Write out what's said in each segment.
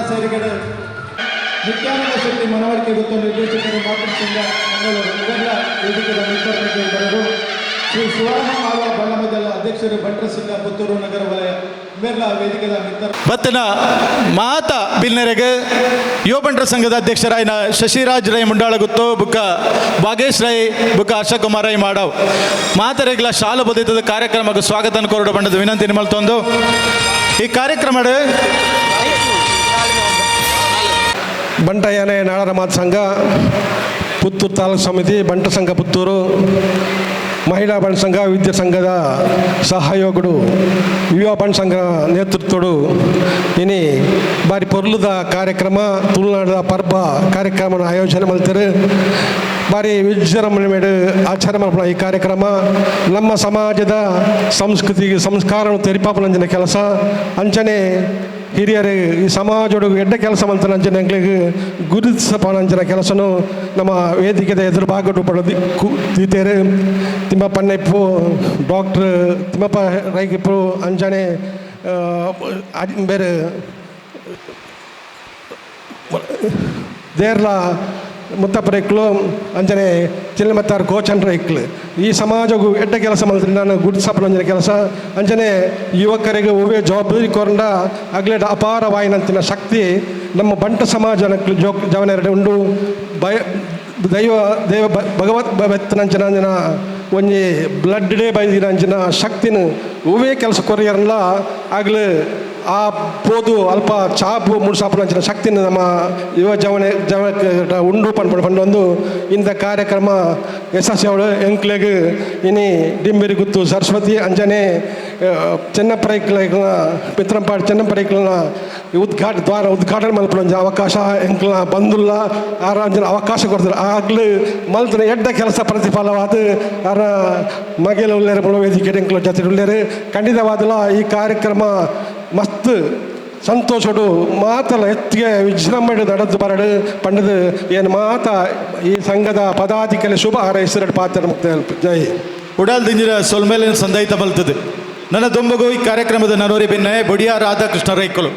ಸೇರಿಗಡೆ ನಿತ್ಯಾನಂದ ಶೆಟ್ಟಿ ಮನವರಿಕೆ ಗೊತ್ತು ನಿರ್ದೇಶಕರು ಮಾತೃಸಂಘ ಮಂಗಳೂರು ಇವೆಲ್ಲ ವೇದಿಕೆಯ ಮಿತ್ರರಿಗೆ ಬರರು ಶ್ರೀ ಸುವರ್ಣ ಮಾಲ್ವ ಬಳ್ಳಮದಲ ಅಧ್ಯಕ್ಷರು ಬಂಟ್ರ ಸಿಂಗ ಪುತ್ತೂರು ನಗರ ವಲಯ ಇವೆಲ್ಲ ವೇದಿಕೆಯ ಮಿತ್ರ ಬತ್ತನ ಮಾತ ಬಿಲ್ನೆರೆಗೆ ಯುವ ಬಂಟ್ರ ಸಂಘದ ಅಧ್ಯಕ್ಷರಾಯಿನ ಶಶಿರಾಜ್ ರೈ ಮುಂಡಾಳಗುತ್ತು ಬುಕ್ಕ ಭಾಗೇಶ್ ರೈ ಬುಕ್ಕ ಹರ್ಷಕುಮಾರ್ ರೈ ಮಾಡವ್ ಮಾತರೆಗಳ ಶಾಲು ಬದಿತದ ಕಾರ್ಯಕ್ರಮಕ್ಕೆ ಸ್ವಾಗತ ಕೋರಡ ಬಂಡದ ವಿನಂತಿ ನಿಮ್ಮಲ್ತೊಂದು ಈ ಕಾರ್ಯಕ್ರಮ ಬಂಟ ಯಾನೆ ನಾಡರ ಮಾತು ಸಂಘ ಪುತ್ತೂರು ತಾಲೂಕು ಸಮಿತಿ ಬಂಟ ಸಂಘ ಪುತ್ತೂರು ಮಹಿಳಾ ಬಂಟ ಸಂಘ ವಿದ್ಯಾ ಸಂಘದ ಸಹಯೋಗಡು ಯುವ ಬಂಟ ಸಂಘ ನೇತೃತ್ವಡು ಇನಿ ಬಾರಿ ಪೊರ್ಲುದ ಕಾರ್ಯಕ್ರಮ ತುಳುನಾಡದ ಪರ್ಬ ಕಾರ್ಯಕ್ರಮ ಆಯೋಜನೆ ಮಾಡ್ತಾರೆ ಬಾರಿ ವಿಜೃಂಭಣೆ ಮೇಲೆ ಆಚರಣೆ ಮಾಡ್ಕೊಳ್ಳೋ ಈ ಕಾರ್ಯಕ್ರಮ ನಮ್ಮ ಸಮಾಜದ ಸಂಸ್ಕೃತಿಗೆ ಸಂಸ್ಕಾರವನ್ನು ತೆರಿಪಾಪನಂಜಿನ ಕೆಲಸ ಅಂಚನೆ ಹಿರಿಯರು ಈ ಸಮಾಜದ ಎಡ್ಡ ಕೆಲಸ ಅಂತ ಅಂಜನ ಎಂಗ್ಲಿಗೆ ಗುರುತಿಸಪಾನಂಜನ ಕೆಲಸನು ನಮ್ಮ ವೇದಿಕೆದ ಎದುರು ಭಾಗಡು ಪಡೆದು ಕೂತೀರು ತಿಮ್ಮಪ್ಪಣ್ಣ ಇಪ್ಪು ಡಾಕ್ಟ್ರ್ ತಿಮ್ಮಪ್ಪ ರೈಗಿಪ್ಪು ಅಂಜನೆ ಬೇರೆ ದೇರ್ಲ ಮುತ್ತಪ್ಪರ ಇಕ್ಲು ಅಂಜನೆ ಚಿಲ್ಲಮತ್ತಾರು ಕೋಚಂಡ್ರ ಇಕ್ಲು ಈ ಸಮಾಜಗೂ ಎಡ್ಡ ಕೆಲಸ ಮಾಡಿದ್ರೆ ನಾನು ಗುರುತಿಸಪ್ಪನ ಅಂಜನೆ ಕೆಲಸ ಅಂಜನೆ ಯುವಕರಿಗೆ ಒವ್ವೇ ಜವಾಬ್ದಾರಿ ಕೊರಂಡ ಅಗ್ಲೇಡ ಅಪಾರವಾಯಿನಂತಿನ ಶಕ್ತಿ ನಮ್ಮ ಬಂಟ ಸಮಾಜ ಜವನೆರಡು ಉಂಡು ದೈವ ಭಗವತ್ ಬೆತ್ತನಂಚನ ಒಂಜಿ ಬ್ಲಡ್ ಡೇ ಬೈದಿನಂಚಿನ ಶಕ್ತಿನ ಒವ್ವೇ ಕೆಲಸ ಕೊರಿಯರಲ್ಲ ಆಗ್ಲು ಆ ಪೋದು ಅಲ್ಪ ಚಾಪು ಮೂರು ಸಾಪುನಂಚಿನ ಶಕ್ತಿನ ನಮ್ಮ ಯುವ ಜವನ ಉಂಡು ಪಂಡೊಂದು ಇಂಥ ಕಾರ್ಯಕ್ರಮ ಯಶಸ್ವಿ ಅವಳು ಎಂಕ್ಲೆಗ್ ಇನಿ ಡಿಂಬಿರಿ ಗುತ್ತು ಸರಸ್ವತಿ ಅಂಜನೆ ಚೆನ್ನಪ್ಪರೈಕ್ಲ ಪಿತ್ರಂಪಾಡು ಚೆನ್ನಪ್ಪರೈಕ್ಲನ ಉದ್ಘಾಟನೆ ಮಲ್ಪೊಂದು ಅವಕಾಶ ಎಂಕ್ಲ ಬಂದುಲ್ಲ ಆರಂಜನ ಅವಕಾಶ ಕೊಡ್ತಾರೆ ಆಗ್ಲು ಮಲ್ತನ ಎಡ್ಡ ಕೆಲಸ ಪ್ರತಿಫಲವಾದ ಆರ ಮಗೆಲ ಉಳ್ಳೇರು ವೇದಿಕೆ ಎಂಕ್ಲ ಜೊತೆ ಉಳ್ಳೇರು ಖಂಡಿತವಾದಲ್ಲ ಈ ಕಾರ್ಯಕ್ರಮ ಮಸ್ತ್ ಸಂತೋಷಡು ಮಾತಲ್ಲ ಎತ್ತಿಗೆ ವಿಜೃಂಭಣೆ ನಡೆದು ಬರಡು ಪಂಡದು ಏನು ಮಾತ ಈ ಸಂಘದ ಪದಾಧಿಕಾರಿ ಶುಭ ಹಾರೈಸಿರಡು ಪಾತ್ರ ಮುಕ್ತ ಜೈ ಉಡಾಲ್ ದಿಂಜಿರ ಸೊಲ್ಮೇಲಿನ ಸಂದೈತ ಬಲ್ತದೆ ನನ್ನ ದೊಂಬಗು ಈ ಕಾರ್ಯಕ್ರಮದ ನರೋರಿ ಭಿನ್ನ ಬೊಡಿಯ ರಾಧಾಕೃಷ್ಣ ರೈಕಲು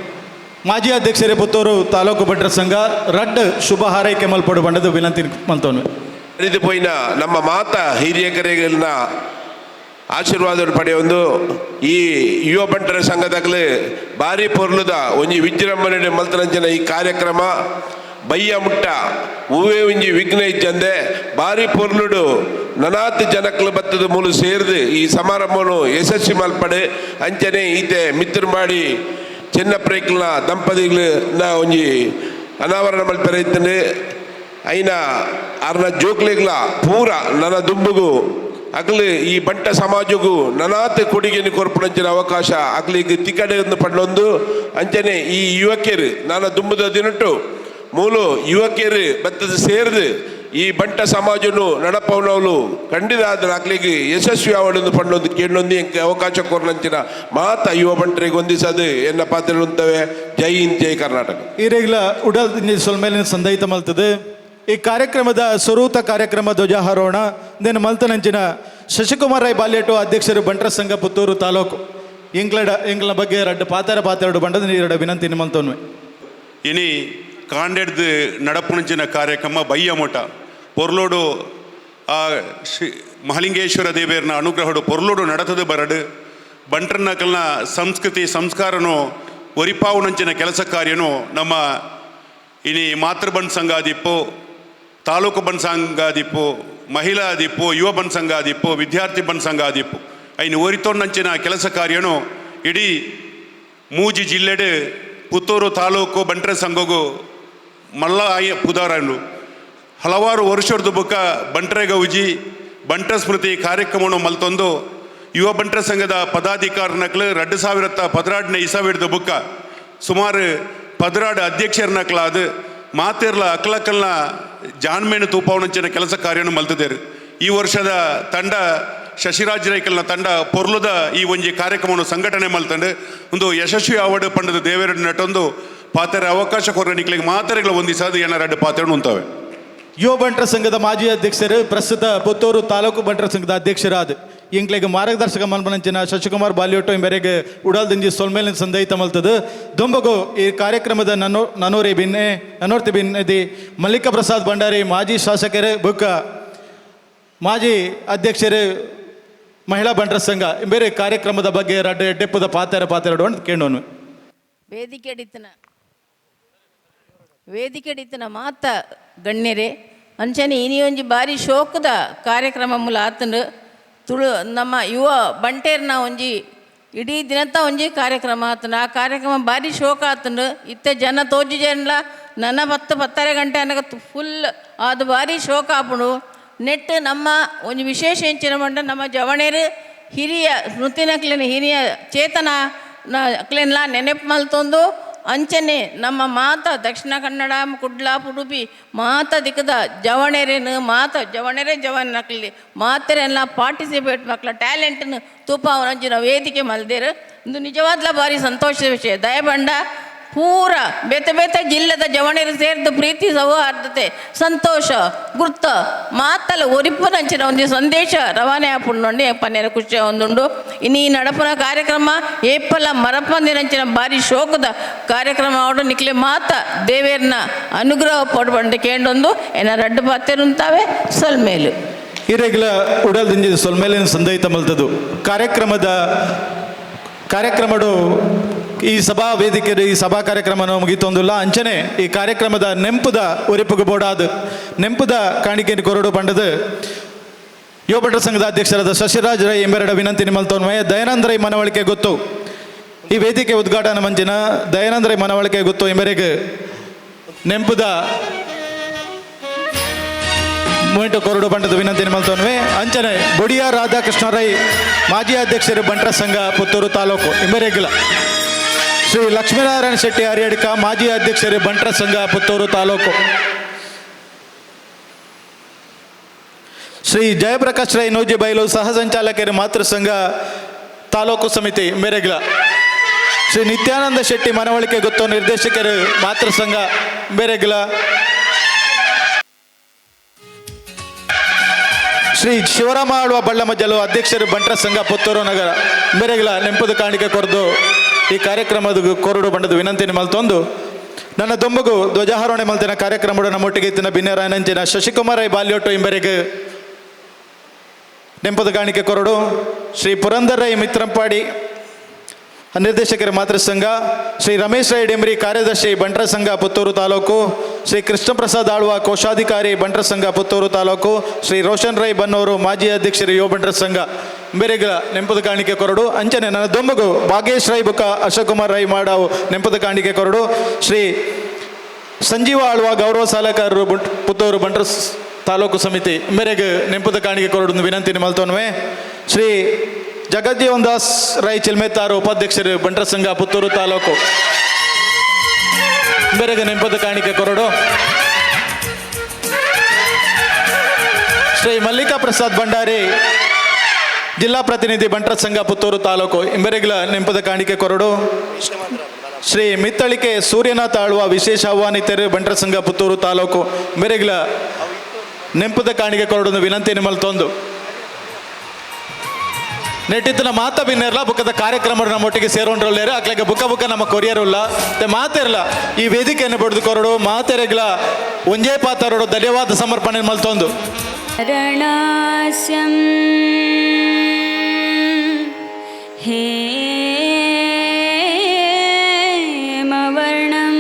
ಮಾಜಿ ಅಧ್ಯಕ್ಷರೇ ಪುತ್ತೂರು ತಾಲೂಕು ಭಟ್ರ ಸಂಘ ರಡ್ ಶುಭ ಹಾರೈಕೆ ಮಲ್ಪಡು ಬಂಡದು ವಿನಂತಿ ಮಲ್ತವನು ಇದು ಪೋಯಿನ ನಮ್ಮ ಮಾತ ಹಿರಿಯಕರೆಗಳನ್ನ ಆಶೀರ್ವಾದ ಪಡೆಯೊಂದು ಈ ಯುವ ಬಂಟರ ಸಂಘದಾಗಲೇ ಭಾರಿ ಪೊರ್ಲುದ ಒಂಜಿ ವಿಜೃಂಭಣೆ ಮಲ್ತನಂಚಿನ ಈ ಕಾರ್ಯಕ್ರಮ ಬಯ್ಯ ಮುಟ್ಟ ಹೂವೇ ಒಂಜಿ ವಿಘ್ನ ಇಜ್ಜಂದೆ ಭಾರಿ ಪೊರ್ಲುಡು ನನಾತ್ ಜನಕ್ಲು ಬತ್ತದ ಮೂಲ ಸೇರಿದು ಈ ಸಮಾರಂಭವನ್ನು ಯಶಸ್ವಿ ಮಲ್ಪಡೆ ಅಂಚನೆ ಈತೆ ಮಿತ್ರ ಮಾಡಿ ಚೆನ್ನಪ್ರೇಕ್ಲ ದಂಪತಿಗಳನ್ನ ಒಂಜಿ ಅನಾವರಣ ಮಲ್ಪರೆ ಇತ್ತಂಡೆ ಐನ ಅರ್ನ ಜೋಕ್ಲೆಗ್ಲ ಪೂರ ನನ್ನ ದುಂಬುಗು ಅಗ್ಲಿ ಈ ಬಂಟ ಸಮಾಜಗೂ ನನಾತ್ ಕೊಡುಗೆಯನ್ನು ಕೊರ್ಪಣಂಚಿನ ಅವಕಾಶ ಅಗ್ಲಿಗೆ ತಿಕ್ಕಡೆಯನ್ನು ಪಡ್ಲೊಂದು ಅಂಚನೆ ಈ ಯುವಕಿಯರು ನಾನು ದುಂಬದ ದಿನಟ್ಟು ಮೂಲು ಯುವಕಿಯರು ಬತ್ತದ ಸೇರಿದು ಈ ಬಂಟ ಸಮಾಜನು ನಡಪವನವಲು ಖಂಡಿತ ಆದ್ರೆ ಅಗ್ಲಿಗೆ ಯಶಸ್ವಿ ಅವಳನ್ನು ಪಂಡೊಂದು ಕೇಳೊಂದು ಎಂಗೆ ಅವಕಾಶ ಕೊರ್ನಂಚಿನ ಮಾತ ಯುವ ಬಂಟರಿಗೆ ಹೊಂದಿಸದು ಎನ್ನ ಪಾತ್ರ ಉಂಟವೆ ಜೈ ಹಿಂದ್ ಜೈ ಕರ್ನಾಟಕ ಈರೆಗ್ಲ ಉಡಲ್ ಸೊಲ್ಮೇಲಿನ ಸಂದೈತ ಮಲ್ತದೆ ಈ ಕಾರ್ಯಕ್ರಮದ ಸ್ವರೂತ ಕಾರ್ಯಕ್ರಮ ಧ್ವಜಾರೋಹಣ ದೆನ್ ಮಲ್ತನಂಚಿನ ಶಶಿಕುಮಾರ್ ರೈ ಬಾಲ್ಯಟು ಅಧ್ಯಕ್ಷರು ಬಂಟ್ರ ಸಂಘ ಪುತ್ತೂರು ತಾಲೂಕು ಎಂಗ್ಲ ಬಗ್ಗೆ ಎರಡು ಪಾತೆರಡು ಬಂಡದ ನೀರಡ ವಿನಂತಿ ಮಲ್ತವನ್ವೆ ಇನಿ ಕಾಂಡೆಡ್ದು ನಡಪುಣಂಚಿನ ಕಾರ್ಯಕ್ರಮ ಬಯ್ಯಮೋಟ ಪೊರ್ಲೋಡು ಆ ಶ್ರೀ ಮಹಲಿಂಗೇಶ್ವರ ದೇವಿಯರ್ನ ಅನುಗ್ರಹಡು ಪೊರ್ಲೋಡು ನಡತದು ಬರಡು ಬಂಟ್ರನಕಲ್ನ ಸಂಸ್ಕೃತಿ ಸಂಸ್ಕಾರನು ಒರಿಪಾವುನಂಚಿನ ಕೆಲಸ ಕಾರ್ಯನು ನಮ್ಮ ಇನಿ ಮಾತೃ ಬಂಡ್ ಸಂಘ ಆದಿಪ್ಪು ತಾಲೂಕು ಬಂಡ್ ಸಂಘ ಆದಿಪ್ಪು ಮಹಿಳಾ ಆದಿಪ್ಪು ಯುವ ಬಂಡ್ ಸಂಘ ಆದಿಪ್ಪು ವಿದ್ಯಾರ್ಥಿ ಬಂಡ್ ಸಂಘ ಆದಿಪ್ಪು ಐನು ಓರಿತೊಂಡಂಚಿನ ಕೆಲಸ ಕಾರ್ಯನು ಇಡೀ ಮೂಜಿ ಜಿಲ್ಲೆಡು ಪುತ್ತೂರು ತಾಲೂಕು ಬಂಟ್ರ ಸಂಘಗೂ ಮಲ್ಲ ಆಯ ಪುದಾರನು ಹಲವಾರು ವರ್ಷದ ಬುಕ್ಕ ಬಂಟ್ರೆ ಗೌಜಿ ಬಂಟ್ರ ಸ್ಮೃತಿ ಕಾರ್ಯಕ್ರಮವನ್ನು ಮಲ್ತೊಂದು ಯುವ ಬಂಟ್ರ ಸಂಘದ ಪದಾಧಿಕಾರನಕ್ಲು 2016 ಇಸವಿಡ್ದು ಬುಕ್ಕ ಸುಮಾರು ಪದರಾಡು ಅಧ್ಯಕ್ಷರನಕ್ಲಾದ ಮಾತಿರ್ಲ ಅಕ್ಲಕಲ್ನ ಜಾನ್ಮೇನು ತೂಪವನಂಚಿನ ಕೆಲಸ ಕಾರ್ಯನು ಮಲ್ತಿದ್ದೇರು ಈ ವರ್ಷದ ತಂಡ ಶಶಿರಾಜ್ ರೈಕಲ್ನ ತಂಡ ಪೊರ್ಲುದ ಈ ಒಂಜಿ ಕಾರ್ಯಕ್ರಮವನ್ನು ಸಂಘಟನೆ ಮಲ್ತಂಡು ಒಂದು ಯಶಸ್ವಿ ಅವಾರ್ಡ್ ಪಂಡದ ದೇವೇರಡು ನಟೊಂದು ಪಾತ್ರ ಅವಕಾಶ ಕೊರನಿಕ್ಲಿಗೆ ಮಾತರೆಗಳ ಹೊಂದಿಸದು ಏನ ಎರಡು ಪಾತ್ರಗಳು ಉಂಟವೆ ಯುವ ಬಂಟ್ರ ಸಂಘದ ಮಾಜಿ ಅಧ್ಯಕ್ಷರು ಪ್ರಸ್ತುತ ಪುತ್ತೂರು ತಾಲೂಕು ಬಂಟ್ರ ಸಂಘದ ಅಧ್ಯಕ್ಷರಾದ ಇಂಕ್ಲೆಗೆ ಮಾರ್ಗದರ್ಶಕ ಮಲ್ಪನಂಚಿನ ಶಶಿಕುಮಾರ್ ಬಾಲ್ಯೋಟು ಎಂಬರೆಗೆ ಉಡಾಲ್ ದಿಂಜಿ ಸೊಲ್ಮೇಲಿನ ಸಂದೈತ ಮಲ್ತದು ದೊಂಬಗು ಈ ಕಾರ್ಯಕ್ರಮದ ನನ್ನೋರ್ತಿ ಭಿನ್ನದಿ ಮಲ್ಲಿಕಾ ಪ್ರಸಾದ್ ಭಂಡಾರಿ ಮಾಜಿ ಶಾಸಕರು ಬುಕ್ಕ ಮಾಜಿ ಅಧ್ಯಕ್ಷರು ಮಹಿಳಾ ಬಂಟರ ಸಂಘ ಬೇರೆ ಕಾರ್ಯಕ್ರಮದ ಬಗ್ಗೆ ಡೆಪ್ಪದ ಪಾತೆರಡು ಅಂತ ಕೇಳೋನು. ವೇದಿಕೆ ಹಿಡಿತನ ಮಾತ ಗಣ್ಯರೇ ಅಂಚನೆ ಇನಿಯೊಂಜಿ ಬಾರಿ ಶೋಕದ ಕಾರ್ಯಕ್ರಮ ಮೂಲ ಆತಂಡು ನಮ್ಮ ಯುವ ಬಂಟೇರ್ನ ಒಂಜಿ ಇಡೀ ದಿನತ್ತ ಒಂಜಿ ಕಾರ್ಯಕ್ರಮ ಆತಂಡು ಆ ಕಾರ್ಯಕ್ರಮ ಬಾರಿ ಶೋಕ ಆತಂಡು ಇತ್ತೆ ಜನ ತೋಜಿ ಜನಲ ನನ್ನ 10-10:30 ಗಂಟೆ ಅನ್ನಗ ಫುಲ್ ಅದು ಬಾರಿ ಶೋಕ ಆಪುಂಡು ನೆಟ್ ನಮ್ಮ ಒಂಜಿ ವಿಶೇಷ ಎಂಚಿನ ಮಂಡ ನಮ್ಮ ಜವಣೇರು ಹಿರಿಯ ಸ್ಮೃತಿನಕ್ಲಿನ ಹಿರಿಯ ಚೇತನ ಅಕ್ಲೆನ್ಲ ನೆನಪು ಮಲ್ತೊಂದು ಅಂಚನೆ ನಮ್ಮ ಮಾತ ದಕ್ಷಿಣ ಕನ್ನಡ ಕುಡ್ಲ ಉಡುಪಿ ಮಾತ ದಿಕ್ಕದ ಜವಣೆರೇನು ಜವಣೆರೇ ನಕ್ಲಿ ಮಾತೆರೆಲ್ಲ ಪಾರ್ಟಿಸಿಪೇಟ್ ಮಕ್ಕಳ ಟ್ಯಾಲೆಂಟ್ನು ತೂಪ ಅವನಂಚಿನ ವೇದಿಕೆ ಮಲ್ದೇರು ಇದು ನಿಜವಾದ್ಲ ಭಾರಿ ಸಂತೋಷದ ವಿಷಯ. ದಯಬಂಡ ಪೂರ ಬೇತೆ ಜಿಲ್ಲೆದ ಜವಣೆರು ಸೇರಿದ ಪ್ರೀತಿ ಸೌಹಾರ್ದತೆ ಸಂತೋಷ ಗುರ್ತ ಮಾತಲ್ಲ ಒರಿಪುನಂಚಿನ ಒಂದು ಸಂದೇಶ ರವಾನೆ ಆಪುಂಡು ಪನ್ನೆರ ಖುಷಿ ಒಂದುಂಡು ಇನ್ನು ಈ ನಡಪನ ಕಾರ್ಯಕ್ರಮ ಏಪಲ ಮರಪಂದಿನಂಚಿನ ಭಾರಿ ಶೋಕದ ಕಾರ್ಯಕ್ರಮ ಅವಡು ನಿಕ್ಲೆ ಮಾತ ದೇವೇರ್ನ ಅನುಗ್ರಹ ಪಡ್ಬಂಡು ಕೇಂಡೊಂದು ಏನ ರಡ್ಡು ಪಾತೆರುಂತಾವೆ ಸೊಲ್ಮೇಲು ಇರೆಗ್ಲ ಉಡಲ್ ದಿಂಜಿದ ಸೊಲ್ಮೇಲಿನ ಸಂದೈತ ಮಲ್ತದು ಕಾರ್ಯಕ್ರಮಡು ಈ ಸಭಾ ವೇದಿಕೆ ಈ ಸಭಾ ಕಾರ್ಯಕ್ರಮ ಮುಗಿತೊಂದಿಲ್ಲ ಅಂಚನೆ ಈ ಕಾರ್ಯಕ್ರಮದ ನೆಂಪುದ ಒರಿಪುಗು ಬೋಡಾದು ನೆಂಪುದ ಕಾಣಿಕೆಯನ್ನು ಕೊರಡು ಪಂಡದು ಯುವ ಬಂಟರ ಸಂಘದ ಅಧ್ಯಕ್ಷರಾದ ಶಶಿರಾಜ್ ರೈ ಎಂಬೆರಡ ವಿನಂತಿ ನಿಮ್ಮಲ್ತೋನ್ಮಯ ದಯಾನಂದ ರೈ ಮನವಳಿಕೆ ಗೊತ್ತು ಈ ವೇದಿಕೆ ಉದ್ಘಾಟನಾ ಮಂಚಿನ ದಯಾನಂದ ರೈ ಮನವಳಿಕೆ ಗೊತ್ತು ಎಂಬೆರೆಗೆ ನೆಂಪುದ ಮೂಮೆಂಟು ಕೊರಡು ಪಂಡದ ವಿನಂತಿ ನಿಮ್ಮಲ್ತೋನ್ವೆ ಅಂಚನೆ ಬೊಡಿಯಾ ರಾಧಾಕೃಷ್ಣ ರೈ ಮಾಜಿ ಅಧ್ಯಕ್ಷರು ಬಂಟರ ಸಂಘ ಪುತ್ತೂರು ತಾಲೂಕು ಎಂಬೆರೆಗಿಲ ಶ್ರೀ ಲಕ್ಷ್ಮೀನಾರಾಯಣ ಶೆಟ್ಟಿ ಹರಿಯಡ್ಕ ಮಾಜಿ ಅಧ್ಯಕ್ಷರು ಬಂಟರ ಸಂಘ ಪುತ್ತೂರು ತಾಲೂಕು ಶ್ರೀ ಜಯಪ್ರಕಾಶ್ ರೈ ನೂಜಿ ಬೈಲು ಸಹ ಸಂಚಾಲಕರು ಮಾತೃ ಸಂಘ ತಾಲೂಕು ಸಮಿತಿ ಮೇರೆಗ್ಲ ಶ್ರೀ ನಿತ್ಯಾನಂದ ಶೆಟ್ಟಿ ಮನವಳಿಕೆ ಗೊತ್ತು ನಿರ್ದೇಶಕರು ಮಾತೃ ಸಂಘ ಮೇರೆಗ್ಲ ಶ್ರೀ ಶಿವರಾಮ ಆಳ್ವ ಬಳ್ಳಮಜ್ಜಲು ಅಧ್ಯಕ್ಷರು ಬಂಟರ ಸಂಘ ಪುತ್ತೂರು ನಗರ ಮೇರೆಗ್ಲ ನೆಂಪದ ಕಾಣಿಕೆ ಕೊರದು ಈ ಕಾರ್ಯಕ್ರಮದ ಕೊರಡು ಬಂಡದ ವಿನಂತಿಯನ್ನು ಮಲ್ತೊಂದು ನನ್ನ ದೊಂಬಗು ಧ್ವಜಾರೋಹಣೆ ಮಲ್ತಿನ ಕಾರ್ಯಕ್ರಮಡು ನಮ್ಮೊಟ್ಟಿಗೆ ಇತ್ತಿನ ಬಿನ್ನೆರಾಯನಂಚಿನ ಶಶಿಕುಮಾರ್ ರೈ ಬಾಲ್ಯೋಟು ಇಂಬರಿಗೆ ನೆಂಪದ ಕಾಣಿಕೆ ಕೊರಡು ಶ್ರೀ ಪುರಂದರ್ ರೈ ಮಿತ್ರಂಪಾಡಿ ನಿರ್ದೇಶಕರ ಮಾತೃ ಸಂಘ ಶ್ರೀ ರಮೇಶ್ ರೈ ಡೆಂಬ್ರಿ ಕಾರ್ಯದರ್ಶಿ ಬಂಟರ ಸಂಘ ಪುತ್ತೂರು ತಾಲೂಕು ಶ್ರೀ ಕೃಷ್ಣ ಪ್ರಸಾದ್ ಆಳ್ವ ಕೋಶಾಧಿಕಾರಿ ಬಂಟರ ಸಂಘ ಪುತ್ತೂರು ತಾಲೂಕು ಶ್ರೀ ರೋಷನ್ ರೈ ಬನ್ನೂರು ಮಾಜಿ ಅಧ್ಯಕ್ಷರು ಯುವ ಬಂಟರ ಸಂಘ ಬೇರೆಗಳ ನೆಂಪದ ಕಾಣಿಕೆ ಕೊರಡು ಅಂಚನೆ ನನ್ನ ದೊಂಬಗು ಭಾಗೇಶ್ ರೈ ಬುಕ ಅಶೋಕ್ ಕುಮಾರ್ ರೈ ಮಾಡಾವು ನೆಂಪದ ಕಾಣಿಕೆ ಕೊರಡು ಶ್ರೀ ಸಂಜೀವ ಆಳ್ವ ಗೌರವ ಸಲಹಕಾರರು ಪುತ್ತೂರು ಬಂಟರ ತಾಲೂಕು ಸಮಿತಿ ಮೇರೆಗೆ ನೆಂಪದ ಕಾಣಿಕೆ ಕೊರಡು ವಿನಂತಿ ಮಲ್ತೋನ್ವೆ ಶ್ರೀ ಜಗಜ್ಜೀವನ್ ದಾಸ್ ರೈ ಚಿಲ್ಮೆತ್ತಾರು ಉಪಾಧ್ಯಕ್ಷರು ಬಂಟರ ಸಂಘ ಪುತ್ತೂರು ತಾಲೂಕು ಮೇರೆಗೆ ನೆಂಪದ ಕಾಣಿಕೆ ಕೊರಡು ಶ್ರೀ ಮಲ್ಲಿಕಾ ಪ್ರಸಾದ್ ಭಂಡಾರಿ ಜಿಲ್ಲಾ ಪ್ರತಿನಿಧಿ ಬಂಟರ ಸಂಘ ಪುತ್ತೂರು ತಾಲೂಕು ಇಂಬೆರೆಗ್ಲ ನೆಂಪದ ಕಾಣಿಕೆ ಕೊರಡು ಶ್ರೀ ಮಿತ್ತಳಿಕೆ ಸೂರ್ಯನಾಥ ಆಳ್ವ ವಿಶೇಷ ಆಹ್ವಾನಿತರು ಬಂಟರ ಸಂಘ ಪುತ್ತೂರು ತಾಲೂಕು ಇಂಬೆರೆಗ್ಲ ನೆಂಪದ ಕಾಣಿಕೆ ಕೊರಡು ವಿನಂತಿ ನಿಮ್ಮಲ್ತೊಂದು ನೆಟ್ಟಿತ್ತಿನ ಮಾತ ಭಿನ್ನೆರ್ಲ ಬುಕ್ಕದ ಕಾರ್ಯಕ್ರಮ ನಮ್ಮೊಟ್ಟಿಗೆ ಸೇರೋಣ್ರಲ್ಲೇರು ಅಕ್ಲೆಗೆ ಬುಕ್ಕ ನಮ್ಮ ಕೊರಿಯರುಲ್ಲ ಮಾತೆರ್ಲ ಈ ವೇದಿಕೆಯನ್ನು ಬಡ್ದು ಕೊರಡು ಮಾತೆರೆಗ್ಲ ಒಂಜೇ ಪಾತರಡು ಧನ್ಯವಾದ ಸಮರ್ಪಣೆ ಮಲ್ತೊಂದು ರಣಾಸ್ಯಂ ಹೇ ಮವರ್ಣಂ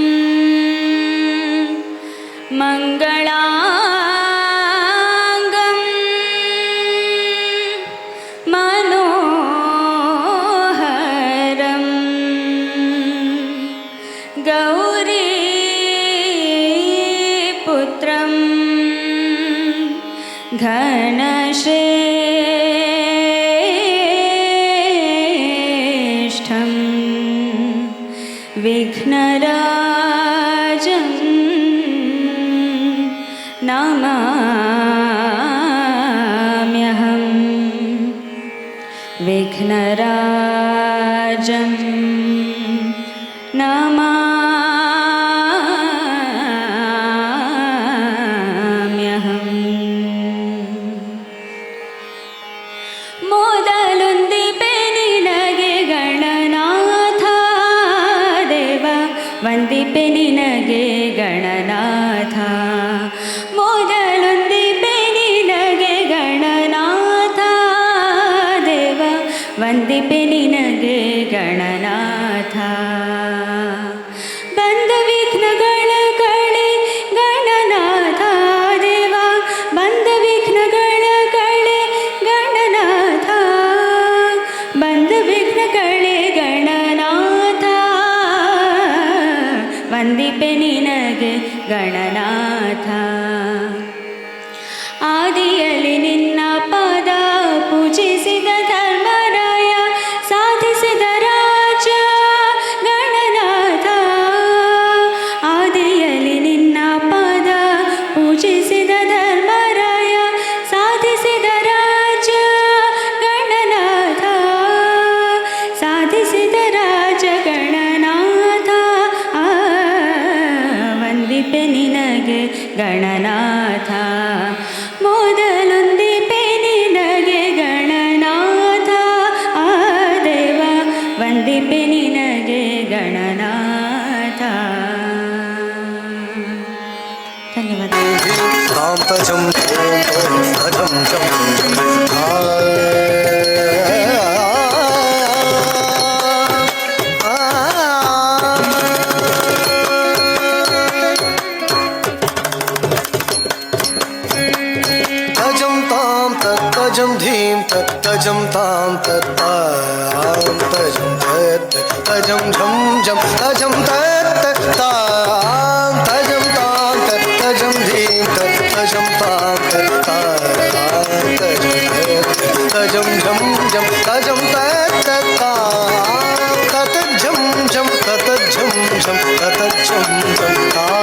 ಮಂಗಳಾಂಗಂ ಮನೋಹರಂ ಗೌರಿ ಪುತ್ರಂ ಘನಶ್ರೇಷ್ಠಂ ವಿಘ್ನರಾಜಂ ನಮಾಮ್ಯಹಂ ವಿಘ್ನರಾಜಂ ನಮಾಮ್ಯಹಂ ಮೋದ ವಂದಿಪೆ ನಿನಗೆ ಗಣನಾಥ. ಬಂದ ವಿಘ್ನಗಳ ಕಳೆ ಗಣನಾಥ ದೇವ, ಬಂದ ವಿಘ್ನಗಳ ಕಳೆ ಗಣನಾಥ, ಬಂದ ವಿಘ್ನಗಳೇ ಗಣನಾಥ, ವಂದಿಪೆ ನಿನಗೆ ಗಣನಾಥ. ಆದಿಯಲ್ಲಿ ನಿನ್ನ ಪಾದ ಪೂಜಿಸಿದ ಧರ್ಮರಾಯ, ಸಾಧಿಸಿದ ರಾಜ ಗಣನಾಥ. ಆದಿಯಲ್ಲಿ ನಿನ್ನ ಪಾದ ಪೂಜಿಸಿದ ಧರ್ಮರಾಯ, ಸಾಧಿಸಿದ ರಾಜ ಗಣನಾಥ, ಸಾಧಿಸಿದ ರಾಜ ಗಣನಾಥ, ವಂದಿಪೆ ನಿನಗೆ ಗಣನಾಥ. ಮೊದಲೊಂದಿಪೆ ನಿನಗೆ ಗಣನಾಥ ದೇವ, ವಂದಿಪೆ ನಿನಗೆ ಗಣನಾಥ. ಧನ್ಯವಾದ. तजं धीं तजं तां तत्तां तजं तत् तजं झं झं तजं तत् तां तजं तां तजं धीं तजं तां तत्तां तजं झं झं तजं तत् तां तत झं झं तत झं झं तत झं झं तां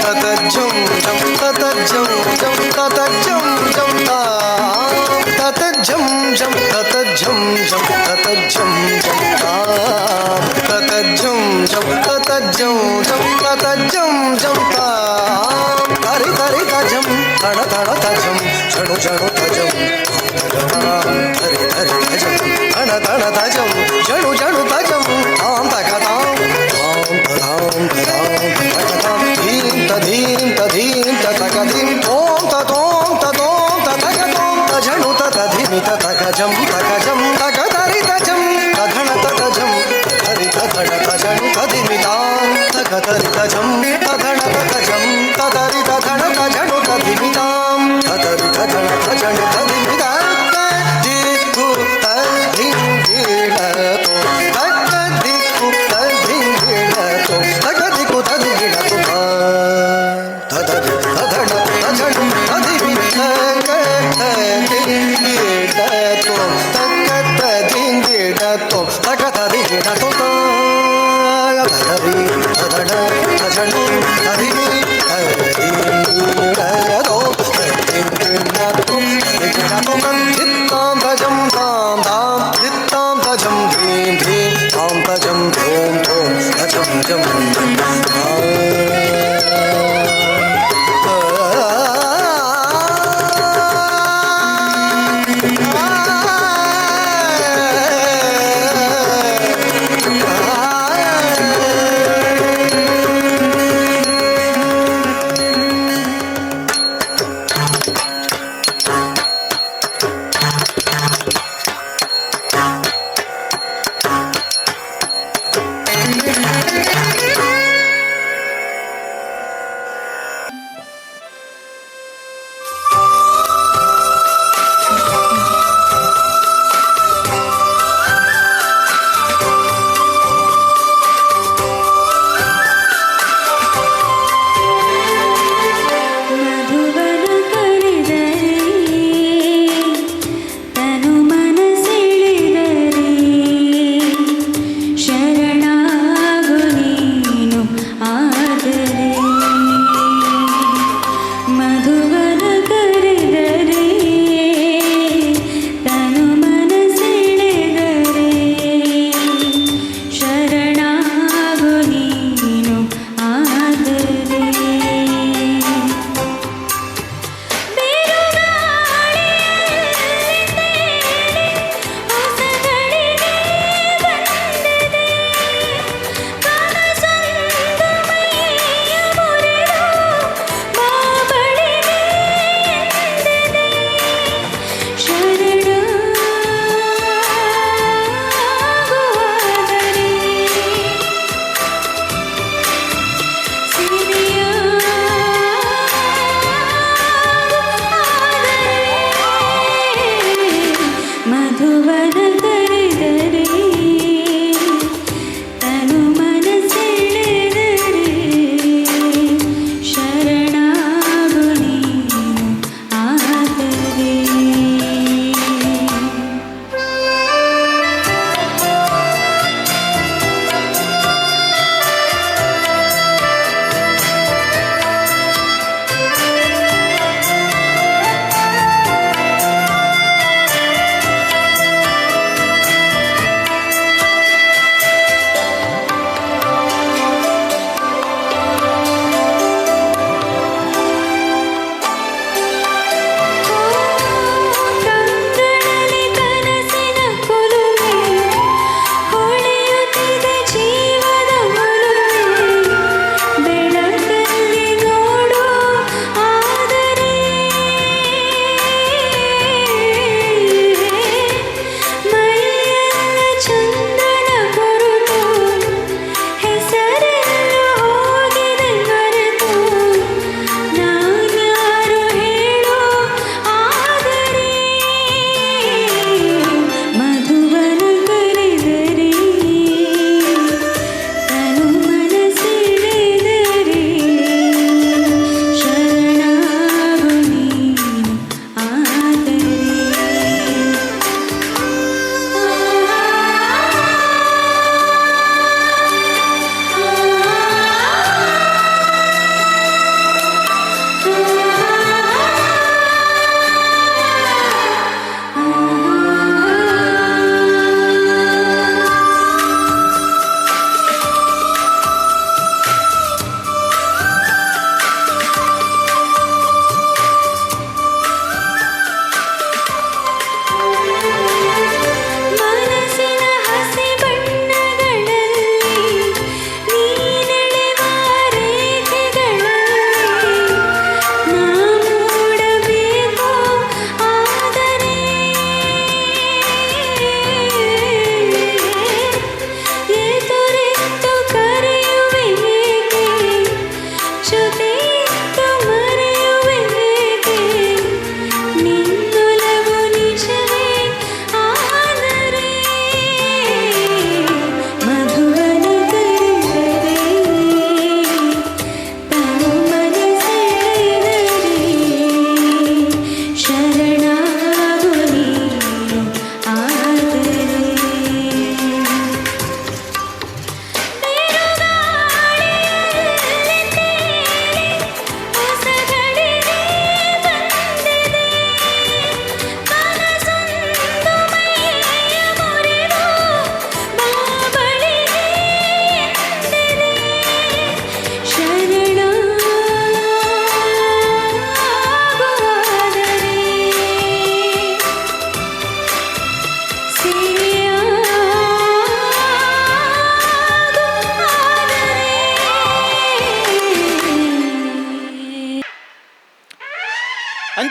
तत झं झं तत झं झं तत झं झं तां तत झं झं तत झं झं तत झं झं तां तत झं झं तत झं झं तत झं झं तां तरि तरि तजं तण तण तजं झणु झणु तजं तरि तरि तजं तण तण तजं झणु झणु तजं तां तक तां तां तदां तदां धीं तधीं तधीं ततक धीं तों ततों ततों ततक तों तझणु ततधिमि ततकजं तकजं तकतरि तजं तधण ततजं तरि तधण तझणु तधिमि तां तकतरि तजं तधण ततजं ततरि तधण तझणु तधिमि तां ततरि तधण तझणु तधिमि तां दिक्कु तधिं गिणतो तकदिक्कु तधिं गिणतो तकदिक्कु तधिं गिणतो तदरि तधण तझणु तधिमि तकदिं गिणतो तकदिं गिणतो तकतरि गिणतो तदरि तधण तझणु तधिमि तकदिं गिणतो तकदिं गिणतो गिणतो धित्तां तजं तां तां धित्तां तजं धीं धीं तां तजं धों धों तजं जं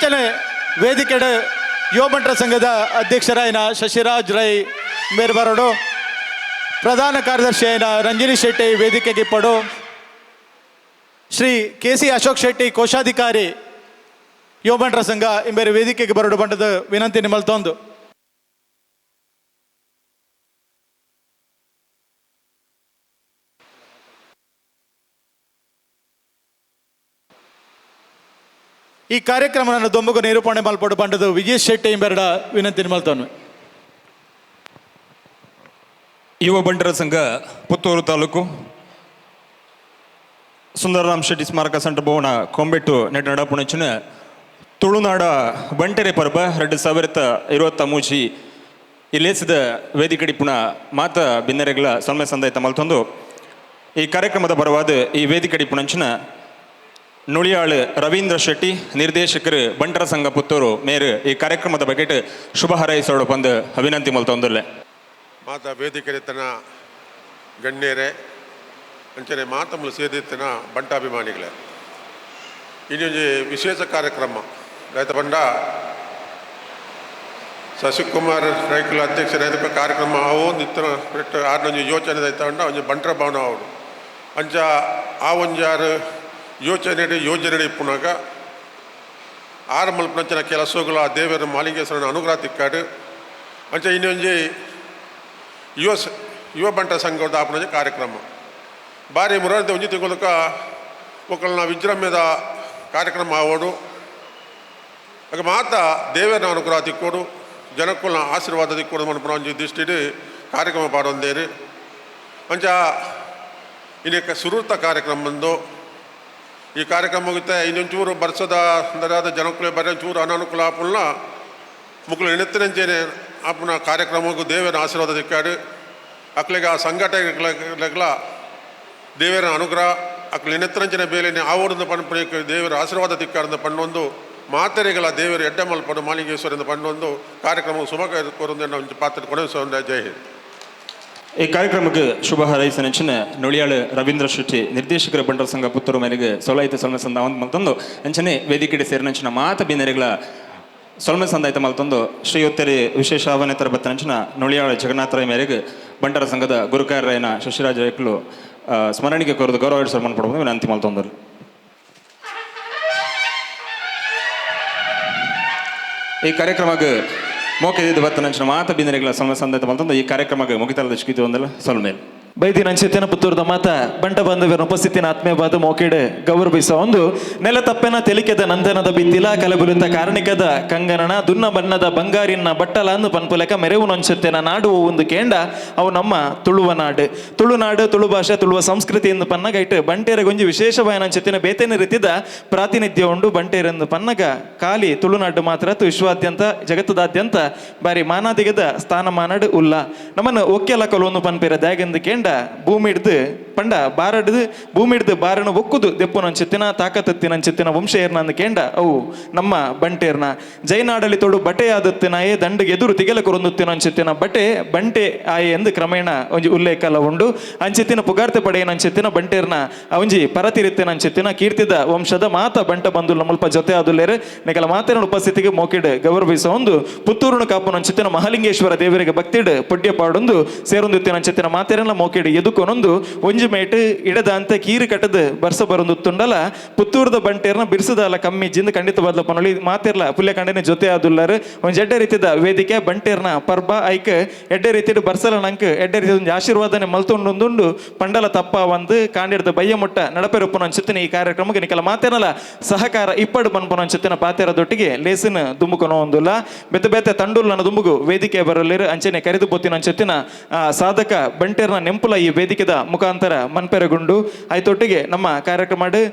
ಅಂಚನೆ ವೇದಿಕೆಡ್ ಯುವ ಬಂಟರ ಸಂಘದ ಅಧ್ಯಕ್ಷರಾಯಿನ ಶಶಿರಾಜ್ ರೈ ಮೇರ್ಬರೋಡು, ಪ್ರಧಾನ ಕಾರ್ಯದರ್ಶಿ ಆಯ್ನ ರಂಜಿನಿ ಶೆಟ್ಟಿ ವೇದಿಕೆಗೆ ಇಪ್ಪಡು, ಶ್ರೀ ಕೆ.ಸಿ. ಅಶೋಕ್ ಶೆಟ್ಟಿ ಕೋಶಾಧಿಕಾರಿ ಯುವ ಬಂಟರ ಸಂಘ ಇಂಬೇರೆ ವೇದಿಕೆಗೆ ಬರೋಡು ಬಂಡದ ವಿನಂತಿ ನಿಮ್ಮಲ್ತೊಂದು. ಈ ಕಾರ್ಯಕ್ರಮವನ್ನು ದೊಂಬಗು ನಿರೂಪಣೆ ಮಲ್ಪಡು ಬಂಡದು ವಿಜಯ್ ಶೆಟ್ಟಿ ಇಂಬೆರಡ ವಿನಂತಿ ನಿಮ್ಮಲ್ತೊಂದು. ಯುವ ಬಂಟರ ಸಂಘ ಪುತ್ತೂರು ತಾಲೂಕು ಸುಂದರರಾಮ್ ಶೆಟ್ಟಿ ಸ್ಮಾರಕ ಸೆಂಟರ್ ಭವನ ಕೊಂಬೆಟ್ಟು ನೆಟ್ ನಡಪುಣಚಿನ ತುಳುನಾಡ ಬಂಟೆರೆ ಪರ್ಬ 2023 ಇಲ್ಲೇಸಿದ ವೇದಿಕೆ ಪುಣ ಮಾತ ಬಿನ್ನರೆಗಳ ಸೊನ್ನೆ ಸಂದಾಯಿತ ಮಲ್ತೊಂದು ಈ ಕಾರ್ಯಕ್ರಮದ ಪರವಾದ ಈ ವೇದಿಕೆ ಪುಣಂಚಿನ ನುಳಿಯಾಳು ರವೀಂದ್ರ ಶೆಟ್ಟಿ ನಿರ್ದೇಶಕರು ಬಂಟರ ಸಂಘ ಪುತ್ತೂರು ಮೇರು ಈ ಕಾರ್ಯಕ್ರಮದ ಬಗ್ಗೆ ಶುಭ ಹಾರೈಸೋಡು ಬಂದು ವಿನಂತಿ ಮಲ್ತೊಂದುಲ್ಲೆ. ಮಾತ ವೇದಿಕೆರೆತ್ತನ ಗಣ್ಯರೇ ಅಂಚನೆ ಮಾತಮ್ಮಲು ಸೇದಿತ್ತಿನ ಬಂಟಾಭಿಮಾನಿಗಳೇ, ಇನ್ನೊಂದು ವಿಶೇಷ ಕಾರ್ಯಕ್ರಮ ರೈತ ಬಂಡ ಶಶಿಕುಮಾರ್ ರೈಕುಲ ಅಧ್ಯಕ್ಷರಾದ ಕಾರ್ಯಕ್ರಮ ಅವು ನಿತ್ತರ ಬಿಟ್ಟು ಆರ್ನೊಂದು ಯೋಚನೆ ದೈತಂಡ ಒಂದು ಬಂಟರ ಭವನ ಅವಡು ಅಂಚ ಆ ಒಂಜಾರು ಯೋಜನೆ ಇಪ್ಪುನಾಗ ಆರು ಮಲ್ಪನಂಚಿನ ಕೆಲಸಗಳು ಆ ದೇವರ ಮಾಲಿಂಗೇಶ್ವರನ ಅನುಗ್ರಹ ತಿಕ್ಕಾಡು ಅಂಚ ಇನ್ನೊಂದು ಯುವ ಬಂಟರ ಸಂಘದ ಆಪನ ಕಾರ್ಯಕ್ರಮ ಭಾರಿ ಮುರಾರ್ದ ಒಂಜಿ ತಿಂಗಳಕ ಒಕ್ಕಲ್ನ ವಿಜೃಂಭಣೆದ ಕಾರ್ಯಕ್ರಮ ಆವೋಡು ಆಗ ಮಾತ ದೇವರ ಅನುಗ್ರಹ ತಿಕ್ಕೋಡು ಜನಕ್ಕುಲ್ನ ಆಶೀರ್ವಾದ ತಿಕ್ಕೋಡು ಮನ್ಪುನ ಒಂಜಿ ದೃಷ್ಟಿಡು ಕಾರ್ಯಕ್ರಮ ಪಾಡೊಂದೇರು ಅಂಚ ಇನ್ನಕ್ಕೆ ಸುರುತ್ತ ಕಾರ್ಯಕ್ರಮ ಬಂದು ಈ ಕಾರ್ಯಕ್ರಮ ಮುಗಿತೆ ಇನ್ನೊಂಚೂರು ಬರ್ಸದ ಅಂದರಾದ ಜನಕ್ಕುಲೆ ಬರೀ ಚೂರು ಅನಾನುಕೂಲ ಆಪುಲ್ನ ಮುಕ್ಕಳು ನೆನೆತ್ತಿನಂಚೇನೆ ಆಪುನ ಕಾರ್ಯಕ್ರಮಕ್ಕೂ ದೇವರ ಆಶೀರ್ವಾದ ತಿಕ್ಕಾಡು ಅಕ್ಲೆಗೆ ಆ ಸಂಘಟನೆಗಳ ದೇವರ ಅನುಗ್ರಹ ಅಕ್ಲು ನೆನೆತ್ತಿನಂಚಿನ ಬೇಲೆನೆ ಆವೋಡಿಂದ ಪಣಪಣಿಗೆ ದೇವರ ಆಶೀರ್ವಾದ ತಿಕ್ಕಾರಿಂದ ಪಣ್ಣೊಂದು ಮಾತೆರೆಗಳ ದೇವರು ಎಡ್ಡೆ ಮಲ್ಪಡು ಮಾಲಿಂಗೇಶ್ವರಿಂದ ಪಣ್ಣೊಂದು ಕಾರ್ಯಕ್ರಮ ಸುಭ ಕೋರಿಂದ ನಾವು ಪಾತ್ರ ಕೊನೆಸೋಂದ ಜೈ ಹಿಂದ್. ಈ ಕಾರ್ಯಕ್ರಮಕ್ಕೆ ಶುಭ ಹಾರೈಸಿನ ನುಳಿಯಾಳು ರವೀಂದ್ರ ಶೆಟ್ಟಿ ನಿರ್ದೇಶಕರ ಬಂಟರ ಸಂಘ ಪುತ್ತೂರು ಮೇರೆಗೆ ಸೊಲಾಯಿತ ಸೊಲ್ಮೆ ಸಂದ ಮಲ್ತೊಂದು ಅಂಚನೆ ವೇದಿಕೆ ಸೇರಿನಂಚಿನ ಮಾತ ಬಿನ್ನರೆಗಳ ಸೊಲ್ಮೆ ಸಂದಾಯಿತ ಮಲ್ತೊಂದು ಶ್ರೀಯುತ್ತರಿ ವಿಶೇಷ ಆಹ್ವಾನಿತರ ಬತ್ತನಂಚಿನ ನುಳಿಯಾಳು ಜಗನ್ನಾಥರಾಯ ಮೇರೆಗೆ ಬಂಟರ ಸಂಘದ ಗುರುಕಾರ್ಯನ ಶಶಿರಾಜ ರೇಕ್ಲು ಸ್ಮರಣಿಗೆ ಕೋರಿದ ಗೌರವ ಸನ್ಮಾನ ಪಡುವುದು ವಿನಂತಿ ಮಲ್ತೊಂದರು. ಈ ಕಾರ್ಯಕ್ರಮಕ್ಕೆ ಮೋಕೆದಿದ್ದು ಬತ್ತನಂಚಿನ ಮಾತ ಬಿನ್ನರೆಗಳ ಸೊಲ್ಮೆ ಸಂದಾಯಿತ ಮಲ್ತೊಂದು ಈ ಕಾರ್ಯಕ್ರಮಕ್ಕೆ ಮುಗಿತಲದ ಶಿಕಿತು ಒಂದಲ್ಲ ಸೊಲ್ಮೇಲೆ ಬೈದಿನ ಅಂಚೆತ್ತಿನ ಪುತ್ತೂರದ ಮಾತ ಬಂಟ ಬಾಂಧವ್ಯರ ಉಪಸ್ಥಿತಿನ ಆತ್ಮೀಯವಾದ ಮೋಕೆಡೆ ಗೌರವಿಸ ಒಂದು ನೆಲ ತಪ್ಪೆನ ತೆಲಿಕೆದ ನಂದನದ ಬಿತ್ತಿಲ ಕಲಬುಲಿತ ಕಾರಣಿಕದ ಕಂಗನನ ದುನ್ನ ಬಣ್ಣದ ಬಂಗಾರಿನ ಬಟ್ಟಲಾಂದು ಪನ್ಪುಲೆಕ ಮೆರೆವು ನೊಂಚೆತ್ತಿನ ನಾಡು ಒಂದು ಕೇಂಡ ಅವು ನಮ್ಮ ತುಳುವ ನಾಡು ತುಳುನಾಡು ತುಳು ಭಾಷೆ ತುಳುವ ಸಂಸ್ಕೃತಿಯಿಂದ ಪನ್ನಗ ಇಟ್ಟು ಬಂಟೇರೆಗೊಂಜಿ ವಿಶೇಷವಾದ ಅಂಚೆತ್ತಿನ ಬೇತೇನೆ ರೀತಿದ ಪ್ರಾತಿನಿಧ್ಯ ಉಂಡು ಬಂಟೇರೆಂದು ಪನ್ನಗ ಖಾಲಿ ತುಳುನಾಡು ಮಾತ್ರ ವಿಶ್ವಾದ್ಯಂತ ಜಗತ್ತದಾದ್ಯಂತ ಬಾರಿ ಮಾನಾದಿಗದ ಸ್ಥಾನಮಾನಡು ಉಲ್ಲ ನಮ್ಮನ್ನು ಒಕ್ಕೆಲ ಕೊಲೊಂದು ಪನ್ಪೇರ ದ್ಯಾಗೆಂದು ಕೇಂಡ ಭೂಮಿ ಹಿಡ್ದು ಪಂಡ ಬಾರಡ್ದು ಭೂಮಿ ಹಿಡ್ದು ಬಾರಣ ಒಕ್ಕುದು ದೆಪ್ಪುನಂಚೆತ್ತಿನ ತಾಕತತ್ತಿನಂಚೆತ್ತಿನ ವಂಶ ಏರ್ನಂದು ಕೇಂಡ ಅವು ನಮ್ಮ ಬಂಟೇರ್ನ ಜೈನಾಡಳಿತೋಡು ಬಟೆ ಆದತ್ತಿನಾಯೇ ದಂಡಿಗೆ ಎದುರು ತಿಗಲ ಕೊರೊಂದುತ್ತಿನಂಚೆತ್ತಿನ ಬಟೆ ಬಂಟೆ ಆಯೆ ಎಂದು ಕ್ರಮೇಣ ಒಂಜಿ ಉಲ್ಲೇಖಲ ಉಂಡು ಅಂಚೆತ್ತಿನ ಪುಗಾರ್ತೆ ಪಡೆಯನಂಚೆತ್ತಿನ ಬಂಟೇರ್ನ ಒಂಜಿ ಪರತಿರಿತ್ತಿನಂಚೆತ್ತಿನ ಕೀರ್ತಿದ ವಂಶದ ಮಾತ ಬಂಟ ಬಂದು ಮುಲ್ಪ ಜೊತೆ ಆದುಲ್ಲೇರು ನೆಗಲ ಮಾತೇನ ಉಪಸ್ಥಿತಿಗೆ ಮೋಕಿಡ್ ಗೌರವಿಸ ಒಂದು ಪುತ್ತೂರುನ ಕಾಪುನಂಚೆತ್ತಿನ ಮಹಾಲಿಂಗೇಶ್ವರ ದೇವರಿಗೆ ಭಕ್ತಿಡ್ ಪುಡ್ಯ ಪಾಡೊಂದು ಸೇರೊಂದುತ್ತಿನಂಚೆತ್ತಿನ ಮಾತೇರನ ಮೋಕಿಡ್ ಎದುಕೊನೊಂದು ಒಂಜಿ ಮೇಟ್ ಇಡದ ಅಂತ ಕೀರು ಕಟ್ಟದ ಬರ್ಸ ಬರೊಂದು ತುಂಡಲ ಪುತ್ತೂರದ ಬಂಟೇರ್ನ ಬಿರ್ಸದಲ್ಲ ಕಮ್ಮಿ ಜಿಂದ ಖಂಡಿತ ಬದಲ ಪನೊಳಿ ಮಾತೇರ್ಲ ಪುಲ್ಯ ಕಂಡನೆ ಜೊತೆ ಆದುಲ್ಲಾರು ಒಂಜ್ ಎಡ್ಡೆ ರೀತಿದ ವೇದಿಕೆ ಬಂಟೇರ್ನ ಪರ್ಬ ಐಕ್ ಎಡ್ಡೆ ರೀತಿಯ ಬರ್ಸಲ ನಂಕ್ ಎಡ್ಡೆ ರೀತಿ ಒಂದು ಆಶೀರ್ವಾದನೆ ಮಲ್ತೊಂಡೊಂದುಂಡು ಪಂಡಲ ತಪ್ಪ ಒಂದು ಕಾಂಡಿಡ್ದ ಬಯ್ಯ ಮುಟ್ಟ ನಡಪೆರುಪ್ಪನ ಅನ್ಸುತ್ತಿನ ಈ ಕಾರ್ಯಕ್ರಮಕ್ಕೆ ನಿಕಲ ಮಾತೇನಲ್ಲ ಸಹಕಾರ ಇಪ್ಪಡು ಬನ್ಪನ ಅನ್ಸುತ್ತಿನ ಪಾತೇರದೊಟ್ಟಿಗೆ ಲೇಸಿನ ದುಂಬುಕೊನೋ ಒಂದುಲ್ಲ ಬೆತ್ತ ಬೆತ್ತ ತಂಡೂಲ್ ನನ್ನ ದುಂಬುಗು ವೇದಿಕೆ ಬರಲಿರು ಅಂಚನೆ ಕರೆದು ಪೋತಿನ ಅನ್ಸುತ್ತಿನ ಸಾಧಕ ಬಂಟೇರ್ನ ನೆಂಪುಲ ಈ ವೇದಿಕೆದ ಮುಖಾಂತರ ಮನ್ಪೆರಗುಂಡು ಆಯ್ತೊಟ್ಟಿಗೆ ನಮ್ಮ ಕಾರ್ಯಕ್ರಮ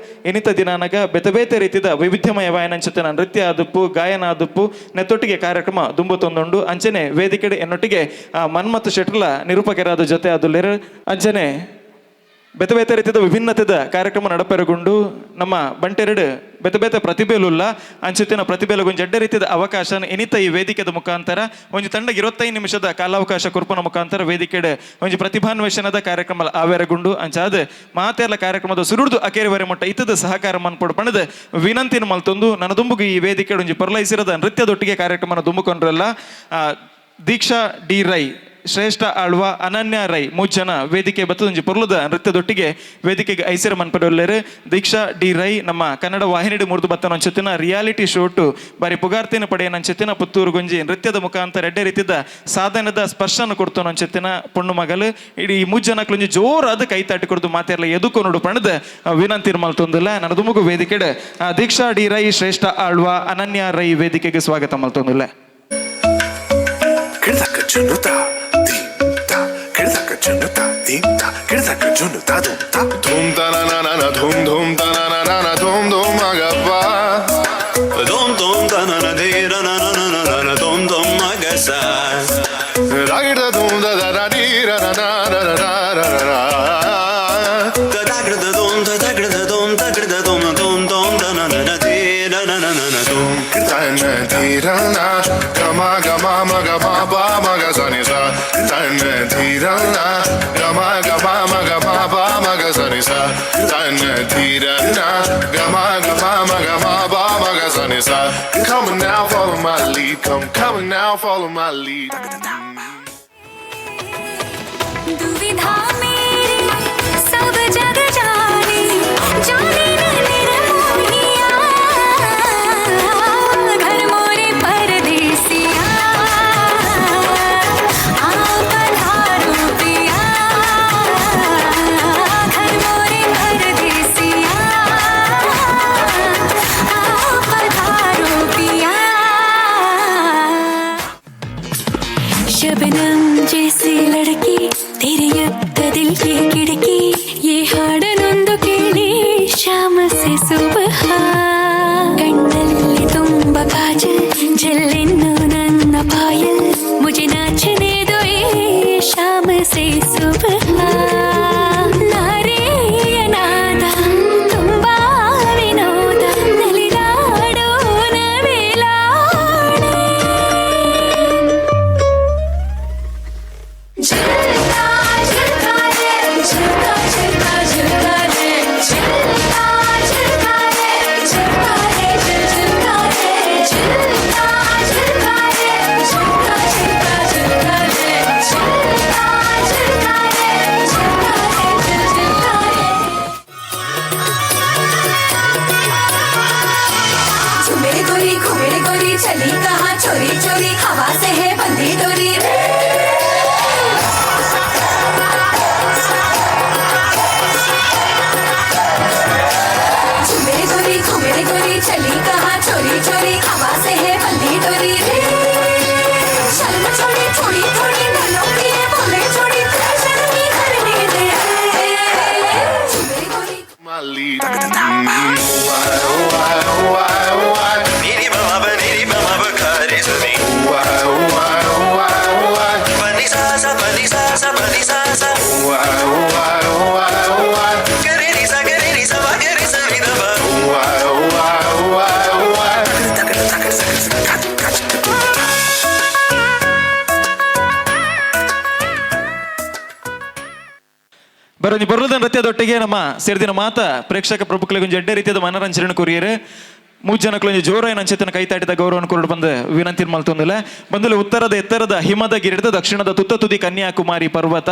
ಎನಿತ ದಿನಾನಗ ಬೇತೆ ರೀತಿಯ ವೈವಿಧ್ಯಮಯವಾಯನ ಅನ್ಸುತ್ತಿನ ನೃತ್ಯ ಆದುಪ್ಪು ಗಾಯನ ಆದುಪ್ಪು ನೆತ್ತೊಟ್ಟಿಗೆ ಕಾರ್ಯಕ್ರಮ ದುಂಬುತ್ತೊಂದುಂಡು ಅಂಚನೆ ವೇದಿಕೆ ಎನ್ನೊಟ್ಟಿಗೆ ಮನ್ಮತ್ ಶೆಟ್ರಲ ನಿರೂಪಕರಾದ ಜೊತೆ ಆದುಲ್ಲೇರು ಅಂಚನೆ ಬೇತೆ ಬೇತೆ ರೀತಿಯ ವಿಭಿನ್ನತೆದ ಕಾರ್ಯಕ್ರಮ ನಡಪೆರಗೊಂಡು ನಮ್ಮ ಬಂಟೆರಡು ಬೇತೆ ಬೇತೆ ಪ್ರತಿಭೆಲುಲ್ಲ ಅಂಚುತ್ತಿನ ಪ್ರತಿಭೆಲಗೊಂದು ಎಡ್ಡೆ ರೀತಿಯ ಅವಕಾಶ ಎನಿತ ಈ ವೇದಿಕೆದ ಮುಖಾಂತರ ಒಂದು ತಂಡಗೆ 25 ನಿಮಿಷದ ಕಾಲಾವಕಾಶ ಕೊರ್ಪನ ಮುಖಾಂತರ ವೇದಿಕೆಡೆ ಒಂದು ಪ್ರತಿಭಾನ್ವೇಷಣದ ಕಾರ್ಯಕ್ರಮ ಆವೇರಗೊಂಡು ಅಂಚಾದ ಮಾತೆರ್ಲ ಕಾರ್ಯಕ್ರಮದ ಸುರುಡ್ದು ಅಕೇರಿವರೆ ಮೊಟ್ಟ ಇತ್ತದ ಸಹಕಾರ ಮನ್ಪಡು ಪಣದ ವಿನಂತಿನ ಮಲ್ತೊಂದು ನನ್ನ ದುಂಬುಗೆ ಈ ವೇದಿಕೆ ಒಂದು ಪೊರ್ಲೈಸಿರದ ನೃತ್ಯದೊಟ್ಟಿಗೆ ಕಾರ್ಯಕ್ರಮನ ದುಂಬುಕೊಂಡ್ರಲ್ಲ ದೀಕ್ಷಾ ಡಿ ರೈ, ಶ್ರೇಷ್ಠ ಆಳ್ವ ಅನನ್ಯ ರೈ 3 ಜನ ವೇದಿಕೆ ಬತ್ತದೊಂಜಿ ಪೊರ್ಲುದ ನೃತ್ಯದೊಟ್ಟಿಗೆ ವೇದಿಕೆಗೆ ಐಸರ ಮನ್ಪಡೊಲ್ಲೆರು. ದೀಕ್ಷಾ ಡಿ ರೈ ನಮ್ಮ ಕನ್ನಡ ವಾಹಿನಿಡು ಮುರಿದು ಬತ್ತನಂಚೆತ್ತಿನ ರಿಯಾಲಿಟಿ ಶೋಟು ಬಾರಿ ಪುಗಾರ್ತಿನ ಪಡೆಯನಂಚೆತ್ತಿನ ಪುತ್ತೂರು ಗೊಂಜಿ ನೃತ್ಯದ ಮುಖಾಂತರ ಎಡ್ಡೆ ರೀತಿಯ ಸಾಧನದ ಸ್ಪರ್ಶನ ಕೊಡ್ತೋನಂಚೆತ್ತಿನ ಪೊಣ್ಣು ಮಗಲು ಇಡೀ 3 ಜನಕ್ಲೊಂಜಿ ಜೋರಾದ ಕೈ ತಾಟಿ ಕೊಡ್ದು ಮಾತೆರ್ಲ ಎದುಕೊನೋಡು ಪಣದ ವಿನಂತಿ ಮಲ್ತೊಂದಿಲ್ಲ ನನ್ನ ದುಮುಗು ವೇದಿಕೆಡೆ ದೀಕ್ಷಾ ಡಿ ರೈ, ಶ್ರೇಷ್ಠ ಆಳ್ವ ಅನನ್ಯ ರೈ ವೇದಿಕೆಗೆ ಸ್ವಾಗತ ಮಲ್ತೊಂದಿಲ್ಲ. Come now, follow my lead. Come now, follow my lead. दुविधा मेरी सब जग जाने, जाने न निर्मोहिया, घर मोरे परदेसिया, आप पधारो पिया, घर मोरे परदेसिया, आप पधारो पिया. शबनम जैसी लड़की तेरे युक्त दिल की खिड़की, ये हाडनೊಂದು ಕೇಳಿ शाम से सुबह कಣ್ಣಲ್ಲಿ ತುಂಬ ಕಾಜಲ್ ಜಲ್ಲೆನ್ನು ನನ್ನ ಪಾಯಲ್ मुझे नाचने दो ये शाम से सुबह. ನಾರಿಯ ನಾದ ತುಂಬಾ ವಿನೋದ ನಲಿದಾಡೋಣ ವೇಲಾಡೆ. झुलका झुलका रे, झुलका झुलका झुलका रे, झुलका झुलका रे, झुलका रे, झुलका रे, झुलका झुलका रे, झुलका झुलका झुलका रे, झुलका झुलका रे, झुलका रे, झुलका रे. झूमे गोरी चली कहाँ चोरी चोरी, हवा से है बंदी डोरी रे. गोरी चली कहाँ चोरी चोरी, हवा से है बंदी डोरी रे. शर्म छोड़ी थोड़ी थोड़ी नैनों की ये बोले छोड़ी, फैशन की करने दे. My lead. ಬರೋದು ಬರುವುದ ನೃತ್ಯದೊಟ್ಟಿಗೆ ನಮ್ಮ ಸೇರಿದಿನ ಮಾತ ಪ್ರೇಕ್ಷಕ ಪ್ರಮುಖರಿಗೆ ಎಡ್ಡೆ ರೀತಿಯ ಮನರಂಜನೆ ಕೊರಿಯರು 3 ಜನಕ್ಕೊಂದು ಜೋರಾಗಿ ಅಂಚೆತನ ಕೈ ತಾಟಿದ ಗೌರವವನ್ನು ಕೊರಡು ಬಂದು ವಿನಂತಿ ಮಲ್ತೊಂದಿಲ್ಲ. ಬಂದಲು ಉತ್ತರದ ಎತ್ತರದ ಹಿಮದ ಗಿರಿಡದ ದಕ್ಷಿಣದ ತುತ್ತ ತುದಿ ಕನ್ಯಾಕುಮಾರಿ ಪರ್ವತ,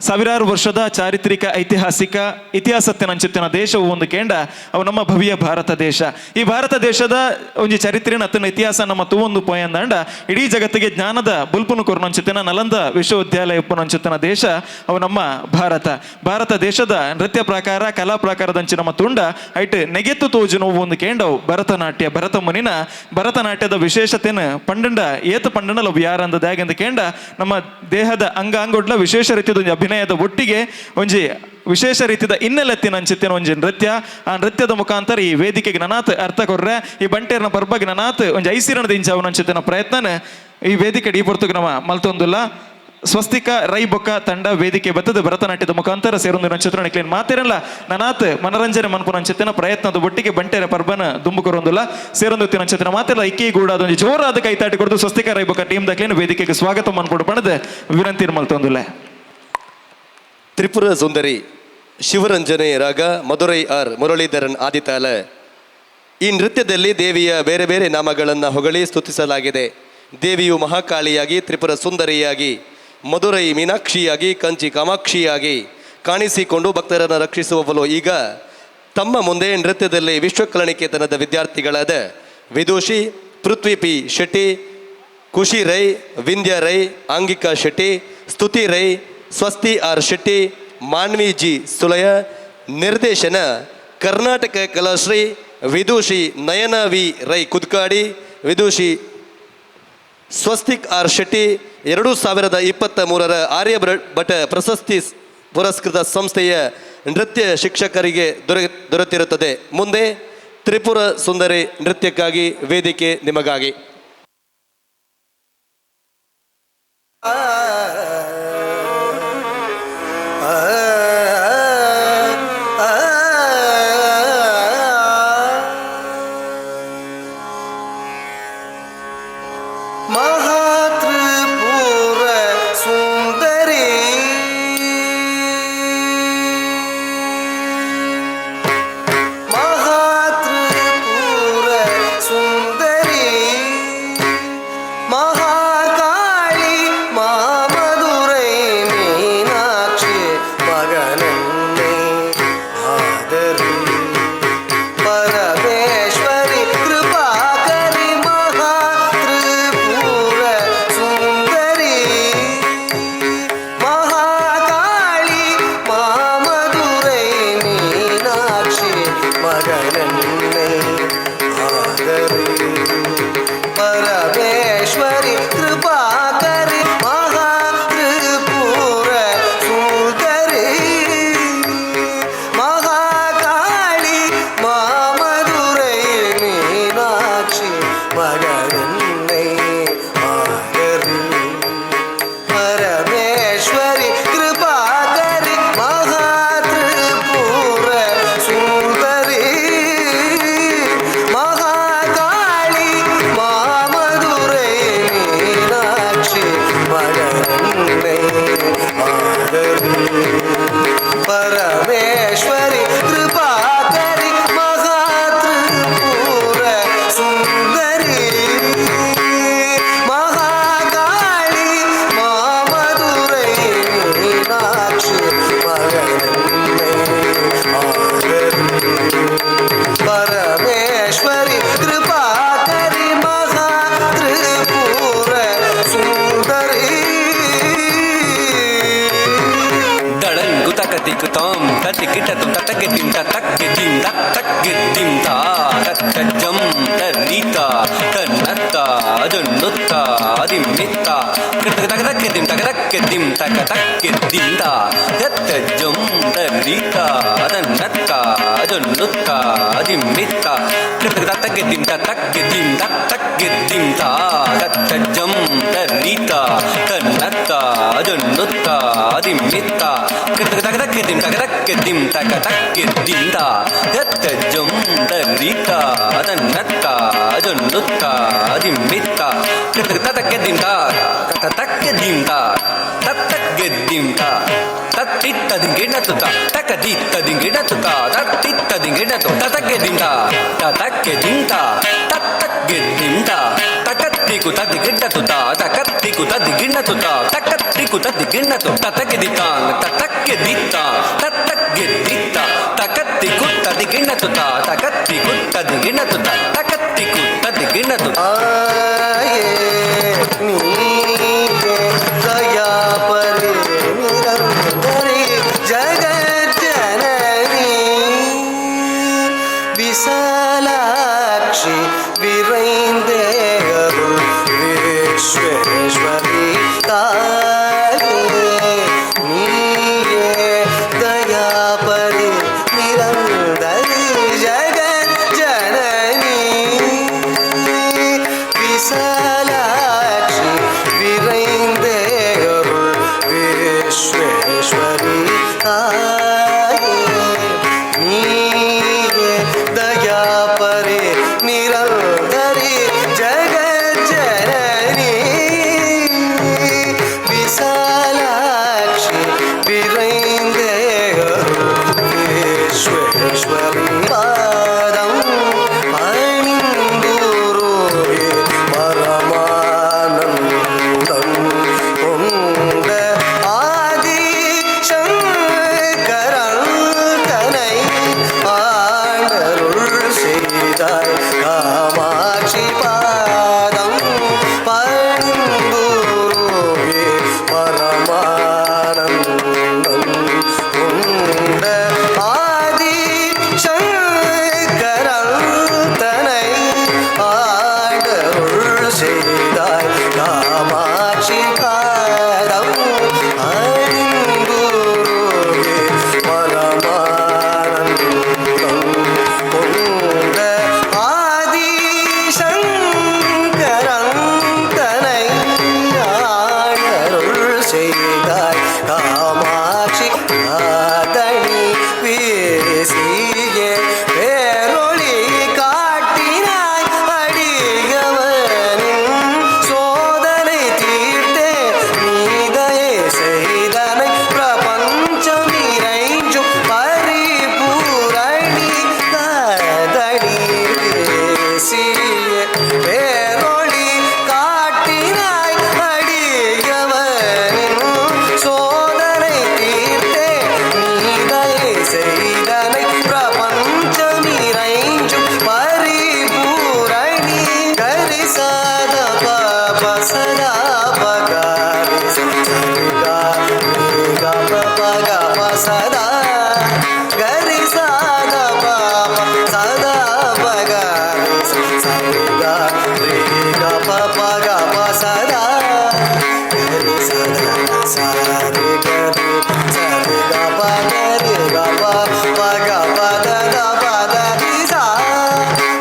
ಸಾವಿರಾರು ವರ್ಷದ ಚಾರಿತ್ರಿಕ ಐತಿಹಾಸಿಕ ಇತಿಹಾಸತ್ತಿನ ಅಂಚೆತ್ತಿನ ದೇಶವು ಒಂದು ಕೇಂದ್ರ ಅವು ನಮ್ಮ ಭವ್ಯ ಭಾರತ ದೇಶ. ಈ ಭಾರತ ದೇಶದ ಒಂದು ಚರಿತ್ರೆನ ಅತ್ತನ ಇತಿಹಾಸ ನಮ್ಮ ತೂವೊಂದು ಪೋಯಂದಾಂಡ ಇಡೀ ಜಗತ್ತಿಗೆ ಜ್ಞಾನದ ಬುಲ್ಪುನು ಕೊರನಂಚೆತ್ತಿನ ನಲಂದ ವಿಶ್ವವಿದ್ಯಾಲಯ ಉಪನಂಚೆತ್ತಿನ ದೇಶ ಅವು ನಮ್ಮ ಭಾರತ. ಭಾರತ ದೇಶದ ನೃತ್ಯ ಪ್ರಕಾರ ಕಲಾ ಪ್ರಕಾರದಂಚಿ ನಮ್ಮ ತುಂಡ ಐಟ್ ನೆಗೆತ್ತು ತೋಜು ನೋವು ಒಂದು ಕೇಂಡವು ಭರತನಾಟ್ಯ. ಭರತ ಮುನಿನ ಭರತನಾಟ್ಯದ ವಿಶೇಷತೆನ ಪಂಡಂಡ ಏತ ಪಂಡಂಡ ಲವ್ ಯಾರಂದ ಕೇಂಡ ನಮ್ಮ ದೇಹದ ಅಂಗಾಂಗೊಡ್ಲ ವಿಶೇಷ ರೀತಿಯ ಅಭಿನಯದ ಒಟ್ಟಿಗೆ ಒಂಜಿ ವಿಶೇಷ ರೀತಿಯ ಇನ್ನೆಲೆತ್ತಿನ ಅಂಚಿತ್ತಿನ ಒಂಜಿ ನೃತ್ಯ. ಆ ನೃತ್ಯದ ಮುಖಾಂತರ ಈ ವೇದಿಕೆಗೆ ನನಾತ್ ಅರ್ಥ ಕೊರ್ರೆ ಈ ಬಂಟೇರ್ನ ಪರ್ಬಗೆ ನನಾತ್ ಒಂಜಿ ಐಸಿರಣದ ಇಂಚಾವನ ಅಂಚಿತ್ತಿನ ಪ್ರಯತ್ನ ಈ ವೇದಿಕೆ ಡಿ ಪೊರ್ತುಗೆ ನಮ್ಮ ಮಲ್ತೊಂದುಲ್ಲ. ಸ್ವಸ್ತಿಕ ರೈ ಬೊಕ್ಕ ತಂಡ ವೇದಿಕೆ ಬತ್ತದ ಭರತನಾಟ್ಯದ ಮುಖಾಂತರ ಸೇರೊಂದು ನಕ್ಷತ್ರ ನಿಕ್ಲೇನ್ ಮಾತೇರಲ್ಲ ನನಾತ್ ಮನರಂಜನೆ ಮನ್ಪು ನಕ್ಷತ್ರ ಪ್ರಯತ್ನದ ಒಟ್ಟಿಗೆ ಬಂಟೆರ ಪರ್ಬನ ದುಂಬುಕೊರೊಂದುಲ್ಲ ಸೇರೊಂದು ನಕ್ಷತ್ರ ಮಾತೆಲ್ಲ ಇಕ್ಕಿ ಅದೊಂದು ಜೋರಾದ ಕೈತಾಟಿ ಕೊಡ್ದು ಸ್ವಸ್ತಿಕ ರೈ ಬೊಕ್ಕ ಟೀಮ್ ದಕ್ಲೇನು ವೇದಿಕೆಗೆ ಸ್ವಾಗತ ಮನ್ಪೊಡು ಪಣದ ವಿನಂತಿ ಮಲ್ತೊಂದುಲ್ಲ. ತ್ರಿಪುರ ಸುಂದರಿ ಶಿವರಂಜನೆ ರಾಗ ಮಧುರೈ ಆರ್ ಮುರಳೀಧರನ್ ಆದಿತಾಲ. ಈ ನೃತ್ಯದಲ್ಲಿ ದೇವಿಯ ಬೇರೆ ಬೇರೆ ನಾಮಗಳನ್ನು ಹೊಗಳಿ ಸ್ತುತಿಸಲಾಗಿದೆ. ದೇವಿಯು ಮಹಾಕಾಳಿಯಾಗಿ, ತ್ರಿಪುರ ಸುಂದರಿಯಾಗಿ, ಮಧುರೈ ಮೀನಾಕ್ಷಿಯಾಗಿ, ಕಂಚಿ ಕಾಮಾಕ್ಷಿಯಾಗಿ ಕಾಣಿಸಿಕೊಂಡು ಭಕ್ತರನ್ನು ರಕ್ಷಿಸುವವಳು. ಈಗ ತಮ್ಮ ಮುಂದೆ ನೃತ್ಯದಲ್ಲಿ ವಿಶ್ವಕಲಾನಿಕೇತನದ ವಿದ್ಯಾರ್ಥಿಗಳಾದ ವಿದೂಷಿ ಪೃಥ್ವಿ ಪಿ ಶೆಟ್ಟಿ, ಖುಷಿ ರೈ, ವಿಂಧ್ಯ ರೈ, ಆಂಗಿಕಾ ಶೆಟ್ಟಿ, ಸ್ತುತಿ ರೈ, ಸ್ವಸ್ತಿ ಆರ್ ಶೆಟ್ಟಿ, ಮಾನ್ವಿ ಜಿ ಸುಲಯ, ನಿರ್ದೇಶನ ಕರ್ನಾಟಕ ಕಲಾಶ್ರೀ ವಿದೂಷಿ ನಯನ ವಿ ರೈ ಕುದ್ಕಾಡಿ, ವಿದೂಷಿ ಸ್ವಸ್ತಿಕ್ ಆರ್ ಶೆಟ್ಟಿ. 2023 ಆರ್ಯಭಟ ಪ್ರಶಸ್ತಿ ಪುರಸ್ಕೃತ ಸಂಸ್ಥೆಯ ನೃತ್ಯ ಶಿಕ್ಷಕರಿಗೆ ದೊರೆತಿರುತ್ತದೆ. ಮುಂದೆ ತ್ರಿಪುರ ಸುಂದರಿ ನೃತ್ಯಕ್ಕಾಗಿ ವೇದಿಕೆ ನಿಮಗಾಗಿ. विशालाक्षी செய்தாய் காமாட்சி பாதம் அணிந்துருகே பரமானந்தம் கொண்ட ஆதிசங்கரன் தனை அருள் செய்தாய் காமாட்சி காதணி வீசியே பேரொளி காட்டினாய் அடியவனின் சோதனை தீர்த்தே நீதையே செய்தனை பிரபஞ்சம் நிறைஞ்சும் பரிபூரணி காதணி வீசியே பேரொளி காட்டினாய் அடியவனின் சோதனை தீர்த்தே நீதையே செய்தனை பிரபஞ்சம் நிறைஞ்சும் பரிபூரணி கரி சத பப சதா பகாரி சரிகா ரிகா பக சதா கரி சத பப சதா பகாரி சரிகா ரிகா பக சதா கரி சதா சாரி கரி சரிகா பகரி கப பக பத பத சா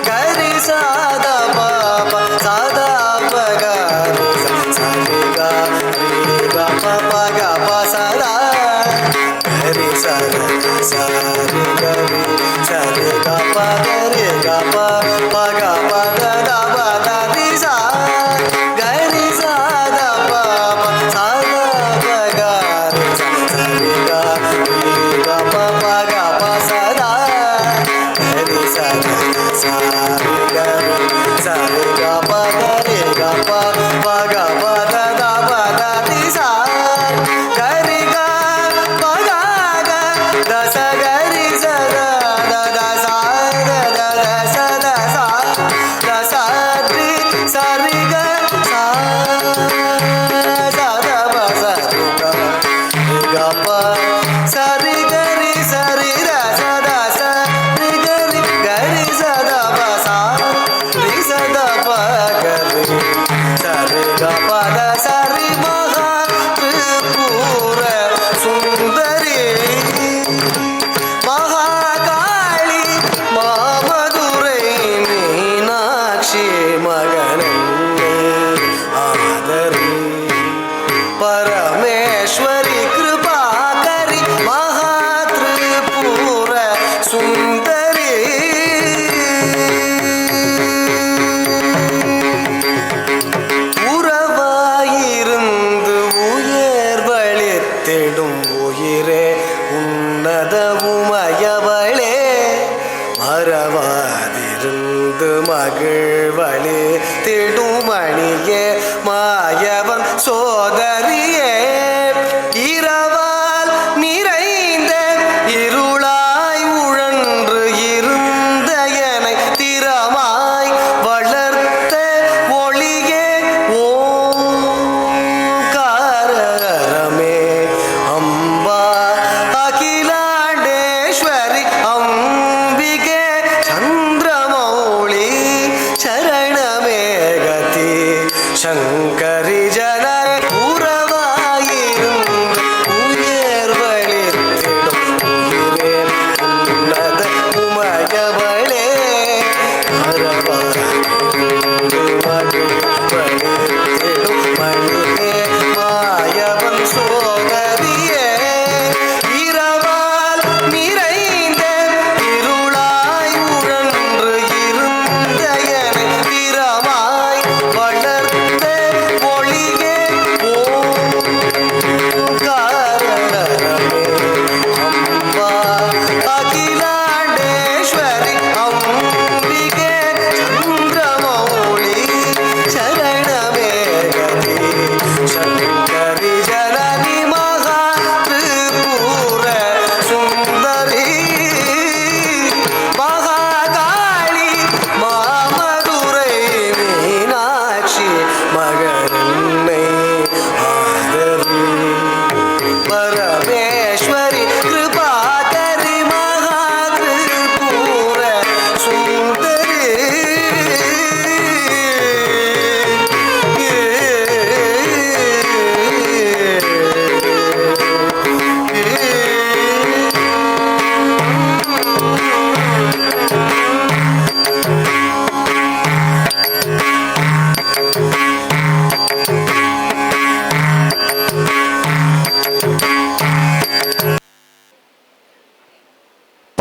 கரி சத பப சதா பகாரி சரிகா ரிகா பக சதா கரி சதா சாரி கரி சரிகா பகரி கப பக பத பத சா கரி சத பப சதா பகாரி சரிகா ரிகா பக சதா கரி சதா சாரி கரி சரிகா பகரி கப பக பத பத சா கரி க பக தச கரி சதா த சா த சத சா தச த்ரி சரி க சா சத ப சரி க ப சரி கரி சரி த சத சரி கரி கரி சத ப சா ரி சத ப கரி சரி க பத சரி மகா திரிபுர சுந்தரி மகாகாளி மாமதுரை மீனாட்சி மகனே ஆதரி பரமேஸ்வரி கிருபாகரி மகா திரிபுர சுந்தரி உறவாயிருந்து உயர்வளித்திடும் உயிரே உன்னத உமையவளே மறவாதிருந்து மகிழ்வழி திடுமணியே மாயவன் சோதரியே இரவால் நிறைந்த இருளாய் உழன்று இருந்த எனை திறமாய் வளர்த்த ஒளியே ஓங்காரமே அம்பா அகிலாண்டேஸ்வரி அம்பிகே சந்திரமௌளி சரணமே கதி சங்கரி ஜன உறவா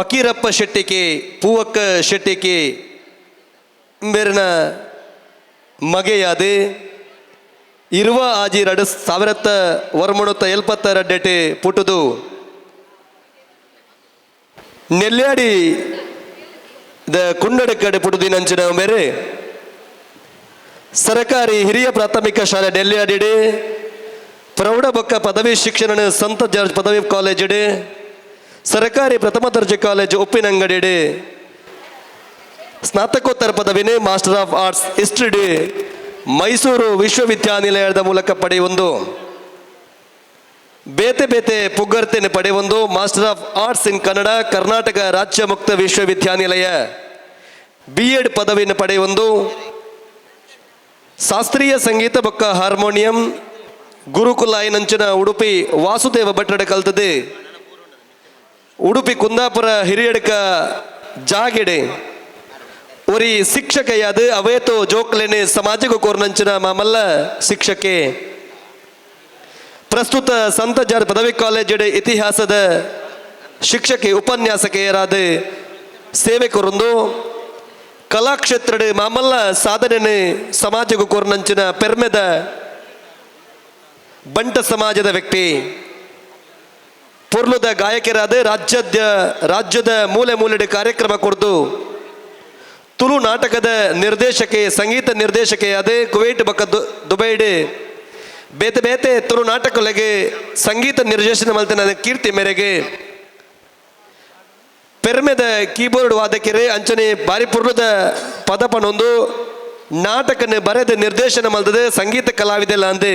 ಫಕೀರಪ್ಪ ಶೆಟ್ಟಿಕೆ ಪೂವಕ್ಕ ಶೆಟ್ಟಿಕೆ ಬೇರೆನ ಮಗೆಯಾದೆ ಇರುವ ಆಜಿ 2072 ಪುಟದು ನೆಲ್ಯಾಡಿ ದ ಕುಂಡಡಕಡೆ ಪುಟುದಿನಂಚಿನ ಬೇರೆ ಸರ್ಕಾರಿ ಹಿರಿಯ ಪ್ರಾಥಮಿಕ ಶಾಲೆ ನೆಲ್ಯಾಡಿಡೆ ಪ್ರೌಢ ಬೊಕ್ಕ ಪದವಿ ಶಿಕ್ಷಣ ಸಂತ ಜಾರ್ಜ್ ಪದವಿ ಕಾಲೇಜಿಡೆ ಸರ್ಕಾರಿ ಪ್ರಥಮ ದರ್ಜೆ ಕಾಲೇಜು ಉಪ್ಪಿನಂಗಡಿಡೆ ಸ್ನಾತಕೋತ್ತರ ಪದವಿನೇ master of arts history Mysuru ವಿಶ್ವವಿದ್ಯಾನಿಲಯದ ಮೂಲಕ ಪಡೆಯುವುದು ಬೇತೆ ಬೇತೆ ಪುಗ್ಗರ್ತೆಯನ್ನು ಪಡೆಯುವುದು master of arts in Kannada Karnataka ರಾಜ್ಯ ಮುಕ್ತ ವಿಶ್ವವಿದ್ಯಾನಿಲಯ B.Ed ಪದವಿಯನ್ನು ಪಡೆಯುವುದು ಶಾಸ್ತ್ರೀಯ ಸಂಗೀತ ಬೊಕ್ಕ ಹಾರ್ಮೋನಿಯಂ ಗುರುಕುಲ ಐನಂಚಿನ ಉಡುಪಿ ವಾಸುದೇವ ಭಟ್ರಡೆ ಕಲ್ತದೆ ಉಡುಪಿ ಕುಂದಾಪುರ ಹಿರಿಯಡ್ಕ ಜಾಗೆಡೆ ಒರಿ ಶಿಕ್ಷಕೆಯಾದ ಅವೇತೋ ಜೋಕ್ಲೆನೆ ಸಮಾಜಿಕ ಕೋರ್ನಂಚಿನ ಮಾಮಲ್ಲ ಶಿಕ್ಷಕೆ ಪ್ರಸ್ತುತ ಸಂತ ಜಾರ್ಜ್ ಪದವಿ ಕಾಲೇಜ್ ಇತಿಹಾಸದ ಶಿಕ್ಷಕಿ ಉಪನ್ಯಾಸಕೆಯರಾದ ಸೇವೆ ಕೊರೊಂದು ಕಲಾಕ್ಷೇತ್ರದ ಮಾಮಲ್ಲ ಸಾಧನೆ ಸಮಾಜಿಕ ಕೋರ್ನಂಚಿನ ಪೆರ್ಮೆದ ಬಂಟ ಸಮಾಜದ ವ್ಯಕ್ತಿ ಪುರ್ಲುದ ಗಾಯಕರಾದ ರಾಜ್ಯದ ಮೂಲೆ ಮೂಲೆಡೆ ಕಾರ್ಯಕ್ರಮ ಕೊಡ್ದು ತುಳು ನಾಟಕದ ನಿರ್ದೇಶಕೆ ಸಂಗೀತ ನಿರ್ದೇಶಕೆಯಾದ ಕುವೈಟ್ ಬಕ್ಕ ದುಬೈಡೆ ಬೇತೆ ಬೇತೆ ತುಳು ನಾಟಕಗಳಿಗೆ ಸಂಗೀತ ನಿರ್ದೇಶನ ಮಲ್ತನ ಕೀರ್ತಿ ಮೇರೆಗೆ ಪೆರ್ಮೆದ ಕೀಬೋರ್ಡ್ ವಾದಕರೇ ಅಂಚನೆ ಬಾರಿ ಪುರ್ಲುದ ಪದಪನೊಂದು ನಾಟಕನ ಬರೆದ ನಿರ್ದೇಶನ ಮಲ್ತದೆ ಸಂಗೀತ ಕಲಾವಿದೆಲ್ಲ ಅಂದೆ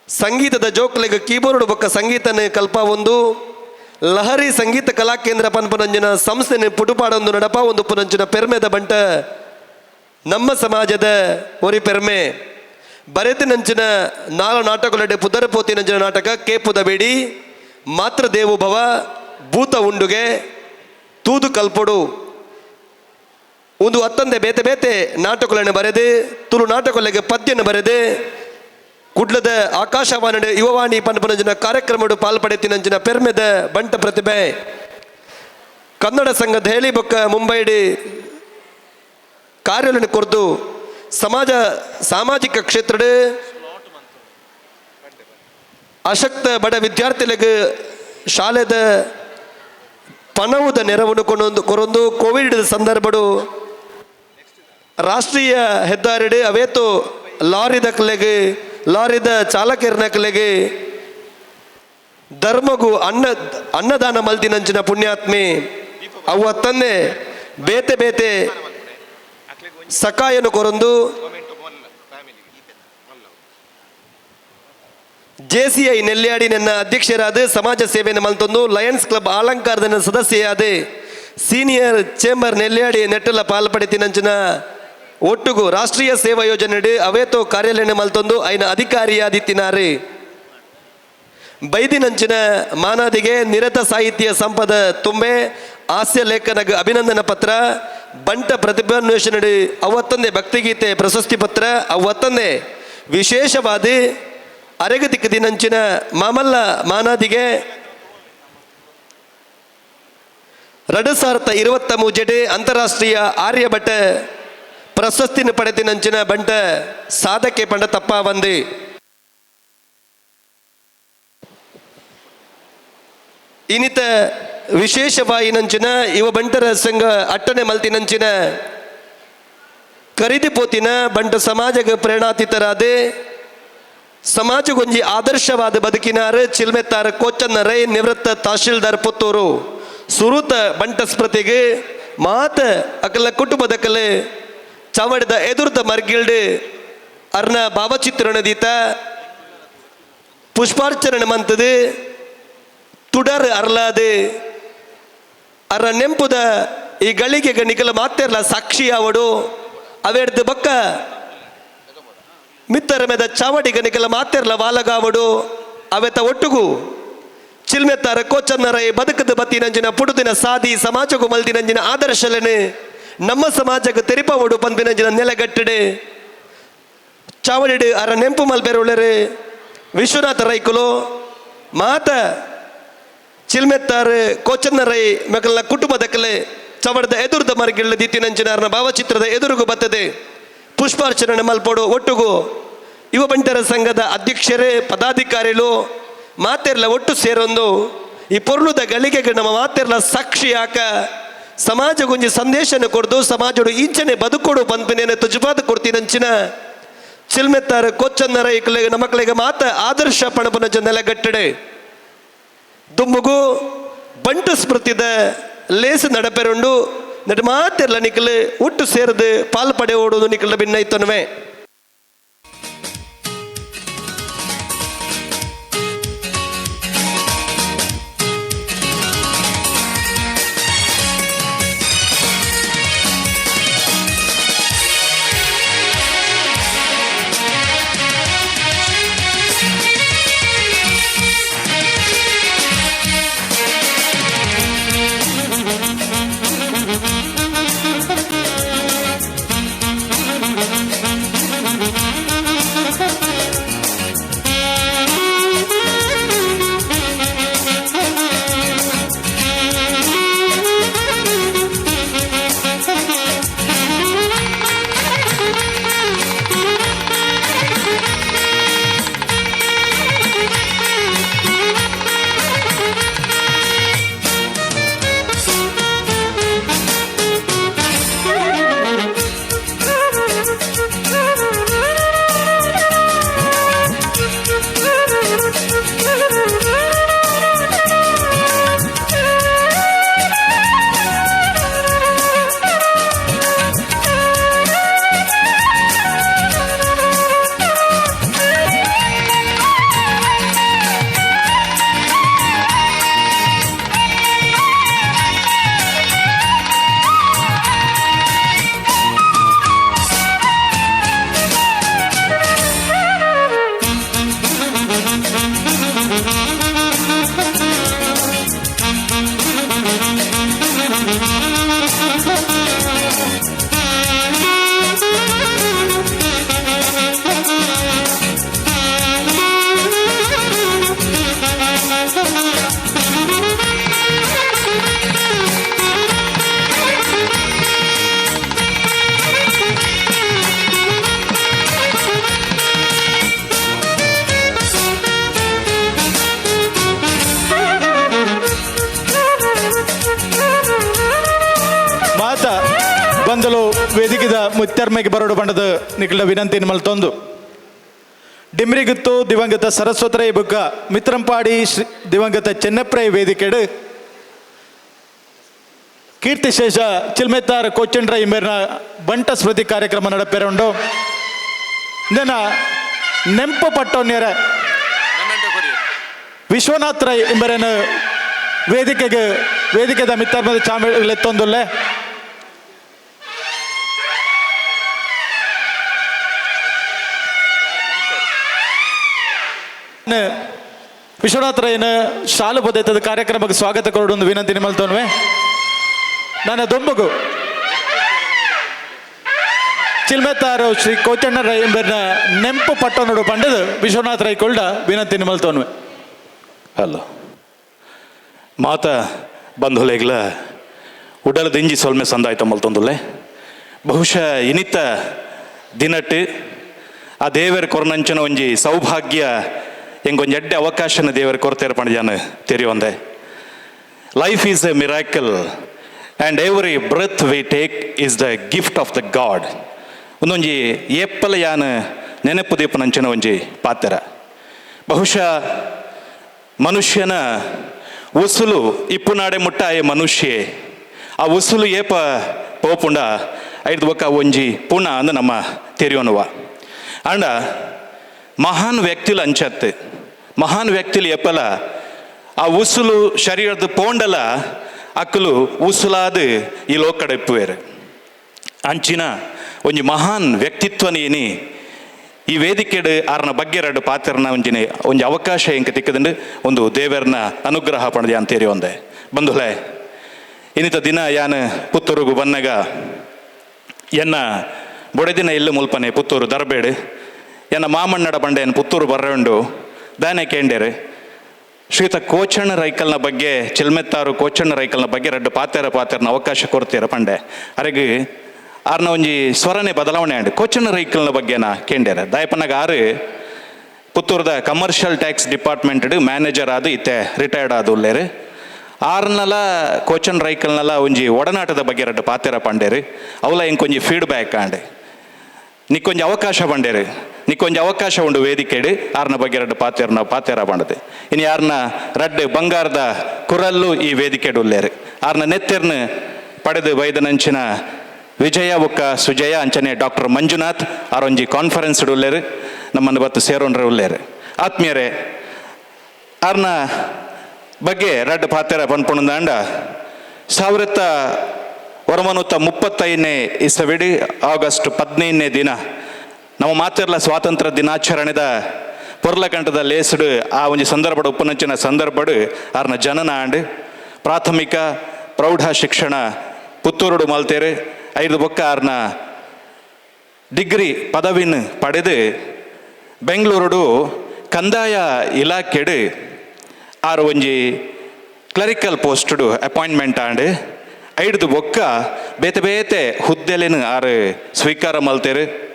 ಸಂಗೀತದ ಜೋಕ್ಲೆಗೆ ಕೀಬೋರ್ಡ್ ಬೊಕ್ಕ ಸಂಗೀತನ ಕಲ್ಪ ಒಂದು ಲಹರಿ ಸಂಗೀತ ಕಲಾ ಕೇಂದ್ರ ಪನ್ಪುನಂಜನ ಸಂಸ್ಥೆನ ಪುಟುಪಾಡೊಂದು ನಡಪ ಒಂದು ಪುನಂಜನ ಪೆರ್ಮೆದ ಬಂಟ ನಮ್ಮ ಸಮಾಜದ ಒರಿ ಪೆರ್ಮೆ ಬರೆತಿನಂಚಿನ 4 ನಾಟಕಗಳಡೆ ಪುದರ ಪೋತಿನಂಚಿನ ನಾಟಕ ಕೇಪುದ ಬೇಡಿ ಮಾತ್ರ ದೇವು ಭವ ಭೂತ ಉಂಡುಗೆ ತೂದು ಕಲ್ಪೊಡು ಒಂದು 10 ಬೇತೆ ಬೇತೆ ನಾಟಕಗಳನ್ನು ಬರೆದು ತುಳು ನಾಟಕಗಳಿಗೆ ಪದ್ಯನ ಬರೆದು ಕುಡ್ಲದ ಆಕಾಶವಾಣಿ ಯುವವಾಣಿ ಪನ್ಪನಂಜಿನ ಕಾರ್ಯಕ್ರಮಡು ಪಾಲ್ಪಡೆತಿನಂಚಿನ ಪೆರ್ಮೆದ ಬಂಟ ಪ್ರತಿಭೆ ಕನ್ನಡ ಸಂಘ ದೆಹಲಿ ಬೊಕ್ಕ ಮುಂಬೈಡಿ ಕಾರ್ಯಗಳನ್ನು ಕೊರ್ದು ಸಾಮಾಜಿಕ ಕ್ಷೇತ್ರದ ಅಶಕ್ತ ಬಡ ವಿದ್ಯಾರ್ಥಿಗಳಿಗೆ ಶಾಲೆದ ಪಣವುದ ನೆರವನ್ನು ಕೊರೊಂದು ಕೋವಿಡ್ ಸಂದರ್ಭಡು ರಾಷ್ಟ್ರೀಯ ಹೆದ್ದಾರಿಡೆ ಅವೇತು ಲಾರಿದ ಚಾಲಕರ್ನಕಲೆಗೆ ಧರ್ಮಗು ಅನ್ನದಾನ ಮಲ್ತಿನಂಚಿನ ಪುಣ್ಯಾತ್ಮೆ ಅವು ತಂದೆ ಬೇತೆ ಬೇತೆ ಸಕಾಯನು ಕೊರೊಂದು JCI ನೆಲ್ಯಾಡಿ ನನ್ನ ಅಧ್ಯಕ್ಷರಾದ ಸಮಾಜ ಸೇವೆಯನ್ನು ಮಲ್ತೊಂದು ಲಯನ್ಸ್ ಕ್ಲಬ್ ಅಲಂಕಾರದ ಸದಸ್ಯೆಯಾದ ಸೀನಿಯರ್ ಚೇಂಬರ್ ನೆಲ್ಯಾಡಿ ನೆಟ್ಟಲ ಪಾಲ್ಪಡೆತಿನಂಚಿನ ಒಟ್ಟುಗು ರಾಷ್ಟ್ರೀಯ ಸೇವಾ ಯೋಜನೆ ಅವೇತೋ ಕಾರ್ಯಾಲಯ ಮಲ್ತೊಂದು ಐನ ಅಧಿಕಾರಿಯಾದಿತ್ತಿನಾರೆ ಬೈದಿನಂಚಿನ ಮಾನಾದಿಗೆ ನಿರತ ಸಾಹಿತ್ಯ ಸಂಪದ ತುಂಬೆ ಹಾಸ್ಯ ಲೇಖನ ಅಭಿನಂದನ ಪತ್ರ ಬಂಟ ಪ್ರತಿಭಾನ್ವೇಷಣೆ ಅವತ್ತಂದೆ ಭಕ್ತಿಗೀತೆ ಪ್ರಶಸ್ತಿ ಪತ್ರ ಅವತ್ತಂದೆ ವಿಶೇಷವಾದ ಅರೆಗತಿಕ ದಿನಂಚಿನ ಮಾಮಲ್ಲ ಮಾನಾದಿಗೆ 2023 ಅಂತಾರಾಷ್ಟ್ರೀಯ ಆರ್ಯಭಟ ಪ್ರಶಸ್ತಿನ ಪಡೆದಿನಂಚಿನ ಬಂಟ ಸಾಧಕೆ ಪಂಡ ತಪ್ಪ ಬಂದೆ ಇನಿತ ವಿಶೇಷವಾಯಿನಂಚಿನ ಇವ ಬಂಟರ ಸಂಘ ಅಟ್ಟನೆ ಮಲ್ತಿನಂಚಿನ ಖರೀದಿ ಪೋತಿನ ಬಂಟ ಸಮಾಜಗ ಪ್ರೇರಣಾತೀತರಾದೆ ಸಮಾಜಗೊಂಜಿ ಆದರ್ಶವಾದ ಬದುಕಿನಾರ ಚಿಲ್ಮೆತ್ತಾರ ಕೋಚನ್ನ ರೈ ನಿವೃತ್ತ ತಹಶೀಲ್ದಾರ್ ಪುತ್ತೂರು ಸುರೂತ ಬಂಟ ಸ್ಮೃತಿಗೆ ಮಾತ ಅಕಲ ಕುಟುಂಬದಕಲೆ ಚವಡದ ಎದುರ್ದ ಮರ್ಗಿಲ್ಡ್ ಅರ್ನ ಭಾವಚಿತ್ರಣದೀತ ಪುಷ್ಪಾರ್ಚನೆ ಮಂತದು ತುಡರ್ ಅರ್ಲಾದೆ ಅರ ನೆಂಪುದ ಈ ಗಳಿಗೆ ನಿಕಲ ಮಾತೆರ್ಲ ಸಾಕ್ಷಿ ಅವಡು ಅವೆಡ್ದು ಬಕ್ಕ ಮಿತ್ತರ ಮೇದ ಚಾವಡಿಗ ನಿಕಲ ಮಾತೆರ್ಲ ವಾಲಗಾವಡು ಅವೆತ ಒಟ್ಟುಗು ಚಿಲ್ಮೆತ್ತಾರ ಕೋಚನ್ನರೈ ಬದುಕದ ಬತ್ತಿನಂಜಿನ ಪುಡುದಿನ ಸಾದಿ ಸಮಾಜಗೂ ಮಲ್ದಿನಂಜಿನ ಆದರ್ಶಲೆನೆ ನಮ್ಮ ಸಮಾಜಕ್ಕೆ ತೆರಿಪವಡು ಪಂಪಿನಂಜಿನ ನೆಲೆಗಟ್ಟಡೆ ಚಾವಡಿಡು ಅರ ನೆಂಪು ಮಲ್ಪೆರುಳರೆ ವಿಶ್ವನಾಥ ರೈಕುಲು ಮಾತ ಚಿಲ್ಮೆತ್ತಾರು ಕೋಚನ್ನರೈ ಮಕ್ಕಳ ಕುಟುಂಬದಕ್ಕಲೆ ಚವಡದ ಎದುರುದ ಮರಗಿಳ್ಳ ದಿತ್ತಿನಂಚಿನಾರನ ಭಾವಚಿತ್ರದ ಎದುರುಗೂ ಬರ್ತದೆ ಪುಷ್ಪಾರ್ಚನೆ ಮಲ್ಪೋಡು ಒಟ್ಟುಗೂ ಯುವ ಬಂಟರ ಸಂಘದ ಅಧ್ಯಕ್ಷರೇ ಪದಾಧಿಕಾರಿಗಳು ಮಾತೆರ್ಲ ಒಟ್ಟು ಸೇರೊಂದು ಈ ಪೊರ್ಲುದ ಗಳಿಗೆಗೆ ನಮ್ಮ ಮಾತೆರ್ಲ ಸಾಕ್ಷಿ ಹಾಕ ಸಮಾಜಗೊಂಜಿ ಸಂದೇಶನ ಕೊಡ್ದು ಸಮಾಜಡು ಈಂಚನೆ ಬದುಕೊಡು ಪಂಪಿನೇನೆ ತುಜುಪಾದ ಕೊಡ್ತೀನಂಚಿನ ಚಿಲ್ಮೆತ್ತಾರ ಕೊಚ್ಚನ್ನರ ಇಕ್ಕಲಿಗೆ ನಮ್ಮಕ್ಕಳಿಗೆ ಮಾತ ಆದರ್ಶ ಪಣಪನ ನೆಲೆಗಟ್ಟಡೆ ದುಮ್ಮುಗು ಬಂಟು ಸ್ಮೃತಿದ ಲೇಸು ನಡಪೆರುಂಡು ನಟ ಮಾತೆರ್ಲ ನಿಕ್ಕಲು ಒಟ್ಟು ಸೇರದು ಪಾಲ್ ಪಡೆ ಓಡುವುದು ನಿಕ್ಕಲ ಭಿನ್ನ ಇತ್ತನುವೆ ಬಂದಲು ವೇದಿಕೆದ ಮುತ್ತರ್ಮೆಗೆ ಬರೋಡು ಬಂಡದ ನಿಖಿಲ ವಿನಂತಿನ ಮಲ್ತೊಂದು ಡಿಮ್ರಿಗುತ್ತು ದಿವಂಗತ ಸರಸ್ವತರೈ ಬುಕ್ಕ ಮಿತ್ರಂಪಾಡಿ ದಿವಂಗತ ಚೆನ್ನಪ್ರೈ ವೇದಿಕೆಡು ಕೀರ್ತಿಶೇಷ ಚಿಲ್ಮೆತ್ತಾರ ಕೊಚ್ಚಂಡ್ರ ಇಮೇರ್ನ ಬಂಟ ಸ್ಮೃತಿ ಕಾರ್ಯಕ್ರಮ ನಡಪೆರುಂಡು ಇಂದನ ನೆಂಪು ಪಟ್ಟೋನ್ಯರ ವಿಶ್ವನಾಥ್ ರೈ ಇಂಬರನ ವೇದಿಕೆದ ಮಿತ್ತರ್ಮದ ಚಾಮೆಳೆತ್ತೊಂದುಲ್ಲೆ ವಿಶ್ವನಾಥ್ ರೈನ ಶಾಲು ಬದೈತದ ಕಾರ್ಯಕ್ರಮಕ್ಕೆ ಸ್ವಾಗತ ಕೊರಡು ವಿನಂತಿ ನಿಮ್ಮಲ್ತೋನ್ವೆ ನನ್ನ ದೊಂಬಗು ಚಿಲ್ಮೆತ್ತಾರು ಶ್ರೀ ಕೋಚಣ್ಣ ರೈ ಎಂಬರ್ನ ನೆಂಪು ಪಟ್ಟನೋಡು ಪಂಡದು ವಿಶ್ವನಾಥ್ ರೈ ಕೊಳ್ಳ ವಿನಂತಿ ನಿಮ್ಮಲ್ತೋನ್ವೆ ಅಲ್ಲ ಮಾತ ಬಂಧುಲೆಗ್ಲ ಉಡಲ ದಿಂಜಿ ಸೊಲ್ಮೆ ಸಂದಾಯ್ತ ಮಲ್ತೊಂದುಲ್ಲೆ ಬಹುಶಃ ಇನಿತ್ತ ದಿನಟ್ಟು ಆ ದೇವರ ಕೊರನಂಚನ ಒಂಜಿ ಸೌಭಾಗ್ಯ ಎಂಗೊಂದು ಎಡ್ಡೆ ಅವಕಾಶನ ದೇವರ ಕೊರತೇರು ಪಂಡ್ಯಾನ ತೆರೆಯೊಂದೆ life is a miracle and every breath we take is the gift of the god ಒಂದೊಂಜಿ ಏಪ್ಪಲ ಯಾನ ನೆನಪು ದೀಪನಂಚನ ಒಂಜಿ ಪಾತ್ರ ಬಹುಶಃ ಮನುಷ್ಯನ ಉಸುಲು ಇಪ್ಪುನಾಡೆ ಮುಟ್ಟ ಆಯೆ ಮನುಷ್ಯೆ ಆ ಉಸುಲು ಏಪ ಪೋಪುಂಡ ಐದು ಒಕ್ಕ ಒಂಜಿ ಪುಣ ಅಂದ ನಮ್ಮ ತೆರೆಯೋನುವ ಅಂಡ ಮಹಾನ್ ವ್ಯಕ್ತಿಲು ಅಂಚತ್ತೆ ಮಹಾನ್ ವ್ಯಕ್ತಿಲು ಎಪ್ಪಲ ಆ ಉಸುಲು ಶರೀರದ ಪೋಂಡಲ ಅಕ್ಕಲು ಉಸುಲಾದ ಈ ಲೋಕಡ ಇಪ್ಪುವೇರು ಅಂಚಿನ ಒಂಜಿ ಮಹಾನ್ ವ್ಯಕ್ತಿತ್ವನೇನಿ ಈ ವೇದಿಕೆಡು ಆರನ ಬಗ್ಗೆ ಎರಡು ಪಾತ್ರನ ಒಂಜಿ ಅವಕಾಶ ಎಂಕ ತಿಕ್ಕದಂಡು ಒಂದು ದೇವರನ ಅನುಗ್ರಹ ಪಣದೆ ಅಂತೇರಿ ಒಂದೆ ಬಂಧುಲೆ ಇನ್ನಿತ ದಿನ ಯಾನು ಪುತ್ತೂರುಗು ಬನ್ನಗ ಎನ್ನ ಬೊಡೆದಿನ ಇಲ್ಲು ಮುಲ್ಪನೆ ಪುತ್ತೂರು ದರ್ಬೇಡು ಎನ್ನ ಮಾಮಣ್ಣಡ ಬಂಡೆಯನ್ನು ಪುತ್ತೂರು ಬರ್ರೆಂಡು ದಾನೆ ಕೇಂಡೇರು ಶ್ರೀಯುತ ಕೋಚಣ್ಣ ರೈಕಲ್ನ ಬಗ್ಗೆ ಚಿಲ್ಮೆತ್ತಾರು ಕೋಚಣ್ಣ ರೈಕಲ್ನ ಬಗ್ಗೆ ಎರಡು ಪಾತೆರನ ಅವಕಾಶ ಕೊಡ್ತೀರ ಪಂಡೆ ಅರೆಗೆ ಆರ್ನ ಒಂಜಿ ಸ್ವರನೇ ಬದಲಾವಣೆ ಆಂಡು ಕೋಚಣ್ಣ ರೈಕಲ್ನ ಬಗ್ಗೆನ ಕೇಂಡ್ಯಾರ ದಾಯಪನ್ನಾಗ ಆರು ಪುತ್ತೂರದ ಕಮರ್ಷಿಯಲ್ ಟ್ಯಾಕ್ಸ್ ಡಿಪಾರ್ಟ್ಮೆಂಟ್ ಮ್ಯಾನೇಜರ್ ಆದು ಇತ್ತೆ ರಿಟೈರ್ಡ್ ಆದು ಉಳ್ಳೇರು ಆರ್ನಲ ಕೋಚನ್ ರೈಕಲ್ನಲ ಒಂಜಿ ಒಡನಾಟದ ಬಗ್ಗೆ ಎರಡು ಪಾತೆರ ಪಂಡೇರು ಅವಲ ಇಂಕೊಂಜಿ ಫೀಡ್ಬ್ಯಾಕ್ ಆಂಡೆ ನಿಕ್ಕೊಂಜಿ ಅವಕಾಶ ಪಂಡೇರು ನಿಕ್ಕೊಂಜಿ ಅವಕಾಶ ಉಂಡು ವೇದಿಕೆಡು ಆರ್ನ ಬಗ್ಗೆ ಎರಡು ಪಾತೆರ ಪಂಡದೆ ಇನ್ನು ಯಾರನ್ನ ರಡ್ಡು ಬಂಗಾರದ ಕುರಲ್ಲು ಈ ವೇದಿಕೆಡು ಉಳ್ಳೇರು ಆರ್ನ ನೆತ್ತೆರ್ನ ಪಡೆದು ಬೈದನಂಚಿನ ವಿಜಯ ಬೊಕ್ಕ ಸುಜಯ ಅಂಚನೆ ಡಾಕ್ಟರ್ ಮಂಜುನಾಥ್ ಆರೊಂಜಿ ಕಾನ್ಫರೆನ್ಸ್ ಉಳ್ಳೇರು ನಮ್ಮನ್ನು ಬತ್ತು ಸೇರೋನ್ರೆ ಉಳ್ಳೇರು ಆತ್ಮೀಯರೇ ಆರ್ನ ಬಗ್ಗೆ ರಡ್ಡು ಪಾತೆರ ಪನ್ಪುಣಂದಾಂಡ 1935 ಇಸವಿಡಿ ಆಗಸ್ಟ್ 15 ದಿನ ನಮ್ಮ ಮಾತೆರ್ಲ ಸ್ವಾತಂತ್ರ್ಯ ದಿನಾಚರಣೆದ ಪೊರ್ಲಕಂಠದ ಲೇಸುಡು ಆ ಒಂಜಿ ಸಂದರ್ಭಡು ಉಪ್ಪುನಂಚಿನ ಸಂದರ್ಭಡು ಆರ್ನ ಜನನ ಆಂಡ್ ಪ್ರಾಥಮಿಕ ಪ್ರೌಢ ಶಿಕ್ಷಣ ಪುತ್ತೂರುಡು ಮಲ್ತೇರು ಐದು ಬೊಕ್ಕ ಆರ್ನ ಡಿಗ್ರಿ ಪದವಿನ ಪಡೆದು ಬೆಂಗಳೂರುಡು ಕಂದಾಯ ಇಲಾಖೆಡು ಆರು ಒಂಜಿ ಕ್ಲರಿಕಲ್ ಪೋಸ್ಟುಡು ಅಪಾಯಿಂಟ್ಮೆಂಟ್ ಆಂಡ್ ಐದು ಬೊಕ್ಕ ಬೇತೆ ಬೇತೆ ಹುದ್ದೆಲೆನು ಆರು ಸ್ವೀಕಾರ ಮಲ್ತೇರು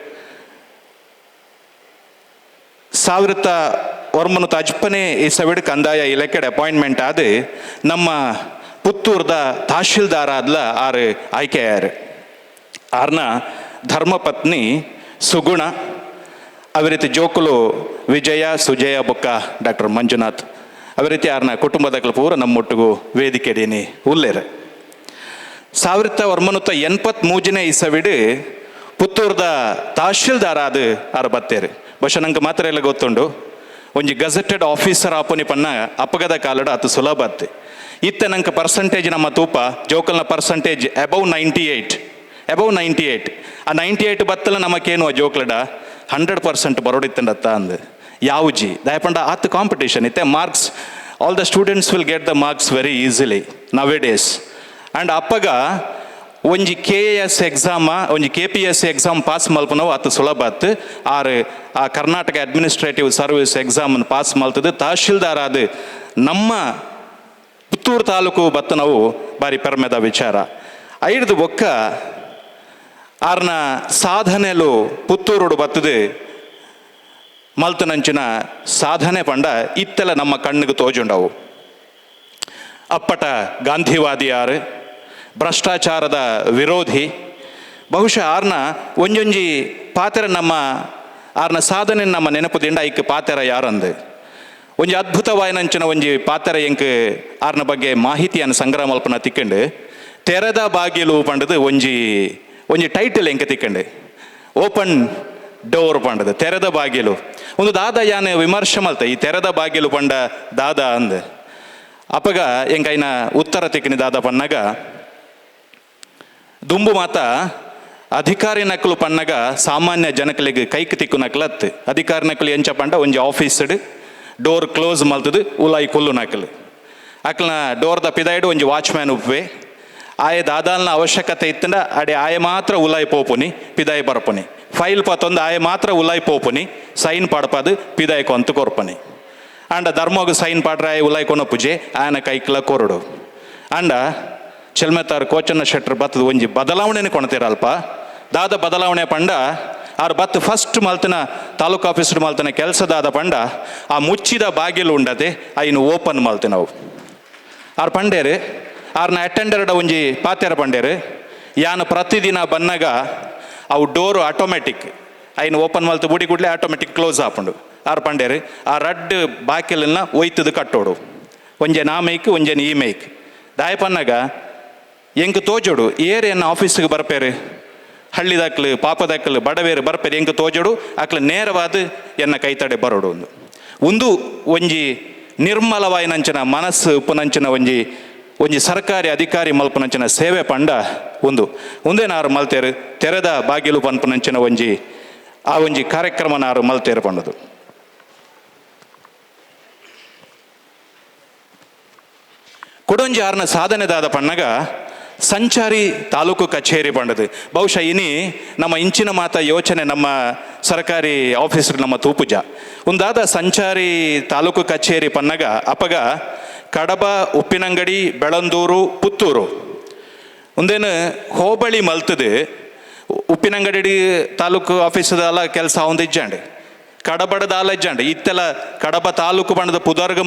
1950 ಇಸವಿಡ್ ಕಂದಾಯ ಇಲಾಖೆಡ್ ಅಪಾಯಿಂಟ್ಮೆಂಟ್ ಆದ ನಮ್ಮ ಪುತ್ತೂರ್ದ ತಹಶೀಲ್ದಾರ್ ಆದ್ಲ ಆರು ಆಯ್ಕೆಯಾರು ಆರ್ನ ಧರ್ಮಪತ್ನಿ ಸುಗುಣ ಅದೇ ರೀತಿ ಜೋಕುಲು ವಿಜಯ ಸುಜಯ ಬೊಕ್ಕ ಡಾಕ್ಟರ್ ಮಂಜುನಾಥ್ ಅದೇ ರೀತಿ ಆರ್ನ ಕುಟುಂಬದ ಪೂರ ನಮ್ಮೊಟ್ಟಿಗೂ ವೇದಿಕೆಡೀನಿ ಉಲ್ಲೇರು 1983 ಇಸವಿಡ್ ಪುತ್ತೂರ್ದ ತಹಶೀಲ್ದಾರ್ ಆದ ಆರು ಬತ್ತೇರು ಬಹುಶಃ ನಂಗೆ ಮಾತ್ರ ಎಲ್ಲ ಗೊತ್ತುಂಡು ಒಂಜಿ ಗಜೆಟೆಡ್ ಆಫೀಸರ್ ಆಪುನಿ ಪನ್ನ ಅಪಗದ ಕಾಲಡು ಅದು ಸುಲಭ ಅತ್ತೆ ಇತ್ತ ನಂಗೆ ಪರ್ಸಂಟೇಜ್ ನಮ್ಮ ತೂಪ ಜೋಕಲ್ನ ಪರ್ಸಂಟೇಜ್ ಅಬೌವ್ 98 ಆ 98 ಬತ್ತಲ ನಮಗೇನು ಆ ಜೋಕ್ಲಡ 100% ಬರೋಡಿತ್ತಂಡತ್ತ ಅಂದು ಯಾವುಜಿ ದಯಪಂಡ ಆತ್ ಕಾಂಪಿಟೇಷನ್ ಇತ್ತೆ marks all the students will get the marks very easily nowadays and ಅಪ್ಪಗ ಒಂಜಿ KAS ಎಕ್ಸಾಮ ಒಂಜಿ KPSC ಎಕ್ಸಾಮ್ ಪಾಸ್ ಮಲ್ಪನವು ಅತ್ತು ಸುಲಭ ಅತ್ತು ಆರು ಆ ಕರ್ನಾಟಕ ಅಡ್ಮಿನಿಸ್ಟ್ರೇಟಿವ್ ಸರ್ವಿಸ್ ಎಕ್ಸಾಮನ್ನು ಪಾಸ್ ಮಲ್ತದ್ದು ತಹಶೀಲ್ದಾರ್ ಆದ ನಮ್ಮ ಪುತ್ತೂರು ತಾಲೂಕು ಬತ್ತನವು ಬಾರಿ ಪೆರ್ಮೆದ ವಿಚಾರ ಐದು ಬೊಕ್ಕ ಆರ್ನ ಸಾಧನೆಲು ಪುತ್ತೂರುಡು ಬತ್ತದು ಮಲ್ತನಂಚಿನ ಸಾಧನೆ ಪಂಡ ಇತ್ತೆಲ್ಲ ನಮ್ಮ ಕಣ್ಣಿಗೆ ತೋಜುಂಡವು ಅಪ್ಪಟ ಗಾಂಧಿವಾದಿ ಆರು ಭ್ರಷ್ಟಾಚಾರದ ವಿರೋಧಿ ಬಹುಶಃ ಆರ್ನ ಒಂಜೊಂಜಿ ಪಾತೆರ ನಮ್ಮ ಆರ್ನ ಸಾಧನೆ ನಮ್ಮ ನೆನಪುದಿಂದ ಐಕ್ ಪಾತೆರ ಯಾರಂದು ಒಂಜಿ ಅದ್ಭುತವಾಯಿನಂಚಿನ ಒಂಜಿ ಪಾತೆರ ಎಂಕ್ ಆರ್ನ ಬಗ್ಗೆ ಮಾಹಿತಿಯನ್ನು ಸಂಗ್ರಹ ಮಲ್ಪನ ತಿಕ್ಕಂಡು ತೆರೆದ ಬಾಗಿಲು ಪಂಡದು ಒಂಜಿ ಟೈಟಲ್ ಎಂಕ ತಿಕ್ಕಂಡು ಓಪನ್ ಡೋರ್ ಪಂಡದು ತೆರೆದ ಬಾಗಿಲು ಒಂದು ದಾದ ಯಾನು ವಿಮರ್ಶೆ ಮಲ್ತ ಈ ತೆರೆದ ಬಾಗಿಲು ಪಂಡ ದಾದ ಅಂದ್ ಅಪಗ ಎಂಕೈನ ಉತ್ತರ ತಿಕ್ಕನಿ ದಾದ ಪನ್ನಗ ದುಂಬು ಮಾತ ಅಧಿಕಾರಿ ನಕಲು ಪನ್ನಗ ಸಾಮಾನ್ಯ ಜನಕಲಿಗೆ ಕೈಕ್ ತಿಕ್ಕು ನಕಲತ್ ಅಧಿಕಾರಿ ನಕಲು ಎಂಚ ಪಂಡ ಒಂಜಿ ಆಫೀಸ್ಡ್ ಡೋರ್ ಕ್ಲೋಸ್ ಮಲ್ತದು ಉಲಾಯಿ ಕುಲ್ಲು ನಕಲು ಅಕ್ಲನ ಡೋರ್ದ ಪಿದಾಯ್ಡು ಒಂಜಿ ವಾಚ್ಮ್ಯಾನ್ ಉಪ್ಪೆ ಆಯ ದಾದಾಲ್ನ ಅವಶ್ಯಕತೆ ಇತ್ತಂಡ ಅಡೆ ಆಯ ಮಾತ್ರ ಉಲಾಯಿ ಪೋಪುನಿ ಪಿದಾಯಿ ಬರ್ಪುನಿ ಫೈಲ್ ಪತ್ತೊಂದು ಆಯ ಮಾತ್ರ ಉಲಾಯಿ ಪೋಪುನಿ ಸೈನ್ ಪಡ್ಪದು ಪಿದಾಯಿ ಕೊಂತು ಕೊರ್ಪನಿ ಅಂಡ ಧರ್ಮೋಗ ಸೈನ್ ಪಾಡ್ರೆ ಆಯ ಉಲಾಯಿ ಕೊನಪುಜೆ ಆಯನ ಕೈಕ್ಲ ಕೊರಡು ಅಂಡ ಚಿಲ್ಮೆತ್ತಾರು ಕೋಚನ್ನ ಶೆಟ್ರ್ ಬತ್ತದ ಒಂಜಿ ಬದಲಾವಣೆನೇ ಕೊಣತೀರಲ್ಪ ದಾದ ಬದಲಾವಣೆ ಪಂಡ ಆರು ಬತ್ತು ಫಸ್ಟ್ ಮಲ್ತನ ತಾಲೂಕು ಆಫೀಸ್ಡ್ ಮಲ್ತನ ಕೆಲಸದಾದ ಪಂಡ ಆ ಮುಚ್ಚಿದ ಬಾಗಿಲು ಉಂಡದೆ ಐನು ಓಪನ್ ಮಲ್ತಿನವು ಆರು ಪಂಡೇರು ಆರ್ನ ಅಟೆಂಡರ್ಡ ಒಂಜಿ ಪಾತೆರ ಪಂಡೇರು ಯಾನು ಪ್ರತಿದಿನ ಬನ್ನಗ ಅವು ಡೋರು ಆಟೋಮೆಟಿಕ್ ಐನು ಓಪನ್ ಮಲ್ತು ಬುಡಿ ಕೂಡಲೇ ಆಟೋಮೆಟಿಕ್ ಕ್ಲೋಸ್ ಆಪುಂಡು ಆರು ಪಂಡೇರು ಆ ರಡ್ಡು ಬಾಕಿಲನ್ನ ಒಯ್ತದು ಕಟ್ಟೋಡು ಒಂಜೇನು ಆ ಮೈಕ್ ಒಂಜೇನು ಈ ಮೈಕ್ ದಾಯ ಪನ್ನಗ ಎಂಕ್ ತೋಜೋಡು ಏರೇನು ಆಫೀಸಿಗೆ ಬರ್ಪೇರು ಹಳ್ಳಿದಾಕ್ಲು ಪಾಪದಾಕ್ಲು ಬಡವೇರು ಬರ್ಪೇರು ಎಂಕ್ ತೋಜೋಡು ಅಕ್ಲು ನೇರವಾದ ಎನ್ನ ಕೈತಡೆ ಬರೋಡು ಒಂದು ಒಂಜಿ ನಿರ್ಮಲವಾಯಿನಂಚಿನ ಮನಸ್ಸು ಉಪ್ಪುನಂಚಿನ ಒಂಜಿ ಸರ್ಕಾರಿ ಅಧಿಕಾರಿ ಮಲ್ಪನಂಚಿನ ಸೇವೆ ಪಂಡ ಒಂದೇನಾರು ಮಲ್ತೇರು ತೆರೆದ ಬಾಗಿಲು ಪನ್ಪನಂಚಿನ ಒಂಜಿ ಕಾರ್ಯಕ್ರಮನಾರು ಮಲ್ತೇರು ಪಂಡದು ಕುಡೊಂಜಿ ಆರ್ನ ಸಾಧನೆದಾದ ಪನ್ನಗ ಸಂಚಾರಿ ತಾಲೂಕು ಕಚೇರಿ ಬಂಡದು ಬಹುಶಃ ಇನಿ ನಮ್ಮ ಇಂಚಿನ ಮಾತ ಯೋಚನೆ ನಮ್ಮ ಸರ್ಕಾರಿ ಆಫೀಸರ್ ನಮ್ಮ ತೂಪುಜ ಒಂದಾದ ಸಂಚಾರಿ ತಾಲೂಕು ಕಚೇರಿ ಪನ್ನಗ ಅಪಗ ಕಡಬ ಉಪ್ಪಿನಂಗಡಿ ಬೆಳಂದೂರು ಪುತ್ತೂರು ಒಂದೇನು ಹೋಬಳಿ ಮಲ್ತದು ಉಪ್ಪಿನಂಗಡಿ ತಾಲೂಕು ಆಫೀಸದಲ್ಲ ಕೆಲಸ ಒಂದಿಜ್ಜಂಡು ಕಡಬಡದ ಆಲಜ್ಜಂಡು ಇತ್ತೆಲ್ಲ ಕಡಬ ತಾಲೂಕು ಬಣ್ಣದ ಪುದರ್ಗ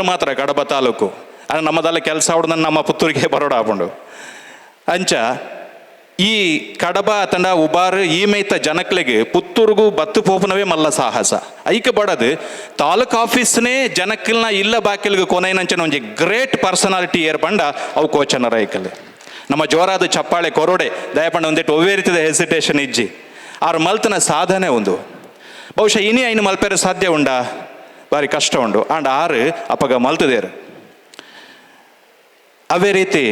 ಮಾತ್ರ ಕಡಬ ತಾಲೂಕು ಅದು ನಮ್ಮದಲ್ಲ ಕೆಲಸ ಹೊಡೆದ ನಮ್ಮ ಪುತ್ತೂರಿಗೆ ಬರೋಡಾಪುಂಡು ಅಂಚ ಈ ಕಡಬ ತಂಡ ಉಬಾರು ಈ ಮೈತ ಜನಕ್ಲೆಗೆ ಪುತ್ತೂರಿಗೂ ಬತ್ತು ಪೋಪನವೇ ಮಲ್ಲ ಸಾಹಸ ಐಕ ಬಡದು ತಾಲೂಕು ಆಫೀಸ್ನೇ ಜನಕ್ಕಲ್ನ ಇಲ್ಲ ಬಾಕಿಲ್ಗೆ ಕೊನೆಯಂಚನ ಒಂಜಿ ಗ್ರೇಟ್ ಪರ್ಸನಾಲಿಟಿ ಏರ್ಪಂಡ ಅವು ಕೋಚನರ ಐಕಲ್ ನಮ್ಮ ಜೋರಾದ ಚಪ್ಪಾಳೆ ಕೊರೋಡೆ ದಯಪಂಡ ಒಂದಿಟ್ಟು ಒವ್ವೇರಿತದ ಹೆಸಿಟೇಷನ್ ಇಜ್ಜಿ ಅವ್ರ ಮಲ್ತನ ಸಾಧನೆ ಒಂದು ಬಹುಶಃ ಇನಿ ಐನು ಮಲ್ಪೇರೆ ಸಾಧ್ಯ ಉಂಡಾ ಬಾರಿ ಕಷ್ಟ ಉಂಡು ಅಂಡ್ ಆರು ಅಪಗ ಮಲ್ತದೇರು ಅವೇ ರೀತಿ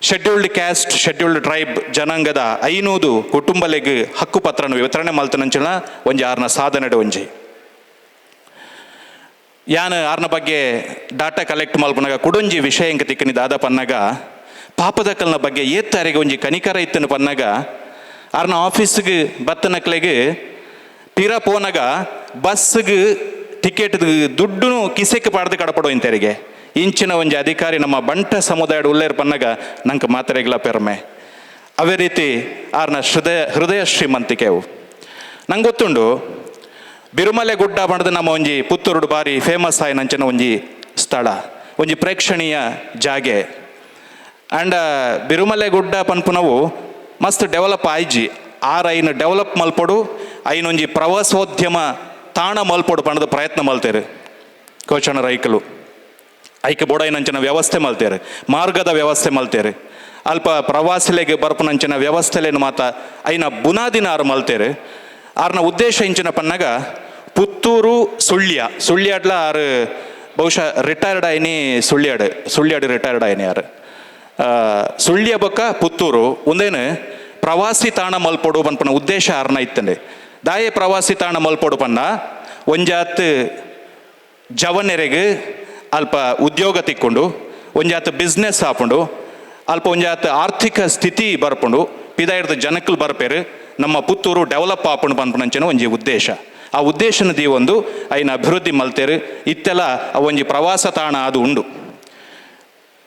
ಶೆಡ್ಯೂಲ್ಡ್ ಕ್ಯಾಸ್ಟ್ ಶೆಡ್ಯೂಲ್ಡ್ ಟ್ರೈಬ್ ಜನಾಂಗದ 500 ಕುಟುಂಬಲೆಗ್ ಹಕ್ಕು ಪತ್ರನ ವಿತರಣೆ ಮಲ್ತನಂಚಿನ ಒಂಜಿ ಆರ್ನ ಸಾಧನೆ ಒಂಜಿ ಯಾನ್ ಆರ್ನ ಬಗ್ಗೆ ಡಾಟಾ ಕಲೆಕ್ಟ್ ಮಲ್ಪನಾಗ ಕುಡೊಂಜಿ ವಿಷಯ ಎಂಕ ತಿಕ್ಕನಿದ ಆದ ಪನ್ನಾಗ ಪಾಪದಕಲ್ನ ಬಗ್ಗೆ ಏತ್ತಾರಿಗೆ ಒಂಜಿ ಕನಿಕರ ಇತ್ತನ ಪನ್ನಾಗ ಆರ್ನ ಆಫೀಸ್ಗೆ ಬತ್ತನಕ್ಲೆಗೆ ತೀರಾ ಪೋನಾಗ ಬಸ್ಗೆ ಟಿಕೆಟ್ ದುಡ್ಡು ಕಿಸೆಕ್ಕೆ ಪಾಡ್ದು ಕಡಪಡೋ ಇಂತರಿಗೆ ಇಂಚಿನ ಒಂಜಿ ಅಧಿಕಾರಿ ನಮ್ಮ ಬಂಟ ಸಮುದಾಯದ ಉಲ್ಲೇರ್ ಪನ್ನಗ ನಂಗೆ ಮಾತರೆಗ್ಲ ಪೆರ್ಮೆ ಅವೇ ರೀತಿ ಆರ್ನ ಹೃದಯ ಶ್ರೀಮಂತಿಕೆ ಅವು ನಂಗೆ ಗೊತ್ತುಂಡು ಬಿರುಮಲೆ ಗುಡ್ಡ ಬಣ್ಣದ ನಮ್ಮ ಒಂಜಿ ಪುತ್ತೂರುಡು ಬಾರಿ ಫೇಮಸ್ ಆಯ್ ನಂಚಿನ ಒಂಜಿ ಸ್ಥಳ ಒಂಜಿ ಪ್ರೇಕ್ಷಣೀಯ ಜಾಗೆ ಆ್ಯಂಡ್ ಬಿರುಮಲೆ ಗುಡ್ಡ ಪನ್ಪುನವು ಮಸ್ತ್ ಡೆವಲಪ್ ಆಯ್ಜಿ ಐನು ಡೆವಲಪ್ ಮಲ್ಪೊಡು ಐನೊಂಜಿ ಪ್ರವಾಸೋದ್ಯಮ ತಾಣ ಮಲ್ಪೊಡು ಪಣದ ಪ್ರಯತ್ನ ಮಲ್ತೇರು ಕೋಚನ ರೈಕಲು ಐಕೆ ಬೋಡೈನಂಚಿನ ವ್ಯವಸ್ಥೆ ಮಲ್ತೇರು ಮಾರ್ಗದ ವ್ಯವಸ್ಥೆ ಮಲ್ತೇರು ಅಲ್ಪ ಪ್ರವಾಸಿಲೆಗೆ ಬರ್ಪನಂಚಿನ ವ್ಯವಸ್ಥೆಲೇನು ಮಾತ ಐನ ಬುನಾದಿನ ಆರು ಮಲ್ತೇರು ಆರ್ನ ಉದ್ದೇಶ ಇಂಚಿನ ಪನ್ನಾಗ ಪುತ್ತೂರು ಸುಳ್ಯಾಡ್ಲ ಆರು ಬಹುಶಃ ರಿಟೈರ್ಡ್ ಆಯ್ನಿ ಸುಳ್ಯಾಡು ರಿಟೈರ್ಡ್ ಆಯ್ನಿ ಯಾರು ಸುಳ್ಯ ಬೊಕ್ಕ ಪುತ್ತೂರು ಒಂದೇನು ಪ್ರವಾಸಿ ತಾಣ ಮಲ್ಪೊಡು ಪನ್ಪನ ಉದ್ದೇಶ ಆರ್ನ ಇತ್ತಂಡೆ ದಾಯೆ ಪ್ರವಾಸಿ ತಾಣ ಮಲ್ಪೊಡು ಪನ್ನ ಒಂಜಾತ್ ಜವನೆರೆಗೆ ಅಲ್ಪ ಉದ್ಯೋಗ ತಿಕ್ಕೊಂಡು ಒಂಜಾತ್ ಬಿಸ್ನೆಸ್ ಆಪುಂಡು ಅಲ್ಪ ಒಂಜಾತ್ ಆರ್ಥಿಕ ಸ್ಥಿತಿ ಬರ್ಪುಂಡು ಪಿದಾಯಿರ್ದ ಜನಕ್ಕಲು ಬರ್ಪೇರು ನಮ್ಮ ಪುತ್ತೂರು ಡೆವಲಪ್ ಆಪುಂಡು ಪನ್ಪನಂಚಿನ ಒಂಜಿ ಉದ್ದೇಶ ಆ ಉದ್ದೇಶನ ಒಂದು ಐನ ಅಭಿವೃದ್ಧಿ ಮಲ್ತೇರು ಇತ್ತೆಲ್ಲ ಒಂಜಿ ಪ್ರವಾಸ ತಾಣ ಅದು ಉಂಡು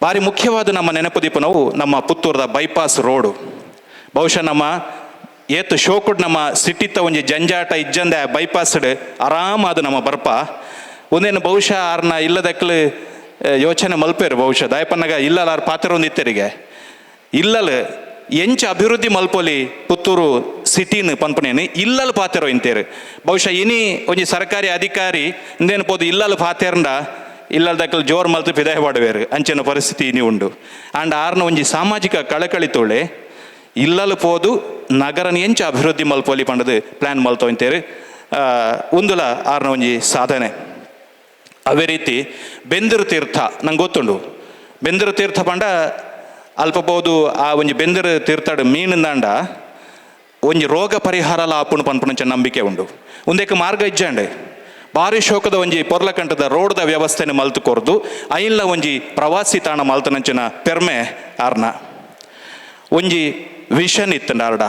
ಭಾರಿ ಮುಖ್ಯವಾದ ನಮ್ಮ ನೆನಪು ನಾವು ನಮ್ಮ ಪುತ್ತೂರದ ಬೈಪಾಸ್ ರೋಡು ಬಹುಶಃ ನಮ್ಮ ಏತ್ ಶೋಕುಡ್ ನಮ್ಮ ಸಿಟಿತ್ತ ಒಂಜಿ ಜಂಜಾಟ ಇಜ್ಜಂದೆ ಬೈಪಾಸ್ಡ್ ಆರಾಮಾದ ನಮ್ಮ ಬರ್ಪ ಒಂದೇನು ಬಹುಶಃ ಆರ್ನ ಇಲ್ಲದಕ್ಕಲು ಯೋಚನೆ ಮಲ್ಪೇರು ಬಹುಶಃ ದಾಯಪನ್ನಾಗ ಇಲ್ಲಲ್ಲ ಆರು ಪಾತ್ರ ಒಂದಿತ್ತರಿಗೆ ಇಲ್ಲಲು ಎಂಚ ಅಭಿವೃದ್ಧಿ ಮಲ್ಪೋಲಿ ಪುತ್ತೂರು ಸಿಟಿನ ಪನ್ಪನೇನು ಇಲ್ಲಲು ಪಾತೆರೋ ಇಂತೇರು ಬಹುಶಃ ಇನಿ ಒಂಜಿ ಸರ್ಕಾರಿ ಅಧಿಕಾರಿ ಇಂದೇನು ಪೋದು ಇಲ್ಲಲು ಪಾತೆರ್ಂಡ ಇಲ್ಲದಕ್ಕಲು ಜೋರು ಮಲ್ತು ಪಿದಾಯ ಮಾಡುವೇರು ಅಂಚಿನ ಪರಿಸ್ಥಿತಿ ಇನಿ ಉಂಡು ಆಂಡ್ ಆರ್ನ ಒಂಜಿ ಸಾಮಾಜಿಕ ಕಳಕಳಿ ತೋಳೆ ಇಲ್ಲಲು ಪೋದು ನಗರನ ಎಂಚ ಅಭಿವೃದ್ಧಿ ಮಲ್ಪೋಲಿ ಪಂಡದು ಪ್ಲ್ಯಾನ್ ಮಲ್ತೋ ಇಂತೇರು ಉಂದುಲ ಆರ್ನ ಒಂಜಿ ಸಾಧನೆ ಅವೇ ರೀತಿ ಬೆಂದಿರು ತೀರ್ಥ ನಂಗೆ ಗೊತ್ತುಂಡು ಬೆಂದಿರು ತೀರ್ಥ ಪಂಡ ಅಲ್ಪಬಹುದು ಆ ಒಂಜಿ ಬೆಂದಿರು ತೀರ್ಥಡ್ ಮೀನಿಂದಾಂಡ ಒಂಜಿ ರೋಗ ಪರಿಹಾರಲ ಆಪುಂಡು ಪನ್ಪುನಂಚ ನಂಬಿಕೆ ಉಂಡು ಒಂದೇಕ ಮಾರ್ಗ ಇಜ್ಜಂಡೆ ಭಾರಿ ಶೋಕದ ಒಂಜಿ ಪೊರ್ಲಕಂಟದ ರೋಡ್ದ ವ್ಯವಸ್ಥೆನ ಮಲ್ತು ಕೊರ್ದು ಐನ್ಲ ಒಂಜಿ ಪ್ರವಾಸಿ ತಾಣ ಮಲ್ತನಂಚಿನ ಪೆರ್ಮೆ ಆರ್ನ ಒಂಜಿ ವಿಷನ್ ಇತ್ತಂಡೆ ಆರ್ಡ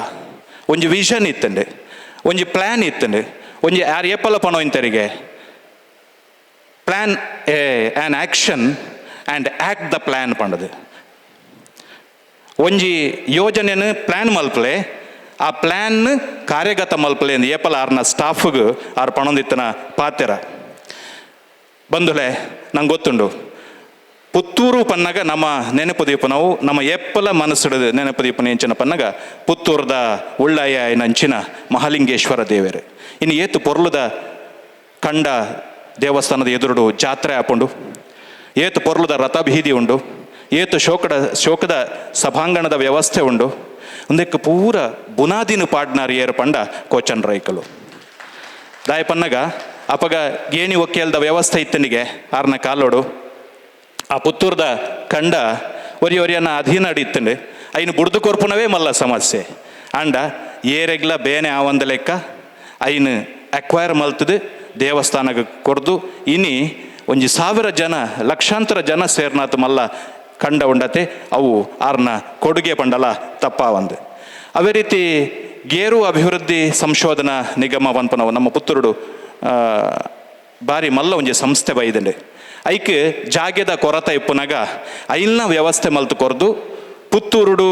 ಒಂಜಿ ವಿಷನ್ ಇತ್ತಂಡೆ ಒಂಜಿ ಪ್ಲ್ಯಾನ್ ಇತ್ತಂಡೆ ಒಂಜಿ ಯಾರು ಏಪಲ ಪನೋ ಇಂತರಿಗೆ plan an action and act the plan ಪಂಡದು ಒಂಜಿ ಯೋಜನೆಯನ್ನು ಪ್ಲ್ಯಾನ್ ಮಲ್ಪಲೆ ಆ ಪ್ಲ್ಯಾನ್ ಕಾರ್ಯಗತ ಮಲ್ಪಲೆ ಎಂದು ಏಪಲ ಆರ್ನ ಸ್ಟಾಫ್ಗೆ ಆರು ಪಣೊಂದಿತ್ತನ ಪಾತೆರ ಬಂದುಲೆ ನಂಗೆ ಗೊತ್ತುಂಡು ಪುತ್ತೂರು ಪನ್ನಗ ನಮ್ಮ ನೆನಪು ದೀಪ ನಾವು ನಮ್ಮ ಏಪ್ಪಲ ಮನಸ್ಸಿಡದು ನೆನಪು ದೀಪನ ಎಂಚಿನ ಪನ್ನಗ ಪುತ್ತೂರದ ಉಳ್ಳಾಯ ನಂಚಿನ ಮಹಾಲಿಂಗೇಶ್ವರ ದೇವರು ಇನ್ನು ಏತು ಪೊರ್ಲುದ ಕಂಡ ದೇವಸ್ಥಾನದ ಎದುರುಡು ಜಾತ್ರೆ ಆಪುಂಡು ಏತು ಪೊರ್ಲುದ ರಥಬೀದಿ ಉಂಡು ಏತು ಶೋಕದ ಸಭಾಂಗಣದ ವ್ಯವಸ್ಥೆ ಉಂಡು ಒಂದಕ್ಕೆ ಪೂರ ಬುನಾದಿನ ಪಾಡ್ನಾರು ಏರು ಪಂಡ ಕೋಚನ್ ರೈಕಲು ದಾಯ ಪನ್ನಗ ಅಪಗ ಗೇಣಿ ಒಕ್ಕೇಲ್ದ ವ್ಯವಸ್ಥೆ ಇತ್ತನಿಗೆ ಆರ್ನ ಕಾಲೋಡು ಆ ಪುತ್ತೂರ್ದ ಕಂಡ ಒರಿಯನ್ನ ಅಧೀನ ಅಡಿತ್ತಂಡು ಐನು ಬುಡ್ದು ಕೊರ್ಪುನವೇ ಮಲ್ಲ ಸಮಸ್ಯೆ ಅಂಡ ಏರೆಗ್ಲ ಬೇನೆ ಆವಂದ ಲೆಕ್ಕ ಐನು ಅಕ್ವೈರ್ ಮಲ್ತದು ದೇವಸ್ಥಾನಕ್ಕೆ ಕೊರ್ದು ಇನಿ ಒಂಜಿ 1000 ಜನ ಲಕ್ಷಾಂತರ ಜನ ಸೇರ್ನಾತು ಮಲ್ಲ ಕಂಡ ಉಂಡತೆ ಅವು ಆರ್ನ ಕೊಡುಗೆ ಪಂಡಲ ತಪ್ಪಾವಂದು. ಅವೇ ರೀತಿ ಗೇರು ಅಭಿವೃದ್ಧಿ ಸಂಶೋಧನಾ ನಿಗಮ ಪನ್ಪನವು ನಮ್ಮ ಪುತ್ತೂರುಡು ಬಾರಿ ಮಲ್ಲ ಒಂಜಿ ಸಂಸ್ಥೆ ಬೈದಂಡೆ ಐಕ್ ಜಾಗ್ಯದ ಕೊರತೆ ಇಪ್ಪುನಾಗ ಐಲ್ನ ವ್ಯವಸ್ಥೆ ಮಲ್ತು ಕೊರ್ದು ಪುತ್ತೂರುಡು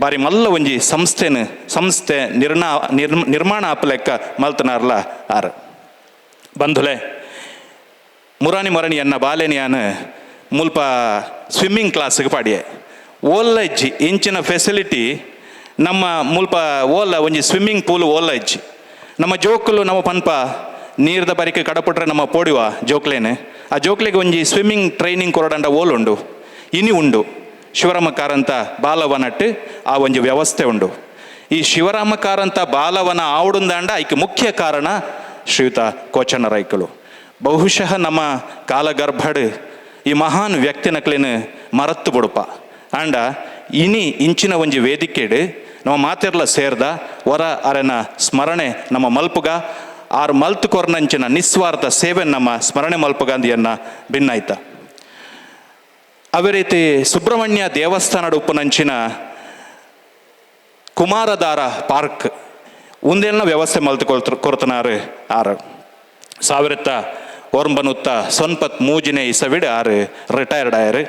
ಬಾರಿ ಮಲ್ಲ ಒಂಜಿ ಸಂಸ್ಥೆ ನಿರ್ಮಾಣ ಆಪಲೆಕ್ಕ ಮಲ್ತನಾರ್ಲ ಆರು ಬಂಧುಲೆ ಮುರಾಣಿ ಎನ್ನ ಬಾಲೆನಿಯಾನು ಮುಲ್ಪ ಸ್ವಿಮ್ಮಿಂಗ್ ಕ್ಲಾಸ್ಗೆ ಪಾಡಿಯೆ ಓಲ್ಲ ಇಜ್ಜಿ ಇಂಚಿನ ಫೆಸಿಲಿಟಿ ನಮ್ಮ ಮುಲ್ಪ ಓಲ್ಲ ಒಂಜಿ ಸ್ವಿಮ್ಮಿಂಗ್ ಪೂಲ್ ಓಲ್ಲ ಇಜ್ಜಿ ನಮ್ಮ ಜೋಕುಲು ನಮ್ಮ ಪನ್ಪ ನೀರ್ದ ಬರಿಕೆ ಕಡಪುಟ್ರೆ ನಮ್ಮ ಪೋಡಿವ ಜೋಕ್ಲೇನೆ ಆ ಜೋಕ್ಲೆಗೆ ಒಂಜಿ ಸ್ವಿಮ್ಮಿಂಗ್ ಟ್ರೈನಿಂಗ್ ಕೊರಡಂಡ ಓಲುಂಡು ಇನಿ ಉಂಡು ಶಿವರಾಮ ಕಾರಂತ ಬಾಲವನಟ್ಟು ಆ ಒಂಜಿ ವ್ಯವಸ್ಥೆ ಉಂಡು. ಈ ಶಿವರಾಮ ಕಾರಂತ ಬಾಲವನ ಆವಡುಂದಾಂಡ ಐಕ್ ಮುಖ್ಯ ಕಾರಣ ಶ್ರೀಯುತ ಕೋಚಣ್ಣ ರೈಕಳು. ಬಹುಶಃ ನಮ್ಮ ಕಾಲಗರ್ಭಡ್ ಈ ಮಹಾನ್ ವ್ಯಕ್ತಿನಕ್ಲೇನು ಮರತ್ತು ಬಿಡುಪ ಆಂಡ ಇನಿ ಇಂಚಿನ ಒಂಜಿ ವೇದಿಕೆಡು ನಮ್ಮ ಮಾತೆರ್ಲ ಸೇರ್ದ ಹೊರ ಅರೆನ ಸ್ಮರಣೆ ನಮ್ಮ ಮಲ್ಪುಗ ಆರು ಮಲ್ತು ಕೊರ್ನಂಚಿನ ನಿಸ್ವಾರ್ಥ ಸೇವೆ ನಮ್ಮ ಸ್ಮರಣೆ ಮಲ್ಪುಗಾಂದಿಯನ್ನ ಭಿನ್ನಾಯ್ತ. ಅವೇ ರೀತಿ ಸುಬ್ರಹ್ಮಣ್ಯ ದೇವಸ್ಥಾನದ ಉಪ್ಪುನಂಚಿನ ಕುಮಾರಧಾರ ಪಾರ್ಕ್ ಒಂದೆಲ್ಲ ವ್ಯವಸ್ಥೆ ಮಲ್ತು ಕೊರ್ತನಾರು ಆರು 1909 ಸೊನ್ಪತ್ ಮೂಜಿನೇ ಇಸವಿಡ್ ಆರು ರಿಟೈರ್ಡ್ ಆಯರು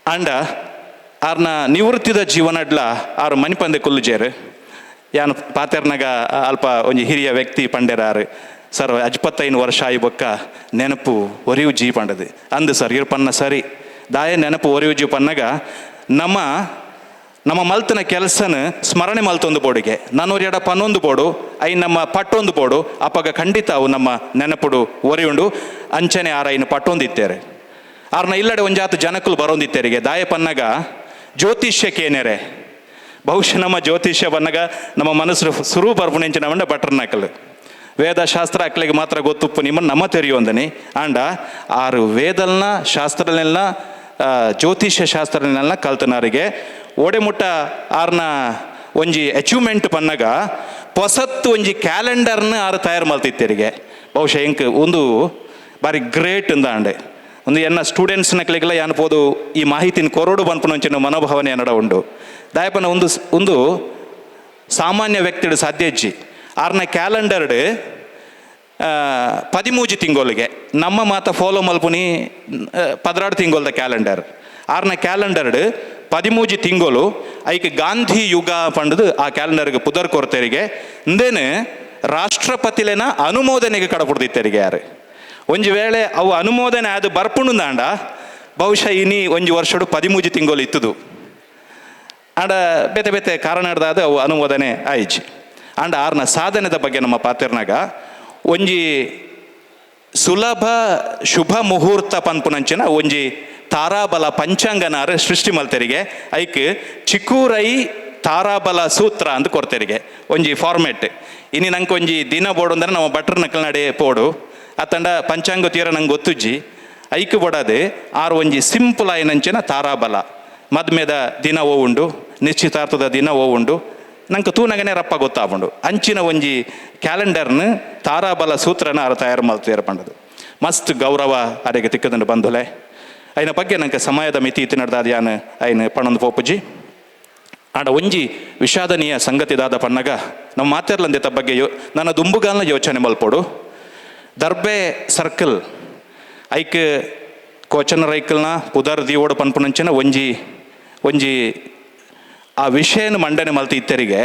ಅಂಡ ಆರ್ನ ನಿವೃತ್ತಿದ ಜೀವನಡ್ಲ ಆರು ಮಣಿಪಂದೆ ಕುಲ್ಲುಜೇರು ಯಾನು ಪಾತೆರ್ನಾಗ ಅಲ್ಪ ಒಂಜಿ ಹಿರಿಯ ವ್ಯಕ್ತಿ ಪಂಡೆರಾರು ಸರ್ 75 ವರ್ಷ ಆಯಿ ಬೊಕ್ಕ ನೆನಪು ಒರಿವು ಜೀ ಪಂಡದು ಅಂದು ಸರ್ ಇರು ಪನ್ನ ಸರಿ ದಾಯ ನೆನಪು ಒರಿವು ಜೀ ಪನ್ನಾಗ ನಮ್ಮ ಮಲ್ತನ ಕೆಲಸನ ಸ್ಮರಣೆ ಮಲ್ತೊಂದು ಬೋಡಿಗೆ ನಾನೂರು ಎಡ ಪನ್ನೊಂದು ಬೋಡು ಐ ನಮ್ಮ ಪಟ್ಟೊಂದು ಬೋಡು ಅಪ್ಪಗ ಖಂಡಿತ ಅವು ನಮ್ಮ ನೆನಪುಡು ಒರಿಯುಂಡು ಅಂಚನೆ ಆರೈನು ಪಟ್ಟೊಂದಿತ್ತೇರೆ ಆರ್ನ ಇಲ್ಲಡೆ ಒಂಜಾತು ಜನಕ್ಕಲು ಬರೋಂದಿತ್ತೇರಿಗೆ ದಾಯ ಪನ್ನಾಗ ಜ್ಯೋತಿಷ್ಯಕ್ಕೇನೇರೆ ಬಹುಶಃ ನಮ್ಮ ಜ್ಯೋತಿಷ್ಯ ಬನ್ನಾಗ ನಮ್ಮ ಮನಸ್ಸು ಸುರು ಬರ್ಪುಣೆಂಚಿನ ಮಂಡ ಬಟ್ರನಾಕಲು ವೇದಶಾಸ್ತ್ರ ಅಕ್ಲೆಗೆ ಮಾತ್ರ ಗೊತ್ತುಪ್ಪು ನಿಮ್ಮನ್ನು ನಮ್ಮ ತೆರೆಯೊಂದನಿ ಆಂಡ ಆರು ವೇದಲ್ನ ಶಾಸ್ತ್ರನೆಲ್ಲ ಜ್ಯೋತಿಷ್ಯ ಶಾಸ್ತ್ರನೆಲ್ಲ ಕಲ್ತನಾರಿಗೆ ಓಡೆಮುಟ್ಟ ಆರ್ನ ಒಂಜಿ ಅಚೀವ್ಮೆಂಟ್ ಪನ್ನಾಗ ಹೊಸತ್ತು ಒಂಜಿ ಕ್ಯಾಲೆಂಡರ್ನ ಆರು ತಯಾರು ಮಲ್ತಿತ್ತೇರಿಗೆ ಬಹುಶಃ ಇಂಕ್ ಒಂದು ಬಾರಿ ಗ್ರೇಟ್ ಇಂದ ಅಂಡೆ ಒಂದು ಎನ್ನ ಸ್ಟೂಡೆಂಟ್ಸ್ನಕ್ಲೆಗೆಲ್ಲ ಏನ್ಬೋದು ಈ ಮಾಹಿತಿನ ಕೊರೋಡು ಬಂದ್ಪುನಂಚಿನ ಮನೋಭಾವನೆ ಏನಡ ಉಂಡು ದಾಯಪನ ಒಂದು ಸಾಮಾನ್ಯ ವ್ಯಕ್ತಿಡು ಸಾಧ್ಯಜ್ಜಿ ಆರ್ನ ಕ್ಯಾಲೆಂಡರ್ಡ್ 13 ತಿಂಗಳಿಗೆ ನಮ್ಮ ಮಾತ ಫಾಲೋ ಮಲ್ಪುನಿ 16 ತಿಂಗೊಲ್ದ ಕ್ಯಾಲೆಂಡರ್ ಆರ್ನ ಕ್ಯಾಲೆಂಡರ್ಡ್ 13 ತಿಂಗಳು ಐಕ್ ಗಾಂಧಿ ಯುಗ ಪಂಡದು ಆ ಕ್ಯಾಲೆಂಡರ್ಗೆ ಪುದರ್ ಕೊರತೆರಿಗೆ ಇಂದೇನು ರಾಷ್ಟ್ರಪತಿಲೆನ ಅನುಮೋದನೆಗೆ ಕಡಪುಡ್ದಿತ್ತರಿಗೆ ಯಾರು ಒಂಜಿ ವೇಳೆ ಅವು ಅನುಮೋದನೆ ಅದು ಬರ್ಪುಣುಂದಾಂಡ ಬಹುಶಃ ಇನಿ ಒಂಜಿ ವರ್ಷಡು 13 ತಿಂಗಳು ಇತ್ತದು ಆಂಡ ಬೇತೆ ಕಾರಣ ಹಿಡ್ದಾದ ಅವು ಅನುಮೋದನೆ ಆಯ್ಚಿ ಆಂಡ ಆರ್ನ ಸಾಧನೆದ ಬಗ್ಗೆ ನಮ್ಮ ಪಾತೆರ್ನಾಗ ಒಂಜಿ ಸುಲಭ ಶುಭ ಮುಹೂರ್ತ ಪನ್ಪುನಂಚಿನ ಒಂಜಿ ತಾರಾಬಲ ಪಂಚಾಂಗನಾರ ಸೃಷ್ಟಿ ಮಲ್ತೆರಿಗೆ ಐಕ್ ಚಿಕ್ಕೂರೈ ತಾರಾಬಲ ಸೂತ್ರ ಅಂತ ಕೊಡ್ತೆರಿಗೆ ಒಂಜಿ ಫಾರ್ಮೆಟ್ ಇನ್ನು ನಂಗೆ ಒಂಜಿ ದಿನ ಬೋಡು ಅಂದ್ರೆ ನಮ್ಮ ಭಟ್ರ ನಕಲ್ ನಡೆ ಪೋಡು ಅತ್ತಂಡ ಪಂಚಾಂಗ ತೀರ ನಂಗೆ ಗೊತ್ತುಜ್ಜಿ ಐಕ್ ಬೋಡದೆ ಆರು ಒಂಜಿ ಸಿಂಪಲ್ ಆಯ್ನಂಚಿನ ತಾರಾಬಲ ಮದ್ಮೆದ ದಿನ ಓ ಉಂಡು ನಿಶ್ಚಿತಾರ್ಥದ ದಿನ ಓ ಉಂಡು ನಂಗೆ ತೂನಗನೆ ರಪ್ಪ ಗೊತ್ತಾಪುಂಡು ಅಂಚಿನ ಒಂಜಿ ಕ್ಯಾಲೆಂಡರ್ನ ತಾರಾಬಲ ಸೂತ್ರನ ಆರು ತಯಾರು ಮಲ್ತೇರು ಪಂಡದು ಮಸ್ತ್ ಗೌರವ ಅರೆಗೆ ತಿಕ್ಕದಂಡು ಬಂದುಲೆ ಐನ ಬಗ್ಗೆ ನಂಗೆ ಸಮಯದ ಮಿತಿ ಇತ್ತು ನಡೆದಾದ ಯಾನು ಐನು ಪಣೊಂದು ಪೋಪುಜಿ ಆಡ ಒಂಜಿ ವಿಷಾದನೀಯ ಸಂಗತಿದಾದ ಪನ್ನಗ ನಮ್ಮ ಮಾತೆರ್ಲಂದಿತ ಬಗ್ಗೆ ನನ್ನ ದುಂಬುಗಾಲ್ನ ಯೋಚನೆ ಮಲ್ಪೋಡು ದರ್ಬೆ ಸರ್ಕಲ್ ಐಕ್ ಕೋಚನ ರೈಕಲ್ನ ಪುದರ್ ದಿಯೋಡು ಪನ್ಪುನಂಚಿನ ಒಂಜಿ ಆ ವಿಷಯನ ಮಂಡನೆ ಮಲ್ತಿ ಇತ್ತರಿಗೆ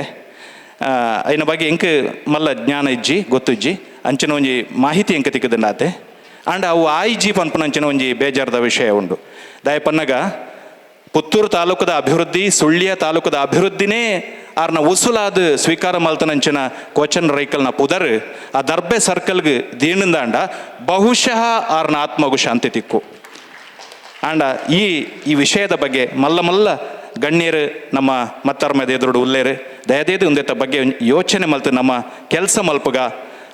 ಐನ ಬಗ್ಗೆ ಎಂಕ್ ಮಲ್ಲ ಜ್ಞಾನ ಇಜ್ಜಿ ಗೊತ್ತುಜ್ಜಿ ಅಂಚಿನ ಒಂಜಿ ಮಾಹಿತಿ ಎಂಕ ತಿಕ್ಕದಂಡಾತೆ ಆಂಡ ಅವು ಆಯ್ಜಿ ಪನ್ಪುನಂಚಿನ ಒಂಜಿ ಬೇಜಾರದ ವಿಷಯ ಉಂಡು ದಾಯಪನ್ನಗ ಪುತ್ತೂರು ತಾಲೂಕದ ಅಭಿವೃದ್ಧಿ ಸುಳ್ಯ ತಾಲೂಕದ ಅಭಿವೃದ್ಧಿನೇ ಆರ್ನ ಉಸುಲಾದ ಸ್ವೀಕಾರ ಮಲ್ತನಂಚಿನ ಕೋಚನ್ ರೈಕಲ್ನ ಪುದರ್ ಆ ದರ್ಬೆ ಸರ್ಕಲ್ಗೆ ದೀನಿಂದಾಂಡ ಬಹುಶಃ ಆರ್ನ ಆತ್ಮಗು ಶಾಂತಿ ತಿಕ್ಕು ಆಂಡ ಈ ವಿಷಯದ ಬಗ್ಗೆ ಮಲ್ಲ ಗಣ್ಯರು ನಮ್ಮ ಮತ್ತರ್ಮದ ಎದುರು ಉಲ್ಲೇರು ದಯದೇದು ಒಂದೇತ ಬಗ್ಗೆ ಯೋಚನೆ ಮಲ್ತು ನಮ್ಮ ಕೆಲಸ ಮಲ್ಪಗ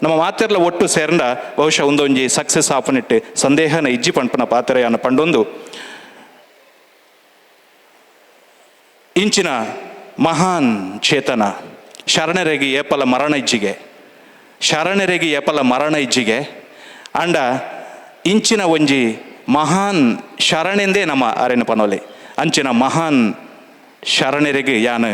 ನಮ್ಮ ಮಾತೆರ್ಲ ಒಟ್ಟು ಸೇರಂಡ ಬಹುಶಃ ಒಂದೊಂಜಿ ಸಕ್ಸಸ್ ಆಪನಿಟ್ಟು ಸಂದೇಹನ ಇಜ್ಜಿ ಪಂಪನ ಪಾತ್ರೆಯನ್ನು ಪಂಡೊಂದು ಇಂಚಿನ ಮಹಾನ್ ಚೇತನ ಶರಣರೆಗಿ ಏಪಲ ಮರಣ ಇಜ್ಜಿಗೆ ಅಂಡ ಇಂಚಿನ ಒಂಜಿ ಮಹಾನ್ ಶರಣೆಂದೇ ನಮ್ಮ ಅರೆನ ಪನೋಲೆ ಅಂಚಿನ ಮಹಾನ್ ಶರಣರಿಗೆ ಯಾನು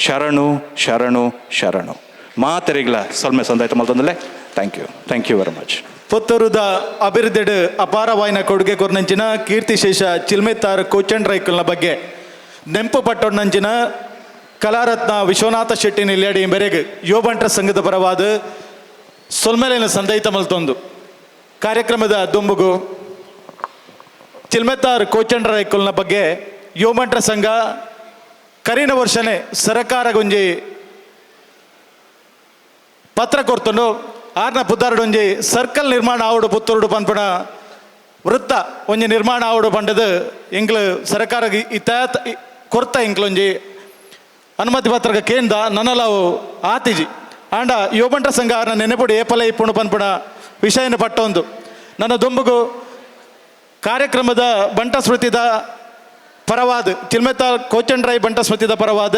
ಶರಣು ಶರಣು ಶರಣು ಮಾತರಿಗಳ ಸೊಲ್ಮೆ ಸಂದಾಯ್ತು ಮಲ್ತಂದಲೆ ಥ್ಯಾಂಕ್ ಯು ವೆರಿ ಮಚ್. ಪುತ್ತೂರುದ ಅಭಿವೃದ್ಧಿ ಅಪಾರವಾಯಿನ ಕೊಡುಗೆ ಕೊರ್ನಂಚಿನ ಕೀರ್ತಿಶೇಷ ಚಿಲ್ಮೆತ್ತಾರ್ ಕೋಚಂಡ್ ರೈಕಲ್ನ ಬಗ್ಗೆ ನೆಂಪು ಪಟ್ಟೊಂಡಂಚಿನ ಕಲಾರತ್ನ ವಿಶ್ವನಾಥ ಶೆಟ್ಟಿ ನಿಲ್ಯಾಡಿ ಬೆರೆಗೆ ಯುವ ಬಂಟರ ಸಂಘದ ಪರವಾದ ಸೊಲ್ಮೆಲೆನ ಸಂದೈತ ಮಲ್ತೊಂದು ಕಾರ್ಯಕ್ರಮದ ದುಂಬುಗು ಚಿಲ್ಮೆತ್ತಾರ್ ಕೋಚಂಡ್ ರೈಕಲ್ನ ಬಗ್ಗೆ ಯುವ ಬಂಟರ ಸಂಘ ಕರಿನ ವರ್ಷನೇ ಸರಕಾರ ಗುಂಜಿ ಪತ್ರ ಕೊರ್ತನು ಆರ್ನ ಪುದ್ದಾರಡೊಂಜಿ ಸರ್ಕಲ್ ನಿರ್ಮಾಣ ಆವಡು ಪುತ್ತೂರುಡು ಪನ್ಪುಣ ವೃತ್ತ ಒಂಜಿ ನಿರ್ಮಾಣ ಆವಡು ಪಂಡದು ಇಂಗ್ಲು ಸರಕಾರ ಇತ್ತಾತ್ ಕೊರ್ತ ಇಂಕ್ಲೊಂಜಿ ಅನುಮತಿ ಪತ್ರಗ ಕೇಂದ್ರ ನನ್ನಲಾವು ಆತಿಜಿ ಆಂಡ ಯುವ ಬಂಟರ ಸಂಘ ಆರ್ನ ನೆನೆಪುಡು ಏಪಲ ಇಪ್ಪುಣು ಪನ್ಪುಣ ವಿಷಯನ ಪಟ್ಟೊಂದು ನನ್ನ ದುಂಬುಗು ಕಾರ್ಯಕ್ರಮದ ಬಂಟ ಸ್ಮೃತಿದ ಪರವಾದ ಚಿಲ್ಮೆತ್ತಾರ್ ಕೋಚಂಡ್ ರೈ ಬಂಟ ಸ್ಮೃತಿದ ಪರವಾದ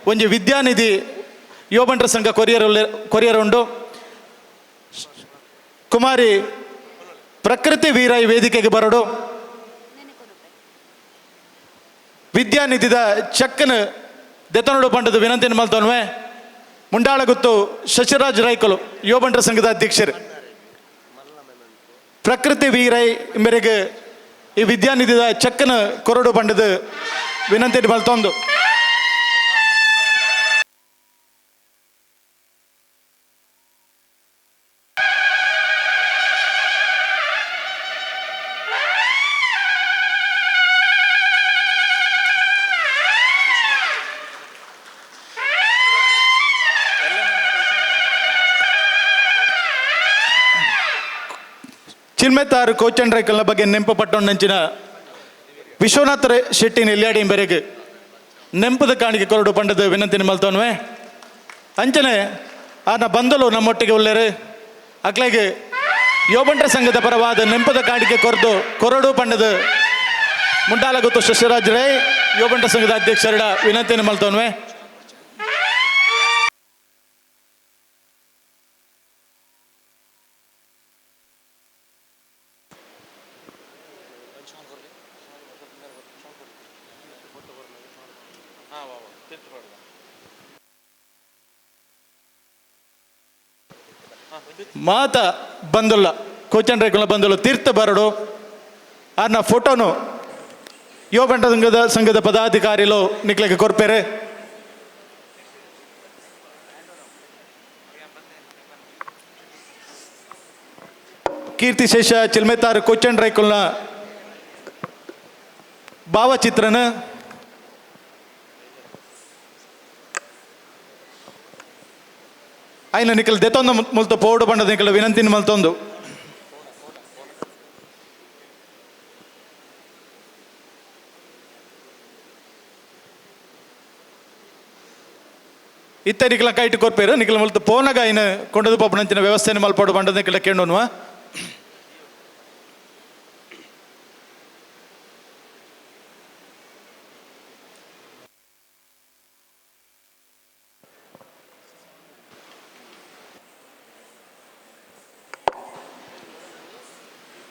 ಒಂಜಿ ವಿದ್ಯಾನಿಧಿ ಯುವ ಬಂಟರ ಸಂಘ ಕೊರಿಯರ್ ಉಂಡು ಕುಮಾರಿ ಪ್ರಕೃತಿ ವೀರೈ ವೇದಿಕೆಗೆ ಬರಡು ವಿದ್ಯಾನಿಧಿದ ಚೆಕ್ಕನ ದೆತನೋಡು ಪಂಡದ ವಿನಂತಿನ ಮಲ್ತೋನ್ವೆ ಮುಂಡಾಳಗುತ್ತು ಶಶಿರಾಜ್ ರೈಕಲು ಯುವ ಬಂಟರ ಸಂಘದ ಅಧ್ಯಕ್ಷರು ಪ್ರಕೃತಿ ವೀರೈ ಮೇರೆಗೆ ಈ ವಿದ್ಯಾನಿಧಿದ ಚೆಕ್ಕನ ಕೊರಡು ಪಂಡದ ವಿನಂತಿನ ಮಲ್ತೊಂದು ಚಿಲ್ಮೆತ್ತಾರು ಕೋಚಂಡ್ ರೈಕಲ್ನ ಬಗ್ಗೆ ನೆಂಪು ಪಟ್ಟೊಂಡಂಚಿನ ವಿಶ್ವನಾಥ ಶೆಟ್ಟಿ ನೆಲ್ಯಾಡಿ ಬೆರೆಗೆ ನೆಂಪದ ಕಾಣಿಕೆ ಕೊರಡು ಪಂಡದ ವಿನಂತಿನ ಮಲ್ತೋನ್ವೆ ಅಂಚನೆ ಆನ ಬಂದಲು ನಮ್ಮೊಟ್ಟಿಗೆ ಉಳ್ಳೇರು ಅಕ್ಲೆಗೆ ಯುವ ಬಂಟರ ಸಂಘದ ಪರವಾದ ನೆಂಪದ ಕಾಣಿಕೆ ಕೊರಡು ಪಂಡದ ಮುಂಡಾಲಗುತ್ತು ಶಶಿರಾಜ್ ರೈ ಯುವ ಬಂಟರ ಸಂಘದ ಅಧ್ಯಕ್ಷರ ವಿನಂತಿನ ಮಲ್ತೋನ್ವೆ ಮಾತ ಬಂದುಲ್ಲ ಕೋಚಂಡ್ ರೈಕಲ್ನ ಬಂದುಲ್ಲ ತೀರ್ಥ ಬರಡು ಆರ್ನ ಫೋಟೋನು ಯುವ ಬಂಟರ ಸಂಘದ ಪದಾಧಿಕಾರಿಲು ನಿಕ್ಲೆಗೆ ಕೊರ್ಪೇರೆ ಕೀರ್ತಿಶೇಷ ಚಿಲ್ಮೆತ್ತಾರ್ ಕೋಚಂಡ್ ರೈಕಲ್ನ ಭಾವಚಿತ್ರನ ಆಯ್ನ ನಿಖಲ್ ದೆತ್ತೊಂದು ಮುಲ್ತ ಪೋಡು ಬಂಡದ ನಿಖಲ್ ವಿನಂತಿನ ಮಲ್ತೊಂದು ಇತ್ತ ನಿಖಲ ಕೈಟ್ ಕೊರ್ಪೇರು ನಿಖಲ್ ಮಲ್ತ ಪೋನಾಗ ಆಯ್ನ ಕೊಂಡದು ಪಪ್ಪನಂಚಿನ ವ್ಯವಸ್ಥೆನ ಮಲ್ಪೋಡು ಬಂಡದ ನಿಖಲ ಕೇಳೋನ್ವಾ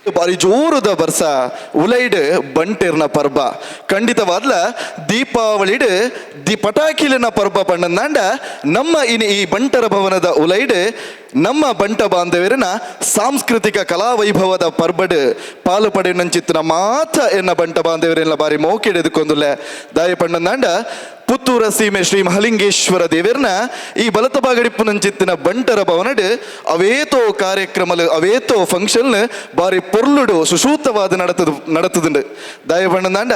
ಬಾರಿ ಜೋರದ ಬರ್ಸ ಉಲೈಡ್ ಬಂಟೆರ್ನ ಪರ್ಬ ಖಂಡಿತವಾದ್ಲ ದೀಪಾವಳಿಡ್ ಪಟಾಕಿಲಿನ ಪರ್ಬ ಪಂಡಂದಾಂಡ ನಮ್ಮ ಈ ಬಂಟರ ಭವನದ ಉಲೈಡ್ ನಮ್ಮ ಬಂಟ ಬಾಂಧವ್ಯರನ ಸಾಂಸ್ಕೃತಿಕ ಕಲಾವೈಭವದ ಪರ್ಬಡ್ ಪಾಲು ಪಡೆನಂಚಿತ್ತಿನ ಮಾತ ಎನ್ನ ಬಂಟ ಬಾಂಧವ್ಯರೆಲ್ಲ ಬಾರಿ ಮೋಕೆಡೆದುಕೊಂದುಲ್ಲ ದಾಯ ಪಂಡಂದಾಂಡ ಪುತ್ತೂರ ಸೀಮೆ ಶ್ರೀ ಮಹಲಿಂಗೇಶ್ವರ ದೇವರನ ಈ ಬಲತಬಾಗಡಿಪ್ಪುನಂಚಿತ್ತಿನ ಬಂಟರ ಭವನಡ್ ಅವೇತೋ ಕಾರ್ಯಕ್ರಮಲು ಅವೇತೋ ಫಂಕ್ಷನ್ ಬಾರಿ ಪೊರ್ಲುಡು ಸುಶೂತವಾದ நடத்துதுண்டு ದಾಯ ಪಂಡಂದಾಂಡ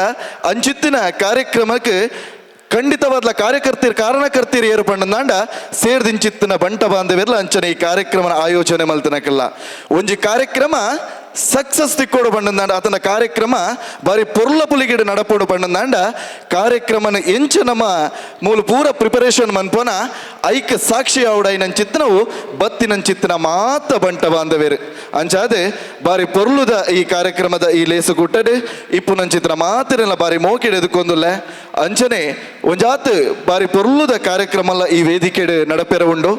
ಅಂಚಿತ್ತಿನ ಕಾರ್ಯಕ್ರಮಕ್ಕೆ ಖಂಡಿತವಾದ ಕಾರಣಕರ್ತೀರು ಏರು ಪಂಡಂದಾಂಡ ಸೇರ್ದಿಂಚಿತ್ತಿನ ಬಂಟ ಬಾಂಧವ್ಯರ್ಲ ಅಂಚನೆ ಈ ಕಾರ್ಯಕ್ರಮನ ಆಯೋಜನೆ ಮಲ್ತನಕಲ್ಲ ಒಂಜಿ ಕಾರ್ಯಕ್ರಮ ಸಕ್ಸಸ್ ತಿಕ್ಕೋಡು ಪಂಡಂದಾಂಡ ಆತನ ಕಾರ್ಯಕ್ರಮ ಬಾರಿ ಪೊರ್ಲ ಪುಲಿಗಿಡು ನಡಪೋಡು ಪಂಡಂದಾಂಡ ಕಾರ್ಯಕ್ರಮನ ಎಂಚ ನಮ್ಮ ಮೂಲ ಪೂರ ಪ್ರಿಪರೇಷನ್ ಮನ್ಪೋನ ಐಕ್ ಸಾಕ್ಷಿ ಆವುಡೈನಂಚಿತ್ತನವು ಬತ್ತಿನಂಚಿತ್ತಿನ ಮಾತ ಬಂಟ ಬಾಂಧವ್ಯರು ಅಂಚಾದೆ ಬಾರಿ ಪೊರ್ಲುದ ಈ ಕಾರ್ಯಕ್ರಮದ ಈ ಲೇಸು ಕುಟ್ಟಡು ಇಪ್ಪುನಂಚಿತ್ತಿನ ಮಾತಿನೆಲ್ಲ ಬಾರಿ ಮೋಕೆಡೆದುಕೊಂದುಲ್ಲ ಅಂಚನೆ ಒಂಜಾತ್ ಬಾರಿ ಪೊರ್ಲುದ ಕಾರ್ಯಕ್ರಮಲ್ಲ ಈ ವೇದಿಕೆಡು ನಡಪೆರ ಉಂಡು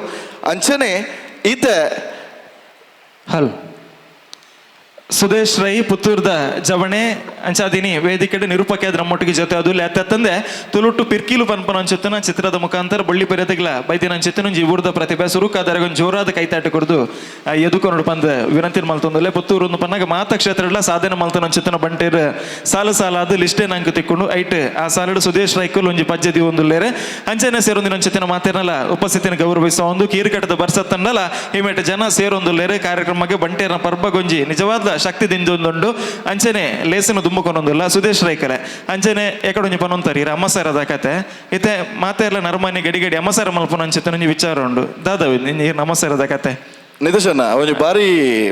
ಅಂಚನೆ ಇತ ಹಲ್ ಸುದೇಶ್ ರೈ ಪುತ್ತೂರ್ದ ಜವಣೆ ಅಂಚಾದಿನಿ ವೇದಿಕೆಡೆ ನಿರೂಪಕ ನಮ್ಮೊಟ್ಟಿಗೆ ಜೊತೆ ಅದು ಲೆತ್ತಂದೆ ತುಳುಟ್ಟು ಪಿರ್ಕಿಲು ಪನ್ಪನ ಅಂಚುತ್ತನ ಚಿತ್ರದ ಮುಖಾಂತರ ಬಳ್ಳಿ ಪರ್ಯತೆಗಳ ಬೈದಿನ ಅಂಚುತ್ತನ ಜೀವೂರ್ದ ಪ್ರತಿಭೆ ಸುರುಕಾದರಗೊಂದು ಜೋರಾದ ಕೈತಾಟ ಕೊಡ್ದು ಎದುಕೊಂಡು ಬಂದ ವಿನಂತಿ ಮಲ್ತೊಂದಲೆ ಪುತ್ತೂರು ಪನ್ನಾಗ ಮಾತ ಕ್ಷೇತ್ರಗಳ ಸಾಧನೆ ಮಲ್ತನ ಅಂಚುತ್ತನ ಬಂಟೇರ್ ಸಾಲ ಅದು ಲಿಸ್ಟೇ ನಂಗೆ ತಿಕ್ಕೊಂಡು ಐಟ್ ಆ ಸಾಲಡು ಸುದೇಶ್ ರೈಕಲ್ ಒಂಜಿ ಪಜ್ಜದಿ ಒಂದುಲ್ಲೇರೆ ಅಂಚನೆ ಸೇರೊಂದಿನ ಅಂಚುತ್ತನ ಮಾತೇನಲ್ಲ ಉಪಸ್ಥಿತಿನ ಗೌರವಿಸೋ ಒಂದು ಕೀರ್ಕಟ್ಟದ ಬರ್ಸತ್ತಂಡಲ ಹಿಮೇಟ ಜನ ಸೇರೊಂದುಲ್ಲೇರೆ ಕಾರ್ಯಕ್ರಮಕ್ಕೆ ಬಂಟೇರ್ನ ಪರ್ಬಗೊಂಜಿ ನಿಜವಾದ ಶಕ್ತಿ ದಿಂದೊಂದುಂಡು ಅಂಚನೆ ಲೇಸನ ದುಂಬುಕೊಂಡೊಂದುಲ್ಲ ಸುದೇಶ್ ರೈಕಲೆ ಅಂಚನೆ ಎಕಡೊಂಜಿ ಪನೊಂತರಿ ಅಮ್ಮಸಾರದ ಕತೆ ಇತ್ತೆ ಮಾತೆಲ್ಲ ನರ್ಮನಿ ಗಡಿ ಅಮ್ಮಸಾರ ಮಲ್ಪನ ಅಂಚೆತ ವಿಚಾರ ಉಂಡು ದಾದವಿ ನಮ್ಮಸಾರದ ಕತೆ ನಿದರ್ಶನ ಒಂಜಿ ಬಾರಿ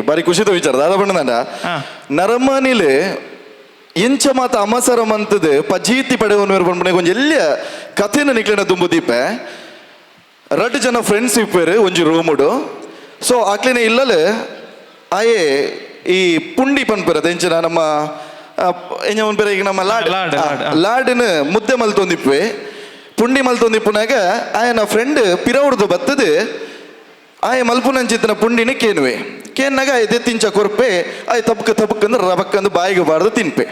ಬಾರಿ ಖುಷಿದ ವಿಚಾರ ದಾದ ಬಣ್ಣದ ನರಮನಿಲೆ ಎಂಚ ಮಾತ ಅಮ್ಮಸಾರ ಮಂತದ ಪಜೀತಿ ಪಡೆಯವನು ಬಂದ್ಬಿಡ ಒಂಜಿ ಎಲ್ಲಿಯ ಕಥೆನ ನಿಕ್ಲಿನ ದುಂಬು ದೀಪೆ 2 ಜನ ಫ್ರೆಂಡ್ಸ್ ಇಪ್ಪೇರು ಒಂಜಿ ರೂಮುಡು ಸೊ ಆಕ್ಲಿನ ಇಲ್ಲಲೆ ಆಯೇ ಈ ಪುಂಡಿ ಪನ್ಪೆರ ಎಂಚಿನ ನಮ್ಮ ಎಂಜ ಪನ್ಪೆರ ಈಗ ನಮ್ಮ ಲಾಡಿನ ಮುದ್ದೆ ಮಲ್ತೊಂದಿಪ್ಪೆ ಪುಂಡಿ ಮಲ್ತೊಂದಿಪ್ಪುನಾಗ ಆಯನ ಫ್ರೆಂಡ್ ಪಿರವ್ರದ್ದು ಬತ್ತದು ಆಯ ಮಲ್ಪುನಂಚಿತ್ತಿನ ಪುಂಡಿನ ಕೇನ್ನಾಗ ಆಯ ತೆತ್ತಿಂಚ ಕೊರ್ಪೆ ಆಯ್ ತಪ್ಪಕ್ ಅಂದ್ರೆ ರಬಕ್ಕಂದು ಬಾಯಿಗೆ ಬಾರ್ದು ತಿನ್ಪೆ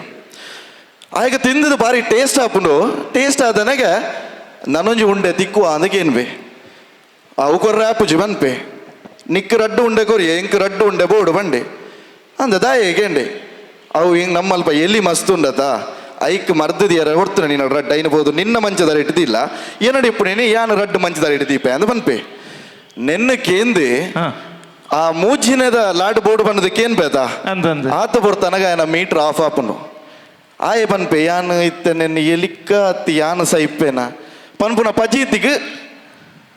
ಆಯ್ಗ ತಿಂದದು ಬಾರಿ ಟೇಸ್ಟ್ ಹಾಪುಂಡು ಟೇಸ್ಟ್ ಆದನಾಗ ನನೊಂಜಿ ಉಂಡೆ ತಿಕ್ಕುವ ಅಂದಕೇನ್ಬೆ ಅವು ಕೊರ್ರೆ ಆಪುಜಿ ಬನ್ಪೆ ನಿಕ್ಕ ರಡ್ಡು ಉಂಡೆ ಕೊರಿಯ ಇಂಕ ರಡ್ಡು ಉಂಡೆ ಬೋಡು ಬಂಡೆ ಅಂದ ದಾಯೇಗೇಂಡೆ ಅವು ಹಿಂಗೆ ನಮ್ಮಲ್ಪ ಎಲ್ಲಿ ಮಸ್ತ್ ಉಂಡತ ಐಕ್ ಮರ್ದದಿಯರ ಹೊಡ್ತುನ ನೀನು ರಡ್ಡು ಐನಬೋದು ನಿನ್ನ ಮಂಚದಾರ ಇಟ್ಟಿದ್ದಿಲ್ಲ ಏನಡಿ ಇಪ್ಪು ನೀನು ಯಾನು ರಡ್ಡು ಮಂಚದಾರ ಇಟ್ಟಿದ್ದೀಪೆ ಅಂದ ಬನ್ಪೆ ನೆನ್ನ ಕೇಂದಿ ಆ ಮೂಜಿನದ ಲಾಡ್ ಬೋರ್ಡು ಬಂದದಕ್ಕೇನ್ ಬೇತ ಆತ ಬರ್ತನಗ ಆಯನ ಮೀಟ್ರ್ ಆಫ್ ಆಪುನು ಆಯೆ ಬನ್ಪೆ ಯಾನು ಇತ್ತ ನೆನ್ನ ಎಲಿಕ್ಕ ಅತ್ತಿ ಯಾನು ಸೈಪ್ಪೇನ ಪನ್ಪುನ ಪಜೀತಿಗೆ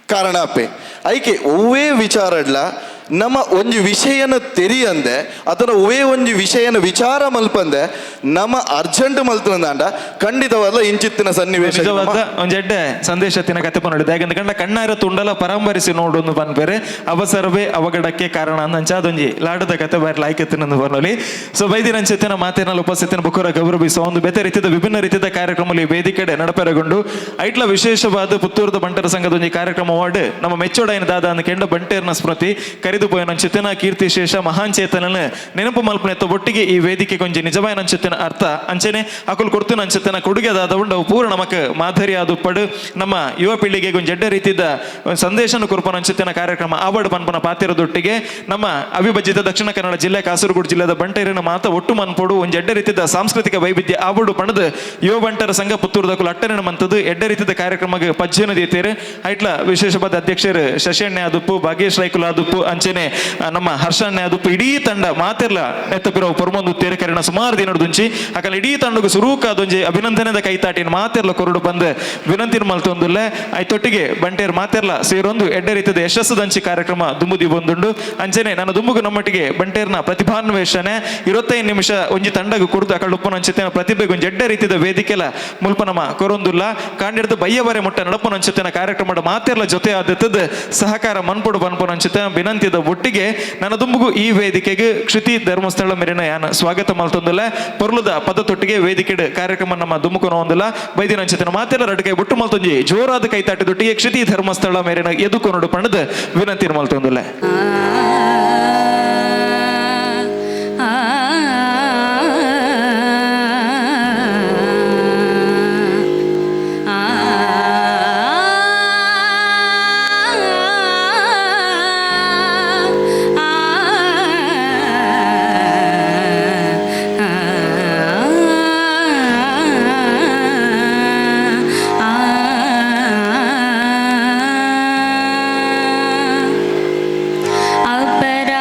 ಕಾರಣ ಅಪ್ಪೆ ಐಕೆ ಒವ್ವೇ ವಿಚಾರಡ್ಲ ನಮ್ಮ ಒಂಜಿ ವಿಷಯನ ತೆರಿಯಂದೆ ಅಥವಾ ಒವೇ ಒಂಜಿ ವಿಷಯನ ವಿಚಾರ ಮಲ್ಪಂದೆ ನಮ್ಮ ಅರ್ಜೆಂಟ್ ಮಲ್ತಂದಾಂಡ ಖಂಡಿತವಾದ ಇಂಚಿತ್ತಿನ ಸನ್ನಿವೇಶ ಒಂಜೆಡ್ಡೆ ಸಂದೇಶತ್ತಿನ ಕತೆ ಪನ್ನೋಡಿದೆ ಯಾಕಂದ್ರೆ ಕಣ್ಣಾರ ತುಂಡಲ ಪರಾಂಬರಿಸಿ ನೋಡೊಂದು ಪನ್ಪೇರೆ ಅವಸರವೇ ಅವಘಡಕ್ಕೆ ಕಾರಣ ಅಂದಂಚ ಅದೊಂಜಿ ಲಾಡದ ಕತೆ ಬಾರಿ ಲಾಯ್ಕೆತ್ತಿನ ಬರ್ನೋಲಿ ಸೊ ಬೈದಿನ ಅಂಚೆತ್ತಿನ ಮಾತೇನಲ್ಲಿ ಉಪಸ್ಥಿತಿನ ಬುಕ್ಕರ ಗೌರವಿಸುವ ಒಂದು ಬೇತೆ ರೀತಿಯ ವಿಭಿನ್ನ ರೀತಿಯ ಕಾರ್ಯಕ್ರಮದಲ್ಲಿ ವೇದಿಕೆಡೆ ನಡಪೆರಗೊಂಡು ಐಟ್ಲ ವಿಶೇಷವಾದ ಪುತ್ತೂರದ ಬಂಟರ ಸಂಘದ ಒಂದು ಕಾರ್ಯಕ್ರಮ ವಾರ್ಡ್ ನಮ್ಮ ಮೆಚ್ಚೋಡೈನ ದಾದ ಅಂದ ಕೆಂಡ ಬಂಟೇರ್ನ ಸ್ಮೃತಿ ಕರಿದು ಪೋಯನ ಚಿತ್ತನ ಕೀರ್ತಿ ಶೇಷ ಮಹಾನ್ ಚೇತನನ ನೆನಪು ಮಲ್ಪನೆ ಒಟ್ಟಿಗೆ ಈ ವೇದಿಕೆ ಕೊಂಚ ನಿಜವಾದ ಅಂಚೆತ್ತಿನ ಅರ್ಥ ಅಂಚನೆ ಅಕುಲ್ ಕೊಡ್ತು ಅಂಚೆತ್ತಿನ ಕೊಡುಗೆದಾದ ಉಂಡು ಪೂರ ನಮಕ್ ಮಾದರಿ ಆದು ಪಡು ನಮ್ಮ ಯುವ ಪೀಳಿಗೆಗೆ ಒಂದು ಜಡ್ಡ ರೀತಿಯ ಸಂದೇಶನ ಕುರ್ಪನ ಅಂಚೆತ್ತಿನ ಕಾರ್ಯಕ್ರಮ ಆವಡ್ ಪನ್ಪನ ಪಾತಿರದೊಟ್ಟಿಗೆ ನಮ್ಮ ಅವಿಭಜಿತ ದಕ್ಷಿಣ ಕನ್ನಡ ಜಿಲ್ಲೆ ಕಾಸರಗೋಡು ಜಿಲ್ಲೆದ ಬಂಟೇರಿನ ಮಾತ ಒಟ್ಟು ಮನ್ಪೋಡು ಒಂದು ಜಡ್ಡ ರೀತಿಯ ಸಾಂಸ್ಕೃತಿಕ ವೈವಿಧ್ಯ ಆವಡು ಪಣದು ಯುವ ಬಂಟರ ಸಂಘ ಪುತ್ತೂರ್ದಕ್ಕೂ ಅಟ್ಟರಿನ ಮಂತದ್ದು ಎಡ್ಡ ರೀತಿಯ ಕಾರ್ಯಕ್ರಮಕ್ಕೆ ಪಜ್ಜನ ದೀತೇರು ಐಟ್ಲ ವಿಶೇಷವಾದ ಅಧ್ಯಕ್ಷರು ಶಶಿಯಣ್ಣೆ ಆದುಪ್ಪು ಭಾಗ್ಯೇಶ್ ರೈಕುಲ ಆದುಪ್ಪು ಅಂಚನೆ ನಮ್ಮ ಹರ್ಷಣ್ಣೆ ಆದುಪ್ಪು ಇಡೀ ತಂಡ ಮಾತೆರ್ಲ ನೆತ್ತಪಿರೋ ಪೊರ್ಮೊಂದು ತೇರಕರಿನ ಸುಮಾರು ದಿನದುಂಚಿ ಅಕಲ್ ಇಡೀ ತಂಡಗೂ ಸುರೂಕಾದೊಂಜಿ ಅಭಿನಂದನೆದ ಕೈತಾಟಿನ ಮಾತೆರ್ಲ ಕೊರಡು ಬಂದು ವಿನಂತಿನ ಮಲ್ತೊಂದುಲ್ಲೆ ಐತೊಟ್ಟಿಗೆ ಬಂಟೇರ್ ಮಾತೆರ್ಲ ಸೇರೊಂದು ಎಡ್ಡ ರೀತಿಯ ಯಶಸ್ಸುದಂಚಿ ಕಾರ್ಯಕ್ರಮ ದುಂಬುದಿ ಬಂದುಂಡು ಅಂಚನೆ ನನ್ನ ದುಂಬುಗು ನಮ್ಮೊಟ್ಟಿಗೆ ಬಂಟೇರ್ನ ಪ್ರತಿಭಾನ್ವೇಷಣೆ 25 ನಿಮಿಷ ಒಂಜಿ ತಂಡಗೂ ಕೊಡ್ದು ಅಕಲ್ ಉಪ್ಪನ ಅಂಚೆತ್ತಿನ ಪ್ರತಿಭೆಗೆ ಒಂದು ಎಡ್ಡ ರೀತಿಯ ವೇದಿಕೆಲ ಮುಲ್ಪನಮ ಕೊರೊಂದುಲ್ಲ ಕಾಂಡಿಡ್ದು ಬಯ್ಯವರೆ ಮುಟ್ಟ ನಡಪನ ಅಂಚೆತ್ತಿನ ಕಾರ್ಯಕ್ರಮದ ಮಾತೆರ್ಲ ಜೊತೆ ಆದತ್ತದ ಸಹಕಾರ ಮನ್ಪೊಡು ಬನ್ಪನ ಅಂಚೆತ್ತಿನ ವಿನಂತಿದ ಒಟ್ಟಿಗೆ ನನ್ನ ದುಂಬುಗು ಈ ವೇದಿಕೆಗೆ ಕ್ಷಿತಿ ಧರ್ಮಸ್ಥಳ ಮೇರಿನ ಯಾನ ಸ್ವಾಗತ ಮಲ್ತೊಂದಿಲ್ಲ ಪೊರ್ಲುದ ಪದತೊಟ್ಟಿಗೆ ವೇದಿಕೆ ಕಾರ್ಯಕ್ರಮ ನಮ್ಮ ದುಮ್ಮುಕೊನ ಹೊಂದಿಲ್ಲ ಬೈದಿನ ಅಂಚೆತ್ತಿನ ಮಾತೆಲ್ಲ ರಡ್ಕೈ ಬುಟ್ಟು ಮಲ್ತೊಂಜಿ ಜೋರಾದ ಕೈತಾಟಿದೊಟ್ಟಿಗೆ ಕ್ಷಿತಿ ಧರ್ಮಸ್ಥಳ ಮೇರಿನ ಎದುಕೊನಡು ಪಣದ ವಿನಂತಿನ ಮಲ್ತೊಂದಿಲ್ಲ अपरा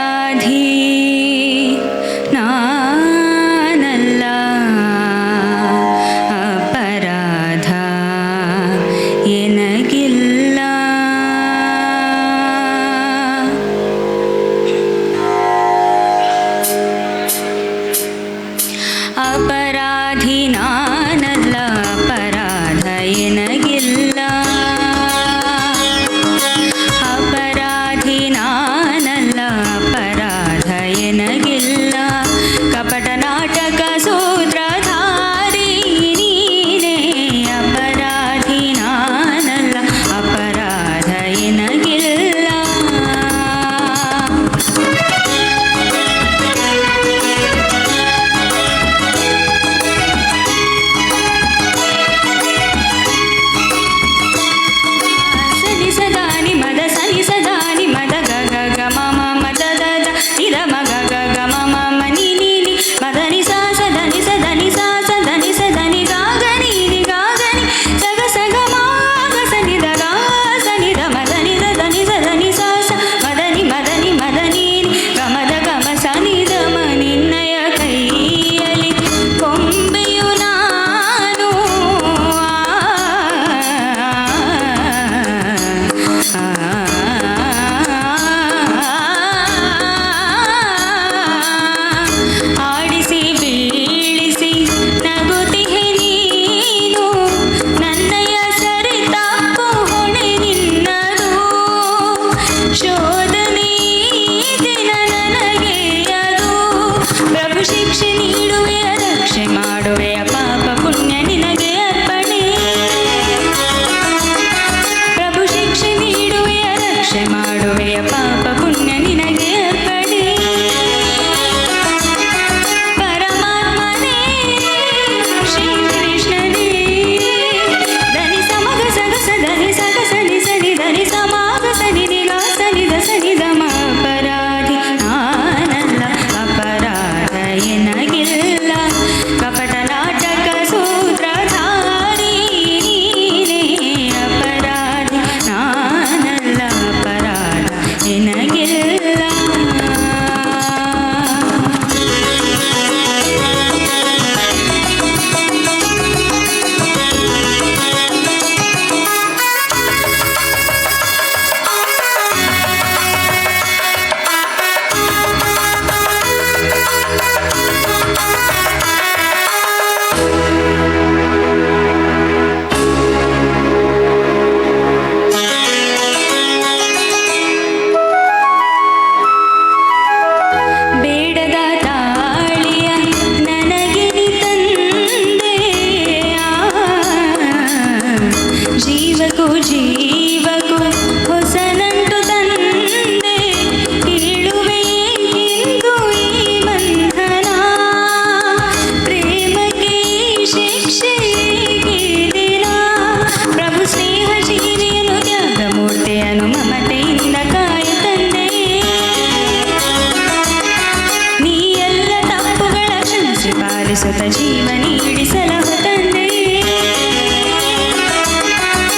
ಲಾಲಿಸುತ್ತ ಜೀವ ನೀಡಿಸಲ ತಂದೆ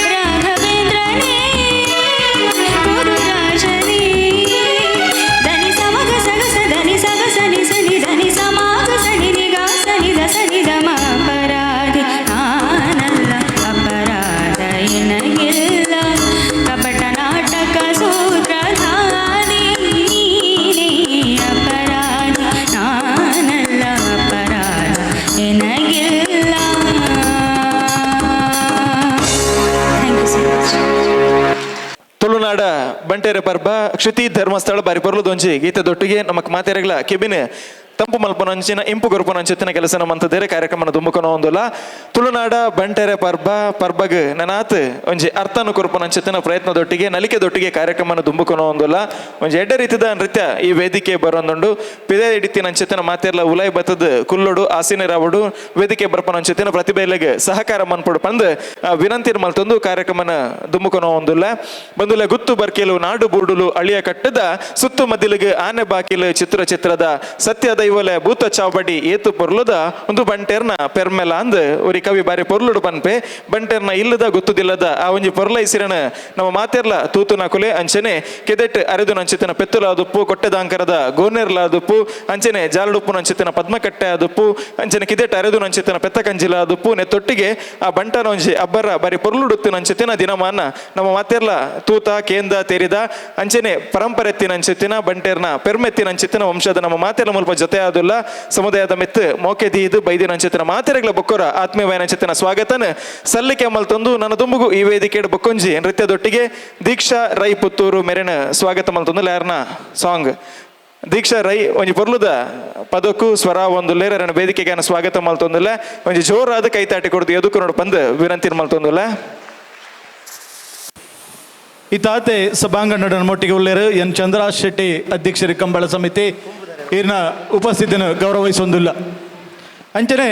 ರಾಘವೇಂದ್ರನೇ ಗುರುರಾಜನೇ ಧನಿ ಸಮಗ ಸಗಸ ಧನಿ ಸಗ ಸನಿ ಸನಿ ಧನಿ ಸಮಾಗ ಸನಿ ನಿಗ ಸನಿ ದ ಸನಿ ದ ಮ ಅಪರಾಧಿ ನಾನಲ್ಲ ಅಪರಾಧ ಎನಗಿಲ್ಲ ಕಪಟ ನಾಟಕ ಸೂತ್ರಧಾರಿ ನೀನೇ ಅಪರಾಧ ನಾನಲ್ಲ ಅಪರಾಧ ಎನಗಿಲ್ಲ. Thank you so much. ತುಳುನಾಡ ಬಂಟೇರೆ ಪರ್ಬ ಕ್ಷಿತಿ ಧರ್ಮಸ್ಥಳ ಬಾರಿ ಪರ್ಲುದೊಂಜಿ ಗೀತೆದೊಟ್ಟಿಗೆ ನಮಕ್ ಮಾತೆರೆಗ್ಲ ಕೆಬಿನ್ ತಂಪು ಮಲ್ಪನಂಚಿನ ಇಂಪು ಗೊರ್ಪನಂಚಿತ್ತಿನ ಕೆಲಸ ನಮ್ಮಂತದೇರೆ ಕಾರ್ಯಕ್ರಮನ ದುಂಬುಕೊನ ಒಂದುಲ್ಲ ತುಳುನಾಡ ಬಂಟೇರೆ ಪರ್ಬಗ್ ನನಾತ್ ಒಂಜಿ ಅರ್ಥನು ಕೊರ್ಪನಂಚಿತ್ತಿನ ಪ್ರಯತ್ನದೊಟ್ಟಿಗೆ ನಲಿಕೆದೊಟ್ಟಿಗೆ ಕಾರ್ಯಕ್ರಮನ ದುಂಬುಕೊನ ಒಂದುಲ್ಲ ಒಂಜಿ ಎಡ್ಡೆ ರೀತಿದ ನೃತ್ಯ ಈ ವೇದಿಕೆ ಬರೋಂದುಂಡು ಪಿದೆ ಇಡಿತಿನಂಚಿತ್ತಿನ ಮಾತೆರ್ಲ ಉಲಾಯ್ ಬತ್ತದ ಕುಲ್ಲುಡು ಆಸಿನಿರಾವುಡು ವೇದಿಕೆ ಬರ್ಪನಂಚಿತ್ತಿನ ಪ್ರತಿಭೆಲೆಗೆ ಸಹಕಾರ ಮನ್ಪಡು ಪಂದ್ ವಿನಂತಿನ ಮಲ್ತೊಂದು ಕಾರ್ಯಕ್ರಮನ ದುಂಬುಕೊನ ಒಂದುಲ್ಲ ಬಂದುಲೆ ಗುತ್ತು ಬರ್ಕೆಲು ನಾಡು ಬೂಡುಲು ಅಳಿಯ ಕಟ್ಟದ ಸುತ್ತು ಮದಿಲಿಗೆ ಆನೆ ಬಾಕಿಲು ಚಿತ್ರದ ಸತ್ಯ ದೈವಲೆ ಭೂತ ಚಾವಡಿ ಏತು ಪೊರ್ಲುದ ಒಂದು ಬಂಟೇರ್ನ ಪೆರ್ಮೆಲ ಅಂದ್ ಒರಿ ಕವಿ ಬಾರಿ ಪೊರ್ಲುಡು ಪನ್ಪೆ ಬಂಟೇರ್ನ ಇಲ್ಲದ ಗೊತ್ತುದಿಲ್ಲದ ಆ ಒಂಜಿ ಪೊರ್ಲೈಸಿರನ ನಮ್ಮ ಮಾತೆರ್ಲ ತೂತುನ ಕುಲೆ ಅಂಚನೆ ಕೆದೆಟ್ ಅರೆದು ನಂಚಿತನ ಪೆತ್ತುಲಾದುಪ್ಪು ಕೊಟ್ಟೆದಾಂಕರದ ಗೋನೇರ್ಲಾದುಪ್ಪು ಅಂಚನೆ ಜಾಲಡುಪ್ಪು ನಂಚಿತನ ಪದ್ಮಕಟ್ಟೆ ಆದುಪ್ಪು ಅಂಚನೆ ಕಿದೆಟ್ ಅರೆದು ನಂಚಿತನ ಪೆತ್ತ ಕಂಜಿಲಾದುಪ್ಪು ನೆತ್ತೊಟ್ಟಿಗೆ ಆ ಬಂಟನ ಒಂಜಿ ಅಬ್ಬರ ಬಾರಿ ಪೊರ್ಲುಡುತ್ತು ನಂಚಿತಿನ ದಿನಮಾನ ನಮ್ಮ ಮಾತೆರ್ಲ ತೂತ ಕೇಂದ್ರ ತೆರಿದ ಅಂಚನೆ ಪರಂಪರೆತ್ತಿನಂಚಿತ್ತಿನ ಬಂಟೇರ್ನ ಪೆರ್ಮೆತ್ತಿನಂಚಿತ್ತಿನ ವಂಶದ ನಮ್ಮ ಮಾತೆರ್ಲ ಮುಲ್ಪ ಜೊತೆ ಆದುಲ್ಲ ಸಮುದಾಯದ ಮೆತ್ತು ಮೋಕೆ ದೀದು ಬೈದಿನಂಚಿತ್ತಿನ ಮಾತೆರೆಗಳ ಬೊಕ್ಕೊರ ಆತ್ಮೀಯವಾಯನಂಚಿತ್ತಿನ ಸ್ವಾಗತನ ಸಲ್ಲಿಕೆ ಮಲ್ತೊಂದು ನನ್ನ ದುಂಬುಗು ಈ ವೇದಿಕೆ ಬೊಕ್ಕೊಂಜಿ ನೃತ್ಯದೊಟ್ಟಿಗೆ ದೀಕ್ಷಾ ರೈ ಪುತ್ತೂರು ಮೆರೆನ ಸ್ವಾಗತ ಮಲ್ತೊಂದು ಲ್ಯಾರ್ನ ಸಾಂಗ್ ದೀಕ್ಷಾ ರೈ ಒಂಜಿ ಪೊರ್ಲುದ ಪದಕ್ಕೂ ಸ್ವರ ಒಂದು ಲೇರನ ವೇದಿಕೆಗೆ ಸ್ವಾಗತ ಮಲ್ತೊಂದುಲ್ಲ ಒಂಜಿ ಜೋರಾದ ಕೈತಾಟಿ ಕೊಡ್ದು ಎದುಕು ನೋಡು ಬಂದು ವಿನಂತಿ ಮಲ್ತೊಂದುಲ್ಲ ಇತಾತೆ ಸಭಾಂಗಣ ಮೊಟ್ಟಿಗೆ ಉಳ್ಳೇರು ಎನ್ ಚಂದ್ರರಾಜ್ ಶೆಟ್ಟಿ ಅಧ್ಯಕ್ಷರು ಕಂಬಳ ಸಮಿತಿ ಇರ್ನ ಉಪಸ್ಥಿತಿಯನ್ನು ಗೌರವಿಸೊಂದಿಲ್ಲ ಅಂಚನೆ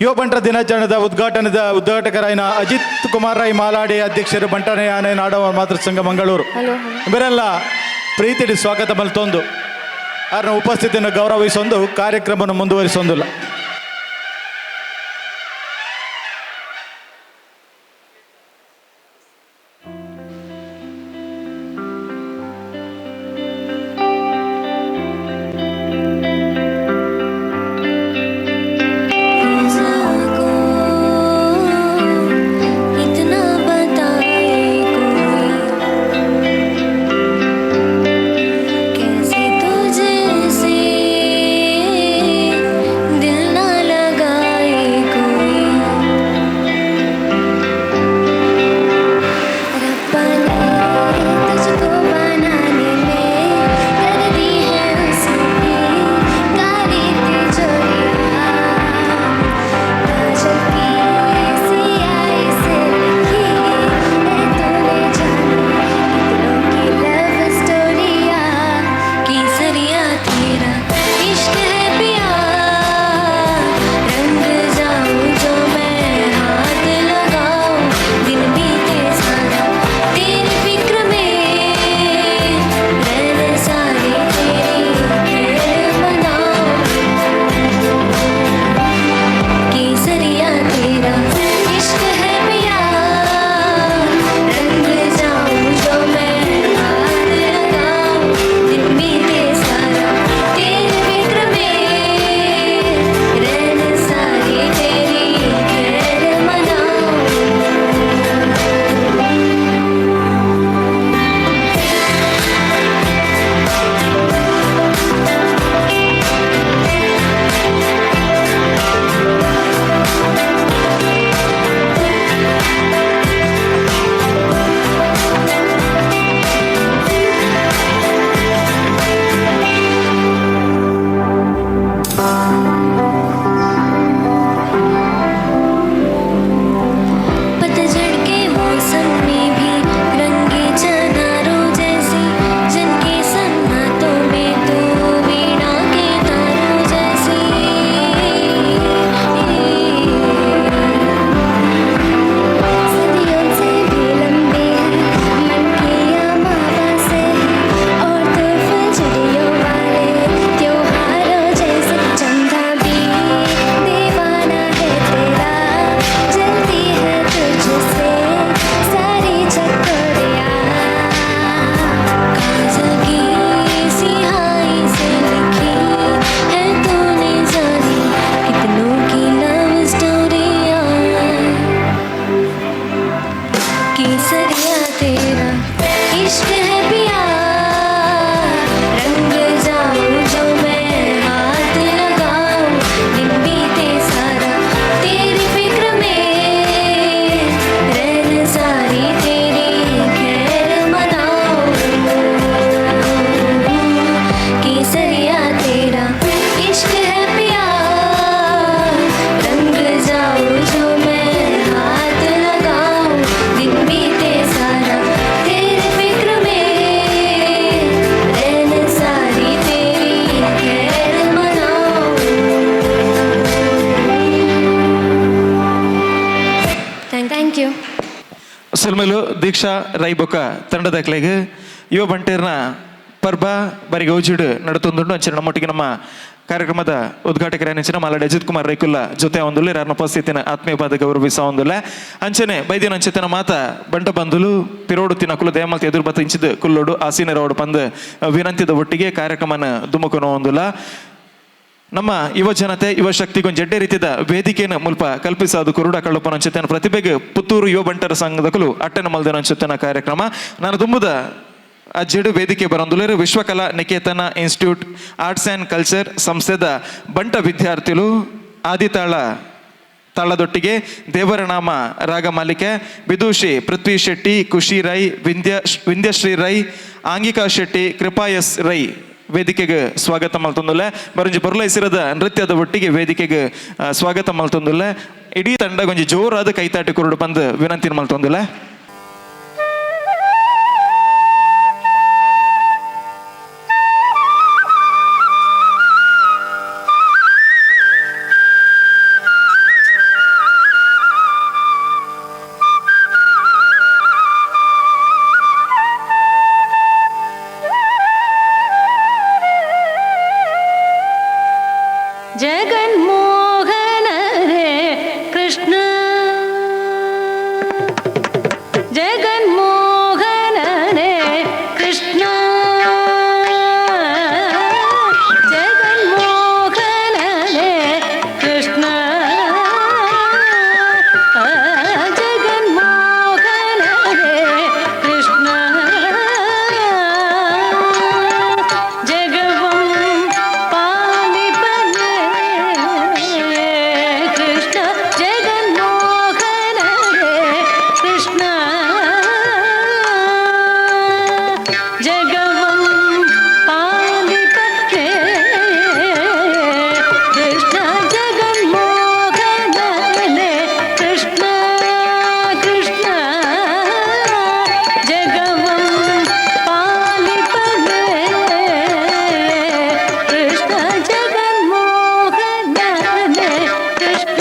ಯುವ ಬಂಟರ ದಿನಾಚರಣೆದ ಉದ್ಘಾಟಕರಾಯಿನ ಅಜಿತ್ ಕುಮಾರ್ ರೈ ಮಾಲಾಡಿ ಅಧ್ಯಕ್ಷರು ಬಂಟನೆ ಆನೆ ನಾಡವ ಮಾತೃ ಸಂಘ ಮಂಗಳೂರು ಇವರೆಲ್ಲ ಪ್ರೀತಿಡಿ ಸ್ವಾಗತ ಮಲ್ತೊಂದು ಅವ್ರನ್ನ ಉಪಸ್ಥಿತಿಯನ್ನು ಗೌರವಿಸೊಂದು ಕಾರ್ಯಕ್ರಮವನ್ನು ಮುಂದುವರಿಸೊಂದಿಲ್ಲ. कैसे तुझसे दिल ಸಲ್ಮೇಲು ದೀಕ್ಷಾ ರೈ ಬೊಕ್ಕ ತಂಡದ ಕ್ಲೆಗ್ ಯುವ ಬಂಟೇರ್ನ ಪರ್ಬ ಬರಿಗೆ ಔಜಿಡು ನಡತೊಂದುಂಡು ಅಂಚೆ ನಮ್ಮೊಟ್ಟಿಗೆ ನಮ್ಮ ಕಾರ್ಯಕ್ರಮದ ಉದ್ಘಾಟಕರ ಮಾಲಾಡಿ ಅಜಿತ್ ಕುಮಾರ್ ರೈಕುಲ್ಲ ಜೊತೆ ಒಂದುಲ್ಲೆ ಯಾರನ್ನ ಉಪಸ್ಥಿತಿನ ಆತ್ಮೀಯವಾದ ಗೌರವಿಸ ಒಂದುಲ್ಲ ಅಂಚನೆ ಬೈದಿನ ಅಂಚೆತನ ಮಾತ ಬಂಟ ಬಂಧುಲು ಪಿರೋಡು ತಿನ್ನ ಕುಲು ದಯಮಲ್ತಿ ಎದುರು ಬತ್ತ ಇಂಚಿದ ಕುಲ್ಲೋಡು ಆಸೀನರೋಡು ಪಂದ್ ವಿನಂತಿದ ಒಟ್ಟಿಗೆ ಕಾರ್ಯಕ್ರಮನ ದುಮುಕುನೋ ಒಂದುಲ್ಲ ನಮ್ಮ ಯುವ ಜನತೆ ಯುವ ಶಕ್ತಿಗೊಂದು ಜಡ್ಡೆ ರೀತಿಯ ವೇದಿಕೆಯನ್ನು ಮುಲ್ಪ ಕಲ್ಪಿಸೋದು ಕುರುಡ ಕಳ್ಳಪ್ಪನ ಅಂಚೆತನ ಪ್ರತಿಭೆಗೆ ಪುತ್ತೂರು ಯುವ ಬಂಟರ ಸಂಘದಕಲು ಅಟ್ಟನ ಮಲ್ದನ ಅಂಚೆತನ ಕಾರ್ಯಕ್ರಮ ನಾನು ತುಂಬುದ ಅಜ್ಜೆಡು ವೇದಿಕೆ ಬರೊಂದುಲೇರು ವಿಶ್ವಕಲಾ Niketan institute arts and culture ಸಂಸ್ಥೆದ ಬಂಟ ವಿದ್ಯಾರ್ಥಿಗಳು ಆದಿತಾಳ ತಾಳದೊಟ್ಟಿಗೆ ದೇವರನಾಮ ರಾಗಮಾಲಿಕೆ ವಿದೂಷಿ ಪೃಥ್ವಿ ಶೆಟ್ಟಿ ಖುಷಿ ರೈ ವಿಂಧ್ಯಶ್ರೀ ರೈ ಆಂಗಿಕಾ ಶೆಟ್ಟಿ ಕೃಪಾ ಎಸ್ ರೈ ವೇದಿಕೆಗೆ ಸ್ವಾಗತ ಮಲ್ತೊಂದುಲ್ಲ ಬರಂಜಿ ಪೊರ್ಲೈಸಿರದ ನೃತ್ಯದ ಒಟ್ಟಿಗೆ ವೇದಿಕೆಗೆ ಸ್ವಾಗತ ಮಲ್ತೊಂದುಲ್ಲ ಇಡೀ ತಂಡ ಗೊಂಜಿ ಜೋರಾದ ಕೈತಾಟಿ ಕುರುಡು ಬಂದು ವಿನಂತಿ ಮಲ್ತೊಂದುಲ್ಲ ಜಗನ್ಮೋಹನ ರೇ ಕೃಷ್ಣ ಜಗನ್ಮೋಹನ ರೇ ಕೃಷ್ಣ ಜಗನ್ಮೋಹನ ರೇ ಕೃಷ್ಣ ಜಗನ್ಮೋಹನ ರೇ ಕೃಷ್ಣ ಜಗವಂ ಪಾಲಿಪನೆ ಕೃಷ್ಣ ಜಗನ್ಮೋಹನ ರೇ ಕೃಷ್ಣ ಜಗವಂ ಪಾಲಿಪನೆ ಕೃಷ್ಣ ಜಗನ್ಮೋಹನ ರೇ ಕೃಷ್ಣ ಕೃಷ್ಣ ಜಗವಂ ಪಾಲಿಪನೆ ಕೃಷ್ಣ ಜಗನ್ಮೋಹನ ರೇ ಕೃಷ್ಣ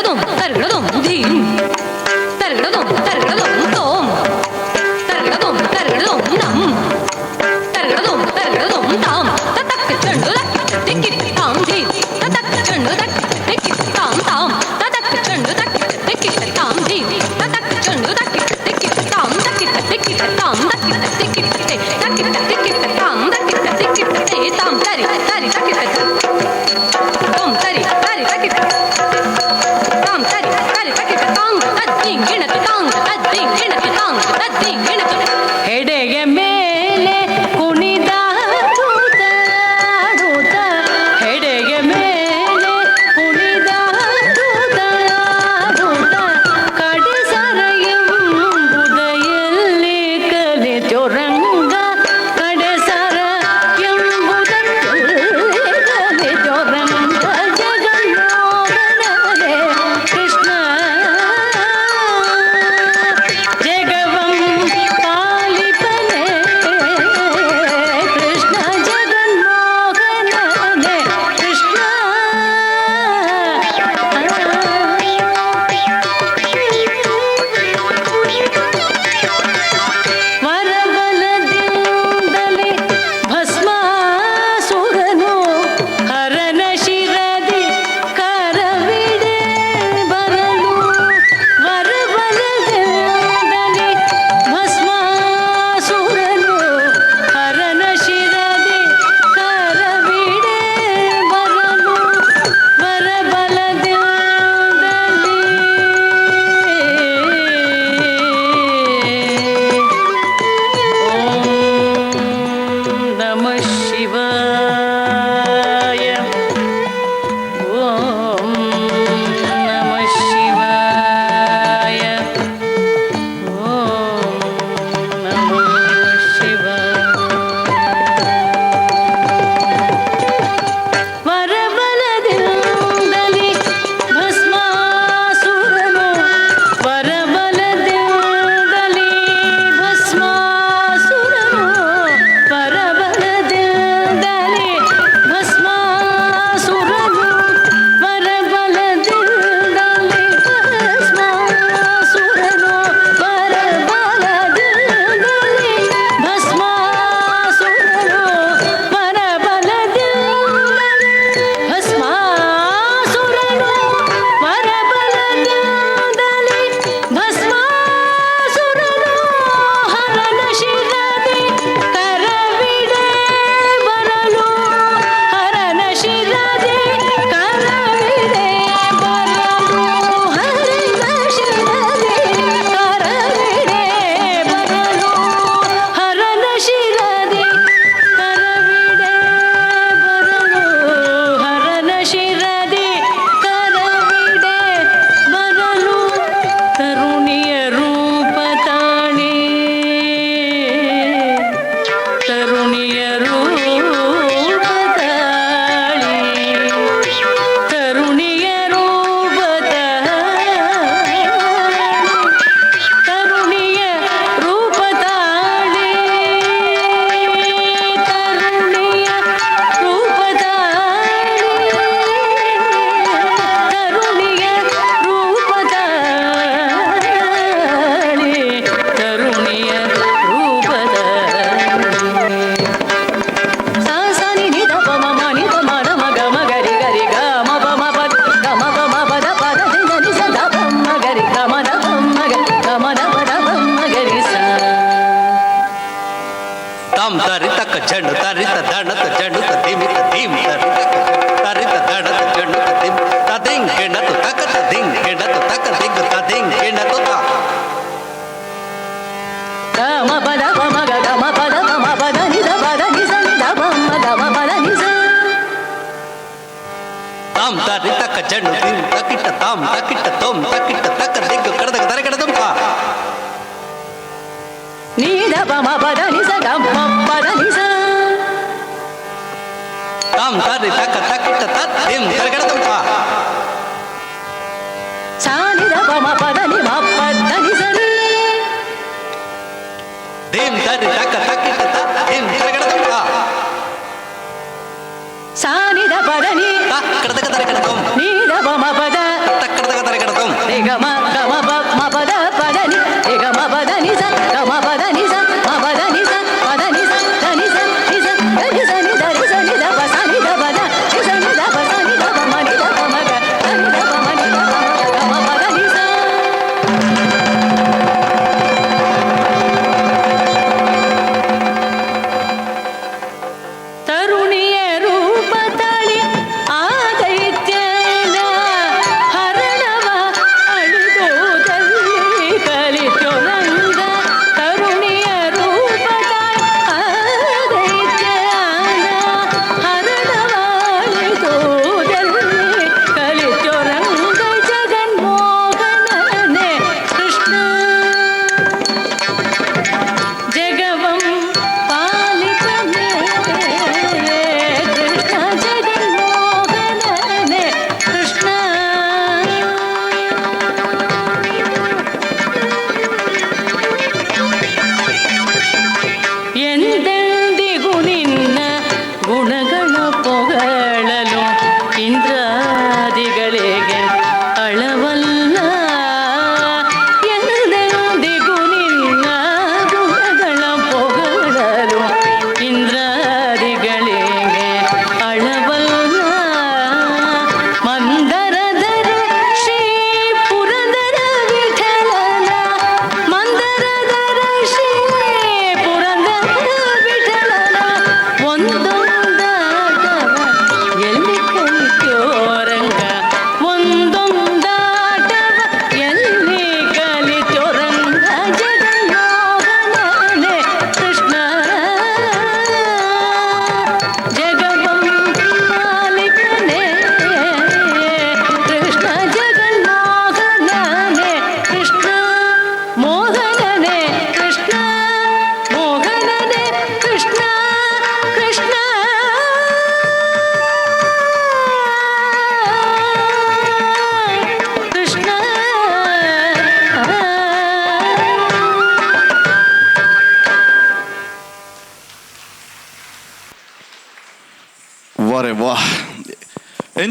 ತರಗಡದೊಂ ತರಗಡದೊಂ ಧೀಂ ತರಗಡದೊಂ ತರಗಡದೊಂ ತೋಂ ತರಗಡದೊಂ ತರಗಡದೊಂ ನಂ ತರಗಡದೊಂ ತರಗಡದೊಂ ತಾಂ ತತಕ್ಕ ಚಂಡು ದಕ್ಕ ಟಿಕ್ಕಿ ತಾಂ ಧೀ ತತಕ್ಕ ಚಂಡು ದಕ್ಕ ಟಿಕ್ಕಿ ತಾಂ ತಾಂ ತತಕ್ಕ ಚಂಡು ದಕ್ಕ ಟಿಕ್ಕಿ ತಾಂ ಧೀ ತತಕ್ಕ ಚಂಡು ದಕ್ಕ ಟಿಕ್ಕಿ ತಾಂ ದಕ್ಕ ಟಿಕ್ಕಿ ತಾಂ ದಕ್ಕ ಟಿಕ್ಕಿ ದಕ್ಕ ಟಿಕ್ಕಿ ತಾಂ ದಕ್ಕ ಟಿಕ್ಕಿ ತಾಂ ತರಿ ತರಿ ದಕ್ಕ ತಾಂ ತರಿ ತರಿ ದಕ್ಕ ತಾಂ ತರಿ ತರಿ ದಕ್ಕ ತಾಂ ತದ್ದಿಂ ಗಿಣತ ತಾಂ ತದ್ದಿಂ ಗಿಣತ ತಾಂ ತದ್ದಿಂ ಗಿಣತ ಹೆಡೆಗೆ ಮೇಲೆ ಕುಣಿದಾಡುತ್ತ ಹೆಡೆಗೆ ಮೇಲೆ ಕುಣಿದಾಡುತ್ತ ಕಡಿಸರ ಎಂಬುದೆಯಲ್ಲಿ ಕಲಿತೋ ರಂಗ ಕಡೆಸರ ಎಂಬುದೆಯಲ್ಲಿ ಕಲಿತೋ ರಂಗ ಜಗನ್ಮೋಹನನೇ ಕೃಷ್ಣ ಜಗವಂ ಪಾಲಿಪನೆ ಕೃಷ್ಣ ಜಗನ್ಮೋಹನನೇ ಕೃಷ್ಣ ವರಬಲದಿಂದಲೇ ಭಸ್ಮಾಸುರನು ಹರನ ಶಿರದಿ ಕರವಿಡೆ ಬರಲು ವರಬಲದಿಂದಲೇ ಭಸ್ಮಾಸುರನು ಹರನ ಶಿರದಿ ಕರವಿಡೆ ಬರಲು ನಮಃ ಶಿವಾಯ ಓಂ ನಮಃ ಶಿವಾಯ ಓಂ ನಮಃ ವರಬಲದಿಂದಲೇ ಭಸ್ಮಾಸುರನು ವರಬಲದಿಂದಲೇ ಭಸ್ಮಾಸುರನು ವರಬಲದಿಂದಲೇ ಭಸ್ಮಾಸುರನು ವರಬಲದಿಂದಲೇ ಭಸ್ಮಾಸುರನು ವರಬಲದಿಂದಲೇ ಭಸ್ಮಾಸುರನು ವರಬಲದಿಂದಲೇ ಭಸ್ಮಾಸುರನು ವರಬಲದಿಂದಲೇ ಭಸ್ಮಾಸುರನು ಹರನ ಶಿರದಿ ಕರವಿಡೆ ಬರಲು ಹರನ ಶಿರದಿ ಕರವಿಡೆ ಬರಲು ಹರನ ಶಿರದಿ ಕರವಿಡೆ ಬರಲು ಹರನ ಶಿರದಿ ಕರವಿಡೆ ಬರಲು ಹರನ ಶಿರದಿ ಕರವಿಡೆ ಬರಲು ತರುಣಿಯ ರೂಪ ತಾಣಿ ತರುಣಿಯ ರೂಪ ತಾಳಿ ತರುಣಿಯ ರೂಪ ತಾಳಿ ತರುಣಿಯ ರೂಪ ತಾಳಿ ತರುಣಿಯ ರೂಪ ತಾಳಿ ತರುಣಿಯ ರೂಪ ತಾಳಿ ತರುಣಿಯ ರೂಪ ತಾಳಿ ಸಾ ಸಾ ನಿ ನಿ ದ ಪ ಮ ಮ ನಿ ದ ಮ ದ ಮ ಗ ಮ ಗ ರಿ ಗ ರಿ ಗ ಮ ಪ ಮ ಪ ಗ ಮ ಪ ಮ ಪ ದ ಪ ದ ನಿ ದ ನಿ ಸ ದ ಪ ಮ ಗ ರಿ ಗ ಮ ದ ಪ ಮ ಗ ಗ ಮ ದ ಪ ದ ಪ ಮ ಗ ರಿ ಸ ತಾಂ ತರಿತ ಜಂಡು ತರಿತ ದಣತ ಜಂಡು ಧಿಮಿತ ಧೀಮ್ ತರಿತ ದಣತ ಜಂಡು ಧಿಮ್ ತದಿಂಗ್ ಗಿಣತು ತಕ ತದಿಂಗ್ ಗಿಣತು ತಕ ದಿಗ್ ತದಿಂಗ್ ಗಿಣತು ತ ಗ ಮ ಪ ದ ಪ ಮ ಗ ಗ ಮ ಪ ದ ಪ ಮ ಪ ದ ನಿ ದ ಪ ದ ನಿ ಸ ನಿ ದ ಪ ಮ ಗ ಮ ಪ ದ ನಿ ಸ ತಾಂ ತರಿತ ಜಂಡು ಧಿಮ್ ತಕಿಟ ತಾಂ ತಕಿಟ ತೋಂ ತಕಿಟ ತಕ ದಿಗ್ ಕಡದಗ ತರ ಕಡದಂ ತ ನಿ ದ ಪ ಮ ಪ ದ ನಿ ಸ ಗ ಮ ಪ ದ ನಿ ಸ ತಾಂ ತರಿತ ತಕಿಟ ತತ್ ಧಿಮ್ ತರ ಕಡದಂ ತ ಸಾ ನಿ ದ ಪ ಮ ಪ ದ ನಿ ಮ ಪ ದ ನಿ ಸ ರಿ ಧಿಮ್ ತರಿತ ತಕಿಟ ತತ್ ಧಿಮ್ ತರ ಕಡದಂ ತ ಸಾ ನಿ ದ ಪ ದ ನಿ ತ ಕಡದಗ ತರ ಕಡದಂ ನಿ ದ ಪ ಮ ಪ ದ ತ ಕಡದಗ ತರ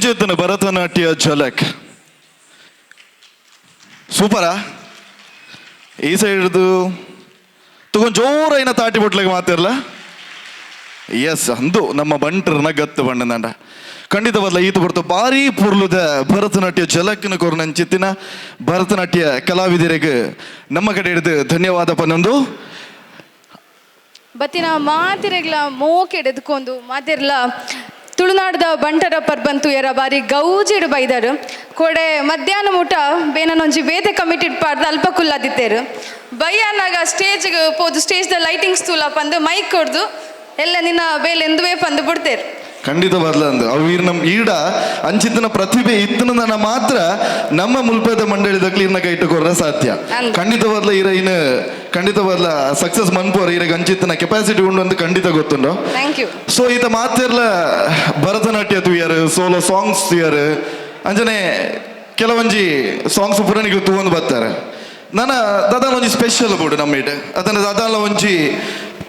ಅಂಚೆತ್ತನ ಭರತನಾಟ್ಯ ಝಲಕ್ ಸೂಪರಾ ಈ ಸೈಡ್ದು ತಗೊಂಡು ಜೋರೈನ ತಾಟಿ ಬಿಟ್ಲಿಗೆ ಮಾತಿರಲ್ಲ. ಎಸ್ ಅಂದು ನಮ್ಮ ಬಂಟರ್ನ ಗತ್ತು ಬಣ್ಣದಂಡ ಖಂಡಿತವಲ್ಲ ಈತ ಬರ್ತು ಭಾರಿ ಪುರ್ಲುದ ಭರತನಾಟ್ಯ ಝಲಕ್ನ ಕೊರ್ನಂಚಿತ್ತಿನ ಭರತನಾಟ್ಯ ಕಲಾವಿದರಿಗೆ ನಮ್ಮ ಕಡೆ ಹಿಡಿದು ಧನ್ಯವಾದ ಪನ್ನೊಂದು ಬತ್ತಿನ ಮಾತಿರೆಗ್ಲ ಮೋಕೆಡೆದ್ಕೊಂಡು ಮಾತಿರ್ಲ ತುಳುನಾಡದ ಬಂಟರ ಪರ್ಬಂತು ಎರ ಬಾರಿ ಗೌಜಿಡು ಬೈದರು ಕೊಡೆ ಮಧ್ಯಾಹ್ನ ಊಟ ಬೇನೊಂಜಿ ಬೇತೆ ಕಮಿಟೆಡ್ ಪಾಡ್ದು ಅಲ್ಪ ಕುಲ್ಲಾದಿತ್ತೇರು ಬಯ್ಯನಾಗ ಸ್ಟೇಜ್ಗೆ ಪೋದು ಸ್ಟೇಜ್ದ ಲೈಟಿಂಗ್ಸ್ ತೂಲ ಪಂದು ಮೈಕ್ ಕೊಡ್ದು ಎಲ್ಲ ನಿನ್ನ ಬೇಲೆ ಎಂದುವೇ ಪಂದು ಬಿಡ್ತೇರು. ಖಂಡಿತ ಬದಲಂದು ಅವು ನಮ್ಮ ಈಡ ಅಂಚಿತ್ತಿನ ಪ್ರತಿಭೆ ಇತ್ತನ ಮಾತ್ರ ನಮ್ಮ ಮುಲ್ಪದ ಮಂಡಳಿದ ಕ್ಲೀರ್ನ ಇಟ್ಟುಕೊಡ್ರ ಸಾಧ್ಯ. ಖಂಡಿತ ಬದಲ ಇರ ಖಂಡಿತ ಬದಲ ಸಕ್ಸಸ್ ಮನ್ಪೋರ್ ಇರ ಅಂಚಿತ್ತಿನ ಕೆಪಾಸಿಟಿ ಉಂಡು ಅಂತ ಖಂಡಿತ ಗೊತ್ತುಂಡು. ಸೊ ಈತ ಮಾತಿರ್ಲ ಭರತನಾಟ್ಯ ತುಯ್ಯರು ಸೋಲೋ ಸಾಂಗ್ಸ್ ತುಯ್ಯರು ಅಂಜನೆ ಕೆಲವೊಂಜಿ ಸಾಂಗ್ಸ್ ಪುರಾಣಿಗೆ ತೂವೊಂದು ಬರ್ತಾರೆ. ನನ್ನ ದಾದಾಲ ಒಂಜಿ ಸ್ಪೆಷಲ್ ಬೋರ್ಡು ನಮ್ಮ ಇಟ್ಟು ಅದನ್ನ ದಾದಾಲ ಒಂಜಿ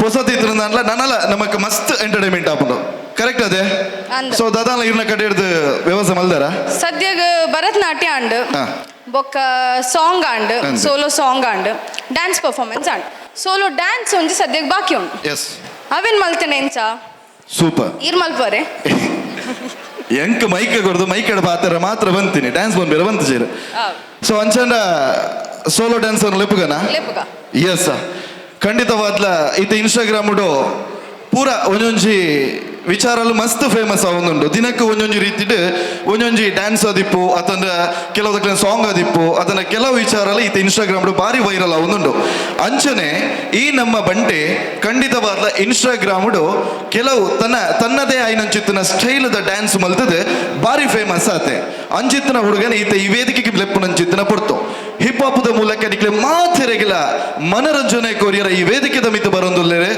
ಹೊಸತಿ ನನ್ನಲ್ಲ ನಮಕ್ ಮಸ್ತ್ ಎಂಟರ್ಟೈನ್ಮೆಂಟ್ ಆಪುಂಡು ಕರೆಕ್ಟ್ ಅದೇ. ಸೊ ದಾದಾಲ ಇರ್ನ ಕಡೆ ಹಿಡ್ದು ವ್ಯವಸ್ಥೆ ಮಲ್ದಾರ ಸದ್ಯಗ ಭರತನಾಟ್ಯ ಅಂಡ್ ಬೊಕ್ಕ song and solo song and dance performance and solo dance ಒಂಜಿ ಸದ್ಯಗ ಬಾಕಿ ಉಂಟು. ಎಸ್ ಅವೇನ್ ಮಲ್ತೇನೆ ಎಂಚ ಸೂಪರ್ ಈರ್ ಮಲ್ಪರೆ ಎಂಕ್ ಮೈಕ್ ಕೊಡ್ದು ಮೈಕ್ ಎಡ ಪಾತ್ರ ಮಾತ್ರ ಬಂತೀನಿ ಡ್ಯಾನ್ಸ್ ಬಂದ್ಬೇರೆ ಬಂತು ಸೇರು. ಸೊ ಅಂಚಂಡ ಸೋಲೋ ಡ್ಯಾನ್ಸರ್ ಲೆಪ್ಪುಗನ ಎಸ್ ಖಂಡಿತವಾದ್ಲ ಈತ ಇನ್ಸ್ಟಾಗ್ರಾಮ್ ಪೂರ ಒಂಜೊಂಜಿ ವಿಚಾರಲು ಮಸ್ತ್ ಫೇಮಸ್ ಆವೊಂದುಂಡು. ದಿನಕ್ಕೆ ಒಂಜೊಂಜಿ ರೀತಿಡ್ ಒಂಜೊಂಜಿ ಡ್ಯಾನ್ಸ್ ಅದಿಪ್ಪು ಅತಂದ ಕೆಲವುದಕ್ಕೆ ಸಾಂಗ್ ಅದಿಪ್ಪು ಅದನ್ನ ಕೆಲವು ವಿಚಾರಲ್ಲ ಈತ ಇನ್ಸ್ಟಾಗ್ರಾಮ್ ಭಾರಿ ವೈರಲ್ ಆವೊಂದುಂಡು. ಅಂಚನೆ ಈ ನಮ್ಮ ಬಂಟೆ ಖಂಡಿತವಾದ ಇನ್ಸ್ಟಾಗ್ರಾಮ್ ಕೆಲವು ತನ್ನದೇ ಆಯ್ನಂಚಿತ್ತಿನ ಸ್ಟೈಲ್ದ ಡ್ಯಾನ್ಸ್ ಮಲ್ತದೆ ಭಾರಿ ಫೇಮಸ್ ಆತೆ. ಅಂಚಿತ್ತಿನ ಹುಡುಗನ ಈತ ಈ ವೇದಿಕೆಗೆ ಲೆಪ್ಪುನಂಚಿತ್ತಿನ ಪೊರ್ತು ಹಿಪ್ ಹಾಪ್ದ ಮೂಲಕ ನಿಕ್ಲೆ ಮಾತೆರೆಗಿಲ ಮನರಂಜನೆ ಕೊರಿಯರ ಈ ವೇದಿಕೆದ ಮಿತ್ತು ಬರೊಂದುಲ್ಲೇರೆ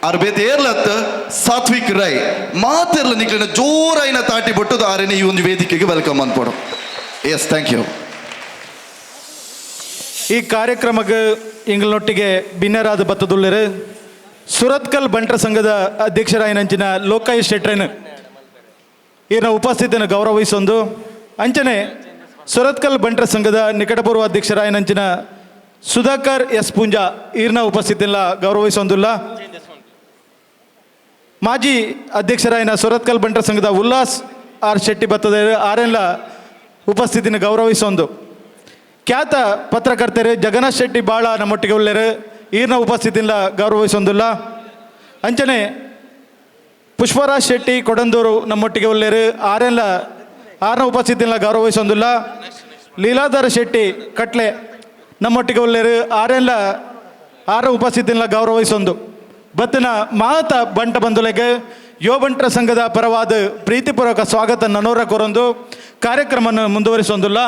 ಆರ್ ಬೇತೆ ಏರ್ಲತ್ ಸಾತ್ವಿಕ್ ರೈ ಮಾತೆರ್ಲ ನಿಕ್ಲಿನ ಜೋರಾಯಿನ ತಾಟಿ ಬಿಟ್ಟದು ಆರೇನೆ ಈ ಒಂದು ವೇದಿಕೆಗೆ ವೆಲ್ಕಮ್ ಅನ್ಪೋಡು. Yes thank you. ಈ ಕಾರ್ಯಕ್ರಮಕ್ಕೆ ಇಂಗ್ಲೊಟ್ಟಿಗೆ ಭಿನ್ನರಾದ ಬತ್ತದುಳ್ಳರು ಸುರತ್ಕಲ್ ಬಂಟರ ಸಂಘದ ಅಧ್ಯಕ್ಷರಾಯನಂಚಿನ ಲೋಕಾಯುಷ್ ಶೆಟ್ರನ್ ಈನ ಉಪಸ್ಥಿತಿಯನ್ನು ಗೌರವಿಸೊಂದು ಅಂಚನೆ ಸುರತ್ಕಲ್ ಬಂಟರ ಸಂಘದ ನಿಕಟಪೂರ್ವ ಅಧ್ಯಕ್ಷರಾಯನಂಚಿನ ಸುಧಾಕರ್ ಎಸ್ ಪುಂಜಾ ಈರ್ನ ಉಪಸ್ಥಿತಿಯಲ್ಲ ಗೌರವಿಸೊಂದಿಲ್ಲ. ಮಾಜಿ ಅಧ್ಯಕ್ಷರಾಯನ ಸುರತ್ಕಲ್ ಬಂಟರ ಸಂಘದ ಉಲ್ಲಾಸ್ ಆರ್ ಶೆಟ್ಟಿ ಬತ್ತದ ಆರೆಲ್ಲ ಉಪಸ್ಥಿತಿನ ಗೌರವಿಸೊಂದು. ಖ್ಯಾತ ಪತ್ರಕರ್ತರು ಜಗನ್ನಾಥ್ ಶೆಟ್ಟಿ ಬಾಳ ನಮ್ಮೊಟ್ಟಿಗೆ ಉಳ್ಳರು ಈರ್ನ ಉಪಸ್ಥಿತಿಯಿಂದ ಗೌರವಿಸೊಂದಿಲ್ಲ. ಅಂಚನೆ ಪುಷ್ಪರಾಜ್ ಶೆಟ್ಟಿ ಕೊಡಂದೂರು ನಮ್ಮೊಟ್ಟಿಗೆ ಉಳ್ಳರು ಆರನ ಉಪಸ್ಥಿತಿಯಿಂದ ಗೌರವಿಸೊಂದಿಲ್ಲ. ಲೀಲಾಧರ ಶೆಟ್ಟಿ ಕಟ್ಲೆ ನಮ್ಮೊಟ್ಟಿಗೆ ಉಳ್ಳರು ಆರ ಉಪಸ್ಥಿತಿಯಿಂದ ಗೌರವಿಸೊಂದು. ಬತ್ತಿನ ಮಾತ ಬಂಟ ಬಂಧುಲೆಗೆ ಯುವ ಬಂಟರ ಸಂಘದ ಪರವಾದ ಪ್ರೀತಿಪೂರ್ವಕ ಸ್ವಾಗತ ನನ್ನೂರ ಕೊರೊಂದು ಕಾರ್ಯಕ್ರಮವನ್ನು ಮುಂದುವರಿಸೊಂದಿಲ್ಲ.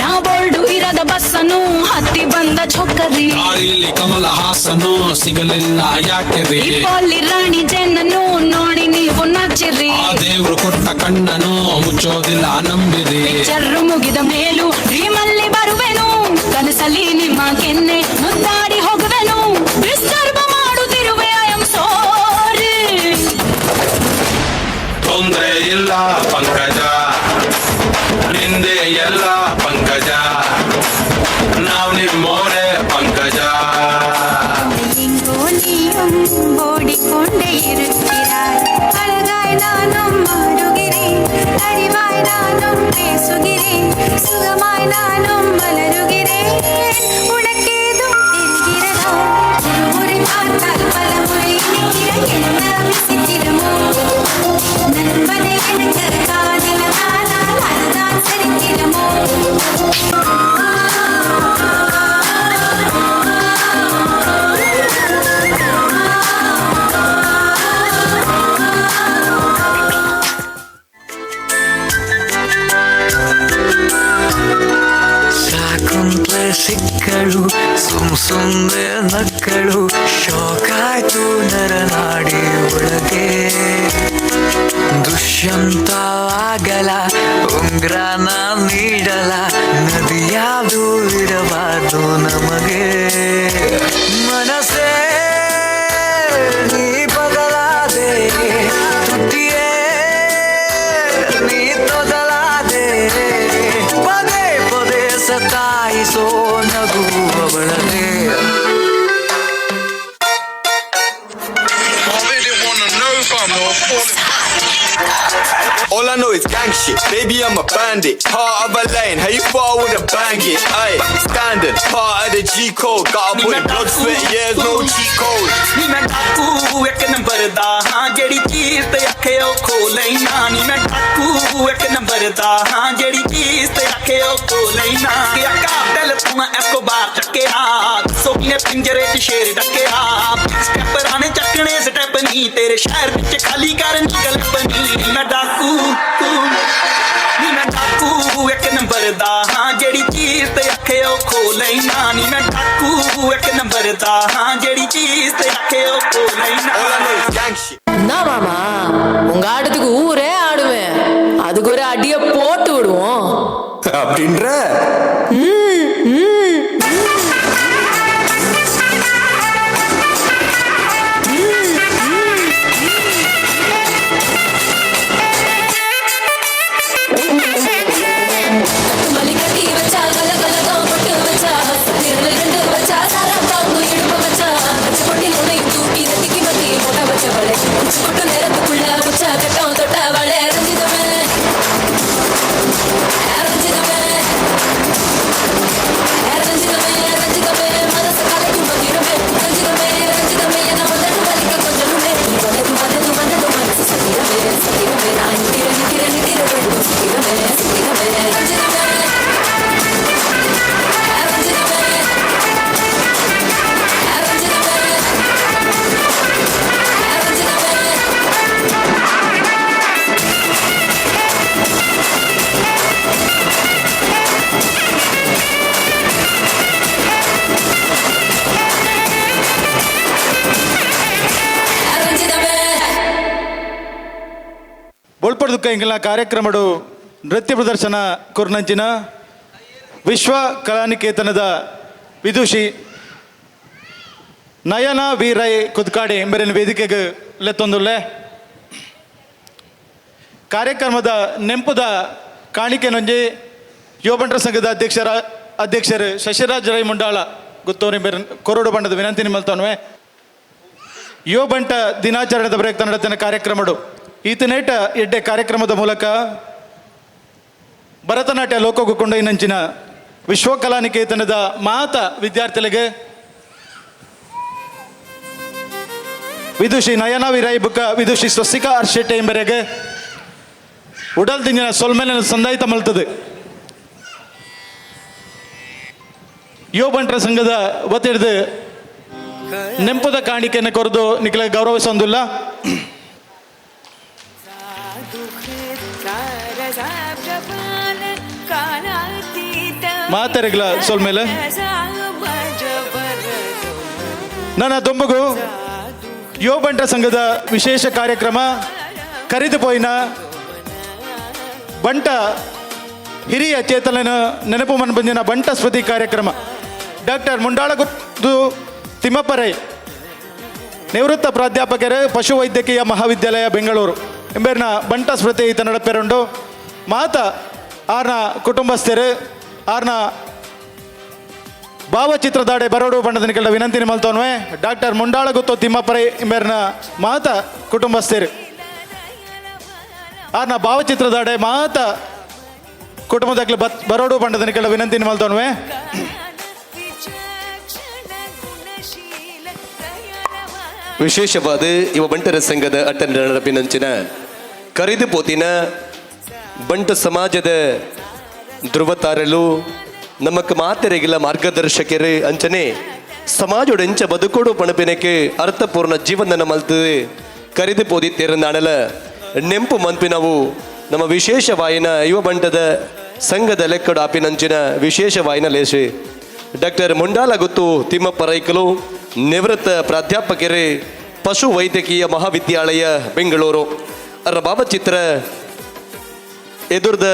ನಾ ಬೋಲ್ಡು ಇರದ ಬಸ್ಸನು ಹತ್ತಿ ಬಂದ ಚೊಕ್ಕರಿ ಕಮಲ ಹಾಸನು ಸಿಗಲಿಲ್ಲ ಯಾಕೆ ಪೊಲ್ಲಿ ರಾಣಿ ಜೆನ್ನನು ನೋಡಿ ನೀವು ನಚ್ಚಿರಿ ದೇವ್ರು ಕೊಟ್ಟ ಕಣ್ಣನು ಮುಚ್ಚೋದಿಲ್ಲ ನಂಬಿರಿ ಚರ್ರು ಮುಗಿದ ಮೇಲೂ ಡ್ರೀಮಲ್ಲಿ ಬರುವೆನು ಕನಸಲಿ ನಿಮ್ಮ ಕೆನ್ನೆ ಮುದ್ದಾಡಿ ಹೋಗುವೆನು ಡಿಸ್ಟರ್ಬ್ ಮಾಡುತ್ತಿರುವೆ ಐ ಆಮ್ ಸಾರಿ ತೊಂದ್ರೆ ಇಲ್ಲ ಪಂಕಜ ನಿಂದೆ ಎಲ್ಲ ಪಂಕಜ ನಾವು ನಿಮ್ಮೋರೆ ಪಂಕಜ ಓಡಿಕೊಂಡೇ ಇರುತ್ತೀರಾರ್ ಅಳಗಾಯ್ ನಾನುம் மாறுகிறேன் அறிவாய் நானும் பேசுகிறேன் சுகமாய் நானும் மலருகிறேன் உனக்கேதும் தெரிகிறதா ஒருமுறை பார்த்தால் பலமுறை நிற்கிற என்ன விசித்திரமோ நண்பனை எனக்கு காதலனானால் அதுதான் சரித்திரமோ ಸಾಕುಂತ್ಲೆ ಸಿಕ್ಕಳು ಸುಮ್ಸುಮ್ನೆ ನಕ್ಕಳು ಶೋಕಾಯ್ತು ನರನಾಡಿ ಒಳಗೆ ದುಷ್ಯಂತವಾಗಲ ಉಂಗ್ರನ ನೀಡಲ ನದಿಯಾದು ಇಡಬಾರ್ದು ನಮಗೆ ಮನಸ್ಸೇ ನೀ ಬದಲಾದೆ ತುಟಿಯೇ ನೀ ತೊದಲಾದೆ ಪದೇ ಪದೇ ಸತಾಯಿಸೋ ನಗುವವಳದೆ All I know is gang shit, baby I'm a bandit. Heart of a lane, how you far with a bang it? Aye, standard, part of the G code. Gotta put in blood, sweat, years, no cheat code. नी मैं डाकू एक number दा हाँ जेड़ी चीज ते आखे ओ खोलैना नी मैं डाकू एक नंबर दा हाँ जेड़ी चीज ते आखे ओ खोलैना कि आका दिल तू इसको बाहर चके हाथ सोने पिंजरे च शेर डके हाथ स्टेप आने चकने स्टेप नहीं तेरे शहर विच खाली करन गल बनी नी मैं डाकू एक नंबर दा हाँ जेड़ी चीज ते आखे ओ खोलैना नी मैं डाकू एक नंबर दा हाँ जेड़ी चीज ते आखे ओ खोलैना என்ன மாமா உங்க ஆட்டத்துக்கு ஊரே ஆடுவேன் அதுக்கு ஒரு அடியை போட்டு விடுவோம் அப்படின்ற ಬೊಳ್ಪಡ್ದುಕ್ಕ ಇಂಗಿನ ಕಾರ್ಯಕ್ರಮಡು ನೃತ್ಯ ಪ್ರದರ್ಶನ ಕೊರ್ನಂಚಿನ ವಿಶ್ವ ಕಲಾನಿಕೇತನದ ವಿದುಷಿ ನಯನ ವೀರೈ ಕುದ್ಕಾಡಿ ಎಂಬರಿನ ವೇದಿಕೆಗೆ ಲೆತ್ತೊಂದುಲ್ಲೆ ಕಾರ್ಯಕ್ರಮದ ನೆಂಪುದ ಕಾಣಿಕೆ ನೊಂಜಿ ಯುವ ಬಂಟರ ಸಂಘದ ಅಧ್ಯಕ್ಷರು ಶಶಿರಾಜ್ ರೈ ಮುಂಡಾಳ ಗುತ್ತೋರಿ ಬೇರೆ ಕೊರಡು ಬಣ್ಣದ ವಿನಂತಿ ನಿಮ್ಮಲ್ತವನ್ವೆ ಯುವ ಬಂಟ ದಿನಾಚರಣೆದ ಪ್ರಯುಕ್ತ ನಡೆತಿನ ಕಾರ್ಯಕ್ರಮಡು ಈತನೇಟ ಎಡ್ಡೆ ಕಾರ್ಯಕ್ರಮದ ಮೂಲಕ ಭರತನಾಟ್ಯ ಲೋಕಕ್ಕೂ ಕೊಂಡೊಯ್ಯಂಚಿನ ವಿಶ್ವ ಕಲಾನಿಕೇತನದ ಮಾತ ವಿದ್ಯಾರ್ಥಿಗಳಿಗೆ ವಿದುಷಿ ನಯನ ವಿರಾಯಿ ಬುಕ್ಕ ವಿದುಷಿ ಸ್ವಸ್ತಿಕಾ ಅರ್ಶೆಟ್ಟೆ ಎಂಬರೆಗೆ ಉಡಲ್ ದಿನ ಸೊಲ್ಮೇಲಿನ ಸಂದಾಯಿತ ಮಲ್ತದೆ ಯುವ ಬಂಟರ ಸಂಘದ ಒತ್ತಿಡ್ದು ನೆಂಪದ ಕಾಣಿಕೆಯನ್ನು ಕೊರೆದು ನಿಖಿಲ ಗೌರವಿಸೊಂದಿಲ್ಲ ಮಾತೆರೆಗ್ಲ ಸೊಲ್ಮೇಲೆ ನನ್ನ ದೊಂಬಗು ಯುವ ಬಂಟರ ಸಂಘದ ವಿಶೇಷ ಕಾರ್ಯಕ್ರಮ ಕರೆದು ಪೋಯಿನ ಬಂಟ ಹಿರಿಯ ಚೇತನನ ನೆನಪು ಮನಬಂದಿನ ಬಂಟ ಸ್ಮೃತಿ ಕಾರ್ಯಕ್ರಮ ಡಾಕ್ಟರ್ ಮುಂಡಾಳಗುತ್ತು ತಿಮ್ಮಪ್ಪರೈ ನಿವೃತ್ತ ಪ್ರಾಧ್ಯಾಪಕರು ಪಶುವೈದ್ಯಕೀಯ ಮಹಾವಿದ್ಯಾಲಯ ಬೆಂಗಳೂರು ಎಂಬರ್ನ ಬಂಟ ಸ್ಮೃತಿ ಈತ ನಡಪೆರುಂಡು ಮಾತ ಆರ್ನ ಕುಟುಂಬಸ್ಥರು ಆರ್ನ ಭಾವಚಿತ್ರದಾಡೆ ಬರೋಡು ಬಣ್ಣದ ಕೆಲ ವಿನಂತಿ ಮಲ್ತವನ್ವೆ ಡಾಕ್ಟರ್ ಮುಂಡಾಳಗುತ್ತು ತಿಮ್ಮಪ್ಪರೈ ಎಂಬರ್ನ ಮಾತ ಕುಟುಂಬಸ್ಥರು ಆರ್ನ ಭಾವಚಿತ್ರದಾಡೆ ಮಾತ ಕುಟುಂಬದಾಗಲಿ ಬರೋಡು ಬಣ್ಣದ ಕೆಲ ವಿನಂತಿ ಮಲ್ತವನ್ವೆ ವಿಶೇಷವಾದ ಇವ ಬಂಟರ ಸಂಘದ ಅಟೆಂಡ್ ನಡಪಿನಂಚಿನ ಕರೆದು ಪೋತಿನ ಬಂಟ ಸಮಾಜದ ಧ್ರುವತಾರಲು ನಮಕ್ ಮಾತೆರೆಗಿಲ್ಲ ಮಾರ್ಗದರ್ಶಕರೇ ಅಂಚನೆ ಸಮಾಜೊಡೆಂಚ ಬದುಕೋಡು ಪಣಪಿನಕ್ಕೆ ಅರ್ಥಪೂರ್ಣ ಜೀವನ ಮಲ್ತದೆ ಕರೆದು ಪೋದಿತ್ತೇರನಾಡಲ ನೆಂಪು ಮನ್ಪಿನವು ನಮ್ಮ ವಿಶೇಷವಾಯಿನ ಯುವ ಬಂಟದ ಸಂಘದ ಲೆಕ್ಕಡು ಆಪಿನಂಚಿನ ವಿಶೇಷವಾಯಿನ ಲೇಸೆ ಡಾಕ್ಟರ್ ಮುಂಡಾಳಗುತ್ತು ತಿಮ್ಮಪ್ಪ ರೈಕಲು ನಿವೃತ್ತ ಪ್ರಾಧ್ಯಾಪಕರೇ ಪಶು ವೈದ್ಯಕೀಯ ಮಹಾವಿದ್ಯಾಲಯ ಬೆಂಗಳೂರು ಅರ ಭಾವಚಿತ್ರ ಎದುರ್ದ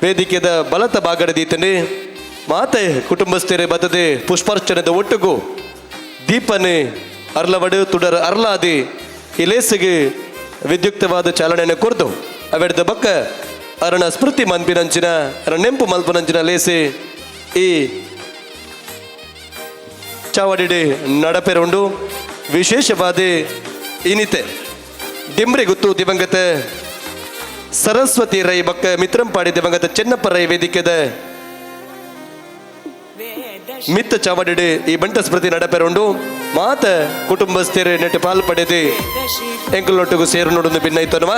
ವೇದಿಕೆದ ಬಲತ ಬಾಗಡದೀತನೆ ಮಾತೆ ಕುಟುಂಬಸ್ಥರೇ ಬದದೆ ಪುಷ್ಪಾರ್ಚನೆದ ಒಟ್ಟುಗು ದೀಪನೆ ಅರ್ಲವಡು ತುಡರ ಅರ್ಲಾದಿ ಇಲೇಸಿಗೆ ವಿದ್ಯುಕ್ತವಾದ ಚಾಲನೆಯನ್ನು ಕೊರ್ದು ಅವೆಡ್ದ ಬಕ್ಕ ಅರಣ ಸ್ಮೃತಿ ಮನ್ಪಿನಂಚಿನ ಅರ ನೆಂಪು ಮಲ್ಪನಂಚಿನ ಲೇಸಿ ಈ ಚಾವಡಿಡೆ ನಡಪೆರುಂಡು ವಿಶೇಷವಾದ ಇನಿತೆ ಡಿಮ್ರಿ ಗುತ್ತು ದಿವಂಗತ ಸರಸ್ವತಿ ರೈ ಬಕ್ಕ ಮಿತ್ರಂಪಾಡಿ ದಿವಂಗತ ಚೆನ್ನಪ್ಪ ರೈ ವೇದಿಕೆದ ಮಿತ್ತ ಚಾವಡಿಡೆ ಈ ಬಂಟ ಸ್ಮೃತಿ ನಡಪೆರುಂಡು ಮಾತ ಕುಟುಂಬಸ್ಥರು ನೆಟ್ಟು ಪಾಲು ಪಡೆದು ಎಂಕಲೊಟ್ಟಿಗೂ ಸೇರು ನೋಡೊಂದು ಭಿನ್ನೈತನುವ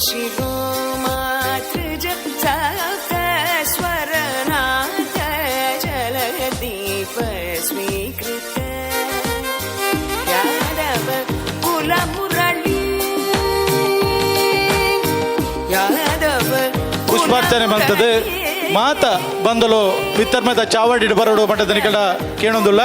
शिरो मात्र स्वरनाथ जलदीप स्वीकृत यादव कुलमुरळी यादव ಪುಷ್ಪಾರ್ಚನೆ ಬಂತದ್ದು ಮಾತ ಬಂದಲು ವಿತರ್ಮದ ಚಾವಡಿ ಬರಡು ಮಟ್ಟದ ನಿಕಟ ಕೇಳೊಂದುಲ್ಲ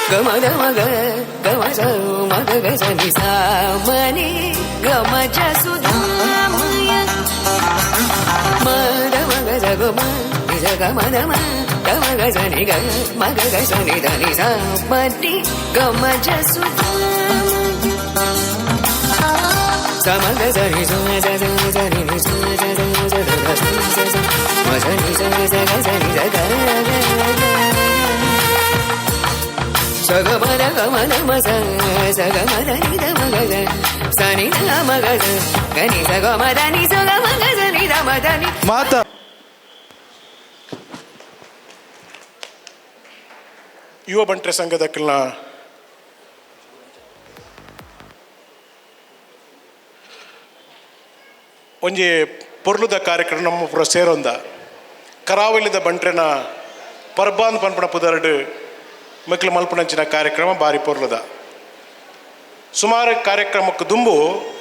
गमद मग गमज मग गजनी सामनी गमज सुधामय मद मग जगम जग मद गम गजनी ग मग गजनी धनी सामनी गमज सुधामय समग जनी जनी जनी मजनी जनी सगमद गमद मज सगमद निद मगज सनि द मगज गनि सगमद नि सगमगज नि द मदनि ಮಾತ ಯುವ ಬಂಟ್ರೆ ಸಂಘದ ಕೆಲ ಒಂಜಿ ಪೊರ್ಲುದ ಕಾರ್ಯಕ್ರಮ ನಮ್ಮ ಪುರ ಸೇರೊಂದ ಕರಾವಳಿದ ಬಂಟ್ರೆನ ಪರ್ಬಾನ್ ಪನ್ಪಣ ಪುದರಡು ಮಕ್ಕಳು ಮಲ್ಪನಂಚಿನ ಕಾರ್ಯಕ್ರಮ ಭಾರಿ ಪೊರ್ಲುದ ಸುಮಾರು ಕಾರ್ಯಕ್ರಮಕ್ಕೆ ದುಂಬು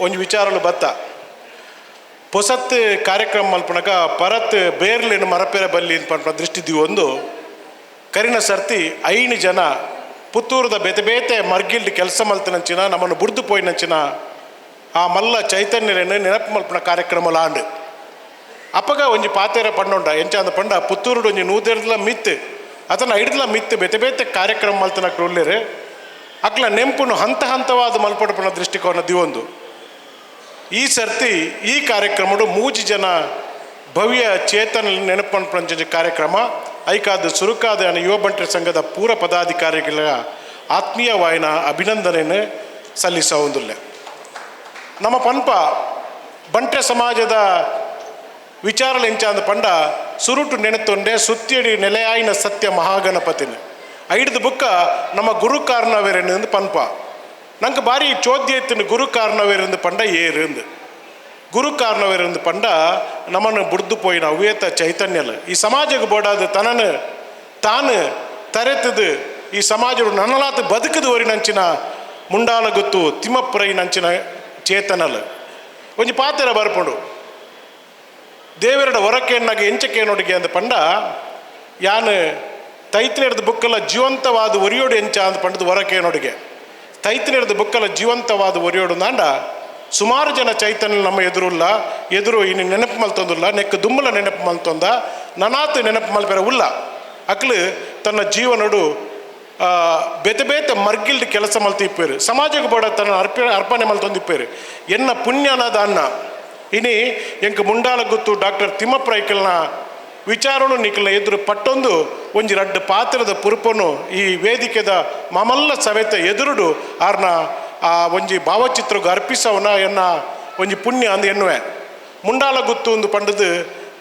ಒಂದು ವಿಚಾರಲು ಬತ್ತ ಪೊಸತ್ ಕಾರ್ಯಕ್ರಮ ಮಲ್ಪನಗ ಪರತ್ ಬೇರ್ಲೇನು ಮರಪೆರ ಬಲ್ಲಿ ಪನ್ಪಣ ದೃಷ್ಟಿದ್ವಿ ಒಂದು ಕರಿನ ಸರ್ತಿ 5 ಜನ ಪುತ್ತೂರದ ಬೇತೆ ಬೇತೆ ಮರ್ಗಿಲ್ಡ್ ಕೆಲಸ ಮಲ್ತನಂಚಿನ ನಮ್ಮನ್ನು ಬುಡ್ದು ಪೋಯಿನಂಚಿನ ಆ ಮಲ್ಲ ಚೈತನ್ಯರೇನು ನೆನಪು ಮಲ್ಪನ ಕಾರ್ಯಕ್ರಮ ಲಾಂಡ್ ಅಪ್ಪಗ ಒಂಜಿ ಪಾತೆರ ಪಂಡೊಂಡ ಎಂಚ ಅಂದ ಪಂಡ ಪುತ್ತೂರುಡು ಒಂಜಿ ನೂದೆರ್ಲ ಮಿತ್ ಅದನ್ನು ಐಡ್ಲ ಮಿತ್ ಬೇತೆ ಬೇತೆ ಕಾರ್ಯಕ್ರಮ ಮಲ್ತನಕ್ಕೆ ಉಳ್ಳೇರೆ ಅಕ್ಲ ನೆಂಪುನು ಹಂತ ಹಂತವಾದ ಮಲ್ಪಡಪನ ದೃಷ್ಟಿಕೋನ ದಿವೊಂದು ಈ ಸರ್ತಿ ಈ ಕಾರ್ಯಕ್ರಮಡು 3 ಜನ ಭವ್ಯ ಚೇತನ ನೆನಪಂಚ ಕಾರ್ಯಕ್ರಮ ಐಕಾದ ಸುರುಕಾದ ಯುವ ಬಂಟ್ರೆ ಸಂಘದ ಪೂರ ಪದಾಧಿಕಾರಿಗಳ ಆತ್ಮೀಯವಾಯಿನ ಅಭಿನಂದನೆಯನ್ನು ಸಲ್ಲಿಸೋದಿಲ್ಲ ನಮ್ಮ ಪನ್ಪ ಬಂಟ್ರೆ ಸಮಾಜದ ವಿಚಾರಲು ಎಂಚ ಅಂದ ಪಂಡ ಸುರುಟು ನೆನೆತೊಂಡೆ ಸುತ್ತಿಯಡಿ ನೆಲೆಯಾಯಿನ ಸತ್ಯ ಮಹಾಗಣಪತಿನ ಐಡ್ದು ಬುಕ್ಕ ನಮ್ಮ ಗುರು ಕಾರಣವೇರೆಂದು ಪನ್ಪ ನಂಗೆ ಬಾರಿ ಚೋದ್ಯ ಇತ್ತಿನ ಗುರು ಕಾರಣವೇರೆಂದು ಪಂಡ ಏರೆಂದು ಗುರು ಕಾರಣವೇರೆಂದು ಪಂಡ ನಮ್ಮನ್ನು ಬುಡ್ದು ಪೋಯಿನ ಅವ್ಯೇತ ಚೈತನ್ಯಲ ಈ ಸಮಾಜಕ್ಕೆ ಬೋಡಾದ ತನನು ತಾನು ತರೆತದು ಈ ಸಮಾಜರು ನನಲಾತ ಬದುಕದವರಿ ನಂಚಿನ ಮುಂಡಾಲ ಗೊತ್ತು ತಿಮ್ಮಪ್ಪರೈ ನಂಚಿನ ಚೇತನಲ್ ಒಂಜಿ ಪಾತೆರ ಬರ್ಪುಂಡು ದೇವರಡ ಹೊರಕೇನಾಗ ಎಂಚಕೇನೊಡಿಗೆ ಅಂದ ಪಂಡ ಯಾನು ತೈತಿನೆಡ್ದು ಬುಕ್ಕಲ ಜೀವಂತವಾದ ಒರಿಯೋಡು ಎಂಚ ಅಂದ ಪಂಡದು ಹೊರಕೇನೊಡಿಗೆ ತೈತಿನೆಡ್ದು ಬುಕ್ಕಲ ಜೀವಂತವಾದ ಒರಿಯೋಡು ಅಂದ ಸುಮಾರು ಜನ ಚೈತನ್ಯ ನಮ್ಮ ಎದುರು ಇನ್ನು ನೆನಪು ಮಲ್ತೊಂದಿಲ್ಲ ನೆಕ್ಕ ದುಮ್ಮಲ ನೆನಪು ಮಲ್ತೊಂದ ನನಾತು ನೆನಪು ಮಲ್ಪೆರ ಉಲ್ಲ ಅಕ್ಲು ತನ್ನ ಜೀವನಡು ಬೇತೆ ಬೇತೆ ಮರ್ಗಿಲ್ಡ್ ಕೆಲಸ ಮಲ್ತಿಪ್ಪೇರು ಸಮಾಜಕ್ಕೆ ಬೋಡ ತನ್ನ ಅರ್ಪಣೆ ಮಲ್ತೊಂದಿಪ್ಪೇರು ಎನ್ನ ಪುಣ್ಯನದ ಅನ್ನ ಇನಿ ಎಂಕ ಮುಂಡಾಲ ಗೊತ್ತು ಡಾಕ್ಟರ್ ತಿಮ್ಮಪ್ಪ ರೈಕಲ್ನ ವಿಚಾರಣು ನಿಖಲ್ನ ಎದುರು ಪಟ್ಟೊಂದು ಒಂಜಿ ರಡ್ಡು ಪಾತ್ರದ ಪುರುಪನು ಈ ವೇದಿಕೆದ ಮಮಲ್ಲ ಸವೆತ ಎದುರುಡು ಆರ್ನ ಆ ಒಂಜಿ ಭಾವಚಿತ್ರಗೆ ಅರ್ಪಿಸವನ ಎನ್ನ ಒಂಜಿ ಪುಣ್ಯ ಅಂದು ಎನ್ನುವೆ. ಮುಂಡಾಲ ಗುತ್ತು ಒಂದು ಪಂಡದು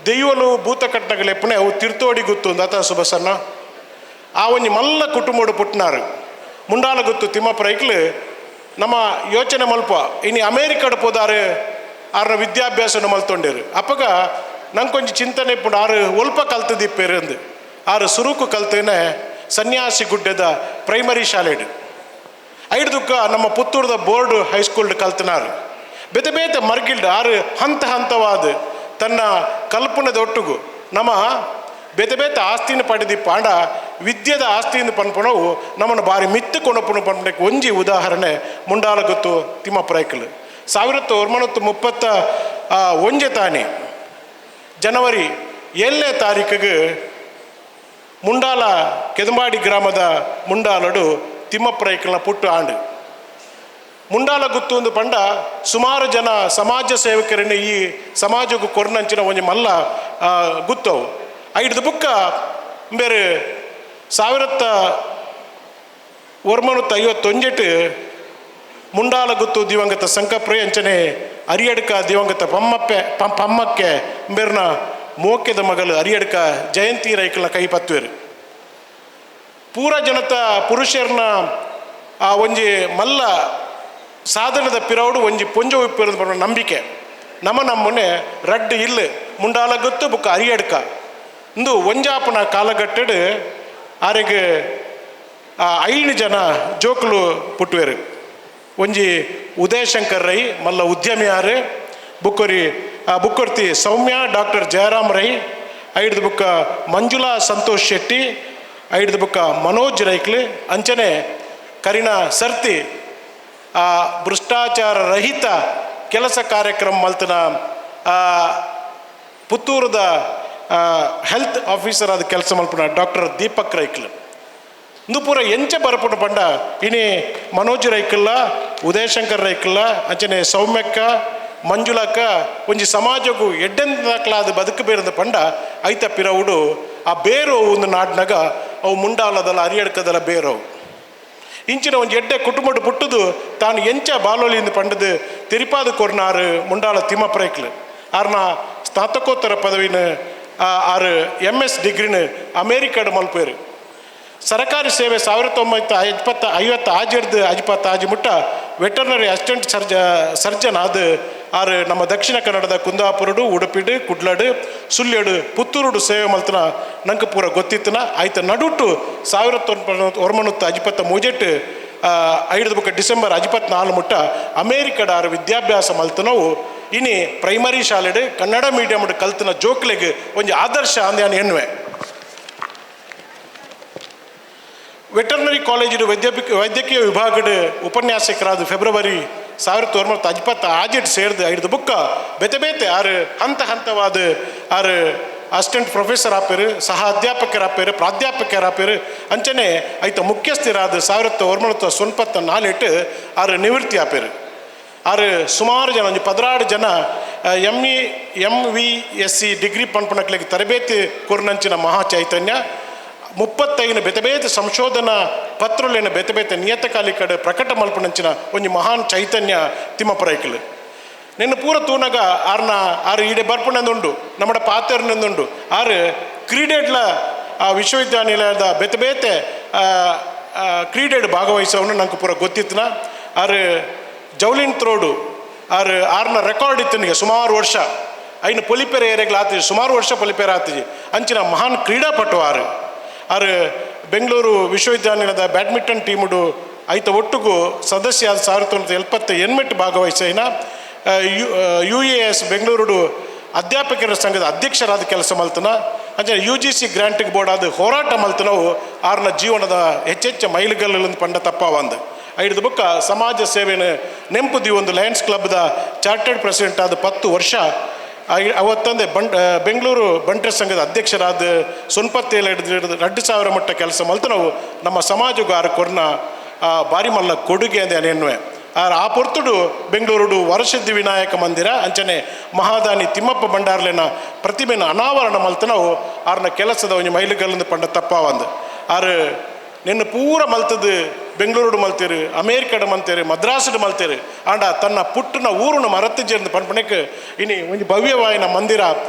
ದೆಯ್ವಲು ಭೂತಕಟ್ಟಗಳೆಪ್ಪನೆ ಅವು ತಿರ್ತೋಡಿ ಗುತ್ತು ಒಂದು ಆತ ಸುಬಸನ್ನ ಆ ಒಂಜಿ ಮಲ್ಲ ಕುಟುಂಬಡು ಪುಟ್ನಾರು ಮುಂಡಾಲ ಗುತ್ತು ತಿಮ್ಮಪ್ಪ ರೈಕ್ಲು ನಮ್ಮ ಯೋಚನೆ ಮಲ್ಪ ಇನ್ನು ಅಮೇರಿಕಾಡ್ ಪೋದಾರು ಆರ್ನ ವಿದ್ಯಾಭ್ಯಾಸನ ಮಲ್ತೊಂಡೇರು ಅಪ್ಪಗ ನಂಗೊಂಜಿ ಚಿಂತನೆ ಪುಂಡು ಆರು ಒಲ್ಪ ಕಲ್ತದಿಪ್ಪೇರು ಅಂದು ಆರು ಸುರುಕು ಕಲ್ತೇನೆ ಸನ್ಯಾಸಿ ಗುಡ್ಡದ ಪ್ರೈಮರಿ ಶಾಲೆಡು ಐಡ್ದುಕ್ಕ ನಮ್ಮ ಪುತ್ತೂರದ ಬೋರ್ಡ್ ಹೈಸ್ಕೂಲ್ಡ್ ಕಲ್ತನಾರು ಬೇತೆ ಬೇತೆ ಮರ್ಗಿಲ್ಡ್ ಆರು ಹಂತ ಹಂತವಾದ ತನ್ನ ಕಲ್ಪನದ ಒಟ್ಟಿಗೂ ನಮ್ಮ ಬೇತೆ ಬೇತೆ ಆಸ್ತಿನ ಪಡೆದಿ ಪಾಂಡ ವಿದ್ಯೆದ ಆಸ್ತಿಯಿಂದ ಪನ್ಪಣವು ನಮ್ಮನ್ನು ಬಾರಿ ಮಿತ್ತು ಕೊಣಪುಣ ಪನ್ಪಣಕ್ಕೆ ಒಂಜಿ ಉದಾಹರಣೆ ಮುಂಡಾಲ ಗೊತ್ತು ತಿಮ್ಮಪ್ಪ ರೈಕಲ್ 1931 ತಾನೆ ಜನವರಿ 7ನೇ ತಾರೀಕಿಗೆ ಮುಂಡಾಲ ಕೆದಂಬಾಡಿ ಗ್ರಾಮದ ಮುಂಡಾಲಡು ತಿಮ್ಮಪ್ಪ ರೈಕಲ್ನ ಪುಟ್ಟು ಆಂಡು ಮುಂಡಾಲ ಗುತ್ತು ಒಂದು ಪಂಡ ಸುಮಾರು ಜನ ಸಮಾಜ ಸೇವಕರನ್ನು ಈ ಸಮಾಜಕ್ಕೂ ಕೊರ್ನಂಚಿನ ಒಂಜಿ ಮಲ್ಲ ಗುತ್ತವು ಐಡ್ದು ಬುಕ್ಕ ಬೇರೆ 1951 ಮುಂಡಾಲ ಗುತ್ತು ದಿವಂಗತ ಸಂಕಪ್ರೇ ಅಂಚನೆ ಅರಿಯಡ್ಕ ದಿವಂಗತ ಪಮ್ಮಕ್ಕೆ ಬೇರ್ನ ಮೋಕ್ಯದ ಮಗಳು ಅರಿಯಡ್ಕ ಜಯಂತಿ ರೈಕಲ್ನ ಕೈ ಪತ್ತುವೆರು ಪೂರ ಜನತ ಪುರುಷರನ್ನ ಆ ಒಂಜಿ ಮಲ್ಲ ಸಾಧನದ ಪಿರೌಡು ಒಂಜಿ ಪೊಂಜ ಉಪ್ಪಿರೋದು ಬರೋ ನಂಬಿಕೆ ನಮ್ಮನೆ ರಡ್ಡು ಇಲ್ಲ ಮುಂಡಾಲ ಗೊತ್ತು ಬುಕ್ಕ ಅರಿಯಡ್ಕ ಇಂದು ಒಂಜಾಪನ ಕಾಲಘಟ್ಟಡು ಆರೆಗೆ 5 ಜನ ಜೋಕುಲು ಪುಟ್ಟುವೆರು ಒಂಜಿ ಉದಯಶಂಕರ್ ರೈ ಮಲ್ಲ ಉದ್ಯಮಿ ಆರು ಬುಕ್ಕೊರ್ತಿ ಸೌಮ್ಯ ಡಾಕ್ಟರ್ ಜಯರಾಮ್ ರೈ ಐಡ್ದು ಬುಕ್ಕ ಮಂಜುಳಾ ಸಂತೋಷ್ ಶೆಟ್ಟಿ ಐಡ್ದು ಬುಕ್ಕ ಮನೋಜ್ ರೈಕ್ಲು ಅಂಚನೆ ಕರಿನ ಸರ್ತಿ ಭ್ರಷ್ಟಾಚಾರ ರಹಿತ ಕೆಲಸ ಕಾರ್ಯಕ್ರಮ ಮಲ್ತನ ಪುತ್ತೂರದ ಹೆಲ್ತ್ ಆಫೀಸರ್ ಆದ ಕೆಲಸ ಮಲ್ಪನ ಡಾಕ್ಟರ್ ದೀಪಕ್ ರೈಕ್ಲ್ ಇಂದು ಪೂರ ಎಂಚ ಬರಪುಟ್ಟು ಪಂಡ ಇನಿ ಮನೋಜ್ ರೈಕಲ್ಲ ಉದಯಶಂಕರ್ ರೈಕಲ್ಲ ಅಂಚನೆ ಸೌಮ್ಯಕ್ಕ ಮಂಜುಳಕ್ಕ ಒಂಜಿ ಸಮಾಜಕ್ಕೂ ಎಡ್ಡೆಂದಾಕ್ಲಾದ ಬದುಕು ಬೇರದ ಪಂಡ ಐತ ಪಿರವುಡು ಆ ಬೇರು ಒಂದು ನಾಡಿನಾಗ ಅವು ಮುಂಡಾಲದಲ್ಲ ಅರಿಯಡ್ಕದಲ್ಲ ಬೇರವು ಇಂಚಿನ ಒಂದು ಎಡ್ಡೆ ಕುಟುಂಬಡು ಪುಟ್ಟದು ತಾನು ಎಂಚ ಬಾಲೋಲಿಯಿಂದ ಪಂಡದು ತಿರುಪಾದ ಕೊರ್ನಾರು ಮುಂಡಾಲ ತಿಮ್ಮಪ್ಪ ರೈಕ್ಲು ಆರ್ನ ಸ್ನಾತಕೋತ್ತರ ಪದವಿನ ಆರು MS ಡಿಗ್ರಿನ ಅಮೇರಿಕಾಡ್ ಮಲ್ಪೇರು ಸರಕಾರಿ ಸೇವೆ 1950 ಆಜಿಡ್ದು ಅಜಿಪತ್ತು ಆಜಿ ಮುಟ್ಟ ವೆಟರ್ನರಿ ಅಸಿಸ್ಟೆಂಟ್ ಸರ್ಜನ್ ಆದ ಆರು ನಮ್ಮ ದಕ್ಷಿಣ ಕನ್ನಡದ ಕುಂದಾಪುರಡು ಉಡುಪಿಡು ಕುಡ್ಲಡು ಸುಳ್ಯಡು ಪುತ್ತೂರುಡು ಸೇವೆ ಮಲ್ತನ ನಂಗೆ ಪೂರ ಗೊತ್ತಿತ್ತನ ಆಯ್ತು ನಡುಟ್ಟು 1953 ಐದು ಬುಕ್ಕ ಡಿಸೆಂಬರ್ 24 ಮುಟ್ಟ ಅಮೇರಿಕಡ ಆರು ವಿದ್ಯಾಭ್ಯಾಸ ಮಲ್ತನವು ಇನಿ ಪ್ರೈಮರಿ ಶಾಲೆಡು ಕನ್ನಡ ಮೀಡಿಯಮ್ ಕಲ್ತನ ಜೋಕ್ಲೆಗೆ ಒಂದು ಆದರ್ಶ ಅಂದ್ಯಾನು ಎನ್ನುವೆ ವೆಟರ್ನರಿ ಕಾಲೇಜು ವೈದ್ಯಕೀಯ ವಿಭಾಗದ ಉಪನ್ಯಾಸಕರಾದ ಫೆಬ್ರವರಿ 1950 ಆಜಿಟ್ ಸೇರಿದ ಐದು ಬುಕ್ಕ ಬೇತೆ ಬೇತೆ ಆರು ಹಂತ ಹಂತವಾದ ಆರು ಅಸಿಸ್ಟೆಂಟ್ ಪ್ರೊಫೆಸರ್ ಆಪೇರು ಸಹ ಅಧ್ಯಾಪಕರಾಪೇರು ಪ್ರಾಧ್ಯಾಪಕರಾಪೇರು ಅಂಚನೆ ಐತ ಮುಖ್ಯಸ್ಥರಾದ 1994 ಆರು ನಿವೃತ್ತಿ ಆಪೇರು ಆರು ಸುಮಾರು ಜನ ಒಂದು 16 ಜನ MVSC ಡಿಗ್ರಿ ಪನ್ಪಣಕ್ಲಿಗೆ ತರಬೇತಿ ಕೊರ್ನಂಚಿನ ಮಹಾ ಚೈತನ್ಯ 35 ಬೇತೆ ಬೇತೆ ಸಂಶೋಧನಾ ಪತ್ರಲೇನ ಬೇತೆ ಬೇತೆ ನಿಯತಕಾಲಿಕಡ ಪ್ರಕಟ ಮಲ್ಪನಂಚಿನ ಒಂದು ಮಹಾನ್ ಚೈತನ್ಯ ತಿಮ್ಮಪ್ಪ ರೈಕಲ್ ನಿನ್ನ ಪೂರ ತೂನಗ ಆರು ಈಡೆ ಬರ್ಪಣಂದುಂಡು ನಮ್ಮ ಪಾತೆರ್ನಂದುಂಡು ಆರು ಕ್ರೀಡೆಡ್ಲ ವಿಶ್ವವಿದ್ಯಾನಿಲಯದ ಬೇತೆ ಬೇತೆ ಕ್ರೀಡೆಡ್ ಭಾಗವಹಿಸೋನು ನಂಗೆ ಪೂರ ಗೊತ್ತಿತ್ತನ ಆರು ಜೌಲಿನ್ ಥ್ರೋಡು ಆರ್ನ ರೆಕಾರ್ಡ್ ಇತ್ತು ಸುಮಾರು ವರ್ಷ ಐನು ಪೊಲಿಪೇರ ಏರಿಯಾಗ್ಲ ಆತಿಜಿ ಸುಮಾರು ವರ್ಷ ಪೊಲಿಪೇರ ಆತಿಜಿ ಅಂಚಿನ ಮಹಾನ್ ಕ್ರೀಡಾಪಟು ಆರು ಬೆಂಗಳೂರು ವಿಶ್ವವಿದ್ಯಾನಿಲಯದ ಬ್ಯಾಡ್ಮಿಂಟನ್ ಟೀಮುಡು ಐತ ಒಟ್ಟಿಗೂ ಸದಸ್ಯ 1978 ಭಾಗವಹಿಸಿನ UAS ಬೆಂಗಳೂರು ಅಧ್ಯಾಪಕರ ಸಂಘದ ಅಧ್ಯಕ್ಷರಾದ ಕೆಲಸ ಮಲ್ತನ ಅಂಚನೆ UGC ಗ್ರಾಂಟಿಗೆ ಬೋರ್ಡ್ ಆದ ಹೋರಾಟ ಮಲ್ತನವು ಆರ್ನ ಜೀವನದ ಹೆಚ್ಚೆಚ್ಚ ಮೈಲುಗಲ್ಲಿಂದ ಪಂಡ ತಪ್ಪವಂದು ಐದು ಬುಕ್ಕ ಸಮಾಜ ಸೇವೆನ ನೆಂಪುದಿ ಒಂದು ಲಯನ್ಸ್ ಕ್ಲಬ್ದ ಚಾರ್ಟರ್ಡ್ ಪ್ರೆಸಿಡೆಂಟ್ ಆದ 10 ವರ್ಷ ಅವತ್ತಂದೆ ಬೆಂಗಳೂರು ಬಂಟರ ಸಂಘದ ಅಧ್ಯಕ್ಷರಾದ ಸೊನ್ಪತ್ತೇಲೆ ಹಿಡಿದು 2000 ಮಟ್ಟ ಕೆಲಸ ಮಲ್ತನವು ನಮ್ಮ ಸಮಾಜಗೂ ಆರು ಕೊರ್ನ ಬಾರಿ ಮಲ್ಲ ಕೊಡುಗೆ ಅಂದೆ ಎನ್ನುವೆ ಆ ಪೊರ್ತುಡು ಬೆಂಗಳೂರು ವರಸಿದ್ಧಿ ವಿನಾಯಕ ಮಂದಿರ ಅಂಚನೆ ಮಹಾದಾನಿ ತಿಮ್ಮಪ್ಪ ಭಂಡಾರ್ಲೆನ ಪ್ರತಿಮೆನ ಅನಾವರಣ ಮಲ್ತನವು ಆರ್ನ ಕೆಲಸದ ಒಂದು ಮೈಲುಗಲ್ಲಿಂದ ಪಂಡ ತಪ್ಪವಂದು ಆರು ನಿನ್ನ ಪೂರ ಮಲ್ತದು ಬೆಂಗಳೂರು ಮಲ್ತೇರು ಅಮೇರಿಕಡ್ ಮಲ್ತೇರು ಮದ್ರಾಸಡ್ ಮಲ್ತೇರು ಆಂಡ ತನ್ನ ಪುಟ್ಟನ ಊರನ್ನು ಮರತ್ತಿಜೇರ್ದು ಪನ್ಪಣಕ್ಕೆ ಇನಿ ಒಂದು ಭವ್ಯವಾಯಿನ ಮಂದಿರ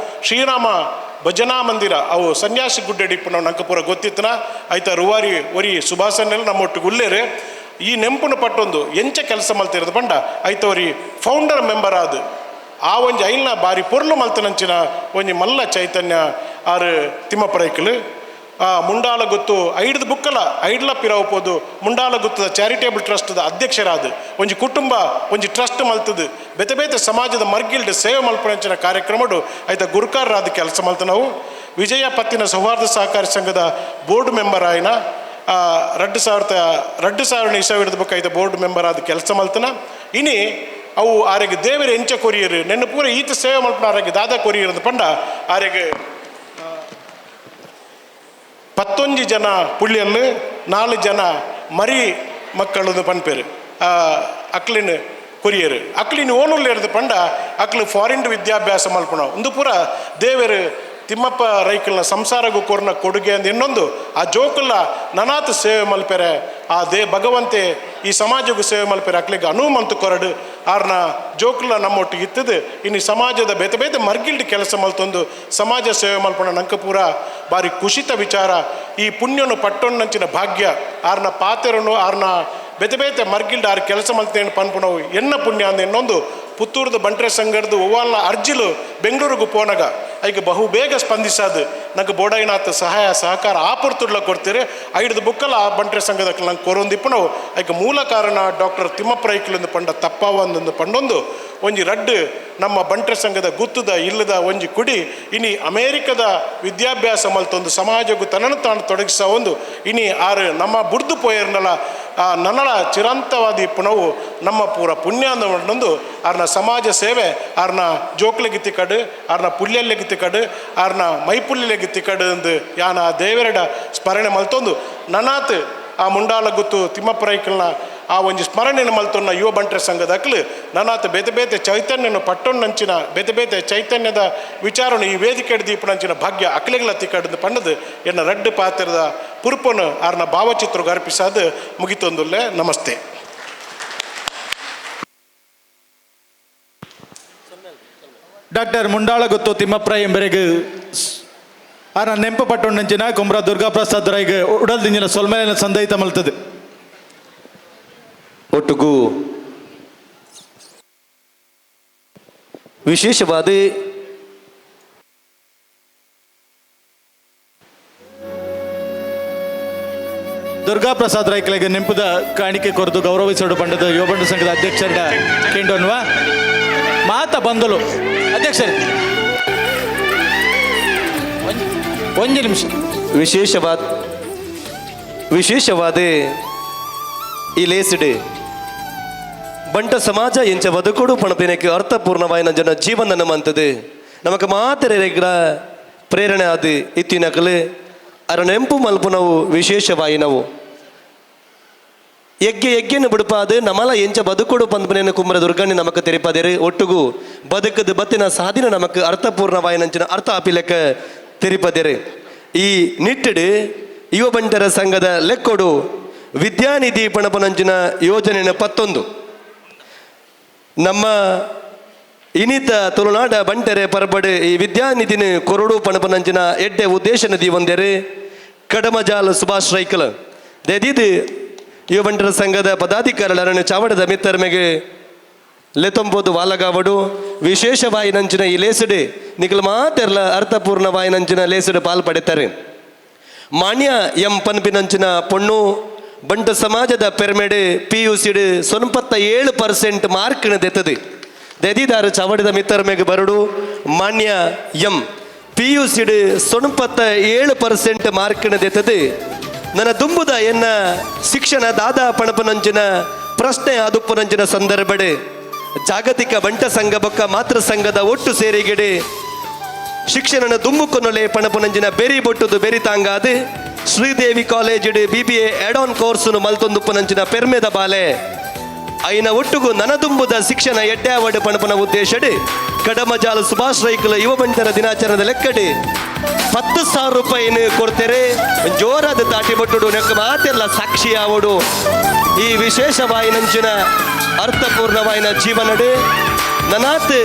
ಶ್ರೀರಾಮ ಭಜನಾ ಮಂದಿರ ಅವು ಸನ್ಯಾಸಿ ಗುಡ್ಡೆಡಿಪ್ಪು ನಾವು ನಂಗೆ ಪೂರ ಗೊತ್ತಿತ್ತನ ಆಯ್ತಾ ರುವಾರಿ ಒರಿ ಸುಭಾಸನೆಲ್ಲ ನಮ್ಮೊಟ್ಟಿಗೆ ಉಲ್ಲೇರು ಈ ನೆಂಪುನ ಪಟ್ಟೊಂದು ಎಂಚ ಕೆಲಸ ಮಲ್ತಿರೋದು ಪಂಡ ಆಯ್ತವರಿ ಫೌಂಡರ್ ಮೆಂಬರ್ ಆದ ಆ ಒಂಜಿ ಐಲ್ನ ಬಾರಿ ಪೊರ್ಲು ಮಲ್ತನಂಚಿನ ಒಂಜಿ ಮಲ್ಲ ಚೈತನ್ಯ ಆರು ತಿಮ್ಮಪ್ಪರೈಕಲು ಆ ಮುಂಡಾಲ ಗುತ್ತು ಐಡ್ದು ಬುಕ್ಕಲ ಐಡ್ಲ ಪಿರಾವುಪೋದು ಮುಂಡಾಲ ಗುತ್ತದ ಚಾರಿಟೇಬಲ್ ಟ್ರಸ್ಟ್ದ ಅಧ್ಯಕ್ಷರಾದ ಒಂಜಿ ಕುಟುಂಬ ಒಂಜಿ ಟ್ರಸ್ಟ್ ಮಲ್ತದು ಬೇತೆ ಬೇತೆ ಸಮಾಜದ ಮರ್ಗಿಲ್ಡ್ ಸೇವೆ ಮಲ್ಪನಂಚಿನ ಕಾರ್ಯಕ್ರಮಡು ಆಯ್ತ ಗುರುಕಾರರಾದ ಕೆಲಸ ಮಲ್ತ ನಾವು ವಿಜಯ ಪತ್ತಿನ ಸೌಹಾರ್ದ ಸಹಕಾರಿ ಸಂಘದ ಬೋರ್ಡ್ ಮೆಂಬರ್ ಆಯ್ನ 2000 ಇಸವಿ ಹಿಡಿದ ಬುಕ್ ಆಯ್ತ ಬೋರ್ಡ್ ಮೆಂಬರ್ ಆದ ಕೆಲಸ ಮಲ್ತನ ಇನಿ ಅವು ಆರೆಗೆ ದೇವರ ಎಂಚ ಕೊರಿಯರು ನೆನ್ನ ಪೂರ ಈತ ಸೇವೆ ಮಲ್ಪನ ಆರೆಗೆ ದಾದಾ ಕೊರಿಯರ್ ಪಂಡ ಆರೆಗೆ 11 ಜನ ಪುಳ್ಳಿಯಲ್ಲಿ 4 ಜನ ಮರಿ ಮಕ್ಕಳದು ಪನ್ಪೇರು ಅಕ್ಲಿನ ಕೊರಿಯರು ಅಕ್ಲಿನ ಓನುಲ್ಲಿ ಇರೋದು ಪಂಡ ಅಕ್ಲು ಫಾರಿನ್ ವಿದ್ಯಾಭ್ಯಾಸ ಮಲ್ಪಣ ಒಂದು ಪೂರ ದೇವರು ತಿಮ್ಮಪ್ಪ ರೈಕಲ್ನ ಸಂಸಾರಗೂ ಕೊರ್ನ ಕೊಡುಗೆ ಅಂದ ಇನ್ನೊಂದು ಆ ಜೋಕಲ್ಲ ನನಾತ್ ಸೇವೆ ಮಲ್ಪೆರೆ ಆ ಭಗವಂತೆ ಈ ಸಮಾಜಕ್ಕೂ ಸೇವೆ ಮಲ್ಪೆರೆ ಅಕ್ಲಿಗೆ ಅನುಮಂತು ಕೊರಡು ಆರ್ನ ಜೋಕಲ್ಲ ನಮ್ಮೊಟ್ಟಿಗೆ ಇತ್ತದು ಇನ್ನು ಸಮಾಜದ ಬೇತೆ ಬೇತೆ ಮರ್ಗಿಲ್ಡ್ ಕೆಲಸ ಮಲ್ತೊಂದು ಸಮಾಜ ಸೇವೆ ಮಲ್ಪಣ ನಂಗೆ ಪೂರ ಬಾರಿ ಖುಷಿತ ವಿಚಾರ ಈ ಪುಣ್ಯನು ಪಟ್ಟೊಣ್ಣಂಚಿನ ಭಾಗ್ಯ ಆರ್ನ ಪಾತೆರನು ಆರ್ನ ಬೇತೆ ಬೇತೆ ಮರ್ಗಿಲ್ಡ್ ಆರು ಕೆಲಸ ಮಲ್ತೇನು ಪನ್ಪುಣವು ಎನ್ನ ಪುಣ್ಯ ಅಂದ ಇನ್ನೊಂದು ಪುತ್ತೂರ್ದು ಬಂಟ್ರೆ ಸಂಘದ ಒವ್ವಾಲ್ನ ಅರ್ಜಿಲು ಬೆಂಗಳೂರಿಗೂ ಪೋನಾಗ ಈಗ ಬಹು ಬೇಗ ಸ್ಪಂದಿಸದು ನಂಗೆ ಬೋಡಾಯಿನಾಥ ಸಹಾಯ ಸಹಕಾರ ಆಪುರ್ತುಡ್ಲ ಕೊಡ್ತೀರಿ ಐಡ್ದು ಬುಕ್ಕಲ್ಲ ಆ ಬಂಟ್ರೆ ಸಂಘದ ನಂಗೆ ಕೊರೊಂದಿಪ್ಪು ನಾವು ಈಗ ಮೂಲ ಕಾರಣ ಡಾಕ್ಟರ್ ತಿಮ್ಮಪ್ಪ ರೈಕಲೊಂದು ಪಂಡ ತಪ್ಪವೊಂದೊಂದು ಪಂಡೊಂದು ಒಂಜಿ ರಡ್ಡು ನಮ್ಮ ಬಂಟ್ರೆ ಸಂಘದ ಗುತ್ತದ ಇಲ್ಲದ ಒಂಜಿ ಕುಡಿ ಇನಿ ಅಮೇರಿಕದ ವಿದ್ಯಾಭ್ಯಾಸ ಮಲ್ತೊಂದು ಸಮಾಜಕ್ಕೂ ತನ್ನನ್ನು ತಾನು ತೊಡಗಿಸ ಒಂದು ಇನಿ ಆರು ನಮ್ಮ ಬುಡ್ದು ಪೋಯರ್ನಲ್ಲ ಆ ನನ್ನಳ ಚಿರಂತವಾದಿ ಪುನವು ನಮ್ಮ ಪೂರ ಪುಣ್ಯ ಅಂದೊಂದು ಆರ್ನ ಸಮಾಜ ಸೇವೆ ಆರ್ನ ಜೋಕ್ಲೆಗಿತ್ತಿ ಕಡು ಆರ್ನ ಪುಳ್ಯಲ್ಲೆಗಿತ್ತಿ ಕಡು ಆರ್ನ ಮೈಪುಲ್ಯಲೆಗಿತ್ತಿ ಕಡು ಅಂದು ಯಾನ ದೇವೆರಡ ಸ್ಮರಣೆ ಮಲ್ತೊಂದು ನನಾತ್ ಆ ಮುಂಡಾಲ ಗುತ್ತು ತಿಮ್ಮಪ್ಪ ರೈಕಲ್ನ ಆ ಒಂಜಿ ಸ್ಮರಣೆಯನ್ನು ಮಲ್ತೊನ್ನ ಯುವ ಬಂಟ್ರೆ ಸಂಘದಕ್ಲು ನನಾತ್ ಬೇತೆ ಬೇತೆ ಚೈತನ್ಯನು ಪಟ್ಟೊನ್ನಂಚಿನ ಬೇತೆ ಬೇತೆ ಚೈತನ್ಯದ ವಿಚಾರನು ಈ ವೇದಿಕೆ ದೀಪನಂಚಿನ ಭಾಗ್ಯ ಅಕ್ಲೆಗಳ ತಿಕ್ಕಡ್ದು ಪಂಡದು ಎನ್ನ ರಡ್ಡು ಪಾತ್ರದ ಪುರುಪನು ಆರ್ನ ಭಾವಚಿತ್ರಗೆ ಅರ್ಪಿಸದು ಮುಗಿತೊಂದುಲ್ಲೆ ನಮಸ್ತೆ. ಡಾಕ್ಟರ್ ಮುಂಡಾಳ ಗುತ್ತು ತಿಮ್ಮಪ್ಪ ಎಂಬರಿಗೆ ಆರ ನೆಂಪು ಪಟ್ಟೊಂಡಂಚಿನ ಕುಮ್ರ ದುರ್ಗಾ ಪ್ರಸಾದ್ ರೈಗೆ ಉಡಲ್ ದಿಂಜಿನ ಸೊಲ್ಮೇಲಿನ ಸಂದೈತ ಮಲ್ತದೆ ಒಟ್ಟಿಗೂ ವಿಶೇಷವಾದ ದುರ್ಗಾ ಪ್ರಸಾದ್ ರೈಕಲೆಗೆ ನೆಂಪುದ ಕಾಣಿಕೆ ಕೊರೆದು ಗೌರವಿಸೋಡು ಪಂಡದ ಯುವ ಬಂಡ ಸಂಘದ ಅಧ್ಯಕ್ಷರ ಕೇಂಡೋನ್ವಾ ಮಾತ ಬಂದಲು ಅಧ್ಯಕ್ಷರೇ ಒಂದು ನಿಮಿಷ ವಿಶೇಷವಾದ ಈ ಲೇಸಿಡೆ ಬಂಟ ಸಮಾಜ ಎಂಚ ಬದುಕೋಡು ಪಣಪಿನಕ್ಕೆ ಅರ್ಥಪೂರ್ಣವಾಯಿನ ಜನ ಜೀವನ ನಮ್ಮಂತದು ನಮಕ್ಕೆ ಮಾತೆರೆಗಳ ಪ್ರೇರಣೆ ಆದ ಇತ್ತಿನಕಲು ಅರ ನೆಂಪು ಮಲ್ಪು ನಾವು ವಿಶೇಷವಾಯಿ ನಾವು ಎಗ್ಗೆನು ಬಿಡುಪಾದು ನಮಲ ಎಂಚ ಬದುಕೋಡು ಪಂದ್ಪನೇನು ಕುಮ್ರ ದುರ್ಗಣ್ಣಿ ನಮಕ್ಕೆ ತೆರಿಪಾದೇರು ಒಟ್ಟಿಗೂ ಬದುಕದು ಬತ್ತಿನ ಸಾಧಿನ ನಮಕ್ಕೆ ಅರ್ಥಪೂರ್ಣವಾಯಿನಂಚಿನ ಅರ್ಥ ಆಪಿಲೆಕ್ಕ ತೆರಿಪದೇರು ಈ ನಿಟ್ಟಿಡು ಯುವ ಬಂಟರ ಸಂಘದ ಲೆಕ್ಕೊಡು ವಿದ್ಯಾನಿಧಿ ಪಣಪನಂಚಿನ ಯೋಜನೆಯ 11 ನಮ್ಮ ಇನಿತ ತುಳುನಾಡ ಬಂಟರೆ ಪರಬಡು ಈ ವಿದ್ಯಾನಿಧಿನ ಕೊರಡು ಪಣಪನಂಚಿನ ಎಡ್ಡೆ ಉದ್ದೇಶ ನದಿ ಒಂದೇರು ಕಡಮಜಾಲ ಸುಭಾಷ್ ರೈಕಲ್ ದೆದಿದು ಯುವ ಬಂಟರ ಸಂಘದ ಪದಾಧಿಕಾರಿಗಳನ್ನು ಚಾವಡದ ಮಿತ್ತರ್ಮೆಗೆ ಲೆತೊಂಬೋದು ವಾಲಗಾವಡು ವಿಶೇಷವಾಯಿನಂಚಿನ ಈ ಲೇಸುಡು ನಿಖಲು ಮಾತೆರ್ಲ ಅರ್ಥಪೂರ್ಣವಾಯಿನಂಚಿನ ಲೇಸುಡು ಪಾಲ್ಪಡುತ್ತಾರೆ ಮಾನ್ಯ ಎಂ ಪನ್ಪಿನಂಚಿನ ಪೊಣ್ಣು ಬಂಟ ಸಮಾಜದ ಪೆರ್ಮೆಡು PUCಡು 97% ಮಾರ್ಕ್ನ ದೆತ್ತದು ದೆದಿದಾರು ಚಾವಡಿದ ಮಿತ್ತರ್ಮೆಗೆ ಬರಡು ಮಾನ್ಯ ಎಂ PUCಡು 97% ಮಾರ್ಕ್ನ ದೆತ್ತದು ನನ್ನ ದುಂಬುದ ಎನ್ನ ಶಿಕ್ಷಣ ದಾದಾ ಪಣಪನಂಚಿನ ಪ್ರಶ್ನೆ ಅದುಪ್ಪನಂಚಿನ ಸಂದರ್ಭಡೆ ಜಾಗತಿಕ ಬಂಟ ಸಂಘ ಬೊಕ್ಕ ಮಾತೃ ಸಂಘದ ಒಟ್ಟು ಸೇರಿಗೆಡೆ ಶಿಕ್ಷಣನ ದುಮ್ಮುಕೊನೊಲೆ ಪಣಪನಂಜಿನ ಬೆರಿ ಬೊಟ್ಟುದು ಬೆರಿತಾಂಗಾದು ಶ್ರೀದೇವಿ ಕಾಲೇಜ್ BBA ಆಡ್-ಆನ್ ಕೋರ್ಸುನು ಮಲ್ತೊಂದುಪ್ಪನಂಚಿನ ಪೆರ್ಮೆದ ಬಾಲೆ ಐನ ಒಟ್ಟುಗು ನನದುಂಬುದ ಶಿಕ್ಷಣ ಎಡ್ಡಾವಡು ಪಣಪನ ಉದ್ದೇಶಡು ಕಡಮಜಾಲ ಸುಭಾಷ್ ರೈಕಲ ಯುವ ಬಂಟರ ದಿನಾಚರಣೆದ ಲೆಕ್ಕಡೆ 10,000 ರೂಪಾಯಿನ ಕೊಡ್ತಾರೆ. ಜೋರಾದ ತಾಟಿ ಬಟ್ಟುಡು ನೆಕ್ಕ ಮಾತೆಲ್ಲ ಸಾಕ್ಷಿ ಆವಡು ಈ ವಿಶೇಷವಾಯಿ ನಂಚಿನ ಅರ್ಥಪೂರ್ಣವಾಯಿನ ಜೀವನಡೆ ನನಾತ್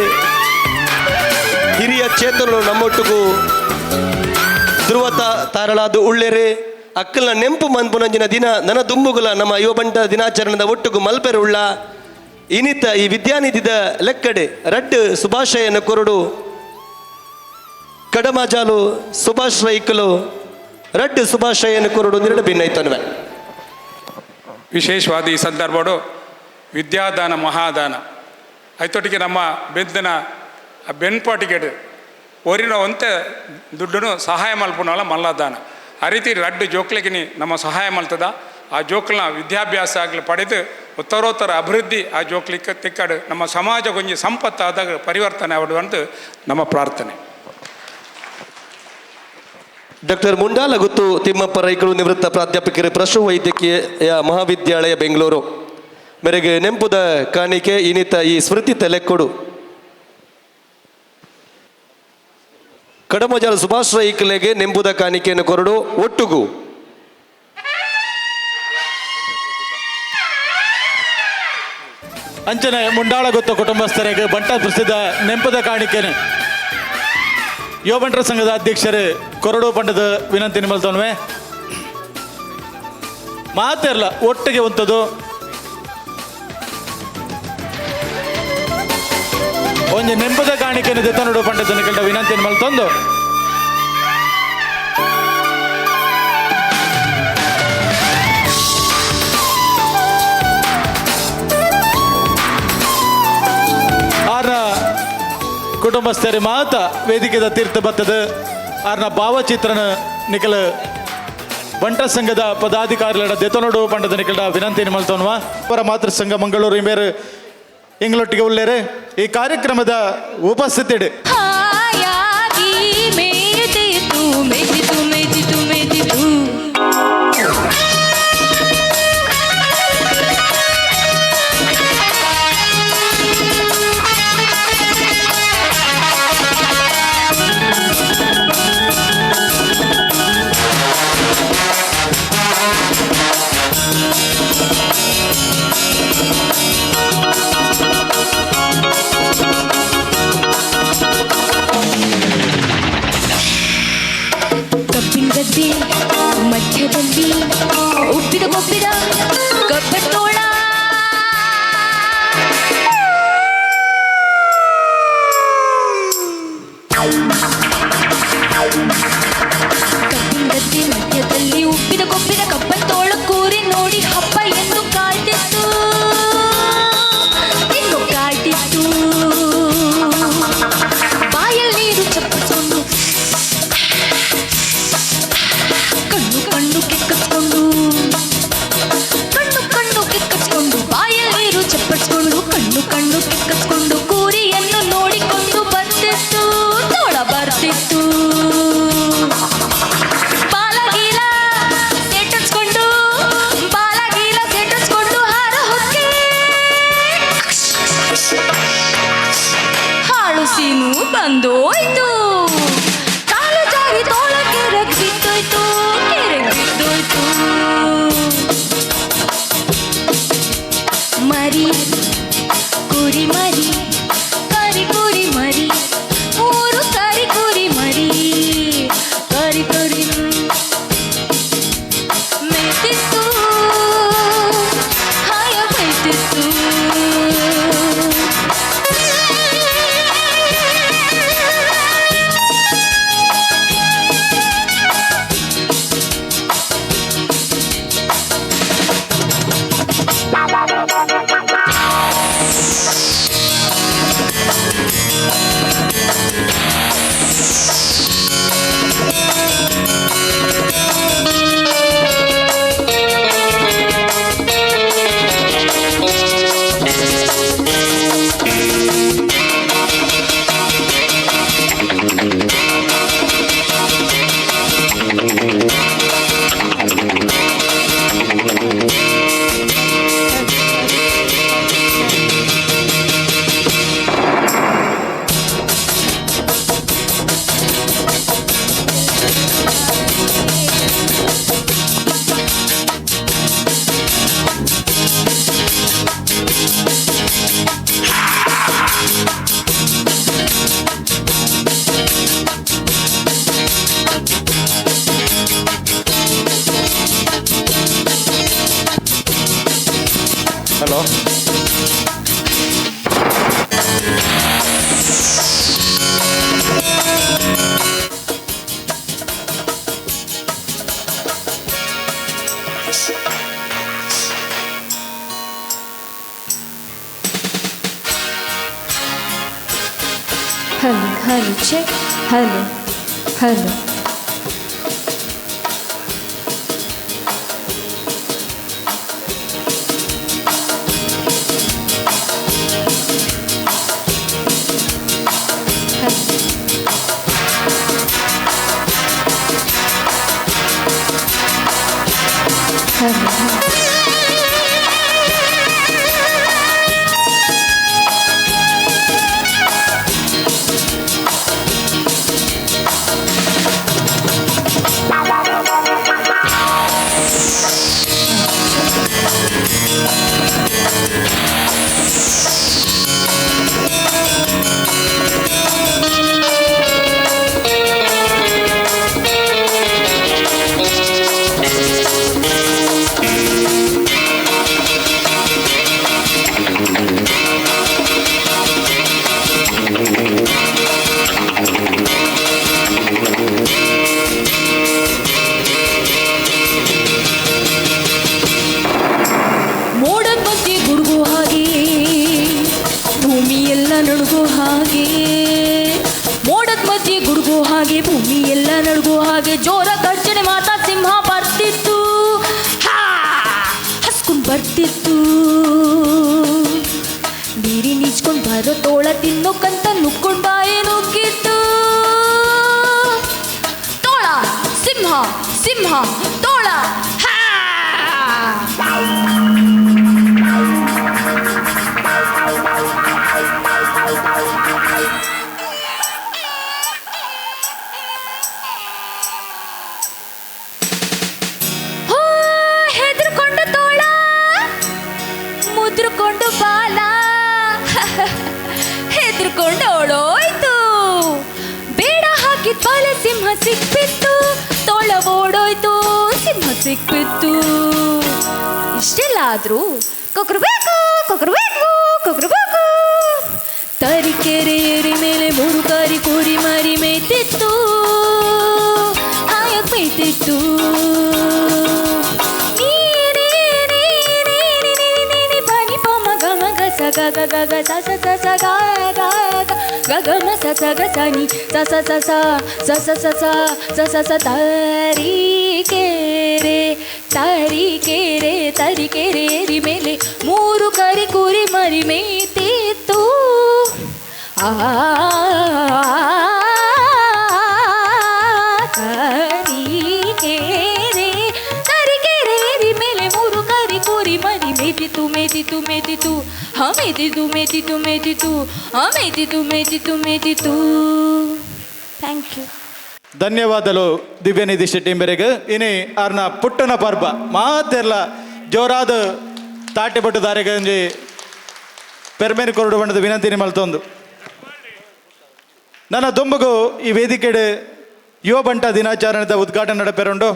ಹಿರಿಯ ಚೇತನರು ನಮ್ಮೊಟ್ಟಿಗೂ ಧ್ರುವ ತಾರಳಾದು ಉಳ್ಳೆರೆ ಅಕ್ಕಲ ನೆಂಪು ಮನ್ಪುನಂಜಿನ ದಿನ ನನ್ನ ದುಂಬುಗುಲ ನಮ್ಮ ಯುವ ಬಂಟ ದಿನಾಚರಣೆದ ಒಟ್ಟಿಗೂ ಮಲ್ಪೆರುಳ್ಳ ಇನಿತ ಈ ವಿದ್ಯಾನಿಧಿದ ಲೆಕ್ಕಡೆ ರಡ್ಡು ಶುಭಾಶಯನ ಕೊರಡು ಕಡಮಜಾಲು ಸುಭಾಷ್ ರೈಕಲು ರಡ್ಡು ಶುಭಾಶಯನ ಕೊರಡು ನಿರಡು ಭಿನ್ನೈತನ್ವೆ. ವಿಶೇಷವಾದ ಈ ಸಂದರ್ಭಡು ವಿದ್ಯಾದಾನ ಮಹಾದಾನ ಐತೊಟ್ಟಿಗೆ ನಮ್ಮ ಬೆಂದಿನ ಬೆನ್ಪಾಟಿಗೆಡು ಒರಿನ ಒಂತೆ ದುಡ್ಡನ್ನು ಸಹಾಯ ಮಲ್ಪುನಲ್ಲ ಮಲ್ಲದಾನ ಆ ರೀತಿ ರಡ್ಡು ಜೋಕ್ಲಿಗಿನಿ ನಮ್ಮ ಸಹಾಯ ಮಲ್ತದ ಆ ಜೋಕ್ಲನ್ನ ವಿದ್ಯಾಭ್ಯಾಸ ಆಗಲಿ ಪಡೆದು ಉತ್ತರೋತ್ತರ ಅಭಿವೃದ್ಧಿ ಆ ಜೋಕ್ಲಿಕ್ಕೆ ತಿಕ್ಕಡು ನಮ್ಮ ಸಮಾಜ ಗೊಂಜಿ ಸಂಪತ್ತಾದಾಗ ಪರಿವರ್ತನೆ ಆವಡು ಅಂತ ನಮ್ಮ ಪ್ರಾರ್ಥನೆ. ಡಾಕ್ಟರ್ ಮುಂಡಾಲಗುತ್ತು ತಿಮ್ಮಪ್ಪ ರೈಕಲು ನಿವೃತ್ತ ಪ್ರಾಧ್ಯಾಪಕರು ಪಶು ವೈದ್ಯಕೀಯ ಮಹಾವಿದ್ಯಾಲಯ ಬೆಂಗಳೂರು ಮೇರೆಗೆ ನೆಂಪುದ ಕಾಣಿಕೆ ಇನಿತ ಈ ಸ್ಮೃತಿ ತಲೆಕೊಡು ಕಡಮಜಾಲ ಸುಭಾಷ್ ರೈಕಲೆಗೆ ನೆಂಬುದ ಕಾಣಿಕೆಯನ್ನು ಕೊರಡು ಒಟ್ಟುಗು ಅಂಚನೆ ಮುಂಡಾಳಗುತ್ತ ಕುಟುಂಬಸ್ಥರಿಗೆ ಬಂಟ ಪ್ರಸಿದ್ಧ ನೆಂಪದ ಕಾಣಿಕೆನೆ ಯುವ ಬಂಟರ ಸಂಘದ ಅಧ್ಯಕ್ಷರೇ ಕೊರಡು ಪಂಡದ ವಿನಂತಿ ನಿಮ್ಮಲ್ತವನ್ವೇ ಮಾತಿರಲ್ಲ ಒಟ್ಟಿಗೆ ಒಂತದು ಒಂದು ನೆಂಪದ ಕಾಣಿಕೆಯನ್ನು ದೆತ್ತನೋಡು ಪಂಡದ ನಿಕಟ ವಿನಂತಿ ನಿಮ್ಮಲ್ತಂದು ಆರ್ನ ಕುಟುಂಬಸ್ಥರಿ ಮಾತ ವೇದಿಕೆದ ತೀರ್ಥ ಬತ್ತದ ಆರ್ನ ಭಾವಚಿತ್ರನ ನಿಕಲ ಬಂಟ ಸಂಘದ ಪದಾಧಿಕಾರಿಗಳ ದೆತನೋಡು ಪಂಡದ ನಿಕಟ ವಿನಂತಿ ನಿಮ್ಮಲ್ತವನ್ವ ಪರ ಮಾತೃ ಸಂಘ ಮಂಗಳೂರು ಇಮೇರು ಎಂಗಳೊಟ್ಟಿಗೆ ಉಳ್ಳೇರೆ ಈ ಕಾರ್ಯಕ್ರಮದ ಉಪಸ್ಥಿತಿ ಮಧ್ಯದಲ್ಲಿ ಉಪ್ಪಿದ ಕೊಪ್ಪಿದ ಕಪ್ಪತ್ತೋಳ ಕಬ್ಬಿಂಗದ್ದಿ ಮಧ್ಯದಲ್ಲಿ ಉಪ್ಪಿದ ಕೊಪ್ಪಿದ ಕಪ್ಪತ್ತೋಳ ಕೂರಿ ನೋಡಿ ಹಬ್ಬ ಎಂದು ಕಾಯ್ತಿತ್ತು ಇನ್ನು ಕಾಯ್ತಿತ್ತು ಬಾಯಲ್ಲಿ ನೀರು ಚಪ್ಪಿಸ್ಕೊಂಡು ಕಣ್ಣು ಕಿಕ್ಕಚ್ಕೊಂಡು ಬಾಯಲ್ಲಿ ನೀರು ಚಪ್ಪಡಿಸ್ಕೊಂಡು ಕಣ್ಣು ಕಿಕ್ಕಚ್ಕೊಂಡು ಕೂರಿಯನ್ನು ನೋಡಿಕೊಂಡು ಬರ್ತಿತ್ತು ನೋಡ ಬರ್ತಿತ್ತು ಬಾಲಗೀಲ ಸೆಟಚ್ಕೊಂಡು ಹಾರ ಹೊಕ್ಕೆ ಹಾಳು ಸೀನು ಬಂದೋಯ್ತು ಕಾಲು ಜಾರಿ ತೋಳ ಕೆರೆಗ್ ಬಿದ್ದೋಯ್ತು ಮರಿ ಕುರಿ ಮರಿ ಕರಿ ಕುರಿ ಮರಿ ಮೂರು ಕರಿ ಕುರಿ ಮರಿ ಕರಿ ಕರಿ ಮೇಯ್ತಿತ್ತು ಹಾಯ ಬೈತಿತ್ತು ಧನ್ಯವಾದಗಳು. Hello, hello, check. Hello, hello. ಭೂಮಿ ಎಲ್ಲ ನಡುಗೋ ಹಾಗೆ ಜೋರ ಗರ್ಜನೆ ಮಾತಾ ಸಿಂಹ ಬರ್ತಿತ್ತು, ಹಸ್ಕೊಂಡ್ ಬರ್ತಿತ್ತು. ನೀರಿ ನೀಚ್ಕೊಂಡ್ ಬರೋ ತೋಳ ತಿನ್ನೋಕಂತ ನುಕ್ಕೊಂಡ್ ಬಾಯಿ ನುಗ್ಗಿತ್ತು. ತೋಳ ಸಿಂಹ ಸಿಂಹ ತೋಳ ಹೆದರ್ಕೊಂಡು ತೋಳ ಮುದ್ರಕೊಂಡು ಬಾಲ ಹೆದರ್ಕೊಂಡು ಅವಳೋಯ್ತು. ಬೇಡ ಹಾಕಿದ ಬಾಲ ಸಿಂಹ ಸಿಕ್ಬಿತ್ತು, ತೋಳ ಓಡೋಯ್ತು ಸಿಂಹ ಸಿಕ್ಬಿತ್ತು. ಇಷ್ಟೆಲ್ಲ ಆದ್ರೂ ಕೊಕ್ರಬೇಕು ಕೊಕ್ರಬೇಕು ಕೊಕ್ರಬೇಕು. ತರೀಕೆರೆ ಏರಿ ಮೇಲೆ ಮೂರು ಕಾರಿ ಕೂರಿ ಮಾರಿ ಮೇಯ್ತಿತ್ತು, ಹಾಯಾಗಿ ಮೇಯ್ತಿತ್ತು. ತರೀಕೆರೆ ಮೇಲೆ ಮೂರು ಕರಿ ಕುರಿ ಮರಿ ಮೇಯ್ತಿತ್ತು. ತರೀಕೆರೆ ಮೇಲೆ ಮೂರು ಕರಿ ಕುರಿ ಮರಿ ಮೇಯ್ತಿತ್ತು ಮೇಯ್ತಿತ್ತು ಮೇಯ್ತಿತ್ತು. ಮೇದಿತು. Thank you. ಧನ್ಯವಾದಗಳು ದಿವ್ಯನಿಧಿ ಶೆಟ್ಟಿ ಮೇರೆಗೆ. ಇನಿ ಅವ್ರನ್ನ ಪುಟ್ಟನ ಪರ್ಬ ಮಾತೆಲ್ಲ ಜೋರಾದ ತಾಟೆ ಬಟ್ಟು ದಾರೆಗಂಜಿ ಪೆರ್ಮೇರಿ ಕೊರಡು ಬಣ್ಣದ ವಿನಂತಿನಿ ಮಲ್ತೊಂದು ನನ್ನ ದುಂಬಗು ಈ ವೇದಿಕೆಡೆ ಯುವ ಬಂಟ ದಿನಾಚರಣೆದ ಉದ್ಘಾಟನೆ ನಡಪೆರುಂಡು.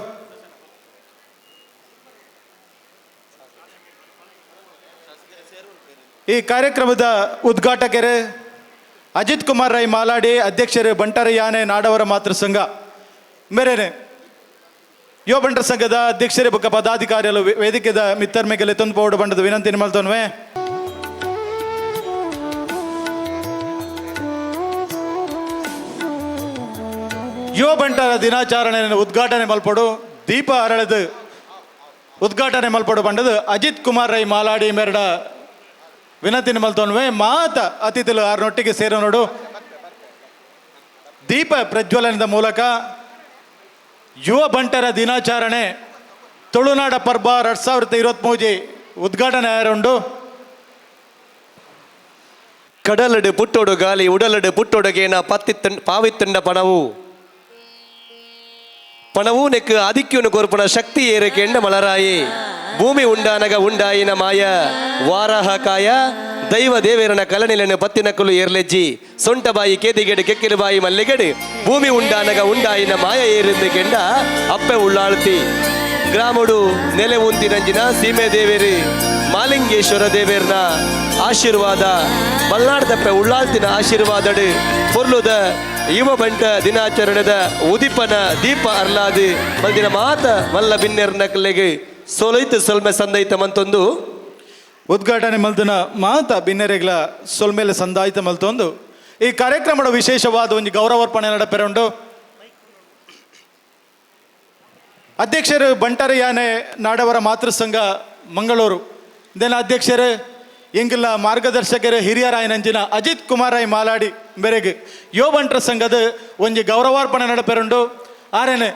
ಈ ಕಾರ್ಯಕ್ರಮದ ಉದ್ಘಾಟಕರು ಅಜಿತ್ ಕುಮಾರ್ ರೈ ಮಾಲಾಡಿ, ಅಧ್ಯಕ್ಷರು ಬಂಟರ ಯಾನೆ ನಾಡವರ ಮಾತೃ ಸಂಘ ಮೇರೆನೆ ಯುವ ಬಂಟರ ಸಂಘದ ಅಧ್ಯಕ್ಷರೇ ಬುಕ್ಕ ಪದಾಧಿಕಾರಿಗಳು ವೇದಿಕೆದ ಮಿತ್ತರ್ಮೆಗೆಲೆ ತಂದು ಪೋಡು ಬಂಡದ ವಿನಂತಿ ಮಲ್ತೋನ್ವೆ. ಯುವ ಬಂಟರ ದಿನಾಚರಣೆಯನ್ನು ಉದ್ಘಾಟನೆ ಮಲ್ಪಡು ದೀಪ ಅರಳದು ಉದ್ಘಾಟನೆ ಮಲ್ಪಡು ಬಂಡದು ಅಜಿತ್ ಕುಮಾರ್ ರೈ ಮಾಲಾಡಿ ಮೇರಡ ವಿನಂತಿನ ಮಲ್ತೋನ್ವೆ. ಮಾತ ಅತಿಥಿಗಳು ಆರ್ನೊಟ್ಟಿಗೆ ಸೇರೋ ನೋಡು ದೀಪ ಪ್ರಜ್ವಲನದ ಮೂಲಕ ಯುವ ಬಂಟರ ದಿನಾಚರಣೆ ತುಳುನಾಡ ಪರ್ಬ 2023 ಉದ್ಘಾಟನೆ ಆಯರುಂಡು. ಕಡಲಡು ಪುಟ್ಟೋಡು ಗಾಲಿ ಉಡಲಡು ಪುಟ್ಟೊಡಗೇನ ಪಾವಿತ್ತಂಡ ಪಣವು ನೆಕ್ಕು ಆದಿಕ್ಯನು ಕೋರ್ಪುಣ ಶಕ್ತಿ ಏರಕ್ಕೆ ಎಂಡ ಮಲರಾಯಿ ಭೂಮಿ ಉಂಡಾನಗ ಉಂಡಾಯಿನ ಮಾಯ ವಾರಾಹ ಕಾಯ ದೈವ ದೇವೇರನ ಕಲನಿಲೆನು ಪತ್ತಿನಕಲು ಏರ್ಲೆಜ್ಜಿ ಸೊಂಟ ಬಾಯಿ ಕೇದಿಗೆಡು ಕೆಕ್ಕಿಲು ಬಾಯಿ ಮಲ್ಲಿಗೆಡು ಭೂಮಿ ಉಂಡಾನಗ ಉಂಡಾಯಿನ ಮಾಯ ಏರಿಂದ ಕೆಂಡ ಅಪ್ಪೆ ಉಳ್ಳಾಳ್ತಿ ಗ್ರಾಮಡು ನೆಲೆ ಉಂತಿನಂಜಿನ ಸೀಮೆ ದೇವೇರಿ ಮಾಲಿಂಗೇಶ್ವರ ದೇವೇರ್ನ ಆಶೀರ್ವಾದ ಮಲ್ನಾಡ್ದಪ್ಪ ಉಳ್ಳಾಳ್ತಿನ ಆಶೀರ್ವಾದಡು ಪೊರ್ಲುದ ಯುವ ಬಂಟ ದಿನಾಚರಣೆದ ಉದಿಪನ ದೀಪ ಅರ್ಲಾದಿ ಮಲ್ದಿನ ಮಾತ ಮಲ್ಲ ಬಿನ್ನೆರ್ನ ಕಲೆಗೆ ಸೊಲೈತು ಸೊಲ್ಮೆ ಸಂದೈತ ಮಂತೊಂದು ಉದ್ಘಾಟನೆ ಮಲ್ದಿನ ಮಾತ ಬಿನ್ನೆರೆಗ್ಲ ಸೊಲ್ಮೇಲೆ ಸಂದಾಯಿತ ಮಲ್ತೊಂದು ಈ ಕಾರ್ಯಕ್ರಮದ ವಿಶೇಷವಾದ ಒಂದು ಗೌರವಾರ್ಪಣೆ ನಡಪೆರೊಂಡು ಅಧ್ಯಕ್ಷರು ಬಂಟರ ಯಾನೆ ನಾಡವರ ಮಾತೃ ಸಂಘ ಮಂಗಳೂರು ಇದನ್ನ ಅಧ್ಯಕ್ಷರು ಎಂಗಿಲ್ಲ ಮಾರ್ಗದರ್ಶಕರು ಹಿರಿಯರಾಯನಂಜಿನ ಅಜಿತ್ ಕುಮಾರಾಯ್ ಮಾಲಾಡಿ ಬೆರೆಗೆ ಯೋ ಬಂಟರ ಸಂಘದ ಒಂದು ಗೌರವಾರ್ಪಣೆ ನಡಪೆರೊಂಡು ಆರೇನೆ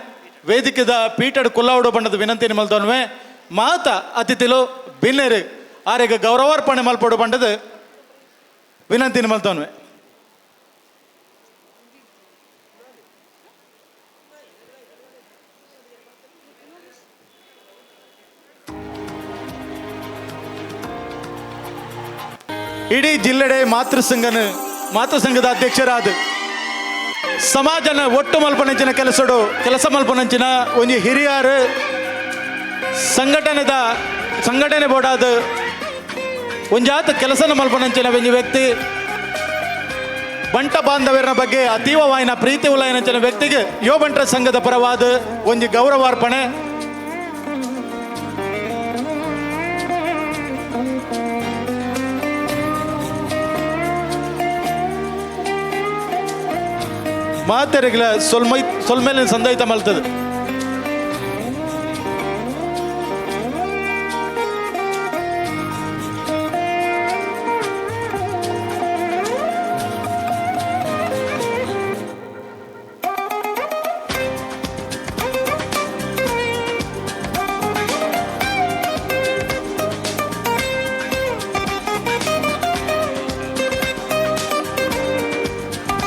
ವೇದಿಕೆದ ಪೀಠಡ್ ಕುಲ್ಲಾವಡು ಬಣ್ಣದ ವಿನಂತಿನ ಮಲ್ತೋನ್ವೆ ಮಾತ ಅತಿಥಿಲು ಬಿನ್ನೆರು ಆರೆಗೆ ಗೌರವಾರ್ಪಣೆ ಮಲ್ಪಡು ಬಂಡದ ವಿನಂತಿನ ಮಲ್ತೋನ್ವೆ ಇಡೀ ಜಿಲ್ಲೆಡೆ ಮಾತೃ ಸಂಘದ ಅಧ್ಯಕ್ಷರಾದ ಸಮಾಜನ ಒಟ್ಟು ಮಲ್ಪನಂಚಿನ ಕೆಲಸ ಮಲ್ಪನಂಚಿನ ಒಂದು ಹಿರಿಯರು ಸಂಘಟನೆ ಬೋಡಾದ ಒಂಜಾತ ಕೆಲಸನ ಮಲ್ಪನಂಚಿನ ಒಂದು ವ್ಯಕ್ತಿ ಬಂಟ ಬಾಂಧವ್ಯರ ಬಗ್ಗೆ ಅತೀವವಾಯಿನ ಪ್ರೀತಿ ಉಲಾಯನಂಚಿನ ವ್ಯಕ್ತಿಗೆ ಯೋ ಬಂಟರ ಸಂಘದ ಪರವಾದ ಒಂದು ಗೌರವಾರ್ಪಣೆ ಮಾತೆರೆಗ್ಲ ಸೊಲ್ಮೇಲೆ ಸಂದೈತ ಮಲ್ತದೆ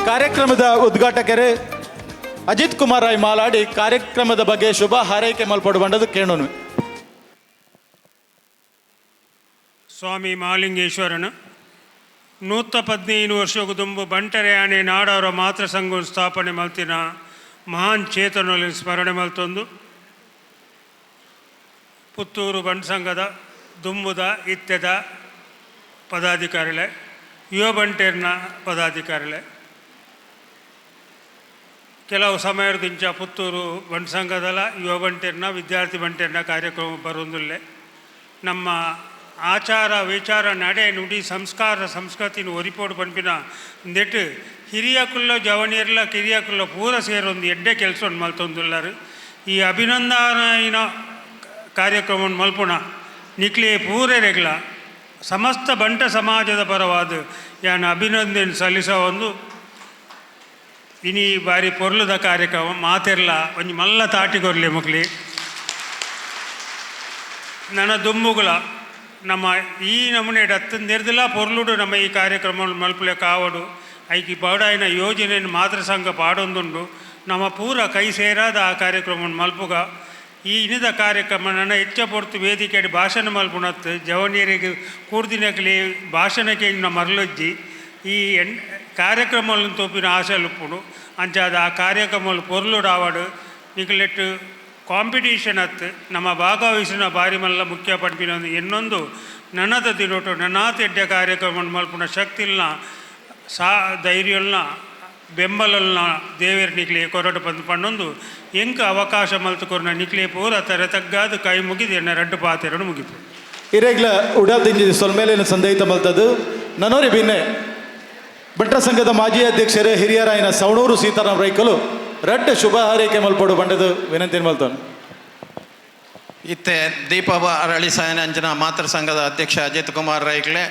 ಕಾರ್ಯಕ್ರಮದ ಉದ್ಘಾಟಕರೇ ಅಜಿತ್ ಕುಮಾರ್ ರಾಯ್ ಮಾಲಾಡಿ ಕಾರ್ಯಕ್ರಮದ ಬಗ್ಗೆ ಶುಭ ಹಾರೈಕೆ ಮಲ್ಪಡು ಬಂಡದು ಕೇಳೋನು. ಸ್ವಾಮಿ ಮಾಲಿಂಗೇಶ್ವರನ 115 ವರ್ಷಕ್ಕೂ ತುಂಬು ಬಂಟರೆ ಆನೆ ನಾಡವರ ಮಾತೃ ಸಂಘ ಸ್ಥಾಪನೆ ಮಲ್ತಿನ ಮಹಾನ್ ಚೇತನಲ್ಲಿ ಸ್ಮರಣೆ ಮಲ್ತೊಂದು ಪುತ್ತೂರು ಬಂಟ ಸಂಘದ ದುಂಬುದ ಇತ್ಯದ ಪದಾಧಿಕಾರಿಗಳೇ ಯುವ ಬಂಟೇರ್ನ ಪದಾಧಿಕಾರಿಗಳೇ ಕೆಲವು ಸಮಯದಿಂದ ಪುತ್ತೂರು ಬಂಟ ಸಂಘದಲ್ಲ ಯುವ ಬಂಟೇರ್ನ ವಿದ್ಯಾರ್ಥಿ ಬಂಟೇರ್ನ ಕಾರ್ಯಕ್ರಮ ಬರೋದಿಲ್ಲ ನಮ್ಮ ಆಚಾರ ವಿಚಾರ ನಡೆ ನುಡಿ ಸಂಸ್ಕಾರ ಸಂಸ್ಕೃತಿನ ಒರಿಪೋಡು ಪಂಪಿನ ನೆಟ್ಟು ಹಿರಿಯಕುಲ್ಲ ಜವನಿಯರ್ಲ ಕಿರಿಯಕುಲ್ಲ ಪೂರ ಸೇರೊಂದು ಎಡ್ಡೆ ಕೆಲಸವನ್ನು ಮಲ್ತೊಂದುಲ್ಲಾರು ಈ ಅಭಿನಂದನ ಕಾರ್ಯಕ್ರಮವನ್ನು ಮಲ್ಪುಣ ನಿಕ್ಲೆ ಪೂರೆರೆಗ್ಲ ಸಮಸ್ತ ಬಂಟ ಸಮಾಜದ ಪರವಾದ ಯಾನ ಅಭಿನಂದನೆ ಸಲ್ಲಿಸ ಒಂದು ಇನಿ ಬಾರಿ ಪೊರ್ಲುದ ಕಾರ್ಯಕ್ರಮ ಮಾತೆರ್ಲ ಒಂಜಿ ಮಲ್ಲ ತಾಟಿಗೊರ್ಲಿ ಮಕ್ಳಿ ನನ್ನ ದುಮ್ಮುಗಳ ನಮ್ಮ ಈ ನಮೂನೆ ಹತ್ತಂದಿರ್ದಿಲ್ಲ ಪೊರ್ಲುಡು ನಮ್ಮ ಈ ಕಾರ್ಯಕ್ರಮ ಮಲ್ಪಲೆ ಕಾವಡು ಐಕಿ ಬೌಡಾಯಿನ ಯೋಜನೆಯನ್ನು ಮಾತೃ ಸಂಘ ಪಾಡೊಂದುಂಡು ನಮ್ಮ ಪೂರ ಕೈ ಸೇರಾದ ಆ ಕಾರ್ಯಕ್ರಮವನ್ನು ಮಲ್ಪುಗ ಈ ಇನಿದ ಕಾರ್ಯಕ್ರಮ ನನ್ನ ಹೆಚ್ಚ ಪೊರ್ತು ವೇದಿಕೆ ಭಾಷಣ ಮಲ್ಪುಣತ್ತು ಜವನಿಯರಿಗೆ ಕೂರ್ದಿನಕ್ಲಿ ಭಾಷಣಕ್ಕೆ ಇನ್ನು ಮರಳೊಜ್ಜಿ ಈ ಕಾರ್ಯಕ್ರಮಗಳನ್ನು ತೋಪಿನ ಆಶಲುಪ್ಪುಡು ಅಂಚಾದ ಆ ಕಾರ್ಯಕ್ರಮಗಳು ಪೊರ್ಲುಡಾವಡು ನಿಕ್ಲೆಟ್ಟು ಕಾಂಪಿಟೀಷನ್ ಹತ್ತು ನಮ್ಮ ಭಾಗವಹಿಸಿನ ಬಾರಿ ಮಲ್ಲ ಮುಖ್ಯ ಪಂಪಿನ ಇನ್ನೊಂದು ನನ್ನದ ದಿನೋಟು ನನ್ನಾತ ಎಡ್ಡೆ ಕಾರ್ಯಕ್ರಮ ಮಲ್ಪುನ ಶಕ್ತಿಲ್ನ ಧೈರ್ಯಲ್ನ ಬೆಂಬಲಲ್ನ ದೇವೇರ್ ನಿಕ್ಲೆ ಕೊರಡು ಪಣ್ಣೊಂದು ಎಂಕ ಅವಕಾಶ ಮಲ್ತುಕೊರ್ನ ನಿಕ್ಲೆ ಪೂರ ತರ ತಗ್ಗಾದು ಕೈ ಮುಗಿದು ಎನ್ನ ರಡ್ಡು ಪಾತೆರಡು ಮುಗಿತು ಇರೆಗ್ಲ ಉಡಾದಿಂಜಿ ಸೊಲ್ಮೇಲಿನ ಸಂದೈತ ಮಲ್ತದು ನನ್ನೋರಿ ಬಿನ್ನೆ ಬಂಟರ ಸಂಘದ ಮಾಜಿ ಅಧ್ಯಕ್ಷರೇ ಹಿರಿಯರಾಯನ ಸವಣೂರು ಸೀತಾರಾಮ್ ರೈಕಲು ರಡ್ಡ ಶುಭ ಹಾರೈಕೆ ಮಲ್ಪಡು ಬಂಡದು ವಿನಂತಿ ಮಲ್ತಾನೆ. ಇತ್ತೆ ದೀಪ ಅರಳಿ ಸಾಯನಂಜನ ಮಾತೃ ಸಂಘದ ಅಧ್ಯಕ್ಷ ಅಜಿತ್ ಕುಮಾರ್ ರೈಕ್ಲೆ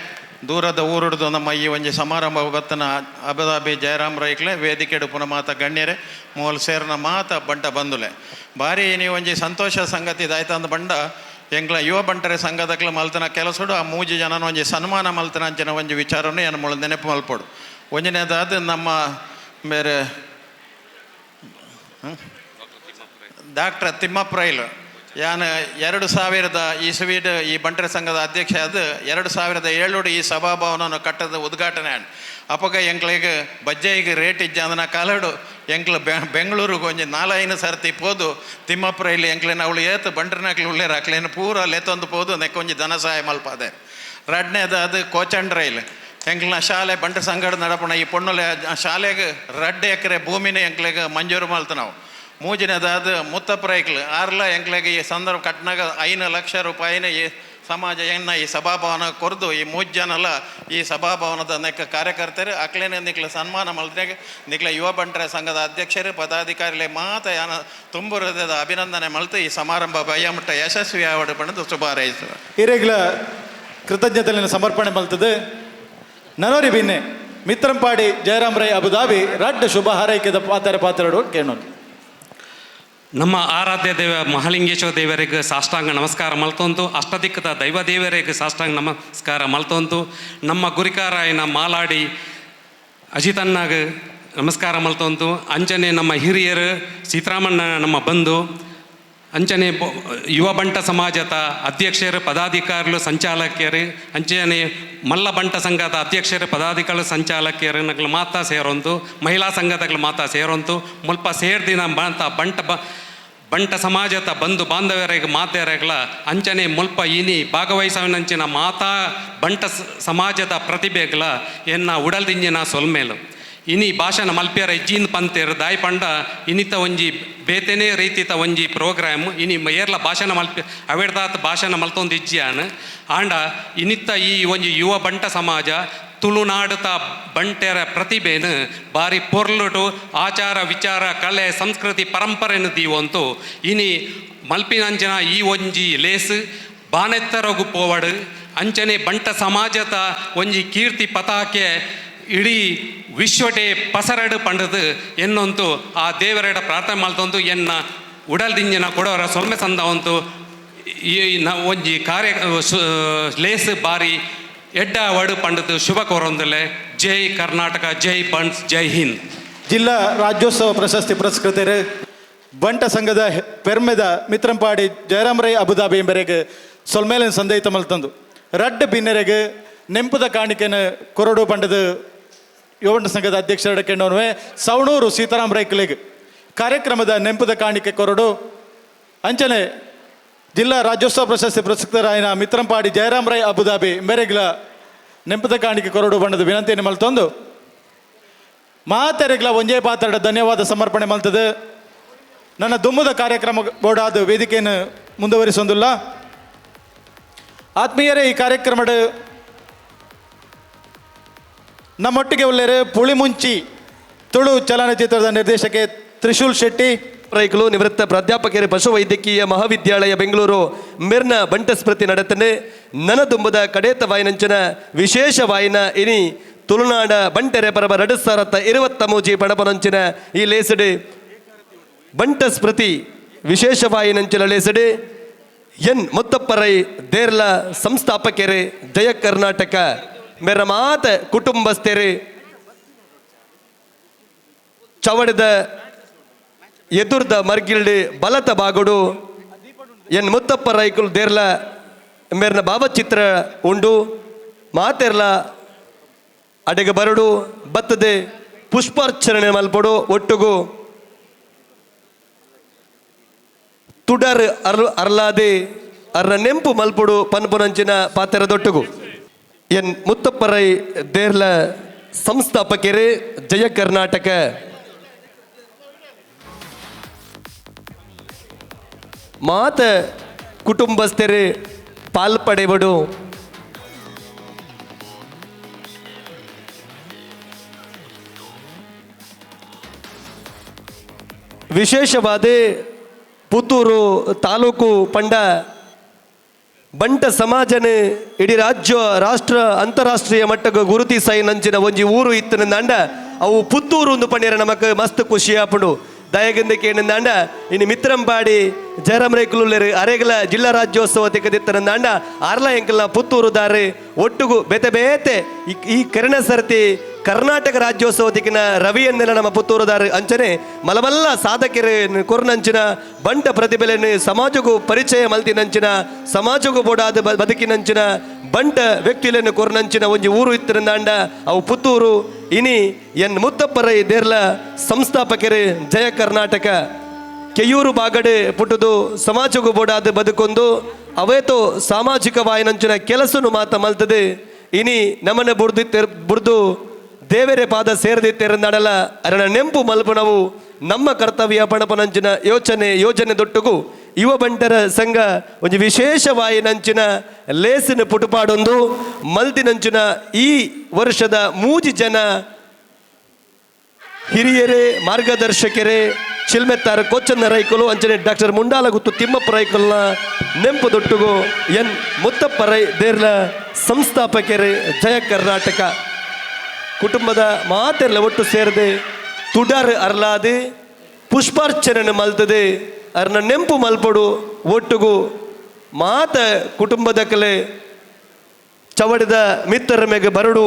ದೂರದ ಊರುಡ್ದು ನಮ್ಮ ಈ ಒಂಜಿ ಸಮಾರಂಭ ಬತ್ತನ ಅಬುದಾಬಿ ಜಯರಾಮ್ ರೈಕ್ಲೆ ವೇದಿಕೆಡು ಪುನಃ ಮಾತ ಗಣ್ಯರೆ ಮೂಲ ಸೇರ್ನ ಮಾತ ಬಂಟ ಬಂದುಲೆ ಭಾರಿ ನೀವು ಒಂಜಿ ಸಂತೋಷ ಸಂಗತಿ ಇದಾಯ್ತಂದು ಬಂಡ ಎಂಗ್ಲ ಯುವ ಬಂಟರೆ ಸಂಘದಕ್ಲ ಮಲ್ತನ ಕೆಲಸಡು ಆ ಮೂಜಿ ಜನನ ಒಂಜಿ ಸನ್ಮಾನ ಮಲ್ತನ ಅಂಚಿನ ಒಂಜಿ ವಿಚಾರವನ್ನು ಏನು ಮುಳ ನೆನಪು ಮಲ್ಪಡು ಒಂಜನೇದಾದ ನಮ್ಮ ಬೇರೆ ಡಾಕ್ಟರ್ ತಿಮ್ಮಪ್ಪ ರೈಲು ಯಾನು 2000 ಇಸವಿಡ್ ಈ ಬಂಟರ ಸಂಘದ ಅಧ್ಯಕ್ಷ ಅದು 2007 ಈ ಸಭಾಭವನವನ್ನು ಕಟ್ಟದ ಉದ್ಘಾಟನೆ ಅಪ್ಪಗ ಎಂಕ್ಳಿಗೆ ಬಜ್ಜೆಗೆ ರೇಟ್ ಇಜ್ಜ ಅದನ್ನ ಕಾಲಡು ಎಂಕ್ಲು ಬೆಂಗಳೂರಿಗೆ ಒಂಜಿ 4-5 ಸರ್ತಿ ಪೋದು ತಿಮ್ಮಪ್ಪರ ಇಲ್ಲಿ ಎಂಕ್ಲೇನ ಅವಳು ಏತು ಬಂಟ್ರನಾಕ್ಲು ಉಳ್ಳೇರು ಅಕ್ಲೇನು ಪೂರ ಲೆತ್ತೊಂದು ಪೋದು ನೆಕ್ಕೊಂಜಿ ಧನ ಸಹಾಯ ಮಲ್ಪದೆ. ರಡ್ನೇದು ಅದು ಕೋಚಂಡ್ ರೈಲ್ ಎಂಕ್ಲನ ಶಾಲೆ ಬಂಟ್ರ ಸಂಘದ ನಡಪಣ ಈ ಪೊಣ್ಣಲೆ ಶಾಲೆಗೆ 2 ಎಕರೆ ಭೂಮಿನ ಎಂಕ್ಲೆಗೆ ಮಂಜೂರು ಮಲ್ತು ನಾವು. ಮೂಜಿನದಾದ ಮುತ್ತಪ್ಪರ ಐಕ್ಲು ಆರ್ಲ ಎಂಕ್ಲೆಗೆ ಈ ಸಂದರ್ಭ ಕಟ್ನಾಗ 5 ಲಕ್ಷ ರೂಪಾಯಿನ ಈ ಸಮಾಜ ಈ ಸಭಾಭವನ ಕೊರೆದು ಈ 3 ಜನಲ್ಲ ಈ ಸಭಾಭವನದ ನೆಕ್ಕ ಕಾರ್ಯಕರ್ತರು ಅಕ್ಲೇನೆ ನಿಕ್ಲ ಸನ್ಮಾನ ಮಲ್ತಾಗ ನಿಕ್ಲ ಯುವ ಬಂಟರ ಸಂಘದ ಅಧ್ಯಕ್ಷರು ಪದಾಧಿಕಾರಿಗಳೇ ಮಾತ ಯಾನ ತುಂಬ ಹೃದಯದ ಅಭಿನಂದನೆ ಮಲ್ತು ಈ ಸಮಾರಂಭ ಭಯಮಟ್ಟ ಯಶಸ್ವಿ ಆವಡು ಪಡೆದು ಶುಭ ಹಾರೈಸಿದರು. ಹಿರೇಗ್ಲ ಕೃತಜ್ಞತೆಯನ್ನು ಸಮರ್ಪಣೆ ಮಲ್ತದೆ ನನೋರಿ ಬಿನ್ನೆ ಮಿತ್ರಂಪಾಡಿ ಜಯರಾಮ್ ರೈ ಅಬುದಾಬಿ ರಡ್ಡ ಶುಭ ಹಾರೈಕೆದ ಪಾತ್ರಡು ಕೇಳೋದು. ನಮ್ಮ ಆರಾಧ್ಯ ದೇವ ಮಹಾಲಿಂಗೇಶ್ವರ ದೇವರಿಗೆ ಸಾಷ್ಟಾಂಗ ನಮಸ್ಕಾರ ಮಲ್ತೊಂತು, ಅಷ್ಟದಿಕ್ಕದ ದೈವ ದೇವರಿಗೆ ಸಾಷ್ಟಾಂಗ ನಮಸ್ಕಾರ ಮಲ್ತೊಂತು, ನಮ್ಮ ಗುರಿಕಾರಾಯನ ಮಾಲಾಡಿ ಅಜಿತನ್ನಾಗ ನಮಸ್ಕಾರ ಮಲ್ತೊಂತು, ಅಂಚನೆ ನಮ್ಮ ಹಿರಿಯರು ಸೀತಾರಾಮಣ್ಣ ನಮ್ಮ ಬಂಧು, ಅಂಚನೆ ಯುವ ಬಂಟ ಸಮಾಜದ ಅಧ್ಯಕ್ಷರು ಪದಾಧಿಕಾರಿಗಳು ಸಂಚಾಲಕಿಯರು, ಅಂಚನೆ ಮಲ್ಲ ಬಂಟ ಸಂಘದ ಅಧ್ಯಕ್ಷರು ಪದಾಧಿಕಾರಿಗಳು ಸಂಚಾಲಕಿಯರು ನಗಳು ಮಾತಾ ಸೇರೊಂದು, ಮಹಿಳಾ ಸಂಘದಗಳು ಮಾತಾ ಸೇರೊಂತು ಮುಲ್ಪ ಸೇರ್ದಿನ ಬಂಟ ಸಮಾಜದ ಬಂಧು ಬಾಂಧವ್ಯರಿಗೆ ಮಾತೆಯರಗಳ ಅಂಚನೆ ಮುಲ್ಪ ಇನಿ ಭಾಗವಹಿಸವಿನಂಚಿನ ಮಾತಾ ಬಂಟ ಸಮಾಜದ ಪ್ರತಿಭೆಗಳ ಎನ್ನ ಉಡಲ್ದಿಂಜಿನ ಸೊಲ್ಮೇಲು ಇನಿ ಭಾಷಣ ಮಲ್ಪ್ಯರ ಇಜ್ಜಿನ ಪಂತೇರು ದಾಯಿ ಪಂಡ ಇನಿತ ಒಂಜಿ ಬೇತೆನೇ ರೀತಿತ ಒಂಜಿ ಪ್ರೋಗ್ರಾಮ್ ಇನಿ ಏರ್ಲ ಭಾಷಣ ಮಲ್ಪಿ ಅವೆಡ್ದಾತ ಭಾಷಣ ಮಲ್ತೊಂದು ಇಜ್ಜಿಯಾನ ಆಂಡ ಇನಿತ್ತ ಈ ಒಂಜಿ ಯುವ ಬಂಟ ಸಮಾಜ ತುಳುನಾಡುತ್ತ ಬಂಟೆರ ಪ್ರತಿಭೆನು ಬಾರಿ ಪೊರ್ಲುಟು ಆಚಾರ ವಿಚಾರ ಕಲೆ ಸಂಸ್ಕೃತಿ ಪರಂಪರೆನು ದೀವಂತು ಇನಿ ಮಲ್ಪಿನಂಚನ ಈ ಒಂಜಿ ಲೇಸು ಬಾನೆತ್ತರಗು ಪೋವಡು ಅಂಚನೆ ಬಂಟ ಸಮಾಜದ ಒಂಜಿ ಕೀರ್ತಿ ಪತಾಕೆ ಇಡೀ ವಿಶ್ವಟೆ ಪಸರಡು ಪಂಡದು ಎನ್ನೊಂತು ಆ ದೇವರೆಡ ಪ್ರಾರ್ಥನೆ ಮಲ್ತೊಂದು ಎನ್ನ ಉಡಲ್ದಿಂಜಿನ ಕೊಡೋರ ಸೊಲ್ಮೆ ಸಂದವಂತು ಈ ಒಂಜಿ ಕಾರ್ಯ ಲೇಸ್ ಬಾರಿ ಎಡ್ಡ ವಡು ಪಂಡದು ಶುಭ ಕೋರೊಂದಲೆ. ಜೈ ಕರ್ನಾಟಕ, ಜೈ ಬಂಟ್ಸ್, ಜೈ ಹಿಂದ್. ಜಿಲ್ಲಾ ರಾಜ್ಯೋತ್ಸವ ಪ್ರಶಸ್ತಿ ಪುರಸ್ಕೃತರು ಬಂಟ ಸಂಘದ ಪೆರ್ಮೆದ ಮಿತ್ರಂಪಾಡಿ ಜಯರಾಮ್ ರೈ ಅಬುದಾಬಿ ಎಂಬರೆಗೆ ಸೊಲ್ಮೇಲಿನ ಸಂದೇಹಿತ ಮಲ್ತಂದು ರಡ್ಡ ಬಿನ್ನೆರೆಗೆ ನೆಂಪದ ಕಾಣಿಕೆನ ಕೊರಡು ಪಂಡದು ಯುವ ಸಂಘದ ಅಧ್ಯಕ್ಷರ ಕೆಣ್ಣವೇ ಸವಣೂರು ಸೀತಾರಾಮ್ ರೈಕ್ಲಿಗೆ ಕಾರ್ಯಕ್ರಮದ ನೆಂಪದ ಕಾಣಿಕೆ ಕೊರಡು ಅಂಚನೆ ಜಿಲ್ಲಾ ರಾಜ್ಯೋತ್ಸವ ಪ್ರಶಸ್ತಿ ಪುರಸ್ಕೃತರಾಯನ ಮಿತ್ರಂಪಾಡಿ ಜಯರಾಮ್ ರೈ ಅಬುದಾಬಿ ಮೆರೆಗ್ಲ ನೆಂಪದ ಕಾಣಿಕೆ ಕೊರಡು ಬಣ್ಣದ ವಿನಂತಿಯನ್ನು ಮಲ್ತೊಂದು ಮಾತೆರೆಗ್ಲ ಒಂಜೇ ಪಾತ್ರಡ ಧನ್ಯವಾದ ಸಮರ್ಪಣೆ ಮಲ್ತದೆ. ನನ್ನ ದುಮ್ಮದ ಕಾರ್ಯಕ್ರಮ ಬೋಡಾದ ವೇದಿಕೆಯನ್ನು ಮುಂದುವರಿಸೊಂದಿಲ್ಲ. ಆತ್ಮೀಯರೇ, ಈ ಕಾರ್ಯಕ್ರಮದ ನಮ್ಮೊಟ್ಟಿಗೆ ಉಳ್ಳೇರು ಪುಳಿಮುಂಚಿ ತುಳು ಚಲನಚಿತ್ರದ ನಿರ್ದೇಶಕ ತ್ರಿಶೂಲ್ ಶೆಟ್ಟಿ ರೈಕಲು ನಿವೃತ್ತ ಪ್ರಾಧ್ಯಾಪಕರು ಪಶುವೈದ್ಯಕೀಯ ಮಹಾವಿದ್ಯಾಲಯ ಬೆಂಗಳೂರು ಮೆರ್ನ ಬಂಟ ಸ್ಮೃತಿ ನಡತನೆ ನನದುಂಬದ ಕಡೇತ ವಾಯಿನಂಚನ ವಿಶೇಷ ವಾಯಿನ ಇನಿ ತುಳುನಾಡ ಬಂಟೆರೆ ಪರಬ 2023 ಪಡಪನಂಚಿನ ಈ ಲೇಸಡೆ ಬಂಟ ಸ್ಮೃತಿ ವಿಶೇಷ ವಾಯಿನಂಚಿನ ಲೇಸಡೆ ಎನ್ ಮುತ್ತಪ್ಪರೈ ದೇರ್ಲ ಸಂಸ್ಥಾಪಕರು ಜಯ ಕರ್ನಾಟಕ ಮೇರ ಮಾತ ಕುಟುಂಬಸ್ಥರು ಚವಡದ ಎದುರ್ದ ಮರ್ಗಿಲ್ಡಿ ಬಲತ ಬಾಗುಡು ಎನ್ ಮುತ್ತಪ್ಪ ರೈಕುಲ್ ದೇರ್ಲ ಮೇರ್ನ ಭಾವಚಿತ್ರ ಉಂಡು ಮಾತೆರ್ಲ ಅಡೆಗೆ ಬರಡು ಬತ್ತದೆ ಪುಷ್ಪಾರ್ಚನೆ ಮಲ್ಪಡು ಒಟ್ಟುಗು ತುಡರ್ ಅರ್ಲಾದೆ ಅರ್ರ ನೆಂಪು ಮಲ್ಪಡು ಪನ್ಪುನಂಚಿನ ಪಾತೆರದೊಟ್ಟುಗು ಎನ್ ಮುತ್ತಪ್ಪ ರೈ ದೇರ್ಲ ಸಂಸ್ಥಾಪಕರು ಜಯ ಕರ್ನಾಟಕ ಮಾತ ಕುಟುಂಬಸ್ಥರು ಪಾಲ್ಪಡೆಬಡು ವಿಶೇಷವಾದ ಪುತ್ತೂರು ತಾಲೂಕು ಪಂಡ ಬಂಟ ಸಮಾಜನ ಇಡೀ ರಾಜ್ಯ ರಾಷ್ಟ್ರ ಅಂತಾರಾಷ್ಟ್ರೀಯ ಮಟ್ಟಕ್ಕೆ ಗುರುತಿಸೈ ನಂಚಿನ ಒಂಜಿ ಊರು ಇತ್ತು ನಂಡ ಅವು ಪುತ್ತೂರು ಒಂದು ಪಂಡಿರ ನಮಕ್ ಮಸ್ತ್ ಖುಷಿ ಆಪಡು ದಯಗಂದಕ್ಕೆ ಏನಂದಾಂಡ ಇನ್ನು ಮಿತ್ರಂಪಾಡಿ ಜಯರಾಮ್ ರೈಕುಲುಲ್ಲೇರು ಅರೆಗಲ ಜಿಲ್ಲಾ ರಾಜ್ಯೋತ್ಸವ ತೆಗೆದಿತ್ತನಂದಾಂಡ ಆರ್ಲ ಎಂಕಲ್ನ ಪುತ್ತೂರು ದಾರಿ ಒಟ್ಟುಗು ಬೇತೆ ಬೇತೆ ಈ ಕರ್ಣ ಸರ್ತಿ ಕರ್ನಾಟಕ ರಾಜ್ಯೋತ್ಸವದಿಕ್ಕಿನ ರವಿಯನ್ನೆಲ್ಲ ನಮ್ಮ ಪುತ್ತೂರುದಾರ ಅಂಚನೆ ಮಲಮಲ್ಲ ಸಾಧಕರು ಕೊರ್ನಂಚಿನ ಬಂಟ ಪ್ರತಿಭೆಯನ್ನು ಸಮಾಜಕ್ಕೂ ಪರಿಚಯ ಮಲ್ತಿನಂಚಿನ ಸಮಾಜಕ್ಕೂ ಬೋಡಾದ ಬದುಕಿನಂಚಿನ ಬಂಟ ವ್ಯಕ್ತಿಗಳನ್ನು ಕೊರ್ನಂಚಿನ ಒಂಜಿ ಊರು ಇತ್ತಿರಂದಾಂಡ ಅವು ಪುತ್ತೂರು ಇನಿ ಎನ್ ಮುತ್ತಪ್ಪರೈ ದೇರ್ಲ ಸಂಸ್ಥಾಪಕರು ಜಯ ಕರ್ನಾಟಕ ಕೆಯೂರು ಬಾಗಡೆ ಪುಟ್ಟದು ಸಮಾಜಕ್ಕೂ ಬೋಡಾದ ಬದುಕೊಂದು ಅವೇತೋ ಸಾಮಾಜಿಕವಾಯಿನಂಚಿನ ಕೆಲಸನು ಮಾತ ಮಲ್ತದೆ ಇನಿ ನಮ್ಮನ್ನ ಬುಡ್ದು ದೇವರೇ ಪಾದ ಸೇರದಿತ್ತೇರಂದಾಡಲ್ಲ ಅರಣ ನೆಂಪು ಮಲ್ಪನವು ನಮ್ಮ ಕರ್ತವ್ಯ ಪಣಪನಂಚಿನ ಯೋಜನೆ ದೊಟ್ಟುಗು ಯುವ ಬಂಟರ ಸಂಘ ಒಂದು ವಿಶೇಷವಾಯಿನಂಚಿನ ಲೇಸಿನ ಪುಟುಪಾಡೊಂದು ಮಲ್ತಿನಂಚಿನ ಈ ವರ್ಷದ ಮೂಜಿ ಜನ ಹಿರಿಯರೇ ಮಾರ್ಗದರ್ಶಕರೇ ಚಿಲ್ಮೆತ್ತಾರ ಕೊಚ್ಚನ್ನ ರೈಕಲು ಅಂಚನೆ ಡಾಕ್ಟರ್ ಮುಂಡಾಲಗುತ್ತು ತಿಮ್ಮಪ್ಪ ರೈಕಲ್ನ ನೆಂಪು ದೊಟ್ಟುಗು ಎನ್ ಮುತ್ತಪ್ಪ ರೈ ದೇರ್ಲ ಸಂಸ್ಥಾಪಕರೇ ಜಯ ಕರ್ನಾಟಕ ಕುಟುಂಬದ ಮಾತೆಲ್ಲ ಒಟ್ಟು ಸೇರದೆ ತುಡರ್ ಅರ್ಲಾದೆ ಪುಷ್ಪಾರ್ಚನೆ ಮಲ್ತದೆ ಅರ್ನ ನೆಂಪು ಮಲ್ಪಡು ಒಟ್ಟುಗು ಮಾತ ಕುಟುಂಬದ ಕಲೆ ಚವಡಿದ ಮಿತ್ರರ ಮೇಗೆ ಬರಡು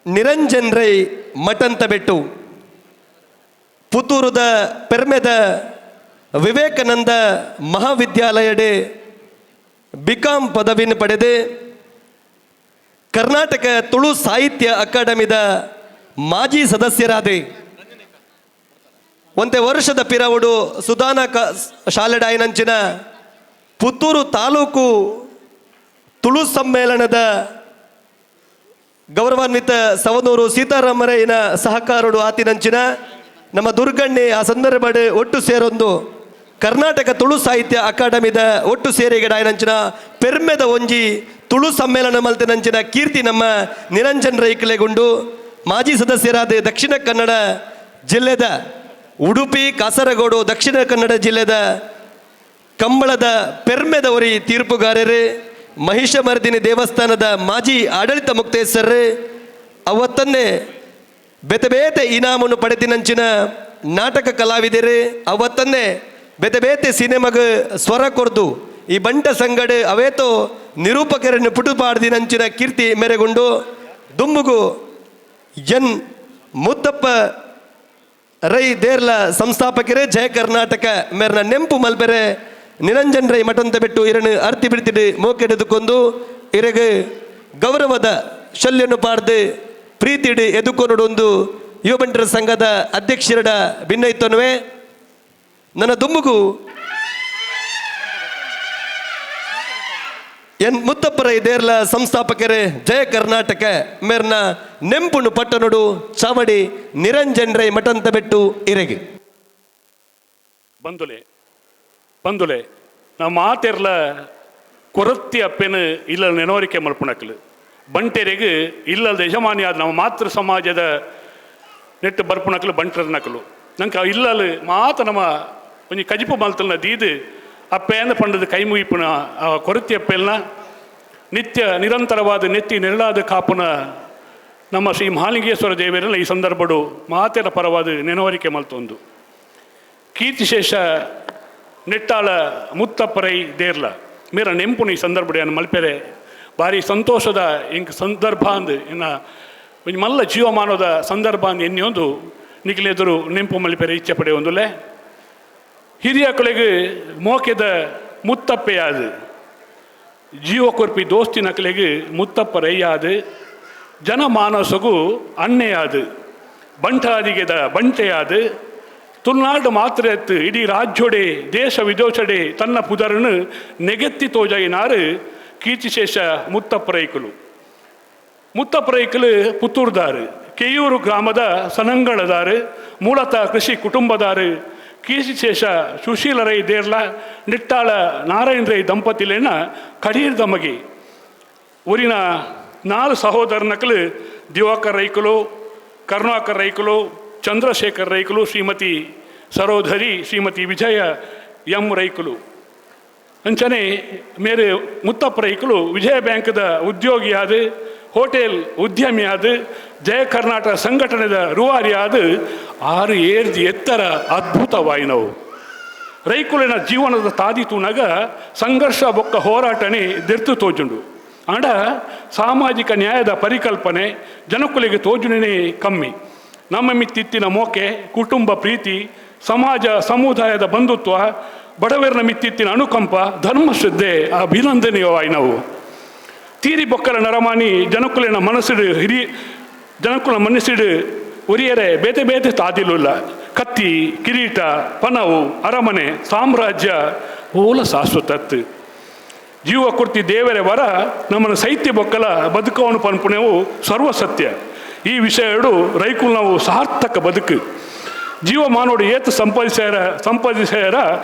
ನಿರಂಜನ್ ರೈ ಮಠಂತ ಬೆಟ್ಟು ಪುತ್ತೂರುದ ಪೆರ್ಮೆದ ವಿವೇಕಾನಂದ ಮಹಾವಿದ್ಯಾಲಯಡೆ ಬಿಕಾಂ ಪದವಿನ ಪಡೆದೆ ಕರ್ನಾಟಕ ತುಳು ಸಾಹಿತ್ಯ ಅಕಾಡೆಮಿದ ಮಾಜಿ ಸದಸ್ಯರಾದೆ ಒಂದೇ ವರ್ಷದ ಪಿರವುಡು ಸುಧಾನ ಶಾಲೆಡಾಯಿನಂಚಿನ ಪುತ್ತೂರು ತಾಲೂಕು ತುಳು ಸಮ್ಮೇಳನದ ಗೌರವಾನ್ವಿತ ಸವನೂರು ಸೀತಾರಾಮರಯ್ಯನ ಸಹಕಾರಡು ಆತಿನಂಚಿನ ನಮ್ಮ ದುರ್ಗಣ್ಣೆ ಆ ಸಂದರ್ಭ ಒಟ್ಟು ಸೇರೊಂದು ಕರ್ನಾಟಕ ತುಳು ಸಾಹಿತ್ಯ ಅಕಾಡೆಮಿದ ಒಟ್ಟು ಸೇರಿಗಡಾಯಿನಂಚಿನ ಪೆರ್ಮೆದ ಒಂಜಿ ತುಳು ಸಮ್ಮೇಳನ ಮಲ್ತಿನಂಚಿನ ಕೀರ್ತಿ ನಮ್ಮ ನಿರಂಜನ್ ರೈಕಲೆಗುಂಡು ಮಾಜಿ ಸದಸ್ಯರಾದ ದಕ್ಷಿಣ ಕನ್ನಡ ಜಿಲ್ಲೆದ ಉಡುಪಿ ಕಾಸರಗೋಡು ದಕ್ಷಿಣ ಕನ್ನಡ ಜಿಲ್ಲೆದ ಕಂಬಳದ ಪೆರ್ಮೆದವರಿ ತೀರ್ಪುಗಾರರೇ ಮಹಿಷಮರ್ದಿನಿ ದೇವಸ್ಥಾನದ ಮಾಜಿ ಆಡಳಿತ ಮುಕ್ತೇಶ್ವರರೇ ಅವತ್ತನ್ನೇ ಬೇತೆ ಇನಾಮನ್ನು ಪಡೆದಿನಂಚಿನ ನಾಟಕ ಕಲಾವಿದರೇ ಅವತ್ತನ್ನೇ ಬೇತೆ ಸಿನಿಮಾಗ ಸ್ವರ ಕೊರ್ದು ಈ ಬಂಟ ಸಂಗಡ ಅವೇತೋ ನಿರೂಪಕರನ್ನು ಪುಟುಪಾಡ್ದಿನಂಚಿನ ಕೀರ್ತಿ ಮೆರೆಗೊಂಡು ದುಮ್ಮುಗು ಎನ್ ಮುತ್ತಪ್ಪ ರೈ ದೇರ್ಲ ಸಂಸ್ಥಾಪಕರೇ ಜಯ ಕರ್ನಾಟಕ ಮೇರ್ನ ನೆಂಪು ಮಲ್ಬೆರೆ ನಿರಂಜನ್ ರೈ ಮಠಂತ ಬಿಟ್ಟು ಇರನ್ನು ಅರ್ತಿ ಬಿಡ್ತಿಡು ಮೋಕೆಡೆದುಕೊಂಡು ಇರಗೆ ಗೌರವದ ಶಲ್ಯನು ಪಾಡ್ದು ಪ್ರೀತಿಡು ಎದುಕೊಂಡೊಂದು ಯುವ ಬಂಟರ ಸಂಘದ ಅಧ್ಯಕ್ಷರಡ ಭಿನ್ನೈತನುವೆ ನನ್ನ ದುಮ್ಮುಗು ಎನ್ ಮುತ್ತಪ್ಪರೈ ದೇರ್ಲ ಸಂಸ್ಥಾಪಕರೇ ಜಯ ಕರ್ನಾಟಕ ಮೇರ್ನ ನೆಂಪುನು ಪಟ್ಟನೊಡು ಚಾವಡಿ ನಿರಂಜನ್ ರೈ ಮಠಂತ ಬೆಟ್ಟು ಇರೆಗೆ ಬಂದುಲೆ ನಾವು ಮಾತೆರ್ಲ ಕೊರತ್ತಿ ಅಪ್ಪೆನು ಇಲ್ಲ ನೆನವರಿಕೆ ಮಲ್ಪುಣಕ್ಲು ಬಂಟೆರೆಗೆ ಇಲ್ಲದ ಯಜಮಾನಿ ಆದ ನಮ್ಮ ಮಾತೃ ಸಮಾಜದ ನೆಟ್ಟು ಬರ್ಪುಣಕ್ಲು ಬಂಟರ್ನಕ್ಲು ನಂಗೆ ಇಲ್ಲಲು ಮಾತ ನಮ್ಮ ಒಂಜಿ ಕಜಿಪು ಮಲ್ತಲ್ನ ದೀದು ಅಪ್ಪೆಯನ್ನು ಪಂಡದ ಕೈ ಮುಗಿಪುನ ಕೊರತಿ ಅಪ್ಪೆಲ್ನ ನಿತ್ಯ ನಿರಂತರವಾದ ನೆತ್ತಿ ನೆರಳಾದ ಕಾಪುನ ನಮ್ಮ ಶ್ರೀ ಮಹಾಲಿಂಗೇಶ್ವರ ದೇವರೆಲ್ಲ ಈ ಸಂದರ್ಭಡು ಮಾತೆರ ಪರವಾದ ನೆನವರಿಕೆ ಮಲ್ತೊಂದು ಕೀರ್ತಿಶೇಷ ನೆಟ್ಟಾಳ ಮುತ್ತಪ್ಪರೈ ದೇರ್ಲ ಮೇರ ನೆಂಪುನ ಈ ಸಂದರ್ಭಡೆಯನ್ನು ಮಲ್ಪೆರೆ ಭಾರಿ ಸಂತೋಷದ ಇಂಕ್ ಸಂದರ್ಭ ಅಂದು ಇನ್ನು ಒಂದು ಮಲ್ಲ ಜೀವಮಾನದ ಸಂದರ್ಭ ಅಂದು ಎನ್ನಿಯೊಂದು ನಿಖಿಲೆದುರು ನೆಂಪು ಮಲ್ಪೆರೆ ಇಚ್ಛೆ ಪಡೆಯೊಂದುಲೆ ಹಿರಿಯ ಕೊಲೆಗೆ ಮೋಕೆದ ಮುತ್ತಪ್ಪೆಯಾದು ಜೀವ ಕೊರ್ಪಿ ದೋಸ್ತಿನ ಕಲೆಗೆ ಮುತ್ತಪ್ಪ ರೈಯಾದು ಜನಮಾನಸಗೂ ಅಣ್ಣೆಯಾದು ಬಂಟಾದಿಗೆದ ಬಂಟೆಯಾದು ತುಳುನಾಡು ಮಾತ್ರ ಎತ್ತು ಇಡೀ ರಾಜ್ಯೋಡೆ ದೇಶ ವಿದೇಶಡೆ ತನ್ನ ಪುದರನು ನೆಗೆತ್ತಿ ತೋಜಾಯಿನಾರು ಕೀರ್ತಿಶೇಷ ಮುತ್ತಪ್ಪ ರೈಕಲು ಪುತ್ತೂರ್ದಾರು ಕೆಯೂರು ಗ್ರಾಮದ ಸನಂಗಳದಾರು ಮೂಲತಃ ಕೃಷಿ ಕುಟುಂಬದಾರು ಕೀರ್ತಿಶೇಷ ಸುಶೀಲ ರೈ ದೇರ್ಲ ನಿಟ್ಟಾಳ ನಾರಾಯಣ ರೈ ದಂಪತಿಲೇನ ಕಡೀರ್ದ ಮಗಿ ಊರಿನ 4 ಸಹೋದರನಕಲು ದಿವಾಕರ್ ರೈಕಲು ಕರುಣಾಕರ್ ರೈಕಲು ಚಂದ್ರಶೇಖರ್ ರೈಕಲು ಶ್ರೀಮತಿ ಸರೋಧರಿ ಶ್ರೀಮತಿ ವಿಜಯ ಎಂ ರೈಕಲು ಅಂಚನೆ ಮೇರೆ ಮುತ್ತಪ್ಪ ರೈಕಲು ವಿಜಯ ಬ್ಯಾಂಕ್ದ ಉದ್ಯೋಗಿಯಾದ ಹೋಟೆಲ್ ಉದ್ಯಮಿಯಾದ ಜಯ ಕರ್ನಾಟಕ ಸಂಘಟನೆದ ರೂವಾರಿಯಾದ 6 ಏರ್ದಿ ಎತ್ತರ ಅದ್ಭುತವಾಯಿನವು ರೈಕುಲಿನ ಜೀವನದ ತಾದಿ ತೂನಗ ಸಂಘರ್ಷ ಬೊಕ್ಕ ಹೋರಾಟನೆ ದೆರ್ತು ತೋಜುಂಡು ಆಂಡ ಸಾಮಾಜಿಕ ನ್ಯಾಯದ ಪರಿಕಲ್ಪನೆ ಜನಕುಲಿಗೆ ತೋಜುನೇ ಕಮ್ಮಿ. ನಮ್ಮ ಮಿತ್ತಿತ್ತಿನ ಮೋಕೆ, ಕುಟುಂಬ ಪ್ರೀತಿ, ಸಮಾಜ ಸಮುದಾಯದ ಬಂಧುತ್ವ, ಬಡವರನ ಮಿತ್ತಿತ್ತಿನ ಅನುಕಂಪ, ಧರ್ಮಶ್ರದ್ಧೆ ಅಭಿನಂದನೀಯವಾಯಿ ನಾವು ತೀರಿ ಬೊಕ್ಕಲ ನರಮಾನಿ ಜನಕುಲಿನ ಮನಸ್ಸಿಡು ಜನಕುಲ ಮನಸ್ಸಿಡು ಒರಿಯರೆ ಬೇತೆ ಬೇತೆ ತಾದಿಲ್ಲ. ಕತ್ತಿ, ಕಿರೀಟ, ಪನವು, ಅರಮನೆ, ಸಾಮ್ರಾಜ್ಯ ಓಲ ಶಾಶ್ವತತ್ತು. ಜೀವ ಕೊಡ್ತಿ ದೇವರೇ ವರ ನಮ್ಮನ್ನು ಸೈತ್ಯ ಬೊಕ್ಕಲ ಬದುಕವನು ಪನ್ಪುಣೆವು ಸರ್ವಸತ್ಯ. ಈ ವಿಷಯಗಳು ರೈಕುಲ್ ನಾವು ಸಾರ್ಥಕ ಬದುಕು ಜೀವಮಾನೋಡು ಏತು ಸಂಪಾದಿಸ್ಯಾರ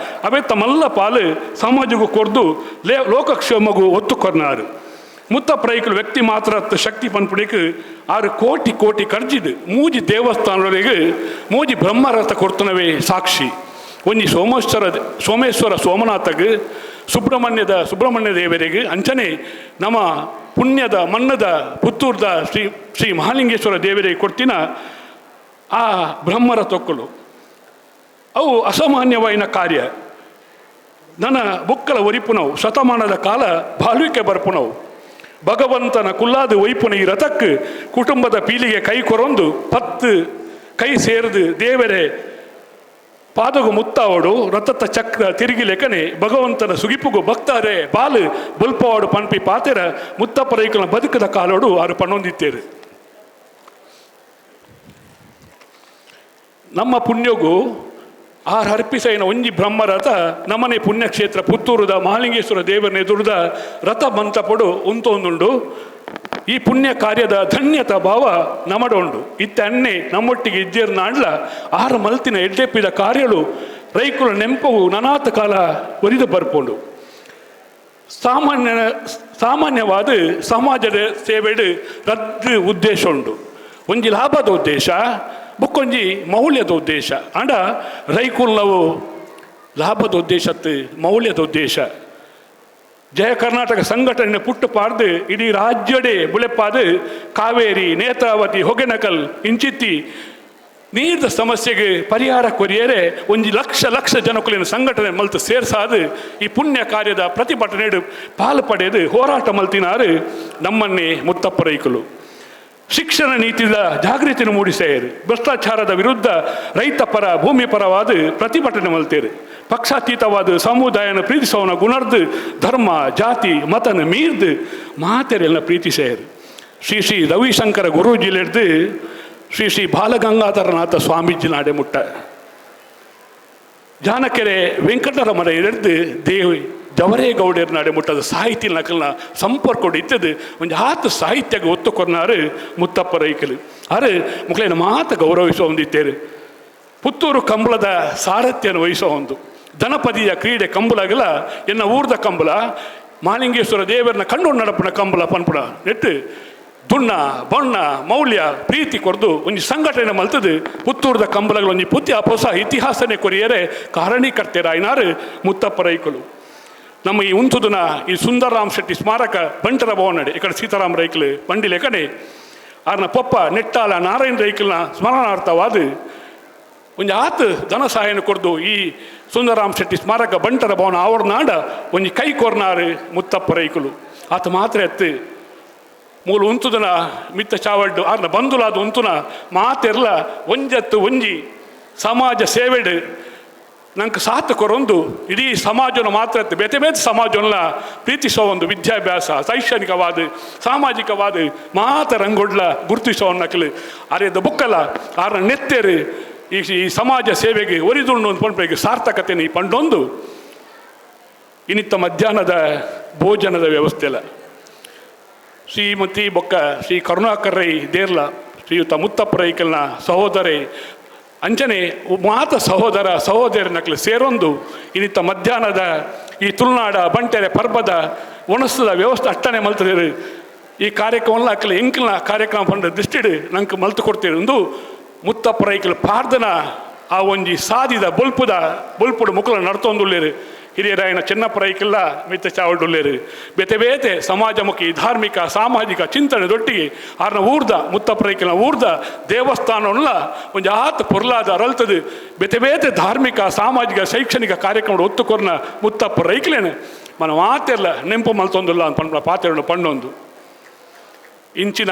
ಅವೇ ತಮ್ಮಲ್ಲ ಪಾಲು ಸಮಾಜಕ್ಕೂ ಕೊರ್ದು ಲೋಕಕ್ಷೇಮಗೂ ಒತ್ತು ಕೊರ್ನಾರು. ಮುತ್ತಪ್ಪ ರೈಕುಲು ವ್ಯಕ್ತಿ ಮಾತ್ರ ಶಕ್ತಿ ಪನ್ಪುಡಿಗೆ 6 ಕೋಟಿ ಖರ್ಚಿದು ಮೂಜಿ ದೇವಸ್ಥಾನಗಳಿಗೆ ಮೂಜಿ ಬ್ರಹ್ಮರಥ ಕೊಡ್ತನವೇ ಸಾಕ್ಷಿ. ಒಂಜಿ ಸೋಮೇಶ್ವರ ಸೋಮನಾಥಗೆ ಸುಬ್ರಹ್ಮಣ್ಯ ದೇವರಿಗೆ ಅಂಚನೆ ನಮ್ಮ ಪುಣ್ಯದ ಮನ್ನದ ಪುತ್ತೂರ್ದ ಶ್ರೀ ಮಹಾಲಿಂಗೇಶ್ವರ ದೇವರಿಗೆ ಕೊಡ್ತಿನ ಆ ಬ್ರಹ್ಮರಥಕ್ಕಳು ಅವು ಅಸಾಮಾನ್ಯವಾಯಿನ ಕಾರ್ಯ. ನನ್ನ ಬುಕ್ಕಲ ಒರಿಪುನವು ಶತಮಾನದ ಕಾಲ ಬಾಳ್ವಿಕೆ ಬರ್ಪುನವು ಭಗವಂತನ ಕುಲ್ಲಾದ ಒಯ್ಪುನ ಈ ರಥಕ್ಕೆ ಕುಟುಂಬದ ಪೀಲಿಗೆ ಕೈ ಕೊರೊಂದು 10 ಕೈ ಸೇರಿದು ದೇವರೇ ಪಾದಗು ಮುತ್ತಾವಡು ರಥದ ಚಕ್ರ ತಿರುಗಿ ಲೆಕ್ಕನೆ ಭಗವಂತನ ಸುಗಿಪುಗು ಭಕ್ತಾರೆ ಬಾಲು ಬಲ್ಪವಾಡು ಪನ್ಪಿ ಪಾತೆರ ಮುತ್ತಪ್ಪ ರೈಕನ ಬದುಕದ ಕಾಲೋಡು ಅವರು ಪಣ್ಣೊಂದಿತ್ತೇರು. ನಮ್ಮ ಪುಣ್ಯಗೂ ಆರು ಅರ್ಪಿಸೈನ ಒಂಜಿ ಬ್ರಹ್ಮರಥ ನಮ್ಮನೆ ಪುಣ್ಯಕ್ಷೇತ್ರ ಪುತ್ತೂರುದ ಮಹಾಲಿಂಗೇಶ್ವರ ದೇವರನ್ನ ಎದುರುದ ರಥ ಬಂತಪಡು ಒಂದೊಂದುಂಡು. ಈ ಪುಣ್ಯ ಕಾರ್ಯದ ಧನ್ಯತ ಭಾವ ನಮಡುಂಡು. ಇತ್ತ ಅನ್ನೆ ನಮ್ಮೊಟ್ಟಿಗೆ ಇಜ್ಜೇರ್ನ ಅಂಡ್ಲ 6 ಮಲ್ತಿನ ಎಡ್ಡೆಪ್ಪಿದ ಕಾರ್ಯಗಳು ರೈಕುಲ ನೆಂಪವು ನನಾತ ಕಾಲ ಒರಿದು ಬರ್ಪುಂಡು. ಸಾಮಾನ್ಯವಾದ ಸಮಾಜದ ಸೇವೆಡು ರದ್ದು ಉದ್ದೇಶ ಉಂಡು. ಒಂಜಿ ಲಾಭದ ಉದ್ದೇಶ ಬುಕ್ಕೊಂಜಿ ಮೌಲ್ಯದ ಉದ್ದೇಶ. ಅಂಡ ರೈಕುಲ್ ನಾವು ಲಾಭದ ಉದ್ದೇಶತ್ತು ಮೌಲ್ಯದ ಉದ್ದೇಶ ಜಯ ಕರ್ನಾಟಕ ಸಂಘಟನೆ ಪುಟ್ಟು ಪಾಡ್ದು ಇಡೀ ರಾಜ್ಯಡೆ ಬುಳೆಪಾದು ಕಾವೇರಿ, ನೇತ್ರಾವತಿ, ಹೊಗೆನಕಲ್ ಇಂಚಿತ್ತಿ ನೀರ್ದ ಸಮಸ್ಯೆಗೆ ಪರಿಹಾರ ಕೊರಿಯರೆ ಒಂಜಿ ಲಕ್ಷ ಜನಕುಲಿನ ಸಂಘಟನೆ ಮಲ್ತು ಸೇರ್ಸಾದು ಈ ಪುಣ್ಯ ಕಾರ್ಯದ ಪ್ರತಿಭಟನೆ ಪಾಲು ಪಡೆದು ಹೋರಾಟ ಮಲ್ತಿನಾರು ನಮ್ಮನ್ನೇ ಮುತ್ತಪ್ಪ ರೈಕುಲು. ಶಿಕ್ಷಣ ನೀತಿದ ಜಾಗೃತಿನ ಮೂಡಿಸೇರು. ಭ್ರಷ್ಟಾಚಾರದ ವಿರುದ್ಧ ರೈತ ಪರ ಭೂಮಿ ಪರವಾದ ಪ್ರತಿಭಟನೆ ಮಲ್ತೇರು. ಪಕ್ಷಾತೀತವಾದ ಸಮುದಾಯನ ಪ್ರೀತಿಸೋನ ಗುಣರ್ದು ಧರ್ಮ ಜಾತಿ ಮತನ ಮೀರ್ದು ಮಾತೆರೆಲ್ಲ ಪ್ರೀತಿಸೇರು. ಶ್ರೀ ರವಿಶಂಕರ ಗುರೂಜಿಲಿಡ್ದು ಶ್ರೀ ಬಾಲಗಂಗಾಧರನಾಥ ಸ್ವಾಮೀಜಿ ನಾಡೆ ಮುಟ್ಟ ಜಾನಕೆರೆ ವೆಂಕಟರಮಣ ಹಿಡಿದು ದೇವಿ ಜವರೇಗೌಡರ ನಾಡೆ ಮುಟ್ಟದ ಸಾಹಿತ್ಯ ನಕಲ್ನ ಸಂಪರ್ಕ ಇತ್ತದು ಒಂದು ಆತ ಸಾಹಿತ್ಯಗೆ ಒತ್ತು ಕೊರ್ನಾರು ಮುತ್ತಪ್ಪ ರೈಕಲು. ಅರೆ ಮುಕ್ಳೇನ ಮಾತ ಗೌರವಿಸೋ ಹೊಂದಿತ್ತೇರು. ಪುತ್ತೂರು ಕಂಬಳದ ಸಾರಥ್ಯನ ವಹಿಸೋ ಒಂದು ದನಪದಿಯ ಕ್ರೀಡೆ ಕಂಬಳಗಲ ಎನ್ನ ಊರ್ದ ಕಂಬಳ ಮಹಾಲಿಂಗೇಶ್ವರ ದೇವರನ್ನ ಕಂಡು ನಡಪನ ಕಂಬಳ ಪನ್ಪುಡ ನೆಟ್ಟು ದುಣ್ಣ ಬಣ್ಣ ಮೌಲ್ಯ ಪ್ರೀತಿ ಕೊರ್ದು ಒಂಜಿ ಸಂಘಟನೆ ಮಲ್ತದು ಪುತ್ತೂರ್ದ ಕಂಬಳಗಳು ಒಂಜಿ ಪುತ್ಯ ಹೊಸ ಇತಿಹಾಸನೆ ಕೊರಿಯರೆ ಕಾರಣೀಕರ್ತೇರಾಯ್ನಾರು ಮುತ್ತಪ್ಪ ರೈಕಲು. ನಮ್ಮ ಈ ಉಂತುದನ ಈ ಸುಂದರರಾಮ್ ಶೆಟ್ಟಿ ಸ್ಮಾರಕ ಬಂಟರ ಭವನಡೆ ಇಕಡೆ ಸೀತಾರಾಮ್ ರೈಕಲು ಬಂಡಿ ಲೆಕ್ಕನೆ ಆರ್ನ ಪೊಪ್ಪ ನೆಟ್ಟಾಲ ನಾರಾಯಣ ರೈಕಲ್ನ ಸ್ಮರಣಾರ್ಥವಾದ ಒಂಜಿ ಆತು ಧನ ಸಹಾಯನ ಕೊರ್ದು ಈ ಸುಂದರರಾಮ್ ಶೆಟ್ಟಿ ಸ್ಮಾರಕ ಬಂಟರ ಭವನ ಆವರಣಾಂಡ ಒಂಜಿ ಕೈ ಕೊರ್ನಾರು ಮುತ್ತಪ್ಪ ರೈಕಲು. ಆತ ಮಾತ್ರ ಎತ್ತು ಮೂಲ ಉಂತುದನ ಮಿತ್ತ ಚಾವಡ್ಡು ಆರ್ನ ಬಂಧುಲಾದ ಉಂತುನ ಮಾತೆರ್ಲ ಒಂಜತ್ತು ಒಂಜಿ ಸಮಾಜ ಸೇವೆಡು ನಂಗೆ ಸಾತು ಕೊರೊಂದು ಇಡೀ ಸಮಾಜನ ಮಾತ್ರ ಬೇತೆ ಬೇತೆ ಸಮಾಜನ ಪ್ರೀತಿಸೋ ಒಂದು ವಿದ್ಯಾಭ್ಯಾಸ ಶೈಕ್ಷಣಿಕವಾದ ಸಾಮಾಜಿಕವಾದ ಮಾತ ರಂಗೊಡ್ಲ ಗುರುತಿಸೋ ನಕಲು ಅರೆದ ಬುಕ್ಕಲ್ಲ ಆರ ನೆತ್ತೇರು ಈ ಸಮಾಜ ಸೇವೆಗೆ ಒರಿದುಂಡು ಒಂದು ಪಂಪೆಗೆ ಸಾರ್ಥಕತೆನ ಈ ಪಂಡೊಂದು ಇನ್ನಿತ್ತ ಮಧ್ಯಾಹ್ನದ ಭೋಜನದ ವ್ಯವಸ್ಥೆ ಇಲ್ಲ. ಶ್ರೀಮತಿ ಬೊಕ್ಕ ಶ್ರೀ ಕರುಣಾಕರ್ ರೈ ದೇರ್ಲ ಶ್ರೀಯುತ ಮುತ್ತಪ್ಪ ರೈಕಲ್ನ ಸಹೋದರಿ ಅಂಚನೆ ಮಾತ ಸಹೋದರ ನಕಲು ಸೇರೊಂದು ಇನ್ನಿತ್ತ ಮಧ್ಯಾಹ್ನದ ಈ ತುಳುನಾಡ ಬಂಟೆರೆ ಪರ್ಬದ ಒಣಸದ ವ್ಯವಸ್ಥೆ ಅಟ್ಟನೆ ಮಲ್ತದೇರು. ಈ ಕಾರ್ಯಕ್ರಮ ಅಕ್ಕಲು ಎಂಕಲ್ನ ಕಾರ್ಯಕ್ರಮ ಬಂದ ದೃಷ್ಟಿಡು ನಂಗೆ ಮಲ್ತು ಕೊಡ್ತೀರಿ ಒಂದು ಮುತ್ತಪ್ಪ ರೈಕಲ್ ಪ್ರಾರ್ಥನಾ ಆ ಒಂಜಿ ಸಾದಿದ ಬೊಲ್ಪುಡು ಮುಕ್ಕಲ ನಡ್ತೊಂದುಳ್ಳೇರು ಹಿರಿಯರಾಯನ ಚೆನ್ನಪ್ಪ ರೈಕೆಲ್ಲ ಮಿತ್ತ ಚಾವಡುಲ್ಲೇರು ಬೇತೆ ಬೇತೆ ಸಮಾಜಮುಖಿ ಧಾರ್ಮಿಕ ಸಾಮಾಜಿಕ ಚಿಂತನೆದೊಟ್ಟಿಗೆ ಆರ್ನ ಊರ್ದ ಮುತ್ತಪ್ಪ ರೈಕಲ್ನ ಊರ್ದ ದೇವಸ್ಥಾನವನ್ನ ಒಂದು ಆತ ಪೊರ್ಲಾದ ಅರಳ್ತದೆ ಬೇತೆ ಬೇತೆ ಧಾರ್ಮಿಕ ಸಾಮಾಜಿಕ ಶೈಕ್ಷಣಿಕ ಕಾರ್ಯಕ್ರಮ ಒತ್ತುಕೊರ್ನ ಮುತ್ತಪ್ಪ ರೈಕಲೇನೆ మన ಮಾತೆಲ್ಲ ನೆಂಪು ಮಲ್ತೊಂದಿಲ್ಲ ಅಂತ ಪಂಡ ಪಾತ್ರೆಯನ್ನು ಪಣ್ಣೊಂದು ಇಂಚಿನ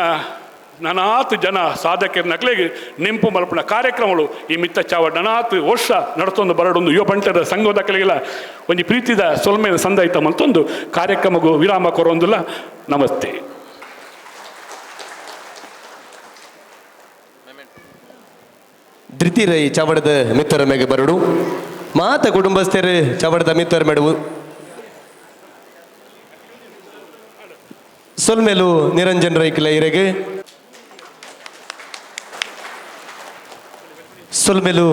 ನನಾತ್ ಜನ ಸಾಧಕರ ನಕ್ಲೆಗೆ ನೆಂಪು ಮಲ್ಪನ ಕಾರ್ಯಕ್ರಮಗಳು ಈ ಮಿತ್ತ ಚಾವ ನನಾತ್ ವರ್ಷ ನಡ್ತೊಂದು ಬರಡೊಂದು ಯುವ ಬಂಟರ ಸಂಘದ ಕಲೆಗೆಲ್ಲ ಒಂದು ಪ್ರೀತಿದ ಸೊಲ್ಮೆನ ಸಂದಾಯಿತ ಮಲ್ತೊಂದು ಕಾರ್ಯಕ್ರಮಗೂ ವಿರಾಮ ಕೊರೊಂದಿಲ್ಲ. ನಮಸ್ತೆ. ಧೃತಿರೈ ಚವಡದ ಮಿತ್ತರ ಮೇಗೆ ಬರಡು ಮಾತ ಕುಟುಂಬಸ್ಥರು ಚವಡದ ಮಿತ್ತರ ಮೇಡವು ಸೊಲ್ಮೆಲು ನಿರಂಜನ್ ರೈಕಲ ಇರೆಗೆ ಸೊಲ್ಮೆಲು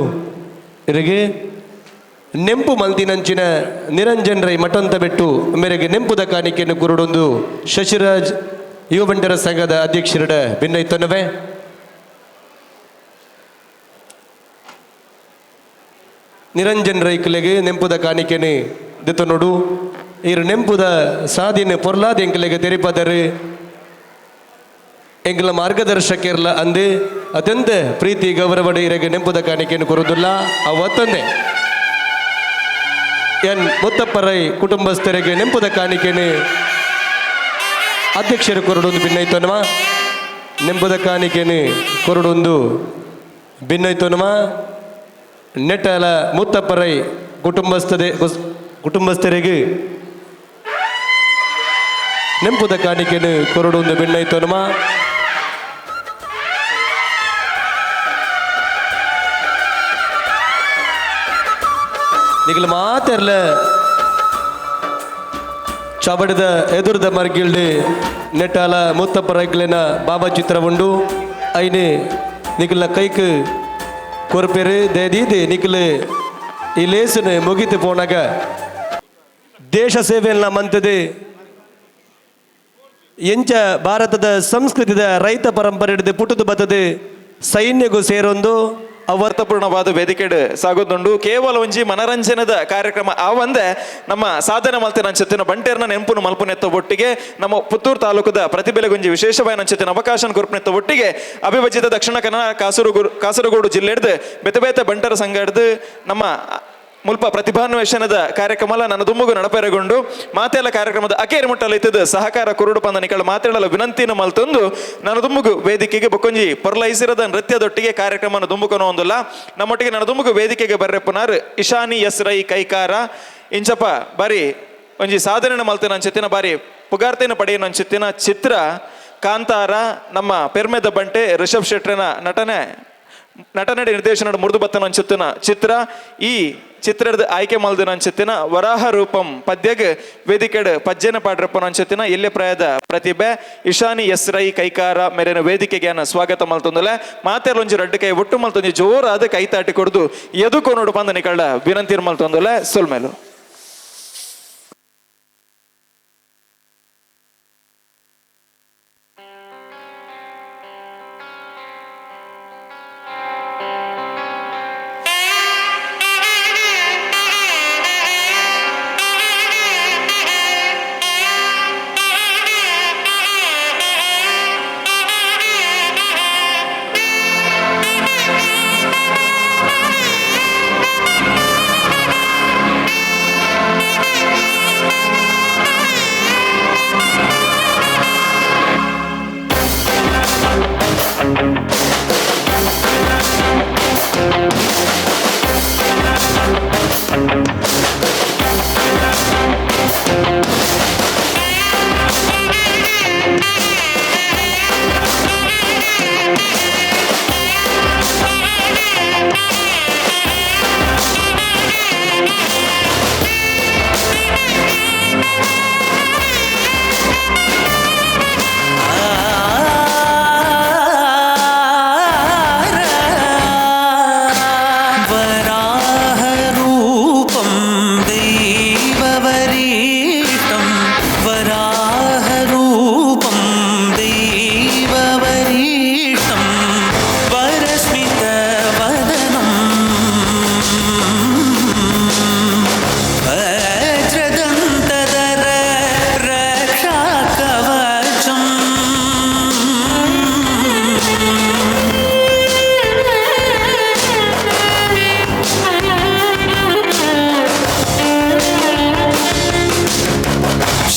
ಇರೆಗೆ ನೆಂಪು ಮಲ್ತಿನಂಚಿನ ನಿರಂಜನ್ ರೈ ಮಠಂತ ಬೆಟ್ಟು ಮೇರೆಗೆ ನೆಂಪುದ ಕಾಣಿಕೆಯನ್ನು ಕುರುಡೊಂದು ಶಶಿರಾಜ್ ಯುವ ಬಂಟರ ಸಂಘದ ಅಧ್ಯಕ್ಷರ ಭಿನ್ನೈತನವೇ ನಿರಂಜನ್ ರೈಕಲೆಗೆ ನೆಂಪುದ ಕಾಣಿಕೆನೆ ದಿತ್ತ ನೋಡು ಇರು ನೆಂಪುದ ಸಾಧಿನ ಪೊರ್ಲಾದ ಎಂಕಲೆಗೆ ತೆರಿಪದರು ಎಂಕಲ ಮಾರ್ಗದರ್ಶಕರ್ಲ ಅಂದೆ ಅತ್ಯಂತ ಪ್ರೀತಿ ಗೌರವದ ಇರಗೆ ನೆಂಪುದ ಕಾಣಿಕೆಯನ್ನು ಕೊರುವುದಿಲ್ಲ ಅವತ್ತಂದೆ ಎನ್ ಮುತ್ತಪ್ಪ ರೈ ಕುಟುಂಬಸ್ಥರಿಗೆ ನೆಂಪುದ ಕಾಣಿಕೆನೆ ಅಧ್ಯಕ್ಷರು ಕೊರಡೊಂದು ಭಿನ್ನೈತನವ ನೆಂಪುದ ಕಾಣಿಕೆನೆ ಕೊರಡೊಂದು ಭಿನ್ನೈತನವ ನೆಟ್ಟಲ ಮುತ್ತಪ್ಪ ರೈ ಕುಟುಂಬಸ್ಥರಿಗೆ ನೆಂಪುದ ಕಾಣಿಕೆನು ಕೊರಡೊಂದು ಭಿನ್ನೈತನಮ ನಿಗಲ ಮಾತೆರ್ಲ ಚಬಡದ ಎದುರದ ಮರ್ಗಿಲ್ಡ್ ನೆಟ್ಟಾಲ ಮುತ್ತಪ್ಪ ರೈಕ್ಲೆನ ಭಾವಚಿತ್ರ ಉಂಡು ಐನೆ ನಿಗಲ ಕೈಕ್ ಕೊರ್ಪೆರು ದೇದೀದೆ ನಿಗಲ ಈ ಲೇಸನು ಮುಗಿತು ಪೋನಾಗ ದೇಶ ಸೇವೆಯನ್ನ ಮಂತದೆ ಎಂಚ ಭಾರತದ ಸಂಸ್ಕೃತಿದ ರೈತ ಪರಂಪರೆ ಹಿಡಿದು ಪುಟದು ಬತ್ತದೆ ಸೈನ್ಯಗೂ ಸೇರೊಂದು ಅವರ್ತಪೂರ್ಣವಾದ ವೇದಿಕೆ ಸಾಗೋದುಂಡು ಕೇವಲ ಒಂಜಿ ಮನರಂಜನದ ಕಾರ್ಯಕ್ರಮ ಆವಂದೆ ನಮ್ಮ ಸಾಧನೆ ಮಲ್ತಿನ ಅಂಚತ್ತಿನ ಬಂಟೇರ್ನ ನೆಂಪುನು ಮಲ್ಪುನೆತ್ತ ಒಟ್ಟಿಗೆ ನಮ್ಮ ಪುತ್ತೂರು ತಾಲೂಕದ ಪ್ರತಿಭೆಗೊಂಜಿ ವಿಶೇಷವಾದ ಅಂಚತ್ತಿನ ಅವಕಾಶ ಕೊರ್ಪನೆತ್ತ ಒಟ್ಟಿಗೆ ಅವಿಭಜಿತ ದಕ್ಷಿಣ ಕನ್ನಡ ಕಾಸರಗೋಡು ಜಿಲ್ಲೆ ಹಿಡ್ದು ಬೇತೆ ಬೇತೆ ಬಂಟರ ಸಂಘ ಹಿಡ್ದು ನಮ್ಮ ಮುಲ್ಪ ಪ್ರತಿಭಾನ್ವೇಷಣದ ಕಾರ್ಯಕ್ರಮ ನನ್ನ ದುಮ್ಮುಗು ನಡಪೆರಗೊಂಡು ಮಾತೆಲ್ಲ ಕಾರ್ಯಕ್ರಮದ ಅಕೇರಿ ಮುಟ್ಟಲಿದ್ದದ ಸಹಕಾರ ಕುರುಡು ಪಂದ ನಿಕಳ ಮಾತೆಲ್ಲ ವಿನಂತಿನ ಮಲ್ತೊಂದು ನನ್ನ ದುಮ್ಮುಗು ವೇದಿಕೆಗೆ ಬೊಕ್ಕೊಂಜಿ ಪೊರ್ಲೈಸಿರದ ನೃತ್ಯದೊಟ್ಟಿಗೆ ಕಾರ್ಯಕ್ರಮ ದುಮ್ಮುಕೊನೋ ಒಂದಿಲ್ಲ ನಮ್ಮೊಟ್ಟಿಗೆ ನನ್ನ ದುಮ್ಮುಗು ವೇದಿಕೆಗೆ ಬರ್ರೆಪ್ಪನಾರ್ ಇಶಾನಿ ಎಸ್ ರೈ ಕೈಕಾರ ಇಂಚಪ್ಪ ಬಾರಿ ಒಂಜಿ ಸಾಧನೆ ಮಲ್ತಿನ ಅಂಚೆತ್ತಿನ ಬಾರಿ ಪುಗಾರ್ತೆನ ಪಡೆಯನ ಅಂಚೆತ್ತಿನ ಚಿತ್ರ ಕಾಂತಾರ ನಮ್ಮ ಪೆರ್ಮೆದ ಬಂಟೆ ರಿಷಬ್ ಶೆಟ್ರನ ನಟನಡೆ ನಿರ್ದೇಶನದ ಮುರಿದು ಬತ್ತನ ಅಂಚೆತ್ತಿನ ಚಿತ್ರ ಈ ಚಿತ್ರದ ಆಯ್ಕೆ ಮಲ್ದಿನ ಅಂಚೆತ್ತಿನ ವರಾಹ ರೂಪಂ ಪದ್ಯಗೆ ವೇದಿಕೆಡ್ ಪಜ್ಜನ ಪಾಡ್ರಪ್ಪನ ಅಂಚೆತ್ತಿನ ಎಲ್ಲೆ ಪ್ರಾಯದ ಪ್ರತಿಭೆ ಇಶಾನಿ ಎಸ್ ರೈ ಕೈಕಾರ ಮೇರಿನ ವೇದಿಕೆಗೆ ಸ್ವಾಗತ ಮಲ್ತೊಂದಲೆ ಮಾತೆಲ್ಲೊಂಜಿ ರಡ್ಡು ಕೈ ಒಟ್ಟು ಮಲ್ತೊಂಜಿ ಜೋರಾದ ಕೈ ತಾಟಿ ಕೊಡ್ದು ಎದುಕೋ ನೋಡು ಪಂದ ನಿಕಳ ವಿನಂತಿ ಮಲ್ತೊಂದಲೆ ಸೊಲ್ಮೇಲು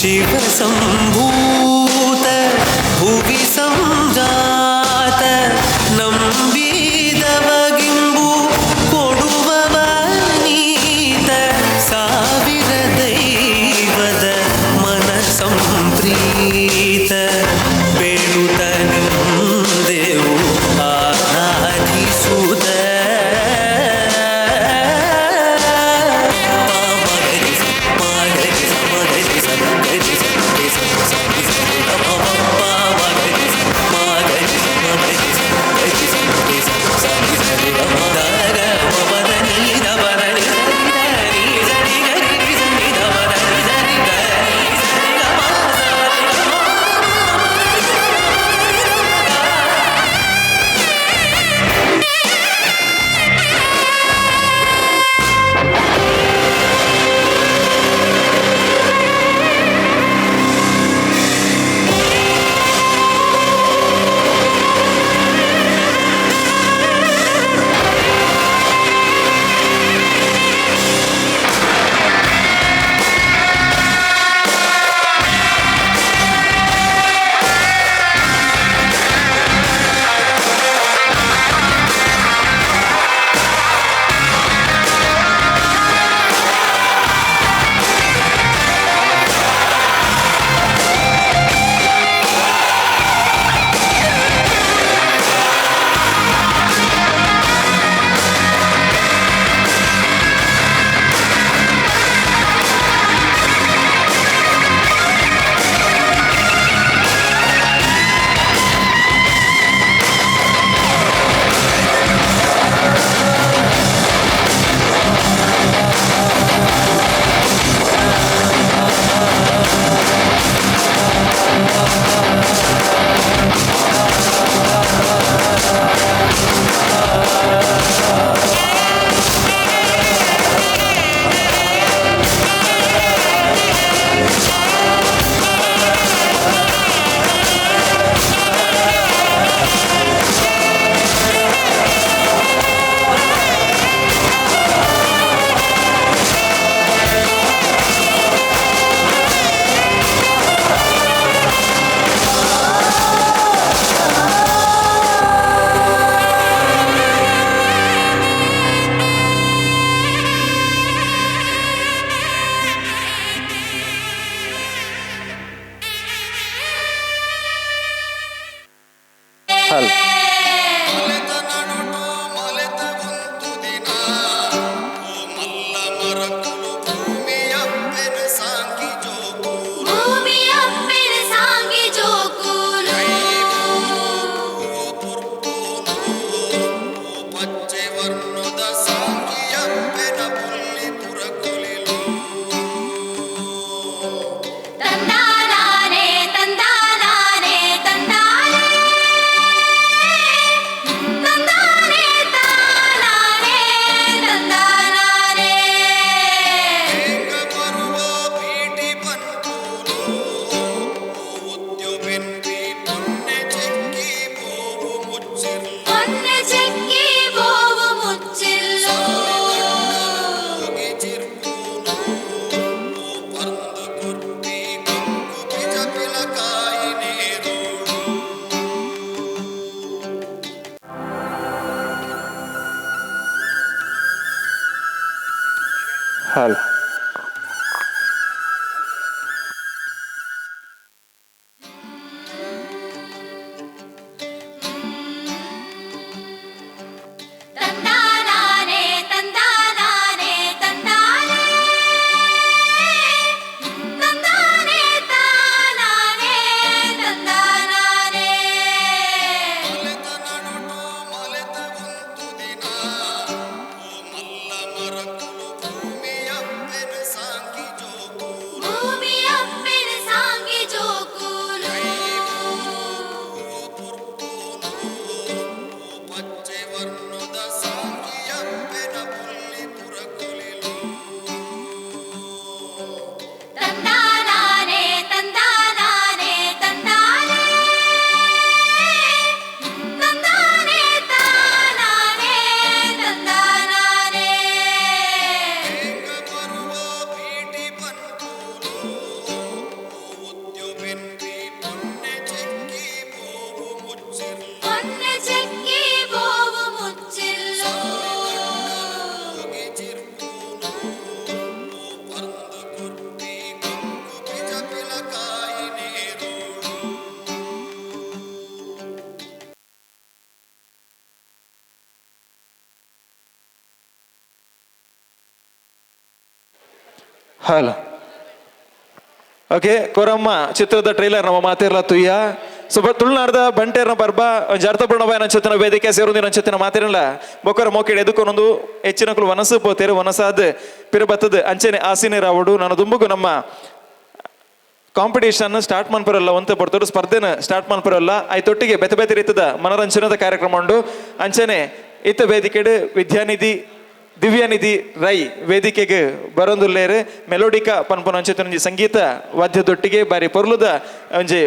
ಶಿವಸಂಭೂತ ಭುವಿ ಸಂಜಾತ ನಂಬಿದವಗಿಂಬು ಕೊಡುವವ ನೀತ ಸಾವಿರ ದೈವದ ಮನ ಸಂಪ್ರೀತ ಬೇಡುತ್ತ ನಿಂದೆವು ಆರಾಧಿಸುತ್ತ ಹಲೋ ಓಕೆ ಕೊರಮ್ಮ ಚಿತ್ರದ ಟ್ರೈಲರ್ ನಮ್ಮ ಮಾತಿರ್ಲ ತುಯ್ಯ ಸುಬ ತುಳುನಾಡ್ದ ಬಂಟೇರ್ನ ಬರ್ಬ ಒಂಜಿ ಅರ್ಥಪೂರ್ಣವಾದ ನಂಚತ್ತಿನ ವೇದಿಕೆ ಸೇರುಂದಿ ನಂಚತ್ತಿನ ಮಾತಿರಲ್ಲ ಬೊಕ್ಕರ ಮೋಕೆಡ್ ಎದುಕೊಂಡೊಂದು ಹೆಚ್ಚಿನಕಲು ವನಸು ಪೋತೇರು ವನಸಾದ ಪಿರಬತ್ತದ ಅಂಚೆನೆ ಆಸಿನೇ ರಾವಡು ನಾನು ದುಂಬುಗು ನಮ್ಮ ಕಾಂಪಿಟೇಷನ್ ಸ್ಟಾರ್ಟ್ ಮನ್ಪರಲ್ಲ ಒಂತ ಪಡ್ತೋಡು ಸ್ಪರ್ಧೆನ ಸ್ಟಾರ್ಟ್ ಮನ್ಪರಲ್ಲ ಐತೊಟ್ಟಿಗೆ ಬೆತೆ ಬೆತೆ ರೀತಿದ ಮನರಂಜನದ ಕಾರ್ಯಕ್ರಮ ಉಂಡು ಅಂಚನೆ ಇತ್ತ ವೇದಿಕೆಡ್ ವಿದ್ಯಾನಿಧಿ ದಿವ್ಯನಿಧಿ ರೈ ವೇದಿಕೆಗೆ ಬರೊಂದುಲ್ಲೇರು ಮೆಲೋಡಿಕ ಪನ್ಪುನ ಅಂಚೆತಿನ ಒಂಜಿ ಸಂಗೀತ ವಾದ್ಯದೊಟ್ಟಿಗೆ ಬಾರಿ ಪೊರ್ಲುದ ಒಂಜಿ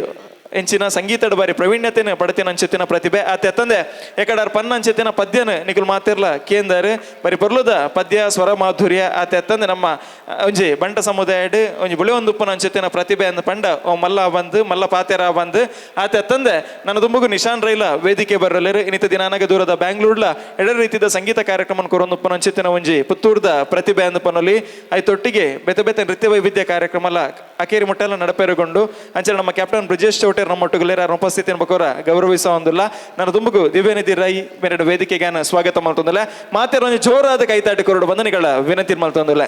ಎಂಚಿನ ಸಂಗೀತದ ಬಾರಿ ಪ್ರವೀಣ್ಯತೆನ ಪಡತಿನ ಅಂಚೆತಿನ ಪ್ರತಿಭೆ ಆತ ತಂದೆ ಎಕಡಾರ್ ಪನ್ನ ಅಂಚೆತಿನ ಪದ್ಯನ ನಿಖಲ್ ಮಾತಿರ್ಲ ಕೇಂದರ್ ಬರಿ ಪೊರ್ಲುದ ಪದ್ಯ ಸ್ವರ ಮಾಧುರ್ಯ ಆತ ತಂದೆ ನಮ್ಮ ಒಂಜಿ ಬಂಟ ಸಮುದಾಯಡ್ ಒಂಜಿ ಬುಳಿ ಒಂದು ಉಪ್ಪನ ಅಂಚೆತಿನ ಪ್ರತಿಭೆ ಅಂದ ಪಂಡ ಓ ಮಲ್ಲ ಬಂದು ಮಲ್ಲ ಪಾತೆರ ಬಂದು ಆತ ತಂದೆ ನನ್ನ ದುಂಬುಗು ನಿಶಾನ್ ರೈಲ ವೇದಿಕೆ ಬರಲೇರು ಇನ್ನಿತ ದಿನಾನಾಗ ದೂರದ ಬ್ಯಾಂಗ್ಳೂರ್ಲ ಎಡ ರೀತಿಯ ಸಂಗೀತ ಕಾರ್ಯಕ್ರಮ ಕೊರೊಂದು ಉಪ್ಪನ ಅಂಚೆತಿನ ಒಂಜಿ ಪುತ್ತೂರ್ದ ಪ್ರತಿಭೆ ಅಂದ ಪನ್ನೊಲಿ ಐತೊಟ್ಟಿಗೆ ಬೆತೆ ಬೆತೆ ನೃತ್ಯ ವೈವಿಧ್ಯ ಕಾರ್ಯಕ್ರಮ ಅಕೇರಿ ಮುಟ್ಟೆಲ್ಲ ನಡಪೇರುಗೊಂಡು ಅಂಚೆ ನಮ್ಮ ಕ್ಯಾಪ್ಟನ್ ಬ್ರಿಜೇಶ್ ಚೌಟೇರ್ ನಮ್ಮೊಟ್ಟುಗಲೇರ ಉಪಸ್ಥಿತಿಯನ್ನು ಬಕೋರ ಗೌರವಿಸೋ ಒಂದಿಲ್ಲ ನಾನು ತುಂಬುಗು ದಿವ್ಯನಿಧಿ ರೈ ಮೇರೆಡು ವೇದಿಕೆಗೆ ಸ್ವಾಗತ ಮಾಡ್ತಂದಿಲ್ಲ ಮಾತೇರ ಒಂದು ಜೋರಾದ ಕೈತಾಟಿ ಕೊರಡು ಬಂಧನಿಗಳ ವಿನಂತಿ ಮಾಡ್ತಂದಿಲ್ಲ.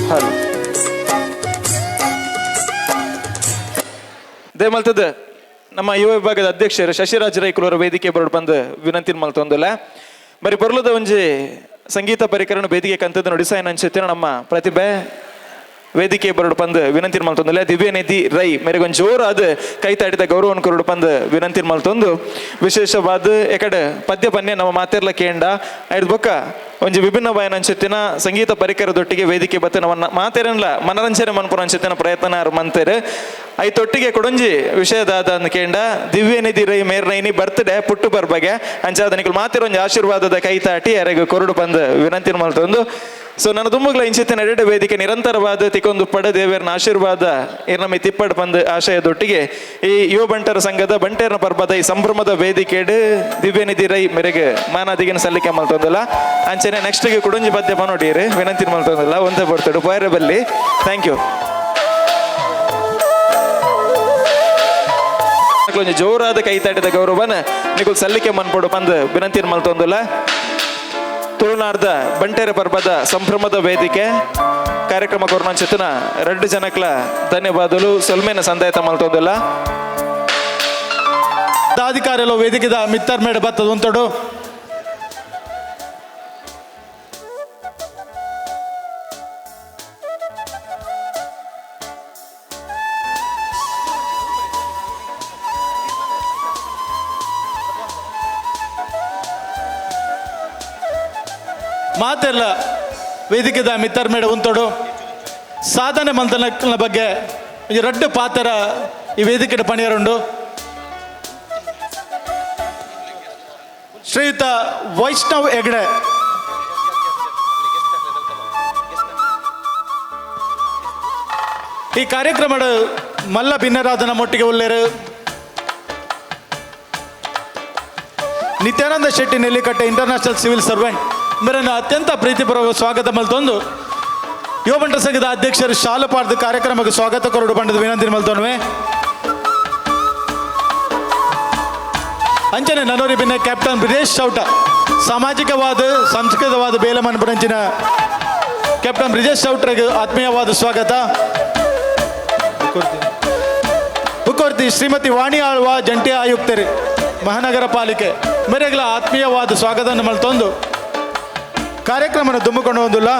ಹಲೋ ದೇ ಮಲ್ತದ ನಮ್ಮ ಯುವ ವಿಭಾಗದ ಅಧ್ಯಕ್ಷರು ಶಶಿರಾಜ್ ರೈಕುಲರ ವೇದಿಕೆ ಬರೋಡು ಬಂದು ವಿನಂತಿ ಮಲ್ತೊಂದಿಲ್ಲ ಬರೀ ಬರ್ಲದ ಒಂಜಿ ಸಂಗೀತ ಪರಿಕರಣ ವೇದಿಕೆ ಕಂತದ ನುಡಿಸಾಯನ ಅನ್ಸುತ್ತೆ ನಮ್ಮ ಪ್ರತಿಭೆ ವೇದಿಕೆ ಬರೋಡು ಬಂದು ವಿನಂತಿ ಮಲ್ತೊಂದಿಲ್ಲ ದಿವ್ಯ ನಿಧಿ ರೈ ಮೇರೆಗೊಂದು ಜೋರಾದ ಕೈ ತಾಡಿದ ಗೌರವವನ್ನು ಕೊರಡು ಬಂದು ವಿನಂತಿ ಮಲ್ತೊಂದು ವಿಶೇಷವಾದ ಎಕಡೆ ಪದ್ಯ ಪನ್ಯ ನಮ್ಮ ಮಾತೆರ್ಲ ಕೇಂಡ ಐದು ಬೊಕ್ಕ ಒಂಜಿ ವಿಭಿನ್ನವಾಯನ ಅನ್ಸುತ್ತಿನ ಸಂಗೀತ ಪರಿಕರದೊಟ್ಟಿಗೆ ವೇದಿಕೆ ಬತ್ತ ನಮ್ಮ ಮಾತೇರನ್ಲ ಮನರಂಜನೆ ಮನ್ಪುರ ಅನ್ಸುತ್ತಿನ ಪ್ರಯತ್ನ ಮಂತೇರು ಐತೊಟ್ಟಿಗೆ ಕೊಡೊಂಜಿ ವಿಷಯದಾದ ಕೇಂಡ ದಿವ್ಯ ನಿಧಿ ರೈ ಮೇರ್ನೈನಿ ಬರ್ತ್ಡೇ ಪುಟ್ಟು ಬರ್ಬಗೆ ಅಂಚಾದ ನಿಖಲ್ ಮಾತಿರೊಂಜಿ ಆಶೀರ್ವಾದದ ಕೈ ತಾಟಿ ಯಾರಿಗೆ ಕೊರಡು ಬಂದು ವಿನಂತಿ ಮಲ್ತೊಂದು ಸೊ ನನ್ನ ದುಮ್ಮಗಳ ಇಂಚಿತ್ತಿನ ಎರಡೆ ವೇದಿಕೆ ನಿರಂತರವಾದ ತಿಕ್ಕೊಂದು ಪಡ ದೇವರನ ಆಶೀರ್ವಾದ ನಮಗೆ ತಿಪ್ಪಡ್ ಬಂದು ಆಶಯದೊಟ್ಟಿಗೆ ಈ ಯುವ ಬಂಟರ ಸಂಘದ ಬಂಟೇರ್ನ ಪರ್ಬದ ಈ ಸಂಭ್ರಮದ ವೇದಿಕೆಡ್ ದಿವ್ಯ ನಿಧಿ ರೈ ಮೇರೆಗೆ ಮಾನಾದಿಗಿನ ಸಲ್ಲಿಕೆ ಮಲ್ತೊಂದಿಲ್ಲ ಅಂಚನೆ ನೆಕ್ಸ್ಟ್ಗೆ ಕುಡಂಜಿ ಪದ್ಯ ನೋಡಿರಿ ವಿನಂತಿ ಮಲ್ತೊಂದಿಲ್ಲ ಒಂದೇ ಬರ್ತಾడు ಪೋಯರೆ ಬಲ್ಲಿ ಥ್ಯಾಂಕ್ ಯು ಒಂಜಿ ಜೋರಾದ ಕೈ ತಾಟಿದ ಗೌರವನ ನಿಖಲ್ ಸಲ್ಲಿಕೆ ಮನ್ಪಡು ಬಂದು ವಿನಂತಿ ಮಲ್ತೊಂದಿಲ್ಲ ತುಳುನಾಡ್ದ ಬಂಟೇರ ಪರ್ಬದ ಸಂಭ್ರಮದ ವೇದಿಕೆ ಕಾರ್ಯಕ್ರಮ ಕೊರೋನಾಂಚಿತ್ತಿನ 2 ಜನಕ್ಲ ಧನ್ಯವಾದಗಳು ಸೊಲ್ಮೇನ ಸಂದಾಯತ ಮಲ್ತೊಂದಿಲ್ಲ ದಾಧಿಕಾರಿలో ವೇದಿಕೆದ ಮಿತ್ತರ್ ಮೇಡ ಬತ್ತದ ಒಂತಡು ಮಾತೆಲ್ಲ ವೇದಿಕೆದ ಮಿತ್ತರ್ ಮೇಡ ಉಂತೋಡು ಸಾಧನೆ ಮಂತನ ಬಗ್ಗೆ ಈ 2 ಪಾತ್ರ ಈ ವೇದಿಕೆದ ಪಣಿಯರುಂಡು ಶ್ರೀಯುತ ವೈಷ್ಣವ್ ಹೆಗ್ಡೆ ಈ ಕಾರ್ಯಕ್ರಮದ ಮಲ್ಲ ಭಿನ್ನರಾದ ನಮ್ಮೊಟ್ಟಿಗೆ ಉಳ್ಳೇರು Nityananda Shetty Nellikatte international civil servant ಮೇರನ್ನು ಅತ್ಯಂತ ಪ್ರೀತಿಪೂರ್ವಕ ಸ್ವಾಗತ ಮಲ್ತೊಂದು ಯುವ ಬಂಟ ಸಂಘದ ಅಧ್ಯಕ್ಷರು ಶಾಲಪಾರ್ದ ಕಾರ್ಯಕ್ರಮಕ್ಕೆ ಸ್ವಾಗತ ಕೊರಡು ಬಂಡದ ವಿನಂತಿ ಮಲ್ತೊನ್ವೆ ಅಂಚನೆ ನನೋರಿ ಬಿನ್ನ ಕ್ಯಾಪ್ಟನ್ ಬ್ರಿಜೇಶ್ ಚೌಟ ಸಾಮಾಜಿಕವಾದ ಸಂಸ್ಕೃತವಾದ ಬೇಲೆ ಮನ್ಪುರಂಚಿನ ಕ್ಯಾಪ್ಟನ್ ಬ್ರಿಜೇಶ್ ಚೌಟ್ರಿಗೆ ಆತ್ಮೀಯವಾದ ಸ್ವಾಗತ ಬುಕ್ಕೋರ್ತಿ ಶ್ರೀಮತಿ ವಾಣಿ ಆಳ್ವ ಜಂಟಿ ಆಯುಕ್ತರು ಮಹಾನಗರ ಪಾಲಿಕೆ ಮೇರೆಗಳ ಆತ್ಮೀಯವಾದ ಸ್ವಾಗತವನ್ನು ಮಲ್ತೊಂದು ಕಾರ್ಯಕ್ರಮನ ತುಂಬಿಕೊಂಡು ಬಂದಿಲ್ಲ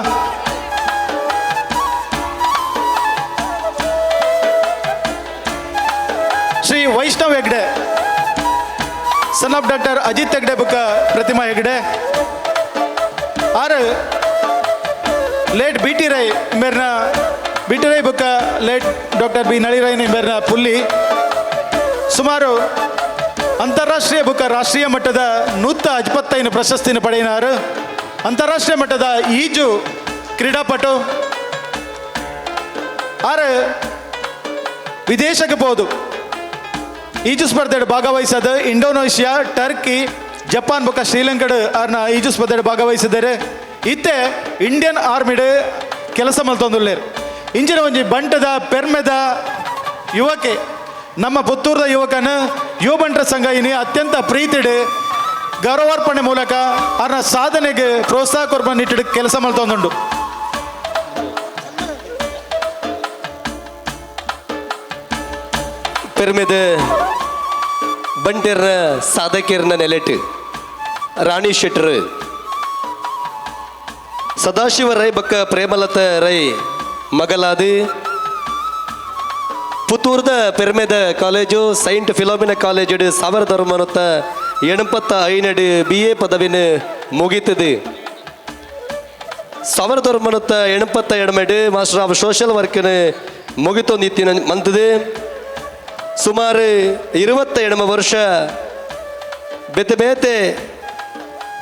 Shri Vaishnav Hegde son of doctor Ajit Hegde ಬುಕ್ಕ ಪ್ರತಿಮಾ ಹೆಗ್ಡೆ ಆರು ಲೇಟ್ ಬಿ ಟಿ ರೈ ಮೇರ್ನ ಬಿ ಟಿ ರೈ ಬುಕ್ಕ ಲೇಟ್ ಡಾಕ್ಟರ್ ಬಿ ನಳಿರೈನ ಮೇರ್ನ ಪುಲ್ಲಿ ಸುಮಾರು ಅಂತಾರಾಷ್ಟ್ರೀಯ ಬುಕ್ಕ ರಾಷ್ಟ್ರೀಯ ಮಟ್ಟದ 125 ಪ್ರಶಸ್ತಿನ ಪಡೆಯಿನಾರು ಅಂತಾರಾಷ್ಟ್ರೀಯ ಮಟ್ಟದ ಈಜು ಕ್ರೀಡಾಪಟು ಆರು ವಿದೇಶಕ್ಕೆ ಹೋದು ಈಜು ಸ್ಪರ್ಧೆಡ್ ಭಾಗವಹಿಸದ ಇಂಡೋನೇಷಿಯಾ ಟರ್ಕಿ ಜಪಾನ್ ಬೊಕ್ಕ ಶ್ರೀಲಂಕಡ್ ಅವ್ರನ್ನ ಈಜು ಸ್ಪರ್ಧೆಡ್ ಭಾಗವಹಿಸಿದ್ದಾರೆ ಇತ್ತೆ ಇಂಡಿಯನ್ ಆರ್ಮಿಡ್ ಕೆಲಸ ಮಲ್ತೊಂದುಲ್ಲೇರು ಇಂಜಿನ ಒಂಜಿ ಬಂಟದ ಪೆರ್ಮೆದ ಯುವಕೆ ನಮ್ಮ ಪುತ್ತೂರದ ಯುವಕನ ಯುವ ಬಂಟರ ಸಂಘ ಇನಿ ಅತ್ಯಂತ ಪ್ರೀತಿಡ್ ಗೌರವಾರ್ಪಣೆ ಮೂಲಕ ಅವ್ರನ್ನ ಸಾಧನೆಗೆ ಪ್ರೋತ್ಸಾಹ ಕೊರ್ಬ ನಿಟ್ಟಿಡ್ ಕೆಲಸ ಮಲ್ತೊಂದುಂಡು ಪೆರ್ಮೆದ ಬಂಟೆರ್ನ ಸಾಧಕೀರ್ನ ನೆಲೆಟ್ ರಾಣಿ ಶೆಟ್ಟರ್ ಸದಾಶಿವ ರೈ ಬಕ್ಕ ಪ್ರೇಮಲತ ರೈ ಮಗಲಾದಿ ಪುತ್ತೂರ್ದ ಪೆರ್ಮೆದ college saint Philomena college 1975 BA ಪದವಿನ ಮುಗಿತದೆ 1982 ಮಾಸ್ಟರ್ ಆಫ್ ಸೋಷಿಯಲ್ ವರ್ಕ್ನ ಮುಗಿತೊಂದಿತ್ತಿನ ಮಂತದೆ ಸುಮಾರು 22 ವರ್ಷ ಬೇತೆ ಬೇತೆ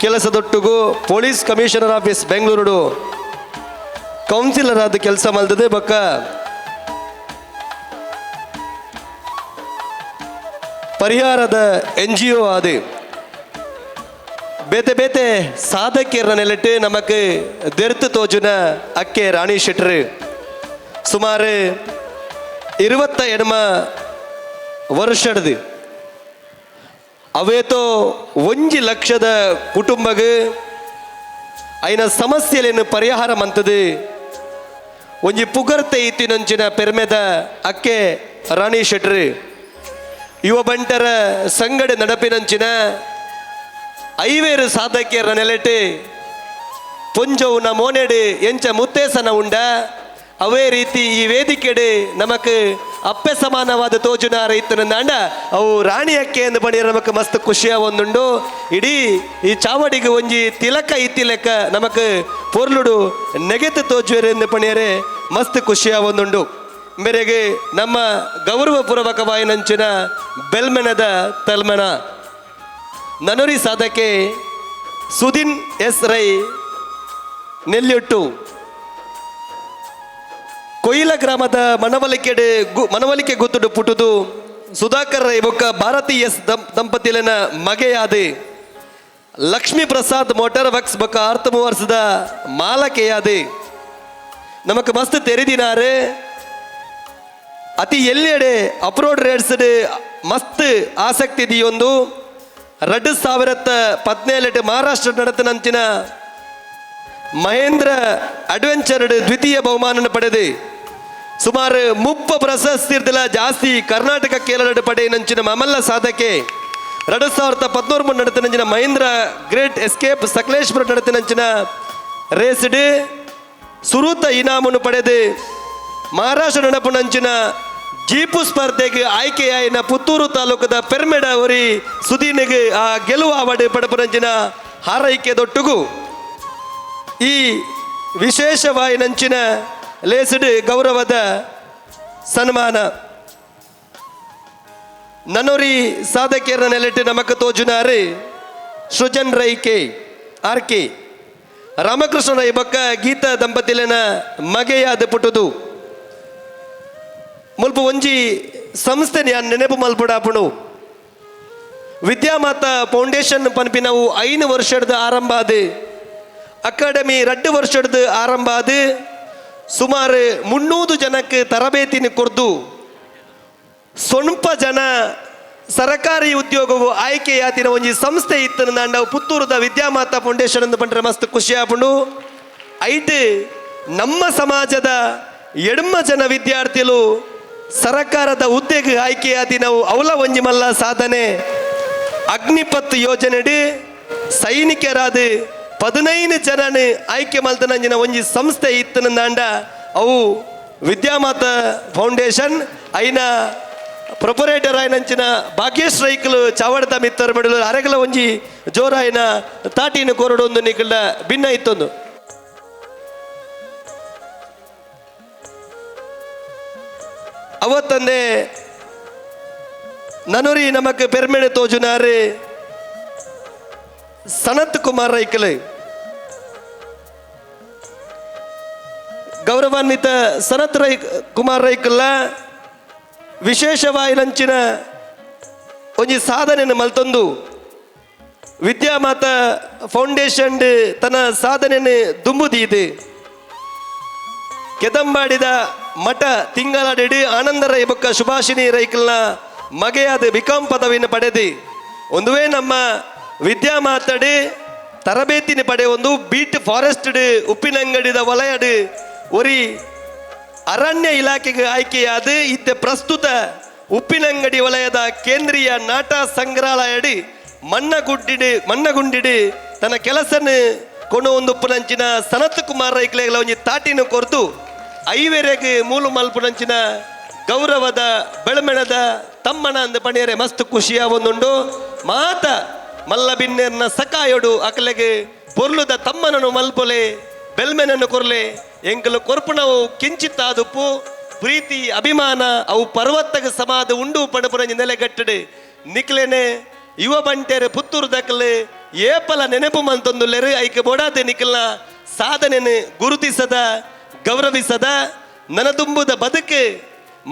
ಕೆಲಸದೊಟ್ಟಿಗೂ police commissioner office Bengaluru councillor ಆದ ಕೆಲಸ ಮಲ್ತದೆ ಬಕ್ಕ ಪರಿಹಾರದ NGO ಆದ ಬೇತೆ ಬೇತೆ ಸಾಧಕಿಯರ ನೆಲೆಟ್ಟು ನಮಕ್ ದೆರ್ತು ತೋಜುನ ಅಕ್ಕೆ ರಾಣಿ ಶೆಟ್ಟರ್ ಸುಮಾರು 22 ವರ್ಷಡ್ದು ಅವೇತೋ 1 ಲಕ್ಷದ ಕುಟುಂಬಗ ಐನ ಸಮಸ್ಯೆಲೇನು ಪರಿಹಾರ ಮಂತದು ಒಂಜಿ ಪುಗರ್ತೆ ಇತ್ತಿನಂಚಿನ ಪೆರ್ಮೆದ ಅಕ್ಕೆ ರಾಣಿ ಶೆಟ್ರು ಯುವ ಬಂಟರ ಸಂಗಡ ನಡಪಿನಂಚಿನ ಐವೇರು ಸಾಧಕಿಯರ ನೆಲೆಟ್ಟು ಪೊಂಜವುನ ಮೋನೆಡು ಎಂಚ ಮುತ್ತೇಸನ ಉಂಡ ಅವೇ ರೀತಿ ಈ ವೇದಿಕೆಡು ನಮಕ್ ಅಪ್ಪೆ ಸಮಾನವಾದ ತೋಜುನಾರ ಇತ್ತನಂದಾಂಡ ಅವು ರಾಣಿ ಅಕ್ಕೆ ಎಂದು ಪಣಿಯರ ನಮಕ್ ಮಸ್ತ್ ಖುಷಿಯ ಒಂದುಂಡು ಇಡೀ ಈ ಚಾವಡಿಗೆ ಒಂಜಿ ತಿಲಕ ಇತ್ತಿಲೆಕ್ಕ ನಮಕ್ ಪೊರ್ಲುಡು ನೆಗೆತು ತೋಜುವೆರು ಎಂದು ಪಣಿಯರೆ ಮಸ್ತ್ ಖುಷಿಯ ಒಂದುಂಡು ಮೇರೆಗೆ ನಮ್ಮ ಗೌರವಪೂರ್ವಕವಾಗಿ ನಂಚಿನ ಬೆಲ್ಮೆನದ ತಲ್ಮನ ನನೂರಿ ಸಾಧಕೆ ಸುದಿನ್ ಎಸ್ ರೈ ನೆಲ್ಯೊಟ್ಟು ಕೊಯ್ಲ ಗ್ರಾಮದ ಮನವಲಿಕೆ ಗುತ್ತುಡು ಪುಟುದು ಸುಧಾಕರ್ ರೈ ಬೊಕ್ಕ ಭಾರತಿ ಎಸ್ ದಂಪತಿಲನ ಮಗೆಯಾದೆ ಲಕ್ಷ್ಮೀ ಪ್ರಸಾದ್ ಮೋಟಾರ್ ವರ್ಕ್ಸ್ ಬೊಕ್ಕ 63 ವರ್ಷದ ಮಾಲಕೆಯಾದೆ ನಮಕ್ ಮಸ್ತ್ ತೆರೆದಿನಾರೆ ಅತಿ ಎಲ್ಲೆಡೆ ಅಪ್ರೋಡ್ ರೇಟ್ಸ್ ಮಸ್ತ್ ಆಸಕ್ತಿ ಇದೆಯೊಂದು 2017 ಮಹಾರಾಷ್ಟ್ರ ನಡತನಂಚಿನ ಮಹೇಂದ್ರ ಅಡ್ವೆಂಚರ್ ದ್ವಿತೀಯ ಬಹುಮಾನ ಪಡೆದು ಸುಮಾರು 30 ಪ್ರಶಸ್ತಿರ್ದಲ ಜಾಸ್ತಿ ಕರ್ನಾಟಕ ಕೇರಳ ಪಡೆಯಿನಂಚಿನ ಮಮಲ್ಲ ಸಾಧಕೆ 2013 ನಡತನಂಚಿನ ಮಹೇಂದ್ರ ಗ್ರೇಟ್ ಎಸ್ಕೇಪ್ ಸಕಲೇಶ್ಪುರ ನಡತನಂಚಿನ ರೇಸ್ಡ್ ಸುರೂತ ಇನಾಮನ್ನು ಪಡೆದು ಮಹಾರಾಷ್ಟ್ರ ನಡಪುನಂಚಿನ ಜೀಪು ಸ್ಪರ್ಧೆಗೆ ಆಯ್ಕೆಯಾಯಿನ ಪುತ್ತೂರು ತಾಲೂಕದ ಪೆರ್ಮೆಡ ಒರಿ ಸುದೀನಿಗೆ ಆ ಗೆಲುವು ಅವಾರ್ಡ್ ಪಡಪುನಂಚಿನ ಹಾರೈಕೆ ದೊಟ್ಟುಗು ಈ ವಿಶೇಷವಾಗಿ ನಂಚಿನ ಲೇಸಡ್ ಗೌರವದ ಸನ್ಮಾನ ನನೂರಿ ಸಾಧಕಿಯರ ನೆಲೆಟ್ಟು ನಮಕ್ ತೋಜುನಾರು ಸೃಜನ್ ರೈ ಆರ್ ಕೆ ರಾಮಕೃಷ್ಣ ರೈ ಬೊಕ್ಕ ಗೀತಾ ದಂಪತಿಲನ ಮಗೆಯಾದ ಪುಟುದು ಮುಲ್ಪ ಒಂಜಿ ಸಂಸ್ಥೆ ನೆನಪು ಮಲ್ಪುಡಾಪುಣು ವಿದ್ಯಾಮಾತಾ ಫೌಂಡೇಶನ್ ಪನ್ಪಿನವು 5 ವರ್ಷದ ಆರಂಭ ಆದು ಅಕಾಡೆಮಿ 2 ವರ್ಷದ ಆರಂಭ ಆದು ಸುಮಾರು 300 ಜನಕ್ಕೆ ತರಬೇತಿನ ಕೊರ್ದು ಸ್ವಲ್ಪ ಜನ ಸರಕಾರಿ ಉದ್ಯೋಗವು ಆಯ್ಕೆಯಾತಿನ ಒಂಜಿ ಸಂಸ್ಥೆ ಇತ್ತು ನಾವು ಪುತ್ತೂರದ ವಿದ್ಯಾಮಾತಾ ಫೌಂಡೇಶನ್ ಎಂದು ಬಂದ್ರೆ ಮಸ್ತ್ ಖುಷಿ ಆಪುಂಡು ಐಟ್ ನಮ್ಮ ಸಮಾಜದ ಎಡ್ಮ ಜನ ವಿದ್ಯಾರ್ಥಿಗಳು ಸರಕಾರದ ಹುದ್ದೆಗೆ ಆಯ್ಕೆಯಾತಿ ನಾವು ಅವಲ ಒಂಜಿ ಮಲ್ಲ ಸಾಧನೆ ಅಗ್ನಿಪಥ್ ಯೋಜನೆಡು ಸೈನಿಕರಾದ 15 ಜನನ ಆಯ್ಕೆ ಮಲ್ತನಂಜಿನ ಒಂಜಿ ಸಂಸ್ಥೆ ಇತ್ತು ನಾಂಡ ಅವು ವಿದ್ಯಾಮಾತಾ ಫೌಂಡೇಶನ್ ಐನ ಪ್ರೊಪರೇಟರ್ ಆಯ್ನಂಚಿನ ಭಾಗ್ಯೇಶ್ ರೈಕಲು ಚಾವಡದ ಮಿತ್ತರ್ ಬಿಡಲು ಅರೆಗಲ ಒಂಜಿ ಜೋರಾಯಿನ ತಾಟಿನ ಕೊರಡೊಂದು ನಿಕಲ್ಡ ಭಿನ್ನ ಇತ್ತೊಂದು ಅವತ್ತಂದೆ ನನೂರಿ ನಮಕ್ ಪೆರ್ಮೆಣೆ ತೋಜುನಾರೆ ಸನತ್ ಕುಮಾರ್ ರೈಕಲ್ ಗೌರವಾನ್ವಿತ ಸನತ್ ಕುಮಾರ್ ರೈಕಲ್ಲ ವಿಶೇಷವಾಗಿ ನಂಚಿನ ಒಂಜಿ ಸಾಧನೆಯನ್ನು ಮಲ್ತೊಂದು ವಿದ್ಯಾಮಾತಾ ಫೌಂಡೇಶನ್ ತನ್ನ ಸಾಧನೆಯನ್ನು ದುಂಬುದೀದು ಕೆದಂಬಾಡಿದ ಮಠ ತಿಂಗಳಾಡಿ ಆನಂದ ರೈ ಬೊಕ್ಕ ಸುಭಾಷಿಣಿ ರೈಕಲ್ನ ಮಗೆಯಾದ ಬಿಕಾಂ ಪದವಿಯನ್ನು ಪಡೆದು ಒಂದು ವೇ ನಮ್ಮ ವಿದ್ಯಾಮಾತಾಡಿ ತರಬೇತಿನ ಪಡೆ ಒಂದು ಬೀಟ್ ಫಾರೆಸ್ಟ್ ಉಪ್ಪಿನಂಗಡಿದ ವಲಯಡು ಒರಿ ಅರಣ್ಯ ಇಲಾಖೆಗೆ ಆಯ್ಕೆಯಾದ ಇತ್ತೆ ಪ್ರಸ್ತುತ ಉಪ್ಪಿನಂಗಡಿ ವಲಯದ ಕೇಂದ್ರೀಯ ನಾಟ ಸಂಗ್ರಹಾಲಯಡಿ ಮಣ್ಣಗುಂಡಿಡು ತನ್ನ ಕೆಲಸನ ಕೊಂಡು ಒಂದು ಉಪ್ಪುನಂಚಿನ ಸನತ್ ಕುಮಾರ್ ರೈಕ್ಲೆಗಳ ಒಂಜಿ ತಾಟಿನ ಕೊರ್ದು ಐವೆರೆಗೆ ಮೂಲು ಮಲ್ಪುನಂಚಿನ ಗೌರವದ ಬೆಳಮೆಣದ ತಮ್ಮನ ಅಂದ ಪಣಿಯರೆ ಮಸ್ತ್ ಖುಷಿಯ ಒಂದುಂಡು ಮಾತ ಮಲ್ಲ ಬಿನ್ನೆರ್ನ ಸಕಾಯೊಡು ಅಕಲೆಗೆ ಪೊರ್ಲುದ ತಮ್ಮನನ್ನು ಮಲ್ಪೊಲೆ ಬೆಲ್ಮೆನನ್ನು ಕೊರ್ಲೆ ಎಂಕಲು ಕೊರ್ಪುಣವು ಕಿಂಚಿತ್ತಾದುಪ್ಪು ಪ್ರೀತಿ ಅಭಿಮಾನ ಅವು ಪರ್ವತಗ ಸಮಾದ ಉಂಡು ಪಡಪುರಂಜಿ ನೆಲೆಗಟ್ಟಡು ನಿಕ್ಲೆನೆ ಯುವ ಬಂಟೆರೆ ಪುತ್ತೂರು ದಕ್ಕಲೆ ಏಪಲ ನೆನಪು ಮಂತೊಂದುಲ್ಲೆರು ಐಕೆ ಬೋಡಾದೆ ನಿಖಲ್ನ ಸಾಧನೆಯನ್ನು ಗುರುತಿಸದ ಗೌರವಿಸದ ನನದುಂಬುದ ಬದುಕು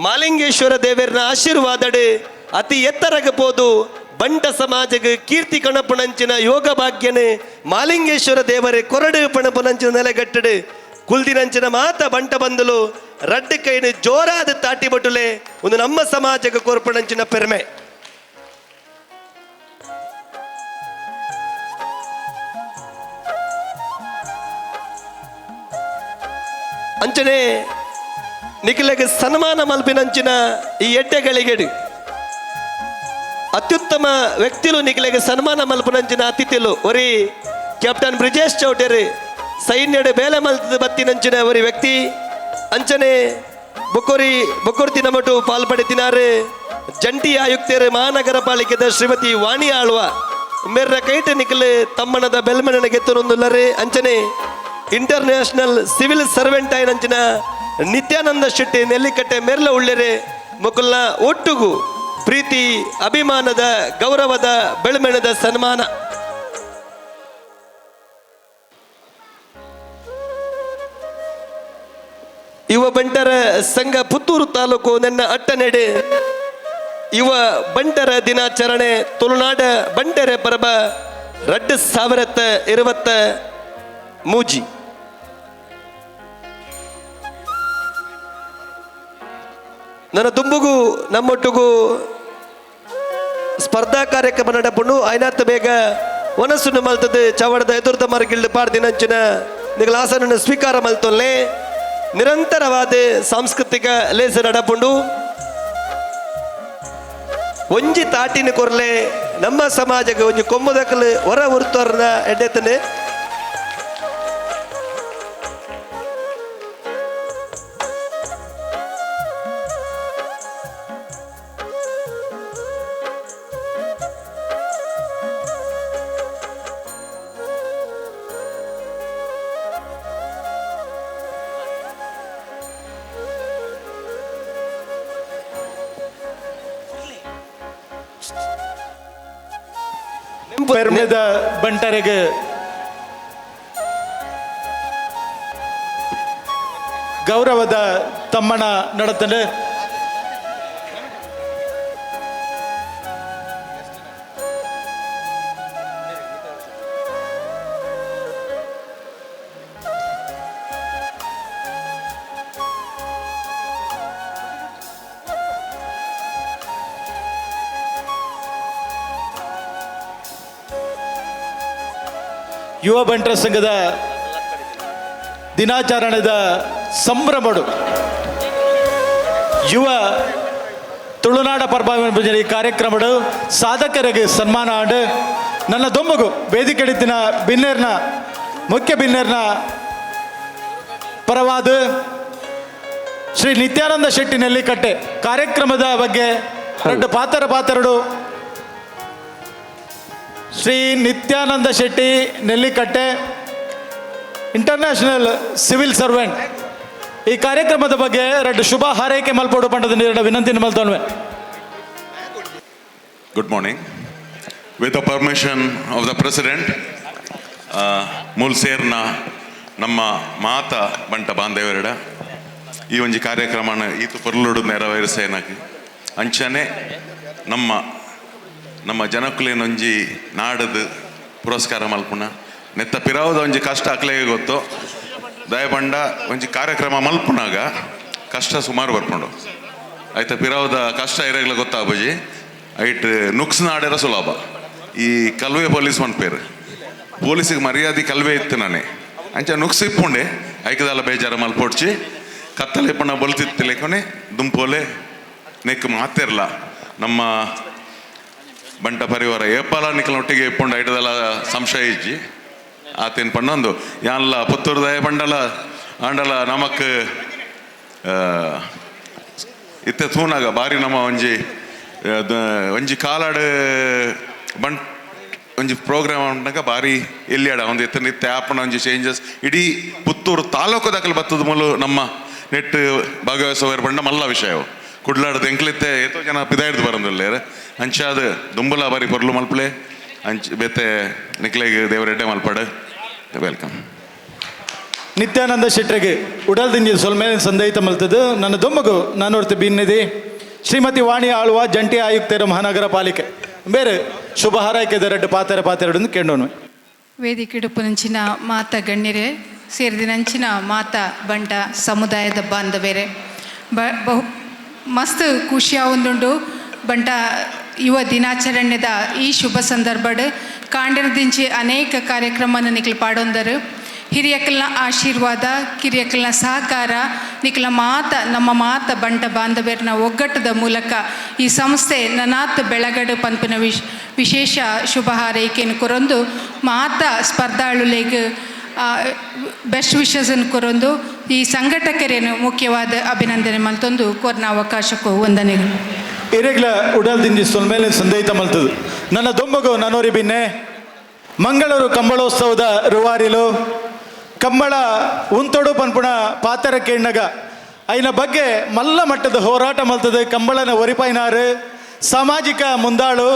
ಮಾಲಿಂಗೇಶ್ವರ ದೇವರನ ಆಶೀರ್ವಾದಡು ಅತಿ ಎತ್ತರಗೆ ಪೋದು ಬಂಟ ಸಮಾಜಗೆ ಕೀರ್ತಿ ಕಣಪುಣಂಚಿನ ಯೋಗ ಭಾಗ್ಯನೆ ಮಾಲಿಂಗೇಶ್ವರ ದೇವರೇ ಕೊರಡು ಪಣಪುಣಂಚಿನ ನೆಲೆಗಟ್ಟಡು ಕುಲ್ದಿನಂಚಿನ ಮಾತ ಬಂಟ ಬಂದಲು ರಡ್ಡು ಕೈನ ಜೋರಾದ ತಾಟಿ ಬಟುಲೆ ಒಂದು ನಮ್ಮ ಸಮಾಜಕ್ಕೆ ಕೋರ್ಪಣಂಚಿನ ಪೆರ್ಮೆ ಅಂಚನೆ ನಿಖಿಲೆಗೆ ಸನ್ಮಾನ ಮಲ್ಪಿನಂಚಿನ ಈ ಎಡ್ಡೆಗಳಿಗೆಡು ಅತ್ಯುತ್ತಮ ವ್ಯಕ್ತಿಲು ನಿಖಿಲೆಗೆ ಸನ್ಮಾನ ಮಲ್ಪನಂಚಿನ ಅತಿಥಿಲು ಒರಿ ಕ್ಯಾಪ್ಟನ್ ಬ್ರಿಜೇಶ್ ಚೌಟರಿ ಸೈನ್ಯಡ್ ಬೇಲೆ ಮಲ್ತದ ಬತ್ತಿನಂಚಿನ ಒರಿ ವ್ಯಕ್ತಿ ಅಂಚನೆ ಬೊಕೊರ್ತಿ ನಮಟು ಪಾಲ್ಪಡಿತಿನಾರು ಜಂಟಿ ಆಯುಕ್ತರು ಮಹಾನಗರ ಪಾಲಿಕೆದ ಶ್ರೀಮತಿ ವಾಣಿ ಆಳ್ವ ಮೇರ್ರ ಕೈಟ ನಿಖಲೆ ತಮ್ಮಣದ ಬೆಲ್ಮಣ್ಣನ ಗೆತ್ತನೊಂದುಲ್ಲರೆ ಅಂಚನೆ ಇಂಟರ್ನ್ಯಾಷನಲ್ ಸಿವಿಲ್ ಸರ್ವೆಂಟ್ ಆಯ್ನಂಚಿನ ನಿತ್ಯಾನಂದ ಶೆಟ್ಟಿ ನೆಲ್ಲಿಕಟ್ಟೆ ಮೆರ್ಲ ಉಳ್ಳೆರೆ ಮುಕುಲ್ನ ಒಟ್ಟುಗು ಪ್ರೀತಿ ಅಭಿಮಾನದ ಗೌರವದ ಬೆಳ್ಮೆಣದ ಸನ್ಮಾನ. ಯುವ ಬಂಟರ ಸಂಘ ಪುತ್ತೂರು ತಾಲೂಕು ನನ್ನ ಅಟ್ಟನೆಡೆ ಯುವ ಬಂಟರ ದಿನಾಚರಣೆ ತುಳುನಾಡ ಬಂಟರೆ ಪರಬ 2023 ನನ್ನ ದುಂಬುಗು ನಮ್ಮೊಟ್ಟಿಗೂ ಸ್ಪರ್ಧಾ ಕಾರ್ಯಕ್ರಮ ನಡಪುಂಡು ಐನಾತ್ ಬೇಗ ಒನಸುನು ಮಲ್ತದ್ದು ಚವಡದ ಎದುರ್ದ ಮರಗಿಲ್ಡು ಪಾಡ್ದಿನಂಚಿನ ನಿಗಲ ಆಸನನ್ನು ಸ್ವೀಕಾರ ಮಲ್ತೊಲ್ಲೆ ನಿರಂತರವಾದ ಸಾಂಸ್ಕೃತಿಕ ಲೇಸ ನಡಪುಂಡು ಒಂಜಿ ತಾಟಿನ ಕೊರ್ಲೆ ನಮ್ಮ ಸಮಾಜಕ್ಕೆ ಒಂಜಿ ಕೊಮ್ಮದಕ್ಕಲು ಹೊರ ಉರ್ತೋರ್ನ ಎಡ್ಡೆತ್ತನೆ ಪೆರ್ಮೆದ ಬಂಟರೆಗೆ ಗೌರವದ ತಮ್ಮಣ ನಡತನೆ ಯುವ ಬಂಟರ ಸಂಘದ ದಿನಾಚರಣೆದ ಸಂಭ್ರಮಡು ಯುವ ತುಳುನಾಡ ಪರ್ಬ ಈ ಕಾರ್ಯಕ್ರಮಡು ಸಾಧಕರಿಗೆ ಸನ್ಮಾನ ಆಂಡು ನನ್ನ ದೊಂಬಗು ವೇದಿಕೆ ಹಿಡಿತಿನ ಬಿನ್ನೇರ್ನ ಮುಖ್ಯ ಬಿನ್ನೇರ್ನ ಪರವಾದ ಶ್ರೀ ನಿತ್ಯಾನಂದ ಶೆಟ್ಟಿ ನೆಲ್ಲಿಕಟ್ಟೆ ಕಾರ್ಯಕ್ರಮದ ಬಗ್ಗೆ ಎರಡು ಪಾತ್ರಡು Shri Nityananda Shetty Nellikatte international civil servant ಈ ಕಾರ್ಯಕ್ರಮದ ಬಗ್ಗೆ ಎರಡು ಶುಭ ಹಾರೈಕೆ ಮಲ್ಪಡು ಪಂಡದ ಎರಡು ವಿನಂತಿ ಮಲ್ತೋನ್ವೆ. Good morning. With the permission of the President, ಮೂಲ್ಸೇರ್ನ ನಮ್ಮ ಮಾತಾ ಬಂಟ ಬಾಂಧವರಡ ಈ ಒಂಜಿ ಕಾರ್ಯಕ್ರಮನ ಈತು ಪೊರ್ಲುಡು ನೆರವೇರಿಸೇನಾಗಿ ಅಂಚನೆ ನಮ್ಮ ಜನಕ್ಕುಲೇನೊಂಜಿ ನಾಡದು ಪುರಸ್ಕಾರ ಮಲ್ಪುನ ನೆತ್ತ ಪಿರಾವುದ ಒಂಜಿ ಕಷ್ಟ ಅಕ್ಲೆಗೆ ಗೊತ್ತು ದಯಪಂಡ ಒಂಜಿ ಕಾರ್ಯಕ್ರಮ ಮಲ್ಪುನಾಗ ಕಷ್ಟ ಸುಮಾರು ಬರ್ಕೊಂಡು ಆಯ್ತಾ ಪಿರಾವುದ ಕಷ್ಟ ಇರಗ್ಲ ಗೊತ್ತಾಗ್ಬಜಿ ಐಟ್ ನುಕ್ಸ್ ನಾಡೆರ ಸುಲಭ ಈ ಕಲ್ವೆ ಪೊಲೀಸ್ ಮನ್ಪೇರು ಪೊಲೀಸಿಗೆ ಮರ್ಯಾದೆ ಕಲ್ವೆ ಇತ್ತು ನಾನೇ ಅಂಚ ನುಕ್ಸ್ ಇಪ್ಪುಂಡೆ ಐಕದಲ್ಲ ಬೇಜಾರ ಮಲ್ಪೊಡ್ಚಿ ಕತ್ತಲೆ ಪಣ್ಣ ಬಲ್ತಿತ್ತು ಲೆಕ್ಕನೆ ದುಂಪೋಲೆ ನೆಕ್ ಮಾತಿರ್ಲ ನಮ್ಮ ಬಂಟ ಪರಿವಾರ ಏಪಾಲ ನಿಕ್ಕಲೊಟ್ಟಿಗೆ ಇಪ್ಪುಂಡು ಐಟದಲ್ಲ ಸಂಶಯ ಇಜ್ಜಿ ಆತೇನು ಪಣ್ಣೊಂದು ಯಾನ್ಲ ಪುತ್ತೂರು ದಯ ಪಂಡಲ ಆಂಡಲ ನಮಕ್ ಇತ್ತೆ ತೂನಾಗ ಬಾರಿ ನಮ್ಮ ಒಂಜಿ ಕಾಲಾಡು ಬಂಟ್ ಒಂಜಿ ಪ್ರೋಗ್ರಾಮ್ ಉಂಟಾಗ ಬಾರಿ ಎಲ್ಲಿಯಾಡ ಒಂದು ಎತ್ತ ನಿತ್ಯ ಆಪಣ ಒಂಜಿ ಚೇಂಜಸ್ ಇಡೀ ಪುತ್ತೂರು ತಾಲೂಕು ದಾಖಲೆ ಬತ್ತದ ಮೂಲು ನಮ್ಮ ನೆಟ್ ಭಾಗವಹಿಸುವವರು ಬಂಡ ಮಲ್ಲ ವಿಷಯವು ಕುಡ್ಲಾಡ್ದು ಎಂಕ್ಲಿತ್ತೆ ಎಷ್ಟೋ ಜನ ಪಿದಾಯ್ದು ಬರಂದಿಲ್ಲೇರು ಅಂಚಾದ ದುಂಬಲ ಬಾರಿ ಪೊರ್ಲು ಮಲ್ಪಲೆ ಬೇತೆ ನಿಕ್ಲೆಗೆ ದೇವರೆಡ್ಡೆ ಮಲ್ಪಡು ವೆಲ್ಕಮ್. ನಿತ್ಯಾನಂದ ಶೆಟ್ಟರಿಗೆ ಉಡಲ್ದಿಂಜಿ ಸೊಲ್ಮೇಲೆ ಸಂದೈತ ಮಲ್ತದ್ದು ನನ್ನ ದೊಮ್ಮಗು ನಾನೂರ್ತಿ ಬಿನ್ನಿದೆ ಶ್ರೀಮತಿ ವಾಣಿ ಆಳ್ವ ಜಂಟಿ ಆಯುಕ್ತರ ಮಹಾನಗರ ಪಾಲಿಕೆ ಬೇರೆ ಶುಭ ಹಾರೈಕೆದ ಎರಡು ಪಾತೆರಡು ಕೇಳೋಣ. ವೇದಿಕೆಡುಪುನಂಚಿನ ಮಾತ ಗಣ್ಯರೇ ಸೇರಿದಿನಂಚಿನ ಮಾತ ಬಂಟ ಸಮುದಾಯದ ಬಾಂಧವರೇ ಬಹು ಮಸ್ತ್ ಖುಷಿಯಾವೊಂದುಂಡು ಬಂಟ ಯುವ ದಿನಾಚರಣೆದ ಈ ಶುಭ ಸಂದರ್ಭಡ್ ಕಾಂಡಿನದಿಂಚಿ ಅನೇಕ ಕಾರ್ಯಕ್ರಮನ ನಿಕ್ಲು ಪಾಡೊಂದರು ಹಿರಿಯಕಲ್ನ ಆಶೀರ್ವಾದ ಕಿರಿಯಕಲ್ನ ಸಹಕಾರ ನಿಖಲ ನಮ್ಮ ಮಾತ ಬಂಟ ಬಾಂಧವ್ಯರನ್ನ ಒಗ್ಗಟ್ಟದ ಮೂಲಕ ಈ ಸಂಸ್ಥೆ ನನಾತ್ ಬೆಳಗಡು ಪಂಪಿನ ವಿಶೇಷ ಶುಭ ಹಾರೈಕೆಯನ್ನು ಕೊರೊಂದು ಮಾತ ಸ್ಪರ್ಧಾಳುಲೆಗ್ ಬೆಸ್ಟ್ ವಿಶಸನ್ನು ಕೊರೊಂದು ಈ ಸಂಘಟಕರೇನು ಮುಖ್ಯವಾದ ಅಭಿನಂದನೆ ಮಲ್ತೊಂದು ಕೊರ್ನ ಅವಕಾಶಕ್ಕೂ ವಂದನೆಗಳು. ಇರೆಗ್ಲ ಉಡಲ್ದಿಂದಿ ಸೊಲ್ಮೇಲೆ ಸಂದೇಹಿತ ಮಲ್ತದು ನನ್ನ ದೊಂಬಗು ನನೋರಿ ಬಿನ್ನೆ ಮಂಗಳೂರು ಕಂಬಳೋತ್ಸವದ ರುವಾರಿಲು ಕಂಬಳ ಉಂತೊಡು ಪನ್ಪುಣ ಪಾತರ ಕೇಣ್ಣಗ ಐನ ಬಗ್ಗೆ ಮಲ್ಲ ಮಟ್ಟದ ಹೋರಾಟ ಮಲ್ತದೆ ಕಂಬಳನ ಒರಿಪೈನಾರು ಸಾಮಾಜಿಕ ಮುಂದಾಳು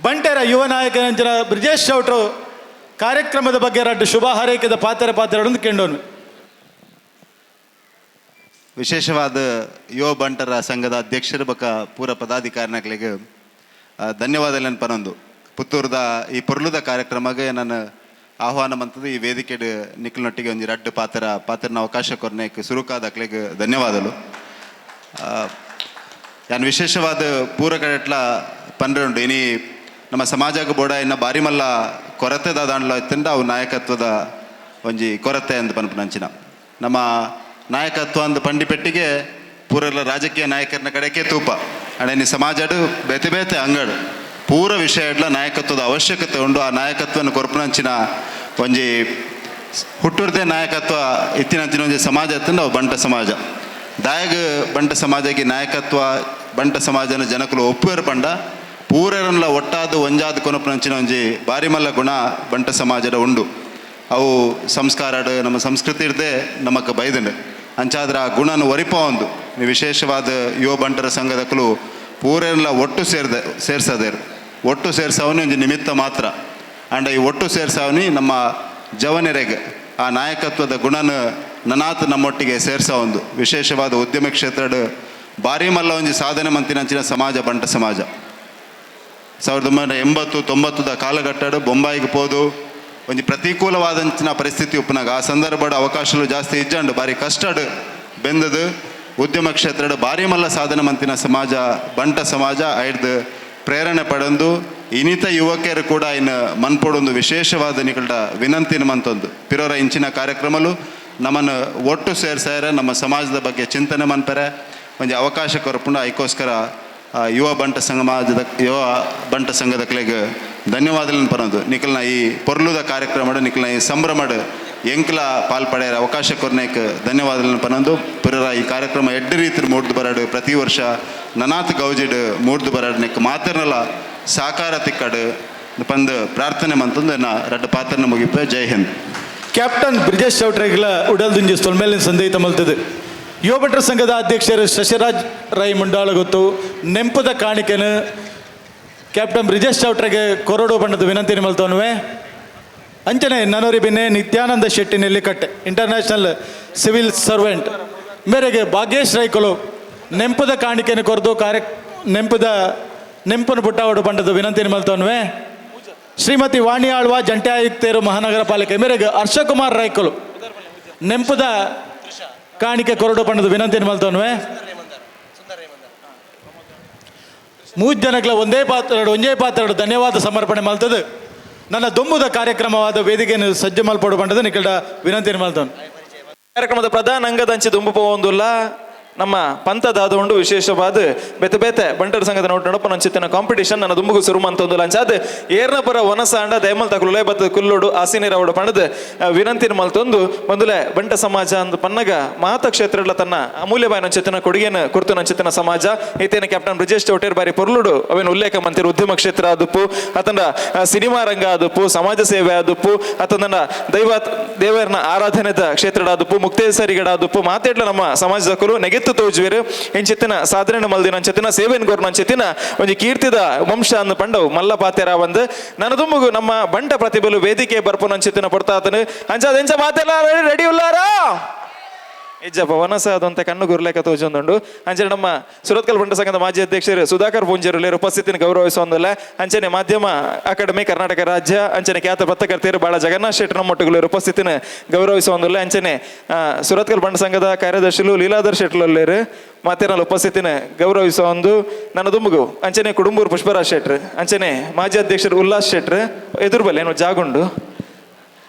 ಬಂಟೆರ ಯುವ ನಾಯಕನ ಬ್ರಿಜೇಶ್ ಚೌಟ್ರು ಕಾರ್ಯಕ್ರಮದ ಬಗ್ಗೆ ರಡ್ಡು ಶುಭ ಹಾರೈಕೆದ ಪಾತ್ರರೊಂದು ಕೆಂಡೋನು. ವಿಶೇಷವಾದ ಯುವ ಬಂಟರ ಸಂಘದ ಅಧ್ಯಕ್ಷರು ಬಕ ಪೂರ ಪದಾಧಿಕಾರಿಗಳಿಗೆ ಧನ್ಯವಾದಗಳನ್ನು ಪರೊಂದು ಪುತ್ತೂರದ ಈ ಪೊರ್ಲುದ ಕಾರ್ಯಕ್ರಮಕ್ಕೆ ನಾನು ಆಹ್ವಾನ ಮಂತದ್ದು ಈ ವೇದಿಕೆಡ್ ನಿಖಲ್ನೊಟ್ಟಿಗೆ ಒಂದು ರಡ್ಡು ಪಾತ್ರನ ಅವಕಾಶ ಕೊರ್ನೆಕ್ ಸುರುಕಾದಕ್ಲೆಗೆ ಧನ್ಯವಾದಗಳು. ಯಾನ್ ವಿಶೇಷವಾದ ಪೂರಕಟ್ಲ ಪನ್ರೆಂಡು ಇನಿ ನಮ್ಮ ಸಮಾಜಕ್ಕೆ ಬೋಡ ಇನ್ನು ಬಾರಿ ಮಲ್ಲ ಕೊರತೆ ದಾದಾಂಡ್ಲ ಇತ್ತಂಡ ಅವು ನಾಯಕತ್ವದ ಒಂಜಿ ಕೊರತೆ ಅಂತ ಪನ್ಪುನಂಚಿನ ನಮ್ಮ ನಾಯಕತ್ವ ಅಂದ ಪಂಡಿಪೆಟ್ಟಿಗೆ ಪೂರೆಲ್ಲ ರಾಜಕೀಯ ನಾಯಕರನ್ನ ಕಡೆಗೆ ತೂಪ ಅಣೆನಿ ಸಮಾಜಡು ಬೇತೆ ಬೇತೆ ಅಂಗಡು ಪೂರ ವಿಷಯಡ್ಲ ನಾಯಕತ್ವದ ಅವಶ್ಯಕತೆ ಉಂಡು. ಆ ನಾಯಕತ್ವವನ್ನು ಕೊರ್ಪುನಂಚಿನ ಒಂಜಿ ಹುಟ್ಟುರ್ದೆ ನಾಯಕತ್ವ ಇತ್ತಿನಂಚಿನ ಒಂಜಿ ಸಮಾಜ ಇತ್ತಂಡ ಅವು ಬಂಟ ಸಮಾಜ ದಾಯಗ ಬಂಟ ಸಮಾಜಕ್ಕೆ ನಾಯಕತ್ವ ಬಂಟ ಸಮಾಜನ ಜನಕಲು ಒಪ್ಪುವೇರು ಪಂಡ ಪೂರರನ್ಲ ಒಟ್ಟಾದ ಒಂಜಾದ ಕೊನಪುನಂಚಿನ ಒಂಜಿ ಬಾರಿ ಮಲ್ಲ ಗುಣ ಬಂಟ ಸಮಾಜದ ಉಂಡು. ಅವು ಸಂಸ್ಕಾರಡು ನಮ್ಮ ಸಂಸ್ಕೃತಿ ಇರ್ದೆ ನಮಕ್ಕೆ ಬೈದಂಡು ಅಂಚಾದ್ರೆ ಆ ಗುಣನ ಒರಿಪ ಒಂದು ವಿಶೇಷವಾದ ಯುವ ಬಂಟರ ಸಂಘದಕ್ಕಲು ಪೂರೆಲ್ಲ ಒಟ್ಟು ಸೇರ್ಸದೇರು ಒಟ್ಟು ಸೇರ್ಸವನಿ ಒಂದು ನಿಮಿತ್ತ ಮಾತ್ರ ಅಂಡ್ ಈ ಒಟ್ಟು ಸೇರ್ಸವನಿ ನಮ್ಮ ಜವನರೆಗೆ ಆ ನಾಯಕತ್ವದ ಗುಣನ ನನಾತ್ ನಮ್ಮೊಟ್ಟಿಗೆ ಸೇರ್ಸ ಒಂದು ವಿಶೇಷವಾದ ಉದ್ಯಮ ಕ್ಷೇತ್ರದ ಬಾರಿ ಮಲ್ಲ ಒಂಜಿ ಸಾಧನೆ ಮಂತಿನಂಚಿನ ಸಮಾಜ ಬಂಟ ಸಮಾಜ 1980-90 ಕಾಲಘಟ್ಟಡು ಬೊಂಬಾಯಿಗೆ ಹೋದು ಒಂಜಿ ಪ್ರತಿಕೂಲವಾದಂಚಿನ ಪರಿಸ್ಥಿತಿ ಉಪ್ಪನಾಗ ಆ ಸಂದರ್ಭದ ಅವಕಾಶಗಳು ಜಾಸ್ತಿ ಇಜ್ಜಂಡು ಬಾರಿ ಕಷ್ಟಡು ಬೆಂದದು ಉದ್ಯಮ ಕ್ಷೇತ್ರದ ಬಾರಿ ಮಲ್ಲ ಸಾಧನೆ ಮಂತಿನ ಸಮಾಜ ಬಂಟ ಸಮಾಜ ಐಡ್ದು ಪ್ರೇರಣೆ ಪಡೆದು ಇನ್ನಿತ ಯುವಕರು ಕೂಡ ಇನ್ನು ಮನ್ಪೊಡೊಂದು ವಿಶೇಷವಾದ ನಿಕಲ್ಡ ವಿನಂತಿನ ಮಂತೊಂದು ಪಿರೋರ ಇಂಚಿನ ಕಾರ್ಯಕ್ರಮಲು ನಮ್ಮನ್ನು ಒಟ್ಟು ಸೇರ್ಸಾರ ನಮ್ಮ ಸಮಾಜದ ಬಗ್ಗೆ ಚಿಂತನೆ ಮನ್ಪರೆ ಒಂಜಿ ಅವಕಾಶ ಕೊರಪುಂಡ ಐಕೋಸ್ಕರ ಯುವ ಬಂಟ ಸಂಘದ ಕಲೆಗೆ ಧನ್ಯವಾದಗಳನ್ನು ಪರೋದು ನಿಖಲ್ನ ಈ ಪೊರ್ಲುದ ಕಾರ್ಯಕ್ರಮ ನಿಖಲ್ನ ಈ ಸಂಭ್ರಮಡ್ ಎಂಕ್ಲ ಪಾಲ್ಪಡೆಯ ಅವಕಾಶ ಕೊರ್ನೇಕ್ ಧನ್ಯವಾದಗಳನ್ನು ಪರೋದು ಪುರರ ಈ ಕಾರ್ಯಕ್ರಮ ಎಡ್ಡು ರೀತಿ ಮೂಡ್ದು ಬರಾಡು ಪ್ರತಿ ವರ್ಷ ನನಾತ್ ಗೌಜಿಡ್ ಮೂಡ್ದು ಬರಾಡು ನೆಕ್ ಮಾತರ್ನಲ್ಲ ಸಾಕಾರ ತಿಕ್ಕಡು ಪಂದು ಪ್ರಾರ್ಥನೆ ಮಂತಂದು ನಾ ರಡ್ಡು ಪಾತ್ರನ ಮುಗಿಪೆ. ಜೈ ಹಿಂದ್. ಕ್ಯಾಪ್ಟನ್ ಬ್ರಿಜೇಶ್ ಚೌಟ್ರೆಗ್ಲ ಉಡಲ್ದುಂಜಿ ಸೊಲ್ಮೇಲಿನ ಸಂದೇಹಿತ ಮಲ್ತದೆ ಯುವ ಭಟ್ರ ಸಂಘದ ಅಧ್ಯಕ್ಷರು ಶಶಿರಾಜ್ ರೈ ಮುಂಡಾಳ ಗೊತ್ತು ನೆಂಪದ ಕಾಣಿಕೆನು ಕ್ಯಾಪ್ಟನ್ ಬ್ರಿಜೇಶ್ ಚೌಟ್ರೆಗೆ ಕೊರಡು ಬಣ್ಣದ ವಿನಂತಿನ ಮಲ್ತವನುವೆ ಅಂಚನೆ ನನೋರಿ ಬಿನ್ನೆ Nityananda Shetty Nellikatte international civil servant ಮೇರೆಗೆ ಭಾಗ್ಯೇಶ್ ರೈಕೊಲು ನೆಂಪದ ಕಾಣಿಕೆಯನ್ನು ಕೊರೆದು ನೆಂಪನ ಪುಟ್ಟವಡು ಬಣ್ಣದ ವಿನಂತಿನ ಮಲ್ತವನುವೆ ಶ್ರೀಮತಿ ವಾಣಿ ಆಳ್ವ ಜಂಟಿ ಆಯುಕ್ತರು ಮಹಾನಗರ ಪಾಲಿಕೆ ಮೇರೆಗೆ ಹರ್ಷಕುಮಾರ್ ರೈಕೊಲು ನೆಂಪದ ಕಾಣಿಕೆ ಕೊರಡು ಬಣ್ಣದ ವಿನಂತಿನ ಮಲ್ತವನುವೆ ಮೂರು ಜನಗಳ ಒಂದೇ ಪಾತ್ರ ಧನ್ಯವಾದ ಸಮರ್ಪಣೆ ಮಲ್ತದು ನನ್ನ ದೊಂಬುದ ಕಾರ್ಯಕ್ರಮವಾದ ವೇದಿಕೆಯನ್ನು ಸಜ್ಜು ಮಲ್ಪಡು ಬಂಡದ ನಿಕಟ ವಿನಂತಿನ ಮಲ್ತವನು. ಕಾರ್ಯಕ್ರಮದ ಪ್ರಧಾನ ಅಂಗದಂಚಿ ದುಂಬು ಪೋವೊಂದುಲ್ಲ ನಮ್ಮ ಪಂಥದ ಉಂಡು ವಿಶೇಷವಾದ ಬೇತೆ ಬೇತೆ ಬಂಟರ ಸಂಘದ ನೋಟ ನಂಚಿತ್ತಿನ ಕಾಂಪಿಟೇಷನ್ ನನ್ನ ದುಂಬುಗು ಸುರು ಮಂತೊಂದು ಲಂಚಾದ ಏರ್ನಪುರ ಒನಸಾಂಡ ದಯಮಲ್ ತಕುಲೇ ಬತ್ತ ಕುಲ್ಲೋಡು ಆಸಿನೀರ ಅವಡು ಪಣದ ವಿನಂತಿನ ಮಲ್ತೊಂದು ಒಂದುಲೆ ಬಂಟ ಸಮಾಜ ಅಂದ ಪನ್ನಗ ಮಹತ ಕ್ಷೇತ್ರಗಳ ತನ್ನ ಅಮೂಲ್ಯವಾದ ನಂಚಿತ್ತಿನ ಕೊಡುಗೆಯನ್ನು ಕುರಿತು ನಂಚಿತ್ತಿನ ಸಮಾಜ ಈತೇನ ಕ್ಯಾಪ್ಟನ್ ಬ್ರಿಜೇಶ್ ಚೌಟೇರ್ ಬಾರಿ ಪೊರ್ಲುಡು ಅವೇನು ಉಲ್ಲೇಖ ಮಂತಿರು ಉದ್ಯಮ ಕ್ಷೇತ್ರ ಆದುಪ್ಪು ಅತಂಡ ಸಿನಿಮಾ ರಂಗ ಆದುಪ್ಪು ಸಮಾಜ ಸೇವೆ ಆದುಪ್ಪು ಅತಂದ ದೇವರನ ಆರಾಧನೆದ ಕ್ಷೇತ್ರಡಾದುಪ್ಪು ಮುಕ್ತೇಸರಿಗಡಾದುಪ್ಪು ಮಾತೇಡ್ಲ ನಮ್ಮ ಸಮಾಜದಕ್ಕೂ ನೆಗೆತ್ತು ತೋಜುವೇರು ಎಂಚಿತ್ತಿನ ಸಾಧನೆ ಮಲ್ದಿನ ಅಂಚೆತ್ತಿನ ಸೇವೆನ್ ಗೋರ್ನ ಅಂಚೆತ್ತಿನ ಒಂಜಿ ಕೀರ್ತಿದ ವಂಶ ಅನ್ನು ಪಂಡವು ಮಲ್ಲ ಪಾತೆರ ಒಂದು ನನ್ನ ತುಂಬುಗು ನಮ್ಮ ಬಂಟ ಪ್ರತಿಭಲು ವೇದಿಕೆ ಬರ್ಪುನ ಅಂಚೆತ್ತಿನ ಪಡ್ತಾತನು ಅಂಚಾದ ಎಂಚ ಮಾತೆಲ್ಲ ರೆಡಿ ಉಲ್ಲಾರಾ ಇಜ್ಜಪ್ಪ ವನಸ ಅದಂತೆ ಕಣ್ಣು ಗುರ್ಲೇಕ ತೋಜೊಂದುಂಡು ಅಂಚನೆ ನಮ್ಮ ಸುರತ್ಕಲ್ ಬಂಟ ಸಂಘದ ಮಾಜಿ ಅಧ್ಯಕ್ಷರು ಸುಧಾಕರ್ ಪೂಂಜರುಲೇರು ಉಪಸ್ಥಿತಿನ ಗೌರವಿಸೊಂದಲ್ಲ ಅಂಚನೆ ಮಾಧ್ಯಮ ಅಕಾಡೆಮಿ ಕರ್ನಾಟಕ ರಾಜ್ಯ ಅಂಚನೆ ಖ್ಯಾತ ಪತ್ರಕರ್ತೆಯರು ಬಾಳ ಜಗನ್ನಾಥ್ ಶೆಟ್ಟಿ ನಮ್ಮೊಟ್ಟುಗಳು ಉಪಸ್ಥಿತಿನ ಗೌರವಿಸೊಂದಲ್ಲ ಅಂಚನೆ ಸುರತ್ಕಲ್ ಬಂಟ ಸಂಘದ ಕಾರ್ಯದರ್ಶಿಲು ಲೀಲಾಧರ್ ಶೆಟ್ಲಲ್ಲೇರು ಮಾತೇನಲ್ಲಿ ಉಪಸ್ಥಿತಿನ ಗೌರವಿಸೋ ಒಂದು ನನ್ನ ದುಂಬುಗು ಅಂಚನೆ ಕುಡುಂಬೂರು ಪುಷ್ಪರಾಜ್ ಶೆಟ್ರು ಅಂಚನೆ ಮಾಜಿ ಅಧ್ಯಕ್ಷರು ಉಲ್ಲಾಸ್ ಶೆಟ್ರು ಎದುರು ಬಲ್ಲೆ ಏನೋ ಜಾಗುಂಡು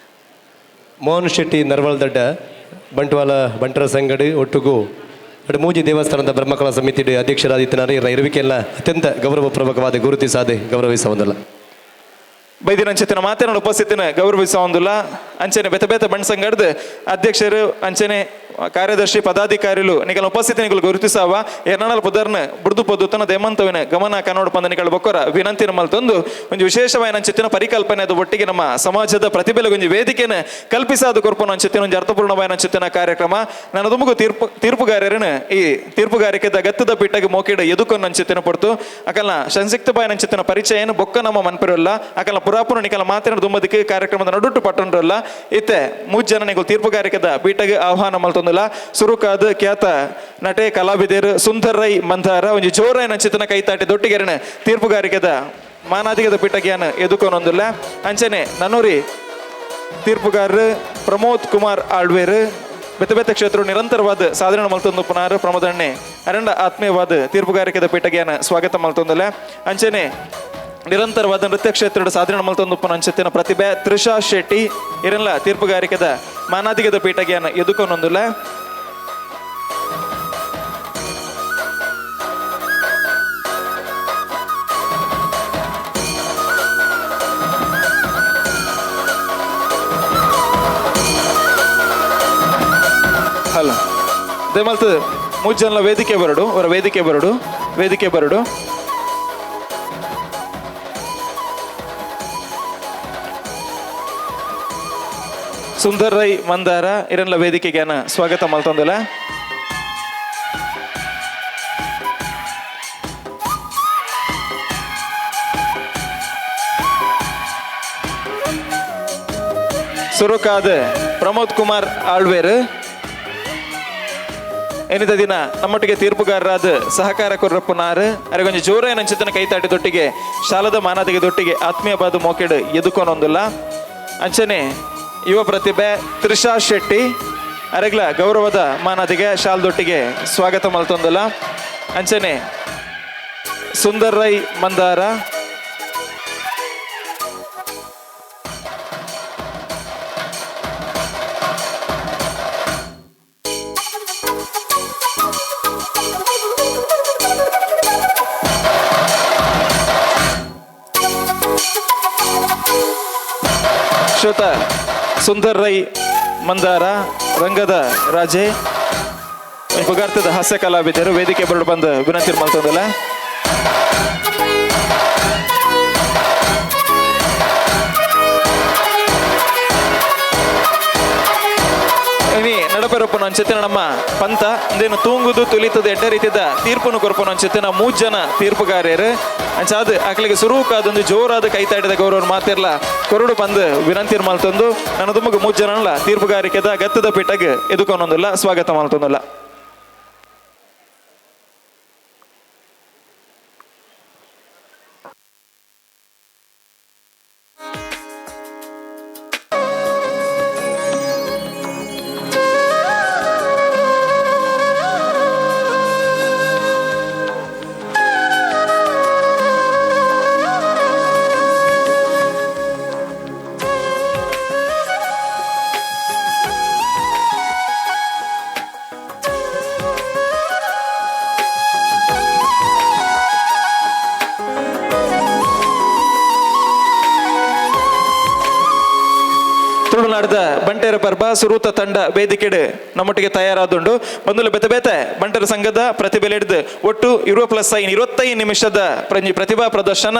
ಮೋಹನ್ ಶೆಟ್ಟಿ ನರ್ವಳ್ದಡ್ಡ ಬಂಟ್ವಾಳ ಬಂಟರ ಸಂಗಡು ಒಟ್ಟುಗು ಅಡು ಮೂಜಿ ದೇವಸ್ಥಾನದ ಬ್ರಹ್ಮಕಲಾ ಸಮಿತಿ ಅಧ್ಯಕ್ಷರಾದಿತ್ತನಾರೆ ಇರುವಿಕೆಲ್ಲ ಅತ್ಯಂತ ಗೌರವಪೂರ್ವಕವಾದ ಗುರುತಿಸಾದೆ ಗೌರವಿಸುವುದಿಲ್ಲ. ಬೈದಿನಂಚೆತಿನ ಮಾತನಾಡ ಉಪಸ್ಥಿತಿನ ಗೌರವಿಸುವುದಿಲ್ಲ. ಅಂಚನೆ ಬೆತ ಬೆತ ಬಣ್ಣ ಸಂಗಡ್ದು ಅಧ್ಯಕ್ಷರು ಅಂಚನೆ ಕಾರ್ಯದರ್ಶಿ ಪದಾಧಿಕಾರಿಗಳು ನಿಕಲ ಉಪಸ್ಥಿತಿಗಳು ಗುರುತಿಸಾವ ಎರ್ನಾಳ ಪುದರ್ನ ಬುಡ್ದು ಪೊದ್ದುತನ ದೇಮಂತವಿನ ಗಮನ ಕನ್ನಡ ಪಂದನಿಗಳ ಬೊಕ್ಕರ ವಿನಂತಿನ ಮಲ್ತೊಂದು ಒಂದು ವಿಶೇಷವಾದ ಅಂಚೆತಿನ ಪರಿಕಲ್ಪನೆ ಅದು ಒಟ್ಟಿಗೆ ನಮ್ಮ ಸಮಾಜದ ಪ್ರತಿಭೆಗೆ ಒಂದು ವೇದಿಕೆನ ಕಲ್ಪಿಸಾದ ಕೊರ್ಪನ ಅಂಚೆತಿನ ಒಂದು ಅರ್ಥಪೂರ್ಣವಾದ ಅಂಚೆತಿನ ಕಾರ್ಯಕ್ರಮ ನನ್ನ ತುಂಬು ತೀರ್ಪುಗಾರರನ್ನ ಈ ತೀರ್ಪುಗಾರಿಕೆದ ಗತ್ತದ ಪೀಠಗೆ ಮೋಕಿಡ ಎದುಕೊಂಡು ಅಂಚೆತಿನ ಪಡ್ತು ಅಕಲ್ನ ಸಂಸಿಕ್ತ ಬಾಯಿನ ಅಂಚೆತಿನ ಪರಿಚಯ ಬೊಕ್ಕ ನಮ್ಮ ಮನ್ಪರಲ್ಲ ಅಕಲ್ನ ಪುರಾಪುರ ನಿಕಲ ಮಾತಿನ ದುಂಬದಕ್ಕೆ ಕಾರ್ಯಕ್ರಮದ ನಡುಟ್ಟು ಪಟ್ಟಣರಲ್ಲ ಇತ್ತೆ ಮೂಜ್ ಜನ ನಿಗಳು ತೀರ್ಪುಗಾರಿಕೆದ ಪೀಠಗೆ ಆಹ್ವಾನ ಮಲ್ತೊಂದಿಲ್ಲ ಸುರುಕಾದ ಖ್ಯಾತ ನಟೆ ಕಲಾವಿದರು ಸುಂದರ್ ರೈ ಮಂದಾರ ಒಂದು ಜೋರ ನಂಚಿತನ ಕೈತಾಟಿ ದೊಟ್ಟಿಗೆರಣ ತೀರ್ಪುಗಾರಿಕೆದ ಮಾನಾಧಿಕದ ಪೀಠಗ್ಯಾನ ಎದುಕೊಂದೊಂದಿಲ್ಲ ಅಂಚನೆ ನನ್ನೂರಿ ತೀರ್ಪುಗಾರರು ಪ್ರಮೋದ್ ಕುಮಾರ್ ಆಳ್ವೇರು ಬೆತ್ತ ಬೆತ್ತ ಕ್ಷೇತ್ರ ನಿರಂತರವಾದ ಸಾಧನೆ ಮಲ್ತೊಂದು ಪುನರ್ ಪ್ರಮೋದಣ್ಣೆ ಅರಂಡ ಆತ್ಮೀಯವಾದ ತೀರ್ಪುಗಾರಿಕೆದ ಪೀಠಗ್ಯಾನ ಸ್ವಾಗತ ಮಲ್ತೊಂದಿಲ್ಲ ಅಂಚನೆ ನಿರಂತರವಾದ ನೃತ್ಯ ಕ್ಷೇತ್ರದ ಸಾಧನೆ ಮಲ್ತೊಂದು ಅಂಚೆತ್ತಿನ ಪ್ರತಿಭೆ ತ್ರಿಷಾ ಶೆಟ್ಟಿ ಇರಲ್ಲ ತೀರ್ಪುಗಾರಿಕೆದ ಮಾನಾಧಿಕದ ಪೀಠಗ್ಯಾನ ಎದುಕೊಂದೊಂದಿಲ್ಲ ಹಲೋ ದೇಮಲ್ತ ಮೂರು ಜನ ವೇದಿಕೆ ಬರಡು ಅವರ ವೇದಿಕೆ ಬರಡು ಸುಂದರ್ ರೈ ಮಂದಾರ ಇರಲ್ಲ ವೇದಿಕೆಗೆ ಸ್ವಾಗತ ಮಲ್ತೊಂದಿಲ್ಲ ಸುರುಕಾದ ಪ್ರಮೋದ್ ಕುಮಾರ್ ಆಳ್ವೇರು ಎನಿದ ದಿನ ನಮ್ಮೊಟ್ಟಿಗೆ ತೀರ್ಪುಗಾರರಾದ ಸಹಕಾರ ಕೊರ್ರಪ್ಪನಾರು ಅರೆಗೊಂದು ಜೋರ ನಂಚಿತನ ಕೈತಾಟಿ ದೊಟ್ಟಿಗೆ ಶಾಲದ ಮಾನದಿಗೆ ದೊಟ್ಟಿಗೆ ಆತ್ಮೀಯ ಬಾದು ಮೋಕೆಡು ಎದುಕೊಂದೊಂದಿಲ್ಲ ಅಂಚನೆ ಯುವ ಪ್ರತಿಭೆ ತ್ರಿಷಾ ಶೆಟ್ಟಿ ಅರೆಗ್ಲ ಗೌರವದ ಮಾನದಿಗೆ ಶಾಲದೊಟ್ಟಿಗೆ ಸ್ವಾಗತ ಮಲ್ತೊಂದಿಲ್ಲ ಅಂಚನೆ ಸುಂದರ್ ರೈ ಮಂದಾರ ಶ್ರೋತ ಸುಂದರ್ ರೈ ಮಂದಾರ ರಂಗದ ರಾಜೆ ಪುಗಾರ್ತದ ಹಾಸ್ಯ ಕಲಾವಿದರು ವೇದಿಕೆ ಬರಡು ಬಂದು ವಿನಂತಿ ಮಾಡ್ತದಲ್ಲ ನಡಪರಪ್ಪನ ಅಂಚೆತ್ತಿನ ನಮ್ಮ ಪಂತ ಅಂದೇನು ತೂಂಗುದು ತುಲಿತದ ಎಡ್ಡ ರೀತಿಯ ತೀರ್ಪನ್ನು ಕೊರಪನ ಅಂಚೆತ್ತಿನ ಮೂರು ಜನ ತೀರ್ಪುಗಾರ್ಯರು ಅಂಚಾದ ಆಕಳಿಗೆ ಸುರೂಕಾದೊಂದು ಜೋರಾದ ಕೈತಾಡಿದ ಗೌರವ ಮಾತಿರ್ಲ ಕೊರಡು ಬಂದು ವಿನಂತಿ ಮಲ್ತೊಂದು ನನ್ನ ತುಂಬಗ ಮೂರು ಜನ ತೀರ್ಪುಗಾರಿಕೆದ ಗತ್ತದ ಪೀಠಗೆ ಎದುಕೊಂದೊಂದಿಲ್ಲ ಸ್ವಾಗತ ಮಲ್ತೊಂದಿಲ್ಲ ತುಳುನಾಡದ ಬಂಟೇರ ಪರ್ಬ ಸುರೂತ ತಂಡ ವೇದಿಕೆಡೆ ನಮ್ಮೊಟ್ಟಿಗೆ ತಯಾರಾದುಂಡು ಬಂದುಲು ಬೆತ ಬೇತೆ ಬಂಟರ ಸಂಘದ ಪ್ರತಿಭೆಲೆಡ್ದು ಒಟ್ಟು 20+25 ನಿಮಿಷದ ಪ್ರತಿಭಾ ಪ್ರದರ್ಶನ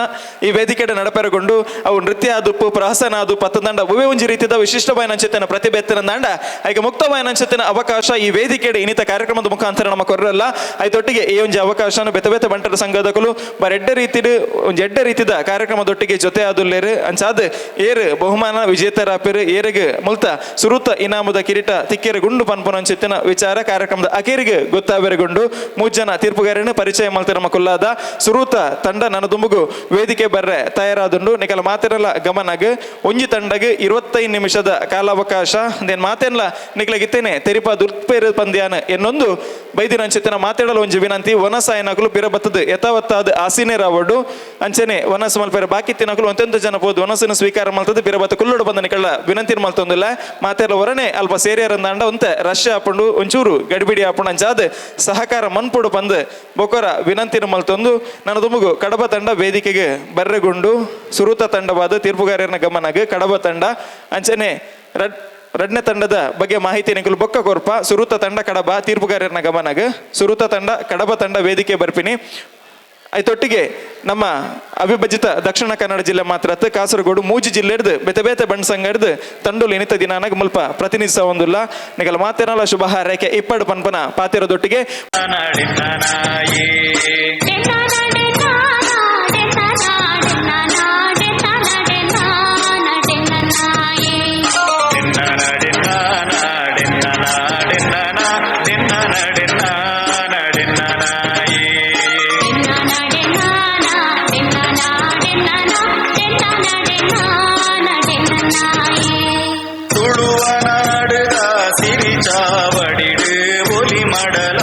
ಈ ವೇದಿಕೆಡೆ ನಡಪೆರಗೊಂಡು ಅವು ನೃತ್ಯ ಆದುಪ್ಪು ಪ್ರಹಸನ ಆದು ಪತ್ತದಂಡ ಒವೇ ಒಂಜಿ ರೀತಿಯ ವಿಶಿಷ್ಟವಾದ ಅಂಚೆತಿನ ಪ್ರತಿಭೆ ಎತ್ತಿನ ದಂಡ ಈಗ ಮುಕ್ತವಾದ ಅಂಚೆತಿನ ಅವಕಾಶ ಈ ವೇದಿಕೆಡೆ ಇನ್ನಿತ ಕಾರ್ಯಕ್ರಮದ ಮುಖಾಂತರ ನಮ್ಮ ಕೊರಲ್ಲ ಐತೊಟ್ಟಿಗೆ ಈ ಒಂಜಿ ಅವಕಾಶನ ಬೆತ ಬೇತೆ ಬಂಟರ ಸಂಘದಕಲು ಬರೆಡ್ಡ ರೀತಿಡು ಒಂಜಿ ಎಡ್ಡ ರೀತಿದ ಕಾರ್ಯಕ್ರಮದೊಟ್ಟಿಗೆ ಜೊತೆ ಆದುಲ್ಲೇರು ಅಂಚಾದ ಏರು ಬಹುಮಾನ ವಿಜೇತರಾಪಿರು ಏರಿಗೆ ಮುಲ್ತ ಸುರುತ ಇನಾಮದ ಕಿರೀಟ ತಿಕ್ಕೇರಿ ಗುಂಡು ಪನ್ಪುನಂಚಿತ್ತಿನ ವಿಚಾರ ಕಾರ್ಯಕ್ರಮದ ಅಕೇರಿಗೆ ಗೊತ್ತಾವೆರಗೊಂಡು ಮೂರು ಜನ ತೀರ್ಪುಗಾರನ ಪರಿಚಯ ಮಲ್ತ ನಮ್ಮ ಕೊಲ್ಲಾದ ಸುರೂತ ತಂಡ ನನ್ನ ದುಂಬುಗು ವೇದಿಕೆ ಬರ್ರೆ ತಯಾರಾದುಂಡು ನಿಕಲ ಮಾತಿರಲ್ಲ ಗಮನಗ ಒಂಜಿ ತಂಡಗೆ 25 ನಿಮಿಷದ ಕಾಲಾವಕಾಶ ದೇನ್ ಮಾತೆನ್ಲ ನಿಕ್ಲಗಿತ್ತೇನೆ ತೆರಿಪ ದುರ್ಪೇರು ಪಂದ್ಯಾನ ಎನ್ನೊಂದು ಬೈದಿನಂಚಿತ್ತಿನ ಮಾತಾಡಲು ಒಂಜಿ ವಿನಂತಿ ವನಸಾಯನಕಲು ಪಿರಬತ್ತದ ಯಥಾವತ್ತಾದ ಆಸೀನೆ ರಾವಡು ಅಂಚನೆ ವನಸ ಮಲ್ಪೇರ ಬಾಕಿ ತಿನ್ನಕಲು ಒಂತೆಂತ ಜನ ಹೋದ್ ವನಸನ್ನು ಸ್ವೀಕಾರ ಮಲ್ತದ ಪಿರಬತ್ತ ಕುಲ್ಲೋಡು ಬಂದ ನಿಕಳ ವಿನಂತಿ ಮಲ್ತ ಮಲ್ತೊಂದುಲ್ಲ ಮಾತೆಲ್ಲ ಹೊರನೆ ಅಲ್ಪ ಸೇರಿಯರಂದಾಂಡ ಒಂತೆ ರಶ್ ಹಾಕೊಂಡು ಒಂಚೂರು ಗಡಿಬಿಡಿ ಹಾಕೊಂಡು ಅಂಚಾದ ಸಹಕಾರ ಮನ್ಪುಡು ಬಂದು ಬೊಕೊರ ವಿನಂತಿನ ಮಲ್ತೊಂದು ನನ್ನ ದುಮುಗು ಕಡಬ ತಂಡ ವೇದಿಕೆಗೆ ಬರ್ರೆಗೊಂಡು ಸುರುತ ತಂಡವಾದ ತೀರ್ಪುಗಾರನ ಗಮನಗೆ ಕಡಬ ತಂಡ ಅಂಚನೆ ರಡ್ನೆ ತಂಡದ ಬಗ್ಗೆ ಮಾಹಿತಿ ನಿಗಲು ಬೊಕ್ಕ ಕೊರ್ಪ ಸುರುತ ತಂಡ ಕಡಬ ತೀರ್ಪುಗಾರನ ಗಮನಗ ಸುರುತ ತಂಡ ಕಡಬ ತಂಡ ವೇದಿಕೆ ಬರ್ಪಿನಿ ಐತೊಟ್ಟಿಗೆ ನಮ್ಮ ಅವಿಭಜಿತ ದಕ್ಷಿಣ ಕನ್ನಡ ಜಿಲ್ಲೆ ಮಾತ್ರ ಕಾಸರಗೋಡು ಮೂಜಿ ಜಿಲ್ಲೆ ಹಿಡ್ದು ಬೇತೆ ಬೇತೆ ಬಣ್ಣ ಸಂಘ ಹಿಡ್ದು ತಂಡೋಲು ಇನಿತ ದಿನಾನಾಗ ಮುಲ್ಪ ಪ್ರತಿನಿಧಿಸ ಒಂದಿಲ್ಲ ನಿಗಲ ಮಾತೇನಲ್ಲ ಶುಭ ಹಾರೈಕೆ ಇಪ್ಪಡು ಪನ್ಪನ ಪಾತಿರೋದೊಟ್ಟಿಗೆ ತುಳುವನಾಡುಗ ಸಿರಿ ಚಾವಡಿಡು ಒಲಿ ಮಡಲ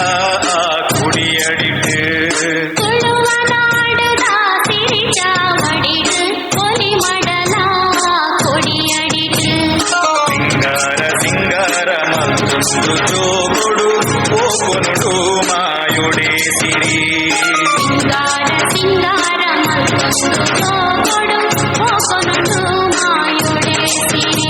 ಕುಡಿಯಡಿಡು ತುಳುವನಾಡುಗ ಸಿರಿ ಚಾವಡಿಡು ಒಲಿ ಮಡಲ ಕುಡಿಯಡಿಡು ಸಿಂಗಾರ ಸಿಂಗಾರ ಮಲ್ತುಂದು ಜೋಗುಡು ಓಕೊನುಡು ಮಾಯುಡೆ ಸಿರಿ ಸಿಂಗಾರ ಸಿಂಗಾರ ಮಲ್ತುಂದು ಜೋಗುಡು ಓಕೊನುಡು ಮಾಯುಡೆ ಸಿರಿ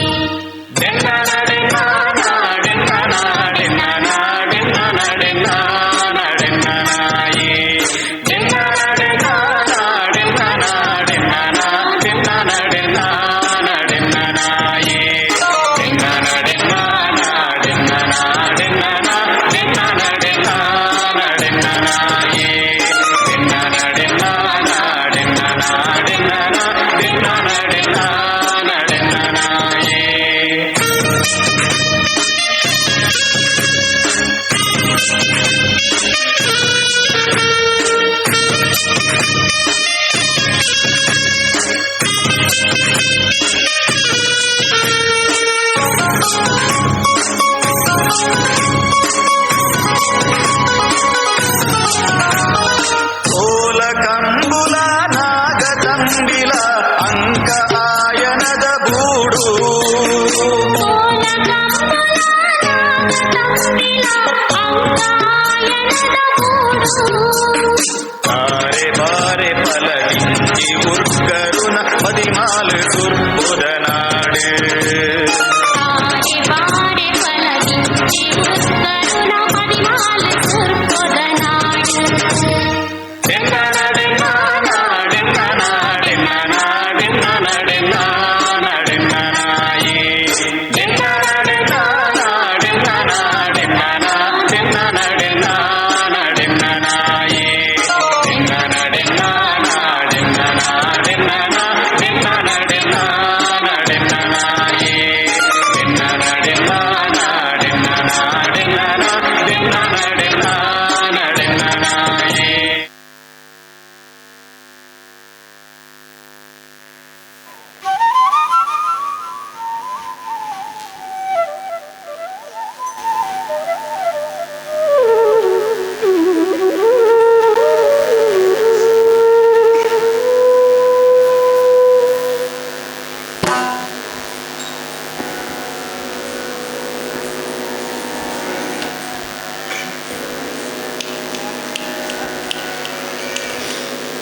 ಓಲ ಕಂಬುಲ ನಾಗದಂಬಿಲ ಅಂಕ ಆಯನದ ಬೂಡು ಬಾರೆ ಬಾರೆ ಪಲಗಿಂಚಿ ಉರ್ಕರುನ ಪದಿಮಾಲು ಸುರ್ಪುದ ನಾಡು ಬಾರೆ ಪಲಗಿಂಚಿ ಉರ್ಕರುನ ಪದಿಮಾಲು ಸುರ್ಪುದ ನಾಡು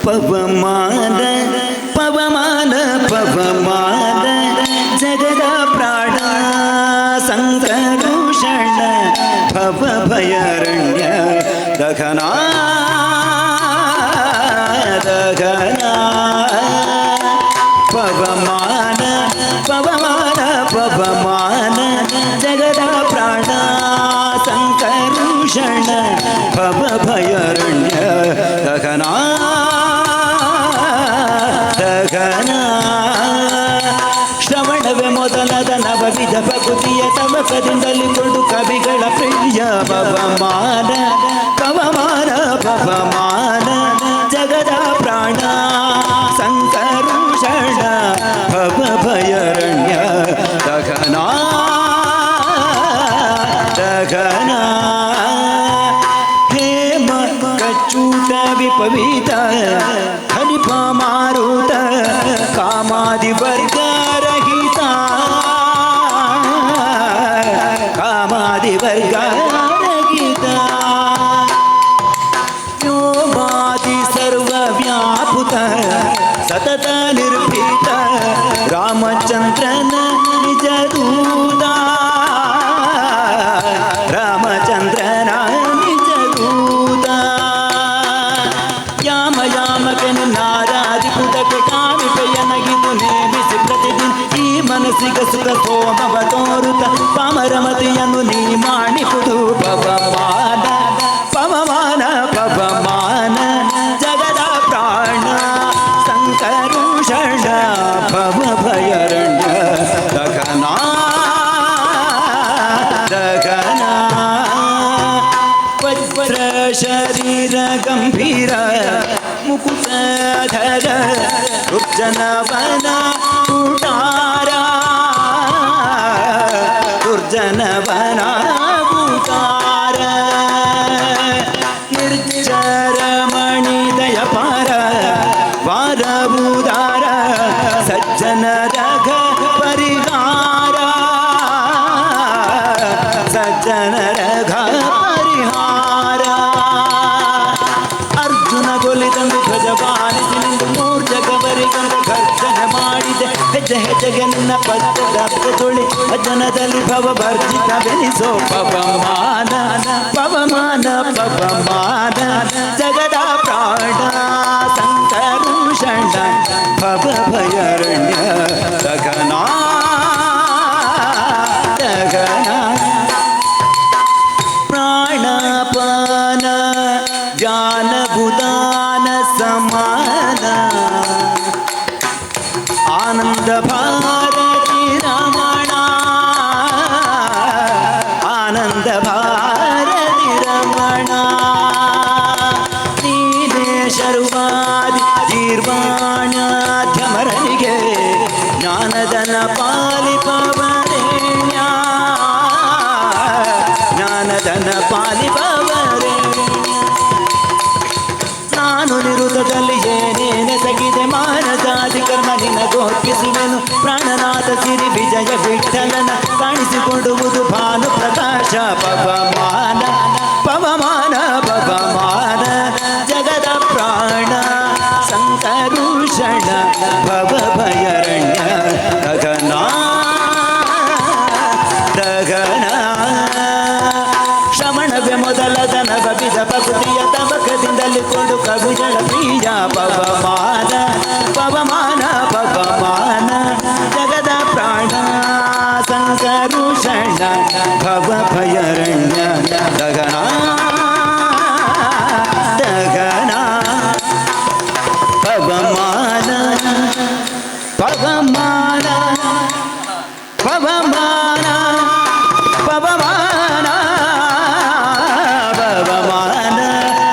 ಪವಮಾನ ಪವಮಾನ ಪವಮಾನ ಜಗದ ಪ್ರಾಣ ಸಂಕರುಷಣ ಭವ ಭಯರಣ್ಯ ದಘನ ದಘನ ಪವಮಾನ ಪವಮಾನ ಪವಮಾನ ಜಗದ ಪ್ರಾಣ ಸಂಕರುಷಣ ಭವ ಭಯರಣ್ಯ ದಘನ ಶ್ರವಣವೇ ಮೊದಲಾದ ನವವಿಧ ಪ್ರಕೃತಿಯ ತಮಕದಿಂದಲೇ ಕೊಡು ಕವಿಗಳ ಪ್ರಿಯ ಪವಮಾನ ಪವಮಾನ ಪವಮಾನ ಜಗದ ಪ್ರಾಣ ಸಂಕರುಷಣ ಭವ ಭಯರಣ್ಯ ದಘನ ದಘನ ಹೇಮ ಕಚ್ಚೂಟ ವಿಪವಿತ ಹರಿಪ ಮಾರುತ ಕಾಮಾದಿ ವರ್ಗ ರಹಿತ ಸತತ ನಿರ್ಭೀತ ರಾಮಚಂದ್ರನ ನಿಜ ದೂತ ರಾಮಚಂದ್ರನ ನಿಜ ದೂತ ಯಾಮ ಯಾಮಕನ ನಾರಾಧಿಪುತಕ್ಕೆ ಕಾಮಿಪೆಯನಗಿದು ನೇಮಿಸಿ ಪ್ರತಿದಿನ ಈ ಮನಸ್ಸಿಗೆ ಸುಖ ಸೋಮವ ತೋರುತ ಪಾಮರಮತಿಯನ್ನು ನೀ ಮಾಡಿಪುದು ಪವಮಾನ ಪವಮಾನ ಪವಮಾನ ಜಗದ ಪ್ರಾಣ ಸಂಕರುಷಣ ಭವ ಭಯರಣ್ಯ ದಗನ ದಗನ ವಜ್ರ ಶರೀರ ಗಂಭೀರ ಮುಕುಟಧರ ದುರ್ಜನವನ ಕೂಟಾರ ದುರ್ಜನವನ ಕೂಟಾರ ನಿರ್ಜರ ಮಣಿದಯ ಪಾರ ವಾರಬುದಾರ ಸಜ್ಜನ ರಘ ಪರಿಹಾರ ಸಜ್ಜನ ರಘ ಪರಿಹಾರ ಅರ್ಜುನ ಗೊಲಿದಂದು ಧ್ವಜವಾನಿಸಿ ನಿಂದು ಮೂರ್ಜಗವರಿಗೊಂದು ಘರ್ಷಣೆ ಮಾಡಿದೆ ಹೆಜ್ಜೆ ಹೆಜ್ಜೆಗೆ ನಿನ್ನ ಪದ್ಯದ ತೊಳಿ ಭಜನದಲ್ಲಿ ಭವ ಭರ್ಜಿತ ಬೆನಿಸೋ ಪವಮಾನ ಪವಮಾನ ಪವಮಾನ ಜಗದ ಪ್ರಾಣ ಸಂಕರುಷಣ ಭವ ಭಯರಣ್ಯ ಗಗನ ಗಗನ ಪ್ರಾಣಪಾನ ಜ್ಞಾನ ಭೂದಾನ ಸಮಾನ ಆನಂದ ಭಾರತಿ ರಮಣ ಆನಂದ ಭಾರತಿ ರಮಣ ನೀನೇ ಶರ್ವಾದಿ ಗೀರ್ವಾಣ್ಯಾಧ್ಯಮರನಿಗೆ ಜ್ಞಾನದನ ಪಾಲಿಪವರೇಣ್ಯ ಜ್ಞಾನದನ ಪಾಲಿಪವರೇಣ್ಯ ನಾನು ನಿರುತದಲ್ಲಿ ಏನೇನೆ ಸಗಿದೆ ಮಾನದಾದಿ ಕರ್ಮ ನಿನಗೋರ್ಪಿಸುವೆನು ಪ್ರಾಣನಾಥ ಸಿರಿ ವಿಜಯ ವಿಠಲನ ಕಾಣಿಸಿಕೊಡುವುದು ಭಾನು ಪ್ರಕಾಶ ಪವಮಾನ ಪವಮಾನ ಪವಮಾನ ಜಗದ ಪ್ರಾಣ ಸಂಕರುಷಣ ಭವ ಭಯರಣ್ಯ ಗಗನ ಗಗನ ಶ್ರವಣವೇ ಮೊದಲದ ನವವಿಧ ಪ್ರಕೃತಿಯ ತಬಕದಿಂದಲೇ ಕೊಂಡು ಕವಿಗಳ ಪ್ರಿಯ ಪವಮಾನ ಪವಮಾನ ಪವಮಾನ ಜಗದ ಪ್ರಾಣ ಸಂಕರುಷಣ ಭವ ಭಯರಣ್ಯ ಗಗನ ಗಗನ ಪವಮಾನ ಪವಮಾನ ಪವಮಾನ ಪವಮಾನ ಪವಮಾನ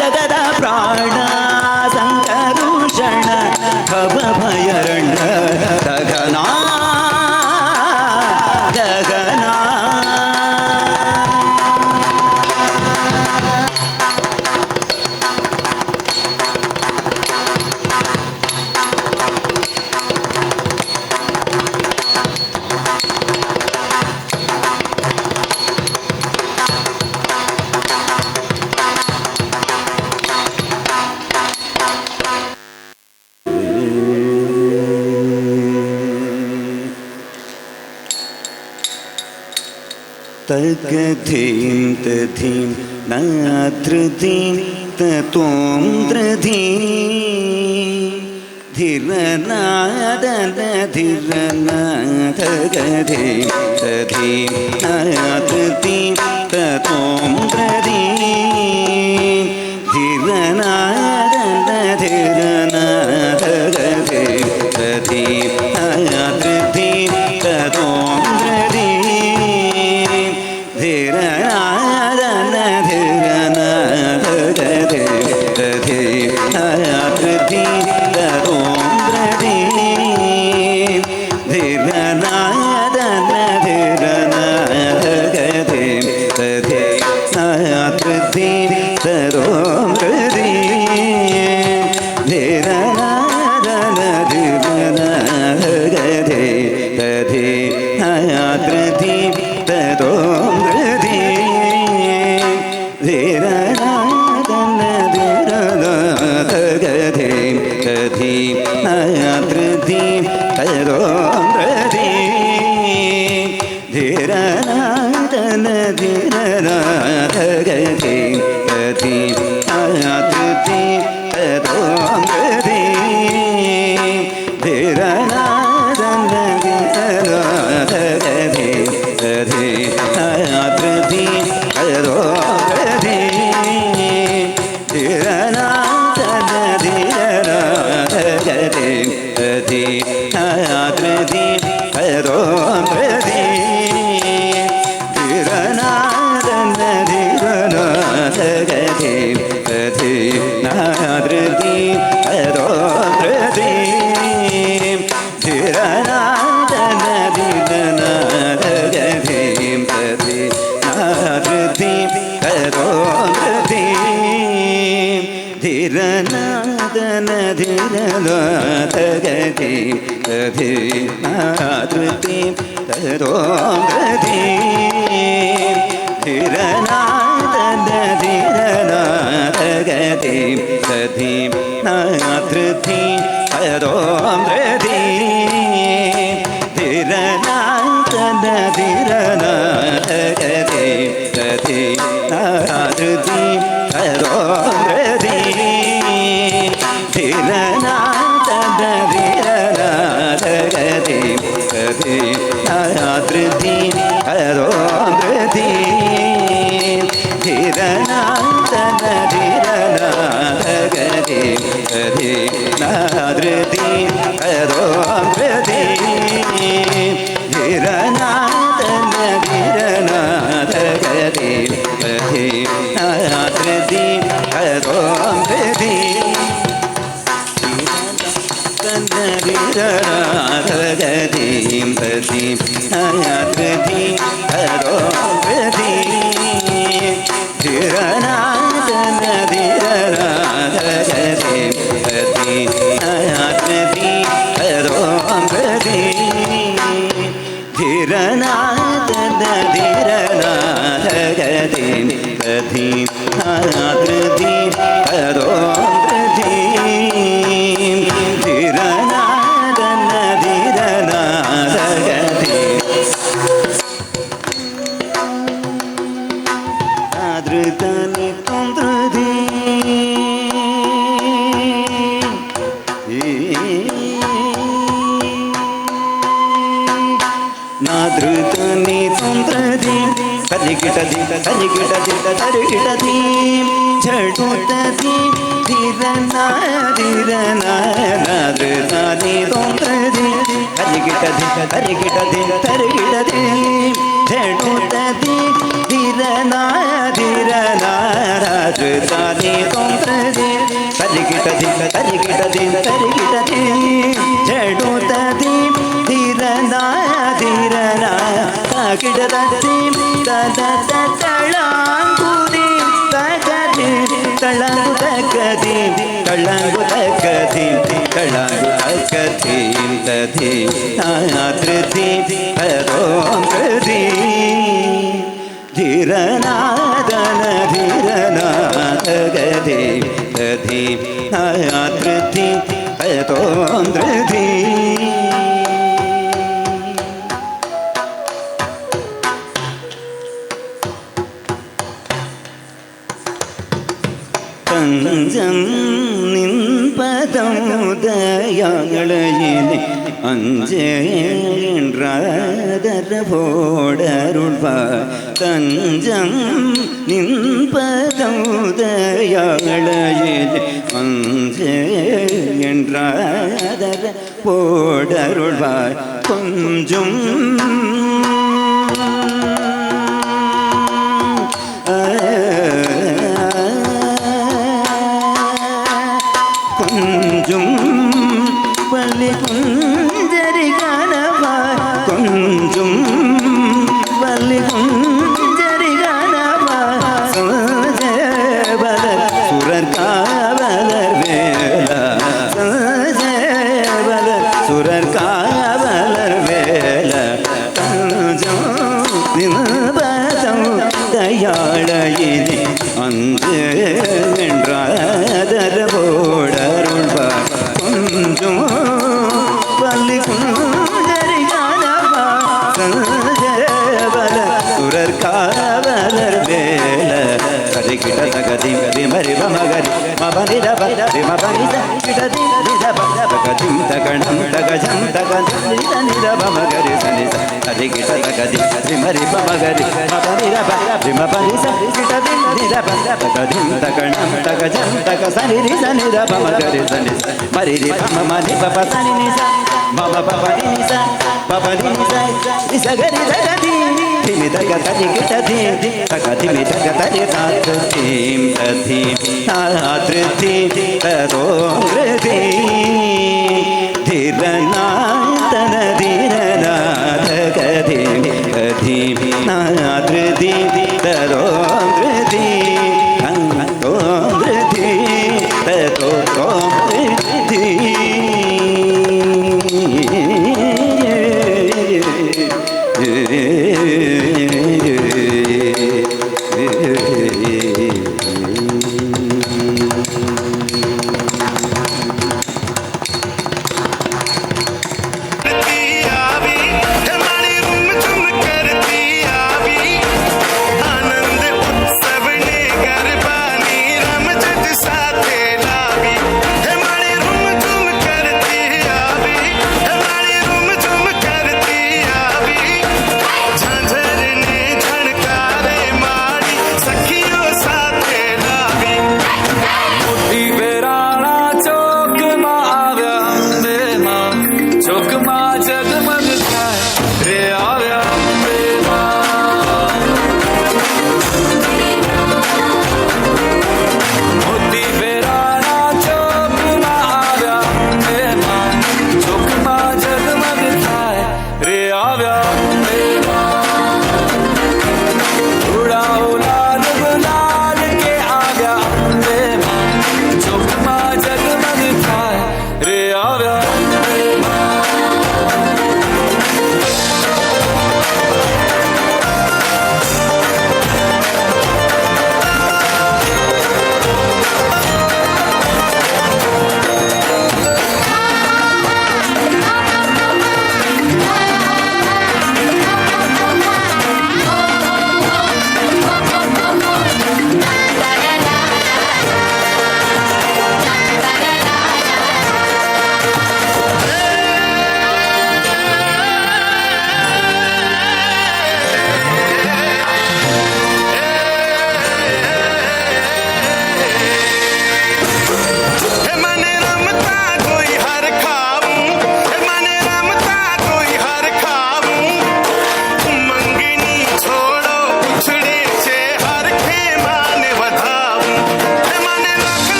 ಜಗದ ಪ್ರಾಣ ಸಂಕರುಷಣ ಭವ ಭಯರಣ್ಯ ಗಗನ ಗಗನ तगधीं तधीं नाधृतिं तत्वं द्रधीं धीरनादधीरनादगधीं तधीं नाधृतिं तत्वं द्रधीं धीरनादधीरनादगधीं तधीं नाधृतिं तत्वं द्रधीं ಧೀ ധഗതി ഗതി ആതൃതി തദോം ഗതി ധിരനാദനഗതി ധഗതി ഗതി ആതൃതി തദോം ഗതി ധിരനാദനഗതി ധഗതി ഗതി ആതൃതി തദോം ഗതി ധിരനാദനഗതി ധഗതി ഗതി ആതൃതി തദോം ഗതി ധിരനാദനഗതി ധഗതി ഗതി ആതൃതി തദോം ഗതി ധിരനാദനഗതി ധഗതി ഗതി ആതൃതി തദോം ഗതി ധിരനാദനഗതി ധഗതി ഗതി ആതൃതി തദോം ഗതി ധിരനാദനഗതി ധഗതി ഗതി ആതൃതി തദോം ഗതി ധിരനാദനഗതി ധഗതി ഗതി ആതൃതി തദോം ഗതി ധിരനാദനഗതി ധഗതി ഗതി ആതൃതി തദോം ഗതി ധിരനാദനഗതി ധഗതി ഗതി ആതൃതി തദോം ഗതി ധഗതി ഗതി ആതൃതി തദോം ഗതി ധിരനാദനഗതി ധഗതി ഗതി ആതൃതി തദോം ഗതി ധിരനാദനഗതി ധഗതി ഗതി ആതൃതി തദോം ഗതി ധിരനാദനഗതി ധഗതി ആതൃതനി കുന്ത്രതി നാദൃതനി കുന്ത്രതി തരികിടതി തരികിടതി തരികിടതി ഝടുതതി ധിരനാദൃതനി കുന്ത്രതി തരികിടതി തരികിടതി തരികിടതി ഝടുതതി ധിരനാദൃതനി കുന്ത്രതി തരികിടതി തരികിടതി തരികിടതി ഝടുതതി ധിരനാദൃതനി തളാങ്കുതി തകതി തളാങ്കുതകതി തളാങ്കുതകതി തളാങ്കുതകതി തതി ആതൃതി തദോം ഗതി ധിരനാദനഗതി ഗതി ആതൃതി തദോം ഗതി തഞ്ചം നിൻപദം ദയങ്ങളയിലെ അഞ്ചേണ്ടരപോടരുൾവ തഞ്ചം നിൻപദം ദയങ്ങളയിലെ അഞ്ചേണ്ടരപോടരുൾവ കൊഞ്ചും കുഞ്ചും പള്ളി കുഞ്ചരി ഗാനവ കുഞ്ചും പള്ളി കുഞ്ചരി ഗാനവ സജബലർ സുരർ കാവലർ വേല സജബലർ സുരർ കാവലർ വേല കുഞ്ചും നിൻപദം ദയാളയിലെ അഞ്ച് വെൻറാദരപോടരുൾവ കുഞ്ചും പള്ളി കുഞ്ചരി ഗാനവ സജബല സുരർ കാവലർ വേല ಕಿಟ ತಗ ಧಿಂ ಧಿಮ ರಿ ಬಮ ಗರಿ ಮ ಬನಿ ದ ಬ ರಿ ಮ ಬನಿ ದ ಕಿಟ ಧಿಂ ರಿ ದ ಬ ತಗ ಧಿಂ ತಗ ಣಂ ತಗ ಝಂ ತಗ ನಿ ದ ನಿ ದ ಬಮ ಗರಿ ಸ ನಿ ಸ ರಿ ಕಿಟ ತಗ ಧಿಂ ಧಿಮ ರಿ ಬಮ ಗರಿ ಮ ಬನಿ ದ ಬ ರಿ ಮ ಬನಿ ಸ ಕಿಟ ಧಿಂ ನಿ ದ ಬ ತಗ ಧಿಂ ತಗ ಣಂ ತಗ ಝಂ ತಗ ಸ ನಿ ರಿ ಸ ನಿ ದ ಬಮ ಗರಿ ಸ ನಿ ಸ ಮರಿ ರಿ ಬಮ ಮ ನಿ ಬ ಪ ಸ ನಿ ನಿ ಸ ಮ ಮ ಪ ಪ ನಿ ನಿ ಸ ಪ ಪ ನಿ ನಿ ಸ ರಿ ಸ ಗರಿ ದ ಗ ಧಿ ಧಿಮಿ ದ ಗ ತ ನಿ ಕಿಟ ಧಿ ತಗ ಧಿಮಿ ದ ಗ ತ ನಿ ತ ಧಿಂ ತ ಧಿ ತ ಧೃ ಧಿ ತ ರೋ ಋ ಧಿ ಧಿರ ನಾ ತನ ಧಿರ ನಾ ಧ ಗ ಧಿ ಗ ಧಿ ನಾ ಧೃ ಧಿ ತ ರೋ ಋ ಧಿ ರೋ ಋ ಧಿ ತ ರೋ ರೋ ಋ ಧಿ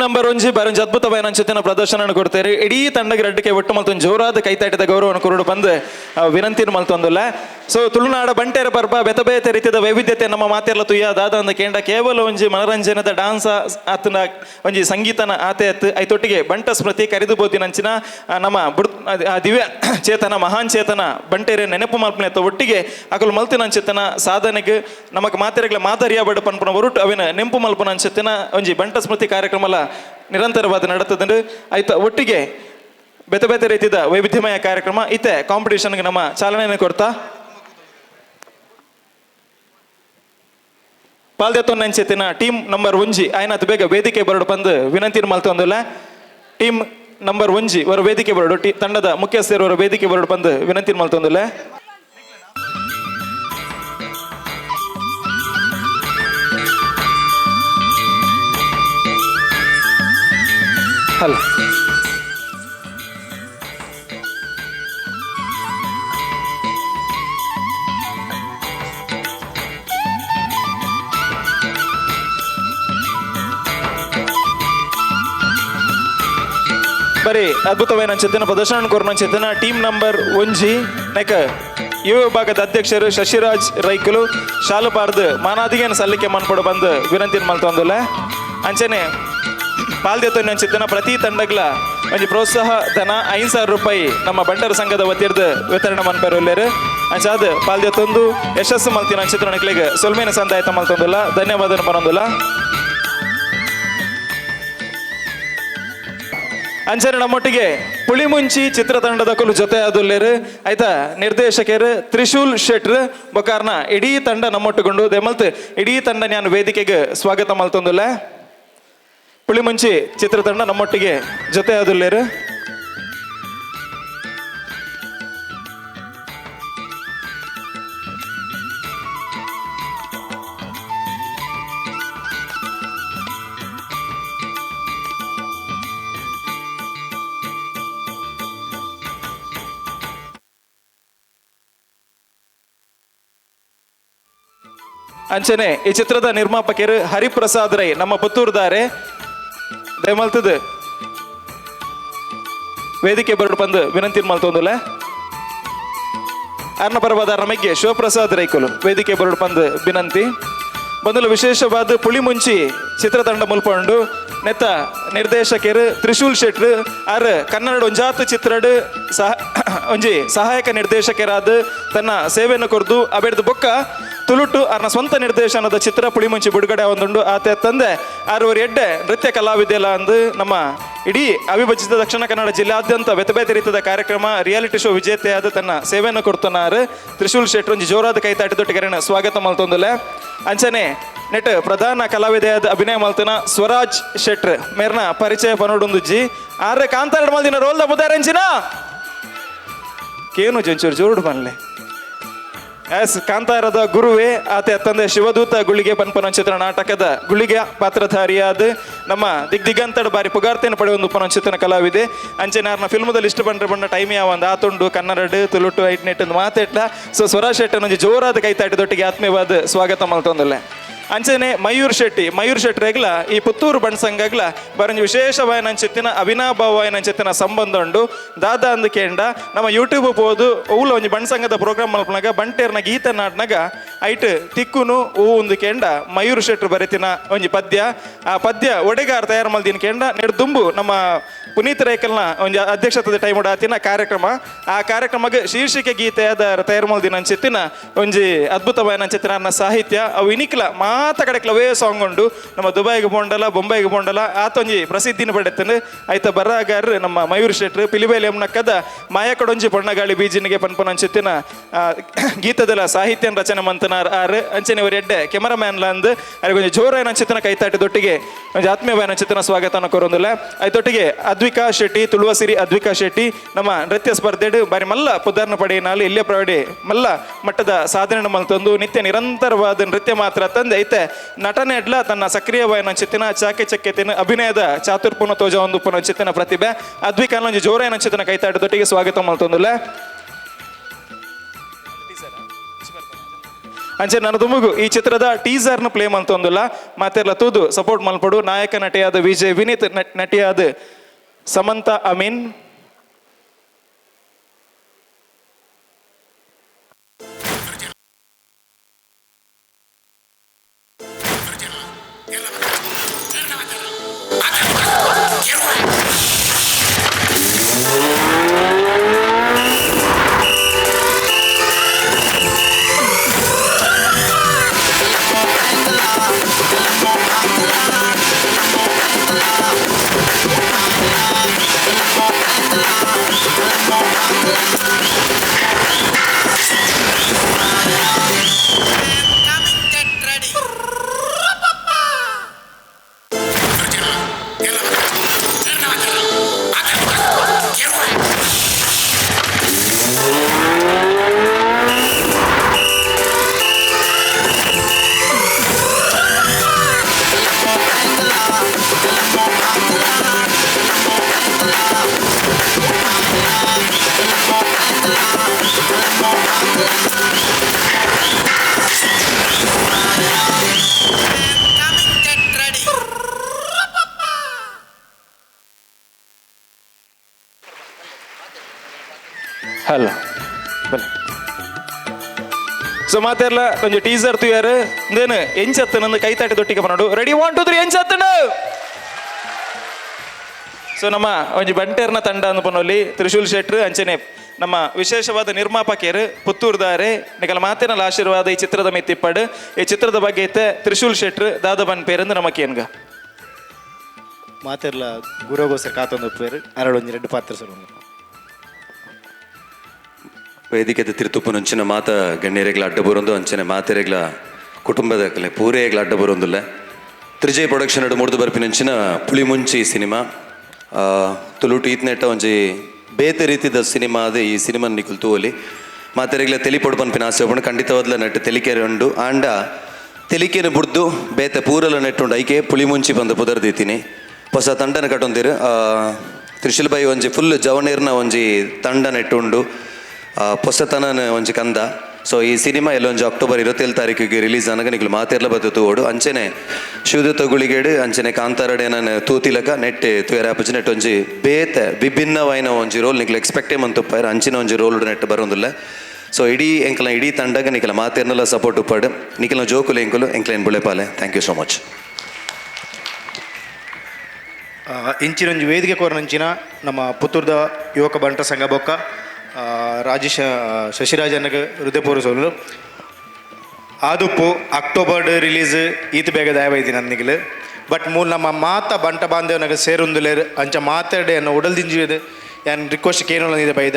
ನಂಬರ್ ಒಂಜಿ ಬಾರೊಂಜಿ ಅದ್ಭುತವಾದ ಅಂಚೆತ್ತಿನ ಪ್ರದರ್ಶನ ಕೊಡ್ತಾರೆ. ಇಡೀ ತಂಡಕ್ಕೆ ರಡ್ಡಕ್ಕೆ ಒಟ್ಟು ಮಲ್ತೊಂದು ಜೋರಾದ ಕೈತಾಟದ ಗೌರವವನ್ನು ಕೊರಡು ಬಂದು ವಿನಂತಿನ ಮಲ್ತೊಂದುಲ್ಲ. ಸೊ ತುಳುನಾಡ ಬಂಟೇರ ಪರ್ಬ ಬೇತೆ ಬೇತೆ ರೀತಿಯ ವೈವಿಧ್ಯತೆ ನಮ್ಮ ಮಾತೆಲ್ಲ ತುಯ್ಯದಾದ ಅಂದ ಕೇಂದ್ರ ಕೇವಲ ಒಂಜಿ ಮನರಂಜನದ ಡಾನ್ಸ್ ಆತನ ಒಂಜಿ ಸಂಗೀತನ ಆತೆ ಅತ್ತು ಐತೊಟ್ಟಿಗೆ ಬಂಟ ಸ್ಮೃತಿ ಕರೆದು ಬೋದಿನಂಚಿನ ನಮ್ಮ ದಿವ್ಯ ಚೇತನ ಮಹಾನ್ ಚೇತನ ಬಂಟೇರ ನೆನಪು ಮಲ್ಪನೆತ್ತ ಒಟ್ಟಿಗೆ ಅಕಲು ಮಲ್ತಿನಂಚೆತ್ತನ ಸಾಧನೆಗೆ ನಮಕ್ ಮಾತೆರೆಗಳ ಮಾದರಿಯ ಬಡ ಪನ್ಪುನ ಹೊರಟು ಅವಿನ ನೆಂಪು ಮಲ್ಪನಂಚೆತ್ತಿನ ಒಂಜಿ ಬಂಟ ಸ್ಮೃತಿ ಕಾರ್ಯಕ್ರಮ ನಿರಂತರವಾದ ನಡತದಂಡು ಆಯ್ತು. ಒಟ್ಟಿಗೆ ಬೇತೆ ಬೇತೆ ರೀತಿಯ ವೈವಿಧ್ಯಮಯ ಕಾರ್ಯಕ್ರಮ ಇತ್ತೆ ಕಾಂಪಿಟೇಷನ್ಗೆ ನಮ್ಮ ಚಾಲನೆಯನ್ನು ಕೊಡ್ತಾ ಪಾಲ್ದೆತ್ತೊಂದೆಂಚೆತ್ತಿನ ಟೀಮ್ ನಂಬರ್ 1 ಆಯ್ನತ್ ಬೇಗ ವೇದಿಕೆ ಬರಡು ಬಂದು ವಿನಂತಿ ಮಲ್ತೊಂದಿಲ್ಲ. ಟೀಮ್ ನಂಬರ್ 1 ಅವರ ವೇದಿಕೆ ಬರಡು ತಂಡದ ಮುಖ್ಯಸ್ಥರು ಅವರ ವೇದಿಕೆ ಬರಡು ಬಂದು ವಿನಂತಿ ಮಲ್ತೊಂದಿಲ್ಲ. ಹಲೋ ಬರೀ ಅದ್ಭುತమైన ಚಿತ್ರನ ಪ್ರದರ್ಶನ ಕೊರನ ಚಿತ್ರನ ಟೀಮ್ ನಂಬರ್ 1 ನೈಕ ಯುವ ವಿಭಾಗದ ಅಧ್ಯಕ್ಷರು ಶಶಿರಾಜ್ ರೈಕಲು ಶಾಲು ಪಾರ್ದು ಮಾನಾದಿಗೆನ ಸಲ್ಲಿಕೆ ಮನ್ಪಡು ಬಂದು ವಿನಂತಿ ಮಲ್ತೊಂದಿಲ್ಲ. ಅಂಚನೆ ಪಾಲ್ದೆತ್ತೊಂದು ಚಿತ್ರನ ಪ್ರತಿ ತಂಡಗಳ ಒಂದು ಪ್ರೋತ್ಸಾಹ ಧನ 5,000 ರೂಪಾಯಿ ನಮ್ಮ ಬಂಟರ ಸಂಘದ ವತಿರ್ದು ವಿತರಣೆ ಮನ್ಪೇರು ಅಂಚಾದ ಪಾಲ್ದೆತ್ತೊಂದು ಯಶಸ್ಸು ಮಲ್ತಿನ ಚಿತ್ರಣಗಳಿಗೆ ಸೊಲ್ಮೇನ ಸಂದಾಯತ ಮಲ್ತೊಂದಿಲ್ಲ. ಧನ್ಯವಾದ ಬರೋದಿಲ್ಲ. ಅಂಚನೆ ನಮ್ಮೊಟ್ಟಿಗೆ ಪುಳಿಮುಂಚಿ ಚಿತ್ರತಂಡದ ಕುಲು ಜೊತೆ ಆದುಲ್ಲೇರು ಆಯ್ತಾ ನಿರ್ದೇಶಕರು ತ್ರಿಶೂಲ್ ಶೆಟ್ರ್ ಬೊಕಾರ್ನ ಇಡೀ ತಂಡ ನಮ್ಮೊಟ್ಟುಗೊಂಡು ದೆಮಲ್ತ್ ಇಡೀ ತಂಡ ನಾನು ವೇದಿಕೆಗೆ ಸ್ವಾಗತ ಮಲ್ತೊಂದಿಲ್ಲ. ಪುಳಿಮುಂಚಿ ಚಿತ್ರತಂಡ ನಮ್ಮೊಟ್ಟಿಗೆ ಜೊತೆ ಆದುಲ್ಲೇರು. ಅಂಚನೆ ಈ ಚಿತ್ರದ ನಿರ್ಮಾಪಕರು ಹರಿಪ್ರಸಾದ್ ರೈ ನಮ್ಮ ಪುತ್ತೂರ್ದಾರೆ ದಯಮಲ್ತದ ವೇದಿಕೆ ಬರಡು ಬಂದು ವಿನಂತಿ ಮಲ್ತೊಂದಿಲ್ಲ. ಅರ್ನ ಪರವಾದ ನಮಗೆ ಶಿವಪ್ರಸಾದ್ ರೈಕುಲು ವೇದಿಕೆ ಬರಡು ಬಂದು ವಿನಂತಿ ಬಂದಲು. ವಿಶೇಷವಾದ ಪುಳಿಮುಂಚಿ ಚಿತ್ರತಂಡ ಮುಲ್ಪಂಡು ನೆತ್ತ ನಿರ್ದೇಶಕರು ತ್ರಿಶೂಲ್ ಶೆಟ್ರ್ ಆರ್ ಕನ್ನಡ ಒಂಜಾತು ಚಿತ್ರಡ್ ಒಂಜಿ ಸಹಾಯಕ ನಿರ್ದೇಶಕರಾದ ತನ್ನ ಸೇವೆಯನ್ನು ಕೊರ್ದು ಅಬೇಡ್ದು ಬೊಕ್ಕ ತುಳುಟು ಅರ್ನ ಸ್ವಂತ ನಿರ್ದೇಶನದ ಚಿತ್ರ ಪುಳಿಮುಂಚಿ ಬಿಡುಗಡೆ ಒಂದುಂಡು ಆತ ತಂದೆ ಆರೂರು ಎಡ್ಡೆ ನೃತ್ಯ ಕಲಾವಿದೆಲ್ಲ ಅಂದು ನಮ್ಮ ಇಡೀ ಅವಿಭಜಿತ ದಕ್ಷಿಣ ಕನ್ನಡ ಜಿಲ್ಲಾದ್ಯಂತ ಬೇತೆ ಬೇತೆ ರೀತಿಯ ಕಾರ್ಯಕ್ರಮ ರಿಯಾಲಿಟಿ ಶೋ ವಿಜೇತೆಯಾದ ತನ್ನ ಸೇವೆಯನ್ನು ಕೊಡ್ತನಾರು ತ್ರಿಶೂಲ್ ಶೆಟ್ರ್ ಒಂಜಿ ಜೋರಾದ ಕೈತಾಟಿದೊಟ್ಟಿಗೆ ಸ್ವಾಗತ ಮಲ್ತೊಂದಿಲ್ಲ. ಅಂಚನೆ ನೆಟ್ ಪ್ರಧಾನ ಕಲಾವಿದೆಯಾದ ಅಭಿನಯ ಮಲ್ತನ ಸ್ವರಾಜ್ ಶೆಟ್ರ್ ಮೇರ್ನ ಪರಿಚಯ ಪನೋಡುಂದುಜ್ಜಿ ಆರೆ ಕಾಂತಾರಡ್ ಮಲ್ದಿನ ರೋಲ್ದ ಬುದಾರಂಚಿನ ಕೇನು ಜಂಚೂರು ಜೋರುಡು ಬನ್ಲೆ ಎಸ್ ಕಾಂತಾರದ ಗುರುವೇ ಆತ ತಂದೆ ಶಿವದೂತ ಗುಳಿಗೆ ಪನ್ಪನ ಚಿತ್ರ ನಾಟಕದ ಗುಳಿಗೆ ಪಾತ್ರಧಾರಿಯಾದ ನಮ್ಮ ದಿಗ್ದಿಗಂತಡ ಬಾರಿ ಪುಗಾರ್ತೆಯನ್ನು ಪಡೆಯುವ ಒಂದು ಪನಚಿತ್ರನ ಕಲಾವಿದೆ. ಅಂಚೆನಾರ್ನ ಫಿಲ್ಮದಲ್ಲಿ ಇಷ್ಟ ಬಂದ್ರೆ ಟೈಮ್ ಯಾವಂದು ಆತುಂಡು ಕನ್ನಡ ತುಳುಟು ಐಟ್ ನೆಟ್ ಮಾತೆಟ್ಲ ಸೊ ಸ್ವರಾಜ್ ಶೆಟ್ಟನೊಂದು ಜೋರಾದ ಕೈತಾಟಿದೊಟ್ಟಿಗೆ ಆತ್ಮೀಯವಾದ ಸ್ವಾಗತ ಮಲ್ತೊಂದಿಲ್ಲ. ಅಂಚನೆ ಮಯೂರ್ ಶೆಟ್ರೆಗ್ಲ ಈ ಪುತ್ತೂರು ಬಣ್ಸಂಗಗ್ಲ ಬರಂಜಿ ವಿಶೇಷವಾಯಿನ ಚಿತ್ತಿನ ಅವಿನಾಭಾವಾಯಿನ ಚಿತ್ತಿನ ಸಂಬಂಧ ಉಂಡು ದಾದ ಅಂದು ಕೇಂಡ ನಮ್ಮ ಯೂಟ್ಯೂಬ್ ಹೋದು ಊಲ ಒಂಜಿ ಬಣ್ಸಂಗದ ಪ್ರೋಗ್ರಾಮ್ ಮಲ್ಪನಾಗ ಬಂಟೇರ್ನ ಗೀತ ನಾಡ್ನಾಗ ಐಟ್ ತಿಕ್ಕುನು ಹೂ ಒಂದು ಕೇಂಡ ಮಯೂರ್ ಶೆಟ್ರು ಬರೆತಿನ ಒಂಜಿ ಪದ್ಯ ಆ ಪದ್ಯ ಒಡೆಗಾರ ತಯಾರು ಮಲ್ದಿನ ಕೇಂಡ ನೆಡ್ದುಂಬು ನಮ್ಮ ಪುನೀತ್ ರೈಕಲ್ನ ಒಂಜಿ ಅಧ್ಯಕ್ಷತೆ ಟೈಮ್ ಆತಿನ ಕಾರ್ಯಕ್ರಮ ಆ ಕಾರ್ಯಕ್ರಮಕ್ಕೆ ಶೀರ್ಷಿಕೆ ಗೀತೆಯಾದ ತಯಾರು ಮಲ್ದಿನ ಚಿತ್ತಿನ ಒಂಜಿ ಅದ್ಭುತವಾಯಿನ ಚಿತ್ರನ ಸಾಹಿತ್ಯ ಅವು ಇನಿಕ್ಲ ಮಾತ ಕಡೆಕ್ಲವೇ ಸಾಂಗ್ ಉಂಡು ನಮ್ಮ ದುಬೈಗೆ ಬೋಂಡಲ ಬೊಂಬೈಗೆ ಬೋಂಡಲ ಆತೊಂಜಿ ಪ್ರಸಿದ್ಧಿನ ಪಡೆತನು ಆಯ್ತ ಬರಗಾರ ನಮ್ಮ ಮಯೂರ್ ಶೆಟ್ರ್ ಪಿಲಿಬೇಲಿ ಎಮ್ನಕ್ಕದ ಮಾಯ ಕಡೊಂಜಿ ಪೊಣ್ಣಗಾಳಿ ಬೀಜಿನಿಗೆ ಪನ್ಪನ ಚಿತ್ತಿನ ಗೀತದಲ ಸಾಹಿತ್ಯ ರಚನೆ ಮಂತನಾರ್ ಆರು ಅಂಚನೆ ಇವರು ಎಡ್ಡೆ ಕೆಮರಾಮ್ಯಾನ್ಲ ಅಂದು ಅವ್ರಿಗೆ ಒಂಜಿ ಜೋರಾಯಿನ ಚಿತ್ರನ ಕೈತಾಟಿದೊಟ್ಟಿಗೆ ಒಂಜಿ ಆತ್ಮೀಯವಾಯಿನ ಚಿತ್ರನ ಸ್ವಾಗತನ ಕೊರೊಂದಿಲ್ಲ. ಆಯ್ತೊಟ್ಟಿಗೆ ಅದ್ವಿಕಾ ಶೆಟ್ಟಿ ತುಳುವಸಿರಿ ಅದ್ವಿಕಾ ಶೆಟ್ಟಿ ನಮ್ಮ ನೃತ್ಯ ಸ್ಪರ್ಧೆಡು ಬಾರಿ ಮಲ್ಲ ಪುದಾರ್ನ ಪಡೆಯಿನಾಲು ಇಲ್ಲೇ ಪ್ರವಡೆ ಮಲ್ಲ ಮಟ್ಟದ ಸಾಧನೆ ಮಲ್ತೊಂದು ನಿತ್ಯ ನಿರಂತರವಾದ ನೃತ್ಯ ಮಾತ್ರ ತಂದೆ ಐತೆ ನಟನೆ ಎಡ್ಲ ತನ್ನ ಸಕ್ರಿಯವಾಯಿನ ಚಿತ್ತಿನ ಚಾಕೆ ಚಕ್ಕೆತಿನ ಅಭಿನಯದ ಚಾತುರ್ಪುನ ತೋಜ ಒಂದು ಪುನ ಚಿತ್ತಿನ ಪ್ರತಿಭೆ ಅದ್ವಿಕಾನ ಒಂಜಿ ಜೋರಾಯಿನ ಚಿತ್ತಿನ ಕೈತಾಟದೊಟ್ಟಿಗೆ ಸ್ವಾಗತ ಮಲ್ತೊಂದಿಲ್ಲ. ಅಂಚೆ ನನ್ನ ತುಮಗು ಈ ಚಿತ್ರದ ಟೀಸರ್ನ ಪ್ಲೇ ಮಲ್ತೊಂದಿಲ್ಲ ಮಾತೆಲ್ಲ ತೂದು ಸಪೋರ್ಟ್ ಮಲ್ಪಡು ನಾಯಕ ನಟಿಯಾದ ವಿಜಯ್ ವಿನೀತ್ ನಟಿಯಾದ ಸಮಂತ ಅಮೀನ್ ಹಲೋ ಸೊ ಮಾತೆಲ್ಲ ಕೊಂಚ ಟೀಸರ್ ತುಯಾರು ಇಂದೇನು ಎಂಚತ್ತು ನಂದು ಕೈ ತಾಟಿ ದೊಟ್ಟಿಗೆ ಪನ್ನೋಡು ರೆಡಿ 1 2 3 ಎಂಚತ್ತನು ಸೊ ನಮ್ಮ ಒಂಜಿ ಬಂಟೇರ್ನ ತಂಡ ಅಂದು ಪನ್ನೋಲಿ ತ್ರಿಶೂಲ್ ಶೆಟ್ರು ಅಂಚನೆ ನಮ್ಮ ವಿಶೇಷವಾದ ನಿರ್ಮಾಪಕಿಯರು ಪುತ್ತೂರ್ದಾರೆ ನಿಕಲ ಮಾತಿನ ಆಶೀರ್ವಾದ ಈ ಚಿತ್ರದ ಮೆತ್ತಿಪ್ಪಡು ಈ ಚಿತ್ರದ ಬಗ್ಗೆ ಐತೆ ತ್ರಿಶೂಲ್ ಶೆಟ್ರು ದಾದ ಬನ್ ಪೇರಂದು ನಮಕೇನ್ಗ ಮಾತೆರ್ಲ ಗುರುಗೋಸ್ಕರ ಕಾತೊಂದು ಪೇರು ಅರಳೊಂಜಿ 2 ಪಾತ್ರ ಸರ್ ವೇದಿಕೆದ ತಿರುತುಪ್ಪು ನಂಚಿನ ಮಾತ ಗಣ್ಯರೆಗ್ಲ ಅಡ್ಡ ಬರೋದು ಅಂಚನೆ ಮಾತೆರೆಗ್ಲ ಕುಟುಂಬದ ಪೂರೆಗ್ಲ ಅಡ್ಡ ಬರೋದಿಲ್ಲ ತ್ರಿಜಯ್ ಪ್ರೊಡಕ್ಷನ್ ಅಡು ಮುಡ್ದು ಬರ್ಪಿ ನಂಚಿನ ಪುಳಿಮುಂಚಿ ಸಿನಿಮಾ ತುಳುಟು ಈತ್ನೆಟ್ಟ ಒಂಜಿ ಬೇತೆ ರೀತಿದ ಸಿನಿಮಾ ಅದು ಈ ಸಿನಿಮಾ ನಿಕುಲ್ ತೂವಲಿ ಮಾತೆರೆಗ್ಲ ತೆಲಿ ಪೊಡು ಪನ್ಪಿನ ಆಸೆ ಒಪ್ಪಣ ಖಂಡಿತವಾದ್ಲ ನೆಟ್ಟು ತೆಲಿಕೆರೆ ಉಂಡು ಆಂಡ ತೆಲಿಕೆನ ಬುಡ್ದು ಬೇತೆ ಪೂರಲ ನೆಟ್ಟುಂಡು ಐಕೆ ಪುಳಿಮುಂಚಿ ಬಂದು ಪುದರ್ದೀತೀನಿ ಹೊಸ ತಂಡನ ಕಟ್ಟೊಂದಿರು ತ್ರಿಶೂಲ್ ಬೈ ಒಂಜಿ ಫುಲ್ ಜವನೇರ್ನ ಒಂಜಿ ತಂಡ ನೆಟ್ಟುಂಡು ಹೊಸತನ ಒಂಜಿ ಕಂದ ಸೊ ಈ ಸಿನಿಮಾ ಎಲ್ಲೊಂಜಿ ಅಕ್ಟೋಬರ್ 27 ತಾರೀಕಿಗೆ ರಿಲೀಸ್ ಆನಾಗ ನಿಕ್ಲು ಮಾತೆರ್ಲ ಬತ್ತು ತೂಡು ಅಂಚನೆ ಶಿವದೂತ ಗುಳಿಗೇಡು ಅಂಚನೆ ಕಾಂತಾರಡೆ ನಾನು ತೂತಿಲಕ ನೆಟ್ಟೆ ತುಯರಾಪಜಿ ನೆಟ್ ಒಂಜಿ ಬೇತೆ ವಿಭಿನ್ನವಾಯಿನ ಒಂಜಿ ರೋಲ್ ನಿಕ್ಲು ಎಕ್ಸ್ಪೆಕ್ಟೇ ಮಂತುಪ್ಪಾರು ಅಂಚಿನ ಒಂಜಿ ರೋಲ್ ನೆಟ್ ಬರೋದಿಲ್ಲ ಸೊ ಇಡೀ ತಂಡಗ ನಿಕ್ಲ ಮಾತೆರ್ನೆಲ್ಲ ಸಪೋರ್ಟ್ ಉಪ್ಪಾಡು ನಿಕ್ಲ ಜೋಕುಲು ಎಂಕುಲು ಎಂಕ್ಲೇನ್ ಬುಳೆಪಾಲೆ ಥ್ಯಾಂಕ್ ಯು ಸೋ ಮಚ್ ಇಂಚಿನೊಂಜಿ ವೇದಿಕೆ ಕೋರನಂಚಿನ ನಮ್ಮ ಪುತ್ತೂರ್ದ ಯುವಕ ಬಂಟ ಸಂಘ ಬೊಕ್ಕ ರಾಜೇಶ ಶಶಿರಾಜನಗೆ ಹೃದಯಪೂರ್ವ ಸೋಲು ಆದುಪ್ಪು ಅಕ್ಟೋಬರ್ ರಿಲೀಸ್ ಈತ ಬೇಗ ದಯವೈತಿ ನಂದಿಗಲು ಬಟ್ ಮೂಲ ನಮ್ಮ ಮಾತ ಬಂಟ ಬಾಂಧವನಾಗ ಸೇರೊಂದುಲೇರು ಅಂಚ ಮಾತಾಡಿ ಅನ್ನ ಉಡಲ್ದಿಂಜಿದು ಏನು ರಿಕ್ವೆಸ್ಟ್ ಕೇನೊಂದಿದೆ ಬೈದ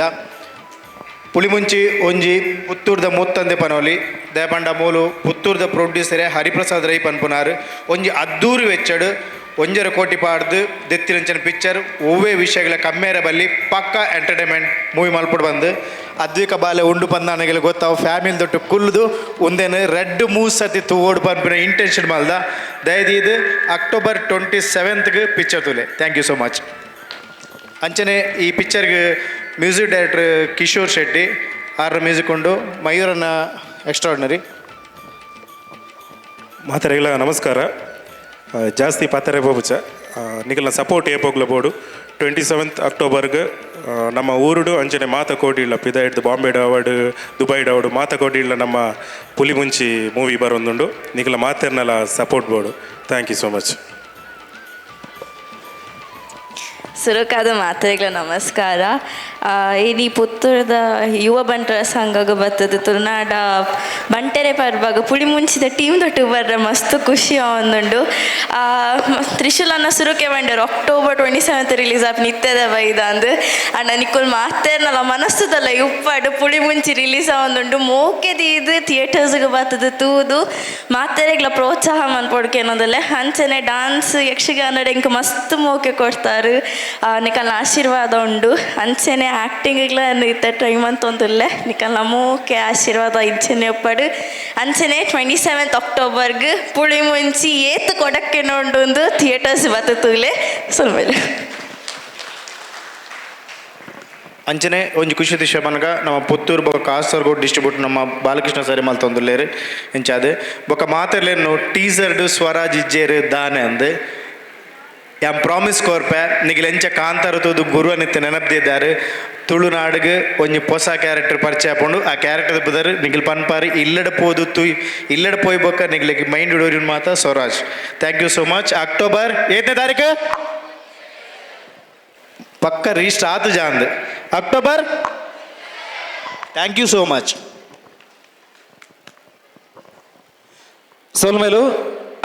ಪುಳಿಮುಂಚಿ ಒಂಜಿ ಪುತ್ತೂರ್ದ ಮುತ್ತಂದೆ ಪನೋಲಿ ದಯಪಂಡ ಮೂಲು ಪುತ್ತೂರ್ದ ಪ್ರೊಡ್ಯೂಸರೇ ಹರಿಪ್ರಸಾದ್ ರೈ ಪನ್ಪುನಾರು ಒಂಜಿ ಅದ್ದೂರು ವೆಚ್ಚಡು 1.5 ಕೋಟಿ ಪಾಡ್ದು ದೆತ್ತಿರಂಚನ ಪಿಕ್ಚರ್ ಒವ್ವೇ ವಿಷಯಗಳ ಕಮ್ಮೇರ ಬಲ್ಲಿ ಪಕ್ಕ ಎಂಟರ್ಟೈನ್ಮೆಂಟ್ ಮೂವಿ ಮಲ್ಪಡು ಬಂದು ಅದ್ವಿಕ ಬಾಲೆ ಉಂಡು ಬಂದಾನಗೆಲ್ಲ ಗೊತ್ತಾವು ಫ್ಯಾಮಿಲಿ ದೊಟ್ಟು ಕುಲ್ದು ಒಂದೇನು ರೆಡ್ ಮೂಸತಿ ತೂಗೋಡು ಪನ್ಪಿನ ಇಂಟೆನ್ಷನ್ ಮಲ್ದ ದಯದೀದು ಅಕ್ಟೋಬರ್ 27ಗೆ ಪಿಕ್ಚರ್ ತುಲೆ ಥ್ಯಾಂಕ್ ಯು ಸೋ ಮಚ್ ಅಂಚನೆ ಈ ಪಿಕ್ಚರ್ಗೆ ಮ್ಯೂಸಿಕ್ ಡೈರೆಕ್ಟರ್ ಕಿಶೋರ್ ಶೆಟ್ಟಿ ಆರ ಮ್ಯೂಸಿಕ್ ಉಂಡು ಮಯೂರನ ಎಕ್ಸ್ಟ್ರಾರ್ಡಿನರಿ ಮಾತರೆಗಳ ನಮಸ್ಕಾರ ಜಾಸ್ತಿ ಪಾತ್ರೆ ಪೋಪುಚ್ಚ ನಿಕಲ್ನ ಸಪೋರ್ಟ್ ಏಪೋಗ್ಲ ಬೋಡು 27th ಅಕ್ಟೋಬರ್ಗೆ ನಮ್ಮ ಊರುಡು ಅಂಚನೆ ಮಾತಕೋಡಿಲ್ಲ ಪಿದ ಹಿಡ್ದು ಬಾಂಬೆ ಅವಾರ್ಡ್ ದುಬೈ ಅವಾರ್ಡ್ ಮಾತಕೋಡಿಲ್ಲ ನಮ್ಮ ಪುಲಿಮುಂಚಿ ಮೂವಿ ಬರೋದುಂಡು ನಿಕಲ ಮಾತೆರ್ನೆಲ್ಲ ಸಪೋರ್ಟ್ ಬೋಡು ಥ್ಯಾಂಕ್ ಯು ಸೋ ಮಚ್ ಸುರಕಾದ ಮಾತ್ರೆಗಳ ನಮಸ್ಕಾರ ಇಲ್ಲಿ ಪುತ್ತೂರದ ಯುವ ಬಂಟರ ಸಂಘಗ ಬರ್ತದೆ ತುಳುನಾಡ ಬಂಟೆರೆ ಪರ್ವಾಗ ಪುಳಿ ಮುಂಚಿದ ಟೀಮ್ ದೊಟ್ಟು ಬರ್ರೆ ಮಸ್ತ್ ಖುಷಿ ಆವೊಂದುಂಡು ತ್ರಿಶೂಲನ ಸುರುಕೆ ಬಂಡರು ಅಕ್ಟೋಬರ್ 27 ರಿಲೀಸ್ ಆಪ್ ನಿತ್ಯದ ಬೈದ ಅಂದು ಅಣ್ಣ ನಿಕ್ಕುಲ್ ಮಾತೇರ್ನಲ್ಲ ಮನಸ್ಸುದಲ್ಲ ಉಪ್ಪಾಡು ಪುಳಿ ಮುಂಚಿ ರಿಲೀಸ್ ಆವೊಂದುಂಡು ಮೋಕೆದಿ ಇದು ಥಿಯೇಟರ್ಸ್ಗೆ ಬರ್ತದೆ ತೂದು ಮಾತೆರೆಗ್ಲ ಪ್ರೋತ್ಸಾಹ ಮನ್ಪೊಡ್ಕೆ ಅನ್ನೋದಲ್ಲೇ ಅಂಚನೆ ಡಾನ್ಸ್ ಯಕ್ಷಗಾನ ಎಂಕ ಮಸ್ತ್ ಮೋಕೆ ಕೊಡ್ತಾರೆ ನಿಕಲ್ನ ಆಶೀರ್ವಾದ ಉಂಡು ಅಂಚೆನೆ ಆ್ಯಕ್ಟಿಂಗ್ಗಳ ಇತ್ತ ಟೈಮ್ ಅಂತ ಒಂದಿಲ್ಲ ನಿಕಲ್ನ ಮೂಕೆ ಆಶೀರ್ವಾದ ಇಂಚೆನೆ ಒಪ್ಪಡು ಅಂಚೆನೆ 27th ಅಕ್ಟೋಬರ್ಗೆ ಪುಳಿ ಮುಂಚಿ ಏತು ಕೊಡಕ್ಕೆ ನೋಡೊಂದು ಥಿಯೇಟರ್ಸ್ ಬತ್ತುಲೆ ಸುಲ್ಮೇಲೆ ಅಂಚನೆ ಒಂಜಿ ಖುಷಿ ವಿಷಯ ಮನಗ ನಮ್ಮ ಪುತ್ತೂರು ಬೊಕ್ಕ ಕಾಸರಗೋಡು ಡಿಸ್ಟ್ರಿಬ್ಯೂಟ್ ನಮ್ಮ ಬಾಲಕೃಷ್ಣ ಸರಿ ಮಲ್ತೊಂದುಲ್ಲೇರು ಇಂಚಾದು ಬೊಕ್ಕ ಮಾತೆರ್ಲೇನು ಟೀಸರ್ಡು ಸ್ವರಾಜ್ ಇಜ್ಜೇರು ದಾನೆ ಅಂದು ಯಾಂ ಪ್ರಾಮಿಸ್ ಕೋರ್ಪೆ ನಿಗಿಲ್ ಎಂಚ ಕಾಂತಾರ ತೂದು ಗುರು ಅನಿತ್ತು ನೆನಪಿದ್ದಾರೆ ತುಳುನಾಡಿಗೆ ಒಂಜಿ ಹೊಸ ಕ್ಯಾರೆಕ್ಟರ್ ಪರಿಚಯ ಹಾಕೊಂಡು ಆ ಕ್ಯಾರೆಕ್ಟರ್ ಬದರ್ ನಿಗಿಲ್ ಪನ್ಪಾರಿ ಇಲ್ಲಡ ಪೋದು ಇಲ್ಲಡ ಪೋಯ್ ಬೊಕ್ಕ ನಿಗಿಲಿಗೆ ಮೈಂಡ್ ಇಡೋರಿನ ಮಾತ Swaraj thank you so much October 7ನೇ ತಾರೀಕು ಪಕ್ಕ ರಿಜಿಸ್ಟರ್ ಆತು ಜಾಂದ್ October thank you so much ಸೋಲ್ಮೇಲು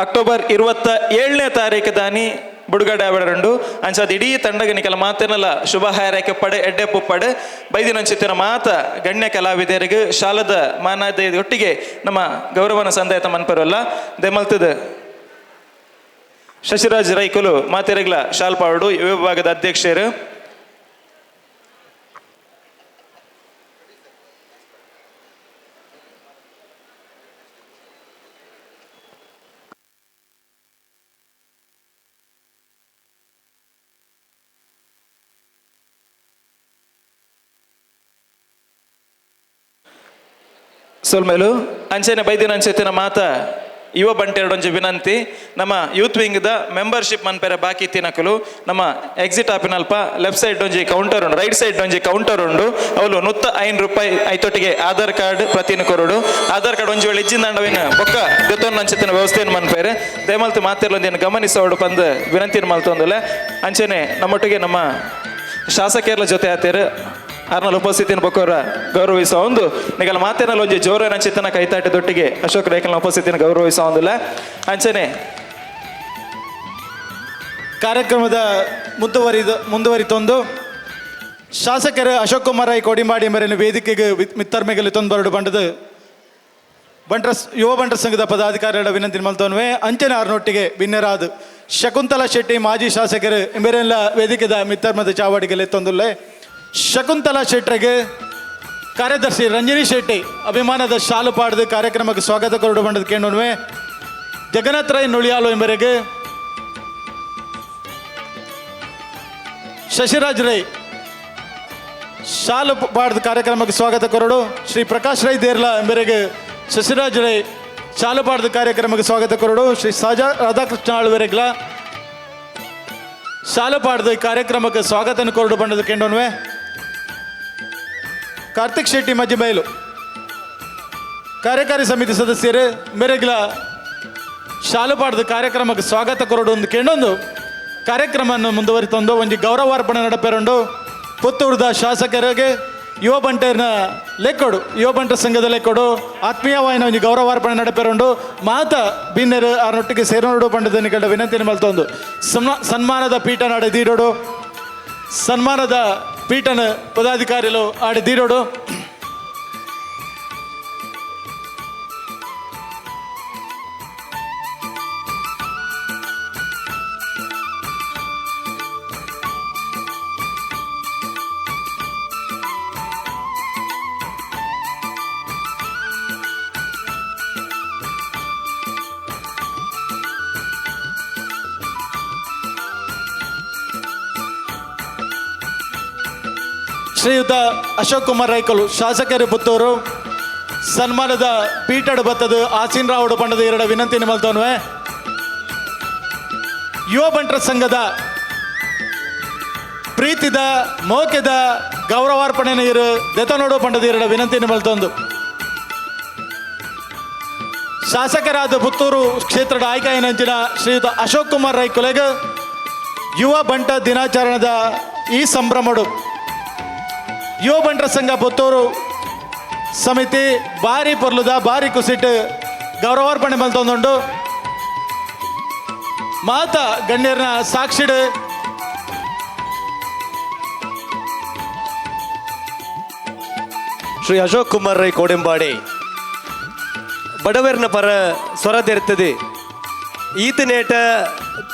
ಅಕ್ಟೋಬರ್ 27ನೇ ತಾರೀಕು ದಾನಿ ಬುಡುಗಡೆ ಆವಡರಂಡು ಅಂಚದ ಇಡೀ ತಂಡಗೆ ನಿಕಲ ಮಾತೇನಲ್ಲ ಶುಭ ಹಾರೈಕೆ ಪಡೆ ಎಡ್ಡೆ ಪುಪ್ಪಡೆ ಬೈದಿನಂಚಿತ್ತಿನ ಮಾತ ಗಣ್ಯ ಕಲಾವಿದರಿಗೆ ಶಾಲದ ಮಾನದ ಒಟ್ಟಿಗೆ ನಮ್ಮ ಗೌರವನ ಸಂದಾಯತ ಮನ್ಪರಲ್ಲ ದೆಮಲ್ತದ ಶಶಿರಾಜ್ ರೈಕುಲು ಮಾತೆರೆಗ್ಲ ಶಾಲ್ಪಾವಡು ಯುವ ವಿಭಾಗದ ಅಧ್ಯಕ್ಷರು ಸೋಲ್ಮೇಲು ಅಂಚೆನೆ ಬೈದಿನ ಅಂಚೆತ್ತಿನ ಮಾತ ಯುವ ಬಂಟೆರಡೊಂಜಿ ವಿನಂತಿ ನಮ್ಮ ಯೂತ್ ವಿಂಗ್ದ ಮೆಂಬರ್ಶಿಪ್ ಮನ್ಪೆರೆ ಬಾಕಿ ತಿನ್ನಕಲು ನಮ್ಮ ಎಕ್ಸಿಟ್ ಆಪಿನಲ್ಪ ಲೆಫ್ಟ್ ಸೈಡ್ ಒಂಜಿ ಕೌಂಟರ್ ಉಂಡು, ರೈಟ್ ಸೈಡ್ ಒಂಜಿ ಕೌಂಟರ್ ಉಂಡು. ಅವಳು ₹5 ಐತೊಟ್ಟಿಗೆ ಆಧಾರ್ ಕಾರ್ಡ್ ಪ್ರತಿನ ಕೊರಡು. ಆಧಾರ್ ಕಾರ್ಡ್ ಒಂಜಿ ವೇಳೆ ಇಜ್ಜಿಂದಾಂಡವಿನ ಬೊಕ್ಕ ಗೊತ್ತೊಂದು ಅಂಚಿತ್ತಿನ ವ್ಯವಸ್ಥೆಯನ್ನು ಮನ್ಪೇರೆ ದಯಮಲ್ತು ಮಾತಿರ್ಲೊಂದೇನು ಗಮನಿಸೋಡು ಬಂದು ವಿನಂತಿನ ಮಲ್ತೊಂದಿಲ್ಲ. ಅಂಚೆನೆ ನಮ್ಮೊಟ್ಟಿಗೆ ನಮ್ಮ ಶಾಸಕರ ಜೊತೆ ಆತೇರು ಆರ್ನಲ್ಲಿ ಉಪಸ್ಥಿತಿನ ಬೊಕ್ಕವರ ಗೌರವಿಸೋ ಒಂದು ನಿಗಲ ಮಾತಿನಲ್ಲಿ ಒಂಜಿ ಜೋರನ ಚಿತ್ತನ ಕೈತಾಟದೊಟ್ಟಿಗೆ ಅಶೋಕ್ ರೇಖಲ್ನ ಉಪಸ್ಥಿತಿನ ಗೌರವಿಸೋ ಒಂದಿಲ್ಲ. ಅಂಚನೆ ಕಾರ್ಯಕ್ರಮದ ಮುಂದುವರಿತೊಂದು ಶಾಸಕರು ಅಶೋಕ್ ಕುಮಾರ್ ರೈ ಕೋಡಿಮಾಡಿ ಮೇರಿನ ವೇದಿಕೆಗೆ ಮಿತ್ತರ್ಮೆಗಲಿ ತೊಂದು ಬಂಡದು ಯುವ ಬಂಟರ ಸಂಘದ ಪದಾಧಿಕಾರಿಗಳ ವಿನಂತಿ ಮಲ್ತೋನ್ವೆ. ಅಂಚನೆ ಆರ್ನೊಟ್ಟಿಗೆ ಬಿನ್ನರಾದು ಶಕುಂತಲಾ ಶೆಟ್ಟಿ ಮಾಜಿ ಶಾಸಕರು ಮೇರೆಲ್ಲ ವೇದಿಕೆದ ಮಿತ್ತರ್ಮದ ಚಾವಡಿಗೆ ತೊಂದುಲ್ಲೆ. ಶಕುಂತಲಾ ಶೆಟ್ಟರಿಗೆ ಕಾರ್ಯದರ್ಶಿ ರಂಜನಿ ಶೆಟ್ಟಿ ಅಭಿಮಾನದ ಶಾಲು ಪಾಡ್ದು ಕಾರ್ಯಕ್ರಮಕ್ಕೆ ಸ್ವಾಗತ ಕೊರಡು ಬಂಡದ ಕೇಳೋನ್ವೆ. ಜಗನ್ನಾಥ್ ರೈ ನುಳಿಯಾಲು ಎಂಬರಿಗೆ, ಶಶಿರಾಜ್ ರೈ ಶಾಲು ಪಾಡ್ದು ಕಾರ್ಯಕ್ರಮಕ್ಕೆ ಸ್ವಾಗತ ಕೊರಡು. ಶ್ರೀ ಪ್ರಕಾಶ್ ರೈ ದೇರ್ಲಾ ಎಂಬರಿಗೆ ಶಶಿರಾಜ್ ರೈ ಶಾಲು ಪಾಡ್ದು ಕಾರ್ಯಕ್ರಮಕ್ಕೆ ಸ್ವಾಗತ ಕೊರಡು. ಶ್ರೀ ಸಾಜಾ ರಾಧಾಕೃಷ್ಣ ಆಳ್ವೆರೆಗ್ಲ ಶಾಲು ಪಾಡ್ದು ಈ ಕಾರ್ಯಕ್ರಮಕ್ಕೆ ಸ್ವಾಗತ ಕೊರಡು ಬಂಡದ ಕೇಳೋನ್ವೆ. ಕಾರ್ತಿಕ್ ಶೆಟ್ಟಿ ಮಜ್ಜಿಬೈಲು ಕಾರ್ಯಕಾರಿ ಸಮಿತಿ ಸದಸ್ಯರು ಮೇರೆಗ್ಲ ಶಾಲು ಪಾಡ್ದು ಕಾರ್ಯಕ್ರಮಕ್ಕೆ ಸ್ವಾಗತ ಕೊರಡು ಒಂದು ಕೇಳೊಂದು ಕಾರ್ಯಕ್ರಮವನ್ನು ಮುಂದುವರಿತೊಂದು ಒಂಜಿ ಗೌರವಾರ್ಪಣೆ ನಡಪೆರೊಂಡು ಪುತ್ತೂರದ ಶಾಸಕರಿಗೆ ಯುವ ಬಂಟರ್ನ ಲೆಕ್ಕೊಡು ಯುವ ಬಂಟರ ಸಂಘದ ಲೆಕ್ಕೊಡು ಆತ್ಮೀಯವಾಯಿನ ಒಂಜಿ ಗೌರವಾರ್ಪಣೆ ನಡಪೆರೊಂಡು ಮಾತ ಬಿನ್ನರು ಆರೊಟ್ಟಿಗೆ ಸೇರೋಡು ಪಂಡದ ನಿಕಟ ವಿನಂತಿನ ಮಲ್ತೊಂದು ಸನ್ಮಾನದ ಪೀಠ ನಡೆದೀಡೋಡು ಸನ್ಮಾನದ ಪೀಠನ ಪದಾಧಿಕಾರಿಗಳು ಆಡಿದೀರೋಡು. ಶ್ರೀಯುತ ಅಶೋಕ್ ಕುಮಾರ್ ರೈಕಲು ಶಾಸಕರು ಪುತ್ತೂರು ಸನ್ಮಾನದ ಪೀಠಡು ಬತ್ತದು ಆಸೀನ್ ರಾವುಡು ಪಂಡದ ಎರಡು ವಿನಂತಿ ಮಲ್ತೋನ್ವೆ. ಯುವ ಬಂಟರ ಸಂಘದ ಪ್ರೀತಿದ ಮೋಕೆದ ಗೌರವಾರ್ಪಣೆ ನೀರು ದೆತನೋಡು ಪಂಡದ ಎರಡು ವಿನಂತಿ ಮಲ್ತೊಂದು ಶಾಸಕರಾದ ಪುತ್ತೂರು ಕ್ಷೇತ್ರದ ಆಯ್ಕೆಯಂಚಿನ ಶ್ರೀಯುತ ಅಶೋಕ್ ಕುಮಾರ್ ರೈಕುಲೆಗೆ ಯುವ ಬಂಟ ದಿನಾಚರಣೆದ ಈ ಸಂಭ್ರಮಡು ಯುವ ಬಂಟರ ಸಂಘ ಪುತ್ತೂರು ಸಮಿತಿ ಭಾರಿ ಪೊರ್ಲುದ ಭಾರಿ ಕುಸಿಟ್ಟು ಗೌರವಾರ್ಪಣೆ ಮಲ್ತೊಂದುಂಡು ಮಾತ ಗಣ್ಯರನ್ನ ಸಾಕ್ಷಿಡು ಶ್ರೀ ಅಶೋಕ್ ಕುಮಾರ್ ರೈ ಕೋಡೆಂಬಾಡಿ ಬಡವರ್ನ ಪರ ಸ್ವರದಿರ್ತದೆ ಈತನೇಟ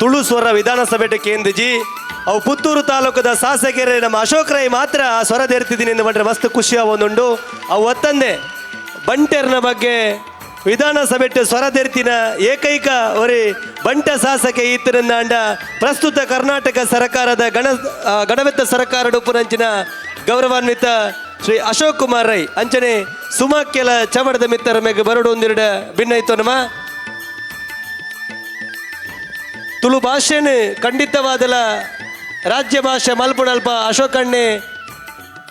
ತುಳು ಸ್ವರ ವಿಧಾನಸಭೆ ಕೇಂದ್ರಜಿ ಅವು ಪುತ್ತೂರು ತಾಲೂಕದ ಶಾಸಕರೇ ನಮ್ಮ ಅಶೋಕ್ ರೈ ಮಾತ್ರ ಸ್ವರದಿರ್ತಿದ್ದೀನಿ ಎಂದು ಮಾಡ್ರೆ ಮಸ್ತ್ ಖುಷಿ ಆವೊಂದುಂಡು ಅವು ಒತ್ತಂದೆ ಬಂಟೆರ್ನ ಬಗ್ಗೆ ವಿಧಾನಸಭೆ ಸ್ವರದಿರ್ತಿನ ಏಕೈಕ ಒರಿ ಬಂಟ ಶಾಸಕ ಈತನನ್ನ ಅಂಡ ಪ್ರಸ್ತುತ ಕರ್ನಾಟಕ ಸರ್ಕಾರದ ಗಣವೆತ್ತ ಸರ್ಕಾರ ಉಪರಂಚಿನ ಗೌರವಾನ್ವಿತ ಶ್ರೀ ಅಶೋಕ್ ಕುಮಾರ್ ರೈ ಅಂಚನೆ ಸುಮಾಕ್ಯಲ ಚವಡದ ಮಿತ್ತರ ಮೇಗೆ ಬರಡು ಒಂದೆರಡು ಭಿನ್ನ ಇತ್ತು ನಮ್ಮ ತುಳು ಭಾಷೆನು ಖಂಡಿತವಾದಲ ರಾಜ್ಯ ಭಾಷೆ ಮಲ್ಪುಣಲ್ಪ ಅಶೋಕಣ್ಣೆ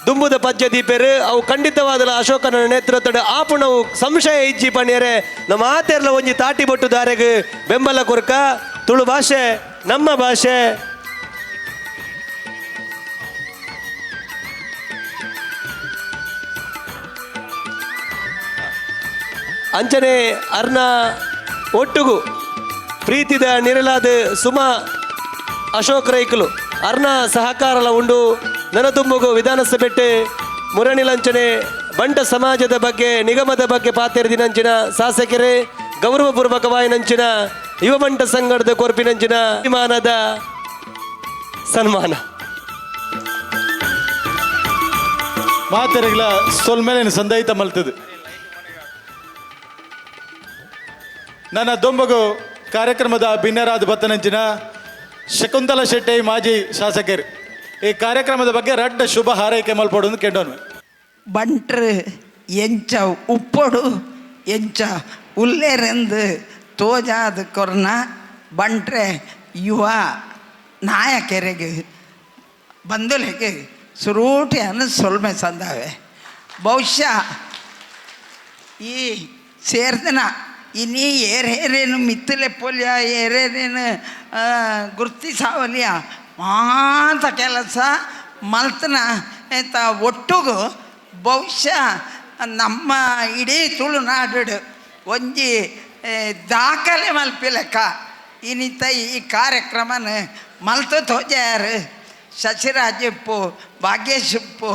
ದುಂಬುದ ಪದ್ಯ ದೀಪೇರು ಅವು ಖಂಡಿತವಾದಲ ಅಶೋಕನ ನೇತೃತ್ವದ ಆಪುಣವು ಸಂಶಯ ಇಜ್ಜಿ ಪಣ್ಯರೆ ನಮ್ಮ ಆತೆರ್ಲ ಒಂಜಿ ತಾಟಿ ಬೊಟ್ಟು ದಾರೆಗೆ ಬೆಂಬಲ ಕೊರ್ಕ ತುಳು ಭಾಷೆ ನಮ್ಮ ಭಾಷೆ ಅಂಚನೆ ಅರ್ನ ಒಟ್ಟುಗು ಪ್ರೀತಿದ ನಿರಲಾದ ಸುಮ ಅಶೋಕ್ ರೈಕಲು ಅರ್ನ ಸಹಕಾರಲ ಉಂಡು ನನತುಂಬುಗು ವಿಧಾನಸಭೆ ಮುರಣಿಲಂಚನೆ ಬಂಟ ಸಮಾಜದ ಬಗ್ಗೆ ನಿಗಮದ ಬಗ್ಗೆ ಪಾತೆರದಿನಂಚಿನ ಶಾಸಕರೇ ಗೌರವಪೂರ್ವಕವಾಯಿನಂಚಿನ ಯುವ ಬಂಟ ಸಂಘದ ಕೊರ್ಪಿನಂಚಿನ ಅಭಿಮಾನದ ಸನ್ಮಾನ ಮಾತೆರೆಗಳ ಸೊಲ್ಮೇಲೆ ಸಂದೈತ ಮಲ್ತದು ನನ್ನ ದೊಂಬಗು ಕಾರ್ಯಕ್ರಮದ ಭಿನ್ನರಾದ ಬತ್ತನಂಚಿನ ಶಕುಂತಲಾ ಶೆಟ್ಟಿ ಮಾಜಿ ಶಾಸಕರು ಈ ಕಾರ್ಯಕ್ರಮದ ಬಗ್ಗೆ ರಡ್ಡ ಶುಭ ಹಾರೈಕೆ ಮಲ್ಪಡು ಕೇಳೋನು. ಬಂಟ್ರು ಎಂಚ ಉಪ್ಪೊಡು ಎಂಚ ಉಲ್ಲೇರೆಂದು ತೋಜಾದ ಕೊರ್ನ ಬಂಟ್ರೆ ಯುವ ನಾಯಕರಿಗೆ ಬಂಧುಲಿಗೆ ಸುರೂಟಿಯನ್ನು ಸೊಲ್ಮೆ ಸಂದಾವೆ. ಬಹುಶಃ ಈ ಸೇರ್ದನ ಇನ್ನೀ ಏರೇರೇನು ಮಿತ್ತಲೆ ಪೊಲ್ಯ ಏರೇರೇನು ಗುರ್ತಿಸಾವಲಿಯ ಮಾತ ಕೆಲಸ ಮಲ್ತನ ಎಂತ ಒಟ್ಟಿಗೂ ಬಹುಶಃ ನಮ್ಮ ಇಡೀ ತುಳುನಾಡು ಒಂಜಿ ದಾಖಲೆ ಮಲ್ಪಿಲೆಕ್ಕ ಇನ್ನಿತ ಈ ಕಾರ್ಯಕ್ರಮನ ಮಲ್ತು ತೋಜಾರು ಶಶಿರಾಜ್ ಉಪ್ಪು ಭಾಗ್ಯೇಶ್ ಉಪ್ಪು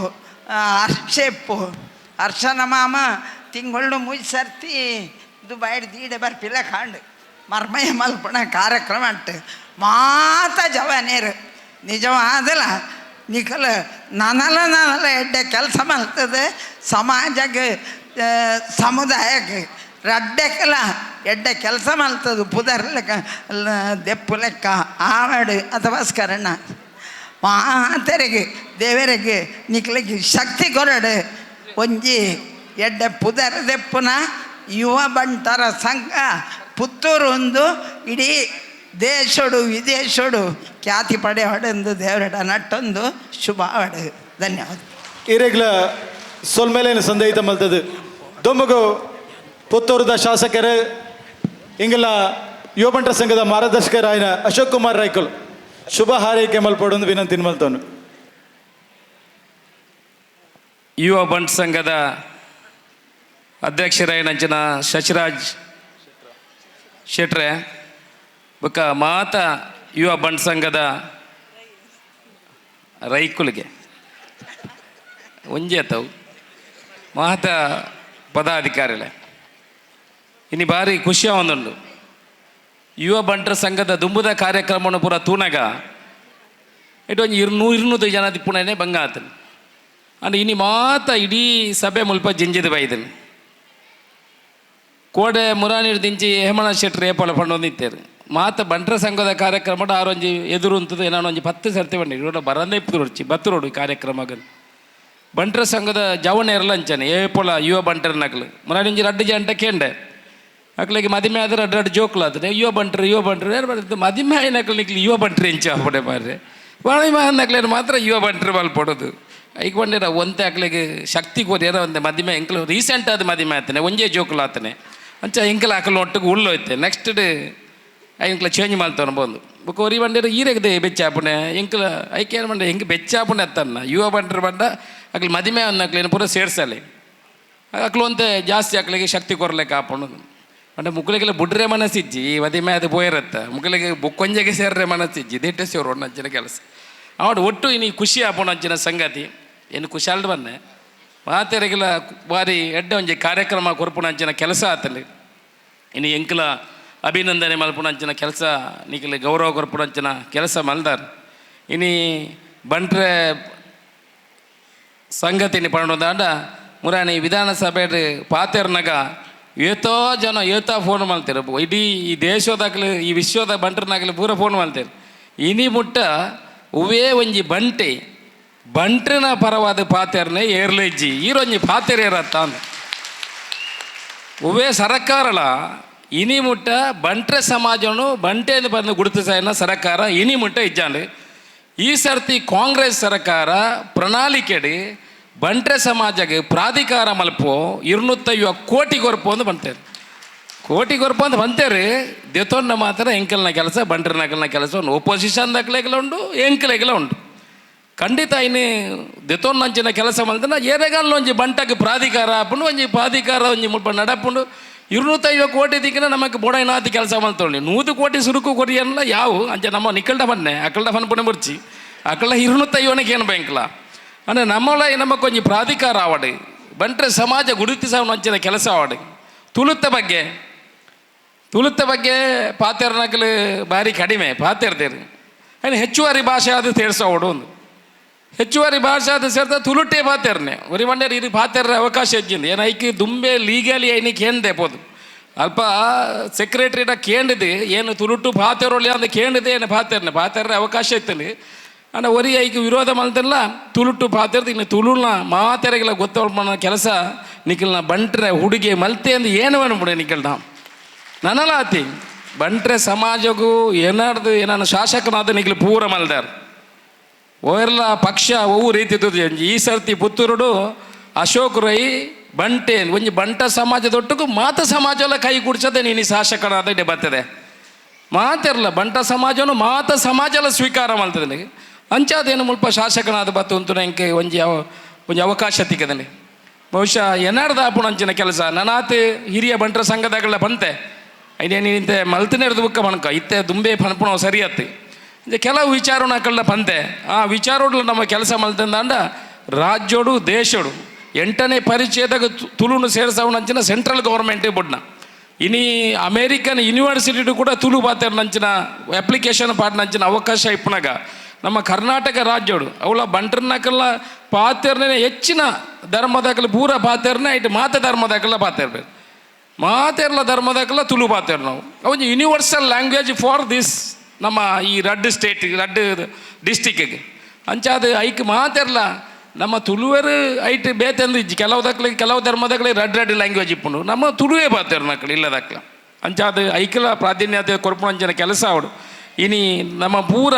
ಹರ್ಷೆಪ್ಪು ಹರ್ಷನ ಮಾಮ ತಿಂಗಳು ಮುಗಿಸರ್ತಿ ದುಬೈಡ್ ದೀಡೆ ಬರ್ಪಿಲ್ಲ ಕಾಂಡು ಮರ್ಮಯ ಮಲ್ಪಣ ಕಾರ್ಯಕ್ರಮ ಅಂಟು ಮಾತ ಜವಾನೇರು ನಿಜವಾದಲ್ಲ ನಿಖಲ ನನಲ ಎಡ್ಡೆ ಕೆಲಸ ಮಲ್ತದೆ ಸಮಾಜಕ್ಕೆ ಸಮುದಾಯಕ್ಕೆ ರಡ್ಡೆಕ್ಕಲ ಎಡ್ಡೆ ಕೆಲಸ ಮಲ್ತದು ಪುದರ್ ಲೆಕ್ಕ ದೆಪ್ಪು ಲೆಕ್ಕ ಆವಡು ಅಥವಾ ಸ್ಕರಣ ಮಾತೆರೆಗೆ ದೇವರಿಗೆ ನಿಕ್ಲಿಗೆ ಶಕ್ತಿ ಕೊರಡು ಒಂಜಿ ಎಡ್ಡೆ ಪುದರ್ ದೆಪ್ಪುನ ಯುವ ಬಂಟರ ಸಂಘ ಪುತ್ತೂರು ಒಂದು ಇಡೀ ದೇಶಡು ವಿದೇಶಡು ಖ್ಯಾತಿ ಪಡೆಯೊಡೆಂದು ದೇವರಡ ನಟ್ಟೊಂದು ಶುಭ ಆವಡು. ಧನ್ಯವಾದ. ಇರೆಗ್ಲ ಸೊಲ್ಮೇಲೇನು ಸಂದೇಹಿತ ಮಲ್ತದು ದೊಮ್ಮಗು ಪುತ್ತೂರದ ಶಾಸಕರು ಇಂಗಲ ಯುವ ಬಂಟರ ಸಂಘದ ಮಾರ್ಗದರ್ಶಕರಾಯನ ಅಶೋಕ್ ಕುಮಾರ್ ರೈಕಲ್ ಶುಭ ಹಾರೈಕೆ ಮಲ್ಪಡೊಂದು ವಿನಂತಿ ಮಲ್ತವನು. ಯುವ ಬಂಟ್ ಸಂಘದ ಅಧ್ಯಕ್ಷರಾಯನಂಚಿನ ಶಶಿರಾಜ್ ಶೆಟ್ರೆ ಬೊಕ್ಕ ಮಾತ ಯುವ ಬಂಟ್ ಸಂಘದ ರೈಕುಲಿಗೆ ಒಂಜಿ ಅತ್ತವು ಮಾತ ಪದಾಧಿಕಾರಿಗಳೇ ಇನ್ನು ಭಾರಿ ಖುಷಿ ಒಂದುಂಡು ಯುವ ಬಂಟರ ಸಂಘದ ದುಂಬುದ ಕಾರ್ಯಕ್ರಮವನ್ನು ಪೂರ ತೂನಗ ಇಟ್ಟು ಒಂದು 200 ಜನ ದಿಪ್ಪುಣನೆ ಬಂಗ ಆತನು ಅಂಡ್ ಇನ್ನು ಮಾತ ಇಡೀ ಸಭೆ ಮುಲ್ಪ ಜಿಂಜಿದ ಬೈದನು ಕೋಡೆ ಮುರಾನೀರು ದಿಂಚಿ ಹೇಮಣ್ಣ ಶೆಟ್ಟಿ ಏಪಳ ಪಂಡೊಂದಿತ್ತೇರು ಮಾತ ಬಂಟರ ಸಂಘದ ಕಾರ್ಯಕ್ರಮ ಆರೊಂಜಿ ಎದುರು ಅಂತದ್ದು ನಾನು ಒಂಜಿ 10 ಸರ್ತಿ ಬಂಡಿ ಇರೋಡ ಬರಂದೇ ಇಪ್ಪುರೋಡ್ಚಿ ಬತ್ತುರೋಡು ಕಾರ್ಯಕ್ರಮಗಳು ಬಂಟರ ಸಂಘದ ಜವಣೇರಲ್ಲ ಅಂಚಾನೆ ಏಪಳ ಯುವ ಬಂಟರ ನಕಲು ಮುರಾನಿಂಜಿ ರಡ್ಡು ಜಂಟ ಕೇಂಡೆ ಅಕ್ಲಿಗೆ ಮದಿಮೆ ಆದ್ರೆ ಅಡ್ಡಾಡು ಜೋಕ್ಲಾದ್ರೆ ಯುವ ಬಂಟ್ರು ಯಾರು ಬರ್ತದೆ ಮದಿಮೆ ನಕಲು ನಿಕ್ಲಿ ಯುವ ಬಂಟ್ರಿ ಎಂಚ ಪಡೆ ಮಾರ್ರೆ ಮದಿಮೆ ನಕ್ಲೇನು ಮಾತ್ರ ಯುವ ಬಂಟ್ರು ಬಲ್ಪಡೋದು ಈಗ ಬಂದಿರ ಒಂತೆ ಅಕ್ಲಿಗೆ ಶಕ್ತಿ ಕೋರಿಯಾರ ಒಂದೆ ಮದಿಮೆ ಎಂಕ್ಲು ರೀಸೆಂಟ್ ಆದ ಮದಿಮೆ ಆತನೆ ಒಂಜೇ ಜೋಕ್ಲಾತನೆ ಅಂಚ ಎಂಕಲ ಹಾಕಲು ಒಟ್ಟಿಗೆ ಉಳ್ಳೋಯ್ತೆ ನೆಕ್ಸ್ಟ್ ಡೇ ಎಂಕ್ಲ ಚೇಂಜ್ ಮಾಡ್ತಾನೆ ಬಂದು ಬುಕ್ ಒರಿ ಬಂದಿರ ಈರೆಗದೆ ಬೆಚ್ಚಾಪಣೆ ಎಂಕ್ಲ ಐಕೇನು ಬಂಡೆ ಹೆಂಗೆ ಬೆಚ್ಚಾಪಣೆ ಅತ್ತನ್ನ ಯುವ ಬಂಟ್ರು ಬಂಡ ಅಕ್ಲಿ ಮದಿಮೆ ಅನ್ನಕ್ಲೇನು ಪೂರ ಸೇರ್ಸಲಿ ಅಕ್ಲು ಒಂತೆ ಜಾಸ್ತಿ ಅಕ್ಲಿಗೆ ಶಕ್ತಿ ಕೊರಲಿಕ್ಕೆ ಹಾಪಣದು అంటే ముక్కులకి బుడ్రే మనసిచ్చి అది అది పోయారತ್ತ ముక్కులకి బొక్కొంజಗೆ ಸೇರ್ರೆ ಮನಸ್ಸಿಜ್ಜಿ ದೇಟೆ ಸೇರು ನಚ್ಚಿನ ಕೆಲಸ ಅವಡು ಒಟ್ಟು ಇನ್ನು ಖುಷಿ ಆಪೋಣ ಅಂಚಿನ ಸಂಗತಿ ಏನು ಖುಷಾಲ್ದು ಬನ್ನೆ ಮಾತೆರೆಗೆಲ್ಲ ಬಾರಿ ಎಡ್ಡೆ ಒಂಜಿ ಕಾರ್ಯಕ್ರಮ ಕೊರ್ಪುಣ ಅಂಚಿನ ಕೆಲಸ ಆತಲ್ಲಿ ಇನ್ನು ಎಂಕಲ ಅಭಿನಂದನೆ ಮಲ್ಪುಣ ಅಂಚಿನ ಕೆಲಸ ನಿಖಿಲ ಗೌರವ ಕೊರ್ಪುಣ ಅಂಚಿನ ಕೆಲಸ ಮಲ್ದಾರ್ ಇನ್ನು ಬಂಟ್ರೆ ಸಂಗತಿನಿ ಪಂಡೋದಾಂಡ ಮುರಾಣಿ ವಿಧಾನಸಭೆ ಪಾತೆರ್ನಾಗ ಏತೋ ಜನ ಏತೋ ಫೋನ್ ಮಾಡ್ತಾರೆ ಇಡೀ ಈ ದೇಶದಾಗಲಿ ಈ ವಿಶ್ವದ ಬಂಟ್ರನಾಗಲಿ ಪೂರ ಫೋನ್ ಮಾಡ್ತಾರೆ ಇನಿ ಮುಟ್ಟ ಉವೇ ಒಂಜಿ ಬಂಟೆ ಬಂಟ್ರನ ಪರವಾದ ಪಾತೆರ್ನೆ ಏರ್ಲೆಜ್ಜಿ ಈರೊಂಜಿ ಪಾತೆರ್ ಏರತ್ತ ಅಂದ ಉವೇ ಸರಕಾರಲ ಇನಿ ಮುಟ್ಟ ಬಂಟ್ರೆ ಸಮಾಜನು ಬಂಟೆ ಬಂದು ಗುರುತಿಸ ಸರಕಾರ ಇನಿ ಮುಟ್ಟ ಇಜ್ಜಾಂಡು ಈ ಸರ್ತಿ ಕಾಂಗ್ರೆಸ್ ಸರ್ಕಾರ ಪ್ರಣಾಳಿಕೆಡಿ ಬಂಟ್ರೆ ಸಮಾಜಕ್ಕೆ ಪ್ರಾಧಿಕಾರ ಮಲ್ಪು 250 ಕೋಟಿ ಕೊರ್ಪು ಅಂತ ಬಂತೇವೆ ಕೋಟಿ ಕೊರ್ಪು ಅಂತ ಬಂತೇರಿ ದೇತೊಂಡ ಮಾತ್ರ ಎಂಕಲ್ನ ಕೆಲಸ ಬಂಟ್ರೆ ನಕಲ್ನ ಕೆಲಸ ಉಂಟು ಒಪೋಸಿಷನ್ದಾಗಲೆಲ್ಲ ಉಂಟು ಎಂಕಲೆಗೆಲ್ಲ ಉಂಟು ಖಂಡಿತ ಇನ್ನು ದೆತೊಂದಂಚಿನ ಕೆಲಸ ಮಲ್ತನ ಏರೆಗಲ್ಲ ಒಂಜಿ ಬಂಟಕ್ಕೆ ಪ್ರಾಧಿಕಾರ ಹಾಪುಂಡು ಒಂಜಿ ಪ್ರಾಧಿಕಾರ ಒಂಜಿ ಮುಲ್ಪ ನಡಪುಂಡು 250 ಕೋಟಿ ದಿಕ್ಕಿನ ನಮಗೆ ಬೋಡೈನಾತಿ ಕೆಲಸ ಮಲ್ತೊಂಡು 100 ಕೋಟಿ ಸುರುಕು ಕೊರಿಯಲ್ಲ ಯಾವು ಅಂಚೆ ನಮ್ಮ ನಿಕ್ಕಲ್ಡ ಬನ್ನೆ ಅಕ್ಕಲ್ಡ ಬನ್ಪುಣೆ ಬರ್ಚಿ ಅಕ್ಕಳ 250 ಏನು ಬ್ಯಾಂಕ್ಲ ಅಂದರೆ ನಮ್ಮೊಳ ನಮ್ಮ ಕೊಂಚ ಪ್ರಾಧಿಕಾರ ಆವಡು ಬಂಟ್ರೆ ಸಮಾಜ ಗುರುತಿಸ ಅಂಚಿನ ಕೆಲಸ ಆವಡು ತುಳುತ್ತ ಬಗ್ಗೆ ಪಾತೆರ್ನಕಲು ಭಾರಿ ಕಡಿಮೆ ಪಾತೆರ್ದೇರು ಏನು ಹೆಚ್ಚುವರಿ ಭಾಷೆ ಅದು ಸೇರಿಸೋಡು ಒಂದು ಹೆಚ್ಚುವರಿ ಭಾಷೆ ಅದು ಸೇರ್ತಾ ತುಳುಟೇ ಪಾತೆರ್ನೆ ಒರಿ ಮಂಡ್ಯರು ಇದು ಪಾತೆರ ಅವಕಾಶ ಹೆಚ್ಚಿಂದು ಏನು ಐಕಿ ದುಂಬೆ ಲೀಗಲಿ ಐನಿಗೆ ಕೇಂದೆ ಪೋದು ಅಲ್ಪ ಸೆಕ್ರೆಟ್ರಿನ ಕೇಂದಿದೆ ಏನು ತುಳುಟು ಪಾತೆರೊಳ್ಳಿ ಅಂತ ಕೇಂದಿದೆ ಏನು ಪಾತೆರ ಅವಕಾಶ ಇತ್ತಲ್ಲಿ ಅಣ್ಣ ಒರಿ ಐಕೆ ವಿರೋಧ ಮಾಡ್ತಿಲ್ಲ ತುಳುಟು ಪಾತಿರ್ದು ಇನ್ನು ತುಳುನ ಮಾತೆರೆಗೆಲ್ಲ ಗೊತ್ತವಳ ಕೆಲಸ ನಿಖಿಲ್ನ ಬಂಟ್ರೆ ಹುಡುಗಿ ಮಲ್ತೆ ಅಂದು ಏನು ಅನ್ಬಿಡೆ ನಿಖಿಲ್ನ ನನಲಾತಿ ಬಂಟ್ರೆ ಸಮಾಜಗೂ ಏನಾರ್ದು ಏನಾನು ಶಾಸಕನಾದ ನಿಗ್ಲು ಪೂರ ಮಲ್ದಾರ ಓರ್ಲ ಪಕ್ಷ ಒವು ರೀತಿ ಈ ಸರ್ತಿ ಪುತ್ತೂರುಡು ಅಶೋಕ್ ರೈ ಬಂಟೆ ಒಂಜಿ ಬಂಟ ಸಮಾಜದೊಟ್ಟಿಗೂ ಮಾತ ಸಮಾಜಲ ಕೈ ಕುಡ್ಸದೆ ನೀನು ಶಾಸಕನಾದ ಇಡೆ ಬರ್ತದೆ ಮಾತಿರಲ್ಲ ಬಂಟ ಸಮಾಜನು ಮಾತ ಸಮಾಜಲ ಸ್ವೀಕಾರ ಮಾಡ್ತದೆ ಅಂಚಾದೇನು ಮುಲ್ಪ ಶಾಸಕನಾದ ಬತ್ತು ಅಂತ ನಂಗೆ ಒಂಜಿ ಅವಕಾಶ ತಿಕ್ಕದಲ್ಲಿ ಬಹುಶಃ ಏನಾರ್ದ ಆಪುಣ ಅಂಚಿನ ಕೆಲಸ ನನಾತ್ ಹಿರಿಯ ಬಂಟ್ರ ಸಂಘದಾಗಲ್ಲ ಬಂತೆ ಐನೇನಿಂತೆ ಮಲ್ತಿನೇರ್ದು ಬುಕ್ಕ ಮಣ್ಕ ಇತ್ತೆ ದುಂಬೆ ಪನ್ಪುಣ ಸರಿ ಅತ್ತಿ ಕೆಲವು ವಿಚಾರಣ ಪಂತೆ ಆ ವಿಚಾರೋಡ್ಲು ನಮ್ಮ ಕೆಲಸ ಮಲ್ತಂದಾಂಡ ರಾಜ್ಯೋಡು ದೇಶೋಡು 8ನೇ ಪರಿಚಯದಾಗ ತುಳುನು ಸೇರಿಸವನಂಚಿನ ಸೆಂಟ್ರಲ್ ಗೌರ್ಮೆಂಟೇ ಬುಡ್ನ ಇನಿ ಅಮೇರಿಕನ್ ಯೂನಿವರ್ಸಿಟಿಡು ಕೂಡ ತುಳು ಪಾತೇರ್ ನಂಚಿನ ಅಪ್ಲಿಕೇಶನ್ ಪಾಟ್ ನಂಚಿನ ಅವಕಾಶ ಇಪ್ಪನಾಗ ನಮ್ಮ ಕರ್ನಾಟಕ ರಾಜ್ಯೋಡು ಅವಳ ಬಂಟ್ರನ್ನಕಲ್ಲ ಪಾತೇರ್ನೇ ಹೆಚ್ಚಿನ ಧರ್ಮದಾಗಲ ಪೂರ ಪಾತೇರ್ನ ಇಟ್ಟು ಮಾತ ಧರ್ಮದಾಗಲ್ಲ ಪಾತೇರ್ಬೇಕು ಮಾತೇರ್ಲ ಧರ್ಮದಾಗಲ್ಲ ತುಳು ಪಾತೇರ್ ನಾವು ಅವೊಂದು ಯೂನಿವರ್ಸಲ್ ಲ್ಯಾಂಗ್ವೇಜ್ ಫಾರ್ ದಿಸ್ ನಮ್ಮ ಈ ರಡ್ಡು ಸ್ಟೇಟ್ ರಡ್ಡು ಡಿಸ್ಟಿಕ್ಕಿಗೆ ಅಂಚಾದ ಐಕ್ ಮಾತೇರ್ಲ ನಮ್ಮ ತುಳುವರು ಐಟ್ ಬೇತಂದು ಕೆಲವು ಧರ್ಮದಾಗಲೇ ರಡ್ ಲ್ಯಾಂಗ್ವೇಜ್ ಇಪ್ಪುಂಡು ನಮ್ಮ ತುಳುವೇ ಪಾತೇರು ನಕ್ಕಳು ಇಲ್ಲದಕ್ಕಲ ಅಂಚಾದ ಐಕ್ಯಲ ಪ್ರಾಧಾನ್ಯತೆ ಕೊರ್ಪು ಅಂಚಿನ ಕೆಲಸ ಅವಡು ಇನಿ ನಮ್ಮ ಪೂರ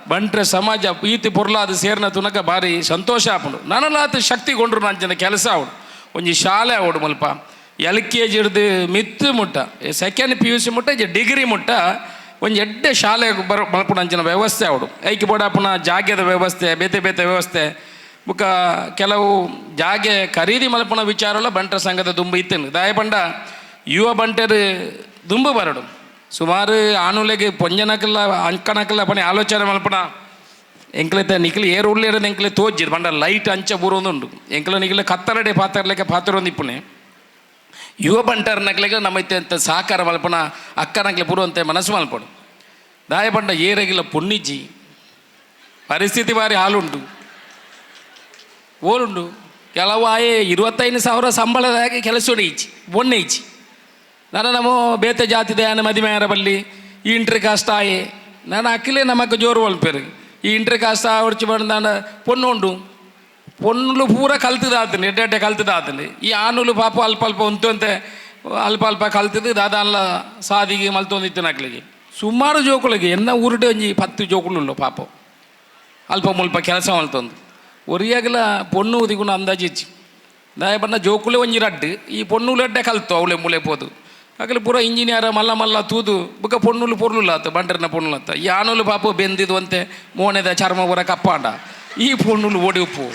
ಬಂಟ್ರೆ ಸಮಾಜ ಪ್ರೀತಿ ಪೊರ್ಲಾದ ಸೇರ್ನ ತುನಕ ಭಾರಿ ಸಂತೋಷ ಆಪುಂಡು ನನಲಾತ ಶಕ್ತಿಗೊಂಡ್ರು ನಂಚಿನ ಕೆಲಸ ಅವಡು ಒಂಜಿ ಶಾಲೆ ಅವಡು ಮಲ್ಪ LKG ಹಿಡ್ದು ಮಿತ್ತು ಮುಟ್ಟ ಸೆಕೆಂಡ್ PUC ಮುಟ್ಟ ಡಿಗ್ರಿ ಮುಟ್ಟ ಒಂದು ಎಡ್ಡೆ ಶಾಲೆ ಮಲ್ಪುಣ ಅಂಚಿನ ವ್ಯವಸ್ಥೆ ಅವಡು ಐಕಿ ಬೋಡಾಪುನ ಜಾಗ್ಯದ ವ್ಯವಸ್ಥೆ ಬೇತೆ ವ್ಯವಸ್ಥೆ ಬುಕ್ಕ ಕೆಲವು ಜಾಗೆ ಖರೀದಿ ಮಲ್ಪುನ ವಿಚಾರಲ್ಲ ಬಂಟ್ರ ಸಂಘದ ದುಂಬು ಇತ್ತೇನು ದಾಯಪಂಡ ಯುವ ಬಂಟರು ದುಂಬು ಬರಡು ಸುಮಾರು ಆನುಲೆಗೆ ಪೊಂಜನಕಲ್ಲ ಅಂಕನಕಲ್ಲ ಪಣೆ ಆಲೋಚನೆ ಮಲ್ಪುಣ ಎಂಕ್ಲೆತ ನಿಕ್ಲಿ ಏರು ಉಳ್ಳಿರೋದು ಎಂಕ್ಲೆ ತೋಜ್ಜಿರು ಬಂಡ ಲೈಟ್ ಅಂಚ ಬರೋದುಂಡು ಎಂಕ್ಲ ನಿಕ್ಲೆ ಕತ್ತರಡೆ ಪಾತ್ರೊಂದು ಇಪ್ಪುಣೆ ಯುವ ಬಂಟರ್ನಕ್ಲೆಗೆ ನಮ್ಮ ಇತ್ತೆ ಸಹಕಾರ ಮಲ್ಪುಣ ಅಕ್ಕನಕ್ಲೆ ಪುರುವಂತೆ ಮನಸ್ಸು ಮಲ್ಪಡು ದಾಯಪಂಡ ಏರಗಿಲ್ಲ ಪುಣ್ಣಿಜ್ಜಿ ಪರಿಸ್ಥಿತಿ ಬಾರಿ ಹಾಲುಂಟು ಓಲುಂಡು ಕೆಲವು ಆಯೆ 25,000 ಸಂಬಳದಾಗಿ ಕೆಲಸ ಈಚಿ ಬೊನ್ನೆ ಈಚಿ ನಮ್ಮ ಬೇತೆ ಜಾತಿದೆ ಅನ್ನ ಮದಿಮೆಯರ ಬಲ್ಲಿ ಈ ಇಂಟ್ರಿ ಕಾಸ್ಟ್ ಆಯೆ ನಾನು ಅಕ್ಕಿಲೇ ನಮಕ್ಕೆ ಜೋರು ಒಲ್ಪೇರು ಈ ಇಂಟ್ರಿ ಕಾಸ್ಟ್ ಹೊಡ್ಚಿ ಬಂದ ಪೊಣ್ಣು ಉಂಡು ಪೊಣ್ಣುಲು ಪೂರ ಕಲ್ತದಾತನೆ ಎಡ್ಡೆ ಕಲ್ತದಾತನೆ ಈ ಆನುಲು ಪಾಪ ಅಲ್ಪ ಉಂಟಂತೆ ಅಲ್ಪ ಕಲ್ತದ್ದು ದಾದಾನ್ಲ ಸಾದಿಗೆ ಮಲ್ತೊಂದಿತ್ತು ನಕ್ಲಿಗೆ ಸುಮಾರು ಜೋಕುಳಿಗೆ ಎನ್ನ ಊರುಡೆ ಒಂಜಿ 10 ಜೋಕುಲು ಪಾಪ ಅಲ್ಪ ಮುಲ್ಪ ಕೆಲಸ ಮಲ್ತೊಂದು ಒರಿಯಾಗಲ ಪೊಣ್ಣು ದಿಗುಣ ಅಂದಾಜಿಚ್ಚಿ ದಾಯ ಬಣ್ಣ ಜೋಕುಲೆ ಒಂಜಿ ರಡ್ಡು ಈ ಪೊಣ್ಣುಲು ಎಡ್ಡೆ ಕಲ್ತು ಅವಳೆ ಮೂಲೆ ಪೋದು ಆಗಲಿ ಪೂರ ಇಂಜಿನಿಯರ್ ಮಲ್ಲ ತೂದು ಬುಕ್ಕ ಪೊಣ್ಣುಲು ಪೊರ್ಲುಲಾತ ಬಂಟರ್ನ ಪೊಣ್ಣುಲಾತ ಈ ಆನುಲು ಪಾಪ ಬೆಂದಿದ್ದು ಅಂತೆ ಮೋಣೆದ ಚರ್ಮ ಪೂರ ಕಪ್ಪಾಂಡ ಈ ಪೊಣ್ಣುಲು ಓಡಿ ಉಪ್ಪು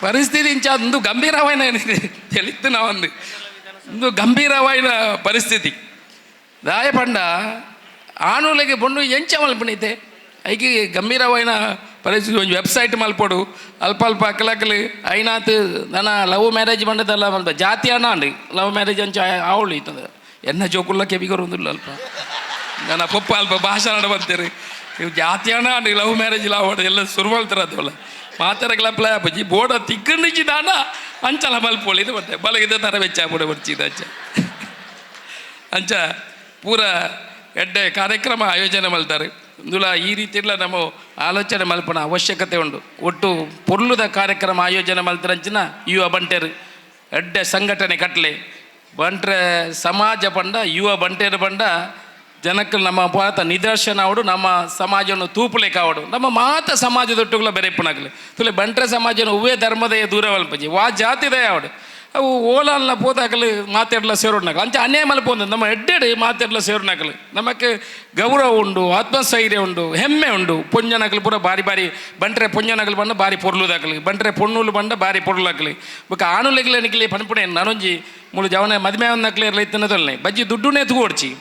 ಪರಿಸ್ಥಿತಿ ಇಂಚ ಒಂದು ಗಂಭೀರವಾದ ತಿಳಿತು ನಾವೊಂದು ಒಂದು ಗಂಭೀರವಾದ ಪರಿಸ್ಥಿತಿ ದಾಯ ಪಂಡ ಆನುಲೆಗೆ ಬೊಂಡು ಎಂಚ ಮಲ್ಪಣಿತೆ ಐಕಿ ಗಂಭೀರವಾದ ಪರಿಸ್ಥಿತಿ ಒಂದು ವೆಬ್ಸೈಟ್ ಮಲ್ಪಡು ಅಲ್ಪ ಅಕ್ಕಲಕ್ಕಲು ಐನಾತ್ ನನ್ನ ಲವ್ ಮ್ಯಾರೇಜ್ ಬಂಡದಲ್ಲ ಮಲ್ಪ ಜಾತಿ ಅಣ್ಣ ಅಂಡಿ ಲವ್ ಮ್ಯಾರೇಜ್ ಅಂಚ ಆವಳು ಇತ್ತದ ಎನ್ನ ಜೋಕುಲ್ಲ ಕೆಬಿಗರೊಂದಿಲ್ಲ ಅಲ್ಪ ನನ್ನ ಪಪ್ಪ ಅಲ್ಪ ಭಾಷಣ ಬಂತೀರಿ ನೀವು ಜಾತಿ ಅಣ್ಣ ಅಂಡಿ ಲವ್ ಮ್ಯಾರೇಜ್ ಲಾವಡು ಎಲ್ಲ ಶುರು ಮಾಡ್ತಾರೆ ಅದಲ್ಲ ಮಾತಾಡಕ್ಲಪ್ಲ ಬಜ್ಜಿ ಬೋಡ ತಿಕ್ಕಂಡಿಚ್ಚಿ ದಾನ ಅಂಚಲ ಮಲ್ಪೋಳಿ ಇದು ಮತ್ತೆ ಬಲಗಿದ ಥರ ವೆಚ್ಚ ಬೋಡ ಬರ್ಚಿದ ಅಂಚ ಪೂರ ಎಡ್ಡೆ ಕಾರ್ಯಕ್ರಮ ಆಯೋಜನೆ ಮಲ್ತಾರೆ ಇಂದುಲ ಈ ರೀತಿಯಲ್ಲ ನಮ್ಮ ಆಲೋಚನೆ ಮಲ್ಪನ ಅವಶ್ಯಕತೆ ಉಂಟು ಒಟ್ಟು ಪೊರ್ಲುದ ಕಾರ್ಯಕ್ರಮ ಆಯೋಜನೆ ಮಲ್ತರಂಚಿನ ಯುವ ಬಂಟೇರು ಎಡ್ಡೆ ಸಂಘಟನೆ ಕಟ್ಲೆ ಬಂಟ್ರೆ ಸಮಾಜ ಪಂಡ ಯುವ ಬಂಟೇರು ಪಂಡ ಜನಕ್ಕೆ ನಮ್ಮ ಪಾತ ನಿದರ್ಶನ ಅವಡು ನಮ್ಮ ಸಮಾಜವನ್ನು ತೂಪಲೆ ಕಾವಡು ನಮ್ಮ ಮಾತ ಸಮಾಜದೊಟ್ಟುಗಳ ಬೆರೆಪ್ಪನಾಗಲಿ ತುಲೆ ಬಂಟ್ರೆ ಸಮಾಜನ ಉವೇ ಧರ್ಮದಯ ದೂರವಲ್ಪಜಿ ವಾ ಜಾತಿದಯ ಅವಡು ಅವು ಓಲಾಲ್ನ ಪೋದಾಗಲು ಮಾತಾಡಲ ಸೇರೋಡ್ನಾಗಲು ಅಂಚ ಅನ್ಯಾಯ ಮಲ್ಪೊಂದು ನಮ್ಮ ಎಡ್ಡೆಡು ಮಾತಾಡಲ ಸೇರೋಡ್ನಾಗಲು ನಮಗೆ ಗೌರವ ಉಂಡು ಆತ್ಮಸ್ಥೈರ್ಯ ಉಂಡು ಹೆಮ್ಮೆ ಉಂಡು ಪೊಂಜನಗಲು ಪೂರ ಬಾರಿ ಬಂಟ್ರೆ ಪೊಂಜನಗಲು ಬಂಡ ಬಾರಿ ಪೊರ್ಲುದಾಗಲಿ ಬಂಟ್ರೆ ಪೊಣ್ಣುಲು ಬಂಡ ಬಾರಿ ಪೊರ್ಲಾಗಲಿ ಬೊಕ್ಕ ಆನುಲೆಗ್ಲೆ ನಿಕ್ಲಿ ಪನ್ಪುಣೆ ನಾನೊಂಜಿ ಮೂಳು ಜವನ ಮದುವೆ ನಕ್ಲೆ ಇರಲಿ ಇತ್ತನದೊಲ್ಲೆ ಬಜ್ಜಿ ದುಡ್ಡುನೇ ತೂಡ್ಚಿ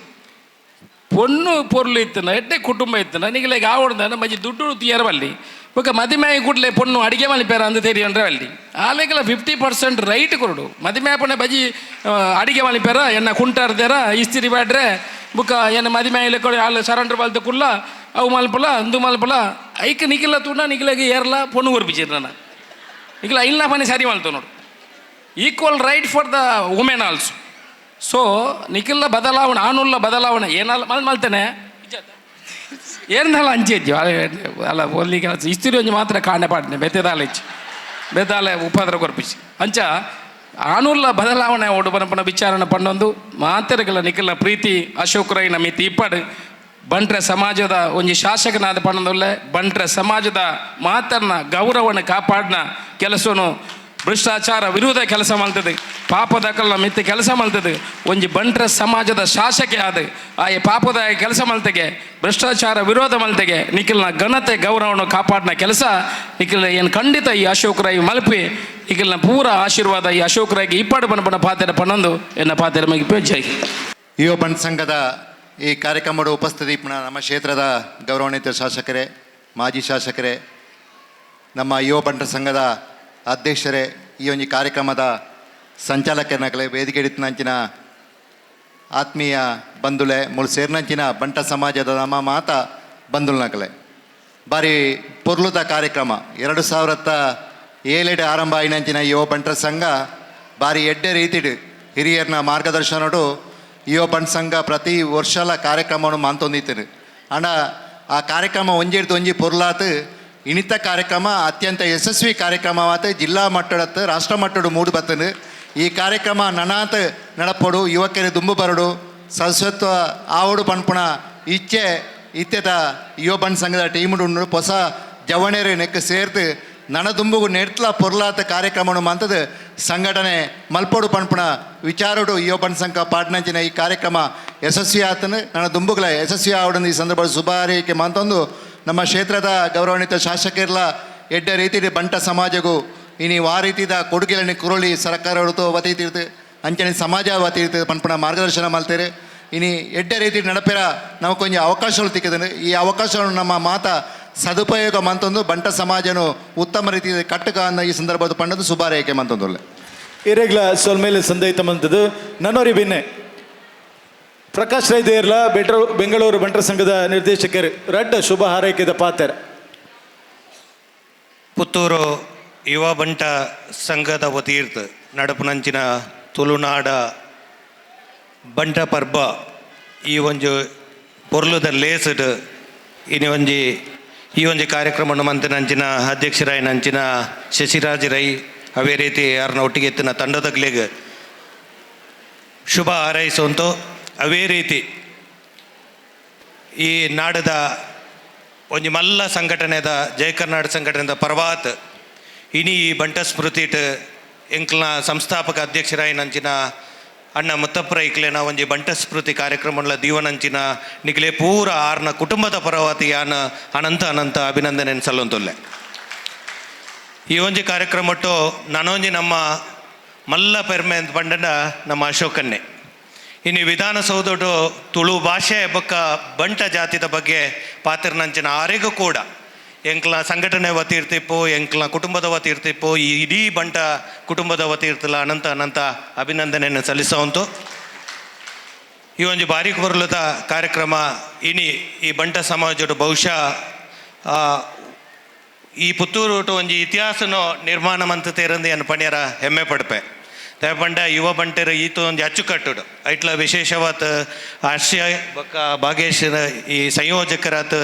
ಪೊಣ್ಣು ಪೊರ್ಲು ಇತ್ತನ ಎಡ್ಡೆ ಕುಟುಂಬ ಇತ್ತನ ನಿಗಲೆಗೆ ಆವಡ್ದ ಮಜ್ಜಿ ದುಡ್ಡು ತೀಯರವಲ್ಲಿ ఒక మదిమే గుడ్లే పొన్ను అడిగే మళ్ళీ పేరు అందు తెలియండ్ರೆ ಅಲ್ಲಿ ಆಲೆಗೆಲ್ಲ 50% ರೈಟ್ ಕೊರಡು ಮದಿಮೆ ಪುಣೆ ಬಜಿ ಅಡಿಗೆ ಮಳಿ ಪೇರ ಎನ್ನ ಕುಂಟಾರ್ದೇರ ಇಸ್ತಿರಿ ಬ್ಯಾಡ್ರೆ ಬುಕ್ಕ ಎನ್ನ ಮದಿಮೆ ಇಲ್ಲ ಕೊಡಿ ಅಲ್ಲಿ ಸರಂಡ್ರ ಬಲ್ತು ಕುಲ್ಲ ಅವು ಮಲ್ಪಲ ಅಂದು ಮಲ್ಪಲ ಐಕ್ ನಿಖಿಲ್ಲ ತುಣ ನಿಖಿಲಾಗಿ ಏರ್ಲ ಪೊಣ್ಣು ಕೊರ್ಪಿಸಿರ್ ನನ್ನ ನಿಖಿಲ ಇಲ್ಲ ಪನಿ ಸರಿ ಮಲ್ತು ನೋಡು equal right for the women also so ನಿಖಿಲ್ಲ ಬದಲಾವಣೆ ಆನುಲ್ಲ ಬದಲಾವಣೆ ಏನಲ್ಲ ಮಲ್ತೇನೆ ಏನಲ್ಲ ಅಂಚೆಜ್ಜು ಅಲ್ಲ ಒಲ್ಲಿ ಕೆಲಸ ಇಸ್ತಿರಿ ಒಂಜಿ ಮಾತ್ರ ಕಾಂಡೆ ಪಾಡ್ನೆ ಬೆತ್ತದಾಲ ಇಚ್ಚಿ ಬೆತ್ತಾಲೆ ಉಪದ್ರ ಕೊರ್ಪಿಸಿ ಅಂಚ ಆನುಲ್ಲ ಬದಲಾವಣೆ ಓಡು ಪನಪನ ವಿಚಾರಣ ಪಂಡೊಂದು ಮಾತೆರೆಗಳ ನಿಖಿಲ ಪ್ರೀತಿ ಅಶೋಕ್ ರೈ ನಮಿತಿ ಇಪ್ಪಡು ಬಂಟ್ರೆ ಸಮಾಜದ ಒಂಜಿ ಶಾಸಕನಾದ ಪಂಡೊಂದುಲ್ಲೆ ಬಂಟ್ರೆ ಸಮಾಜದ ಮಾತನ್ನ ಗೌರವನ ಕಾಪಾಡಿನ ಕೆಲಸವನ್ನು ಭ್ರಷ್ಟಾಚಾರ ವಿರೋಧ ಕೆಲಸ ಮಾಡ್ತದೆ ಪಾಪದಕಲ್ನ ಮಿತ್ತೆ ಕೆಲಸ ಮಾಡ್ತದೆ ಒಂಜಿ ಬಂಟ್ರೆ ಸಮಾಜದ ಶಾಸಕ ಆದ ಆಯೆ ಪಾಪದ ಕೆಲಸ ಮಲ್ತೆಗೆ ಭ್ರಷ್ಟಾಚಾರ ವಿರೋಧ ಮಲ್ತೆಗೆ ನಿಖಿಲ್ನ ಘನತೆ ಗೌರವವನ್ನು ಕಾಪಾಡಿನ ಕೆಲಸ ನಿಖಿಲ್ ಏನು ಖಂಡಿತ ಈ ಅಶೋಕ್ ರೈ ಮಲ್ಪಿ ನಿಖಿಲ್ನ ಪೂರ ಆಶೀರ್ವಾದ ಈ ಅಶೋಕ್ ರೈಗೆ ಇಪ್ಪಡು ಬಣ್ಣ ಪಾತೆರ ಪನ್ನೊಂದು ಎನ್ನ ಪಾತೆರ ಮಗಿಪೆ ಜೈ. ಯುವ ಬಂಟ್ ಸಂಘದ ಈ ಕಾರ್ಯಕ್ರಮದ ಉಪಸ್ಥಿತಿ ನಮ್ಮ ಕ್ಷೇತ್ರದ ಗೌರವಾನ್ವಿತ ಶಾಸಕರೇ, ಮಾಜಿ ಶಾಸಕರೇ, ನಮ್ಮ ಯುವ ಬಂಟ ಸಂಘದ ಅಧ್ಯಕ್ಷರೇ, ಈ ಒಂದು ಕಾರ್ಯಕ್ರಮದ ಸಂಚಾಲಕರನಕಲೆ ವೇದಿಕೆ ಹಿಡಿತನಂಚಿನ ಆತ್ಮೀಯ ಬಂಧುಲೆ ಮುಳು ಸೇರ್ನಂಚಿನ ಬಂಟ ಸಮಾಜದ ನಮ್ಮ ಮಾತ ಬಂಧುಲ್ನಕಲೆ ಬಾರಿ ಪೊರ್ಲುದ ಕಾರ್ಯಕ್ರಮ 2007 ಆರಂಭ ಆಯ್ನಂಚಿನ ಯುವ ಬಂಟರ ಸಂಘ ಬಾರಿ ಎಡ್ಡೆ ರೀತಿಡು ಹಿರಿಯರ್ನ ಮಾರ್ಗದರ್ಶನಡು ಯುವ ಬಂಟ ಸಂಘ ಪ್ರತಿ ವರ್ಷಲ ಕಾರ್ಯಕ್ರಮವನ್ನು ಮಾಂತೊಂದಿತ್ತನು ಅಣ್ಣ ಆ ಕಾರ್ಯಕ್ರಮ ಒಂಜಿಡ್ದು ಒಂಜಿ ಪೊರ್ಲಾತ್ ಇನಿತ ಕಾರ್ಯಕ್ರಮ ಅತ್ಯಂತ ಯಶಸ್ವಿ ಕಾರ್ಯಕ್ರಮವಾತ ಜಿಲ್ಲಾ ಮಟ್ಟದತ್ತು ರಾಷ್ಟ್ರ ಮಟ್ಟಡು ಮೂಡು ಬತ್ತನು ಈ ಕಾರ್ಯಕ್ರಮ ನನಾತ್ ನಡಪಡು ಯುವಕರು ದುಂಬು ಬರಡು ಸದಸ್ಯತ್ವ ಆವಡು ಪನ್ಪುಣ ಇಚ್ಛೆ ಇತ್ತೆದ ಯುವ ಬಂಟ್ ಸಂಘದ ಟೀಮುಡು ಹೊಸ ಜವಣೇರು ನೆಕ್ ಸೇರ್ತು ನನ ದುಂಬುಗು ನೆಟ್ಲ ಪೊರ್ಲಾತ ಕಾರ್ಯಕ್ರಮವನ್ನು ಮಂತದ ಸಂಘಟನೆ ಮಲ್ಪಡು ಪನ್ಪುಣ ವಿಚಾರಡು ಯುವ ಬಂಟ್ ಸಂಘ ಪಾಟ್ನಂಚಿನ ಈ ಕಾರ್ಯಕ್ರಮ ಯಶಸ್ವಿ ಆತನು ನನ್ನ ದುಂಬುಗಳ ಯಶಸ್ವಿ ಆವಡನ್ನು ಈ ಸಂದರ್ಭದಲ್ಲಿ ಶುಭ ಹಾರೈಕೆ ಮಂತೊಂದು ನಮ್ಮ ಕ್ಷೇತ್ರದ ಗೌರವಾನ್ವಿತ ಶಾಸಕರ್ಲ ಎಡ್ಡ ರೀತಿ ಬಂಟ ಸಮಾಜಗೂ ಇನಿ ಆ ರೀತಿದ ಕೊಡುಗೆలని ಕುರುಳಿ ಸರ್ಕಾರದ್ದು ವತಿರ್ತು ಅಂಚನೆ ಸಮಾಜ ವತಿರ್ತು ಪನ್ಪುಣ ಮಾರ್ಗದರ್ಶನ ಮಲ್ತೇರೆ ಇನಿ ಎಡ್ಡ ರೀತಿ ನಡಪೆರ ನಮಕೊಂಜ ಅವಕಾಶಗಳು ತಿಕ್ಕದನು ಈ ಅವಕಾಶವನ್ನು ನಮ್ಮ ಮಾತ ಸದುಪಯೋಗ ಮಂತೊಂದು ಬಂಟ ಸಮಾಜನು ಉತ್ತಮ ರೀತಿ ಕಟ್ಟಕ ಅನ್ನ ಈ ಸಂದರ್ಭದ ಪಂಡದು ಶುಭಾರೈಕೆ ಮಂತೊಂದುಲ್ಲೆ ಇರೆಗ್ಲ ಸೊಲ್ಮೇಲೆ ಸಂದೈತ ಮಂತದು ನನ್ನೋರಿ ಬಿನ್ನೆ ಪ್ರಕಾಶ್ ರೈ ದೇರ್ಲ ಬೆಂಗಳೂರು ಬಂಟರ ಸಂಘದ ನಿರ್ದೇಶಕರು ರಡ್ಡ ಶುಭ ಹಾರೈಕೆದ ಪಾತ್ರ ಪುತ್ತೂರು ಯುವ ಬಂಟ ಸಂಘದ ವತಿರ್ತು ನಡಪುನಂಚಿನ ತುಳುನಾಡ ಬಂಟ ಪರ್ಬ ಈ ಒಂದು ಪೊರ್ಲುದ ಲೇಸಡ್ ಈ ಒಂದು ಕಾರ್ಯಕ್ರಮವನ್ನು ಮಂತನಂಚಿನ ಅಧ್ಯಕ್ಷರಾಯನಂಚಿನ ಶಶಿರಾಜ್ ರೈ ಅವೇ ರೀತಿ ಯಾರನ್ನ ಒಟ್ಟಿಗೆ ಎತ್ತಿನ ತಂಡದಗ್ಲಿಗೆ ಶುಭ ಹಾರೈಸುವಂತು ಅವೇ ರೀತಿ ಈ ನಾಡದ ಒಂದು ಮಲ್ಲ ಸಂಘಟನೆದ ಜಯ ಕರ್ನಾಟಕ ಸಂಘಟನೆದ ಪರ್ವಾತ್ ಇನಿ ಬಂಟ ಸ್ಮೃತಿಟ್ ಎಂಕ್ಲ ಸಂಸ್ಥಾಪಕ ಅಧ್ಯಕ್ಷರಾಯನಂಚಿನ ಅಣ್ಣ ಮುತ್ತಪ್ಪರ ಇಕ್ಲೇನ ಒಂಜಿ ಬಂಟ ಸ್ಮೃತಿ ಕಾರ್ಯಕ್ರಮಗಳ ದೀವನಂಚಿನ ನಿಕ್ಲೆ ಪೂರ ಆರ್ನ ಕುಟುಂಬದ ಪರವಾತಿ ಯಾನ ಅನಂತ ಅನಂತ ಅಭಿನಂದನೆ ಸಲ್ಲೊಂತೊಲ್ಲೆ ಈ ಒಂಜಿ ಕಾರ್ಯಕ್ರಮಟ್ಟು ನಾನೊಂಜಿ ನಮ್ಮ ಮಲ್ಲ ಪೆರ್ಮೆ ಅಂತ ಪಂಡನ ನಮ್ಮ ಅಶೋಕನ್ನೇ ಇನ್ನು ವಿಧಾನಸೌಧಡು ತುಳು ಭಾಷೆ ಬೊಕ್ಕ ಬಂಟ ಜಾತಿದ ಬಗ್ಗೆ ಪಾತ್ರನಂಚಿನ ಆರೆಗೂ ಕೂಡ ಎಂಕ್ಲ ಸಂಘಟನೆ ವತಿರ್ತಿಪ್ಪು ಎಂಕ್ಲ ಕುಟುಂಬದ ವತಿರ್ತಿಪ್ಪು ಈ ಇಡೀ ಬಂಟ ಕುಟುಂಬದ ವತಿರ್ತಲ್ಲ ಅನಂತ ಅನಂತ ಅಭಿನಂದನೆಯನ್ನು ಸಲ್ಲಿಸೋವಂತು ಈ ಒಂದು ಬಾರಿ ಬರಲದ ಕಾರ್ಯಕ್ರಮ ಈ ಬಂಟ ಸಮಾಜದ ಬಹುಶಃ ಈ ಪುತ್ತೂರು ಒಂಜಿ ಇತಿಹಾಸನೋ ನಿರ್ಮಾಣ ಮಂತತೇರಂದು ಏನು ಪಣ್ಯರ ಹೆಮ್ಮೆ ಪಡ್ಪೆ ತೇಪಂಡ ಯುವ ಬಂಟರು ಈತ ಒಂದು ಅಚ್ಚುಕಟ್ಟುಡು ಐಟ್ಲ ವಿಶೇಷವಾದ ಆಶ್ಯ ಬೊಕ್ಕ ಭಾಗೇಶ್ ಈ ಸಂಯೋಜಕರಾತ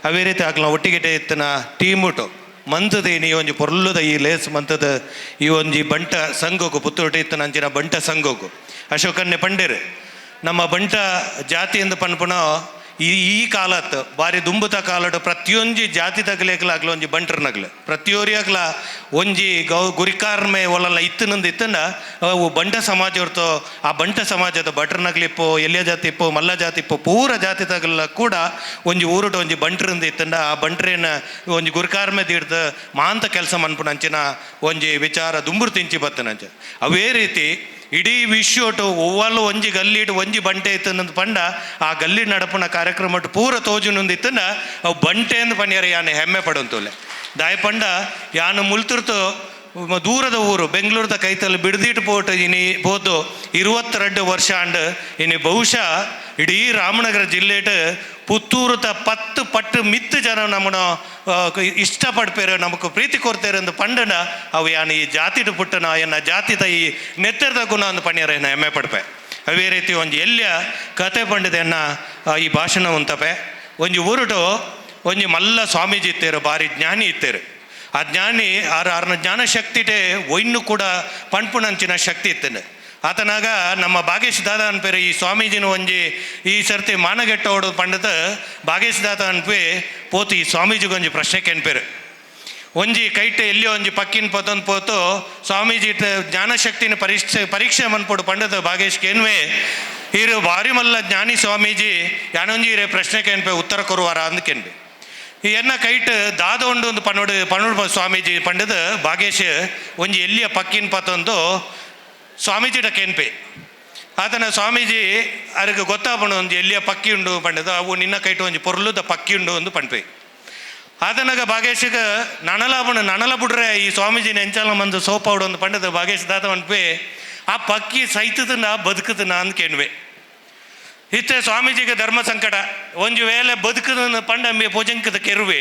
ಅವೇ ರೀತಿ ಆಗ್ಲ ಒಟ್ಟಿಗೆ ಇತ್ತಿನ ಟೀಮುಟು ಮಂತದ ಈ ಒಂಜಿ ಪೊರ್ಲುದ ಈ ಲೇಸ್ ಮಂತದ ಈ ಒಂಜಿ ಬಂಟ ಸಂಘಕ್ಕೂ ಪುತ್ತೂರು ಇತ್ತಿನ ಅಂಚಿನ ಬಂಟ ಸಂಘಕ್ಕೂ ಅಶೋಕನ್ನೇ ಪಂಡೇರು ನಮ್ಮ ಬಂಟ ಜಾತಿ ಎಂದು ಪನ್ಪುಣ ಈ ಕಾಲತ್ ಬಾರಿ ದುಂಬುತ ಕಾಲಡು ಪ್ರತಿಯೊಂಜಿ ಜಾತಿ ತಗಲೇಗ್ಲಾಗ್ಲ ಒಂಜಿ ಬಂಟರ್ನಗ್ಲ ಪ್ರತಿಯೊರಿಯಾಗ್ಲ ಒಂಜಿ ಗುರಿಕಾರ್ಮೆ ಒಲಲ್ಲ ಇತ್ತನಂದು ಇತ್ತಂಡ ಅವು ಬಂಟ ಸಮಾಜ ಇರ್ತೋ ಆ ಬಂಟ ಸಮಾಜದ ಭಟ್ರನಗ್ಲಿಪ್ಪೋ ಎಲ್ಯ ಜಾತಿ ಇಪ್ಪೋ ಮಲ್ಲ ಜಾತಿ ಇಪ್ಪೋ ಪೂರ ಜಾತಿ ತಗಲ ಕೂಡ ಒಂಜಿ ಊರುಟ ಒಂಜಿ ಬಂಟ್ರಿಂದ ಇತ್ತಂಡ ಆ ಬಂಟ್ರೇನ ಒಂಜಿ ಗುರಿಕಾರ್ಮೆ ತೀಡ್ದು ಮಾಂತ ಕೆಲಸ ಮನ್ಪುನಂಚಿನ ಒಂಜಿ ವಿಚಾರ ದುಂಬುರು ತಿಂಚಿ ಬತ್ತನಂಚ ಅವೇ ರೀತಿ ಇಡೀ ವಿಶ್ವಟು ಒವ್ವಲು ಒಂಜಿ ಗಲ್ಲಿಡು ಒಂಜಿ ಬಂಟೆ ಇತ್ತಂದು ಪಂಡ ಆ ಗಲ್ಲಿ ನಡಪುನ ಕಾರ್ಯಕ್ರಮ ಪೂರ ತೋಜುನೊಂದಿತ್ತಂಡ ಅವು ಬಂಟೆ ಎಂದು ಪಣ್ಯರ ಯಾನು ಹೆಮ್ಮೆ ಪಡಂತೋಲೆ ದಾಯ ಪಂಡ ಯಾನು ಮುಲ್ತಿರ್ತು ದೂರದ ಊರು ಬೆಂಗಳೂರದ ಕೈತಲ್ಲಿ ಬಿಡ್ದಿಟ್ಟು ಪೋಟ್ ಇನಿ ಬೋದು 22 ವರ್ಷ ಅಂಡ್ ಇನಿ ಬಹುಶಃ ಇಡೀ ರಾಮನಗರ ಜಿಲ್ಲೆಟ್ ಪುತ್ತೂರುತ 10 ಪಟ್ಟು ಮಿತ್ತು ಜನ ನಮ್ಮನ್ನು ಇಷ್ಟಪಡ್ಪೇರು ನಮకు ಪ್ರೀತಿ ಕೊಡ್ತೇರು ಎಂದು ಪಂಡನ ಅವು ಯಾನು ಈ ಜಾತಿಡು ಪುಟ್ಟನ ಎನ್ನ ಜಾತಿದ ಈ ನೆತ್ತರದ ಗುಣ ಅಂದು ಪಣ್ಯರ ಏನ ಹೆಮ್ಮೆ ಪಡ್ಪೆ ಅವೇ ರೀತಿ ಒಂದು ಎಲ್ಯ ಕತೆ ಪಂಡಿದೆನ್ನ ಈ ಭಾಷಣ ಉಂತಪೆ ಒಂಜಿ ಊರುಟು ಒಂಜಿ ಮಲ್ಲ ಸ್ವಾಮೀಜಿ ಇತ್ತೇರು ಭಾರಿ ಜ್ಞಾನಿ ಇತ್ತೇರು ಆ ಜ್ಞಾನಿ ಆರ್ನ ಜ್ಞಾನಶಕ್ತಿಟೇ ಒಯ್ನು ಕೂಡ ಪಂಪುನಂಚಿನ ಶಕ್ತಿ ಇತ್ತಂದು ಆತನಾಗ ನಮ್ಮ ಭಾಗೇಶ್ ದಾದ ಅನ್ಪೇರು ಈ ಸ್ವಾಮೀಜಿನ ಒಂಜಿ ಈ ಸರ್ತಿ ಮಾನಗೆಟ್ಟ ಹೊಡು ಪಂಡದ ಭಾಗೇಶ್ ದಾದ ಅನ್ಪೇ ಪೋತು ಈ ಸ್ವಾಮೀಜಿಗೊಂಜಿ ಪ್ರಶ್ನೆಗೆ ಅನ್ಪೇರು ಒಂಜಿ ಕೈಟ್ ಎಲ್ಲಿಯೋ ಒಂಜಿ ಪಕ್ಕಿನ ಪೊತ್ತೊಂದು ಪೋತು ಸ್ವಾಮೀಜಿ ಜ್ಞಾನಶಕ್ತಿನ ಪರೀಕ್ಷೆ ಮನ್ಪೊಡು ಪಂಡದ ಭಾಗೇಶ್ಗೆ ಏನ್ವೇ ಇರು ಭಾರಿ ಮಲ್ಲ ಜ್ಞಾನಿ ಸ್ವಾಮೀಜಿ ಯಾನೊಂಜಿ ಇರೇ ಪ್ರಶ್ನೆಗೆ ಅನ್ಪೇ ಉತ್ತರ ಕೊರುವಾರ ಅಂದ್ಕೆನ್ಬೆ ಈ ಎನ್ನ ಕೈಟ್ ದಾದ ಉಂಡು ಒಂದು ಪನ್ನೋಡು ಸ್ವಾಮೀಜಿ ಪಂಡದ ಭಾಗೇಶ್ ಒಂಜಿ ಎಲ್ಲಿಯ ಪಕ್ಕಿನ ಪತ್ತೊಂದು ಸ್ವಾಮೀಜಿಡ ಕೆನ್ಪೆ ಆತನ ಸ್ವಾಮೀಜಿ ಅದಕ್ಕೆ ಗೊತ್ತಾಪಣು ಒಂದು ಎಲ್ಲಿಯ ಪಕ್ಕಿ ಉಂಡು ಪಂಡದು ಅವು ನಿನ್ನ ಕೈಟು ಒಂಜಿ ಪೊರ್ಲುದ ಪಕ್ಕಿ ಉಂಡು ಒಂದು ಪಣ್ಪೆ ಆತನಾಗ ಭಾಗೇಶಿಗೆ ನಣಲ ಬಿಡ್ರೆ ಈ ಸ್ವಾಮೀಜಿನ ಎಂಚಾಲ ಮಂದು ಸೋಪ ಉಡು ಒಂದು ಪಂಡದ ಭಾಗೇಶ್ ದಾತ ಅನ್ಪೆ ಆ ಪಕ್ಕಿ ಸೈತದನ್ನ ಬದುಕದನ್ನ ಅಂದ್ಕೆನ್ವೆ ಇತ್ತೆ ಸ್ವಾಮೀಜಿಗೆ ಧರ್ಮ ಸಂಕಟ ಒಂಜು ವೇಳೆ ಬದುಕದನ್ನು ಪಂಡಂಬೆ ಭುಜಂಕದ ಕೆರುವೆ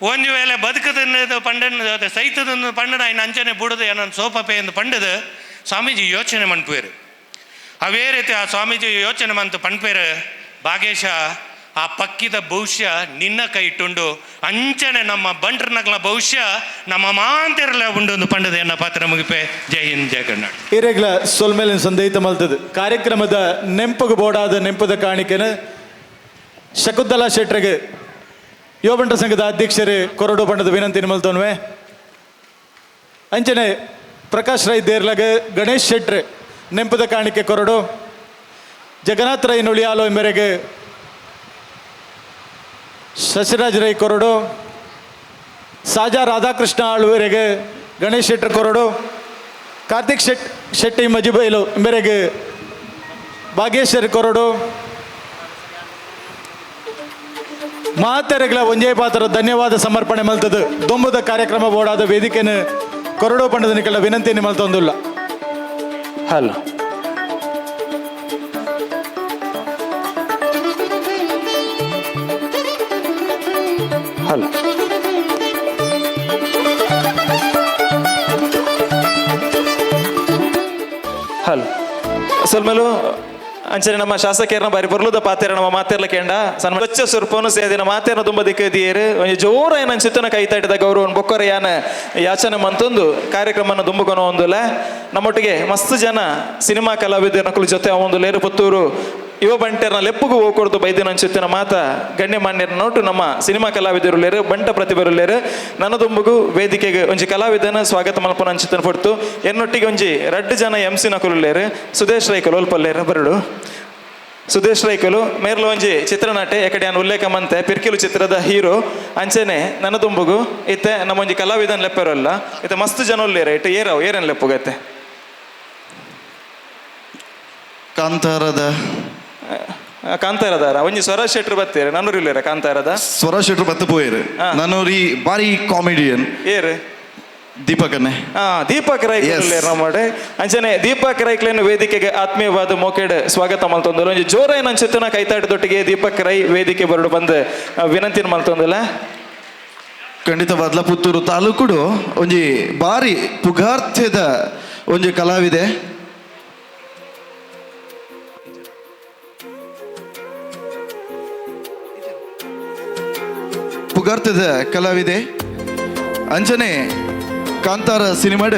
ಒಂಜು ವೇಳೆ ಬದುಕದನ್ನ ಪಂಡನ ಸೈತದನ್ನು ಪಂಡನ ಇನ್ನು ಅಂಚನೆ ಬಿಡೋದು ಏನೋ ಸೋಪಪೆ ಎಂದು ಪಂಡದ ಸ್ವಾಮೀಜಿ ಯೋಚನೆ ಮನ್ಪೇರು ಅವೇ ರೀತಿ ಆ ಸ್ವಾಮೀಜಿ ಯೋಚನೆ ಮಂತು ಪಣ್ಪೇರು ಭಾಗೇಶ ಆ ಪಕ್ಕಿದ ಭವಿಷ್ಯ ನಿನ್ನ ಕೈ ಇಟ್ಟುಂಡು ಅಂಚನೆ ನಮ್ಮ ಬಂಟ್ರನಗ್ಲ ಭವಿಷ್ಯ ನಮ್ಮ ಮಾಂತಿರಲ ಉಂಡು ಪಂಡದ ಎನ್ನ ಪಾತ್ರ ಮುಗಿಪೆ ಜೈ ಹಿಂದ್ ಜೈ ಕರ್ನಾಟಕ ಹಿರೇಗ್ಲ ಸೊಲ್ಮೇಲಿನ ಸಂದೇಹಿತ ಮಲ್ತದು ಕಾರ್ಯಕ್ರಮದ ನೆಂಪುಗೆ ಬೋಡಾದ ನೆಂಪದ ಕಾಣಿಕೆನ ಶಕುಂತಲಾ ಶೆಟ್ರಿಗೆ ಯುವ ಬಂಟ ಸಂಘದ ಅಧ್ಯಕ್ಷರೇ ಕೊರಡು ಪಂಡದ ವಿನಂತಿನ ಮಲ್ತೋನ್ವೆ ಅಂಚನೆ ಪ್ರಕಾಶ್ ರೈ ದೇರ್ಲಗ ಗಣೇಶ್ ಶೆಟ್ರೆ ನೆಂಪದ ಕಾಣಿಕೆ ಕೊರಡು ಜಗನ್ನಾಥ್ ರೈ ನುಳಿಯಾಲೋ ಮೇರೆಗೆ ಶಶಿರಾಜ್ ರೈ ಕೊರಡು ಸಾಜಾ ರಾಧಾಕೃಷ್ಣ ಆಳ್ವರೆಗೆ ಗಣೇಶ್ ಶೆಟ್ರ್ ಕೊರಡು ಕಾರ್ತಿಕ್ ಶೆಟ್ಟಿ ಮಜಿಬೈಲು ಮೇರೆಗೆ ಭಾಗೇಶ್ವರಿ ಕೊರಡು ಮಹಾತೆರೆಗಳ ಒಂಜೇ ಪಾತ್ರ ಧನ್ಯವಾದ ಸಮರ್ಪಣೆ ಮಲ್ತದು ದೊಂಬದ ಕಾರ್ಯಕ್ರಮ ಬೋಡಾದ ವೇದಿಕೆಯನ್ನು ಕೊರಡು ಪಂಡದ ನಿಕಲ ವಿನಂತಿಯನ್ನು ಮಲ್ತೊಂದುಲ್ಲ ಹಲೋ ಹಲೋ ಹಲೋ ಸಲ್ಮೇಲು ಅಂಚನೆ ನಮ್ಮ ಶಾಸಕರನ್ನ ಬಾರಿ ಬರ್ಲುದ ಪಾತೆರ ನಮ್ಮ ಮಾತೆರ್ಲ ಕೇಂಡ ಸಣ್ಣ ಸ್ವಚ್ಛ ಸ್ವರೂಪನು ಸೇದಿನ ಮಾತೆರ್ನ ತುಂಬ ದಿಕ್ಕದಿಯರು ಒಂಜಿ ಜೋರ ಏನ ಚಿತ್ತನ ಕೈತಾಡಿದ ಗೌರವ ಬೊಕ್ಕರ ಯಾನ ಯಾಚನೆ ಮಂತೊಂದು ಕಾರ್ಯಕ್ರಮನ ದುಂಬುಕೊನೋ ಒಂದುಲ ನಮ್ಮೊಟ್ಟಿಗೆ ಮಸ್ತ್ ಜನ ಸಿನಿಮಾ ಕಲಾವಿದರ ನಕಲು ಜೊತೆ ಒಂದು ಲೇರು ಪುತ್ತೂರು ಯುವ ಬಂಟೆರ್ನ ಲೆಪ್ಪುಗೂ ಹೋಗ್ಕೊಡ್ದು ಬೈದಿನ ಅನ್ಸುತ್ತಿನ ಮಾತ ಗಣ್ಯಮಾನ್ಯರ ನೋಟು ನಮ್ಮ ಸಿನಿಮಾ ಕಲಾವಿದರು ಲೇರು ಬಂಟ ಪ್ರತಿಭರು ಲೇರು ನನ್ನ ದುಂಬುಗೂ ವೇದಿಕೆಗೆ ಒಂಜಿ ಕಲಾವಿದನ ಸ್ವಾಗತ ಮಲ್ಪನ ಅನ್ಸುತ್ತನ ಪಡ್ತು ಎನ್ನೊಟ್ಟಿಗೆ ಒಂಜಿ 2 ಜನ MC ನಕಲು ಲೇರು ಸುದೇಶ್ ರೈಕಲು ಒಲ್ಪಲ್ಲೇರು ಬರಡು ಸುದೇಶ್ ರೈಕಲು ಮೇರ್ಲು ಒಂಜಿ ಚಿತ್ರನಟೆ ಎಕಡೆ ನಾನು ಉಲ್ಲೇಖ ಮಂತೆ ಪಿರ್ಕಿಲು ಚಿತ್ರದ ಹೀರೋ ಅಂಚೆನೆ ನನ್ನ ದುಂಬುಗೂ ಇತ್ತೆ ನಮ್ಮ ಒಂಜಿ ಕಲಾವಿದನ ಲೆಪ್ಪರಲ್ಲ ಇತ್ತೆ ಮಸ್ತ್ ಜನ ಉಲ್ಲೇರ ಇಟ್ಟು ಏರೇನು ಲೆಪ್ಪುಗತ್ತೆ ಕಾಂತಾರದ ಒಂಜಿ ಸ್ವರಾಜ್ ಶೆಟ್ರು ಬತ್ತೇರು ನನ್ನೂರು ಇಲ್ಲೇರ ಕಾಂತಾರದ ಸ್ವರಾಜ್ ಶೆಟ್ರು ಬತ್ತ ಪೋಯರು ನನ್ನೂರಿ ಬಾರಿ ಕಾಮಿಡಿಯನ್ ಏರು ದೀಪಕನ್ನೇ ದೀಪಕ್ ರೈಕ್ಲೇರ್ ನಮ್ಮಡೆ ಅಂಚನೆ ದೀಪಕ್ ರೈಕ್ಲೇನ್ ವೇದಿಕೆಗೆ ಆತ್ಮೀಯವಾದ ಮೋಕೆಡ್ ಸ್ವಾಗತ ಮಲ್ತೊಂದಲ್ಲ ಒಂಜಿ ಜೋರೈನ ಅನ್ಸುತ್ತನ ಕೈತಾಟದೊಟ್ಟಿಗೆ ದೀಪಕ್ ರೈ ವೇದಿಕೆ ಬರಡು ಬಂದು ವಿನಂತಿನ ಮಲ್ತೊಂದಲ್ಲ ಖಂಡಿತವಾದ್ಲ ಪುತ್ತೂರು ತಾಲೂಕುಡು ಒಂಜಿ ಬಾರಿ ಪುಗಾರ್ಥ್ಯದ ಒಂಜಿ ಕಲಾವಿದೆ ಪುಗಾರ್ಥದ ಕಲಾವಿದೆ ಅಂಚನೆ ಕಾಂತಾರ ಸಿನಿಮಾಡ್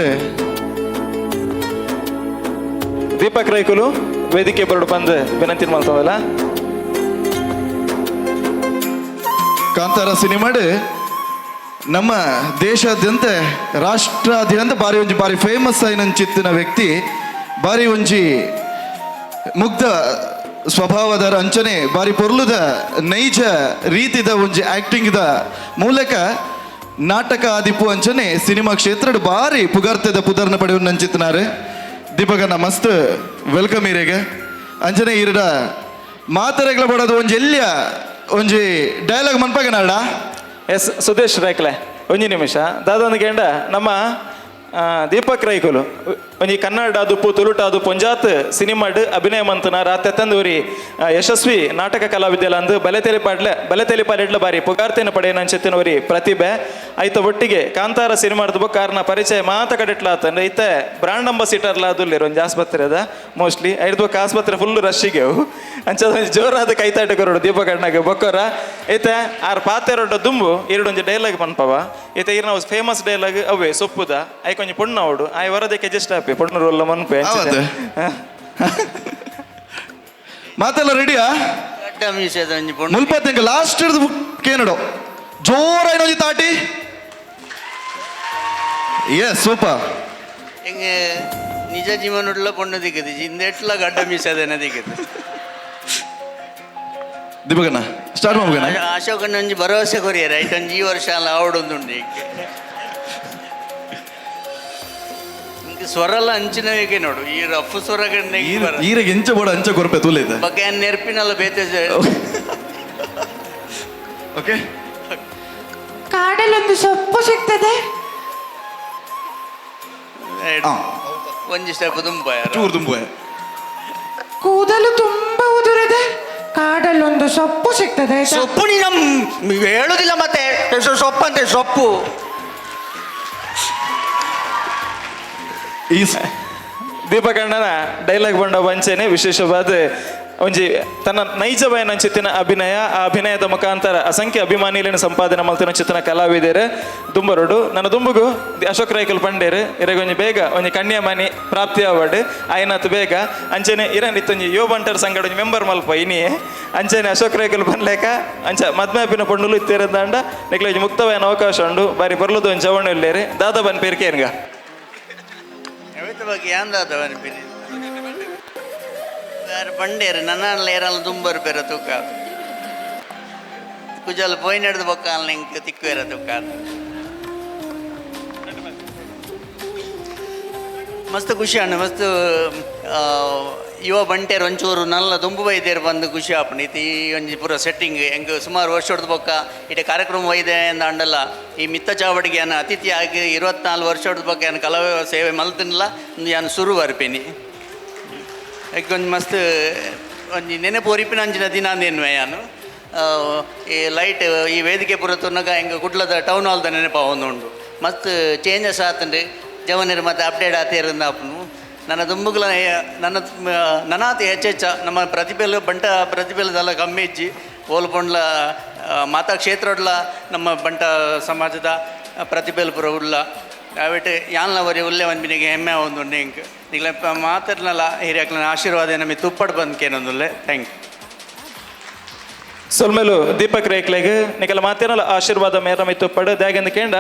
ದೀಪಕ್ ರೈಕುಲು ವೇದಿಕೆ ಬರಡು ಬಂದು ವಿನಂತಿ ಮಾಡ್ತಾವಲ್ಲ ಕಾಂತಾರ ಸಿನಿಮಾಡ್ ನಮ್ಮ ದೇಶಾದ್ಯಂತ ರಾಷ್ಟ್ರಾದ್ಯಂತ ಬಾರಿ ಫೇಮಸ್ ಆಯ್ನ ಚಿತ್ತಿನ ವ್ಯಕ್ತಿ ಬಾರಿ ಒಂಜಿ ಮುಗ್ಧ ಸ್ವಭಾವದ ಅಂಚನೆ ಬಾರಿ ಪೊರ್ಲುದ ನೈಜ ರೀತಿದ ಒಂಜಿ ಆಕ್ಟಿಂಗ್ದ ಮೂಲಕ ನಾಟಕ ಆದಿಪ್ಪು ಅಂಚನೆ ಸಿನಿಮಾ ಕ್ಷೇತ್ರ ಬಾರಿ ಪುಗಾರ್ತದ ಪುದರ್ನ ಪಡೆಯುವ ಅಂಚಿತ್ನಾರೆ ದೀಪಕನ ಮಸ್ತ್ ವೆಲ್ಕಮ್ ಇರೇಗೆ ಅಂಚನೆ ಇರಡ ಮಾತರೆಗಳ ಬಡೋದು ಒಂಜಿ ಎಲ್ಲಿಯ ಒಂಜಿ ಡೈಲಾಗ್ ಮನ್ಪಾಗ ನಾಡ ಎಸ್ ಸುದೇಶ್ ರೈಕ್ಲೆ ಒಂಜಿ ನಿಮಿಷ ದಾದೊಂದು ಗೇಂಡ ನಮ್ಮ ದೀಪಕ್ ರೈಕುಲು ಒಂಜಿ ಕನ್ನಡ ಆದುಪ್ಪು ತುಳುಟ ಅದು ಪೊಂಜಾತ್ ಸಿನಿಮಾಡ್ ಅಭಿನಯ ಮಂತನ ರಾತ್ಯತ್ತಂದೂರಿ ಯಶಸ್ವಿ ನಾಟಕ ಕಲಾವಿದ್ಯಲ ಅಂದು ಬಲೆ ತೆಲಿಪಾಡ್ಲ ಬಾರಿ ಪುಗಾರ್ತೆನ ಪಡೆಯನ ಅಂಚೆತ್ತಿನವರಿ ಪ್ರತಿಭೆ ಆಯ್ತ ಒಟ್ಟಿಗೆ ಕಾಂತಾರ ಸಿನಿಮಾದ ಬೊಕ್ಕ ಕಾರ್ನ ಪರಿಚಯ ಮಾತ ಕಡೆಟ್ಲ ಆತಂದ್ರೆ ಐತೆ ಬ್ರಾಂಡ್ ಅಂಬಾಸಿಡರ್ಲ ಅದುಲ್ಲೇರು ಒಂಜಿ ಆಸ್ಪತ್ರೆ ಅದ ಮೋಸ್ಟ್ಲಿ ಐದು ಬೊಕ್ಕ ಆಸ್ಪತ್ರೆ ಫುಲ್ ರಶ್ಶಿಗೆ ಅಂಚದ ಜೋರಾದ ಕೈತಾಟ ಕೊರೋಡು ದೀಪಕಣ್ಣಗೆ ಬೊಕ್ಕರ ಐತೆ ಆರ್ ಪಾತೆರೊಡ್ಡ ದುಂಬು ಒಂಜಿ ಡೈಲಾಗ್ ಪನ್ಪವ ಐತೆ ಇರ್ ನಾವು ಫೇಮಸ್ ಡೈಲಾಗ್ ಅವೇ ಸೊಪ್ಪುದ ಐಕೊಂಜಿ ಪೊಣ್ಣ ಅವಡು ಆಯ್ ವರದಕ್ಕೆ ಜಸ್ಟ್ ಆಪಿ ಪೊಣ್ಣು ರೋಲ್ಲ ಮನ್ಪೆ ಮಾತೆಲ್ಲ ರೆಡಿಯಾ ಮುಲ್ಪತ್ತೆ ಲಾಸ್ಟ್ ಕೇನಡು ಜೋರಾಗಿ ಒಂಜಿ ತಾಟಿ ಎಸ್ ಸೂಪರ್ ಹೆಂಗ ನಿಜ ಜೀವನ ಪೊಣ್ಣು ದಿಕ್ಕದು ಇಂದೆಟ್ಲ ಗಡ್ಡ ಮೀಸದೇನೆ ದಿಕ್ಕದು ದೀಪಕಣ್ಣ ಸ್ಟಾರ್ಟ್ ಮಾಡ್ಬೇಕಣ್ಣ ಅಶೋಕಣ್ಣ ಒಂಜಿ ಭರವಸೆ ಕೊರಿಯರ ಆಯ್ತು ಒಂಜಿ ಈ ವರ್ಷ ಅಲ್ಲ ಆವಡೊಂದುಂಡು ಈಗ ಸ್ವರಲ್ಲ ಅಂಚಿನವಿಗೆ ನೋಡು ಈ ರಫು ಸ್ವರ ಈರಿಗೆ ಎಂಚ ಬೋಡ ಅಂಚ ಕೊರಪೆ ತೂಲೈತೆ ಬಗ್ಗೆ ನೆರ್ಪಿನಲ್ಲ ಬೇತೆ ಓಕೆ ಕಾಡಲ್ಲೊಂದು ಸೊಪ್ಪು ಸಿಗ್ತದೆ ಒಂಜಿ ಸ್ಟೆಪ್ ತುಂಬ ಚೂರು ತುಂಬ ಕೂದಲು ತುಂಬಾ ಉದುರಿದೆ ಕಾಡಲ್ಲೊಂದು ಸೊಪ್ಪು ಸಿಗ್ತದೆ ಸೊಪ್ಪು ನೀನು ಹೇಳುದಿಲ್ಲ ಮತ್ತೆ ಸೊಪ್ಪು ಅಂತೆ ಸೊಪ್ಪು ಈ ದೀಪಕಣ್ಣನ ಡೈಲಾಗ್ ಬಂಡ ವಂಚನೆ ವಿಶೇಷವಾದ ಒಂಜಿ ತನ್ನ ನೈಜ ಬಯನಂಚಿತ್ತಿನ ಅಭಿನಯ ಆ ಅಭಿನಯದ ಮುಖಾಂತರ ಅಸಂಖ್ಯ ಅಭಿಮಾನಿಗಳನ್ನು ಸಂಪಾದನೆ ಮಾಡ್ತಿನ ಚಿತ್ರ ಕಲಾವಿದರು ದುಂಬರೋಡು ನನ್ನ ದುಂಬುಗು ಅಶೋಕ್ ರೈಕಲ್ ಪಂಡೇರು ಇರಗೊಂಜಿ ಬೇಗ ಒಂಜಿ ಕನ್ಯಾಮಣಿ ಪ್ರಾಪ್ತಿ ಅವಾರ್ಡ್ ಆಯ್ನತ್ ಬೇಗ ಅಂಚನೆ ಇರನಿತ್ತೊಂಜಿ ಯೋ ಬಂಟರ್ ಸಂಗಡ ಒಂಜಿ ಮೆಂಬರ್ ಮಲ್ಪ ಇನಿಯೇ ಅಂಚನೆ ಅಶೋಕ್ ರೈಕಲ್ ಬಂದ್ಲೇಕ ಅಂಚ ಮದ್ಮಾಪಿನ ಪೊಂಡುಲು ಇತ್ತೇರಂದಾಂಡ ನಿಕ್ಲ ಒಂಜಿ ಮುಕ್ತವಾಯಿನ ಅವಕಾಶ ಉಂಡು ಬಾರಿ ಬರ್ಲದು ಒಂದು ಚವಣ ಇಲ್ಲೇರಿ ದಾದ ಬನ್ ಪೇರ್ಕೇರ್ಗ ಬಗ್ಗೆ ಏನ್ ದಾದ ಬನ್ ಪೇರಿ ಪಂಡೇರು ನನ್ನ ಏರಲ್ಲ ತುಂಬರು ಬೇರೆ ತೂಕ ಕುಜಲ್ ಪೋಯ್ ನಡೆದು ಬೊಕ್ಕ ನಿಂಗೆ ತಿಕ್ಕುವೇರ ತೂಕ ಮಸ್ತ್ ಖುಷಿ ಅಣ್ಣ ಮಸ್ತ್ ಯುವ ಬಂಟೇರು ಒಂಚೂರು ನಲ್ಲ ದುಂಬು ವೈದ್ಯರು ಬಂದು ಖುಷಿ ಆಪಣೈತಿ ಈ ಒಂಜಿ ಪೂರ ಸೆಟ್ಟಿಂಗ್ ಹೆಂಗೆ ಸುಮಾರು ವರ್ಷ ಹೊಡೆದು ಬೊಕ್ಕ ಇಟೆ ಕಾರ್ಯಕ್ರಮ ವೈದ್ಯ ಎಂದ ಅಂಡಲ್ಲ ಈ ಮಿತ್ತ ಚಾವಡಿಗೆ ನಾನು ಅತಿಥಿ ಆಗಿ 24 ವರ್ಷ ಹೊಡೆದ ಬಗ್ಗೆ ನಾನು ಕಲಾ ಸೇವೆ ಮಲ್ತಿನಿಲ್ಲ ನಾನು ಶುರು ಬರ್ಪೇನಿ ಯಾಕೊಂದು ಮಸ್ತ್ ಒಂಜಿ ನೆನಪು ಒರಿಪಿನ ಅಂಚಿನ ದಿನ ಅಂದೇನುವೆ ನಾನು ಈ ಲೈಟ್ ಈ ವೇದಿಕೆ ಪೂರ ತುನ್ನಗ ಹೆಂಗೆ ಕುಡ್ಲದ ಟೌನ್ ಹಾಲ್ದ ನೆನಪ ಒಂದುಂಡು ಮಸ್ತ್ ಚೇಂಜಸ್ ಆತಂಡು ಜವನರು ಮತ್ತೆ ಅಪ್ಡೇಟ್ ಆತೇರಿಂದ ಅಪ್ಪನು ನನ್ನ ದುಂಬುಗಳ ನನಾತಿ ಹೆಚ್ಚೆಚ್ಚ ನಮ್ಮ ಪ್ರತಿಭೆಲು ಬಂಟ ಪ್ರತಿಭೆಲದಲ್ಲ ಕಮ್ಮಿ ಇಜ್ಜಿ ಓಲ್ಪೊಂಡ್ಲ ಮಾತಾ ಕ್ಷೇತ್ರಡ್ಲ ನಮ್ಮ ಬಂಟ ಸಮಾಜದ ಪ್ರತಿಭೆಲು ಪುರ ಉಳ್ಳ ದಯವಿಟ್ಟು ಯಾನ್ಲವರಿ ಉಲ್ಲೆ ಒಂದಿನಿಗೆ ಹೆಮ್ಮೆ ಒಂದು ಇಂಕ್ ನಿಗ್ಲ ಮಾತಾಡ್ನಲ್ಲ ಹಿರಿಯಕ್ಲ ಆಶೀರ್ವಾದ ನಮಗೆ ತುಪ್ಪಡ್ ಬಂದ್ಕೇನೊಂದುಲ್ಲೆ ಥ್ಯಾಂಕ್ ಯು ಸೊಲ್ಮೇಲು ದೀಪಕ್ ರೇಕ್ಲೆಗ್ ನಿಕಲ ಮಾತೇನಲ್ಲ ಆಶೀರ್ವಾದ ಮೇರ ಮಿತ್ತುಪ್ಪಡು ದ್ಯಾಗೆಂದು ಕೇಂಡ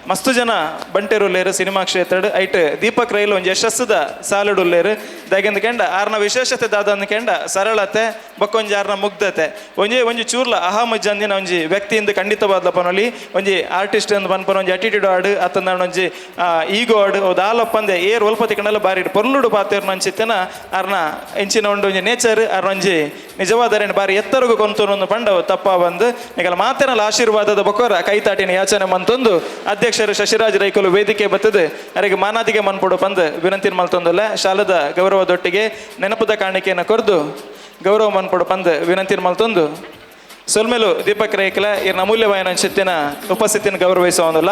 ಮಸ್ತು ಜನ ಬಂಟೇರುಲ್ಲೇರು ಸಿನಿಮಾ ಕ್ಷೇತ್ರ ಐಟ್ ದೀಪಕ್ ರೈಲ್ ಒಂಜಿ ಯಶಸ್ಸದ ಸಾಲುಡುಲ್ಲೇರು ದ್ಯಾಗೆಂದು ಕೇಂಡ ಆರ್ನ ವಿಶೇಷತೆ ದಾದಂದು ಕೇಂಡ ಸರಳತೆ ಬೊಕ್ಕೊಂಜಿ ಆರ್ನ ಮುಗ್ಧತೆ ಒಂಜಿ ಚೂರ್ಲ ಅಹಮಜ್ಜಂದಿನ ಒಂಜಿ ವ್ಯಕ್ತಿಯಿಂದ ಖಂಡಿತವಾದ ಪನೊಲಿ ಒಂಜಿ ಆರ್ಟಿಸ್ಟ್ ಎಂದು ಪನ್ಪನ ಒಂಜಿ ಅಟಿಟ್ಯೂಡ್ ಆಡು ಅತ್ತಂದ ಒಂಜಿ ಈಗೋ ಆಡು ಅದು ಆಲಪ್ಪಂದೆ ಏರ್ ಒಲ್ಪತಿ ಕಂಡಲ್ಲ ಬಾರಿ ಪೊರ್ಲುಡು ಪಾತೇರು ಅಂಚಿತ್ತೇನ ಆರ್ನ ಎಂಚಿನ ಒಂಜಿ ನೇಚರ್ ಆರ್ನೊಂಜಿ ನಿಜವಾದ ಬಾರಿ ಎತ್ತರಗು ಕೊಂತೊಂದು ಪಂಡವು ತಪ್ಪ ಬಂದು ನಿಗಲ ಮಾತೇನಲ್ಲ ಆಶೀರ್ವಾದದ ಬೊಕೋರ ಕೈತಾಟಿನ ಯಾಚನೆ ಮಂತೊಂದು ಅಧ್ಯಕ್ಷರು ಶಶಿರಾಜ್ ರೈಕಲು ವೇದಿಕೆ ಬತ್ತದು ಅವರಿಗೆ ಮಾನಾದಿಗೆ ಮನ್ಪೊಡು ಬಂದು ವಿನಂತಿ ಮಲ್ತೊಂದಲ್ಲ ಶಾಲದ ಗೌರವದೊಟ್ಟಿಗೆ ನೆನಪದ ಕಾಣಿಕೆಯನ್ನು ಕೊರ್ದು ಗೌರವ ಮನ್ಪೊಡು ಬಂದು ವಿನಂತಿ ಮಲ್ತೊಂದು ಸೊಲ್ಮೇಲು ದೀಪಕ್ ರೈಕಲ ಇರ್ನ ಅಮೂಲ್ಯವಾಯಿನ ಚಿತ್ತಿನ ಉಪಸ್ಥಿತಿಯನ್ನು ಗೌರವಿಸುವುದಿಲ್ಲ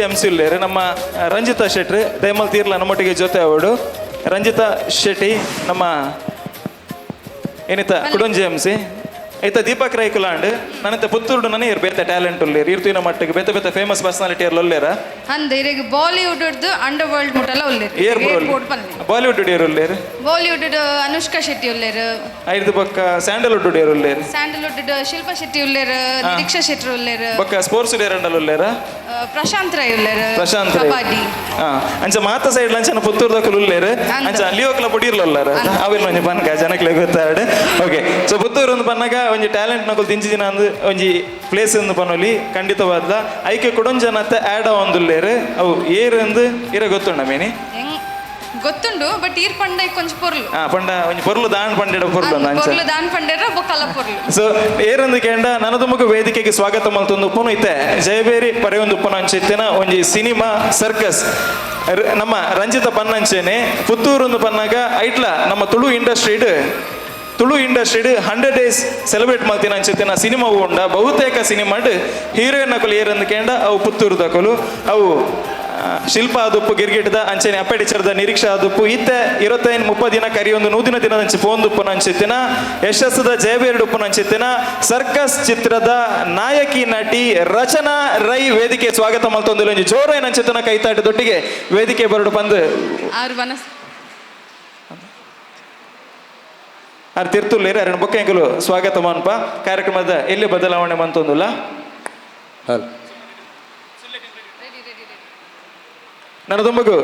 ಎಂಸಿಲ್ಲೇರು ನಮ್ಮ ರಂಜಿತಾ ಶೆಟ್ಟಿ ದಯಮಲ್ ತೀರ್ಲ ನಮ್ಮೊಟ್ಟಿಗೆ ಜೊತೆ ಅವಡು ರಂಜಿತಾ ಶೆಟ್ಟಿ ನಮ್ಮ ಏನಿತ ಕುಡಂಜಿ ಎಂಸಿ ಐತ ದೀಪಕ್ ರೈಕುಲಾಂಡ್ ನನ್ನಂತ ಪುತ್ತೂರು ನನಗೆ ಬೇತೆ ಟ್ಯಾಲೆಂಟ್ ಉಳ್ಳೇರು ಇರ್ತೀನ ಮಟ್ಟಿಗೆ ಬೇತೆ ಬೇತೆ ಫೇಮಸ್ ಪರ್ಸನಾಲಿಟಿ ಒಳ್ಳೇರ ಅಂದ ಇರಿಗೆ ಬಾಲಿವುಡ್ ಅಂಡರ್ ವರ್ಲ್ಡ್ ಮುಟ್ಟಲ್ಲ ಉಳ್ಳೇರು ಬಾಲಿವುಡ್ ಉಡಿಯರು ಉಳ್ಳೇರು ಬಾಲಿವುಡ್ ಅನುಷ್ಕಾ ಶೆಟ್ಟಿ ಉಳ್ಳೇರು ಐದು ಪಕ್ಕ ಸ್ಯಾಂಡಲ್ವುಡ್ ಉಡಿಯರು ಉಳ್ಳೇರು ಸ್ಯಾಂಡಲ್ವುಡ್ ಶಿಲ್ಪಾ ಶೆಟ್ಟಿ ಉಳ್ಳೇರು ನಿರೀಕ್ಷಾ ಶೆಟ್ಟಿ ಉಳ್ಳೇರು ಪಕ್ಕ ಸ್ಪೋರ್ಟ್ಸ್ ಉಡಿಯರಂಡಲ್ ಉಳ್ಳೇರ ಪ್ರಶಾಂತ್ ರೈ ಉಳ್ಳೇರು ಪ್ರಶಾಂತ್ ರೈ ಅಂಚ ಮಾತ ಸೈಡ್ ಲಂಚನ ಪುತ್ತೂರು ದಕ್ಕಲು ಉಳ್ಳೇರು ಅಂಚ ಲಿಯೋ ಕ್ಲಬ್ ಉಡಿಯರ್ಲಲ್ಲಾರ ಅವಿಲ್ಲ ಒಂಜಿ ಬನ್ಕ ಜನಕ್ಕೆ ಗೊತ್ತಾಡು ಓಕೆ ಸೊ ಪುತ್ತೂರು ಒಂದು ಬನ್ನಗ ಒಂಜಿ ಟ್ಯಾಲೆಂಟ್ ನಕಲು ತಿಂಚಿನ ಅಂದು ಒಂಜಿ ಪ್ಲೇಸ್ ಎಂದು ಪನೊಲಿ ಖಂಡಿತವಾದ ಐಕೆ ಕೊಡೊಂಜನತ್ತ ಆ್ಯಡ್ ಒಂದುಲ್ಲೇರು ಅವು ಏರು ಎಂದು ಇರ ಗೊತ್ತುಂಡ ಮೇನಿ ಗೊತ್ತುಂಡು ಬಟ್ ಈರ್ ಪಂಡ ಕೊಂಚ ಪೊರ್ಲು ಪಂಡ ಒಂಜಿ ಪೊರ್ಲು ದಾನ್ ಪಂಡೆಡ ಪೊರ್ಲು ಪೊರ್ಲು ದಾನ್ ಪಂಡೆರ ಬೊಕ್ಕಲ ಪೊರ್ಲು ಸೊ ಏರಂದು ಕೇಂಡ ನನ್ನದುಮುಖ ವೇದಿಕೆಗೆ ಸ್ವಾಗತ ಮಲ್ತೊಂದು ಉಪ್ಪನು ಐತೆ ಜಯಬೇರಿ ಪರೆಯೊಂದು ಉಪ್ಪನ ಅಂಚಿತ್ತಿನ ಒಂಜಿ ಸಿನಿಮಾ ಸರ್ಕಸ್ ನಮ್ಮ ರಂಜಿತ ಪನ್ನಂಚೇನೆ ಪುತ್ತೂರೊಂದು ಪನ್ನಾಗ ಐಟ್ಲ ನಮ್ಮ ತುಳು ಇಂಡಸ್ಟ್ರಿಡ್ ತುಳು ಇಂಡಸ್ಟ್ರಿಡ್ 100 days ಸೆಲೆಬ್ರೇಟ್ ಮಾಡ್ತೀನಿ ಅಂಚಿತ್ತಿನ ಸಿನಿಮಾ ಉಂಡ ಬಹುತೇಕ ಸಿನಿಮಾಡ್ ಹೀರೋಯಿನ್ ಅಕಲು ಏರಂದು ಕೇಂಡ ಅವು ಪುತ್ತೂರುದಕಲು ಅವು ಶಿಲ್ಪ ಆದುಪ್ಪು ಗಿರ್ಗಿಟ್ದ ಅಂಚೆನೆ ಅಪ್ಪಡಿಚರ್ದ ನಿರೀಕ್ಷೆ ಆದುಪ್ಪು ಇತ್ತೆ 25-30 ದಿನ ಕರಿಯೊಂದು 100 ದಿನದಂಚೆ ಪೋಂದುಪ್ಪು ನಂಚಿತ್ತಿನ ಯಶಸ್ಸದ ಜಯಬೇರ್ಡುಪ್ಪು ನಂಚಿತ್ತಿನ ಸರ್ಕಸ್ ಚಿತ್ರದ ನಾಯಕಿ ನಟಿ ರಚನಾ ರೈ ವೇದಿಕೆ ಸ್ವಾಗತ ಮಲ್ತೊಂದು ಜೋರೈ ನಂಚಿತ್ತಿನ ಕೈತಾಟದೊಟ್ಟಿಗೆ ವೇದಿಕೆ ಬರಡು ಬಂದು ಆರು ತಿರ್ತುಲ್ಲೇರಿ ಎರಡು ಬೊಕ್ಕ ಎಂಕಲು ಸ್ವಾಗತ ಮಾನ್ಪ ಕಾರ್ಯಕ್ರಮದ ಎಲ್ಲಿ ಬದಲಾವಣೆ ಮಂತೊಂದುಲ್ಲ ನನ್ನದೊಂಬಗು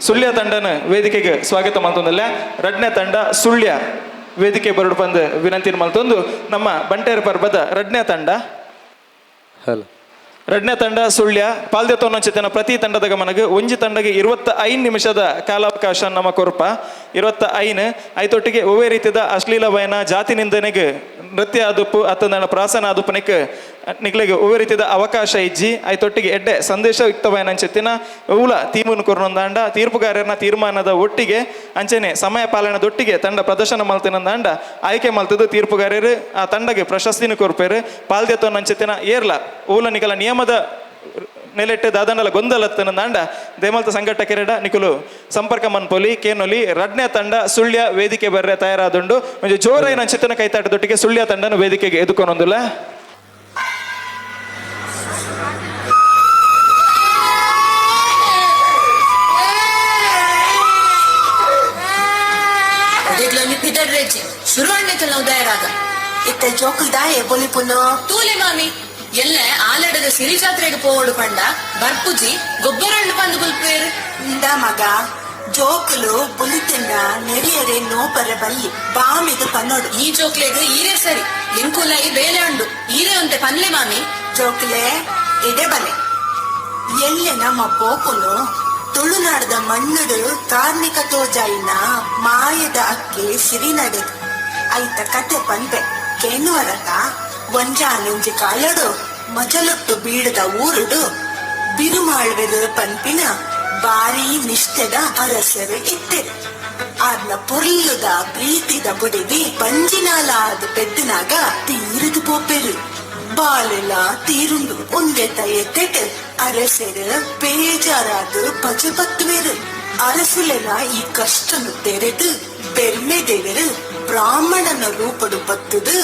ಸುಳ್ಯ ತಂಡನ ವೇದಿಕೆಗೆ ಸ್ವಾಗತ ಮಲ್ತೊಂದಲ್ಲ ರಡ್ನೆ ತಂಡ ಸುಳ್ಯ ವೇದಿಕೆ ಬರಡು ಬಂದು ವಿನಂತಿ ಮಲ್ತೊಂದು ನಮ್ಮ ಬಂಟೇರ ಪರ್ಬದ ರಡ್ನೆ ತಂಡ ರಡ್ನೆ ತಂಡ ಸುಳ್ಯ ಪಾಲ್ದೆತ್ತೊನ್ನೊಂಚಿತನ ಪ್ರತಿ ತಂಡದ ಗಮನಗೆ ಒಂಜಿ ತಂಡಗೆ 25 ನಿಮಿಷದ ಕಾಲಾವಕಾಶ ನಮ್ಮ ಕೊರಪ 25 ಐತೊಟ್ಟಿಗೆ ಒವೇ ರೀತಿಯ ಅಶ್ಲೀಲ ವಯನ ಜಾತಿ ನಿಂದನೆಗೆ ನೃತ್ಯ ಆದುಪ್ಪು ಅತ್ತನ ಪ್ರಾಸನ ಆದುಪ್ಪನಿಗೆ ನಿಕ್ಲಿಗೆ ಒವೇ ರೀತಿಯ ಅವಕಾಶ ಇಜ್ಜಿ ಐತೊಟ್ಟಿಗೆ ಎಡ್ಡೆ ಸಂದೇಶಯುಕ್ತವಯನ ಅಂಚೆತ್ತಿನ ಊಲ ತೀಮುನ್ ಕೊರ್ನೊಂದಾಂಡ ತೀರ್ಪುಗಾರನ ತೀರ್ಮಾನದ ಒಟ್ಟಿಗೆ ಅಂಚೆನೆ ಸಮಯ ಪಾಲನದೊಟ್ಟಿಗೆ ತಂಡ ಪ್ರದರ್ಶನ ಮಲ್ತಿನಂದಾಂಡ ಆಯ್ಕೆ ಮಲ್ತದ್ದು ತೀರ್ಪುಗಾರರು ಆ ತಂಡಗೆ ಪ್ರಶಸ್ತಿನ ಕೊರ್ಪೇರು ಪಾಲ್ದೆತ್ತೊನ್ನ ಅಂಚೆತ್ತಿನ ಏರ್ಲ ಊಲ ನಿಕಲ ನಿಯಮದ ನೆಲೆಟ್ಟು ದಾದಂಡಲ ಗೊಂದಲತ್ತನಂದಾಂಡ ದೇಮಲ್ತ ಸಂಘಟಕರೆಡ ನಿಕುಲು ಸಂಪರ್ಕ ಮನ್ಪೊಲಿ ಕೇನೊಲಿ ರಡ್ನೆ ತಂಡ ಸುಳ್ಯ ವೇದಿಕೆ ಬರ್ರೆ ತಯಾರಾದುಂಡು ಒಂದು ಜೋರೈನ ಅಂಚಿತನ ಕೈತಾಟದೊಟ್ಟಿಗೆ ಸುಳ್ಯ ತಂಡನ ವೇದಿಕೆಗೆ ಎದುಕೊಂಡೊಂದುಲ್ಲ ಶುರುವಾಣ್ಣಿಕಲ್ ನಾವು ದಯರಾಗ ಇತ್ತ ಜೋಕಲ್ ದಾಯೆ ಬೊಲಿ ಪುನೋ ತೂಲೆ ಮಾಮಿ ಎಲ್ಲ ಆಲಡದ ಸಿರಿ ಜಾತ್ರೆಗೆ ಪೋವಡು ಪಂಡ ಬರ್ಪುಜಿ ಗೊಬ್ಬರಣ್ಣು ಪಂದು ಬುಲ್ಪೇರು ಇಂದ ಮಗ ಜೋಕುಲು ಬುಲಿತಿನ ನೆಡಿಯರೆ ನೋಪರ ಬಲ್ಲಿ ಬಾಮಿದು ಪನ್ನೋಡು ಈ ಜೋಕ್ಲೆಗೆ ಈರೇ ಸರಿ ಎಂಕುಲೈ ಬೇಲೆ ಉಂಡು ಈರೇ ಒಂತೆ ಪನ್ಲೆ ಮಾಮಿ ಜೋಕ್ಲೆ ಎಡೆ ಬಲೆ ಎಲ್ಲೆ ನಮ್ಮ ಪೋಪುನು ತುಳುನಾಡದ ಮಣ್ಣುಡು ಕಾರ್ಮಿಕ ತೋಜಾಯಿನ ಮಾಯದ ಅಕ್ಕೆ ಸಿರಿ ನಡೆದು ಐತ ಕತೆ ಪಂಪೆ ಕೇನುವರಕ ಒಂಜಾನುಂಜಿ ಕಾಲಡು ಮಜಲೊಟ್ಟು ಬೀಡದ ಊರುಡು ಬಿರುಮಾಳ್ವೆದು ಪಂಪಿನ ಬಾರಿ ನಿಷ್ಠೆದ ಅರಸರು ಇತ್ತೆರು ಆದ್ನ ಪೊರ್ಲುದ ಪ್ರೀತಿದ ಬುಡಿವಿ ಪಂಜಿನಾಲಾದ ಪೆದ್ದಿನಾಗ ತೀರಿದು ಪೋಪೆರು ಬಾಲೆಲ ತೀರುಂಡು ಒಂದೆತ ಎತ್ತೆಟ್ಟು ಅರಸರು ಬೇಜಾರಾದು ಪಜಪತ್ತುವೆರು ಅರಸುಲೆಲ ಈ ಕಷ್ಟನು ತೆರೆದು ಬೆರ್ಮೆ ದೇವರು ಬ್ರಾಹ್ಮಣನ ರೂಪಡು ಬತ್ತುದು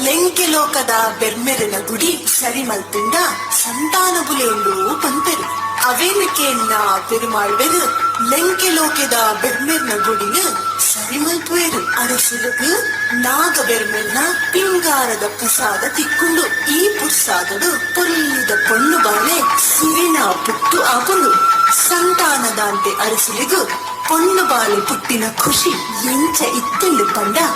ಲೆಂಕೆ ಲೋಕದ ಬೆರ್ಮೆರನ ಗುಡಿ ಸರಿ ಮಲ್ತಿಂದ ಸಂತಾನ ಬುಲೆಯುಂಡು ಪಂಪೆರು ಅವೇನಕೆಯನ್ನ ಪೆರುಮಾಳ್ವೆರು ಲೆಂಕೆ ಲೋಕದ ಬೆರ್ಮೆರ್ನ ಗುಡಿನ ಸರಿ ಮಲ್ಪುವೆರು ಅರಸುಲಗು ನಾಗ ಬೆರ್ಮೆರ್ನ ಪಿಂಗಾರದ ಪ್ರಸಾದ ತಿಕ್ಕೊಂಡು ಈ ಪುರ್ಸಾದಡು ಪೊರ್ಲಿದ ಪೊಣ್ಣು ಬಾಳೆ ಸಿರಿನ ಪುಟ್ಟು ಆಪುಲು ಸಂತಾನದಾಂತೆ ಅರಸುಲಿಗೂ பொண்ணு பாலு புட்டின குஷி எஞ்ச இத்தெல்லு பண்டா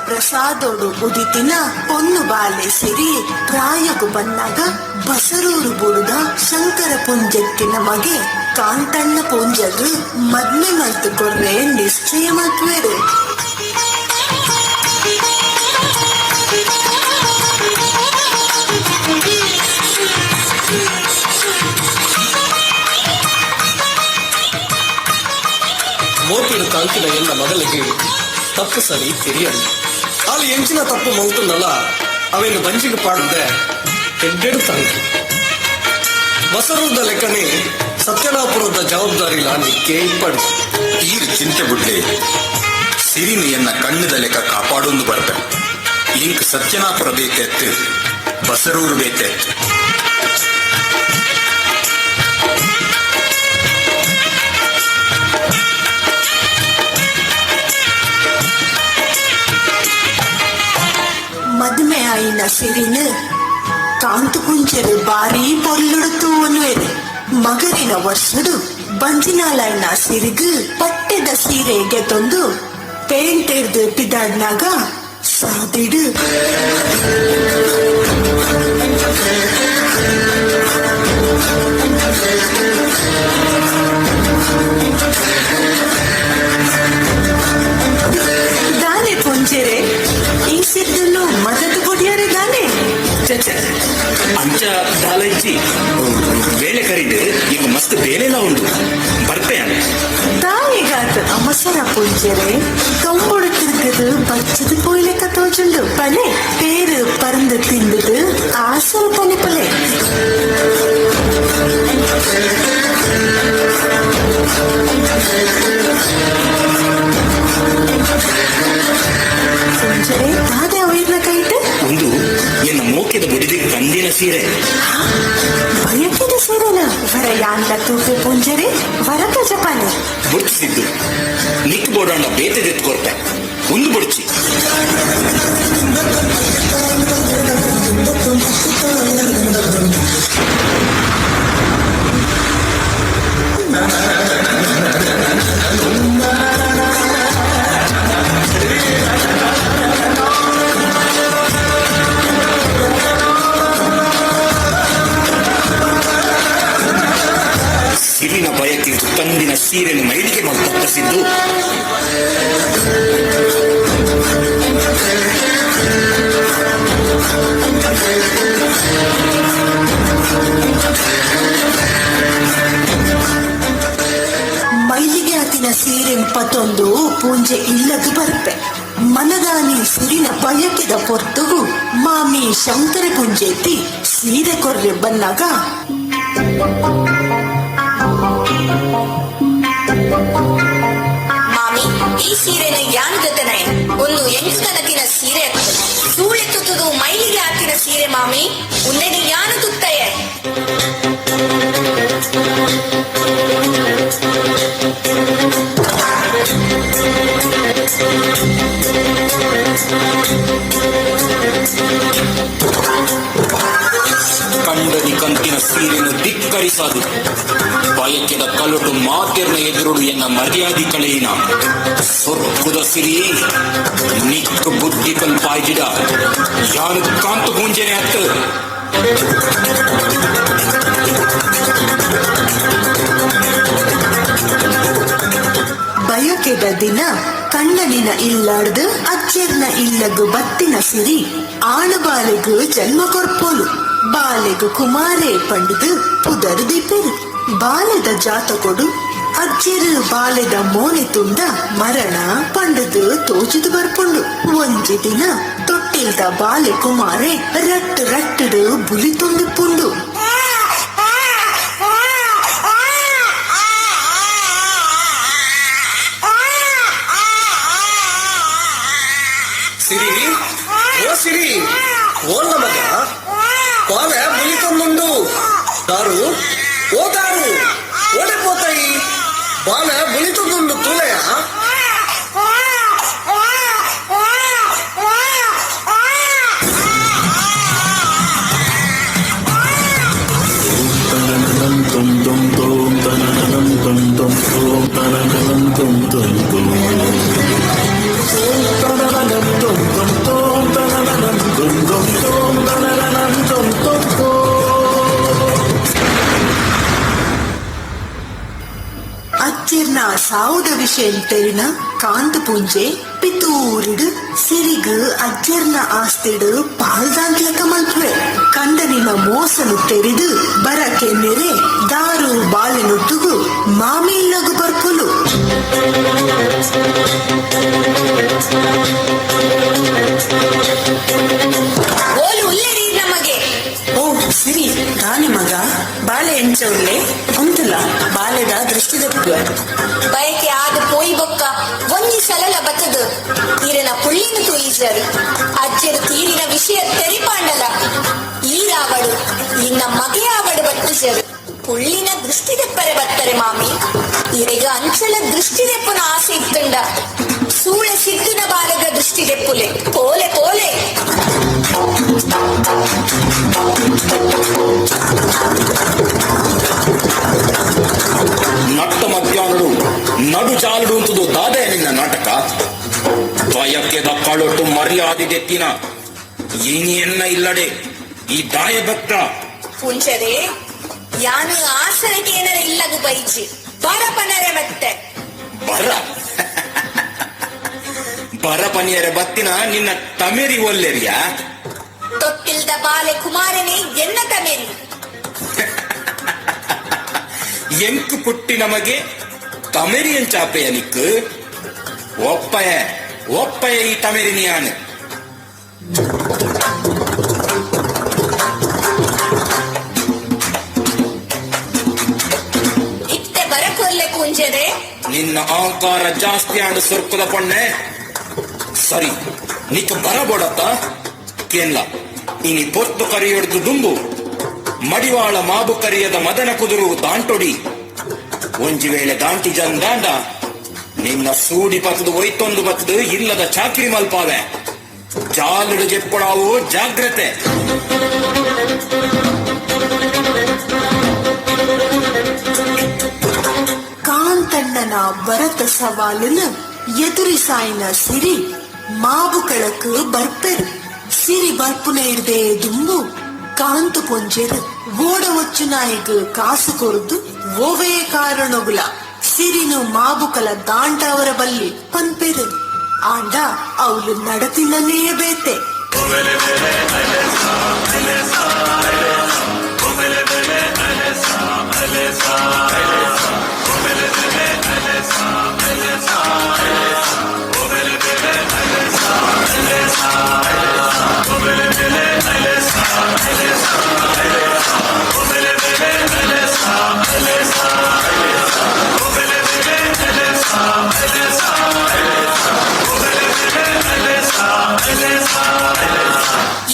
ಪ್ರಸಾದೋಡು ಉದಿತಿನ ಪೊನ್ನು ಬಾಲೆ ಸಿರಿ ಪ್ರಾಯಗು ಬಂದಾಗ ಬಸರೂರು ಬುಡುದ ಶಂಕರ ಪುಂಜತ್ತಿನ ಮಗೆ ಕಾಂತಣ್ಣ ಪುಂಜರು ಮದ್ಮೆ ಮಲ್ತು ಕೊರ್ರೆ ನಿಶ್ಚಯ ಮತ್ವೇರು ಮೋಪಿಡು ಕಾಂತಿನ ಎಲ್ಲ ಮಗಳಿಗೆ ತಪ್ಪು ಸರಿ ತಿಳಿಯದು ಅಲ್ಲಿ ಎಂಚಿನ ತಪ್ಪು ಮೌತುಂದಲ್ಲ ಅವೇನು ಬಂಜಿಗೆ ಪಾಡುದೆ ಎಡ್ಡೆಡು ತಂಗಿ ಬಸರುದ ಲೆಕ್ಕನೆ ಸತ್ಯನಾಪುರದ ಜವಾಬ್ದಾರಿ ಲಾನಿಕ್ಕೆ ಇಪ್ಪಡು ತೀರು ಚಿಂತೆ ಬಿಡ್ಲೆ ಸಿರಿನಿ ಎನ್ನ ಕಣ್ಣದ ಲೆಕ್ಕ ಕಾಪಾಡೊಂದು ಬರ್ತ ಇಂಕ್ ಸತ್ಯನಾಪುರ ಬೇಕೆತ್ತು ಬಸರೂರು ಬೇಕೆತ್ತು ಮದುವೆ ಆಯಿನ ಸಿರಿನ ಕಾಂತು ಕುಂಚರು ಬಾರಿ ಪೊರ್ಲುಡುತ್ತು ಅನ್ನುವೆರು ಮಗರಿನ ವರ್ಷಡು ಬಂಜಿನಾಲೈನ ಸಿರಿಗು ಪಟ್ಟೆದ ಸೀರೆಗೆ ತಂದು ಪೇಂಟ್ ಹಿಡ್ದು ಪಿದಾಡ್ನಾಗ ಸಾದಿಡು ದಾನೆ ಪುಂಜರೆ ಈ ಸಿದ್ದನ್ನು ಮದದು ಕೊಡಿಯಾರೆ ದಾನೆ ಅಂಚ ದಾಲಜ್ಜಿ ಬೇಳೆ ಕರಿದು ಈಗ ಮಸ್ತ್ ಬೇಳೆಲ್ಲ ಉಂಟು ಬರ್ತೇನೆ தாயிகாத்து அவசர புஞ்சரே தொம்பொடுத்திருக்குது பச்சது போயிலக்க தோச்சுண்டு பலே பேரு பறந்து திண்டுது ஆசல் பனிப்பலே புஞ்சரே தாதே உயிர்ல கைட்டு ಒಂದು ಎನ್ನ ಮೋಕೆದ ಬುಡಿದಿ ಕಂದಿನ ಸೀರೆ ಭಯಕಿದ ಸೀರೆನ ವರ ಯಾಂದ ತೂಪೆ ಪುಂಜರೆ ವರಕ ಜಪಾನೆ ಬುಡ್ಚಿಸಿದ್ದು ನಿಕ್ ಬೋಡಾಂಡ ಬೇತೆದೆತ್ಕೊರ್ತೆ ಒಂದು ಬುಡ್ಚಿ ಸಿರಿನ ಬಯಕೆ ತಂದಿನ ಸೀರೆಯನ್ನು ಮೈಲಿಗೆ ತಪ್ಪಿಸಿದ್ದು ಮೈಲಿಗೆ ಹತ್ತಿನ ಸೀರೆ ಇಪ್ಪತ್ತೊಂದು ಪೂಂಜೆ ಇಲ್ಲದು ಬರ್ಪೆ ಮನದಾನಿ ಸಿರಿನ ಬಯಕೆದ ಪೊರ್ತುಗು ಮಾಮಿ ಶಂಕರ ಪುಂಜೆತ್ತಿ ಸೀರೆ ಕೊರ್ರೆ ಬನ್ನಾಗ ಮಾಮಿ ಈ ಸೀರೆನ ಯಾನ್ ಜೊತೆನೆ ಒಂದು ಎಂಟು ಕನಕಿನ ಸೀರೆ ಸೂಳೆ ತುತ್ತದು ಮೈಲಿಗೆ ಹಾಕಿನ ಸೀರೆ ಮಾಮಿ ಉನ್ನೆನೆ ಯಾನು ತುತ್ತಯೇ ಕಂಡದಿ ಕಂತಿನ ಸೀರೆಯನ್ನು ಧಿಕ್ಕರಿಸದು ಬಯಕೆದ ಕಲಟು ಮಾತೆರ್ನ ಎದುರುಡು ಎನ್ನ ಮರ್ಯಾದಿ ಕಳೆಯಿನ ಸೊರ್ಕುದ ಸಿರಿ ನಿಕ್ಕು ಬುದ್ಧಿ ಕಲ್ಪಾಯ್ಜಿಡ ಯಾರು ಕಾಂತು ಗುಂಜನೆ ಹತ್ತು ಬಯಕೆದ ದಿನ ಕಣ್ಣನಿನ ಇಲ್ಲಾಡ್ದು ಅಚ್ಚರ್ನ ಇಲ್ಲಗು ಬತ್ತಿನ ಸಿರಿ ಆಣಬಾಲೆಗು ಜನ್ಮ ಕೊರ್ಪೋಲು ಬಾಲೆಗು ಕುಮಾರೇ ಪಂಡುದು ಪುದರು ದಿಪ್ಪೆರು ಬಾಲೆದ ಜಾತಕೊಡು ಅಜ್ಜೆರು ಬಾಲೆದ ಮೋನೆ ತುಂಡ ಮರಣ ಪಂಡುದು ತೋಚುದು ಬರ್ಪುಂಡು ಒಂಜಿ ದಿನ ತೊಟ್ಟಿಲ್ದ ಬಾಲೆ ಕುಮಾರೇ ರಟ್ಟು ರಟ್ಟುಡು ಬುಲಿ ತುಂಡಿಪ್ಪುಂಡು ಸಿರಿ ಓ ಸಿರಿ ಓಲ್ಲ ಮಗ ಬಾಲ ಮುಲಿತೊಂದುಂಡು ದಾರು ಓ ದಾರು ಓಡಿಪೋತಾಯಿ ಬಾಲ ಮುಲಿತೊಂದುಂಡು ತೂಲೆಯ அச்சிர்னா சாவுத விஷயம் தெரின காந்து பூஞ்சே பித்தூரிடு ಸಿರಿಗು ಅಜ್ಜರ್ನ ಆಸ್ತಿಡು ಪಾಲ್ದಾಂಗ್ಲಕ ಮಲ್ಪುವೆ ಕಂದನಿನ ಮೋಸನು ತೆರೆದು ಬರಕೆ ನೆರೆ ದಾರು ಬಾಲೆನುಟ್ಟುಗು ಮಾಮಿಲ್ಲಗು ಬರ್ಪುಲು ಓಲು ಉಲ್ಲೇರಿ ನಮಗೆ ಓ ಗೊತ್ತುಲ್ಲ ಬಾಲ್ಯದ ದೃಷ್ಟಿ ತಪ್ಪು ಬಯಕೆ ಆದ ಪೋಯಿ ಬೊಕ್ಕ ಒಂಜಿ ಸಲಲ ಬತ್ತದು ಈರನ ಪುಳ್ಳಿನ ತೂಯಿಸರು ಅಜ್ಜರು ತೀರಿನ ವಿಷಯ ತೆರಿಪಾಂಡಲ ಈರಾವಡು ಇನ್ನ ಮಗೆಯಾವಡು ಬಟ್ಟಿಸರು ಪುಳ್ಳಿನ ದೃಷ್ಟಿ ತೆಪ್ಪರೆ ಬತ್ತರೆ ಮಾಮಿ ಈರೆಗ ಅಂಚಲ ದೃಷ್ಟಿ ತೆಪ್ಪನ ಆಸೆ ಇತ್ತುಂಡ ಸೂಳೆ ಸಿದ್ದಿನ ಬಾಲಗ ದೃಷ್ಟಿ ತೆಪ್ಪುಲೆ ಪೋಲೆ ಪೋಲೆ ನಟ್ಟ ಮಧ್ಯಾಹ್ನಡು ನಡು ಜಾಲಡು ಅಂತದು ದಾದೆ ನಿನ್ನ ನಾಟಕ ದ್ವಯಕ್ಕೆ ದಕ್ಕಳೊಟ್ಟು ಮರ್ಯಾದೆಗೆತ್ತಿನ ಎನ್ನ ಇಲ್ಲಡೆ ಈ ದಾಯ ಭಕ್ತ ಪುಂಚರೆ ಯಾನು ಆಸನಕ್ಕೆ ಏನಾರ ಇಲ್ಲದು ಬೈಚಿ ಬರಪನರೆ ಮತ್ತೆ ಬರ ಪನಿಯರ ಬತ್ತಿನ ನಿನ್ನ ತಮೇರಿ ಒಲ್ಲೆರಿಯಾ ತೊಟ್ಟಿಲ್ದ ಬಾಲೆ ಕುಮಾರನೇ ಎನ್ನ ತಮೇರಿ ಎಂಕು ಪುಟ್ಟಿ ನಮಗೆ ತಮೇರಿಯನ್ ಚಾಪೆಯ ನಿಕ್ಕು ಒಪ್ಪಯ ಈ ತಮೇರಿನಿಯಾನು ಇತ್ತೆ ಬರಕೊಲ್ಲೆ ಕುಂಜರೆ ನಿನ್ನ ಅಹಂಕಾರ ಜಾಸ್ತಿ ಆಂಡು ಸುರ್ಕುದ ಪೊಣ್ಣೆ ಸರಿ ನಿಕ್ಕ ಬರಬೋಡತ್ತ ಕೇನ್ಲ ಇನಿ ಪೊತ್ತು ಕರಿಯೊಡ್ದು ದುಂಬು ಮಡಿವಾಳ ಮಾಬು ಕರಿಯದ ಮದನ ಕುದುರು ದಾಂಟೊಡಿ ಒಂಜಿ ವೇಳೆ ದಾಂಟಿ ಜಂದಾಂಡ ನಿನ್ನ ಸೂಡಿ ಪತ್ತದು ಒಯ್ತೊಂದು ಬತ್ತದು ಇಲ್ಲದ ಚಾಕ್ರಿ ಮಲ್ಪಾವೆ ಜಾಲುಡು ಜೆಪ್ಪಡಾವು ಜಾಗ್ರತೆ ಕಾಂತಣ್ಣನ ಭರತ ಸವಾಲಿನ ಎದುರಿಸಾಯಿನ ಸಿರಿ ಮಾಬುಕಳಕು ಬರ್ಪೆರು ಸಿರಿ ಬರ್ಪುನ ಇರ್ದೆ ದುಂಬು ಕಾಂತು ಪೊಂಜೆರು ಓಡ ಒಚ್ಚು ನಾಯಿಗೆ ಕಾಸು ಕೊರದು ಓವೇ ಕಾರಣಗುಲ ಸಿರಿನು ಮಾಬುಕಲ ದಾಂಟ ಅವರ ಬಲ್ಲಿ ಪನ್ಪೆರು ಆಂಡ ಅವಳು ನಡತಿನಲ್ಲೇ ಬೇತೆ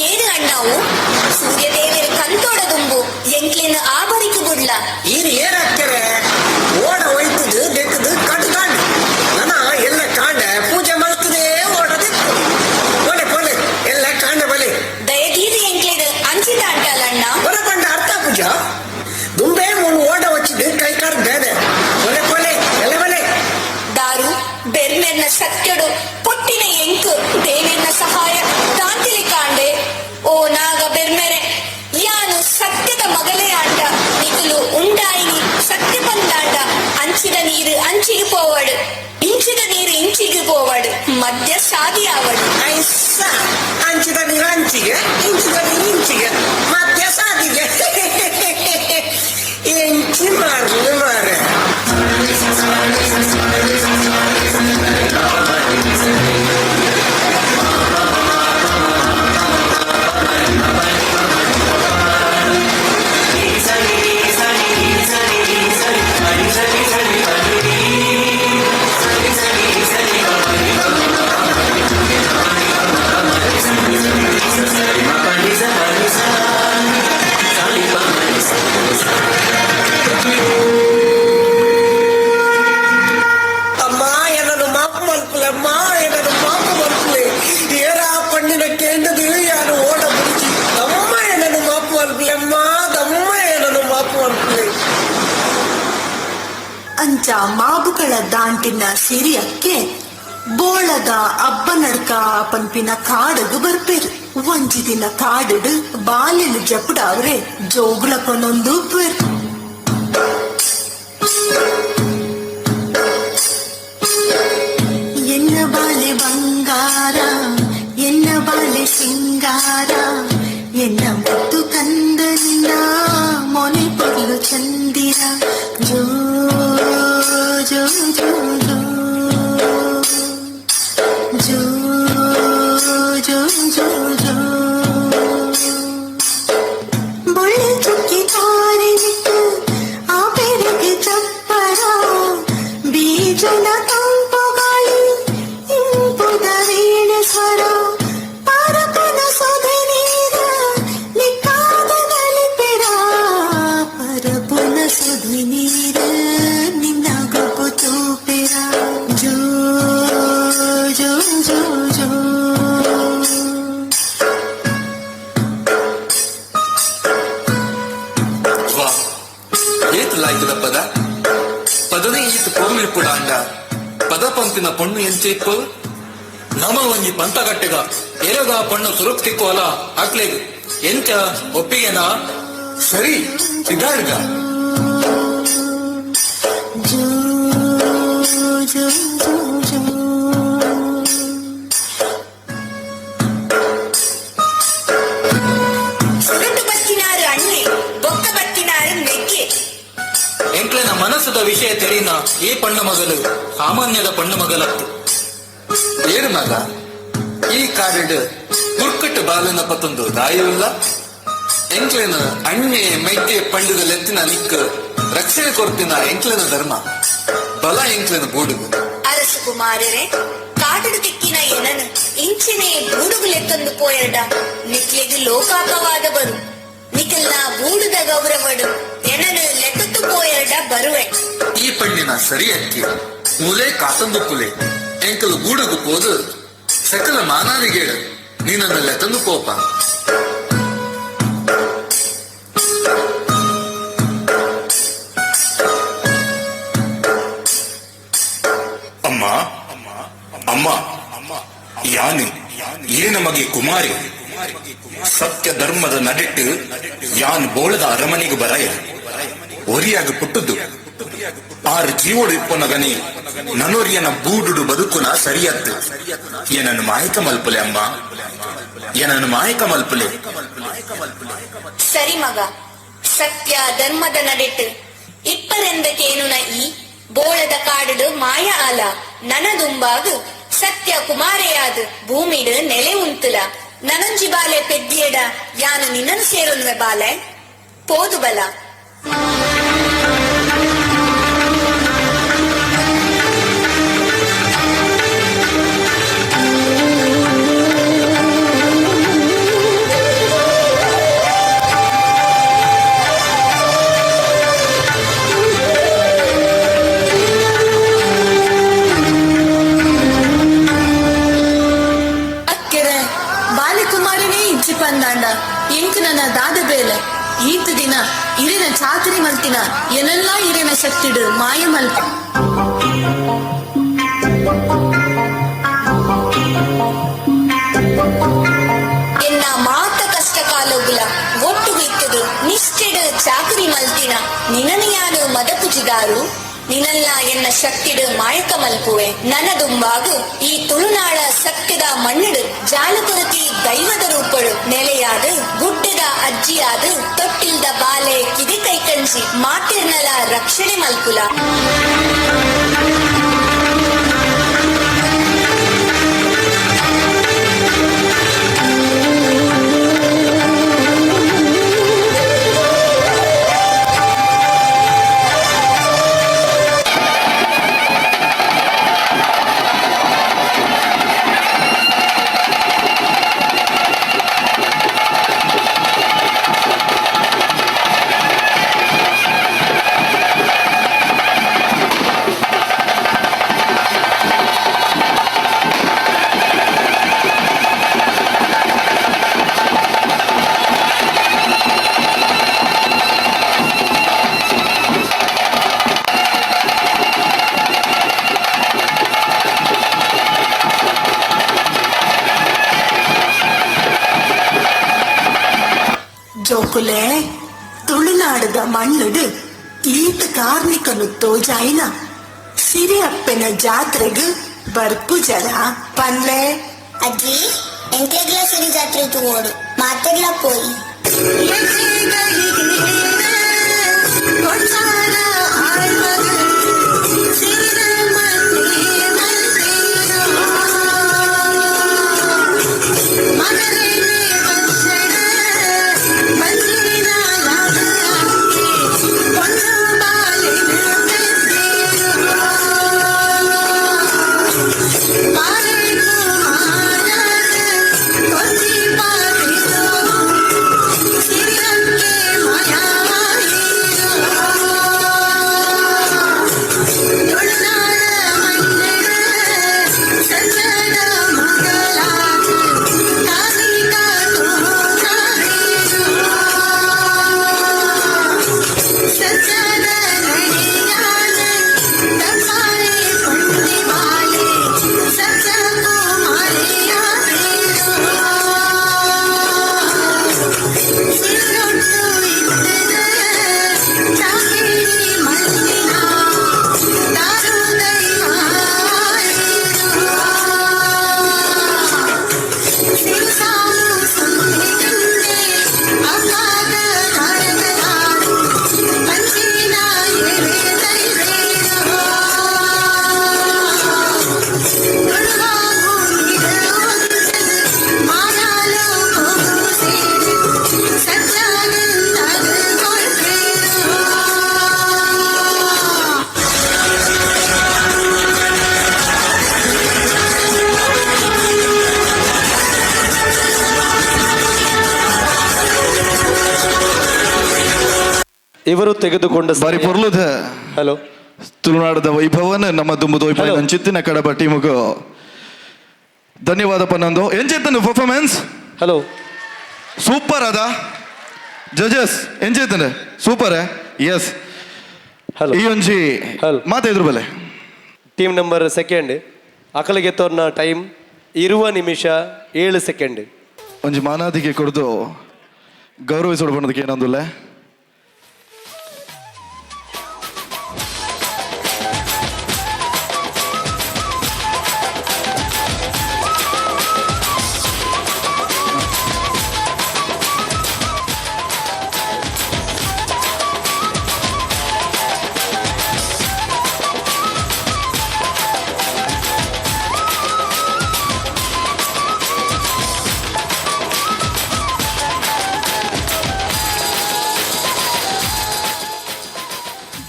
ಏನು ಅಣ್ಣವು ಸೂರ್ಯದೇವರ ಕಂತೋಡ ದುಂಬು ಎಂಕ್ಲಿನ ಆಬರಿಕು ಬಿಡ್ಲ ಇದು ಏನಾಗ್ತಾರೆ ಓಡ ಒಯ್ತದು ಬೆಕ್ಕದು ಕಟ್ಕಾಂಡು ನನ ಎಲ್ಲ ಕಾಂಡ ಪೂಜೆ ಮಾಡ್ತದೆ ಓಡದೆ ಓಡೆ ಪೋಲೆ ಎಲ್ಲ ಕಾಂಡ ಬಲಿ ದಯದೀದಿ ಎಂಕ್ಲಿನ ಅಂಚಿದ ಅಂಟಲ್ಲ ಅಣ್ಣ ಬರಬಂಡ ಅರ್ಥ ಪೂಜಾ ದುಂಬೆ ಮೂನು ಓಡ ವಚ್ಚಿದ್ದು ಕೈ ಕಾರ್ ಬೇದೆ ಒಲೆ ಪೋಲೆ ಎಲ್ಲ ಬಲೆ ದಾರು ಬೆರ್ಮೆರ್ನ ಸತ್ಯಡು ಪೊಟ್ಟಿನ ಎಂಕು ದೇವೆರ್ನ ಸಹಾಯ ತಾಂತಿಲಿ ಕಾಂಡೆ ಓ ನಾಗ ಬೆರ್ಮೆರೆ ಯಾನು ಸತ್ಯದ ಮಗಲೇ ಆಂಡ ನಿಗುಲು ಉಂಡಾಯಿನಿ ಸತ್ಯ ಬಂದಾಂಡ ಅಂಚಿದ ನೀರು ಅಂಚಿಗೆ ಪೋವಡು ಇಂಚಿದ ನೀರು ಇಂಚಿಗೆ ಪೋವಡು ಮಧ್ಯ ಸಾದಿ ಆವಡು ಅಂಚಿದ ನೀರು ಅಂಚಿಗೆ ಇಂಚಿದ ನೀರು ಇಂಚಿಗೆ ಮಧ್ಯ ಸಾದಿಗೆ ಎಂಚಿ ಮಾರ್ಲು ಮಾರೆ ಅಂಚ ಮಾಬುಗಳ ದಾಂಟಿನ ಸಿರಿಯಕ್ಕೆ ಬೋಳದ ಅಬ್ಬ ನಡ್ಕ ಪಂಪಿನ ಕಾಡಗು ಬರ್ಪೇರು ಒಂಜಿ ದಿನ ಕಾಡಡು ಬಾಲ್ಯಲು ಜಪುಡ ಅವ್ರೆ ಜೋಗುಳ ಕೊನೊಂದು ಪೇರು ಎನ್ನ ಬಾಲೆ ಬಂಗಾರ ಎನ್ನ ಬಾಲೆ ಸಿಂಗಾರ ಎನ್ನ ಮುತ್ತು ಕಂದನಿನ ಮೊನೆ ಪೊರ್ಲು ಚಂದಿರ ಜೋ ಜೋ ಜೋ ಜೋ ಜೋ ಜೋ ಜೋ ಜೋ ಬೊಳ್ಳೆ ಚುಕ್ಕಿ ತಾರೆ ನಿಟ್ಟು ಮಂಜುನ ತಂಪು ಗಾಳಿ ಇಂಪುದ ವೀಣ ಸ್ವರ ಪರಪನ ಸೊದೆ ನೀರ ನಿಕ್ಕಾದ ನಲಿಪೆರ ಪರಪನ ಸೊದೆ ನೀರ ನಿನ್ನ ಗೊಬ್ಬು ತೂಪೆರ ಜೋ ಜೋ ಜೋ ಜೋ ವಾ ಏತ್ ಲಾಯ್ಕದ ಪದ ಪದನೇ ಈತ ಪೊರ್ಲು ಇಪ್ಪುಡ ಅಂಡ ಪದ ಪಂಪಿನ ಪಣ್ಣು ಎಂಚೇಪ್ಪು ನಮ ಒಂಜಿ ಪಂತಗಟ್ಟೆಗ ಎರಗ ಪಣ್ಣು ಸುರುಕ್ ತಿಕ್ಕೋಲ ಹಾಕ್ಲೇಗ ಎಂಚ ಒಪ್ಪಿಗೆನಾ ಸರಿ ಸಿದ್ಧಾರ್ಗ ಜೋ ಜೋ ಜೋ ಜೋ ಸುರುಟು ಬತ್ತಿನಾರು ಅಣ್ಣೆ ಬೊಕ್ಕ ಬತ್ತಿನಾರು ನೆಗ್ಗೆ ಎಂಕ್ಲೆನ ಮನಸ್ಸದ ವಿಷಯ ತೆರಿನ ಈ ಪಣ್ಣು ಮಗಲು ಸಾಮಾನ್ಯದ ಪಣ್ಣು ಮಗಲತ್ತು ಏರು ಮಗ ಈ ಕಾಡಿಡ್ ತುರ್ಕಟ್ಟು ಬಾಲನ ಪತ್ತೊಂದು ದಾಯವಿಲ್ಲ ಎಂಕ್ಲೆನ ಅಣ್ಣೆ ಮೈಕೆ ಪಂಡದ ಲೆತ್ತಿನ ನಿಕ್ಕ ರಕ್ಷಣೆ ಕೊರ್ತಿನ ಎಂಕ್ಲೆನ ಧರ್ಮ ಬಲ ಎಂಕ್ಲೆನ ಬೂಡುಗು ಅರಸು ಕುಮಾರರೇ ಕಾಟಡು ತಿಕ್ಕಿನ ಎನನು ಇಂಚಿನೇ ಬೂಡುಗುಲೆತ್ತೊಂದು ಪೋಯಡ ನಿಕ್ಲೆಗೆ ಲೋಕಾಪವಾದ ಬರು ನಿಖಲ್ನ ಬೂಡುದ ಗೌರವಡು ಎನನು ಲೆಕ್ಕತ್ತು ಪೋಯಡ ಬರುವೆ ಈ ಪಣ್ಣಿನ ಸರಿಯಕ್ಕೆ ಮೂಲೆ ಕಾತಂದು ಪುಲೆ ಎಂಕಲು ಗೂಡುಗು ಪೋದು ಸಕಲ ಮಾನಾದಿಗೇಡು ನೀನನ್ನೆಲ್ಲ ತಂದು ಪೋಪ ಅಮ್ಮ ಅಮ್ಮ ಯಾನು ಏನ ಮಗೆ ಕುಮಾರಿ ಸತ್ಯ ಧರ್ಮದ ನಡಿಟ್ಟು ಯಾನ್ ಬೋಳದ ಅರಮನೆಗೆ ಬರಾಯ ಒರಿಯಾಗ ಪುಟ್ಟದ್ದು ಆರು ಜೀವೋಡು ಇಪ್ಪನಗನಿ ನನೋರಿಯನ ಬೂಡುಡು ಬದುಕುನ ಸರಿಯತ್ತು ಏನನ್ನು ಮಾಯಕ ಮಲ್ಪಲೆ ಅಮ್ಮ ಏನನ್ನು ಮಾಯಕ ಮಲ್ಪಲೆ ಸರಿ ಮಗ ಸತ್ಯ ಧರ್ಮದ ನಡಿಟ್ಟು ಇಪ್ಪರೆಂದಕೇನುನ ಈ ಬೋಳದ ಕಾಡುಡು ಮಾಯ ಆಲ ನನದುಂಬಾಗು ಸತ್ಯ ಕುಮಾರೆಯಾದು ಭೂಮಿಡು ನೆಲೆ ಉಂತುಲ ನನಂಜಿ ಬಾಲೆ ಪೆದ್ದಿಯಡ ಯಾನು ನಿನ್ನನು ಸೇರುನ್ವೆ ಬಾಲೆ ಪೋದು ಬಲ ಪಂದಾಂಡ ಎಂಕ್ ನನ್ನ ದಾದ ಬೇಲೆ ಈತ ದಿನ ಇರಿನ ಚಾಕರಿ ಮಲ್ತಿನ ಎನೆಲ್ಲ ಇರಿನ ಶಕ್ತಿಡು ಮಾಯ ಮಲ್ಪ ಎನ್ನ ಮಾತ ಕಷ್ಟ ಕಾಲೋಗುಲ ಒಟ್ಟು ಬಿತ್ತದು ನಿಷ್ಠೆಡು ಚಾಕರಿ ಮಲ್ತಿನ ನಿನನೆಯಾನು ಮದಪುಜಿದಾರು ನಿನಲ್ಲ ಎನ್ನ ಶಕ್ತಿಡು ಮಾಯಕ ಮಲ್ಪುವೆ ನನದುಂಬಾಗು ಈ ತುಳುನಾಡ ಸತ್ಯದ ಮಣ್ಣಿಡು ಜಾಲಕೊರತಿ ದೈವದ ರೂಪಡು ನೆಲೆಯಾದು ಗುಡ್ಡದ ಅಜ್ಜಿಯಾದು ತೊಟ್ಟಿಲ್ದ ಬಾಲೆ ಕಿದಿ ಕೈಕಂಜಿ ಮಾತಿರ್ನಲ ರಕ್ಷಣೆ ಮಲ್ಪುಲ ಜೋಕುಲೆ ತುಳುನಾಡದ ಮಣ್ಣುಡು ಈತ ಕಾರ್ಮಿಕನು ತೋಜಾಯಿನ ಸಿರಿಯಪ್ಪನ ಜಾತ್ರೆಗೆ ಬರ್ಪು ಜನ ಪನ್ಲೆ ಅಜ್ಜಿ ಎಂಕ್ಲೆಗ್ಲ ಸಿರಿ ಜಾತ್ರೆ ತಗೋಡು ಮಾತೆಗ್ಲ ಪೋಯಿ ಇವರು ತೆಗೆದುಕೊಂಡ ಬಾರಿ ಪೊರ್ಲುದ ಹಲೋ ತುಳುನಾಡದ ವೈಭವನ ನಮ್ಮ ದುಂಬುದ ವೈಭವ ಚಿತ್ತಿನ ಕಡಬ ಟೀಮುಗೂ ಧನ್ಯವಾದ ಪನ್ನೊಂದು ಎಂಚೇತನು ಪರ್ಫಾರ್ಮೆನ್ಸ್ ಹಲೋ ಸೂಪರ್ ಅದ ಜಜಸ್ ಎಂಚೇತನ ಸೂಪರ್ ಎಸ್ ಹಲೋ ಈ ಒಂಜಿ ಮಾತಾದ್ರು ಬಲೆ ಟೀಮ್ ನಂಬರ್ ಸೆಕೆಂಡ್ ಅಕಲಿಗೆ ತೋರ್ನ ಟೈಮ್ 20 ನಿಮಿಷ 7 ಸೆಕೆಂಡ್ ಒಂಜಿ ಮಾನಾದಿಗೆ ಕೊಡ್ದು ಗೌರವಿಸೋಡು ಬಂದಕ್ಕೆ ಏನೊಂದಿಲ್ಲ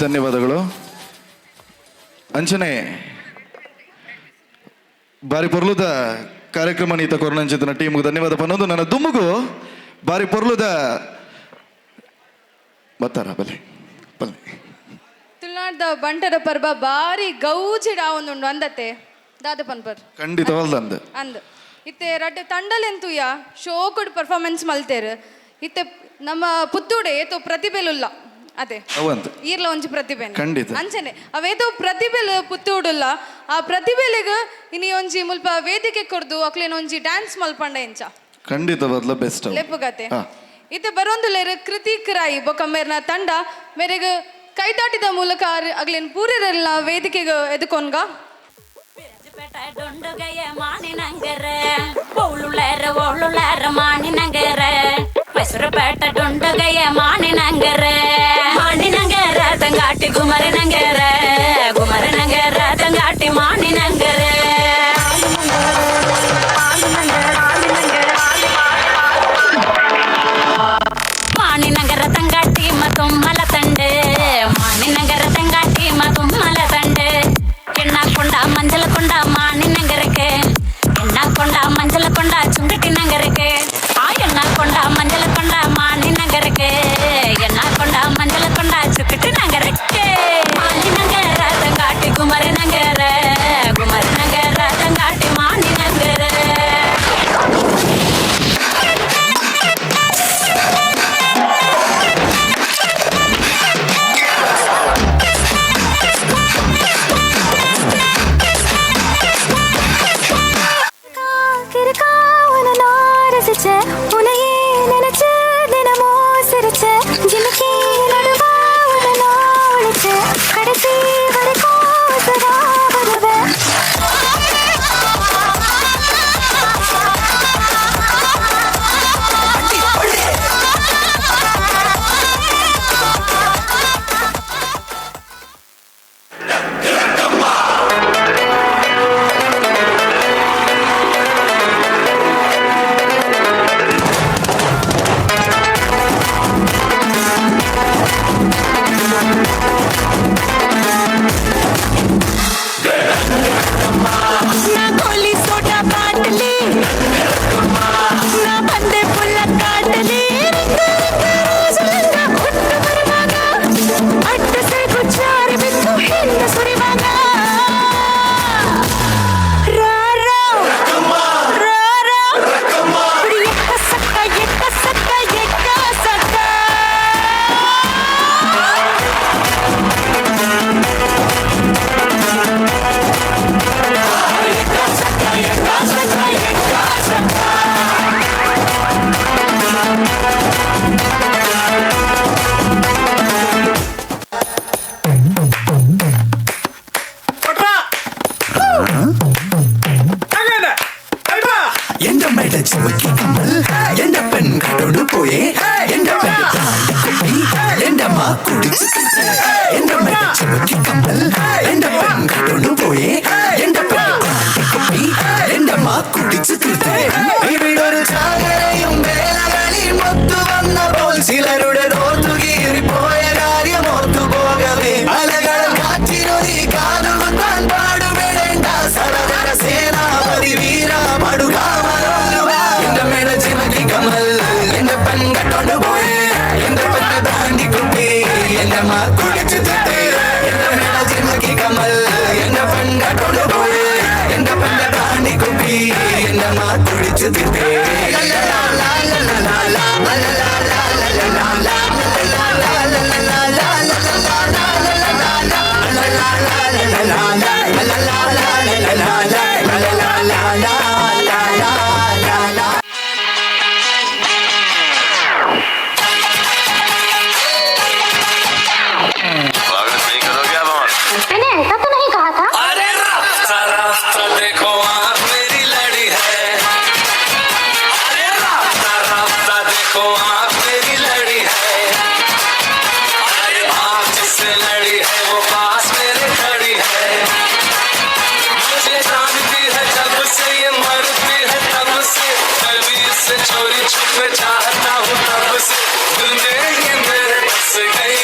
ಧನ್ಯವಾದಗಳು ಅಂಚನೆ ಬಾರಿ ಪೊರ್ಲುದ ಕಾರ್ಯಕ್ರಮ ನೀತ ಕೊರೋನಂಚಿತನ ಟೀಮ್ಗೆ ಧನ್ಯವಾದ ಪನ್ನೊಂದು ನನ್ನ ದುಮ್ಮಗೂ ಬಾರಿ ಪೊರ್ಲುದ ಬತ್ತಾರ ಬಲೆ ಬಲೆ ತುಳುನಾಡ್ದ ಬಂಟರ ಪರ್ಬ ಬಾರಿ ಗೌಜಿಡ ಒಂದುಂಡು ಅಂದತ್ತೆ ದಾದ ಪನ್ಪರ್ ಖಂಡಿತವಲ್ದ ಅಂದ್ ಇತ್ತೆ ರಡ್ಡೆ ತಂಡಲೆಂತುಯ ಶೋಕುಡ್ ಪರ್ಫಾರ್ಮೆನ್ಸ್ ಮಲ್ತೇರು ಇತ್ತೆ ನಮ್ಮ ಪುತ್ತೂಡೆ ಏತೋ ಪ್ರತಿಭೆಲುಲ್ಲ ಅದೇ ಅವಂತ ಈರ್ಲ ಒಂಜಿ ಪ್ರತಿಭೆ ಖಂಡಿತ ಅಂಚನೆ ಅವೇತೋ ಪ್ರತಿಭೆಲು ಪುತ್ತೂಡುಲ್ಲ ಆ ಪ್ರತಿಭೆಲೆಗ್ ಇನಿ ಒಂಜಿ ಮುಲ್ಪ ವೇದಿಕೆ ಕೊಡ್ದು ಅಕ್ಲೇನ ಒಂಜಿ ಡ್ಯಾನ್ಸ್ ಮಲ್ಪಂಡ ಎಂಚ ಖಂಡಿತ ಬದ್ಲ ಬೆಸ್ಟ್ ಲೆಪ್ಪುಗತೆ ಇತ್ತೆ ಬರೊಂದುಲ್ಲೇರು ಕೃತಿಕ್ ರಾಯ್ ಬೊಕಂಬೇರ್ನ ತಂಡ ಮೇರೆಗ್ ಕೈದಾಟಿದ ಮೂಲಕ ಅಗ್ಲೇನ್ ಪೂರೆರೆಲ್ಲ ವೇದಿಕೆಗೆ ಎದುಕೊಂಡ್ಗ ಡೊಂಡುಗಯ ಮಾನಿನಂಗರ ಒಳ್ಳುಳರ ಒಳ್ಳುಳರ ಮಾನಿನಂಗರ ಹೆಸರುಪೇಟ ಡೊಂಡುಗಯ ಮಾನಿನಂಗರ ಮಾನಿನಂಗರ ತಂಗಾಟಿ ಗುಮರನಂಗರ ಗುಮರನಂಗರ ತಂಗಾಟಿ ಮಾನಿನಂಗರ ಮಾನಿನಂಗರ ತಂಗಾಟಿ ಮತ್ತೊಮ್ಮಲ ತಂಡೆ ಮಾನಿನಂಗರ ತಂಗಾಟಿ ಮತ್ತೊಮ್ಮಲ ತಂಡೆ ಎಣ್ಣಾಕೊಂಡ ಮಂಜಲ ಕೊಂಡ ಮಾನಿನಂಗರಕ್ಕೆ ಎಣ್ಣಾಕೊಂಡ ಮಂಜಲ ಕೊಂಡ ಚುಂಗಟಿ ನಂಗರಕ್ಕೆ ಆ ಎಣ್ಣಾಕೊಂಡ ಮಂಜಲ ಕೊಂಡ ಮಾನಿನಂಗರಕ್ಕೆ ಎಣ್ಣಾಕೊಂಡ ಮಂಜಲ ಕೊಂಡ ಚುಕ್ಕಟಿ ನಂಗರಕ್ಕೆ ಮಾನಿನಂಗರ ತಂಗಾಟಿ ಗುಮರನಂಗರ ಗುಮರನಂಗರ ತಂಗಾಟಿ ಮಾನಿನಂಗರ உனையே நினைச்சு தினமோ சிரிச்ச ஜிமிக்கி நடுவா உடனோ ஒழிச்ச கடைசி வரைக்கும் சதா வருவேன் ತುಳಿಚುತ್ತಿದ್ದೆ मैंने ऐसा तो नहीं कहा था। अरे रास्ता रास्ता देखो आप मेरी लड़ी है, अरे रास्ता रास्ता देखो आप मेरी लड़ी है, अरे आप जिससे लड़ी है वो पास मेरे खड़ी है, मुझे जानती है जब से ये मरती है तब से, मैं भी इससे चोरी छुपे चाहता हूँ तब से, दिल में ये मेरे बस गई।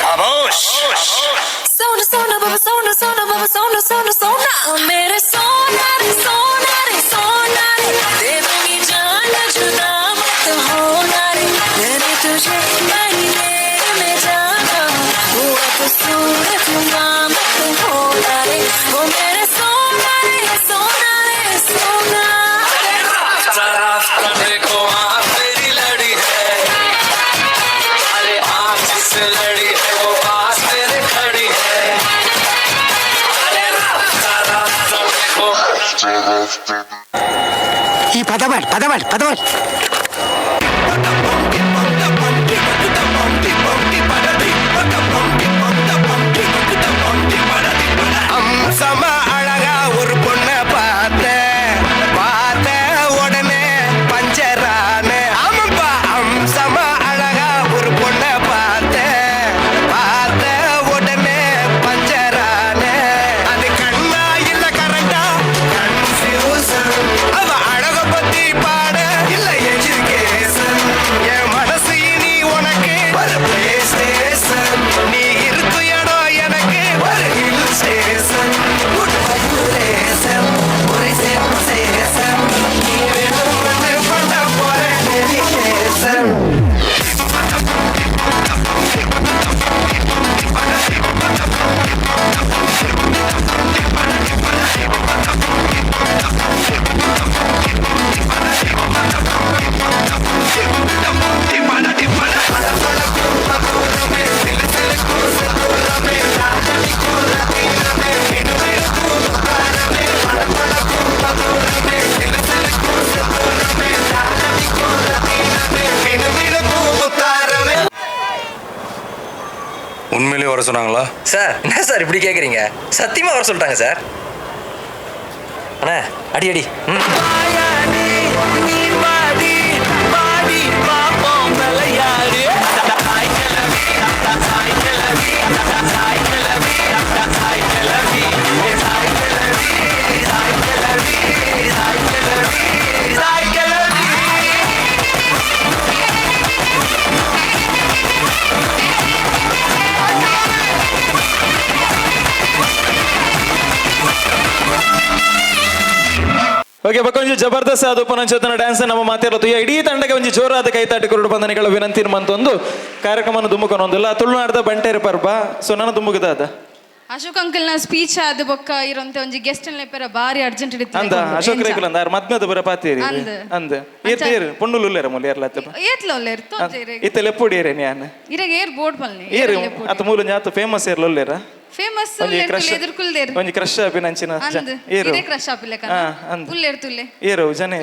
खामोश सोना सोना बाबा सोना सोना बाबा सोना सोना सोना मेरे सोना रे सोना रे सोना रे दे दूंगी जान जुदा मत होना रे मैंने तुझे नहीं देर में जाना हुआ तो सूरत मत होना रे वो मेरे सोना रे सोना रे सोना। रास्ता रास्ता देखो आप मेरी लड़ी है, अरे आप जिससे लड़ी है वो पास मेरे खड़ी है, अरे रास्ता रास्ता देखो। ಈ ಪದ ಮಾಡಿ அம்சமா அழகா ஒரு பொண்ண பார்த்த உடனே பஞ்சரான ஆமாப்பா அம்சமா அழகா ஒரு பொண்ண பார்த்த உடனே பஞ்சரான அது கண்ணா இல்ல கரண்டா கன்ஃபியூசன் அவ அழக பத்தி பாட இல்ல எஜுகேஷன் என் மனசு இனி உனக்கு ஒரு பிளே ஸ்டேஷன் நீ இருக்கு இடம் எனக்கு ஒரு ஹில் ஸ்டேஷன் ஒரு சேஷன் நீ வேணும் பண்ண போற டெலிகேஷன். உண்மையிலேயே வர சொன்னாங்களா சார்? என்ன சார் இப்படி கேட்குறீங்க? சத்தியமாக வர சொல்லிட்டாங்க சார். அண்ணா அடி அடி. ಓಕೆ ಬಕ್ಕೊಂಜಿ ಜಬರ್ದಸ್ತ್ ಆದ ಉಪನಂಚೋತನ ಡ್ಯಾನ್ಸ್ ನಮ್ಮ ಮಾತಿರತ್ತು ಇಡೀ ತಂಡಕ್ಕೆ ಒಂಜಿ ಜೋರಾದ ಕೈತಾಟಿ ಕುರುಡು ಬಂಧನಿಗಳ ವಿನಂತಿ ಮಂತೊಂದು ಕಾರ್ಯಕ್ರಮವನ್ನು ದುಮ್ಮುಕೊನೊಂದಿಲ್ಲ ತುಳುನಾಡದ ಬಂಟೇರಿ ಪರ್ಬ ಸೊ ನನ್ನ ದುಮ್ಮುಗದಾದ ಅಶೋಕ್ ಅಂಕಲ್ ನ ಸ್ಪೀಚ್ ಆದ ಬೊಕ್ಕ ಇರಂತೆ ಒಂಜಿ ಗೆಸ್ಟ್ ಅನ್ನ ಪೆರ ಬಾರಿ ಅರ್ಜೆಂಟ್ ಇತ್ತು ಅಂದ ಅಶೋಕ್ ರೇಕುಲ ಅಂದ ಮದ್ಮೆದ ಬರ ಪಾತಿರಿ ಅಂದ air ಪುಣ್ಣುಲುಲ್ಲೇರ ಮುಲಿ ಏರ್ಲತ್ತ ಏತ್ಲೊಲ್ಲೇರ್ ತೋಜೇರೆ ಇತ್ತಲೆ ಎಪ್ಪುಡಿಯರೆ Jnana ಇರಗ air board ಪಲ್ನೆ air ಅತ ಮೂಲ ನ್ಯಾತ ಫೇಮಸ್ ಏರ್ಲೊಲ್ಲೇರ ಫೇಮಸ್ ಎದುರ್ಕುಲ್ದೇರ್ ಒಂಜಿ ಕ್ರಶ್ ಅಪಿನಂಚಿನ ಏರು ಕ್ರಶ್ ಅಪಿಲೆ ಕನ ಉಲ್ಲೇರ್ ತುಲ್ಲೆ ಏರು ಜನ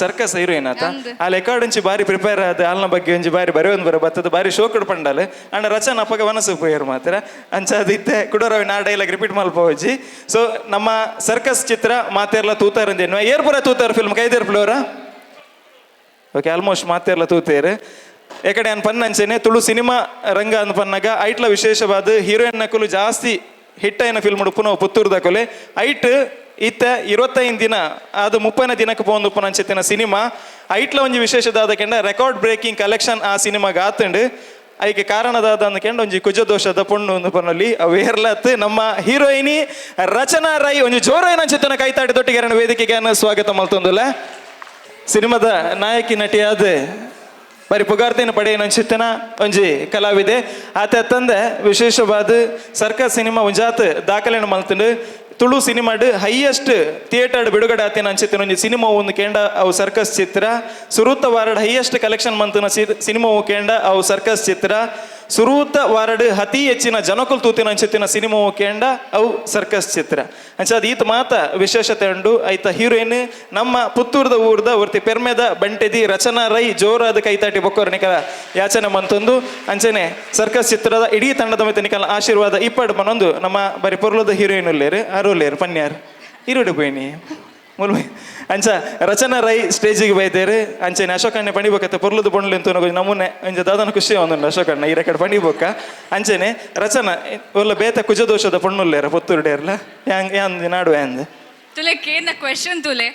ಸರ್ಕಸ್ ಹೀರೋಯಿನ್ ಆತ ಆ ಲೆಕಾರ್ಡ್ ಒಂಜಿ ಬಾರಿ ಪ್ರಿಪೇರ್ ಆದ ಆಲ್ನ ಬಗ್ಗೆ ಒಂಜಿ ಬಾರಿ ಬರೆಯೊಂದು ಬರ ಬತ್ತದ ಬಾರಿ ಶೋಕಡ್ ಪಂಡಾಲೆ ಅಂಡ ರಚನ ಅಪ್ಪಗ ಮನಸ್ಸು ಪೋಯರ್ ಮಾತ್ರ ಅಂಚಾದ ಇತ್ತೆ ಕುಡೋರವಿ ಆ ಡೈಲಾಗ್ ರಿಪೀಟ್ ಮಲ್ಪೋಜಿ ಸೊ ನಮ್ಮ ಸರ್ಕಸ್ ಚಿತ್ರ ಮಾತೆರ್ಲ ತೂತಾರಂದೇನು ಏರ್ ಪುರ ತೂತಾರ ಫಿಲ್ಮ್ ಕೈದೇರ್ ಫ್ಲೋರ ಓಕೆ ಆಲ್ಮೋಸ್ಟ್ ಮಾತೆರ್ಲ ತೂತೇರು ಎಕಡೆ ಅನ್ ಪನ್ನಂಚೆನೆ ತುಳು ಸಿನಿಮಾ ರಂಗ ಅನ್ ಪನ್ನಗ ಐಟ್ಲ ವಿಶೇಷವಾದ ಹೀರೋಯಿನ್ ನಕಲು ಜಾಸ್ತಿ ಹಿಟ್ అయిన ಫಿಲ್ಮ್ ಉಡುಪುನ ಪುತ್ತೂರ್ದ ಕೊಲೆ ಐಟ್ ಇತ್ತ 25 ದಿನ ಅದು 30ನೇ ದಿನಕ್ಕೆ ಪೋಂದು ಪನ್ನಂಚೆತಿನ ಸಿನಿಮಾ ಐಟ್ಲ ಒಂಜಿ ವಿಶೇಷದಾದ ಕೆಂಡ ರೆಕಾರ್ಡ್ ಬ್ರೇಕಿಂಗ್ ಕಲೆಕ್ಷನ್ ಆ ಸಿನಿಮಾಗ ಆತಂಡು ಐಕೆ ಕಾರಣದಾದ ಅಂದ್ಕೆಂಡು ಒಂಜಿ ಕುಜದೋಷದ ಪೊಣ್ಣು ಒಂದು ಪನ್ನೊಲಿ ಅವೇರ್ಲತ್ ನಮ್ಮ ಹೀರೋಯಿನಿ ರಚನಾ ರೈ ಒಂಜಿ ಜೋರಾಯಿನ ಚಿತ್ರನ ಕೈತಾಡಿ ದೊಟ್ಟಿಗೆ ವೇದಿಕೆಗೆ ಸ್ವಾಗತ ಮಲ್ತೊಂದುಲ್ಲ ಸಿನಿಮಾದ ನಾಯಕಿ ನಟಿಯಾದ ಬಾರಿ ಪುಗಾರ್ತಿನ ಪಡೆಯನ ಚಿತ್ತನ ಒಂಜಿ ಕಲಾವಿದೆ ಆತ ತಂದೆ ವಿಶೇಷವಾದ ಸರ್ಕಸ್ ಸಿನಿಮಾ ಒಂಜಾತ್ ದಾಖಲೆನ ಮಲ್ತಂಡು ತುಳು ಸಿನಿಮಾಡ್ ಹೈಯೆಸ್ಟ್ ಥಿಯೇಟರ್ ಬಿಡುಗಡೆ ಆತಿನ ಅಂಚಿತ್ತಿನ ಒಂಜಿ ಸಿನಿಮಾ ಒಂದು ಕೇಂಡ ಅವು ಸರ್ಕಸ್ ಚಿತ್ರ ಸುರೂತ ವಾರಡ್ ಹೈಯೆಸ್ಟ್ ಕಲೆಕ್ಷನ್ ಮಂತಿನ ಸಿನಿಮಾ ಕೇಂಡ ಅವು ಸರ್ಕಸ್ ಚಿತ್ರ ಸುರೂತ ವಾರಡ್ ಅತಿ ಹೆಚ್ಚಿನ ಜನಕುಲ್ ತೂತಿನ ಅಂಚಿತ್ತಿನ ಸಿನಿಮಾ ಕೇಂಡ ಅವು ಸರ್ಕಸ್ ಚಿತ್ರ ಅಂಚ ಈತ ಮಾತ ವಿಶೇಷತೆ ಉಂಡು ಐತ ಹೀರೋಯಿನ್ ನಮ್ಮ ಪುತ್ತೂರ್ದ ಊರ್ದ ಒರ್ತಿ ಪೆರ್ಮೆದ ಬಂಟೆದಿ ರಚನಾ ರೈ ಜೋರಾದ ಕೈತಾಟಿ ಬೊಕ್ಕೋರ್ನಿಕ ಯಾಚನೆ ಮಂತೊಂದು ಅಂಚನೆ ಸರ್ಕಸ್ ಚಿತ್ರದ ಇಡೀ ತಂಡದ ಮಿತ ನಿಕಲ್ ಆಶೀರ್ವಾದ ಇಪ್ಪಡು ಮನೊಂದು ನಮ್ಮ ಬರಿ ಪೊರ್ಲದ ಹೀರೋಯಿನ್ ಉಲ್ಲೇರು ಅರುಲೇರು ಪನ್ಯಾರು ಇರುಡು ಪೋಯ್ನಿ ಮುಲ್ಮೆ ಅಂಚ ರಚನಾ ರೈ ಸ್ಟೇಜಿಗೆ ಬೈದೇರು ಅಂಚೆನೆ ಅಶೋಕಣ್ಣ ಪಣಿಬೇಕತ್ತೆ ಪೊರ್ಲದ ಬೊಂಡ್ಲಿ ಅಂತ ನಮೂನೆ ಅಂಚ ದಾದನ ಖುಷಿ ಒಂದುಂಡು ಅಶೋಕಣ್ಣ ಈ ರೆಕಡ್ ಪಣಿಬೋಕ ಅಂಚೆನೆ ರಚನಾ ಒಲ್ಲ ಬೇತ ಕುಜದೋಷದ ಪೊಣ್ಣುಲ್ಲೇರ ಪುತ್ತೂರ್ಡೇರ್ಲ ಯಾಂದ್ ನಾಡು ಯಾಂದ್ ತುಲೆ ಕೇಂದ ಕ್ವೆಶ್ಚನ್ ತುಲೆ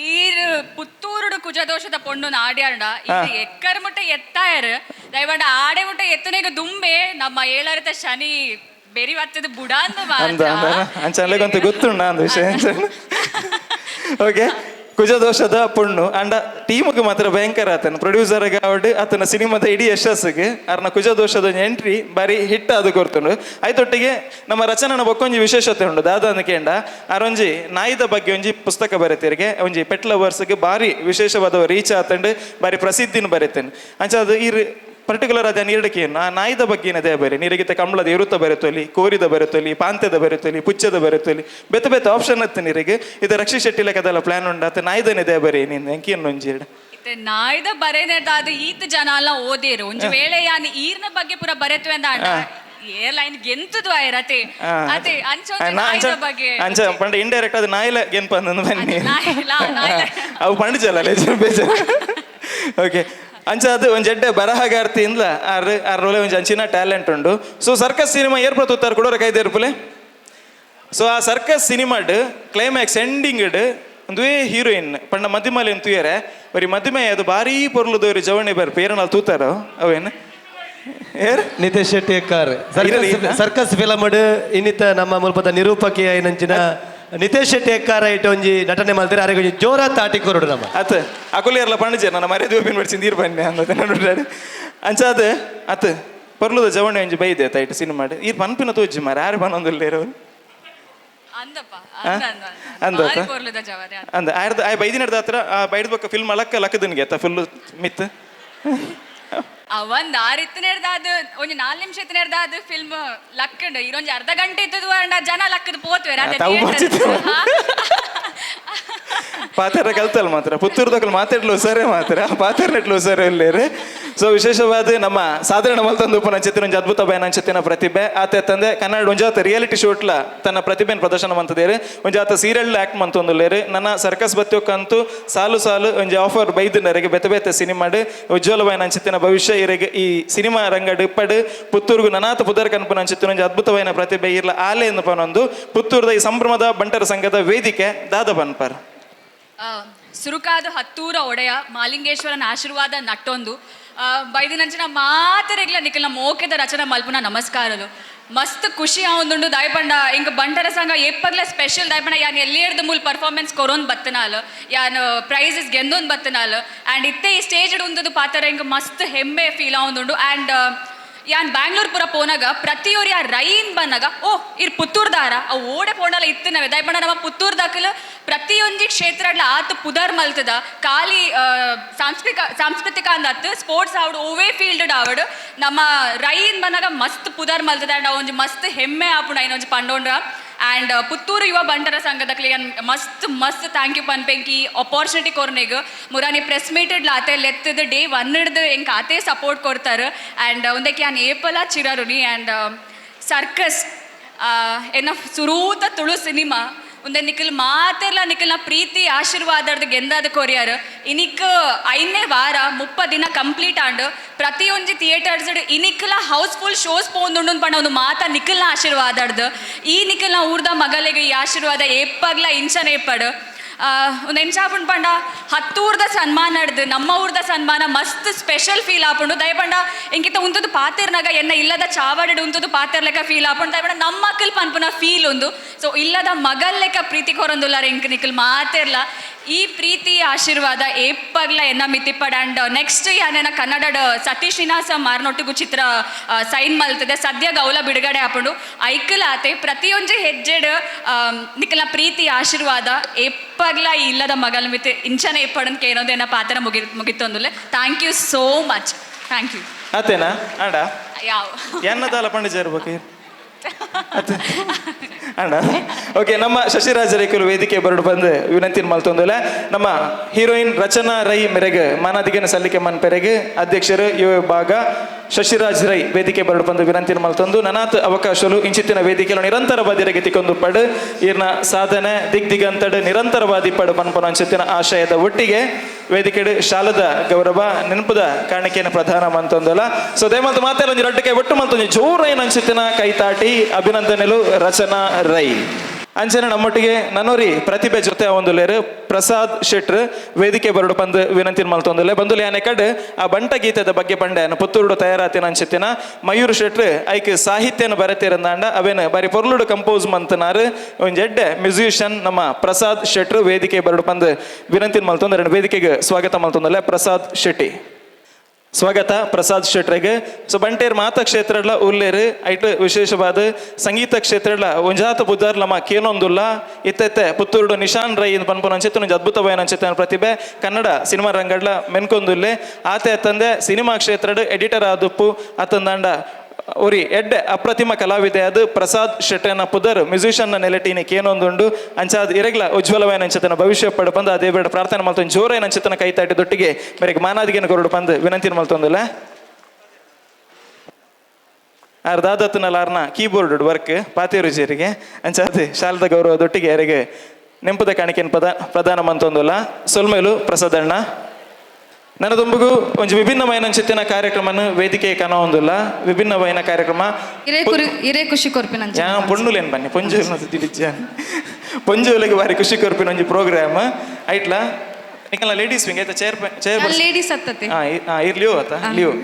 ಈರ್ ಪುತ್ತೂರುಡು ಕುಜದೋಷದ ಪೊಣ್ಣು ಆಡ್ಯಾಡ ಇದು ಎಕ್ಕರ್ ಮುಟ್ಟ ಎತ್ತಾಯರ್ ದಯವಾಡ ಆಡೆ ಮುಟ್ಟ ಎತ್ತನೆಗ ದುಂಬೆ ನಮ್ಮ ಏಳರತ ಶನಿ ಬೇರೆ ಬರ್ತದ ಬುಡ ಅಂತ ಅಂಚ ಗೊತ್ತುಂಡ ಅಂದ ವಿಷಯ ಓಕೆ ಕುಜದೋಷದ ಪುಣ್ಣು ಅಂಡ ಟೀಮ್ಗೆ ಮಾತ್ರ ಭಯಂಕರ ಆತನ ಪ್ರೊಡ್ಯೂಸರ್ಗೆ ಅವಡು ಆತನ ಸಿನಿಮಾದ ಇಡೀ ಯಶಸ್ಸಿಗೆ ಅರ್ನ ಕುಜದೋಷದ ಎಂಟ್ರಿ ಬಾರಿ ಹಿಟ್ ಅದು ಕೊರ್ತುಂಡು ಆಯ್ತೊಟ್ಟಿಗೆ ನಮ್ಮ ರಚನನ ಬೊಕ್ಕೊಂಜಿ ವಿಶೇಷತೆ ಉಂಡು ದಾದಾನ ಕೇಂಡ ಅರೊಂಜಿ ನಾಯಿದ ಬಗ್ಗೆ ಒಂಜಿ ಪುಸ್ತಕ ಬರೀತಿರ್ಗೆ ಒಂಜಿ ಪೆಟ್ ಲವರ್ಸ್ಗೆ ಬಾರಿ ವಿಶೇಷವಾದ ರೀಚ್ ಆತಂಡು ಬಾರಿ ಪ್ರಸಿದ್ಧಿನ ಬರೀತೇನೆ ಅಂಚ ಅದು ಈ ಪರ್ಟಿಕ್ಯುಲರ್ ಅದ ನೀಡಕೇನು ಆ ನಾಯಿದ ಬಗ್ಗೆನದೇ ಬರೀ ನೀರಿಗಿತ ಕಂಬಳದ ಇರುತ್ತ ಬರುತ್ತಲಿ ಕೋರಿದ ಬರುತ್ತಲಿ ಪಾಂತ್ಯದ ಬರುತ್ತಲಿ ಪುಚ್ಚದ ಬರುತ್ತಲಿ ಬೆತ್ತ ಬೆತ್ತ ಆಪ್ಷನ್ ಅತ್ತ ನೀರಿಗೆ ಇದು ರಕ್ಷಿ ಶೆಟ್ಟಿ ಲೆಕ್ಕದಲ್ಲ ಪ್ಲಾನ್ ಉಂಡ ಅತ್ತ ನಾಯಿದನಿದೆ ಬರೀ ನೀನು ಎಂಕೇನು ಒಂಜೀಡ್ ನಾಯ್ದ ಬರೇನೇದಾದ ಈತ ಜನ ಎಲ್ಲ ಓದಿರು ಒಂಜಿ ವೇಳೆ ಯಾನ್ ಈರ್ನ ಬಗ್ಗೆ ಪೂರ ಬರೆತ್ವೆ ಅಂದ ಏರ್ಲೈನ್ ಗೆಂತದು ಆಯ್ರತೆ ಅದೇ ಅಂಚ ಬಗ್ಗೆ ಅಂಚ ಪಂಡ ಇಂಡೈರೆಕ್ಟ್ ಅದು ನಾಯಿಲ ಗೆನ್ಪ ಅಂದ್ ಬನ್ನಿ ಅವು ಪಂಡಿಜಲ್ಲ ಬೇಜಾರು ಓಕೆ ಅಂಚ ಅದು ಒಂದು ಜಡ್ಡೆ ಬರಹಗಾರ್ತಿಯಿಂದ ಅರ್ರೊಲೆ ಒಂದು ಅಂಚಿನ ಟ್ಯಾಲೆಂಟ್ ಉಂಡು ಸೊ ಸರ್ಕಸ್ ಸಿನಿಮಾ ಏರ್ಪತ್ತುತ್ತಾರೆ ಕೊಡೋರ ಕೈದೇರ್ಪುಲೆ ಸೊ ಆ ಸರ್ಕಸ್ ಸಿನಿಮಾಡ್ ಕ್ಲೈಮ್ಯಾಕ್ಸ್ ಎಂಡಿಂಗ್ ಒಂದೇ ಹೀರೋಯಿನ್ ಪಂಡ ಮಧ್ಯಮಲೆ ತೂಯರೆ ಬರೀ ಮಧ್ಯಮೆ ಅದು ಭಾರಿ ಪೊರ್ಲದವ್ರು ಜವಣಿ ಬರ್ಪ ಏರನಲ್ಲಿ ತೂತಾರೋ ಅವೇನು ನಿತೇಶ್ ಶೆಟ್ಟಿ ಅಕ್ಕಾರ್ ಸರ್ಕಸ್ ಫಿಲಮ್ ಇನ್ನಿತ ನಮ್ಮ ಮುಲ್ಪದ ನಿರೂಪಕಿ ಐನಂಚಿನ ನಿತೇಶ್ ಶೆಟ್ಟಿ ಅಕ್ಕಾರ ಇಟ್ಟು ಒಂಜಿ ನಟನೆ ಮಾಡ್ತಾರೆ ಅರೆ ಒಂಜಿ ಜೋರ ತಾಟಿ ಕೊರಡು ನಮ್ಮ ಅತ್ ಅಕುಲಿಯರ್ಲ ಪಂಡಿಜೆ ನನ್ನ ಮರ್ಯಾದೆ ಒಪ್ಪಿನ ಬಿಡಿಸಿ ನೀರು ಬನ್ನಿ ಅನ್ನೋದು ನೋಡ್ರಿ ಅಂಚ ಅದು ಅತ್ ಪರ್ಲುದ ಜವಣಿ ಒಂಜಿ ಬೈದೆ ತೈಟ್ ಸಿನಿಮಾಡ್ ಈ ಪನ್ಪಿನ ತೋಜಿ ಮಾರ ಯಾರು ಬನ್ನೊಂದಿಲ್ಲ ಇರೋರು ಅಂದ ಆಯ್ದ ಬೈದಿನದ ಹತ್ರ ಬೈದ ಬಕ್ಕ ಫಿಲ್ಮ್ ಅಲಕ್ಕ ಲಕ್ಕದನ್ಗೆ ಆತ ಫುಲ್ ಮಿತ್ ಒಂದ್ 6 ಇತ್ತನೇರ್ದಾದ ಒಂಜಿ 4 ನಿಮಿಷ ಇತ್ತನೇರ್ದಾದ ಫಿಲ್ಮ್ ಲಕ್ಕಂಡು ಇರೊಂಜಿ ಅರ್ಧ ಗಂಟೆ ಇತ್ತದ ಜನ ಲಕ್ಕದ ಪೋತ್ವೇರ ಪಾತ್ರ ಕಲ್ತಲ್ ಮಾತ್ರ ಪುತ್ತೂರ್ದಕ್ಕಲ್ಲಿ ಮಾತಾಡ್ಲು ಸರೇ ಮಾತ್ರ ಪಾತ್ರನೆಟ್ಲು ಸರಿ ಇಲ್ಲೇರಿ ಸೊ ವಿಶೇಷವಾದ ನಮ್ಮ ಸಾಧಾರಣ ಮಲ್ತಂದು ಉಪನಂಚಿತ್ತಿನ ಒಂದು ಅದ್ಭುತ ಬಯನಂಚಿತ್ತಿನ ಪ್ರತಿಭೆ ಆತ ತಂದೆ ಕನ್ನಡ ಒಂಜಾತ ರಿಯಾಲಿಟಿ ಶೋಟ್ಲ ತನ್ನ ಪ್ರತಿಭೆನ ಪ್ರದರ್ಶನ ಮಂತದೇರಿ ಒಂಜಾತ ಸೀರಿಯಲ್ ಆಕ್ಟ್ ಮಂತೊಂದುಲ್ಲೇರಿ ನನ್ನ ಸರ್ಕಸ್ ಬತ್ತೋಕ್ಕಂತೂ ಸಾಲು ಸಾಲು ಒಂಜಿ ಆಫರ್ ಬೈದಿನರಿಗೆ ಬೆತ್ತ ಬೆತ್ತ ಸಿನಿಮಾಡ್ ಉಜ್ವಲ ಬಯನಂಚಿತ್ತಿನ ಭವಿಷ್ಯ ಇರಿಗೆ ಈ ಸಿನಿಮಾ ರಂಗಡ್ ಇಪ್ಪಡು ಪುತ್ತೂರ್ಗು ನನಾತ ಪುದರ್ ಕನ್ಪನಂಚಿತ್ತಿನ ಒಂಜಿ ಅದ್ಭುತವಾದ ಪ್ರತಿಭೆ ಇರ್ಲ ಆಲೆ ಎಂದು ಪನೊಂದು ಪುತ್ತೂರ್ದ ಈ ಸಂಭ್ರಮದ ಬಂಟರ ಸಂಘದ ವೇದಿಕೆ ದಾದ ಬನ್ಪರ್ ಸುರುಕಾದ ಹತ್ತೂರ ಒಡೆಯ ಮಾಲಿಂಗೇಶ್ವರನ ಆಶೀರ್ವಾದ ನಟ್ಟೊಂದು ಬೈದಿನಂಚಿನ ಮಾತರೆಗ್ಲ ನಿಖಿಲ್ನ ಮೋಕೆದ ರಚನೆ ಮಲ್ಪುನ ನಮಸ್ಕಾರಲು ಮಸ್ತ್ ಖುಷಿ ಆವೊಂದುಂಡು ದಾಯಪಂಡ ಇಂಕ ಬಂಟರ ಸಂಘ ಎಪ್ಪಗ್ಲ ಸ್ಪೆಷಲ್ ದಾಯಪಂಡ ಯಾನ್ ಎಲ್ಲಿಯರ್ದ ಮೂಲ ಪರ್ಫಾರ್ಮೆನ್ಸ್ ಕೊರೋನ್ ಬತ್ತನಾಲ್ ಯಾನ್ ಪ್ರೈಸಸ್ ಗೆಂದೊಂದು ಬತ್ತನಾಲ್ ಆ್ಯಂಡ್ ಇತ್ತೆ ಈ ಸ್ಟೇಜ್ ಉಂದದು ಪಾತ್ರ ಇಂಕ ಮಸ್ತ್ ಹೆಮ್ಮೆ ಫೀಲ್ ಆವೊಂದುಂಡು ಆ್ಯಂಡ್ ಯಾನ್ ಬ್ಯಾಂಗ್ಳೂರ್ ಪುರ ಪೋನಾಗ ಪ್ರತಿಯೊರು ಆ ರೈನ್ ಬನ್ನಾಗ ಓ ಇರ್ ಪುತ್ತೂರ್ದಾರ ಅವು ಓಡೆ ಪೋಂಡಲ್ಲ ಇತ್ತನವೆ ದಯಪಂಡ ನಮ್ಮ ಪುತ್ತೂರ್ದಾಕಲ್ ಪ್ರತಿಯೊಂದು ಕ್ಷೇತ್ರಡ್ಲ ಆತು ಪುದರ್ ಮಲ್ತದ ಖಾಲಿ ಸಾಂಸ್ಕೃತಿಕ ಅಂದತ್ತು ಸ್ಪೋರ್ಟ್ಸ್ ಆವಡು ಓವೇ ಫೀಲ್ಡ್ ಆವಡು ನಮ್ಮ ರೈನ್ ಬನ್ನಾಗ ಮಸ್ತ್ ಪುದರ್ ಮಲ್ತದ ಆ್ಯಂಡ್ ಒಂಜಿ ಮಸ್ತ್ ಹೆಮ್ಮೆ ಆಪುಂಡ ಇನ್ನೊಂಜಿ ಪಂಡೋಂಡ್ರ ಆ್ಯಂಡ್ ಪುತ್ತೂರು ಯುವ ಬಂಟರ ಸಂಘದಕ್ಲಿ ಮಸ್ತ್ ಮಸ್ತ್ ಥ್ಯಾಂಕ್ ಯು ಪನ್ಪೆಂಕಿ ಆಪರ್ಚುನಿಟಿ ಕೊರ್ನೆಗ್ ಮುರಾನಿ ಪ್ರೆಸ್ ಮೀಟ್ ಇಡ್ಲ ಆತೆ ಲೆತ್ತದ ಡೇ 1 ಹಿಡ್ದು ಎಂಕ ಆತೆ ಸಪೋರ್ಟ್ ಕೊಡ್ತಾರೆ ಆ್ಯಂಡ್ ಒಂದಕ್ಕೆ ಯಾನ್ ಏಪಲ ಚಿರರುನಿ ಆ್ಯಂಡ್ ಸರ್ಕಸ್ ಎನ್ನ ಸುರೂತ ತುಳು ಸಿನಿಮಾ ಒಂದೇ ನಿಖಿಲ್ ಮಾತೆಲ್ಲ ನಿಖಿಲ್ನ ಪ್ರೀತಿ ಆಶೀರ್ವಾದದ ಗೆಂದಾದ ಕೊರಿಯರ್ ಇನಿಕ್ 5ನೇ ವಾರ 30 ದಿನ ಕಂಪ್ಲೀಟ್ ಆಂಡ್ ಪ್ರತಿಯೊಂದು ಥಿಯೇಟರ್ಸ್ ಇನಿಕ್ಲ ಹೌಸ್ಫುಲ್ ಶೋಸ್ ಪೋಂದುಂಡು ಪಂಡ ಒಂದು ಮಾತ ನಿಖಿಲ್ನ ಆಶೀರ್ವಾದರ್ದು ಈ ನಿಖಿಲ್ನ ಊರ್ದ ಮಗಲಿಗೆ ಈ ಆಶೀರ್ವಾದ ಏಪ್ಪಗ್ಲ ಇಂಚನ ಏಪಡು ಒಂದು ಎಂಚಾಪುಂಡು ಪಂಡ ಹತ್ತೂರ್ದ ಸನ್ಮಾನ ಹಿಡ್ದು ನಮ್ಮ ಊರ್ದ ಸನ್ಮಾನ ಮಸ್ತ್ ಸ್ಪೆಷಲ್ ಫೀಲ್ ಆಪುಂಡು ದಯಪಂಡ ಎಂಕಿತ ಉಂತದ್ದು ಪಾತೆರ್ನಾಗ ಎನ್ನ ಇಲ್ಲದ ಚಾವಡಿ ಉಂತದ್ದು ಪಾತೆರ್ ಲೆಕ್ಕ ಫೀಲ್ ಆಪುಂಡು ದಯಪಂಡ ನಮ್ಮ ಮಕ್ಕಳು ಪನ್ಪುನ ಫೀಲ್ ಒಂದು ಸೊ ಇಲ್ಲದ ಮಗಲ್ ಲೆಕ್ಕ ಪ್ರೀತಿ ಕೊರೊಂದುಲ್ಲಾರ ಎಂಕ್ ನಿಖಿಲ್ ಮಾತೆರ್ಲ ಈ ಪ್ರೀತಿ ಆಶೀರ್ವಾದ ಏಪಗ್ಲ ಎನ್ನ ಮಿತಿಪಡ ಅಂಡ್ ನೆಕ್ಸ್ಟ್ ಯಾನೇನ ಕನ್ನಡದ ಸತೀಶ್ ನಿನಾಸ ಮಾರ್ನೊಟ್ಟಿಗೂ ಚಿತ್ರ ಸೈನ್ ಮಲ್ತದೆ ಸದ್ಯ ಗೌಲ ಬಿಡುಗಡೆ ಹಾಕೊಂಡು ಐಕಲ್ ಆತೆ ಪ್ರತಿಯೊಂದು ಹೆಜ್ಜೆಡ್ ನಿಕಲ ಪ್ರೀತಿ ಆಶೀರ್ವಾದ ಏಪಗ್ಲ ಇಲ್ಲದ ಮಗಲ ಮಿತಿ ಇಂಚನೆ ಏಪಡನ್ಕೆ ಏನೋದೇನ ಪಾತ್ರ ಮುಗಿತೊಂದುಲೆ thank you so much thank you ಆತೇನಾ ಆಡ ಯಾವ ಎನ್ನದಾಲ ಪಂಡಿಜರ್ಬೇಕು ಅಣ್ಣ ಓಕೆ ನಮ್ಮ ಶಶಿರಾಜ ರೇಖಲು ವೇದಿಕೆ ಬರಡು ಬಂದು ವಿನಂತಿ ಮಲ್ತೊಂದಿಲ್ಲ ನಮ್ಮ ಹೀರೋಯಿನ್ ರಚನಾ ರೈ ಮೆರೆಗೆ ಮಾನಾದಿಗೆನ ಸಲ್ಲಿಕೆ ಮನ್ ಪೆರೆಗೆ ಅಧ್ಯಕ್ಷರು ಯುವ ಭಾಗ ಶಶಿರಾಜ್ ರೈ ವೇದಿಕೆ ಬರಡು ಬಂದು ವಿನಂತಿ ಮಲ್ತೊಂದು ನನಾತ್ ಅವಕಾಶಲು ಇಂಚಿತ್ತಿನ ವೇದಿಕೆಯಲ್ಲಿ ನಿರಂತರವಾದಿ ಗೆತಿಕೊಂಡು ಪಡು ಈರ್ನ ಸಾಧನೆ ದಿಗ್ದಿಗಂತಡು ನಿರಂತರವಾದಿ ಪಡು ಪನ್ಪನ ಅಂಚಿತ್ತಿನ ಆಶಯದ ಒಟ್ಟಿಗೆ ವೇದಿಕೆ ಶಾಲದ ಗೌರವ ನೆನಪುದ ಕಾಣಿಕೆಯನ್ನು ಪ್ರಧಾನ ಮಂತೊಂದಲ್ಲ ಸೊ ದಯಮಂತ ಮಾತೆಲ್ಲ ಒಂದು ರಡ್ಡಕ್ಕೆ ಒಟ್ಟು ಮಂತೊಂದು ಜೋರೈನ ಅಂಚಿತ್ತಿನ ಕೈತಾಟಿ ಅಭಿನಂದನೆಲು ರಚನಾ ರೈ ಅಂಚನೆ ನಮ್ಮೊಟ್ಟಿಗೆ ನನ್ನೋರಿ ಪ್ರತಿಭೆ ಜೊತೆ ಒಂದುಲೇರು ಪ್ರಸಾದ್ ಶೆಟ್ರ್ ವೇದಿಕೆ ಬರಡು ಬಂದು ವಿನಂತಿ ಮಲ್ತೊಂದುಲೆ ಬಂದುಲೆ ಆನೆ ಕಡ್ ಆ ಬಂಟ ಗೀತದ ಬಗ್ಗೆ ಪಂಡೆ ಪುತ್ತೂರುಡು ತಯಾರಾತಿನ ಅಂಚಿತ್ತಿನ ಮಯೂರ್ ಶೆಟ್ರ್ ಐಕ್ ಸಾಹಿತ್ಯನ ಬರತಿರಂದಾಂಡ ಅವೇನು ಬಾರಿ ಪೊರ್ಲುಡು ಕಂಪೋಸ್ ಮಂತನಾರು ಒಂದು ಎಡ್ಡೆ ಮ್ಯೂಸಿಷಿಯನ್ ನಮ್ಮ ಪ್ರಸಾದ್ ಶೆಟ್ರ್ ವೇದಿಕೆ ಬರಡು ಬಂದು ವಿನಂತಿ ಮಲ್ತೊಂದು ಎರಡು ವೇದಿಕೆಗೆ ಸ್ವಾಗತ ಮಲ್ತೊಂದಲೆ ಪ್ರಸಾದ್ ಶೆಟ್ಟಿ ಸ್ವಾಗತ ಪ್ರಸಾದ್ ಶೆಟ್ರಿಗೆ ಸೊ ಬಂಟೇರ್ ಮಾತ ಕ್ಷೇತ್ರಡ್ಲ ಉಲ್ಲೇರು ಐಟ್ ವಿಶೇಷವಾದ ಸಂಗೀತ ಕ್ಷೇತ್ರಡ್ಲ ಒಂಜಾತ ಬುದ್ಧಾರ್ ನಮ್ಮ ಕೇನೊಂದುಲ್ಲ ಇತ್ತೆ ಪುತ್ತೂರುಡು ನಿಶಾನ್ ರೈ ಪನ್ಪುನ ಅಂಚಿತ್ತು ಒಂದು ಅದ್ಭುತವಾದ ಅಂಚಿತ್ತಿನ ಪ್ರತಿಭೆ ಕನ್ನಡ ಸಿನಿಮಾ ರಂಗಡ್ಲ ಮೆನ್ಕೊಂದುಲ್ಲೆ ಆತೆ ಅತ್ತಂದೆ ಸಿನಿಮಾ ಕ್ಷೇತ್ರಡ್ ಎಡಿಟರ್ ಆದುಪ್ಪು ಅತ್ತಂದಾಂಡ ಒರಿ ಎಡ್ಡೆ ಅಪ್ರತಿಮ ಕಲಾವಿದೆ ಅದು ಪ್ರಸಾದ್ ಶೆಟ್ಟನ ಪುದರ್ ಮ್ಯೂಸಿಷಿಯನ್ನ ನೆಲೆಟೀನಿ ಕೇನೊಂದುಂಡು ಅಂಚಾದ ಇರಗ್ಲ ಉಜ್ವಲವಾದ ಅಂಚತನ ಭವಿಷ್ಯ ಪಡು ಬಂದು ಅದೇ ಬೇಡ ಪ್ರಾರ್ಥನೆ ಮಲ್ತೊಂದು ಜೋರೈನ ಅಂಚತನ ಕೈತಾಟಿ ದೊಟ್ಟಿಗೆ ಮೇರೆಗೆ ಮಾನಾದಿಗೆನ ಕೊರಡು ಬಂದು ವಿನಂತಿ ಮಲ್ತೊಂದಿಲ್ಲ ಅರ್ಧಾದತ್ತನಲ್ಲಾರ್ನ ಕೀಬೋರ್ಡ್ ವರ್ಕ್ ಪಾತಿರುಜೇರಿಗೆ ಅಂಚಾದ ಶಾಲದ ಗೌರವದೊಟ್ಟಿಗೆ ಯಾರಿಗೆ ನೆಂಪುದ ಕಾಣಿಕೆನ ಪ್ರಧಾನ ಮಂತೊಂದುಲ್ಲ ಸೊಲ್ಮೇಲು ಪ್ರಸಾದಣ್ಣ ನನ್ನ ದುಂಬುಗು ಒಂದು ವಿಭಿನ್ನమైన ಅಂಚಿತ್ತಿನ ಕಾರ್ಯಕ್ರಮನು ವೇದಿಕೆ ಕಾಣೋಂದಿಲ್ಲ ವಿಭಿನ್ನమైన ಕಾರ್ಯಕ್ರಮ ಇರೇ ಖುಷಿ ಕೊರ್ಪಿನ ಯಾ ಪೊಣ್ಣುಲೇನು ಬನ್ನಿ ಪೊಂಜುಲಿಗೆ ಬಾರಿ ಖುಷಿ ಕೊರ್ಪಿನ ಒಂಜಿ ಪ್ರೋಗ್ರಾಮ್ ಐಟ್ಲ ನಿಕಲ್ನ ಲೇಡೀಸ್ ವಿಂಗ್ ಆಯ್ತಾ ಚೇರ್ ಲೇಡೀಸ್ ಹತ್ತತೆ ಇರ್ಲಿಯೋ ಆತ ಲೀವ್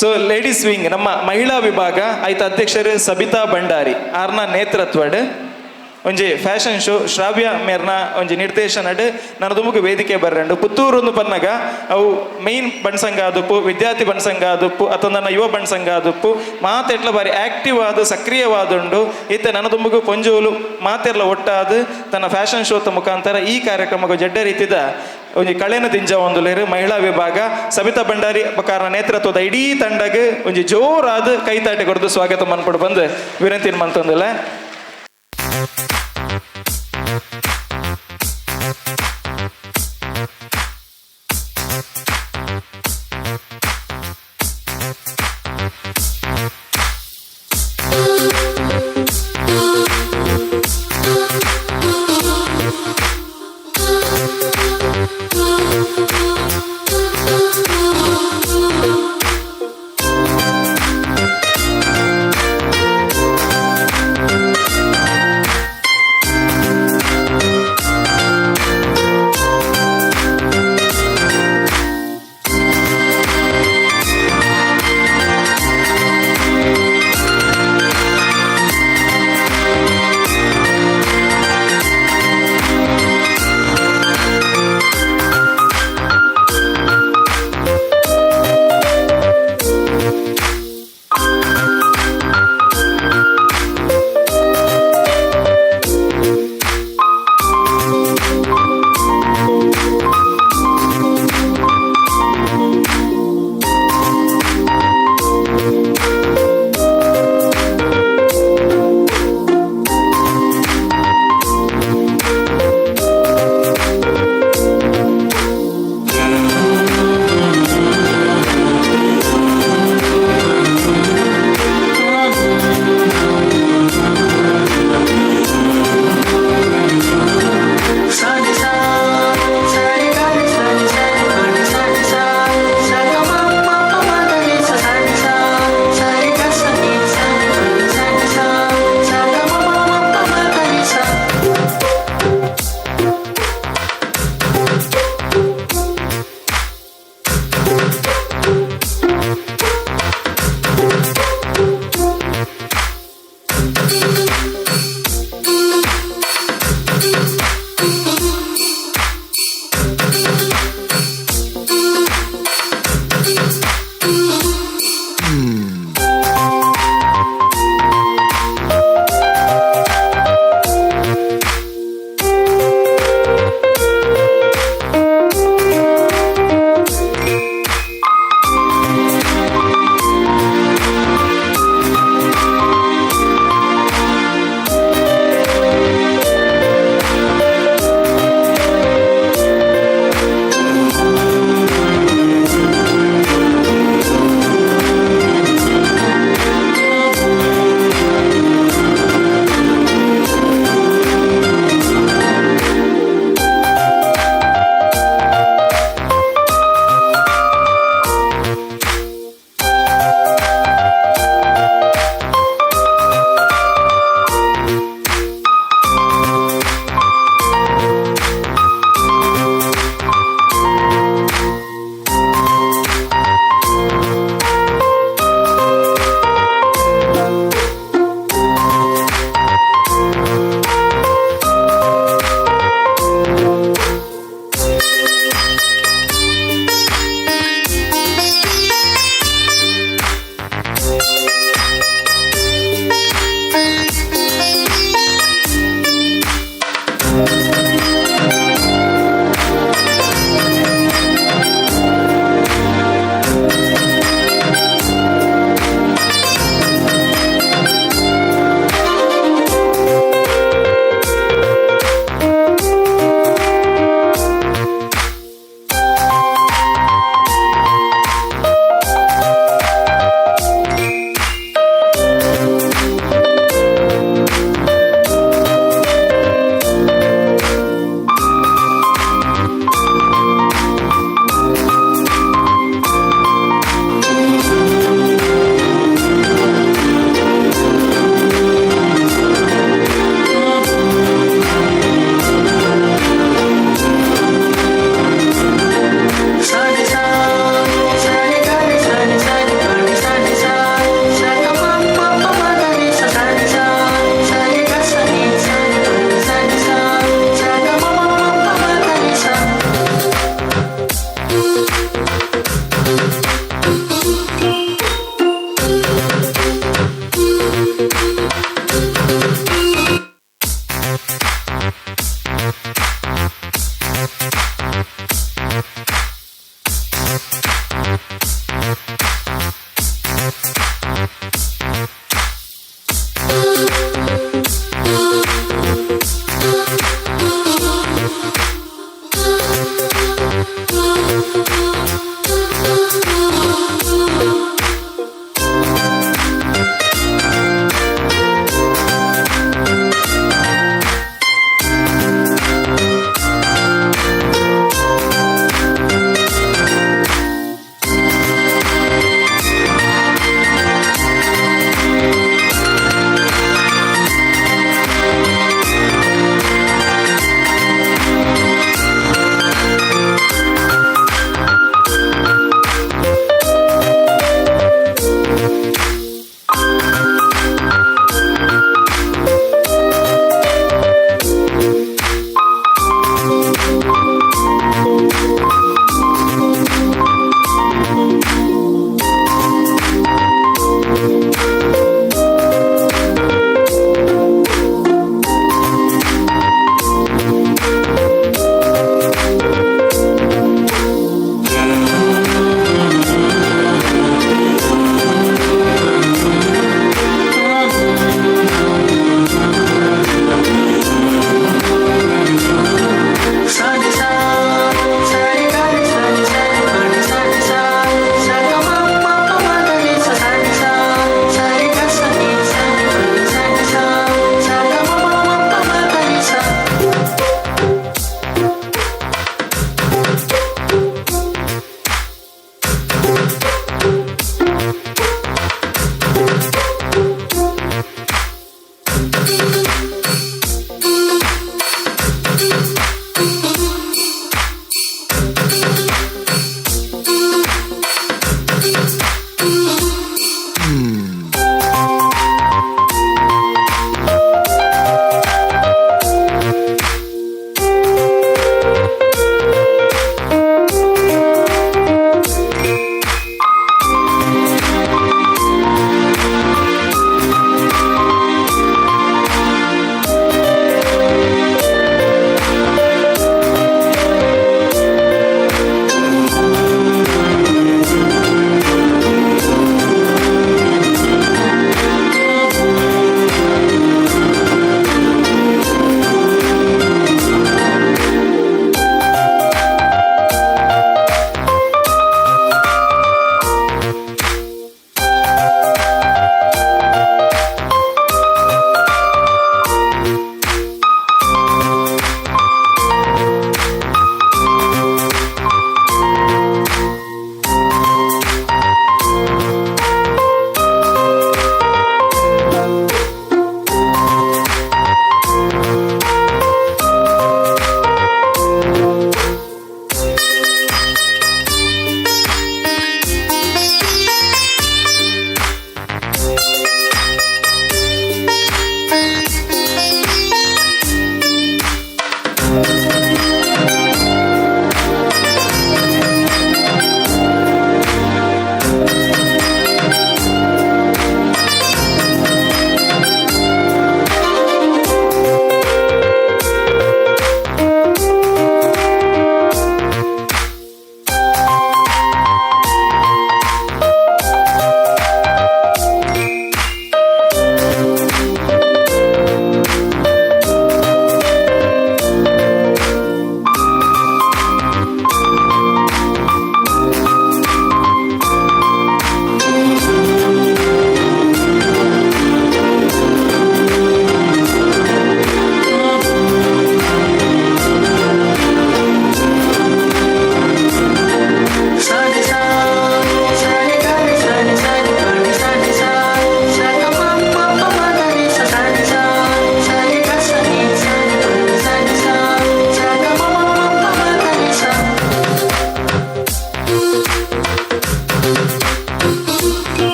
ಸೊ ಲೇಡೀಸ್ ವಿಂಗ್ ನಮ್ಮ ಮಹಿಳಾ ವಿಭಾಗ ಆಯ್ತ ಅಧ್ಯಕ್ಷರು ಸಬಿತಾ ಭಂಡಾರಿ ಆರ್ನ ನೇತೃತ್ವಡ್ ಒಂಜಿ ಫ್ಯಾಷನ್ ಶೋ ಶ್ರಾವ್ಯ ಮೇರ್ನ ಒಂಜಿ ನಿರ್ದೇಶನಡ್ ನನ್ನ ತುಮುಕು ವೇದಿಕೆ ಬರ್ರಂಡು ಪುತ್ತೂರೊಂದು ಪನ್ನಗ ಅವು ಮೈನ್ ಬಣ್ಸಂಗ ಆದುಪ್ಪು ವಿದ್ಯಾರ್ಥಿ ಬಣ್ಸಂಗ ಆದುಪ್ಪು ಅಥವಾ ನನ್ನ ಯುವ ಬಣ್ಸಂಗ ಆದುಪ್ಪು ಮಾತೆಟ್ಲ ಬಾರಿ ಆಕ್ಟಿವ್ ಆದು ಸಕ್ರಿಯವಾದುಂಡು ಇತ್ತೆ ನನ್ನ ತುಮುಕು ಪೊಂಜೋಲು ಮಾತೆರ್ಲ ಒಟ್ಟಾದು ತನ್ನ ಫ್ಯಾಷನ್ ಶೋದ ಮುಖಾಂತರ ಈ ಕಾರ್ಯಕ್ರಮಕ್ಕೆ ಜಡ್ಡೆ ರೀತಿದ ಒಂಜಿ ಕಳೆನ ದಿಂಜ ಒಂದುಲೇರು ಮಹಿಳಾ ವಿಭಾಗ ಸಬಿತಾ ಭಂಡಾರಿ ಬಕಾರನ ನೇತೃತ್ವದ ಇಡೀ ತಂಡಗೆ ಒಂಜಿ ಜೋರಾದ ಕೈತಾಟೆ ಕೊಡ್ದು ಸ್ವಾಗತ ಮನ್ಪಡು ಬಂದು ವಿನಂತಿ ಮಂತೊಂದಿಲ್ಲ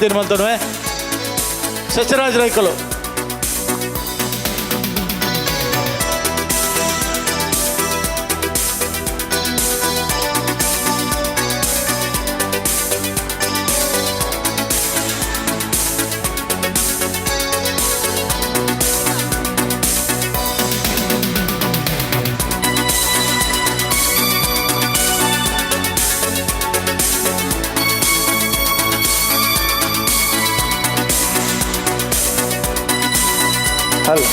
ತೀರ್ಮಾನ ಸತ್ಯರಾಜ್ ರೈಕಲು ಅಲ್ಲ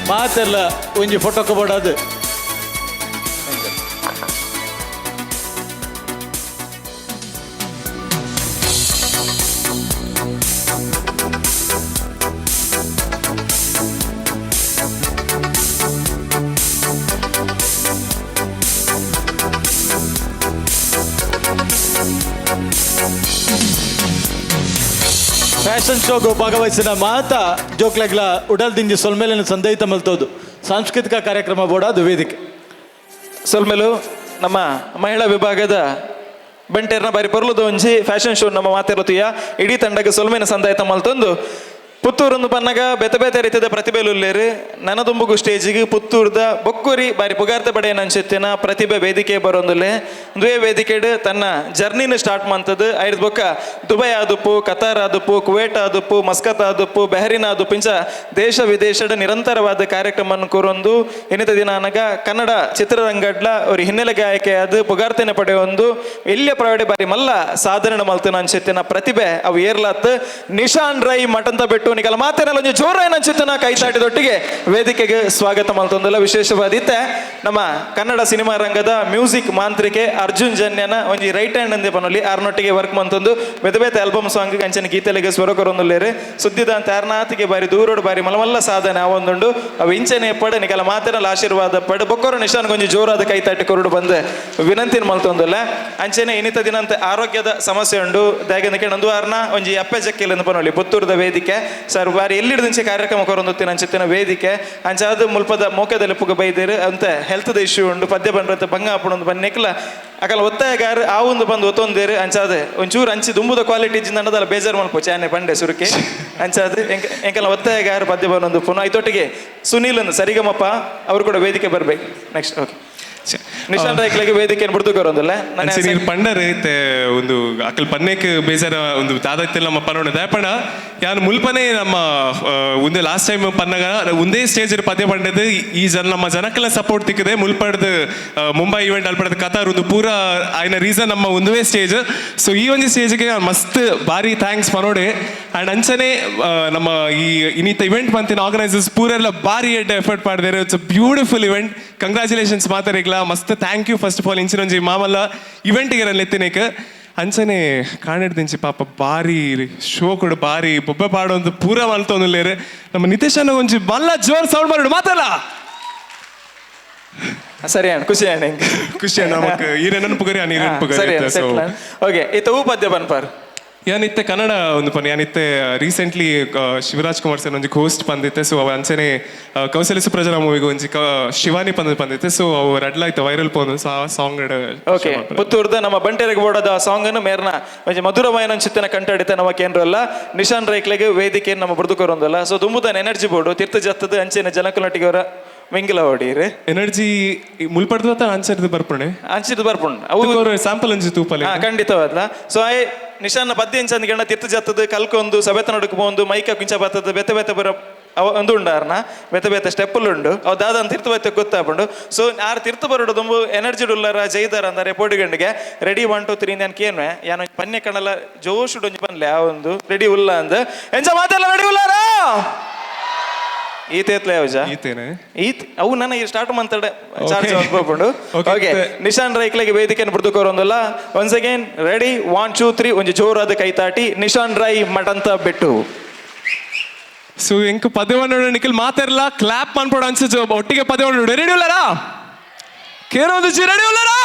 ಮಾತೆಲ್ಲ ಒಂಜಿ ಫೋಟೋಕ್ಕೆ ಬೋಡದು ಫ್ಯಾಷನ್ ಶೋಗೂ ಭಾಗವಹಿಸಿದ ಮಾತ ಜೋಕ್ಲೆಗ್ಲ ಉಡಲ್ದಿಂಜಿ ಸೊಲ್ಮೇಲಿನ ಸಂದೈತ ಮಲ್ತೋದು ಸಾಂಸ್ಕೃತಿಕ ಕಾರ್ಯಕ್ರಮ ಬೋಡಾದು ವೇದಿಕೆ ಸೊಲ್ಮೇಲು ನಮ್ಮ ಮಹಿಳಾ ವಿಭಾಗದ ಬಂಟೇರ್ನ ಬಾರಿ ಪೊರ್ಲುದು ಒಂಜಿ ಫ್ಯಾಷನ್ ಶೋ ನಮ್ಮ ಮಾತಿರತುಯ ಇಡೀ ತಂಡಕ್ಕೆ ಸೊಲ್ಮೇನ ಸಂದಾಯತ ಮಲ್ತೊಂದು ಪುತ್ತೂರೊಂದು ಪನ್ನಗ ಬೆತ್ತ ಬೇತೆ ರೀತಿಯ ಪ್ರತಿಭೆಲುಲ್ಲೇರು ನನ್ನ ದುಂಬುಗು ಸ್ಟೇಜಿಗೆ ಪುತ್ತೂರ್ದ ಬೊಕ್ಕೂರಿ ಬಾರಿ ಪುಗಾರ್ತ ಪಡೆಯ ನಂಚೆತ್ತಿನ ಪ್ರತಿಭೆ ವೇದಿಕೆ ಬರೋಂದುಲ್ಲೆ ದುವೆ ವೇದಿಕೆಡ್ ತನ್ನ ಜರ್ನಿನ ಸ್ಟಾರ್ಟ್ ಮಾಡ್ತದ್ದು ಐದು ಬೊಕ್ಕ ದುಬೈ ಆದುಪ್ಪು ಕತಾರ್ ಆದುಪ್ಪು ಕುವೇಟ್ ಆದುಪ್ಪು ಮಸ್ಕತ್ ಆದುಪ್ಪು ಬೆಹರಿನ್ ಆದುಪ್ಪು ಇಂಚ ದೇಶ ವಿದೇಶದ ನಿರಂತರವಾದ ಕಾರ್ಯಕ್ರಮವನ್ನು ಕೂರೊಂದು ಎನ್ನಿತ ದಿನ ನನಗ ಕನ್ನಡ ಚಿತ್ರರಂಗಡ್ಲ ಅವ್ರ ಹಿನ್ನೆಲೆ ಗಾಯಕಿಯಾದ ಪುಗಾರ್ತನೆ ಪಡೆಯೊಂದು ಎಲ್ಲಿಯ ಪ್ರವಡೆ ಬಾರಿ ಮಲ್ಲ ಸಾಧನೆ ಮಲ್ತನ ಅಂಚೆತ್ತಿನ ಪ್ರತಿಭೆ ಅವು ಏರ್ಲಾತ್ ನಿಶಾನ್ ರೈ ಮಠಂತ ಬಿಟ್ಟು ನಿಕಲ ಮಾತೇನಲ್ಲ ಒಂದು ಜೋರ ಏನಂಚಿತ್ತನ ಕೈತಾಟಿದೊಟ್ಟಿಗೆ ವೇದಿಕೆಗೆ ಸ್ವಾಗತ ಮಲ್ತೊಂದಲ್ಲ ವಿಶೇಷವಾದಿತ್ತೆ ನಮ್ಮ ಕನ್ನಡ ಸಿನಿಮಾ ರಂಗದ ಮ್ಯೂಸಿಕ್ ಮಾಂತ್ರಿಕೆ ಅರ್ಜುನ್ ಜನ್ಯನ ಒಂಜಿ ರೈಟ್ ಹ್ಯಾಂಡ್ ಅಂದೆ ಪನೊಲಿ ಆರ್ನೊಟ್ಟಿಗೆ ವರ್ಕ್ ಮಂತೊಂದು ಬೇತೆ ಬೇತೆ ಆಲ್ಬಮ್ ಸಾಂಗ್ ಅಂಚನೆ ಗೀತೆಲೆಗೆ ಸ್ವರ ಕೊರೊಂದುಲ್ಲೇರು ಸುದ್ದಿದ ತಾರನಾಥಿಗೆ ಬಾರಿ ದೂರೋಡು ಬಾರಿ ಮಲಮಲ್ಲ ಸಾಧನೆ ಆವೊಂದುಂಡು ಅವು ಇಂಚನೆ ಪಡ ನಿಕಲ ಮಾತೇನಲ್ಲ ಆಶೀರ್ವಾದ ಪಡ ಬೊಕ್ಕರು ನಿಶಾನ್ ಗೊಂಜಿ ಜೋರಾದ ಕೈತಾಟಿ ಕೊರಡು ಬಂದು ವಿನಂತಿನ ಮಲ್ತೊಂದುಲ್ಲ ಅಂಚನೆ ಇನ್ನಿತ ದಿನಂತೆ ಆರೋಗ್ಯದ ಸಮಸ್ಯೆ ಉಂಡು ದಾಗಿಂದಕ್ಕೆ ನಂದು ಆರ್ನ ಒಂಜಿ ಅಪ್ಪೆ ಜಕ್ಕಿಲೆಂದು ಪನೊಲಿ ಪುತ್ತೂರದ ವೇದಿಕೆ ಸರ್ ಬಾರಿ ಎಲ್ಲಿಡ್ದಿಂಚೆ ಕಾರ್ಯಕ್ರಮ ಕೊರೊಂದುತ್ತಿನ ಅಂಚಿತ್ತಿನ ವೇದಿಕೆ ಅಂಚಾದ ಮುಲ್ಪದ ಮೋಕದಲ್ಲಿ ಪುಗ ಬೈದೇರು ಅಂತ ಹೆಲ್ತ್ ಇಶ್ಯೂ ಉಂಡು ಪದ್ಯ ಬಂಡ್ರಂತ ಭಂಗ ಹಾಪುಣೊಂದು ಬನ್ನೆಕ್ಲ ಅಕಲ ಒತ್ತಾಯಗಾರ ಆ ಒಂದು ಬಂದು ಒತ್ತೊಂದೇರು ಅಂಚಾದ ಒಂಚೂರು ಅಂಚಿ ದುಂಬುದ ಕ್ವಾಲಿಟಿ ಇಜ್ಜಿಂದಲ್ಲ ಬೇಜಾರು ಮಲ್ಪು ಚಾನೆ ಬಂಡೆ ಸುರುಕೆ ಅಂಚಾದ ಎಂಕಲ ಒತ್ತಾಯಗಾರ ಪದ್ಯ ಬಂದೊಂದು ಪುನಃ ಇದೊಟ್ಟಿಗೆ ಸುನೀಲ್ ಅಂದು ಸರಿಗಮಪ್ಪ ಅವರು ಕೂಡ ವೇದಿಕೆ ಬರ್ಬೇಕು ನೆಕ್ಸ್ಟ್ ಓಕೆ ನಿಶಾನ್ ರೈಕ್ಲೆಗೆ ವೇದಿಕೆಯನ್ನು ಬಿಡ್ತು ಕೊರೊಂದಿಲ್ಲ ನೀರು ಪಂಡರೆ ಒಂದು ಅಕಲ್ ಪನ್ನೆಕ್ ಬೇಜಾರ ಒಂದು ದಾದತ್ತೆಲ್ಲ ನಮ್ಮ ಪನ್ನೋಣ ದಯಪಣ ಯಾನು ಮುಲ್ಪನೆ ನಮ್ಮ ಒಂದೇ ಲಾಸ್ಟ್ ಟೈಮ್ ಪನ್ನಗ ಒಂದೇ ಸ್ಟೇಜ್ ಪದ್ಯ ಪಂಡದು ಈ ಜನ ನಮ್ಮ ಜನಕ್ಕೆಲ್ಲ ಸಪೋರ್ಟ್ ತಿಕ್ಕದೆ ಮುಲ್ಪಡ್ದು ಮುಂಬೈ ಇವೆಂಟ್ ಅಲ್ಪಡ್ದು ಕತಾರ್ ಒಂದು ಪೂರ ಆಯ್ನ ರೀಸನ್ ನಮ್ಮ ಒಂದೇ ಸ್ಟೇಜ್ ಸೊ ಈ ಒಂದು ಸ್ಟೇಜ್ಗೆ ಮಸ್ತ್ ಭಾರಿ ಥ್ಯಾಂಕ್ಸ್ ಪನೋಡೆ ಆ್ಯಂಡ್ ಅಂಚನೆ ನಮ್ಮ ಈ ಇನ್ನಿತ ಇವೆಂಟ್ ಬಂತಿನ ಆರ್ಗನೈಸರ್ಸ್ ಪೂರೆಲ್ಲ ಭಾರಿ ಎಫರ್ಟ್ ಮಾಡಿದ್ದಾರೆ it's a beautiful event congratulations ಮಾತಾರಿಗ್ಲ ಮಸ್ತ್ thank you first of all ಇಂಚಿನೊಂಜಿ ಮಾಮಲ್ಲ ಇವೆಂಟಿಗೆ ನಾನು ಎತ್ತಿನೇಕ ಅಂಚನೆ ಕಾಣಿಡ್ದಿಂಚಿ ಪಾಪ ಭಾರಿ ಶೋ ಕೂಡ ಭಾರಿ ಬೊಬ್ಬೆ ಪಾಡೊಂದು ಪೂರ ಮಲ್ತೊಂದುಲ್ಲೇರು ನಮ್ಮ ನಿತೇಶ್ ಅನ್ನ ಒಂಜಿ ಮಲ್ಲ ಜೋರ್ ಸೌಂಡ್ ಮಾಡೋಡು ಮಾತಲ್ಲ ಸರಿ ಅಣ್ಣ ಖುಷಿ ಅಣ್ಣ ಖುಷಿ ಅಣ್ಣ ನಮಕ್ ಈ ನೆನಪು ಗರಿ ಆ ನೆನಪು ಗರಿ ಓಕೆ ಇತ್ತ ಹೂ ಪದ್ಯ ಬನ್ಪಾರ್ ಯಾನಿತ್ತೆ ಕನ್ನಡ ಒಂದು ಪನ್ ಯಾನಿತ್ತೆ ರೀಸೆಂಟ್ಲಿ ಶಿವರಾಜ್ ಕುಮಾರ್ ಸರ್ ಒಂಜಿ ಹೋಸ್ಟ್ ಬಂದಿತ್ತೆ ಸೊ ಅವ ಅಂಚನೆ ಕೌಸಲ್ಯ ಸುಪ್ರಜನ ಮೂವಿಗೆ ಒಂಜಿ ಶಿವಾನಿ ಬಂದಿತ್ತೆ ಸೊ ಅವು ರಡ್ಲಾಯ್ತು ವೈರಲ್ ಪೋನು ಸೊ ಆ ಸಾಂಗ್ ಓಕೆ ಪುತ್ತೂರ್ದ ನಮ್ಮ ಬಂಟೆರೆಗೆ ಬೋಡದ ಸಾಂಗ್ ಅನ್ನು ಮೇರ್ನ ಒಂಜಿ ಮಧುರವಾಯನ ಚಿತ್ತನ ಕಂಟಾಡಿತೆ ನಮ್ಮ ಕೇಂದ್ರಲ್ಲ ನಿಶಾನ್ ರೈಕ್ಲೆಗೆ ವೇದಿಕೆ ನಮ್ಮ ಬುಡ್ದುಕೊರೊಂದಲ್ಲ ಸೊ ದುಂಬುದನ್ ಎನರ್ಜಿ ಬೋರ್ಡು ತೀರ್ಥ ಜತ್ತದ ಅಂಚೆನ ಜನಕುಲಟಿಗೆ ಅವರ ವೆಂಗಿಲ ಹೊಡೀರಿ ಎನರ್ಜಿ ಮುಲ್ಪಡ್ದು ಅಂಚರಿದು ಬರ್ಪುಣೆ ಅಂಚಿದ್ದು ಬರ್ಪುಣ್ ಅವು ಸ್ಯಾಂಪಲ್ ಅಂಚಿ ತೂಪಲ್ಲಿ ಖಂಡಿತವಾದ್ಲ ಸೊ ನಿಶಾನ ಪದ್ಯ ಇಂಚಂದ ಗಂಡ ತೀರ್ಥ ಜತ್ತದ ಕಲ್ಕೊಂದು ಸಬೇತ ನಡುಕು ಬಂದು ಮೈಕ ಕಿಂಚ ಬರ್ತದ ಬೆತ್ತ ಬೆತ್ತ ಬರ ಅವ ಒಂದು ಉಂಡಾರ್ನ ಬೆತ್ತ ಬೆತ್ತ ಸ್ಟೆಪ್ಪಲ್ ಉಂಡು ಅವು ದಾದ ತೀರ್ಥ ಬತ್ತ ಗೊತ್ತಾಪುಂಡು ಸೊ ಆರು ತೀರ್ಥ ಬರೋಡು ತುಂಬ ಎನರ್ಜಿ ಉಳ್ಳಾರ ಜೈದಾರ ಅಂದರೆ ಪೋಡಿ ಗಂಡಿಗೆ ರೆಡಿ 1 2 3 ನಾನು ಕೇನ್ವೆ ಯಾನು ಪನ್ನೆ ಕಣ್ಣಲ್ಲ ಜೋಶುಡು ಒಂಜಿ ಪನ್ಲೆ ಆ ಒಂದು ರೆಡಿ ಉಲ್ಲ ಅಂದ ಎಂಚ ಮಾತೆಲ್ಲ ರೆಡಿ ಉಲ್ಲಾರ ಈತೇತ್ಲೆ ಅವಜ ಈತೇನೆ ಈತ್ ಅವು ನನ್ನ ಈ ಸ್ಟಾರ್ಟ್ ಮಾತಾಡ ಚಾರ್ಜ್ ಹೋಗ್ಕೊಂಡು ಓಕೆ ನಿಶಾನ್ ರೈಕ್ಲೆಗೆ ವೇದಿಕೆಯನ್ನು ಬಿಡ್ದುಕೋರೊಂದಲ್ಲ ಒನ್ಸ್ ಅಗೇನ್ ರೆಡಿ 1 2 3 ಒಂಜಿ ಜೋರಾದ ಕೈತಾಟಿ ನಿಶಾನ್ ರೈ ಮಠಂತ ಬಿಟ್ಟು ಸೊ ಎಂಕ್ ಪದ್ಯವನ್ನು ನಿಖಿಲ್ ಮಾತಾರಲ್ಲ ಕ್ಲಾಪ್ ಮಾಡ್ಬೋಡು ಅನ್ಸ ಒಟ್ಟಿಗೆ ಪದ್ಯವನ್ನು ರೆಡಿ ಉಲ್ಲಾರಾ ಕೇನೊಂದು ಜಿ ರೆಡಿ ಉಲ್ಲಾರಾ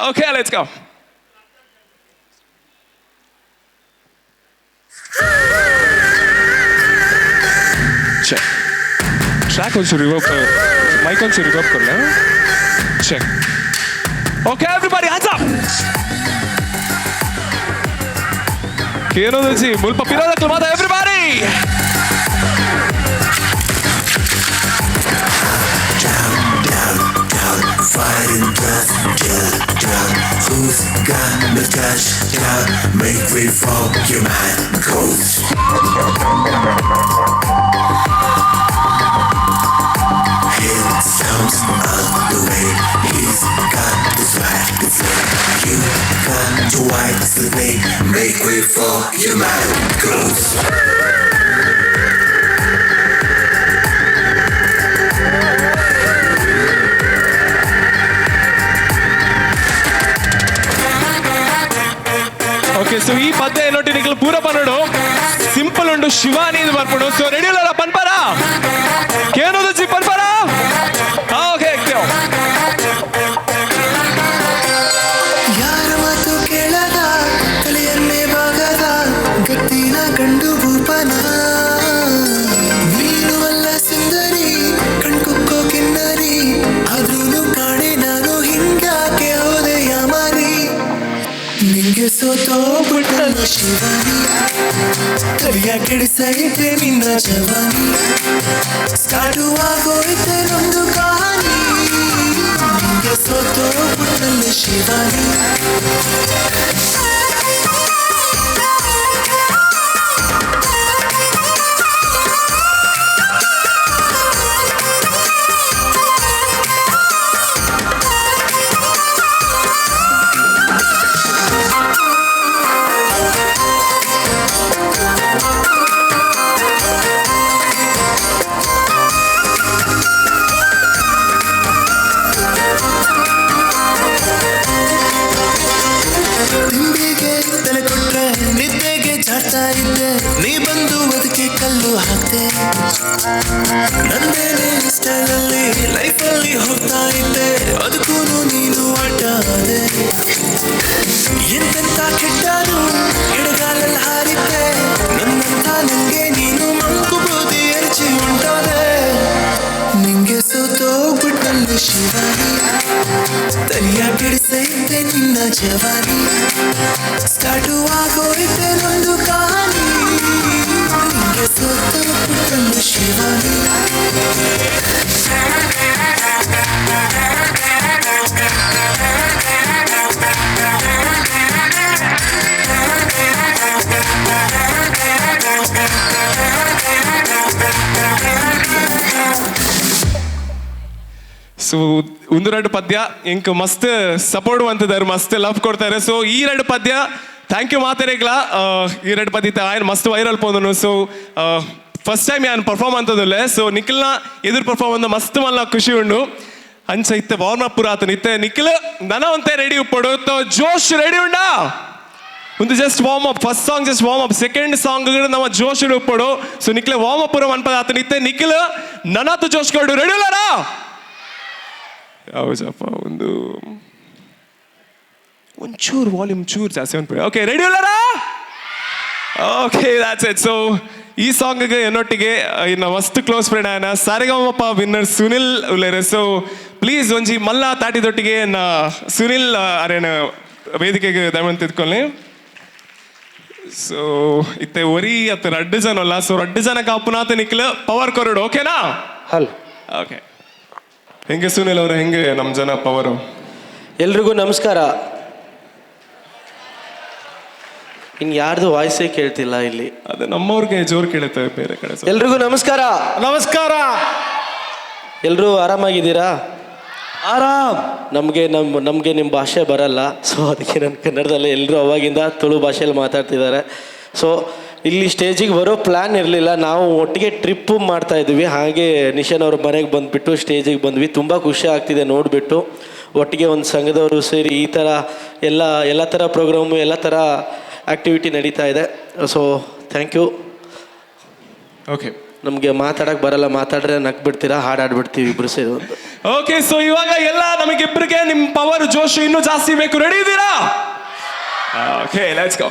okay let's go track also reverb mic also reverb करना है check okay everybody hands up केनो जी मुल्प पिरादा क्लमादा everybody fighting breath down who's got the touch down make me fall your mind goes sounds on the way. He's got the swag, the flame. You got to wipe the blade. Make way for your mind goes. Okay, so ಈ ಪದ್ಯ ಏನೊಟ್ಟಿ ನಿಖಿಲ್ ಪೂರ ಪನ್ನೋಡು simple ಉಂಡು ಶಿವಾನಿ ಇದು ಬರ್ಪಡು so ready ಇಲ್ಲ ಪನ್ಪಾರ ಕೇನೋದು G ಪನ್ಪಾರ okay ಯಾರ ಮಾತು ಕೇಳದ ತಲೆಯನ್ನೇ ಬಾಗದ ಗತ್ತಿನ ಗಂಡು ಭೂಪನ ನೀನು ಅಲ್ಲ ಸುಂದರಿ ಕಣ್ಕುಕ್ಕೋ ಕಿನ್ನರಿ ಆದ್ರೂ ಕಾಣೆ ನಾನು ಹಿಂಗಾಕೆ ಹೋದೆ ಯಾಮಾರಿ ನಿಂಗೆ ಸೋತೋಗ್ಬಿಟ್ಟಲ್ಲ ಶಿವಾನಿ, ಕರಿಯ ಕೆಡಿಸೈತೆ ನಿನ್ನ ಜವಾನಿ, ಸ್ಟಾರ್ಟು ಆಗೋಯ್ತೆ ನಮ್ದು ಕಹಾನಿ. ನಿಂಗೆ ಸೋತೋಗ್ಬಿಟ್ಟಲ್ಲ ಶಿವಾನಿ. ತಿಂಡಿಗೆ ತಲೆ ಕೊಟ್ರೆ ನಿದ್ದೆಗೆ ಜಾಡ್ತಾ ಇದ್ದೆ, ನೀ ಬಂದು ಅದಕ್ಕೆ ಕಲ್ಲು ಹಾಕ್ತೆ. ನಂದೇನೆ ಸ್ಟೈಲಲ್ಲಿ ಲೈಫಲ್ಲಿ ಹೋಗ್ತಾ ಇದ್ದೆ, ಅದಕ್ಕೂ ನೀನು ಅಡ್ಡ ಆದೆ. ಎಂತೆಂತ ಕೆಟ್ಟಾನು ಎಡಗಾಲಲ್ಲಿ ಹಾರಿದ್ದೆ, ನನ್ನಂತ ನಂಗೆ ನೀನು ಮಂಕು ಬೂದಿ ಎರಚಿ ಉಂಟಾದೆ. ನಿಂಗೆ ಸೋತೋಗ್ಬಿಟ್ಟಲ್ಲಿ ಶಿವಾನಿ, ತಲೆಯ ಬಿಡಿಸೈತೆ ನಿನ್ನ ಜವಾನಿ, ಸ್ಟಾರ್ಟು ಆಗೋಯ್ತೆ ನೊಂದು ಕಹಾನಿ. ನಿಂಗೆ ಸೋತೋಗ್ಬಿಟ್ಟಲ್ಲಿ ಶಿವಾನಿ. ಸೊ ಒಂದು ಎರಡು ಪದ್ಯ ಇಂಕ್ ಮಸ್ತ್ ಸಪೋರ್ಟ್ ಅಂತಿದ್ದಾರೆ, ಮಸ್ತ್ ಲವ್ ಕೊಡ್ತಾರೆ. ಸೊ ಈ ಎರಡು ಪದ್ಯ ಥ್ಯಾಂಕ್ ಯು ಮಾತಾಡಿಗ್ಲ. ಈ ಎರಡು ಪದ್ಯ ఆయన ಮಸ್ತ್ ವೈರಲ್ పోదును. ಸೊ ಫಸ್ಟ್ ಟೈಮ್ ఆయన ಪರ್ಫಾರ್ಮ್ ಅಂತದಲ್ಲೇ. ಸೊ ನಿಖಿಲ್ನ ಎದುರು ಪರ್ಫಾರ್ಮ್ ಅಂದ ಮಸ್ತ್ ಮಲ್ಲ ಖುಷಿ ಉಂಡು. ಅಂಚ ಇತ್ತೆ ವಾರ್ಮ್ ಅಪ್ ಪುರಾತನ ಇತ್ತೆ ನಿಖಿಲ್ ನನ ಒಂತೆ ರೆಡಿ ಉಪ್ಪಡು. ಜೋಶ್ ರೆಡಿ ಉಂಡಾ? ಒಂದು just warm up, first song just warm up, second song ನಮ್ಮ ಜೋಶ್ ಉಪ್ಪಡು. ಸೊ ನಿಖಿಲ್ ವಾರ್ಮ್ ಅಪ್ ಪುರ ಅನ್ಪದ ಆತನ ಇತ್ತೆ ನಿಖಿಲ್ ನನಾತು ಜೋಶ್ ಕೊಡು. ರೆಡಿ ಇಲ್ಲರಾ? ಹೌದಪ್ಪ, ಒಂಚೂರು ವಾಲ್ಯೂಮ್ ಚೂರು ಜಾಸ್ತಿ ಅನ್ಬಿಡಿ. ಓಕೆ, ರೆಡಿ ಇಲ್ಲರಾ? Okay, that's it. ಸೊ ಈ ಸಾಂಗ್ಗೆ ಎನ್ನೊಟ್ಟಿಗೆ ಇನ್ನು ಮಸ್ತ್ ಕ್ಲೋಸ್ ಫ್ರೆಂಡ್ ಆಯ್ನ ಸಾರಿಗಮಪ ವಿನ್ನರ್ ಸುನಿಲ್ ಉಲ್ಲೇರೆ. ಸೊ ಪ್ಲೀಸ್ ಒಂಜಿ ಮಲ್ಲ ತಾಟಿದೊಟ್ಟಿಗೆ ಸುನಿಲ್ ಅರೇನ ವೇದಿಕೆಗೆ ದಯವಂತ ತಿದ್ಕೊಳ್ಳಿ. ಸೊ ಇತ್ತೆ ಒರಿ ಅತ್ತ 2 ಜನ ಅಲ್ಲ. ಸೊ 2 ಜನ ಕಾಪುನಾಥ ನಿಖಿಲ್ ಪವರ್ ಕೊರಡು. ಓಕೆನಾ? ಹಲೋ. ಓಕೆ, ಹೆಂಗೆ ಸುನಿಲ್ ಅವರು, ಹೆಂಗೆ ನಮ್ಮ ಜನ ಪವರು? ಎಲ್ರಿಗೂ ನಮಸ್ಕಾರ. ಇನ್ ಯಾರ್ದು ವಾಯ್ಸೇ ಕೇಳ್ತಿಲ್ಲ ಇಲ್ಲಿ. ಅದು ನಮ್ಮವ್ರಿಗೆ ಜೋರು ಕೇಳುತ್ತೆ ಬೇರೆ ಕಡೆ. ಎಲ್ರಿಗೂ ನಮಸ್ಕಾರ. ನಮಸ್ಕಾರ. ಎಲ್ರೂ ಆರಾಮಾಗಿದ್ದೀರಾ? ಆರಾಮ್. ನಮಗೆ ನಿಮ್ಮ ಭಾಷೆ ಬರಲ್ಲ, ಸೊ ಅದಕ್ಕೆ ನನ್ನ ಕನ್ನಡದಲ್ಲಿ ಎಲ್ಲರೂ ಅವಾಗಿಂದ ತುಳು ಭಾಷೆಯಲ್ಲಿ ಮಾತಾಡ್ತಿದ್ದಾರೆ. ಸೊ ಇಲ್ಲಿ ಸ್ಟೇಜಿಗೆ ಬರೋ ಪ್ಲ್ಯಾನ್ ಇರಲಿಲ್ಲ, ನಾವು ಒಟ್ಟಿಗೆ ಟ್ರಿಪ್ಪು ಮಾಡ್ತಾಯಿದ್ವಿ. ಹಾಗೆ ನಿಶನ್ ಅವ್ರ ಮನೆಗೆ ಬಂದುಬಿಟ್ಟು ಸ್ಟೇಜಿಗೆ ಬಂದ್ವಿ. ತುಂಬ ಖುಷಿ ಆಗ್ತಿದೆ ನೋಡಿಬಿಟ್ಟು. ಒಟ್ಟಿಗೆ ಒಂದು ಸಂಘದವರು ಸೇರಿ ಈ ಥರ ಎಲ್ಲ ಥರ ಪ್ರೋಗ್ರಾಮು, ಎಲ್ಲ ಥರ ಆ್ಯಕ್ಟಿವಿಟಿ ನಡೀತಾ ಇದೆ. So thank you. ಓಕೆ, ನಮಗೆ ಮಾತಾಡಕ್ಕೆ ಬರಲ್ಲ, ಮಾತಾಡ್ರೆ ನಕ್ಬಿಡ್ತೀರಾ, ಹಾಡಾಡ್ಬಿಡ್ತೀವಿ ಇಬ್ಬರು ಸೇರಿ. ಓಕೆ, ಸೊ ಇವಾಗ ಎಲ್ಲ ನಮಗಿಬ್ಬರಿಗೆ ನಿಮ್ಮ ಪವರ್ ಜೋಶ್ ಇನ್ನೂ ಜಾಸ್ತಿ ಬೇಕು. ರೆಡಿ ಇದ್ದೀರಾ? ಓಕೆ, ಲೆಟ್ಸ್ ಗೋ.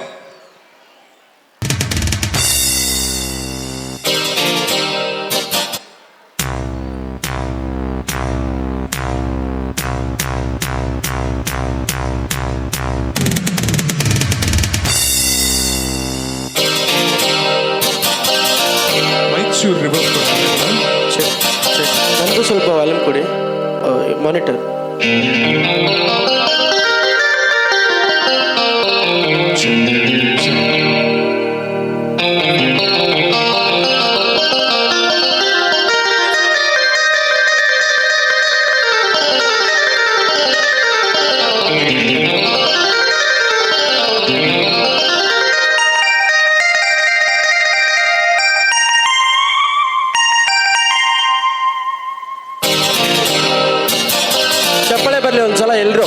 ಚೂರು ರಿವರ್ಸ್ ನನಗೂ ಸ್ವಲ್ಪ ವಾಲ್ಯೂಮ್ ಕೊಡಿ, ಮಾನಿಟರ್. ಚಪ್ಪಳೆ ಬರಲಿ ಒಂದ್ಸಲ ಎಲ್ಲರೂ.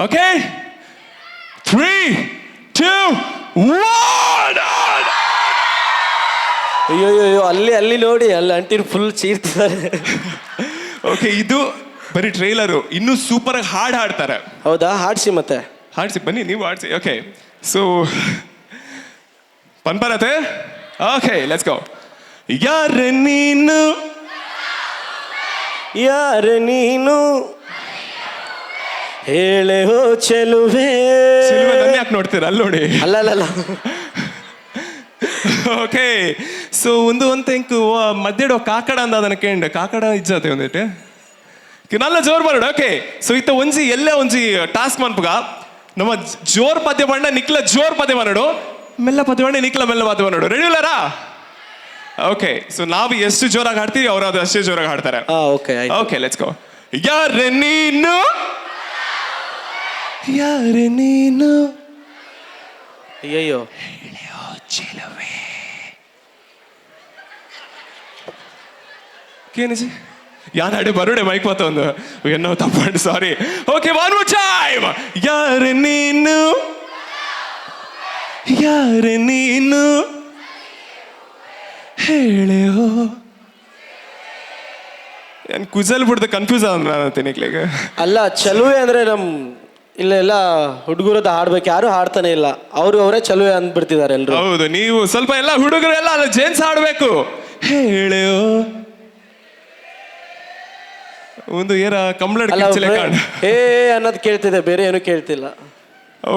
ಓಕೆ 3, 2, 1. ಅಯ್ಯೋ ಅಲ್ಲಿ ನೋಡಿ ಅಲ್ಲಿ ಅಂಟಿನ ಫುಲ್ ಚೀರ್ತಿದ್ದಾರೆ. ಓಕೆ, ಇದು ಬರೀ ಟ್ರೈಲರು. ಇನ್ನೂ ಸೂಪರ್ ಆಗಿ ಹಾಡು ಹಾಡ್ತಾರೆ. ಹೌದಾ? ಹಾಡ್ಸಿ ಮತ್ತೆ. ಹಾಡ್ಸಿ, ಬನ್ನಿ ನೀವು ಹಾಡ್ಸಿ. ಓಕೆ, ಸೊ ಪನ್ಪರತೆ. Okay, let's go. ಯಾರ ನೀನು ಹೇಳೆ ಹೋ ಚೆಲುವೆ. ನನ್ನ ಯಾಕೆ ನೋಡ್ತೀರಾ? ಅಲ್ಲಿ ನೋಡಿ. ಅಲ್ಲ ಓಕೆ, ಸೊ ಒಂದು ಎಂಕು ಮಧ್ಯಡೋ ಕಾಕಡ ಅಂದ ಅದನ್ನ ಕೇಂಡ ಕಾಕಡ ಇಜ್ಜತೆ ಒಂದಿಟ್ಟು ನಲ್ಲ ಜೋರ್ ಬರೋಡು. ಓಕೆ, ಸೊ ಇತ್ತ ಒಂಜಿ ಎಲ್ಲೇ ಒಂಜಿ ಟಾಸ್ಕ್ ಮನ್ಪುಗ ನಮ್ಮ ಜೋರ್ ಪದ್ಯ ಬಂಡ ನಿಕ್ಲ ಜೋರ್ ಪದ್ಯ ಮಾಡೋಡು, ಮೆಲ್ಲ ಪದ್ಯ ಬಂಡ ನಿಕ್ಲ ಮೆಲ್ಲ ಪದ್ಯ ಮಾಡೋಡು. ರೆಡಿ ಇಲ್ಲರಾ? ಓಕೆ, ಸೊ ನಾವು ಎಷ್ಟು ಜೋರಾಗಿ ಹಾಡ್ತೀವಿ ಅವ್ರು ಅದು ಅಷ್ಟೇ ಜೋರಾಗಿ ಹಾಡ್ತಾರೆ. ಓಕೆ, ಲೆಟ್ಸ್ ಗೋ. ಯಾರೆ ನೀನು ಅಯ್ಯಯ್ಯೋ ಕೇನಿಸಿ ಯಾನಾಡೆ ಬರೋಡೆ ಮೈಕ್ ಮತ್ತ ಒಂದು ಏನೋ ತಪ್ಪಂಡು, sorry. Okay, one more time. ಯಾರೆ ನೀನು ಹೇಳೆಯೋ. ನಾನು ಕುಜಲ್ ಬಿಡ್ದೆ ಕನ್ಫ್ಯೂಸ್ ಆದ ನಾನು ತಿನ್ನಕ್ಲಿಗೆ. ಅಲ್ಲ, ಚಲುವೆ ಅಂದ್ರೆ ಇಲ್ಲೆಲ್ಲ ಹುಡುಗರದ ಹಾಡ್ಬೇಕು, ಯಾರು ಹಾಡ್ತಾನೆ ಇಲ್ಲ. ಅವರೇ ಚಲುವೆ ಅಂದ್ಬಿಡ್ತಿದ್ದಾರೆ ಎಲ್ರು. ಹೌದು, ನೀವು ಸ್ವಲ್ಪ ಎಲ್ಲ ಹುಡುಗರು ಎಲ್ಲ ಅಲ್ಲ ಜೇನ್ಸ್ ಹಾಡ್ಬೇಕು. ಹೇಳೆಯೋ ಒಂದು ಏರ ಕಂಬ್ಲಡ್ ಹೇ ಅನ್ನೋದು ಕೇಳ್ತಿದೆ, ಬೇರೆ ಏನು ಕೇಳ್ತಿಲ್ಲ.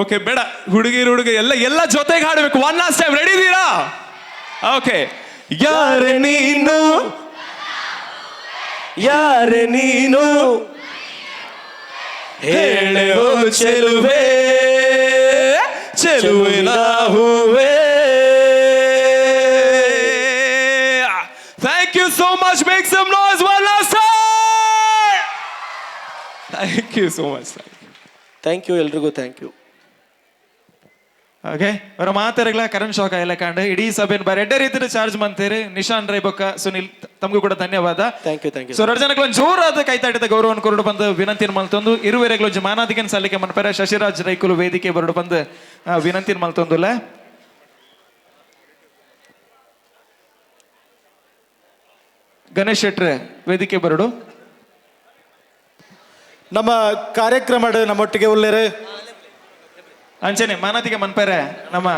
ಓಕೆ, ಬೇಡ, ಹುಡುಗಿ ಎಲ್ಲ ಜೊತೆಗೆ ಹಾಡ್ಬೇಕು. One last time. ರೆಡಿ ಇದೀರಾ? ಓಕೆ. ಯಾರೆ ನೀನು ಹೇಳೆಯೋ ಚೆಲುವೆ ಚೆಲುವಿನ ಹೂವೇ. Thank you so much. Make some noise one last time. Thank you so much. Thank you ಎಲ್ರಿಗೂ, ಥ್ಯಾಂಕ್ ಯು. ಓಕೆ, ಅವರ ಮಾತಾಡಗಳ ಕರಣ್ ಶೋಕ ಎಲ್ಲ ಕಂಡು ಇಡೀ ಸಭೆಯನ್ನು ಬಾರಿ ಎಡ್ಡೆ ರೀತಿಯ ಚಾರ್ಜ್ ಮಂತೀರಿ. ನಿಶಾನ್ ರೈ ಬೊಕ್ಕ ಸುನಿಲ್ ತಮಗೂ ಕೂಡ ಧನ್ಯವಾದ. Thank you. ಸೊ 2 ಜನಕ್ಕೆ ಒಂದು ಜೋರಾದ ಕೈತಾಟಿದ ಗೌರವವನ್ನು ಕೊರಡು ಬಂದು ವಿನಂತಿಯನ್ನು ಮಲ್ತೊಂದು ಇರುವೆರೆಗಳೊಂದು ಮಾನಾದಿಗೆನ್ ಸಲ್ಲಿಕೆ ಮನ್ಪರೆ ಶಶಿರಾಜ್ ರೈಕುಲು ವೇದಿಕೆ ಬರಡು ಬಂದು ವಿನಂತಿಯನ್ನು ಮಲ್ತೊಂದುಲ್ಲ. ಗಣೇಶ್ ಶೆಟ್ರೆ ವೇದಿಕೆ ಬರಡು. ನಮ್ಮ ಕಾರ್ಯಕ್ರಮ ನಮ್ಮೊಟ್ಟಿಗೆ ಉಳ್ಳೇರು ಅಂಚನೆ ಮಾನತಿಗೆ ಮನ್ಪರೆ ನಮ್ಮ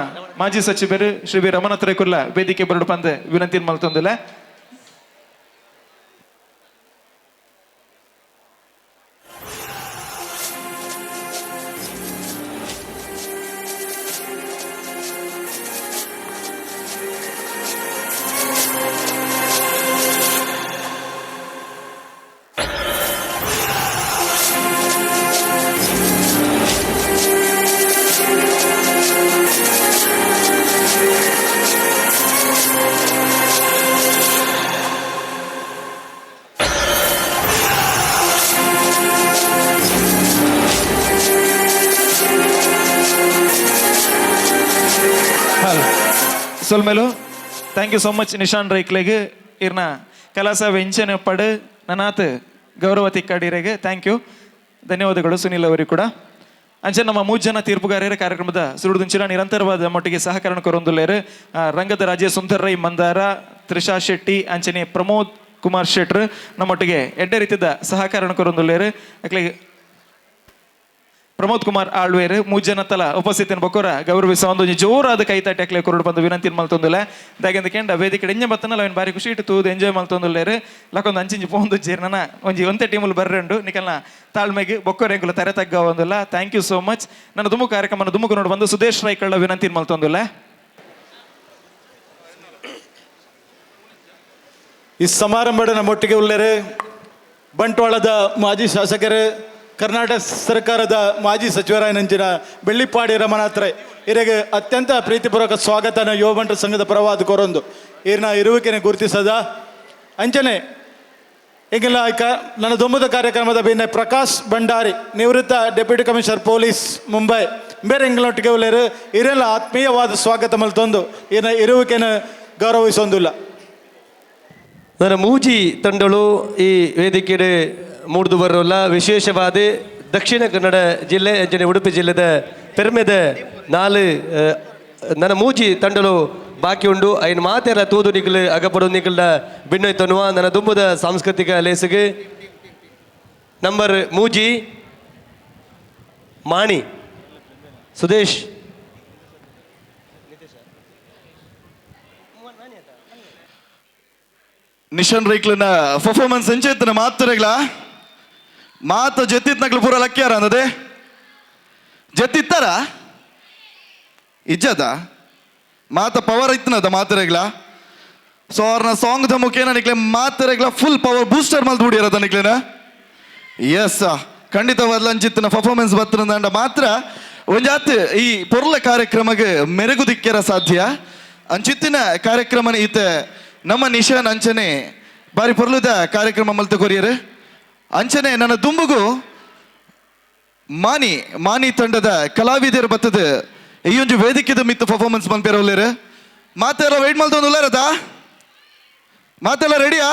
ಮಾಜಿ ಸಚಿವರು ಶ್ರೀ ಬಿ ರಮನಾಥ್ ರೈಕುಲ್ಲ ವೇದಿಕೆ ಬರಡು ಬಂದು ವಿನಂತಿಯನ್ನು ಮಲ್ತೊಂದಿಲ್ಲ. ಸೊಲ್ಮೇಲು thank you so much Nishan ರೈಕ್ಲೆಗೆ ಇರ್ನ ಕೆಲಸ ವೆಂಚನೆ ಪಡು ನನಾತ್ ಗೌರವ ತಿಕ್ಕಾಡಿರೆಗೆ ಥ್ಯಾಂಕ್ ಯು, ಧನ್ಯವಾದಗಳು ಸುನಿಲ್ ಅವರಿಗೆ ಕೂಡ. ಅಂಚೆ ನಮ್ಮ 3 ಜನ ತೀರ್ಪುಗಾರರ ಕಾರ್ಯಕ್ರಮದ ಸುರುಡುಂಚಿನ ನಿರಂತರವಾದ ಮಟ್ಟಿಗೆ ಸಹಕರಣ ಕೊರೊಂದುಲ್ಲೇರು ರಂಗದ ರಾಜ್ಯ ಸುಂದರ್ ರೈ ಮಂದಾರ, ತ್ರಿಷಾ ಶೆಟ್ಟಿ, ಅಂಚನೆ ಪ್ರಮೋದ್ ಕುಮಾರ್ ಶೆಟ್ರ್ ನಮ್ಮೊಟ್ಟಿಗೆ ಎಡ್ಡೆ ರೀತಿಯ ಸಹಕರಣ ಕೊರೊಂದುಲ್ಲೇರು. ಅಕ್ಲಿಗೆ ಪ್ರಮೋದ್ ಕುಮಾರ್ ಆಳ್ವೇರು 3 ಜನ ತಲ ಉಪಸ್ಥಿತಿಯನ್ನು ಬೊಕ್ಕೋರ ಗೌರವಿಸ ಒಂದು ಜೋರಾದ ಕೈತಾಟಿ ಹಾಕ್ಲೆ ಕೊರಡು ಬಂದು ವಿನಂತಿ ಮಲ್ತೊಂದುಲ್ಲ. ದಾಗಿಂದ ಕೆಂಡ ವೇದಿಕೆ ಎಂಜ ಬತ್ತನಲ್ಲ ಅವನು ಬಾರಿ ಖುಷಿ ಇಟ್ಟು ತೂದು ಎಂಜಾಯ್ ಮಲ್ತೊಂದುಲ್ಲೇರು. ಲಕ್ಕೊಂದು ಅಂಚಿಂಜಿ ಪೋಂದು ಜೇರ್ನ ಒಂತೆ ಟೀಮಲ್ಲಿ ಬರ್ರೆಂಡು ನಿಕಲ್ನ ತಾಳ್ಮೆಗೆ ಬೊಕ್ಕೋರೆಂಗುಲ ತೆರೆ ತಗ್ಗ ಒಂದಿಲ್ಲ. Thank you so much. ನನ್ನ ದುಮ್ಮು ಕಾರ್ಯಕ್ರಮ ದುಮ್ಮುಕು ನೋಡಿ ಬಂದು ಸುದೇಶ್ ರೈಕಳ್ಳ ವಿನಂತಿ ಮಲ್ತೊಂದುಲ್ಲ. ಈ ಸಮಾರಂಭದ ನಮ್ಮೊಟ್ಟಿಗೆ ಉಳ್ಳೇರು ಬಂಟ್ವಾಳದ ಮಾಜಿ ಶಾಸಕರು, ಕರ್ನಾಟಕ ಸರ್ಕಾರದ ಮಾಜಿ ಸಚಿವರಾಯ ನಂಚಿನ ಬೆಳ್ಳಿಪ್ಪಾಡಿ ರಮನಾಥ್ ರೈ ಇವರಿಗೆ ಅತ್ಯಂತ ಪ್ರೀತಿಪೂರ್ವಕ ಸ್ವಾಗತನ ಯುವ ಬಂಟರ ಸಂಘದ ಪರವಾದ ಕೋರೊಂದು ಇವ್ರನ್ನ ಇರುವಿಕೆನೆ ಗುರುತಿಸದ ಅಂಚನೆ ಈಗೆಲ್ಲ ನನ್ನ ದೊಂಬದ ಕಾರ್ಯಕ್ರಮದ ಬೇನೆ ಪ್ರಕಾಶ್ ಭಂಡಾರಿ ನಿವೃತ್ತ ಡೆಪ್ಯೂಟಿ ಕಮಿಷನರ್ ಪೊಲೀಸ್ ಮುಂಬೈ ಬೇರೆ ಎಂಗಳೊಟ್ಟಿಗೆ ಉಳ್ಳೇರು ಇವರೆಲ್ಲ ಆತ್ಮೀಯವಾದ ಸ್ವಾಗತ ಮಲ್ತೊಂದು ಇವ್ರನ್ನ ಇರುವಿಕೆನ ಗೌರವಿಸೊಂದಿಲ್ಲ. ನನ್ನ ಮೂಜಿ ತಂಡಗಳು ಈ ವೇದಿಕೆಡೆ ಮೂಡ್ದು ಬರೋಲ್ಲ ವಿಶೇಷವಾದ ದಕ್ಷಿಣ ಕನ್ನಡ ಜಿಲ್ಲೆ ಅಂಚನೆ ಉಡುಪಿ ಜಿಲ್ಲೆದ ಪೆರ್ಮೆದ 4 ನನ್ನ ಮೂಜಿ ತಂಡಲು ಬಾಕಿ ಉಂಡು ಐನು ಮಾತೆಲ್ಲ ತೂದು ನಿಖಲು ಅಗಪಡು ನಿಖಲ್ಡ ಬಿನ್ನೊಯ್ತನ್ನುವ ನನ್ನ ದುಂಬುದ ಸಾಂಸ್ಕೃತಿಕ ಲೇಸಿಗೆ ನಂಬರ್ ಮೂಜಿ ಮಾಣಿ ಸುದೇಶ್ ನಿಶಾನ್ ರೈಕ್ಲನ ಪರ್ಫಾರ್ಮೆನ್ಸ್ ಎಂಚೆತ್ತನ ಮಾತರೆಗ್ಲ ಮಾತ ಜೆತ್ತಿತ್ನಕ್ಲು ಪೂರ ಲಕ್ಕ್ಯಾರ ಅನ್ನದೆ ಜೆತ್ತಿತ್ತಾರ ಇಜ್ಜದ ಮಾತ ಪವರ್ ಇತ್ತನದ ಮಾತರೆಗ್ಲ ಸೊ ಅವ್ರನ್ನ ಸಾಂಗ್ ದ ಮುಖೇನ ನಿಕ್ಲೆ ಮಾತರೆಗ್ಲ ಫುಲ್ ಪವರ್ ಬೂಸ್ಟರ್ ಮಲ್ದು ಬಿಡಿಯರದ ನಿಕ್ಲೆನ ಎಸ್ ಖಂಡಿತವಾದ ಅಂಚಿತ್ತಿನ ಪರ್ಫಾರ್ಮೆನ್ಸ್ ಬತ್ತನಂದ ಮಾತ್ರ ಒಂಜಾತ್ ಈ ಪೊರ್ಲ ಕಾರ್ಯಕ್ರಮಕ್ಕೆ ಮೆರುಗು ದಿಕ್ಕ್ಯಾರ ಸಾಧ್ಯ ಅಂಚಿತ್ತಿನ ಕಾರ್ಯಕ್ರಮನ ಈತ ನಮ್ಮ ನಿಶಾನ್ ಅಂಚನೆ ಬಾರಿ ಪೊರ್ಲುದ ಕಾರ್ಯಕ್ರಮ ಮಲ್ತು ಕೊರಿಯರು ಅಂಚನೆ ನನ್ನ ದುಂಬುಗು ಮಾನಿ ತಂಡದ ಕಲಾವಿದರು ಬತ್ತದ ಈ ಒಂದು ವೇದಿಕೆದ ಮಿತ್ತು ಪರ್ಫಾರ್ಮೆನ್ಸ್ ಮಲ್ಪೇರವ್ಲೇರು ಮಾತೆಲ್ಲ ವೆಯ್ಟ್ ಮಲ್ತೊಂದುಲ್ಲಾರದ ಮಾತೆಲ್ಲ ರೆಡಿಯಾ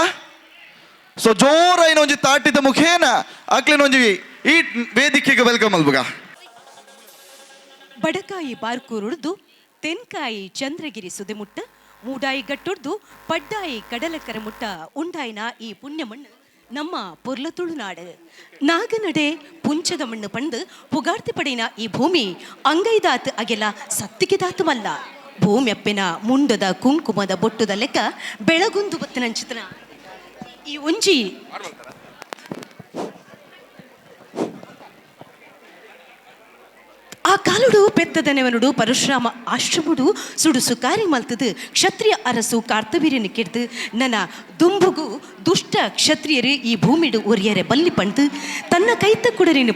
ಸೊ ಜೋರಾಯಿನ ಒಂಜಿ ತಾಟಿದ ಮುಖೇನ ಆಕ್ಲೇನ ಒಂಜಿ ಈ ವೇದಿಕೆಗೆ ವೆಲ್ಕಮ್ ಅಲ್ಬಗ ಬಡಕಾಯಿ ಬಾರ್ಕೂರುಡ್ದು ತೆನ್ಕಾಯಿ ಚಂದ್ರಗಿರಿ ಸುದೆಮುಟ್ಟ ಮೂಡಾಯಿ ಗಟ್ಟುಡ್ದು ಪಡ್ಡಾಯಿ ಕಡಲಕರ ಮುಟ್ಟ ಉಂಡಾಯಿನ ಈ ಪುಣ್ಯ ಮಣ್ಣು ನಮ್ಮ ಪೊರ್ಲ ತುಳುನಾಡು ನಾಗನಡೆ ಪುಂಚದ ಮಣ್ಣು ಪಂಡು ಪುಗಾರ್ತಿ ಪಡಿನ ಈ ಭೂಮಿ ಅಂಗೈದಾತ್ ಅಗೆಲ್ಲ ಸತ್ತಿಗೆದಾತಮಲ್ಲ ಭೂಮಿ ಅಪ್ಪೆನ ಮುಂಡದ ಕುಂಕುಮದ ಬೊಟ್ಟುದ ಲೆಕ್ಕ ಬೆಳಗುಂದು ಬತ್ತಿನಂಚಿತನ ಈ ಒಂಜಿ ಆ ಕಾಲುಡು ಪೆತ್ತದನೆವನುಡು ಪರಶುರಾಮ ಆಶ್ರಮುಡು ಸುಡು ಸುಕಾರಿ ಮಲ್ತದು ಕ್ಷತ್ರಿಯ ಅರಸು ಕಾರ್ತವೀರ್ಯನ ಕೆಡ್ದು ನನ್ನ ದುಂಬುಗು ದುಷ್ಟ ಕ್ಷತ್ರಿಯರು ಈ ಭೂಮಿಡು ಒರಿಯರೆ ಬಲ್ಲಿ ಪಣ್ದು ತನ್ನ ಕೈತ ಕುಡರಿನ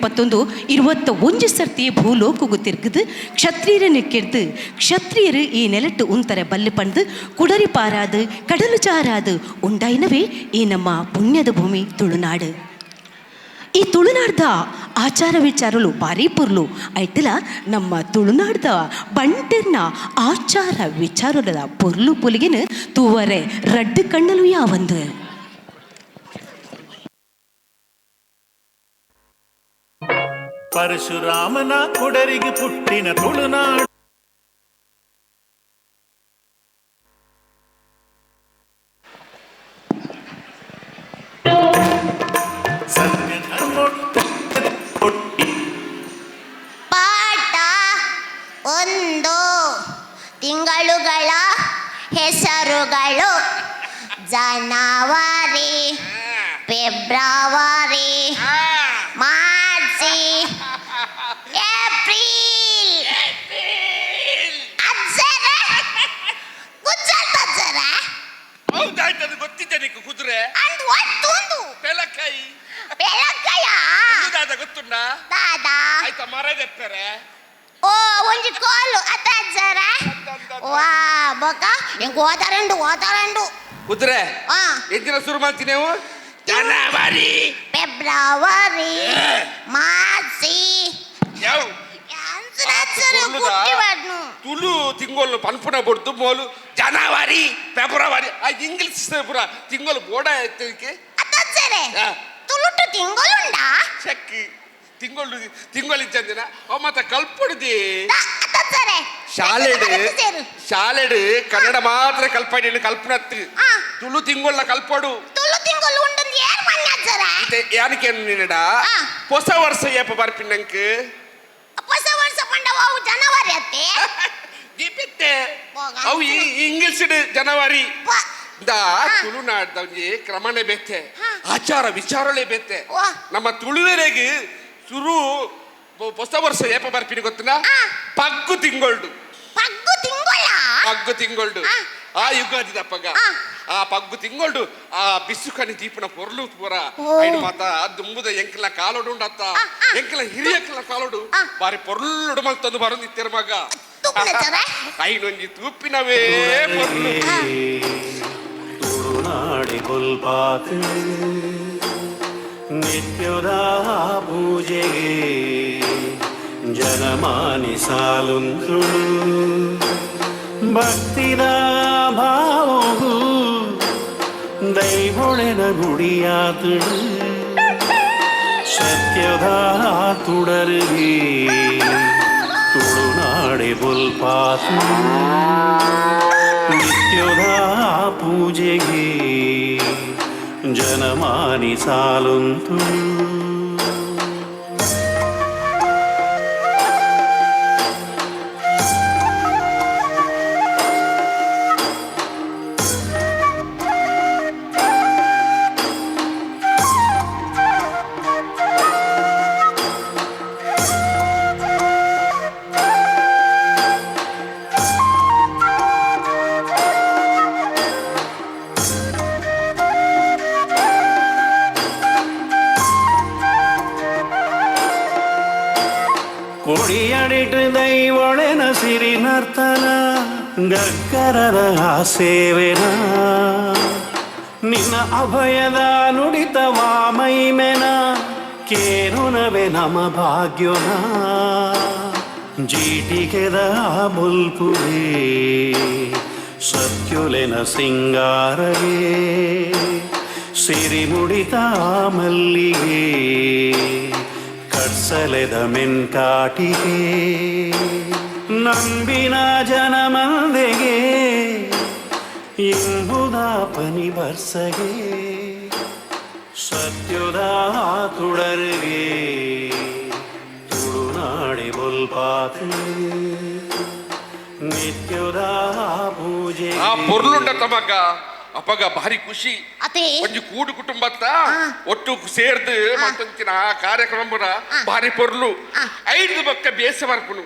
21 ಸರ್ತಿ ಭೂಲೋಕಗು ತಿರ್ಗದು ಕ್ಷತ್ರಿಯರನ್ನು ಕೆಡ್ದು ಕ್ಷತ್ರಿಯರು ಈ ನೆಲಟ್ಟು ಉಂತರೆ ಬಲ್ಲಿ ಪಣ್ದು ಕುಡರಿ ಪಾರಾದು ಕಡಲು ಜಾರಾದು ಉಂಡಾಯಿನವೇ ಈ ನಮ್ಮ ಪುಣ್ಯದ ಭೂಮಿ ತುಳುನಾಡು ಈ ತುಳುನಾಡ್ದ ಆಚಾರ ವಿಚಾರಲು ಭಾರಿ ಪುರ್ಲು ಐತಲ ನಮ್ಮ ತುಳುನಾಡ್ದ ಬಂಟೆರ್ನ ಆಚಾರ ವಿಚಾರದ ಪುರ್ಲು ಪುಲಿಗೆನ ತೂವರೆ ರಡ್ಡು ಕಣ್ಣಲು ಯಾವಂದು ಪರಶುರಾಮನ ಕುಡರಿಗೆ ಪುಟ್ಟಿನ ತುಳುನಾಡು ಪಾಠ 1 ತಿಂಗಳುಗಳ ಹೆಸರುಗಳು ಜನವರಿ ಫೆಬ್ರವರಿ ಮಾರ್ಚ್ ಏಪ್ರಿಲ್ ಅಜ್ಜರ ಗುಜ್ಜರ ಹೌದಾಯ್ತದು ಗೊತ್ತಿದ್ದೆ ನಿಕ್ಕು ಕುದುರೆ ಅಂದ್ ಒತ್ತೊಂದು ಬೆಲಕಾಯಿ ಬೆಳಕಯ್ಯ ದಾದ ಗೊತ್ತುಂಡ ದಾದ ಆಯ್ತಾ ಮರದೆಪ್ಪರೆ ಓ ಒಂಜಿ ಕೋಲು ಅಜ್ಜರ ವಾ ಬೊಕ ಎಂಗ್ ಓದಾರಂಡು ಕುದುರೆ ಆ ಎಂದಿನ ಶುರು ಮಾಡ್ತೀನಿ ನೀವು ಜನವರಿ ಫೆಬ್ರವರಿ ಮಾರ್ಚ್ ಯಾವ ಕುಟ್ಟಿ ಬರ್ನು ತುಳು ತಿಂಗಳು ಪನ್ಪುನ ಬಡ್ದು ಮೋಲು ಜನವರಿ ಫೆಬ್ರವರಿ ಇಂಗ್ಲಿಷ್ ಪುರ ತಿಂಗಳು ಬೋಡ ಎತ್ತಕ್ಕೆ ಅಜ್ಜರೆ ತುಳುಟು ತಿಂಗಳುಂಡಾ ಚೆಕ್ ತಿಂಗಳು ಇದ್ದಂದಿನ ಅವ ಮತ್ತೆ ಕಲ್ಪುಡ್ದಿ ಅಜ್ಜರೆ ಶಾಲೆಡ್ ಕನ್ನಡ ಮಾತ್ರ ಕಲ್ಪಡಿ ಕಲ್ಪನತ್ತಿ ತುಳು ತಿಂಗಳ ಕಲ್ಪಡು ತುಳು ತಿಂಗಳು ಉಂಡಂದು ಏನ್ ಮಣ್ಣು ಅಜ್ಜರೆ ಯಾನಕ್ಕೆ ನಿನ್ನಡ ಹೊಸ ವರ್ಷ ಏಪ ಬರ್ಪಿನಂಕ ಹೊಸ ವರ್ಷ ಪಂಡ ಅವು ಜನವರಿ ಅತ್ತೆ ದೀಪಿತ್ತೆ ಅವು ಇಂಗ್ಲಿಷ್ ಜನವರಿ ತುಳುನಾಡ್ದ ಕ್ರಮಣೆ ಬೇತೆ ಆಚಾರ ವಿಚಾರಳೆ ಬೇತೆ ನಮ್ಮ ತುಳುವೆರೆಗೆ ಶುರು ಹೊಸ ವರ್ಷ ಏಪ ಬರ್ಪಿನಿ ಗೊತ್ತಿನ ಪಗ್ಗು ತಿಂಗಳು ಆ ಯುಗಾದಿ ದಪ್ಪಗ ಆ ಪಗ್ಗು ತಿಂಗಳು ಆ ಬಿಸುಕನಿ ದೀಪನ ಪೊರ್ಲು ಪೂರ ಐದು ಮಾತ ದುಂಬುದ ಎಂಕಲ ಕಾಲೋಡು ಉಂಡತ್ತ ಎಂಕಲ ಹಿರಿಯಕಲ ಕಾಲೋಡು ಬಾರಿ ಪೊರ್ಲುಡು ಮಲ್ತಂದು ಬರಂದಿತ್ತರ ಮಗ ಐನೊಂಜಿ ತೂಪಿನವೇ ಪೊರ್ಲು ತುಳುನಾಡಿ ಕೊಲ್ಪಾತು ನಿತ್ಯದ ಪೂಜೆಗೆ ಜನಮಾನಿ ಸಾಲುಂತುಳು ಭಕ್ತಿದ ಭಾವವು ದೈವೊಳೆನ ಗುಡಿಯಾತು ಶ್ರದ್ಧೆ ನಿತ್ಯದ ತುಡರಿಗೆ ತುಳುನಾಡೆ ಬೊಲ್ಪಾತು ನಿತ್ಯದ ಪೂಜೆಗೆ ಜನಮಾನಿ ಸಾಲುಂತು ಕೊಡಿಯಡಿಟ್ಟು ದೈವೊಳೆನ ಸಿರಿ ನರ್ತನ ಗಕ್ಕರದ ಸೇವೆನ ನಿನ್ನ ಅಭಯದ ನುಡಿತವ ಮೈಮೆನ ಕೇನುನವೆ ನಮ ಭಾಗ್ಯನ ಜೀಟಿಗೆದ ಬುಲ್ಪುವೆ ಸತ್ಯುಲೆನ ಸಿಂಗಾರಗೆ ಸಿರಿ ಮುಡಿತ ಮಲ್ಲಿಗೆ ಕಡ್ಸಲೆದ ಮೆನ್ಕಾಟಿಗೆ ನಂಬಿನ ಜನಮಂದೆಗೆ ಇಂಬುದ ಪನಿ ಬರ್ಸಗೆ ಸತ್ಯುದ ತುಡರಿಗೆ ತುಳುನಾಡೆ ಬೊಲ್ಪಾತು ನಿತ್ಯದ ಪೂಜೆ ಆ ಪೊರ್ಲುಂಡ ತಮಗ ಅಪ್ಪಗ ಭಾರಿ ಖುಷಿ ಅತೆ ಒಂಜಿ ಕೂಡು ಕುಟುಂಬತ್ತ ಒಟ್ಟು ಸೇರ್ದು ಮಂತಂಚಿನ ಕಾರ್ಯಕ್ರಮ ಭಾರಿ ಪೊರ್ಲು ಐದು ಬೊಕ್ಕ ಬೇಸ ಬರ್ಪುನು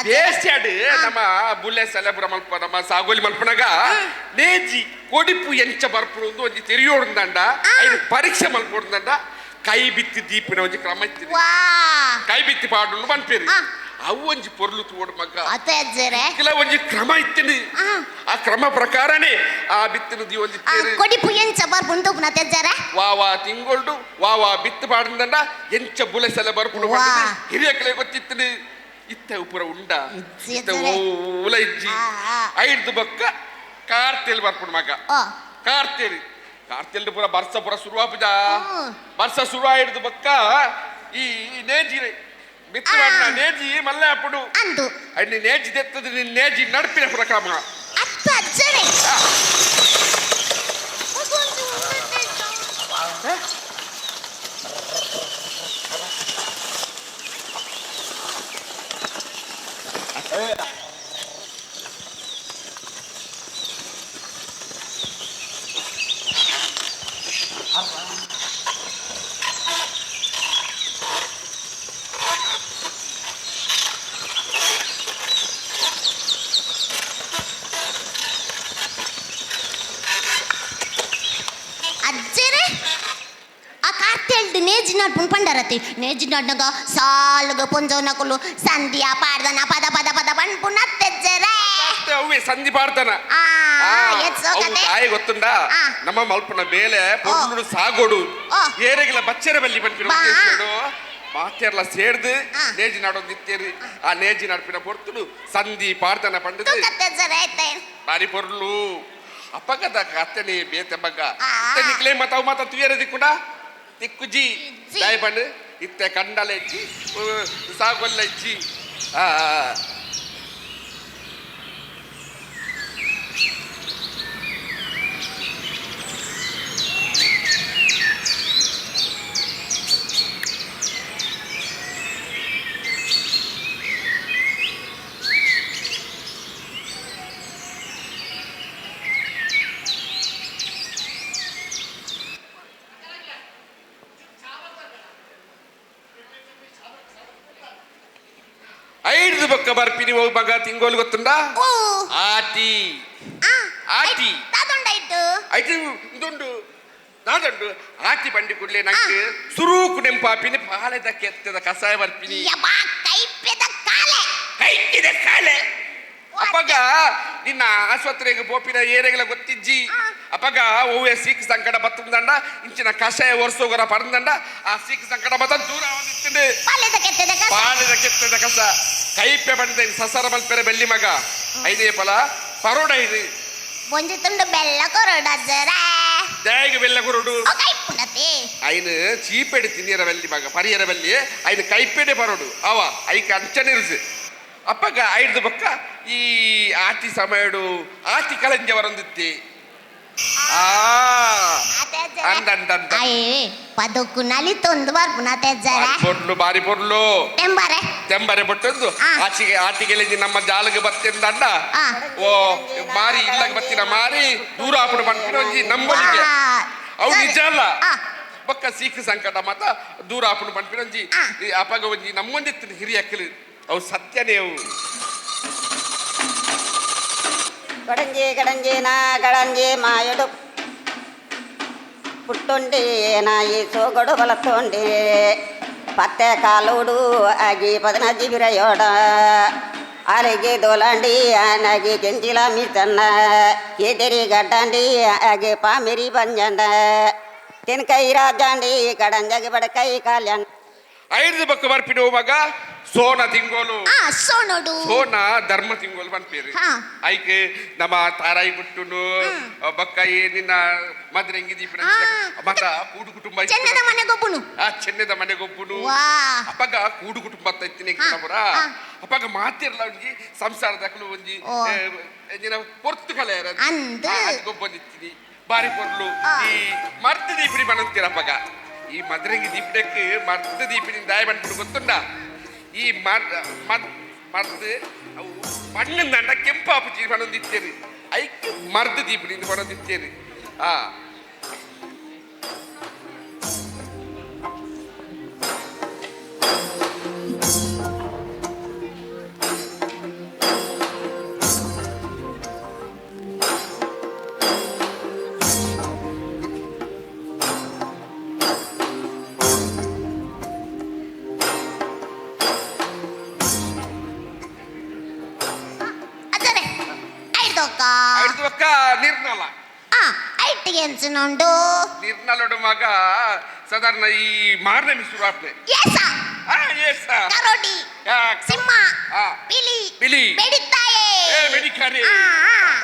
ಬೇಸಾಡು ನಮ್ಮ ಬುಲ್ಲೆ ಸೆಲೆಬ್ರ ಮಲ್ಪ ನಮ್ಮ ಸಾಗೋಲಿ ಮಲ್ಪನಾಗ ನೇಜಿ ಕೊಡಿಪು ಎಂಚ ಬರ್ಪುನು ಒಂಜಿ ತೆರಿಯೋಡ್ದಂಡ ಐದು ಪರೀಕ್ಷೆ ಮಲ್ಪೋಡ್ದಂಡ ಕೈ ಬಿತ್ತಿ ದೀಪಿನ ಒಂಜಿ ಕ್ರಮ ಇತ್ತಿದೆ ಕೈ ಬಿತ್ತಿ ಪಾಡು ಮನ್ಪೇರಿ ಅವು ಒಂಜಿ ಪೊರ್ಲು ತೋಡ್ ಮಗ ಕೆಲ ಒಂಜಿ ಕ್ರಮ ಇತ್ತಿನಿ ಆ ಕ್ರಮ ಪ್ರಕಾರನೇ ಆ ಬಿತ್ತಿನದಿ ಒಂಜಿ ಕೊಡಿಪು ಎಂಚ ಬರ್ಪುಂಡು ತೆಜ್ಜರ ವಾವಾ ತಿಂಗೊಳ್ಡು ವಾವಾ ಬಿತ್ತು ಪಾಡ್ದಂಡ ಎಂಚ ಬುಲೆಸೆಲ್ಲ ಬರ್ಪುಡು ಹಿರಿಯಕಲೆ ಗೊತ್ತಿತ್ತಿನಿ ಇತ್ತ ಪುರ ಉಂಡ ಇತ್ತ ಓಲ ಇಜ್ಜಿ ಐದು ಬೊಕ್ಕ ಕಾರ್ತೆಲ್ ಬರ್ಪುಡು ಮಗ ಕಾರ್ತೆಲ್ ಕಾರ್ತೆಲ್ ಪುರ ಬರ್ಸ ಪುರ ಶುರುವಾಪುಜ ಬರ್ಸ ಶುರು ಆಯ್ದು ಬೊಕ್ಕ ಈ ನೇಜಿ ಬಿತ್ತು ಮಾಡ್ನ ನೇಜಿ ಮಲ್ಲೆ ಅಪ್ಪುಡು ಅಡ್ನಿ ನೇಜಿ ತೆತ್ತದ ನಿನ್ ನೇಜಿ ನಡ್ಪಿನ ಪುರ ಕ್ರಮ ನೇಜಿನಾಡ್ ಪಂಡರತಿ ನೇಜಿನಾಡ್ನಾಗ ಸಾಲ್ಗ ಪೊಂಜೋನಕುಲು ಸಂಧಿಯ ಪಾಡ್ದನ ಪದ ಪದ ಪದ ಪಂಪುನ ತೆಜ್ಜರೆ ಅವೇ ಸಂಧಿ ಪಾಡ್ದನ ತಾಯಿ ಗೊತ್ತುಂಡ ನಮ್ಮ ಮಲ್ಪನ ಬೇಲೆ ಪೊರ್ಲು ಸಾಗೋಡು ಏರೆಗೆಲ್ಲ ಬಚ್ಚರ ಬಲ್ಲಿ ಬಂದ್ಬಿಡು ಮಾತೆರ್ಲ ಸೇರ್ದು ನೇಜಿ ನಾಡೊಂದು ಇತ್ತೇರಿ ಆ ನೇಜಿ ನಡ್ಪಿನ ಪೊರ್ತುಡು ಸಂಧಿ ಪಾಡ್ದನ ಪಂಡದು ಬಾರಿ ಪೊರ್ಲು ಅಪ್ಪಗದ ಅತ್ತನಿ ಬೇತೆ ಬಗ್ಗ ನಿಕ್ಲೇ ಮತಾವು ಮಾತ ತುಯರ ದಿಕ್ಕುಂಡ ತಿಕ್ಕುಜಿ ದಾಯ ಪಂಡು ಇತ್ತೆ ಕಂಡಲ ಇಜ್ಜಿ ಸಾಗೊಲ್ಲ ಇಜ್ಜಿ ಐದು ಬೊಕ್ಕ ಬರ್ಪಿನಿ ಹೋಗಿ ಮಗ ತಿಂಗೋಲು ಗೊತ್ತುಂಡ ಆಟಿ ಆಟಿ ಐದು ಇದೊಂದು ನಾದೊಂದು ಆಟಿ ಬಂಡಿ ಕುಡ್ಲೆ ನಂಗೆ ಸುರೂಕು ನೆಂಪಾಪಿನಿ ಪಾಲೆದ ಕೆತ್ತದ ಕಸಾಯ ಬರ್ಪಿನಿ ಕೈಕಿದ ಕಾಲೆ ಅಪ್ಪಗ ನಿನ್ನ ಆಸ್ಪತ್ರೆಗೆ ಬೋಪಿನ ಏರೆಗಳ ಗೊತ್ತಿಜ್ಜಿ ಅಪ್ಪಗ ಓವೆ ಸೀಕ್ ಸಂಕಟ ಬತ್ತಂದಂಡ ಇಂಚಿನ ಕಷಾಯ ಒರ್ಸೋಗರ ಪರಂದಂಡ ಆ ಸೀಕ್ ಸಂಕಟ ಬತ್ತ ದೂರ ಒಂದಿತ್ತಿಂದು ಪಾಲೆದ ಕೆತ್ತದ ಕಸ ಕೈಪೆ ಬಂದ ಸಸರ ಮಲ್ಪೆರೆ ಬೆಳ್ಳಿ ಮಗ ಐದೇ ಫಲ ಪರೋಡ ಇದು ಒಂಜಿ ತುಂಡು ಬೆಲ್ಲ ಕೊರಡ ಜರ ದೇಗೆ ಬೆಲ್ಲ ಕೊರಡು ಐನು ಚೀಪೆಡು ತಿನ್ನಿರ ಬಲ್ಲಿ ಮಗ ಪರಿಯರ ಬಲ್ಲಿ ಐನು ಕೈಪೇಡೆ ಬರೋಡು ಅವ ಐಕ ಅಂಚನಿರ್ಸು ಅಪ್ಪಗ ಐಡ್ದು ಬಕ್ಕ ಈ ಆಟಿ ಸಮಯಡು ಆಟಿ ಕಳಂಜ ಬರಂದಿತ್ತಿ ಪದಕ್ಕು ನಲಿತೊಂದು ಬರ್ಪುನ ತೆಜ್ಜಾರ ಪೊರ್ಲು ಬಾರಿ ಪೊರ್ಲು ತೆಂಬಾರೆ ತೆಂಬರೆ ಬಟ್ಟೊಂದು ಆಟಿಗೆ ನಮ್ಮ ಜಾಲಗೆ ಬತ್ತೆಂದಂಡ ಓ ಮಾರಿ ಇಲ್ಲಗ ಬತ್ತಿನ ಮಾರಿ ದೂರ ಆಪಣ ಬಂದ್ಬಿಟ್ಟು ಒಂಜಿ ನಂಬಲಿಗೆ ಅವು ನಿಜ ಅಲ್ಲ ಬೊಕ್ಕ ಸೀಖ ಸಂಕಟ ಮಾತ ದೂರ ಆಪಣ ಬಂದ್ಬಿಟ್ಟು ಒಂಜಿ ಅಪಗ ಒಂಜಿ ನಮ್ಮೊಂದಿತ್ತಿನ ಹಿರಿಯಕ್ಕಲು ಅವು ಸತ್ಯನೇ ಅವು ಗಡಂಜಿ ನಾ ಗಳಂಜಿ ಮಾಯಡು ಪುಟ್ಟುಂಡಿ ನಾಯಿ ಸೋಗಡು ಬಲತ್ತುಂಡಿ ಪತ್ತೆ ಕಾಲುಡು ಆಗಿ 15 ಬಿರಯೋಡ ಅಲೆಗೆ ದೋಲಂಡಿ ಆನಾಗಿ ಕೆಂಚಿಲ ಮಿಸನ್ನ ಎದರಿ ಗಡ್ಡಂಡಿ ಆಗಿ ಪಾಮಿರಿ ಬಂಜಂಡ ತೆನ್ಕೈ ರಾಜಂಡಿ ಕಡಂಜಗಿ ಬಡಕೈ ಕಾಲ್ಯಂಡ ಐದು ಬಕ್ಕ ಬರ್ಪಿನ ಮಗ ಸೋನ ತಿಂಗೋಲು ಸೋನೋಡು ಸೋನ ಧರ್ಮ ತಿಂಗೋಲು ಬಂದ್ಪೇರು ಐಕೆ ನಮ್ಮ ತಾರಾಯಿ ಬಿಟ್ಟುನು ಬಕ್ಕ ನಿನ್ನ ಮದ್ರಂಗಿ ದೀಪ ಮತ ಕೂಡು ಕುಟುಂಬ ಚೆನ್ನದ ಮನೆಗೊಬ್ಬನು ಚೆನ್ನದ ಮನೆಗೊಬ್ಬನು ಅಪ್ಪಗ ಕೂಡು ಕುಟುಂಬ ಇತ್ತಿನ ಅಪ್ಪಗ ಮಾತಿರ್ಲ ಒಂಜಿ ಸಂಸಾರದಕ್ಕಲು ಒಂಜಿ ಪೊರ್ತು ಕಲೆ ಗೊಬ್ಬನಿತ್ತೀನಿ ಬಾರಿ ಪೊರ್ಲು ಈ ಮರ್ದ ದೀಪಿನಿ ಬನಂತೀರ ಅಪ್ಪಗ ಈ ಮದ್ರಂಗಿ ದೀಪಕ್ಕೆ ಮರ್ದ ದೀಪಿನಿ ದಾಯ ಬಂದ್ಬಿಟ್ಟು ಗೊತ್ತುಂಡ ಈ ಮರ್ದು ಅವು ಮಣ್ಣಿಂದ ಕೆಂಪಾಪುಜಿ ಬಣದಿತ್ತೇರಿ ಐಕ್ ಮರ್ದ ದೀಪನಿಂದ ಬಣದಿತ್ತೇರಿ ನಿರ್ನಲ ಐಟಿಗೆ ಎಂಚಿನೊಂಡು ನಿರ್ನಲಡು ಮಗ ಸಾಧಾರಣ ಈ ಮಾರನೇ ಮಿಸ್ರು ಆಪ್ನೆ ಕರೋಡಿ ಸಿಂಹ ಬಿಲಿ ಬೆಡಿತಾಯೆ ಬೆಡಿಕಾರಿ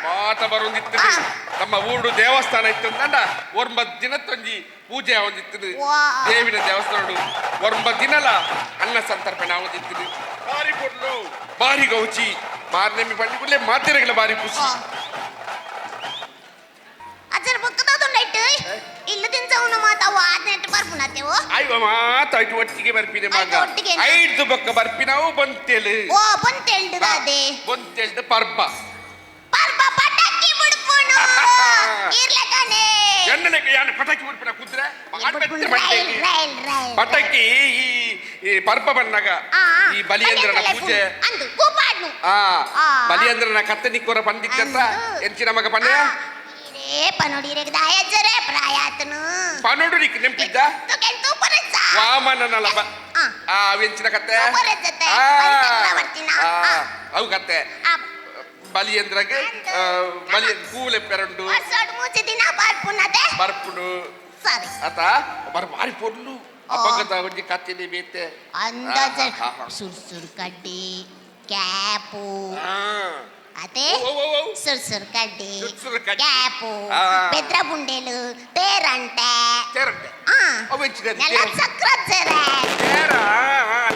ಮಾತ ಬರೋದಿತ್ತು ನಮ್ಮ ಊರು ದೇವಸ್ಥಾನ ಇತ್ತು ಅಂದ 9 ದಿನತ್ತೊಂಜಿ ಪೂಜೆ ಆವೊಂದಿತ್ತು ದೇವಿನ ದೇವಸ್ಥಾನ 9 ದಿನಲ ಅನ್ನ ಸಂತರ್ಪಣೆ ಆವೊಂದಿತ್ತು ಬಾರಿ ಕೊಡ್ಲು ಬಾರಿ ಗೌಚಿ ಮಾರನೇ ಬಂಡಿ ಮಾತೆರೆಗಳ ಬಾರಿ ಖುಷಿ ಅಜರ್ ಬಕ್ಕದೊಂಡೈಟ್ ಇಲ್ಲ ತಿನ್ಸವನ ಮಾತಾವು ಆದ್ನೆಟ್ ಬರ್ಪುನತೆವು ಅಯ್ಯೋ ಮಾತಾಯ್ತು ಒಟ್ಟಿಗೆ ಬರ್ಪಿನೆ ಮಗ ಐದು ಬಕ್ಕ ಬರ್ಪಿನಾವು ಬಂತೆಲು ಓ ಬಂತೆಲ್ಡದಾದೆ ಬಂತೆಲ್ದ ಪರ್ಬ ಪಟಾಕಿ ಬಿಡ್ಪುನು ಇರ್ಲಕನೆ ಎನ್ನಲೆಗೆ ಯಾನ ಪಟಾಕಿ ಬಿಡ್ಪುನ ಕುದ್ರೆ ಪಟಾಕಿ ಈ ಪರ್ಬ ಬಣ್ಣಗ ಈ ಬಲಿಯಂದ್ರನ ಪೂಜೆ ಅಂದು ಕೂಪಾಡ್ನು ಬಲಿಯಂದ್ರನ ಕತ್ತೆ ನಿಕ್ಕೋರ ಬಂದಿತ್ತಂತ ಎಂಚಿನ ಮಗ ಪಣ್ಣ ಪನೋಡಿರೆಗೆ ದಾಯಜರೆ ಪ್ರಾಯಾತನು ಪನೋಡಿರಿಗೆ ನೆಂಪಿದ್ದ ವಾಮನನಲ್ಲ ವೆಂಚಿನ ಕತ್ತೆ ಅವು ಕತ್ತೆ ಬಲಿಯಂದ್ರಗೆ ಬಲಿಯ ಕೂಲೆ ಪೆರಂಡು ಬರ್ಪುಡು ಆತ ಬಾರಿ ಪೊಡ್ಲು ಅಪಗತ ಒಂಜಿ ಕತ್ತೆ ಬೇತೆ ಅಂದಾಜ ಸುರ್ಸುರ್ ಕಡ್ಡಿ ಕ್ಯಾಪು ಅದೇ ಸುರ್ಸುರ್ ಕಡ್ಡಿ ಕ್ಯಾಪು ಬೆದ್ರ ಬುಂಡೆಲು ತೇರಂಟೆ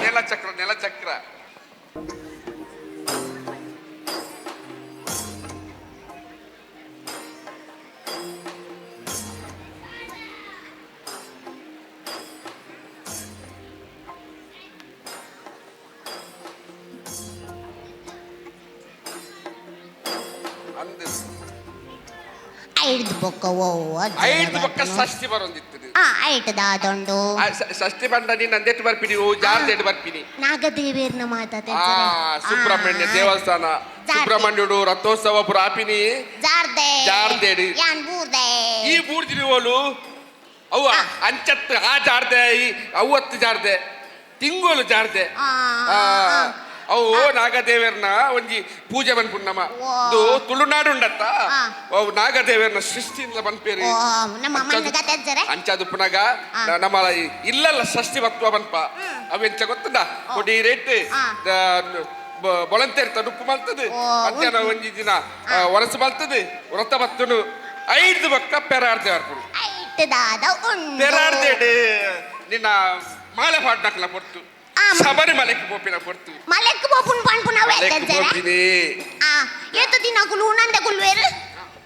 ನೆಲ ಚಕ್ರ ನೆಲ ಚಕ್ರ ಐದು ಬೊಕ್ಕ ಷಷ್ಠಿ ಬರೋದಿತ್ತು ಐಟದಾದೊಂಡು ಷಷ್ಠಿ ಬಂಡ ನೀನ್ ಅಂದೆಟ್ಟು ಬರ್ಪಿನಿ ಜಾರ್ದೆಟ್ಟು ಬರ್ಪಿನಿ ನಾಗದೇವಿಯರ್ನ ಮಾತಾಡ ಸುಬ್ರಹ್ಮಣ್ಯ ದೇವಸ್ಥಾನ ಸುಬ್ರಹ್ಮಣ್ಯುಡು ರಥೋತ್ಸವ ಪುರಾಪಿನಿ ಜಾರ್ದೇಡಿ ಈ ಬೂರ್ದಿನಿ ಓಲು ಅವು ಅಂಚತ್ತು ಜಾರ್ದೆ ಅವತ್ತು ಜಾರ್ದೆ ತಿಂಗೋಲು ಜಾರ್ದೆ ಅವು ನಾಗದೇವರನ ಒಂಜಿ ಪೂಜೆ ಬಂದ್ಪುಣ್ಣಮ್ಮ ಇದು ತುಳುನಾಡು ಉಂಡತ್ತ ಅವು ನಾಗದೇವರನ ಸೃಷ್ಟಿಯಿಂದ ಬಂದ್ಪೇರಿ ಅಂಚದು ಪುನಗ ನಮ್ಮ ಇಲ್ಲಲ್ಲ ಷಷ್ಠಿ ಭಕ್ತ ಬಂದ್ಪ ಅವೆಂಚ ಗೊತ್ತದ ಕೊಡಿ ರೇಟ್ ಬೊಳಂತೇರ್ ತಡುಪ್ಪು ಮಲ್ತದು ಮಧ್ಯಾಹ್ನ ಒಂಜಿ ದಿನ ಒರಸು ಮಲ್ತದು ವ್ರತ ಬತ್ತನು 5 ಬಕ್ಕ ಪೆರಾರ್ದೆ ಬರ್ಪುಡು ಐಟ್ಟದಾದ ಉಂಡು ತೆರಾಡ್ದೇಡು ನಿನ್ನ ಮಾಲೆ ಪಾಡ್ನಕ್ಲ ಪೊರ್ತು ಶಬರಿಮಲೆಗೆ ಪೋಪಿನ ಪೊರ್ತು ಮಲೆಕ್ ಪೋಪುನ್ ಪನ್ಪುನ ಮಲೆಗೆ ವೇತಜ್ಜರ ಪೋಪಿನಿ ಏತು ದಿನ ಕುಲುನಂದೆ ಕುಲ್ವೇರು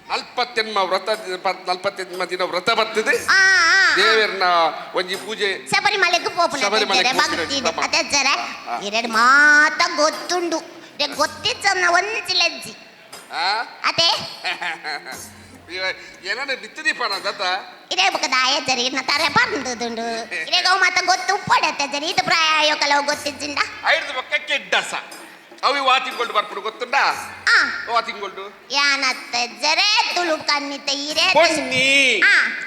40 ದಿನ ವ್ರತ ಬರ್ತದೆ ದೇವರನ್ನ ಒಂಜಿ ಪೂಜೆ ಶಬರಿಮಲೆಗೆ ಪೋಪುನ ಶಬರಿಮಲೆಗೆ ಭಕ್ತಿ ಅದಜ್ಜರ ಎರಡು ಮಾತ ಗೊತ್ತುಂಡು ಗೊತ್ತಿಚ್ಚನ್ನ ಒಂಚಿಲೆಜ್ಜಿ ಅದೇ ಏನಾದ್ರೆ ನಿತ್ಯ ದೀಪನ ದತ್ತ ಇದೇ ಬುಕ್ಕದ ಆಯಜ್ಜರಿ ಇನ್ನ ತಾರೆ ಬಂದುದುಂಡು ಇದೇ ಗೌ ಮಾತ ಗೊತ್ತು ಪಡತ್ತೆ ಜರಿ ಇದು ಪ್ರಾಯ ಕೆಲವು ಗೊತ್ತಿದ್ದಿಂದ ಐದು ಬೊಕ್ಕ ಕೆಡ್ಡಸ ಅವಿ ವಾತಿಂಗೊಳ್ಡು ಬರ್ಪುಡು ಗೊತ್ತುಂಡಾ ವಾತಿಂಗೊಳ್ಡು ಯಾನತ್ತಜ್ಜರೆ ತುಳು ಕನ್ನಿತ ಇರೆ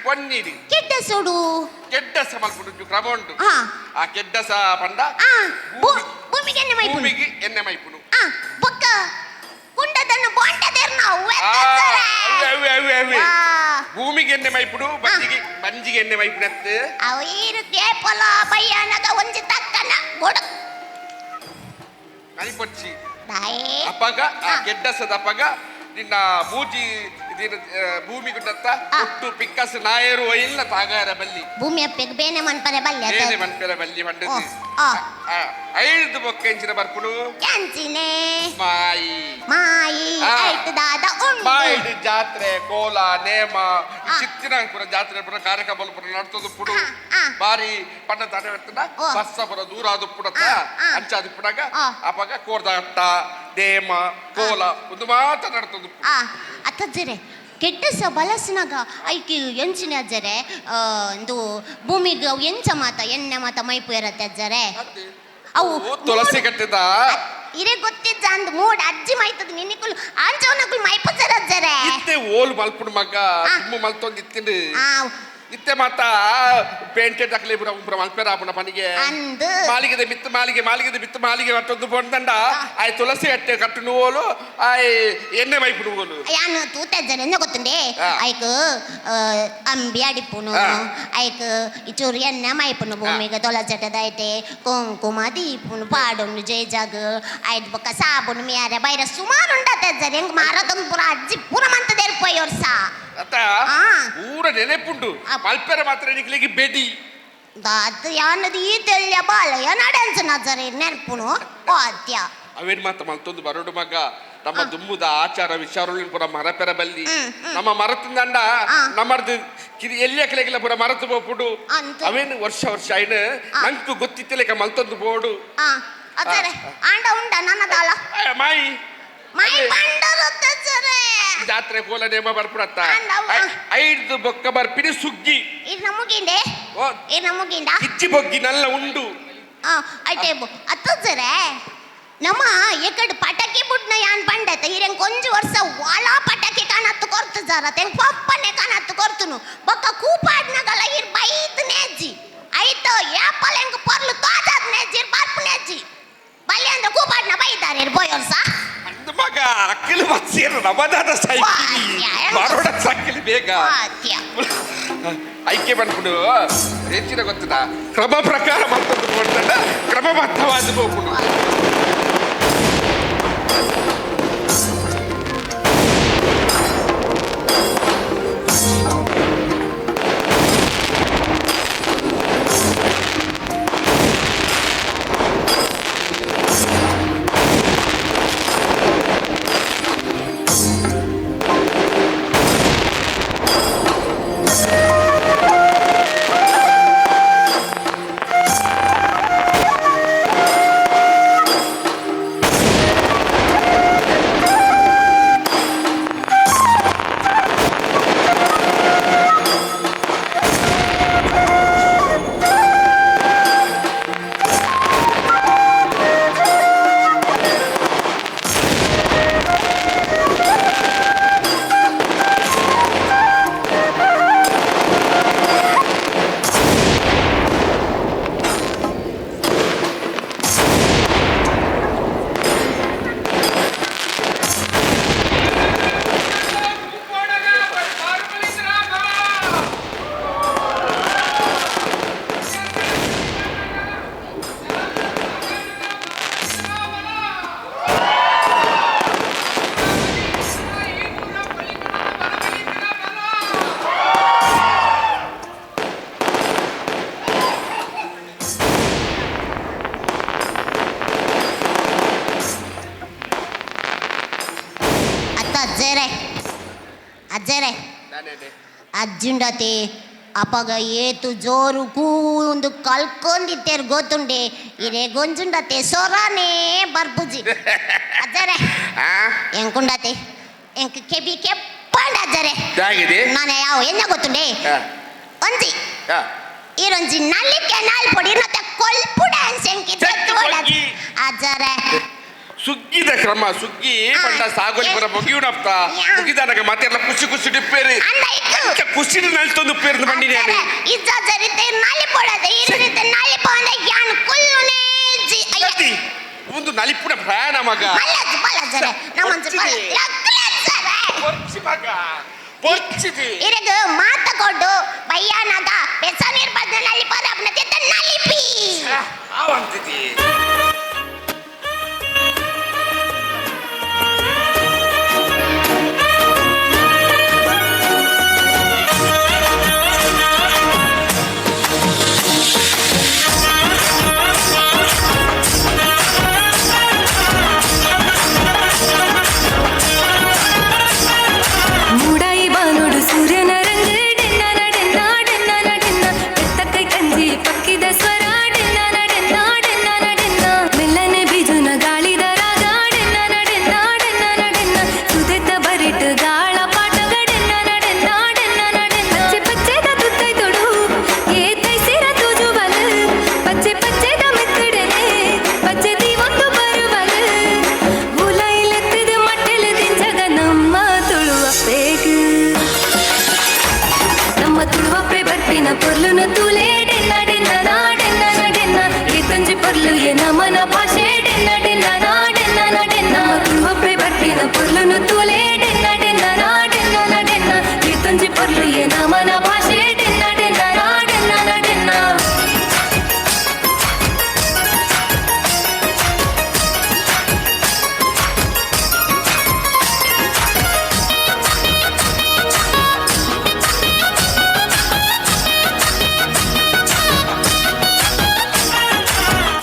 ಪೊನ್ನಿಡಿ ಕೆಡ್ಡ ಸುಡು ಕೆಡ್ಡಸ ಮಲ್ಪುಡು ಕ್ರಮ ಉಂಟು ಆ ಕೆಡ್ಡಸ ಪಂಡ ಭೂಮಿಗೆ ಎಣ್ಣೆ ಮೈಪುನು ಭೂಮಿಗೆ ಎಣ್ಣೆ ಮೈಪುನು ಬೊಕ್ಕ ಕುಂಡದನ್ನು ಬಾಂಡದೇರ್ ನಾವು ಭೂಮಿಗೆ ಎಣ್ಣೆ ಮೈಪುಡು ಬಂಜಿಗೆ ಎಣ್ಣೆ ಮೈಪುನತ್ತೆ ಅವು ಇರುತ್ತೆ ಪೊಲ ಬಯ್ಯನಗ ಒಂಜಿ ತಕ್ಕನ ಗೊಡ ಕನಿಪೊಚ್ಚಿ ಅಪ್ಪಗ ಆ ಕೆಡ್ಡಸದ ಅಪ್ಪಗ ನಿನ್ನ ಮೂಜಿ ಭೂಮಿ ಗುಡ್ಡತ್ತ ಹುಟ್ಟು ಪಿಕ್ಕಸ್ ನಾಯರು ಇಲ್ಲ ತಾಗಾರ ಬಲ್ಲಿ ಭೂಮಿ ಅಪ್ಪೆಗೆ ಬೇನೆ ಮನ್ಪರೆ ಬಲ್ಯ ಬೇನೆ ಮನ್ಪರೆ ಬಲ್ಲಿ ಮಂಡದಿ ಐದು ಬೊಕ್ಕ ಎಂಚಿನ ಬರ್ಪುಡು ಎಂಚಿನೆ ಮಾಯಿ ಮಾಯಿ ಐತದಾದ ಉಂಡು ಮಾಯಿಡಿ ಜಾತ್ರೆ ಕೋಲ ನೇಮ ಚಿತ್ತಿನ ಪುರ ಜಾತ್ರೆ ಪುರ ಕಾರ್ಯಕ್ರಮ ಪುರ ನಡ್ತದು ಪುಡು ಬಾರಿ ಪಣ್ಣ ತಾನೆ ಬರ್ತದ ಬಸ್ಸ ಪುರ ದೂರ ಅದು ಪುಡತ್ತ ಅಂಚಾದು ಪುಡಗ ಅಪಗ ಕೋರ್ದಾಟ ನೇಮ ಕೋಲ ಒಂದು ಮಾತ್ರ ನಡ್ತದು ಅತ್ತಜ್ಜರೆ ಕೆಡ್ಡಸ ಬಲಸಿನಾಗ ಐಕಿ ಎಂಚಿನ ಅಜ್ಜರೆ ಇದು ಭೂಮಿಗೆ ಅವು ಎಂಚ ಮಾತ ಎಣ್ಣೆ ಮಾತ ಮೈಪು ಇರತ್ತೆ ಅಜ್ಜರೆ ಅವು ತುಳಸಿ ಕಟ್ಟಿದ ಇರೇ ಗೊತ್ತಿದ್ದ ಅಂದ್ ಮೂಡ್ ಅಜ್ಜಿ ಮೈತದ ನಿನ್ನಿಕುಲ್ ಆಂಚವನಕುಲ್ ಮೈಪುಜರ ಅಜ್ಜರೆ ಇತ್ತೆ ಓಲ್ ಮಲ್ಪುಡು ಮಗ ತುಂಬ ಮಲ್ತೊಂದು ಇತ್ತಿಂಡು ಇತ್ತೆ ಮಾತ ಪೇಂಟೆಡ್ ಅಕ್ಲೆ ಪುರ ಉಂಪುರ ಮಲ್ಪೆರ ಆಪುನ ಪನಿಗೆ ಮಾಲಿಗೆದ ಬಿತ್ತು ಮಾಲಿಗೆ ಮತ್ತೊಂದು ಪೊಂದಂಡ ಆಯ್ ತುಳಸಿ ಅಟ್ಟೆ ಕಟ್ಟುನು ಓಲು ಆಯ್ ಎಣ್ಣೆ ಮೈಪುಡು ಓಲು ಯಾನು ತೂತಜ್ಜರೆ ಎಂದ ಗೊತ್ತುಂಡೆ ಐಕ್ ಅಂಬಿ ಅಡಿಪುನು ಐಕ್ ಇಚೂರು ಎಣ್ಣೆ ಮೈಪುನು ಭೂಮಿಗೆ ತೊಳಚಟದ ಐತೆ ಕುಂಕುಮ ದೀಪುನು ಪಾಡುನು ಜೇಜಾಗ ಐದ್ ಬೊಕ್ಕ ಸಾಬುನು ಮ್ಯಾರೆ ಬೈರ ಸುಮಾರು ಉಂಡತ್ತಜ್ಜರೆ ಹೆಂಗ್ ಮಾರದೊಂದು ಪುರ ಅಜ್ಜಿ ಪೂರ ಮಂತದೇರ್ಪೋಯ್ ವರ್ಷ ಅತ್ತ ಪೂರ ನೆನೆಪುಂಡು ಮಲ್ಪೆರ ಮಾತ್ರ ನಿಕ್ಲಿಗೆ ಬೆಡಿ ದಾದ ಯಾನದು ಈ ತೆಲ್ಯ ಬಾಲಯ ನಡೆನ್ಸ ನಜರೆ ನೆನಪುನು ಪಾದ್ಯ ಅವೇನ್ ಮಾತ ಮಲ್ತೊಂದು ಬರೋಡು ಮಗ ನಮ್ಮ ದುಮ್ಮುದ ಆಚಾರ ವಿಚಾರಗಳು ಪುರ ಮರಪೆರ ಬಲ್ಲಿ ನಮ್ಮ ಮರತಿಂದಂಡ ನಮ್ಮದು ಎಲ್ಲಿಯ ಕೆಲೆಗೆಲ್ಲ ಪುರ ಮರತು ಬೋಪುಡು ಅವೇನು ವರ್ಷ ಐನು ನಂಕು ಗೊತ್ತಿತ್ತಲೇಕ ಮಲ್ತೊಂದು ಬೋಡು ಅಜರೆ ಆಂಡ ಉಂಡ ನನ್ನದಾಲ ಮಾಯಿ ಮಾಯಿ ಬಂಡರತ್ತಜರೆ ಜಾತ್ರೆ ಕೋಲ ನೇಮ ಬರ್ಪುಡತ್ತ ಐದು ಬೊಕ್ಕ ಬರ್ಪಿನಿ ಸುಗ್ಗಿ ಇದು ನಮಗಿಂಡೆ ಇದು ನಮಗಿಂದ ಇಚ್ಚಿ ಬೊಗ್ಗಿನಲ್ಲ ಉಂಡು ಐಟೆ ಅತ್ತಜರೆ ನಮ್ಮ ಎಕಡ್ ಪಟಾಕಿ ಬುಡ್ನ ಯಾನ್ ಬಂಡತ ಇರೆಂಗ್ ಕೊಂಜು ವರ್ಷ ವಾಲ ಪಟಾಕಿ ಕಾಣತ್ತು ಕೊರ್ತು ಜರ ತೆಂಗ್ ಪಪ್ಪನೆ ಕಾಣತ್ತು ಕೊರ್ತುನು ಬೊಕ್ಕ ಕೂಪಾಡ್ನಗಲ ಇರ್ ಬೈತ್ ನೇಜಿ ಐತೋ ಯಾಪಲ್ ಹೆಂಗ್ ಪರ್ಲು ತಾಜಾದ್ ನೇಜಿ ಬರ್ಪು ನೇಜಿ ಬಲ್ಲಿ ಅಂದ್ರೆ ಕೂಪಾಡ್ನ ಬೈತಾರೆ ಇರ್ ಬೋಯರ್ಸ ಮಗ ಅಕ್ಕಲು ಮತ್ಸೇರು ನಮದಾದ ಸೈಕಿಲಿ ಬರೋಡ ಸೈಕಿಲಿ ಬೇಗ ಐಕ್ಯ ಬಂದ್ಬಿಡು ಹೆಚ್ಚಿನ ಗೊತ್ತದ ಕ್ರಮ ಪ್ರಕಾರ ಮಾಡ್ಕೊಂಡು ಕ್ರಮಬದ್ಧವಾದ ಹೋಗ್ಬಿಡು ಅಜ್ಜುಂಡತೆ ಅಪಗ ಏತು ಜೋರು ಕೂಂದು ಕಲ್ಕೊಂಡಿತ್ತೇರು ಗೊತ್ತುಂಡೆ ಇರೇ ಗೊಂಜುಂಡತೆ ಸೊರಾನೇ ಬರ್ಬುಜಿ ಅಜ್ಜರೆ ಎಂಕುಂಡತೆ ಎಂಕ್ ಕೆಬಿ ಕೆಪ್ಪಂಡ ಅಜ್ಜರೆ ನಾನು ಯಾವ ಎನ್ನ ಗೊತ್ತುಂಡೆ ಒಂಜಿ ಇರೊಂಜಿ ನಲ್ಲಿಕೆ ನಾಲ್ ಪೊಡಿ ನತ್ತೆ ಕೊಲ್ಪುಡ ಅನ್ಸೆಂಕಿ ಅಜ್ಜರೆ ಸುಗ್ಗಿದ ಕ್ರಮ ಸುಗ್ಗಿ ಪಂಡ ಸಾಗೋಲಿ ಬರ ಮುಗಿಯುನಪ್ಪ ಮುಗಿದಾನಗ ಮತ್ತೆ ಎಲ್ಲ ಖುಷಿ ಖುಷಿ ಡಿಪ್ಪೇರಿ ಖುಷಿ ನಲ್ತೊಂದು ಪೇರ್ದು ಬಂದಿನಿ ನಾನು ಇಜ್ಜರಿತೆ ನಾಲಿ ಪೊಡದೆ ಇರರಿತೆ ನಾಲಿ ಪೊಂದ ಯಾನ್ ಕುಲ್ಲುನೆ ಜಿ ಅಯ್ಯ ಒಂದು ನಲಿಪುನ ಪ್ರಾಣ ಮಗ ಮಲ್ಲಜ್ ಮಲ್ಲಜರೆ ನಮ್ಮಂಜ ಲಗ್ಲಜರೆ ಪೊರ್ಚಿ ಮಗ ಪೊರ್ಚಿದಿ ಇರಗ ಮಾತ ಕೊಡು ಬಯ್ಯಾನಗ ಬೆಸನೀರ್ ಬದ್ನ ನಲ್ಲಿ ಪರಬ್ನ ತೆತ್ತ ನಲಿಪಿ ಅವಂತಿದಿ ಮೂಡಾಯಿ ಬಾನೋಡು ಸೂರ್ಯನ ರಂಗ ಡೆನ್ನ ಡೆನ್ನ ಡೆನ್ನ ಡೆನ್ನ ಬೆತ್ತಕ್ಕೈ ಕಂಜಿ ಪಕ್ಕಿದ ಸ್ವರ ಡೆನ್ನ ಡೆನ್ನ ಡೆನ್ನ ಡೆನ್ನ ಮೆಲ್ಲನೆ ಬಿಜುನ ಗಾಳಿದ ರಾಗ ಡೆನ್ನ ಡೆನ್ನ ಡೆನ್ನ ಡೆನ್ನ ಸುದೆತ್ತ ಬರಿಟ್ ಗಾಳ ಪಾಟಗ ಡೆನ್ನ ಡೆನ್ನ ಡೆನ್ನ ಡೆನ್ನ ಪಚ್ಚೆ ಪಚ್ಚೆದ ತುತ್ತೈ ತೊಡು ಏತೈ ಸಿರ ತುಜುವಲ ಪಚ್ಚೆ ಪಚ್ಚೆದ ಮೆತ್ತಡನೆ ಪಚ್ಚೆ ದೀವೊಂದು ಬರುವಲ ಹುಲೈಲೆತ್ತಿದ ಮಟ್ಟೆಲ ದಿಂಜಗ ನಮ್ಮ ತುಳುವ ಬೇಗ ನಮ್ಮ ತುಳುವಪ್ಪೆ ಬರ್ಪಿನ ಪೊರ್ಲುನ ತೂಲೆ ಡೆನ್ನ ಡೆನ್ನ ಡೆನ್ನ ಡೆನ್ನ ಈ ತಂಜಿ ಪೊರ್ಲು ಎ ನಮನ ಭಾಷೆ ಡೆನ್ನ ಡೆನ್ನ ಡೆನ್ನ ಡೆನ್ನ ನಮ್ಮ ತುಳುವಪ್ಪೆ ಬರ್ಪಿನ ಪೊರ್ಲುನ ತೂಲೆ ಡೆನ್ನ ಡೆನ್ನ ಡೆನ್ನ ಡೆನ್ನ ಈ ತಂಜಿ ಪೊರ್ಲು ಎ ನಮನ ಭಾಷೆ ಡೆನ್ನ ಡೆನ್ನ ಡೆನ್ನ ಡೆನ್ನ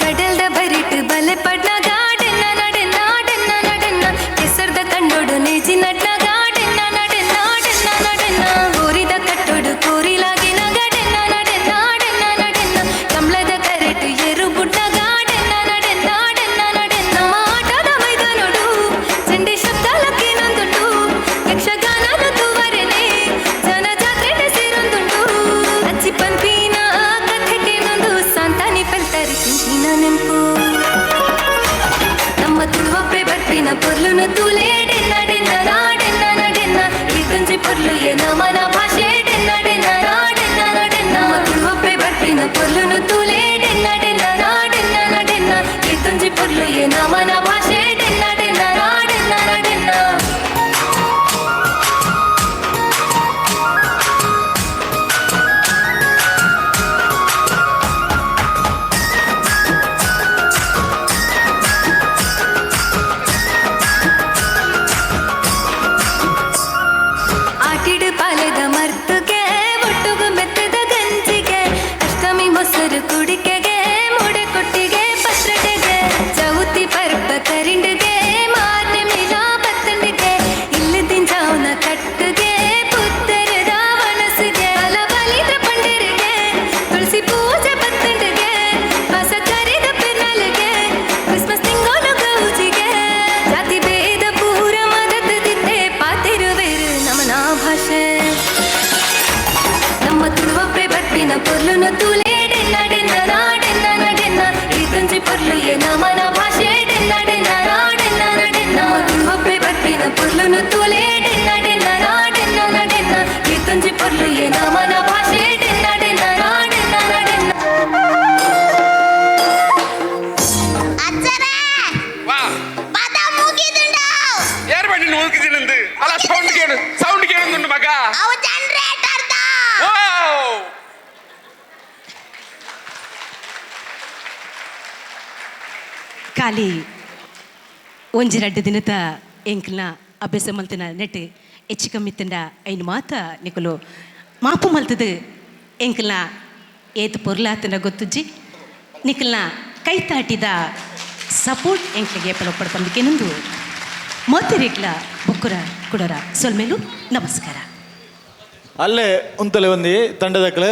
ಕಡಲ್ದ ಬರಿಟ್ ಬಲೆ ಪಡ್ನ ಗಾಡೆನ್ನ ನಡೆನ್ನ ಡೆನ್ನ ನಡೆನ್ನ ಕೆಸರ್ದ ಕಂಡೋಡು ನೇಜಿ ನಡ್ನ ಗಾಡೆನ್ನ ನಡೆನ್ನ ಡೆನ್ನ ನಡೆನ್ನ ಕೋರಿದ ಕಟ್ಟೋಡು ಕೋರಿಲಾಗಿನ ಗಡೆನ್ನ ನಡೆನ್ನ ಡೆನ್ನ ನಡೆನ್ನ ಕಮಲದ ಕರೆಟ್ ಏರು ಬುಡ್ನ ಗಾಡೆನ್ನ ನಡೆನ್ನ ಡೆನ್ನ ನಡೆನ್ನ ನಮ್ಮ ಆಟದ ಮೈದಾನೋಡು ಚಂಡಿ ಶಬ್ದಲಕ್ಕೆ ನಂದುಂಟು ಯಕ್ಷಗಾನದ ತೂವರೆನೆ ಜನ ಜಾತ್ರೆನೆ ಸೇರೊಂದುಂಟು ಅಚ್ಚಿ ಪಂಪಿನ ಕಥೆಗೆ ನೊಂದು ಸಂತಾನಿ ಪೆಲ್ತರಿ ಚಿಂಚಿನ ನೆಂಪು ನಮ್ಮ ತುಳುವಪ್ಪೆ ಬರ್ಪಿನ ಪೊರ್ಲುನ ತೂಲೆ ಡೆನ್ನ ಡೆನ್ನ ಡೆನ್ನ ಡೆನ್ನ ಈ ತಂಜಿ ಪೊರ್ಲು ಎ ನಮನ ಭಾಷೆ ಡೆನ್ನ ಡೆನ್ನ ಡೆನ್ನ ಡೆನ್ನ ನಮ್ಮ ತುಳುವಪ್ಪೆ ಬರ್ಪಿನ ಪೊರ್ಲುನ ತೂಲೆ ಡೆನ್ನ ಡೆನ್ನ ಡೆನ್ನ ಡೆನ್ನ ಈ ತಂಜಿ ಪೊರ್ಲು ಎ ನಮನ ಭಾಷೆ ಡೆನ್ನ ಡೆನ್ನ ಡೆನ್ನ ಡೆನ್ನ ಆಟಿಡು ಪಾಲೆದ ಮರ್ತುಗೆ ಒಟ್ಟುಗು ಮೆತ್ತದ ಗಂಜಿಗೆ ಅಷ್ಟಮಿ ಮೊಸರು ಕುಡಿಕೆಗೆ ಮೂಡೆ ಕೊಟ್ಟಿಗೆ ಪತ್ರಟೆಗೆ ಚೌತಿ ಪರ್ಪ ಕರಿಂಡಿಗೆ ಮಾರ್ನೆ ಮೀಲ ಬತ್ತಂಡಿಗೆ ಇಲ್ಲದಿನ ಜಾವನ ಕಟ್ಟುಗೆ ಪುತ್ತರದ ಮನಸ್ಸಿಗೆ ಅಲ ಬಲಿದ ಪಂಡರಿಗೆ ತುಳಸಿ ಪೂಜೆ ಬತ್ತಂಡಿಗೆ ಹೊಸ ಕರಿದ ಪೆನ್ನಲಿಗೆ ಕ್ರಿಸ್ಮಸ್ ತಿಂಗೋಲು ಗೌಜಿಗೆ ಜಾತಿ ಭೇದ ಪೂರ ಮದದಿದ್ದೆ ಪಾತಿರುವೆರು ನಮನ ಭಾಷೆ ನಮ್ಮ ತುಳುವಪ್ಪೆ ಬರ್ಪಿನ ಪೊರ್ಲುನ ತೂಲೆ ಡೆನ್ನ ಡೆನ್ನ ಡೆನ್ನ ಡೆನ್ನ ಈ ತಂಜಿ ಪೊರ್ಲು ಎ ನಮನ ಭಾಷೆ ಡೆನ್ನ ಡೆನ್ನ ಡೆನ್ನ ಡೆನ್ನ ನಮ್ಮ ತುಳುವಪ್ಪೆ ಬರ್ಪಿನ ಪೊರ್ಲುನ ತೂಲೆ ಡೆನ್ನ ಡೆನ್ನ ಡೆನ್ನ ಡೆನ್ನ ಈ ತಂಜಿ ಪೊರ್ಲು ಎ ನಮನ ಭಾಷೆ ಡೆನ್ನ ಡೆನ್ನ ಡೆನ್ನ ಡೆನ್ನ ಅಜ್ಜರೆ ವಾ ಪದ ಮುಗಿದುಂಡು ಯಾರು ಬನ್ನಿ ಹೋಗಿದ್ದೀನಂದು ಅಲ್ಲ ಸೌಂಡ್ ಕೇಳುന്നുണ്ട് ಮಗ ಅವು ಜನರೇಟರ್ ದ ವಾವ್ ಖಾಲಿ ಒಂಜಿ 2 ದಿನದ ಎಂಕ್ಲ್ನ ಅಭ್ಯಾಸ ಮಲ್ತಿನ ನೆಟ್ ಹೆಚ್ಚು ಕಮ್ಮಿ ತಿಂಡ ಐನು ಮಾತ ನಿಕಲು ಮಾಪು ಮಲ್ತದ ಎಂಕ್ಲ್ನ ಏತು ಪೊರ್ಲಾತನ ಗೊತ್ತುಜ್ಜಿ ನಿಕಲ್ನ ಕೈ ತಾಟಿದ ಸಪೋರ್ಟ್ ಎಂಕ್ಲಿಗೆ ಪಲಪಡ್ಪಂದಿಕೆನೊಂದು ಮೊತ್ತಿರಿಕ್ಲ ಬುಕ್ಕುರ ಕುಡರ ಸೊಲ್ಮೇಲು ನಮಸ್ಕಾರ ಅಲ್ಲೇ ಉಂತಲೆ ಒಂದಿ ತಂಡದಕ್ಳು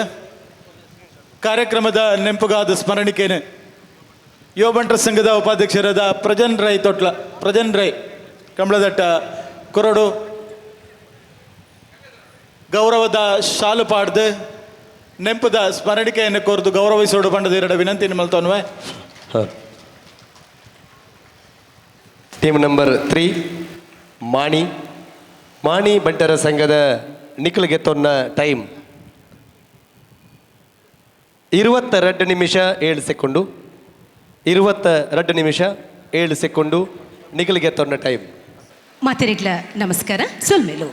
ಕಾರ್ಯಕ್ರಮದ ನೆಂಪುಗಾದ ಸ್ಮರಣಿಕೆನೆ ಯುವ ಬಂಟರ ಸಂಘದ ಉಪಾಧ್ಯಕ್ಷರಾದ ಪ್ರಜನ್ ರೈ ಕಂಬಳದಟ್ಟ ಕೊರಡು ಗೌರವದ ಶಾಲು ಪಾಡ್ದು ನೆಂಪುದ ಸ್ಮರಣಿಕೆಯನ್ನು ಕೋರ್ದು ಗೌರವಿಸೋಡು ಬಂಡದ ಎರಡು ವಿನಂತಿ ಮಲ್ತವನ್ವೇ. ಟೀಮ್ ನಂಬರ್ 3 ಮಾಣಿ ಬಂಟರ ಸಂಘದ ನಿಖಲ್ಗೆ ತೊನ್ನ ಟೈಮ್ 22 ನಿಮಿಷ 7 ಸೆಕೆಂಡು 22 ನಿಮಿಷ 7 ಸೆಕೆಂಡು ನಿಖಲ್ಗೆ ತೊನ್ನ ಟೈಮ್. ಮಾತೆರೆಗ್ಲ ನಮಸ್ಕಾರ. ಸೊಲ್ಮೇಲು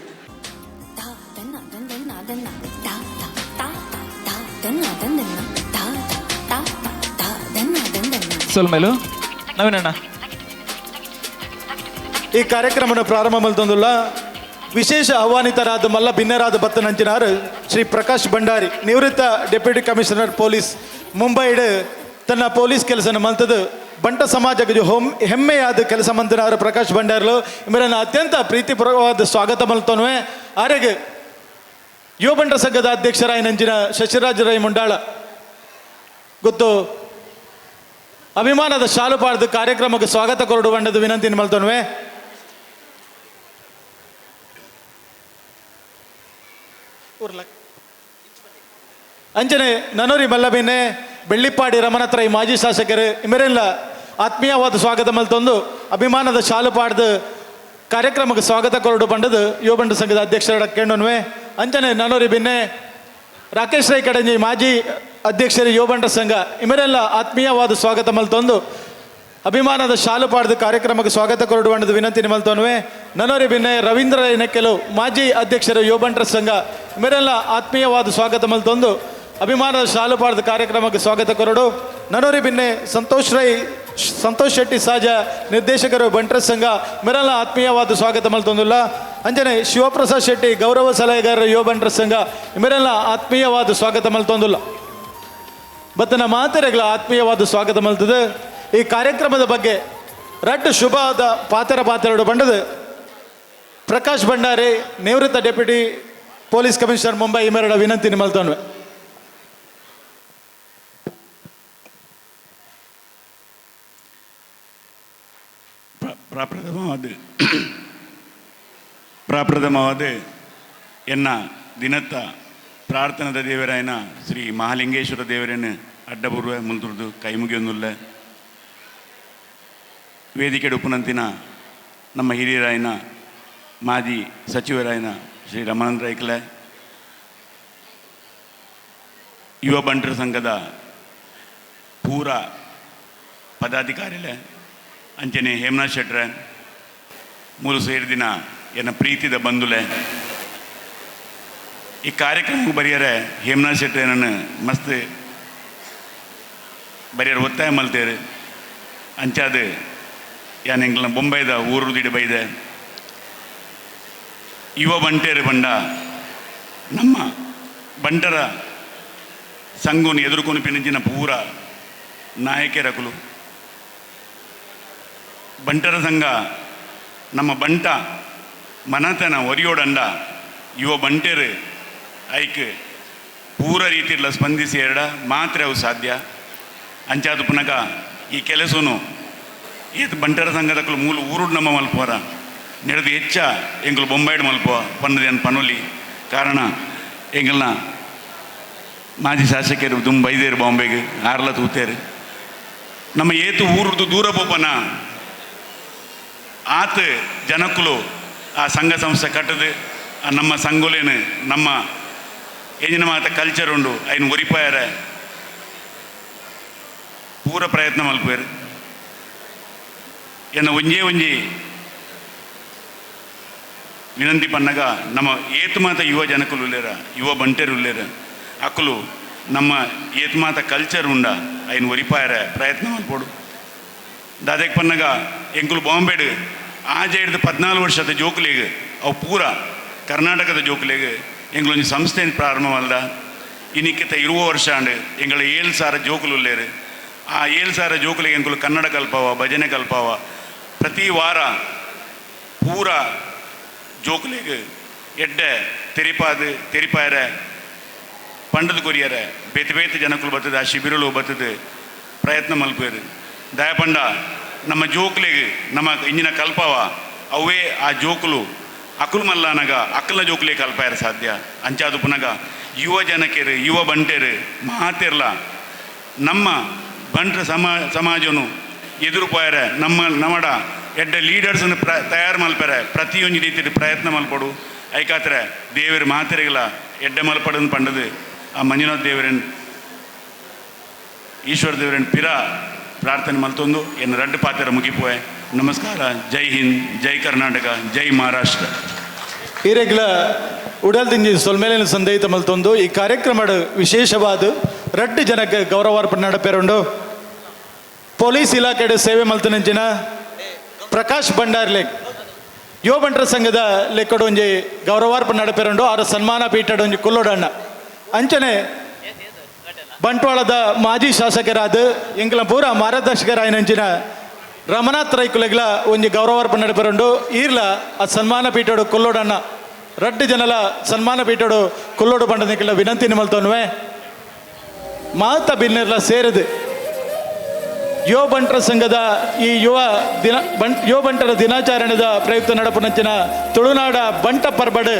ಸೊಲ್ಮೇಲು ನವೀನಣ್ಣ ಈ ಕಾರ್ಯಕ್ರಮದ ಪ್ರಾರಂಭ ಮಲ್ತೊಂದುಲ್ಲ ವಿಶೇಷ ಆಹ್ವಾನಿತರಾದ ಮಲ್ಲ ಭಿನ್ನರಾದ ಬತ್ತನಂಚಿನಾರು ಶ್ರೀ ಪ್ರಕಾಶ್ ಭಂಡಾರಿ ನಿವೃತ್ತ ಡೆಪ್ಯೂಟಿ ಕಮಿಷನರ್ ಪೊಲೀಸ್ ಮುಂಬೈಡ್ ತನ್ನ ಪೊಲೀಸ್ ಕೆಲಸನ ಮಲ್ತದು ಬಂಟ ಸಮಾಜಕ್ಕೆ ಹೆಮ್ಮೆಯಾದ ಕೆಲಸ ಮಂತನಾರು ಪ್ರಕಾಶ್ ಭಂಡಾರ್ಲು ಇವರನ್ನು ಅತ್ಯಂತ ಪ್ರೀತಿಪೂರ್ವಕವಾದ ಸ್ವಾಗತ ಮಲ್ತೋನ್ವೆ. ಆರೆಗೆ ಯುವ ಬಂಟ ಸಂಘದ ಅಧ್ಯಕ್ಷರಾಯ ನಂಚಿನ ಶಶಿರಾಜ್ ರೈ ಮುಂಡಾಳ ಗೊತ್ತು ಅಭಿಮಾನದ ಶಾಲು ಪಾಡ್ದು ಕಾರ್ಯಕ್ರಮಕ್ಕೆ ಸ್ವಾಗತ ಕೊರಡು ಬಂಡದ ವಿನಂತಿ ಮಲ್ತೋನ್ವೆ. ಅಂಚನೆ ನನೂರಿ ಮಲ್ಲಬಿನ್ನೆ ಬೆಳ್ಳಿಪ್ಪಾಡಿ ರಮಣತ್ರೈ ಮಾಜಿ ಶಾಸಕರು ಇವರೆಲ್ಲ ಆತ್ಮೀಯವಾದ ಸ್ವಾಗತ ಮಲ್ತೊಂದು ಅಭಿಮಾನದ ಶಾಲು ಪಾಡ್ದು ಕಾರ್ಯಕ್ರಮಕ್ಕೆ ಸ್ವಾಗತ ಕೊರಡು ಬಂಡದು ಯುವ ಬಂಟ ಸಂಘದ ಅಧ್ಯಕ್ಷರ ಕೇಳೋನ್ವೆ. ಅಂಚನೆ ನನೂರಿ ಬಿನ್ನೆ ರಾಕೇಶ್ ರೈ ಕಡಂಜಿ ಮಾಜಿ ಅಧ್ಯಕ್ಷರು ಯುವ ಬಂಟ ಸಂಘ ಇವರೆಲ್ಲ ಆತ್ಮೀಯವಾದ ಸ್ವಾಗತ ಮಲ್ತೊಂದು ಅಭಿಮಾನದ ಶಾಲು ಪಾಡ್ದು ಕಾರ್ಯಕ್ರಮಕ್ಕೆ ಸ್ವಾಗತ ಕೊರಡು ಬಂಡದ ವಿನಂತಿ ಮಲ್ತೋನ್ವೆ. ನನೂರಿ ಬಿನ್ನೆ ರವೀಂದ್ರ ರೈ ನೆಕ್ಕೆಲು ಮಾಜಿ ಅಧ್ಯಕ್ಷರು ಯುವ ಬಂಟರ ಸಂಘ ಇವರೆಲ್ಲ ಆತ್ಮೀಯವಾದ ಸ್ವಾಗತ ಮಲ್ತೊಂದು ಅಭಿಮಾನದ ಶಾಲು ಪಾಡ್ದು ಕಾರ್ಯಕ್ರಮಕ್ಕೆ ಸ್ವಾಗತ ಕೊರಡು. ನನೂರಿ ಬಿನ್ನೆ ಸಂತೋಷ್ ಶೆಟ್ಟಿ ಸಾಜ ನಿರ್ದೇಶಕರು ಬಂಟರ ಸಂಘ ಇವರೆಲ್ಲ ಆತ್ಮೀಯವಾದ ಸ್ವಾಗತ ಮಲ್ತೊಂದುಲ್ಲ. ಅಂಜನೆ ಶಿವಪ್ರಸಾದ್ ಶೆಟ್ಟಿ ಗೌರವ ಸಲಹೆಗಾರರು ಯುವ ಬಂಟರ ಸಂಘ ಇವರೆಲ್ಲ ಆತ್ಮೀಯವಾದ ಸ್ವಾಗತ ಮಲ್ತೊಂದುಲ್ಲ. ಬತ್ತನ ಮಾತೆರೆಗಳ ಆತ್ಮೀಯವಾದ ಸ್ವಾಗತ ಮಲ್ತದೆ. ಈ ಕಾರ್ಯಕ್ರಮದ ಬಗ್ಗೆ ರಡ್ಡು ಶುಭವಾದ ಪಾತೆರಡು ಬಂಡದು ಪ್ರಕಾಶ್ ಭಂಡಾರಿ ನಿವೃತ್ತ ಡೆಪ್ಯೂಟಿ ಪೊಲೀಸ್ ಕಮಿಷನರ್ ಮುಂಬೈ ಇಮೆರಡ ವಿನಂತಿ ಮಲ್ತೋನ್ವೆ. ಪ್ರಪ್ರಥಮವಾದ ಎನ್ನ ದಿನತ್ತ ಪ್ರಾರ್ಥನದ ದೇವರಾಯನ ಶ್ರೀ ಮಹಾಲಿಂಗೇಶ್ವರ ದೇವರನ್ನು ಅಡ್ಡಪೂರ್ವ ಮುಂದುರ್ದು ಕೈ ಮುಗಿಯೊಂದುಲ್ಲ. ವೇದಿಕೆ ಉಪನಂತಿನ ನಮ್ಮ ಹಿರಿಯರಾಯನ ಮಾಜಿ ಸಚಿವರಾಯನ ಶ್ರೀ ರಮಾನಂದ ರೈಕಲೆ, ಯುವ ಬಂಟರ ಸಂಘದ ಪೂರ ಪದಾಧಿಕಾರಿಲೆ ಅಂಚನೆ ಹೇಮನಾಥ್ ಶೆಟ್ರೆ ಮೂರು ಸೇರಿದಿನ ಎನ್ನ ಪ್ರೀತಿದ ಬಂಧುಲೆ. ಈ ಕಾರ್ಯಕ್ರಮಕ್ಕೆ ಬರೆಯರೆ ಹೇಮನಾಥ್ ಶೆಟ್ರೆ ನನ್ನ ಮಸ್ತ್ ಬರೆಯರು ಒತ್ತಾಯ ಮಲ್ತೇರು ಅಂಚಾದ ಯಾನ್ ಎಂಗ್ಲ ಬೊಂಬೈದ ಊರುದಿಡು ಬೈದೆ ಯುವ ಬಂಟೇರು ಬಂಡ ನಮ್ಮ ಬಂಟರ ಸಂಘವನ್ನು ಎದುರುಕೊಂಡು ಪಿನಿಂಚಿನ ಪೂರ ನಾಯಕರಕುಲು ಬಂಟರ ಸಂಘ ನಮ್ಮ ಬಂಟ ಮನತನ ಒರಿಯೋಡಂಡ ಯುವ ಬಂಟೇರು ಐಕ್ ಪೂರ ರೀತಿಯಲ್ಲಿ ಸ್ಪಂದಿಸಿ ಮಾತ್ರ ಅವು ಸಾಧ್ಯ. ಅಂಚಾದ ಪುನಕ ಈ ಕೆಲಸನು ಈತ ಬಂಟರ ಸಂಘದಕ್ಕಲು ಮೂಲ ಊರು ನಮ್ಮ ಮಲ್ಪುವರ ನಡೆದು ಹೆಚ್ಚ ಎಂಗಳು ಬೊಂಬೈಡ್ ಮಲ್ಪುವ ಪನ್ನದೇನು ಪನೊಲಿ ಕಾರಣ ಎಂಗಳನ್ನ ಮಾಜಿ ಶಾಸಕರು ಬೈದೇರು ಬಾಂಬೆಗೆ ಆರ್ಲ ತೂತೇರು ನಮ್ಮ ಏತು ಊರದ್ದು ದೂರ ಪೋಪನ ಆತ ಜನಕ್ಕಲು ಆ ಸಂಘ ಸಂಸ್ಥೆ ಕಟ್ಟದು ಆ ನಮ್ಮ ಸಂಘಲೇನು ನಮ್ಮ ಏಜಿನ ಮಾತ ಕಲ್ಚರ್ ಉಂಡು ಐನು ಒರಿಪಾಯರ ಪೂರ ಪ್ರಯತ್ನ ಮಲ್ಪೇರು ಎನ್ನ ಒಂಜಿ ವಿನಂತಿ ಪನ್ನಗ ನಮ್ಮ ಏತು ಮಾತ ಯುವ ಜನಕಲು ಉಲ್ಲೇರ ಯುವ ಬಂಟೇರು ಉಲ್ಲೇರ ಅಕ್ಕಲು ನಮ್ಮ ಏತು ಮಾತ ಕಲ್ಚರ್ ಉಂಡ ಐನು ಒರಿಪಾಯರ ಪ್ರಯತ್ನ ಮಲ್ಪೋಡು ದಾದಕ್ಕೆ ಪನ್ನಗ ಎಂಕುಲು ಬಾಂಬೆಡ್ ಆಜ ಹಿಡಿದು 14 ವರ್ಷದ ಜೋಕುಲೆಗೆ ಅವು ಪೂರ ಕರ್ನಾಟಕದ ಜೋಕುಲೆಗೆ ಎಂಗಳೊಂದು ಸಂಸ್ಥೆ ಪ್ರಾರಂಭವಲ್ದ ಇನ್ನಿಕ್ಕಿತ 20 ವರ್ಷ ಅಂಡು ಎಂಗಳ 7,000 ಜೋಕುಲು ಉಲ್ಲೇರು. ಆ 7,000 ಜೋಕುಲೆಗೆ ಎಂಕುಲು ಕನ್ನಡ ಕಲ್ಪವ ಭಜನೆ ಕಲ್ಪವ ಪ್ರತಿ ವಾರ ಪೂರ ಜೋಕುಲೆಗೆ ಎಡ್ಡೆ ತೆರಿಪಾಯರ ಪಂಡದ ಕೊರಿಯರ ಬೇತೆ ಬೇತೆ ಜನಕ್ಕಳು ಬರ್ತದೆ ಆ ಶಿಬಿರಲು ಬರ್ತದೆ ಪ್ರಯತ್ನ ಮಲ್ಪೇರು ದಯಪಂಡ ನಮ್ಮ ಜೋಕ್ಲೆಗೆ ನಮ್ಮ ಇಂಜಿನ ಕಲ್ಪವ ಅವೇ ಆ ಜೋಕುಲು ಅಕುಲು ಮಲ್ಲನಗ ಅಕ್ಕಲ ಜೋಕ್ಲೆ ಕಲ್ಪಾಯರ ಸಾಧ್ಯ ಅಂಚಾದು ಪುನಗ ಯುವ ಜನಕೆರು ಯುವ ಬಂಟೆರು ಮಾತಿರ್ಲ ನಮ್ಮ ಬಂಟ್ರ ಸಮಾಜನು ಎದುರು ಪಾಯರ ನಮ್ಮಡ ಎಡ್ಡ ಲೀಡರ್ಸನ್ನು ತಯಾರು ಮಲ್ಪಾರೆ ಪ್ರತಿಯೊಂದು ರೀತಿಯ ಪ್ರಯತ್ನ ಮಲ್ಪಡು ಐಕಾತ್ರೆ ದೇವರ ಮಾತೆರೆಗಳ ಎಡ್ಡ ಮಲ್ಪಡನ್ನು ಪಂಡದು ಆ ಮಂಜುನಾಥ್ ದೇವರನ್ ಈಶ್ವರ ದೇವರನ್ ಪಿರ ಪ್ರಾರ್ಥನೆ ಮಲ್ತೊಂದು ಏನು ರಡ್ಡು ಪಾತ್ರ ಮುಗಿಪೋಯೆ ನಮಸ್ಕಾರ. ಜೈ ಹಿಂದ್, ಜೈ ಕರ್ನಾಟಕ, ಜೈ ಮಹಾರಾಷ್ಟ್ರ. ಈರೆಗ್ಲ ಉಡಲ್ದಿಂಜಿ ಸೊಲ್ಮೇಲಿನ ಸಂದೇಹಿತ ಮಲ್ತೊಂದು ಈ ಕಾರ್ಯಕ್ರಮದ ವಿಶೇಷವಾದ ರಡ್ಡು ಜನಕ್ಕೆ ಗೌರವಾರ್ಪಣೆ ನಡಪೇರುಂಡು ಪೊಲೀಸ್ ಇಲಾಖೆಯ ಸೇವೆ ಮಲ್ತನಂಚಿನ ಪ್ರಕಾಶ್ ಭಂಡಾರ್ಲೆ ಯುವ ಬಂಟರ ಸಂಘದ ಲೆಕ್ಕಡು ಒಂಜಿ ಗೌರವಾರ್ಪಣೆ ನಡಪೇರುಂಡು ಅವರ ಸನ್ಮಾನ ಪೀಠದ ಒಂಜಿ ಕುಲ್ಲೋಡಣ್ಣ ಅಂಚನೆ ಬಂಟ್ವಾಳದ ಮಾಜಿ ಶಾಸಕರಾದ ಎಂಕಲ ಪೂರ ಮಾರ್ಗದರ್ಶಕರಾಯನಂಚಿನ ರಮನಾಥ್ ರೈಕುಲೆಗ್ಲ ಒಂಜಿ ಗೌರವಾರ್ಪಣೆ ನಡಪೇರುಂಡು ಈರ್ಲ ಆ ಸನ್ಮಾನ ಪೀಠಡು ಕುಲ್ಲೋಡಣ್ಣ ರಡ್ಡು ಜನಲ ಸನ್ಮಾನ ಪೀಠಡು ಕುಲ್ಲೋಡು ಪಂಡದಕ್ಕೆಲ್ಲ ವಿನಂತಿ ಮಲ್ತೋನ್ವೆ ಮಾತ ಬಿನ್ನೆರ್ಲ ಸೇರಿದು ಯುವ ಬಂಟರ ಸಂಘದ ಈ ಯುವ ಬಂಟರ ದಿನಾಚರಣೆದ ಪ್ರಯುಕ್ತ ನಡಪುನಂಚಿನ ತುಳುನಾಡ ಬಂಟ ಪರ್ಬಡ್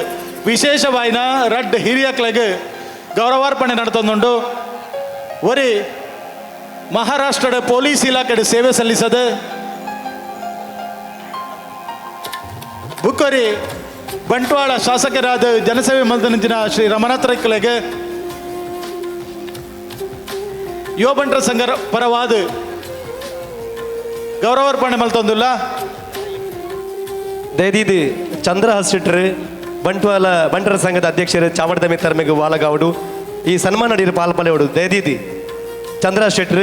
ವಿಶೇಷವಾಯಿನ ರಡ್ ಹಿರಿಯಕ್ಲೆಗೆ ಗೌರವಾರ್ಪಣೆ ನಡತೊಂದುಂಡು ಒರಿ ಮಹಾರಾಷ್ಟ್ರದ ಪೊಲೀಸ್ ಇಲಾಖೆಯ ಸೇವೆ ಸಲ್ಲಿಸದ ಬುಕ್ಕರಿ ಬಂಟ್ವಾಳ ಶಾಸಕರಾದ ಜನಸೇವೆ ಮಲ್ತನಂಚಿನ ಶ್ರೀ ರಮನಾಥ್ ರೈಕಲೆಗೆ ಯುವ ಬಂಟರ ಸಂಘ ಪರವಾದ ಗೌರವಾರ್ಪಣೆ ಮಲ್ತೊಂದುಲ್ಲ ದಯದೀದಿ ಚಂದ್ರ ಹಸಿಟ್ರು ಬಂಟ್ವಾಳ ಬಂಟರ ಸಂಘದ ಅಧ್ಯಕ್ಷರು ಚಾಮಡದ ಮಿತ್ತರ್ಮೆಗೆ ವಾಲಗಾವಡು ಈ ಸನ್ಮಾನ ನೀರು ಪಾಲ್ಪಲೆವಡು ದಯದೀದಿ ಚಂದ್ರ ಶೆಟ್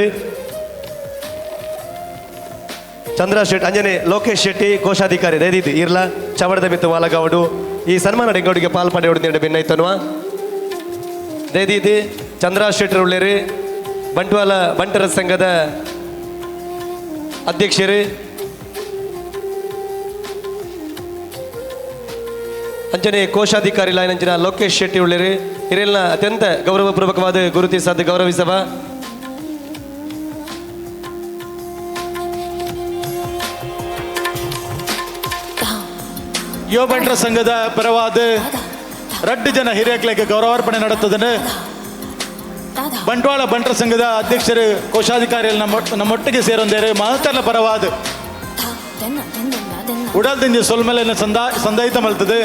ಅಂಜನೆ ಲೋಕೇಶ್ ಶೆಟ್ಟಿ ಕೋಶಾಧಿಕಾರಿ ದಯದೀದಿ ಇರ್ಲ ಚಾಮಡದ ಮಿತ್ತ ವಾಲಗಾವಡು ಈ ಸನ್ಮಾನ ಡೆಂಗೌಡಿಗೆ ಪಾಲ್ಪಡೆವಡು ನೀಡ ಭಿನ್ನೈತನ್ವಾ ದಯದೀದಿ ಚಂದ್ರ ಶೆಟ್ರು ಉಳ್ಳೇರಿ ಬಂಟ್ವಾಳ ಬಂಟರ ಸಂಘದ ಅಧ್ಯಕ್ಷರು ಅಂಚನೆ ಕೋಶಾಧಿಕಾರಿ ಲಾಯನಂಚಿನ ಲೋಕೇಶ್ ಶೆಟ್ಟಿ ಉಳ್ಳೇರಿ ಹಿರಿಯಲ್ನ ಅತ್ಯಂತ ಗೌರವಪೂರ್ವಕವಾದ ಗುರುತಿಸಾದ ಗೌರವಿಸವ ಯುವ ಬಂಟರ ಸಂಘದ ಪರವಾದ ರಡ್ಡು ಜನ ಹಿರಿಯಕ್ಲೆಗೆ ಗೌರವಾರ್ಪಣೆ ನಡುತ್ತದೆ ಬಂಟ್ವಾಳ ಬಂಟರ ಸಂಘದ ಅಧ್ಯಕ್ಷರು ಕೋಶಾಧಿಕಾರಿಯಲ್ಲಿ ನಮ್ಮೊಟ್ಟಿಗೆ ಸೇರೊಂದೇರೆ ಮಹತ್ತರ್ಲ ಪರವಾದ ಉಡಲ್ದಿಂಜಿ ಸೊಲ್ಮೇಲಿನ ಸಂದಾಯಿತ ಮಲ್ತದೆ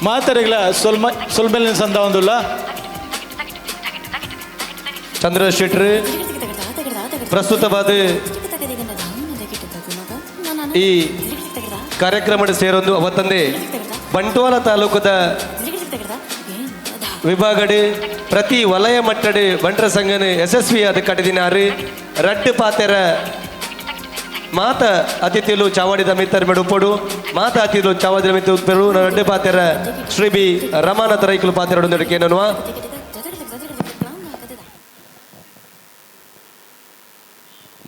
ಮಾತರಿಗಳ ಸೊಲ್ಮೇಲಿನ ಸಂದ ಒಂದುಲ್ಲ ಚಂದ್ರ ಶೆಟ್ರು ಪ್ರಸ್ತುತವಾದ ಈ ಕಾರ್ಯಕ್ರಮದ ಸೇರೊಂದು ಅವತ್ತಂದೇ ಬಂಟ್ವಾಳ ತಾಲೂಕದ ವಿಭಾಗಡ್ ಪ್ರತಿ ವಲಯ ಮಟ್ಟಡ್ ಬಂಟರ ಸಂಘನ ಯಶಸ್ವಿಯಾದ ಕಟದಿನಾರು ರಡ್ಡು ಪಾತೆರ ಮಾತ ಅತಿಥಿಲು ಚಾವಾಡಿದ ಮಿತ್ತರ್ ಮೆಡುಪಡು ಮಾತ ಅತಿಥಿಲು ಚಾವಾಡಿದ ಮಿತ್ತ ಉತ್ಪೆರು ರಡ್ಡು ಪಾತೆರ ಶ್ರೀ ಬಿ ರಮಾನಾಥ ರೈಕುಲು ಪಾತೆರಡು ನಡುಕೇನನ್ನುವ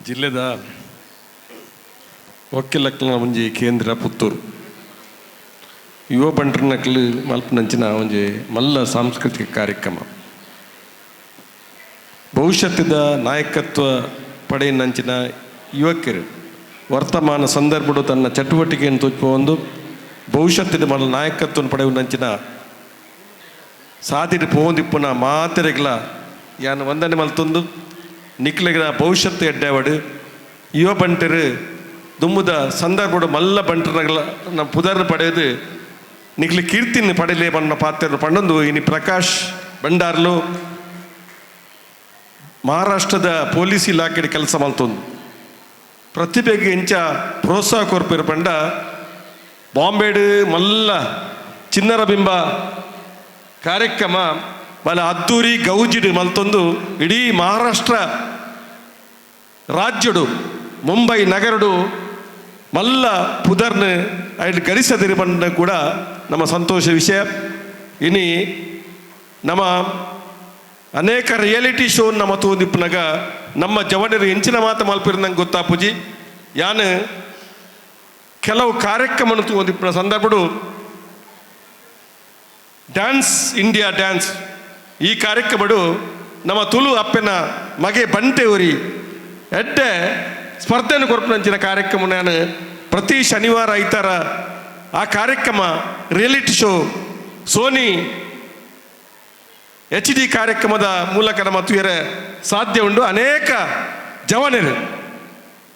ಜಿಲ್ಲೆದ ಒಕ್ಕಿಲಕ್ಕಲ ಒಂಜಿ ಕೇಂದ್ರ ಪುತ್ತೂರು ಯುವ ಬಂಟರ್ನಕ್ಲು ಮಲ್ಪನಂಚಿನ ಒಂಜಿ ಮಲ್ಲ ಸಾಂಸ್ಕೃತಿಕ ಕಾರ್ಯಕ್ರಮ ಭವಿಷ್ಯದ ನಾಯಕತ್ವ ಪಡೆಯನಂಚಿನ ಯುವಕರು ವರ್ತಮಾನ ಸಂದರ್ಭಡು ತನ್ನ ಚಟುವಟಿಕೆಯನ್ನು ತೋಚುವ ಭವಿಷ್ಯದ ಮಲ್ಲ ನಾಯಕತ್ವ ಪಡೆಯುವಂಚಿನ ಸಾಧಿರು ಪೋಂದಿಪ್ಪುನ ಮಾತೆರೆಗಳ ಯಾನು ವಂದನೆ ಮಲ್ತೊಂದು ನಿಕ್ಲೆಗಳ ಭವಿಷ್ಯತ್ತು ಎಡ್ಡೆವಡು ಯುವ ಬಂಟರು ದುಮ್ಮುದ ಸಂದರ್ಭಡು ಮಲ್ಲ ಬಂಟರಗಳ ನಮ್ಮ ಪುದರ್ನ ಪಡೆಯೋದು ನಿಕ್ಲಿ ಕೀರ್ತಿನ ಪಡೆಯಲೇ ಬಣ್ಣ ಪಾತ್ರ ಪಂಡೊಂದು ಇನಿ ಪ್ರಕಾಶ್ ಭಂಡಾರ್ಲು ಮಹಾರಾಷ್ಟ್ರದ ಪೊಲೀಸ್ ಇಲಾಖೆ ಕೆಲಸ ಮಲ್ತೊಂದು ಪ್ರತಿಭೆಗೆ ಇಂಚ ಪ್ರೋತ್ಸಾಹ ಕೊರ್ಪಿರು ಪಂಡ ಬಾಂಬೆಡು ಮಲ್ಲ ಚಿನ್ನರ ಬಿಂಬ ಕಾರ್ಯಕ್ರಮ ಬಲ ಅದ್ದೂರಿ ಗೌಜಿಡು ಮಲ್ತೊಂದು ಇಡೀ ಮಹಾರಾಷ್ಟ್ರ ರಾಜ್ಯಡು ಮುಂಬೈ ನಗರಡು ಮಲ್ಲ ಪುದರ್ನ ಅಲ್ಲಿ ಗರಿಸದಿರು ಬಂದ ಕೂಡ ನಮ್ಮ ಸಂತೋಷ ವಿಷಯ ಇನಿ ನಮ್ಮ ಅನೇಕ ರಿಯಾಲಿಟಿ ಶೋ ನಮ್ಮ ತೋದಿಪ್ಪನಾಗ ನಮ್ಮ ಜವನರು ಹೆಂಚಿನ ಮಾತು ಮಲ್ಪಿರ ನಂಗೆ ಗೊತ್ತಾಪುಜಿ ಯಾನು ಕೆಲವು ಕಾರ್ಯಕ್ರಮ ತೋದಿಪ್ಪನ ಸಂದರ್ಭಡು ಡ್ಯಾನ್ಸ್ ಇಂಡಿಯಾ ಡ್ಯಾನ್ಸ್ ಈ ಕಾರ್ಯಕ್ರಮಡು ನಮ್ಮ ತುಳು ಅಪ್ಪನ ಮಗೆ ಬಂಟೆ ಉರಿ ಎಡ್ಡೆ ಸ್ಪರ್ಧೆಯನ್ನು ಕೊರಪನಂಚಿನ ಕಾರ್ಯಕ್ರಮ ನಾನು ಪ್ರತಿ ಶನಿವಾರ ಐತಾರ ಆ ಕಾರ್ಯಕ್ರಮ ರಿಯಾಲಿಟಿ ಶೋ ಸೋನಿ HD ಕಾರ್ಯಕ್ರಮದ ಮೂಲಕ ನಮ್ಮ ತುಯರೆ ಸಾಧ್ಯ ಉಂಡು ಅನೇಕ ಜವನರು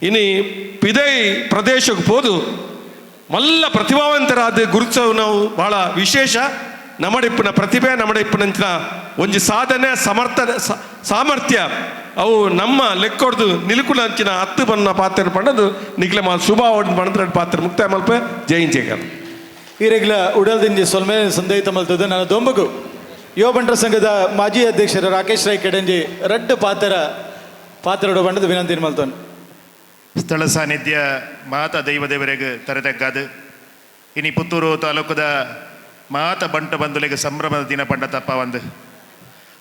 ಇನ್ನು ಪಿದೈ ಪ್ರದೇಶಕ್ಕೆ ಹೋದು ಮಲ್ಲ ಪ್ರತಿಭಾವಂತರಾದ ಗುರುತ್ಸವ ನಾವು ಬಹಳ ವಿಶೇಷ ನಮ್ಮಡಿಪ್ಪನ ಪ್ರತಿಭೆ ನಮ್ಮಡಿಪ್ಪನಂಚಿನ ಒಂಜಿ ಸಾಧನೆ ಸಾಮರ್ಥ್ಯ ಅವು ನಮ್ಮ ಲೆಕ್ಕೊಡ್ದು ನಿಲುಕುಲಂಚಿನ ಹತ್ತು ಬಣ್ಣ ಪಾತ್ರ ಪಂಡದು ನಿಗ್ಲೆ ಶುಭ ಪಂಡ ಪಾತ್ರ ಮುಕ್ತಾಯ ಮಲ್ಪೆ ಜయింಚೇಗ ಈರೆಗ್ಲ ಉಡಲ್ದಿಂಜಿ ಸೊಲ್ಮೆ ಸಂದೇಹಿತ ಮಲ್ತದ್ದು ನನ್ನ ದೊಂಬಗು ಯುವ ಬಂಟರ ಸಂಘದ ಮಾಜಿ ಅಧ್ಯಕ್ಷರು ರಾಕೇಶ್ ರೈ ಕೆಡಂಜಿ ರಡ್ಡು ಪಾತ್ರ ಬಂಡದು ವಿನಂತಿ ಮಲ್ತೋನ್ ಸ್ಥಳ ಸಾನ್ನಿಧ್ಯ ಮಾತ ದೈವದೇವರಿಗೆ ತರದಗ್ಗಾದು ಇನಿ ಪುತ್ತೂರು ತಾಲೂಕದ ಮಾತ ಬಂಟ ಬಂಧುಲಿಗೆ ಸಂಭ್ರಮದ ದಿನ ಪಂಡ ತಪ್ಪ ಒಂದು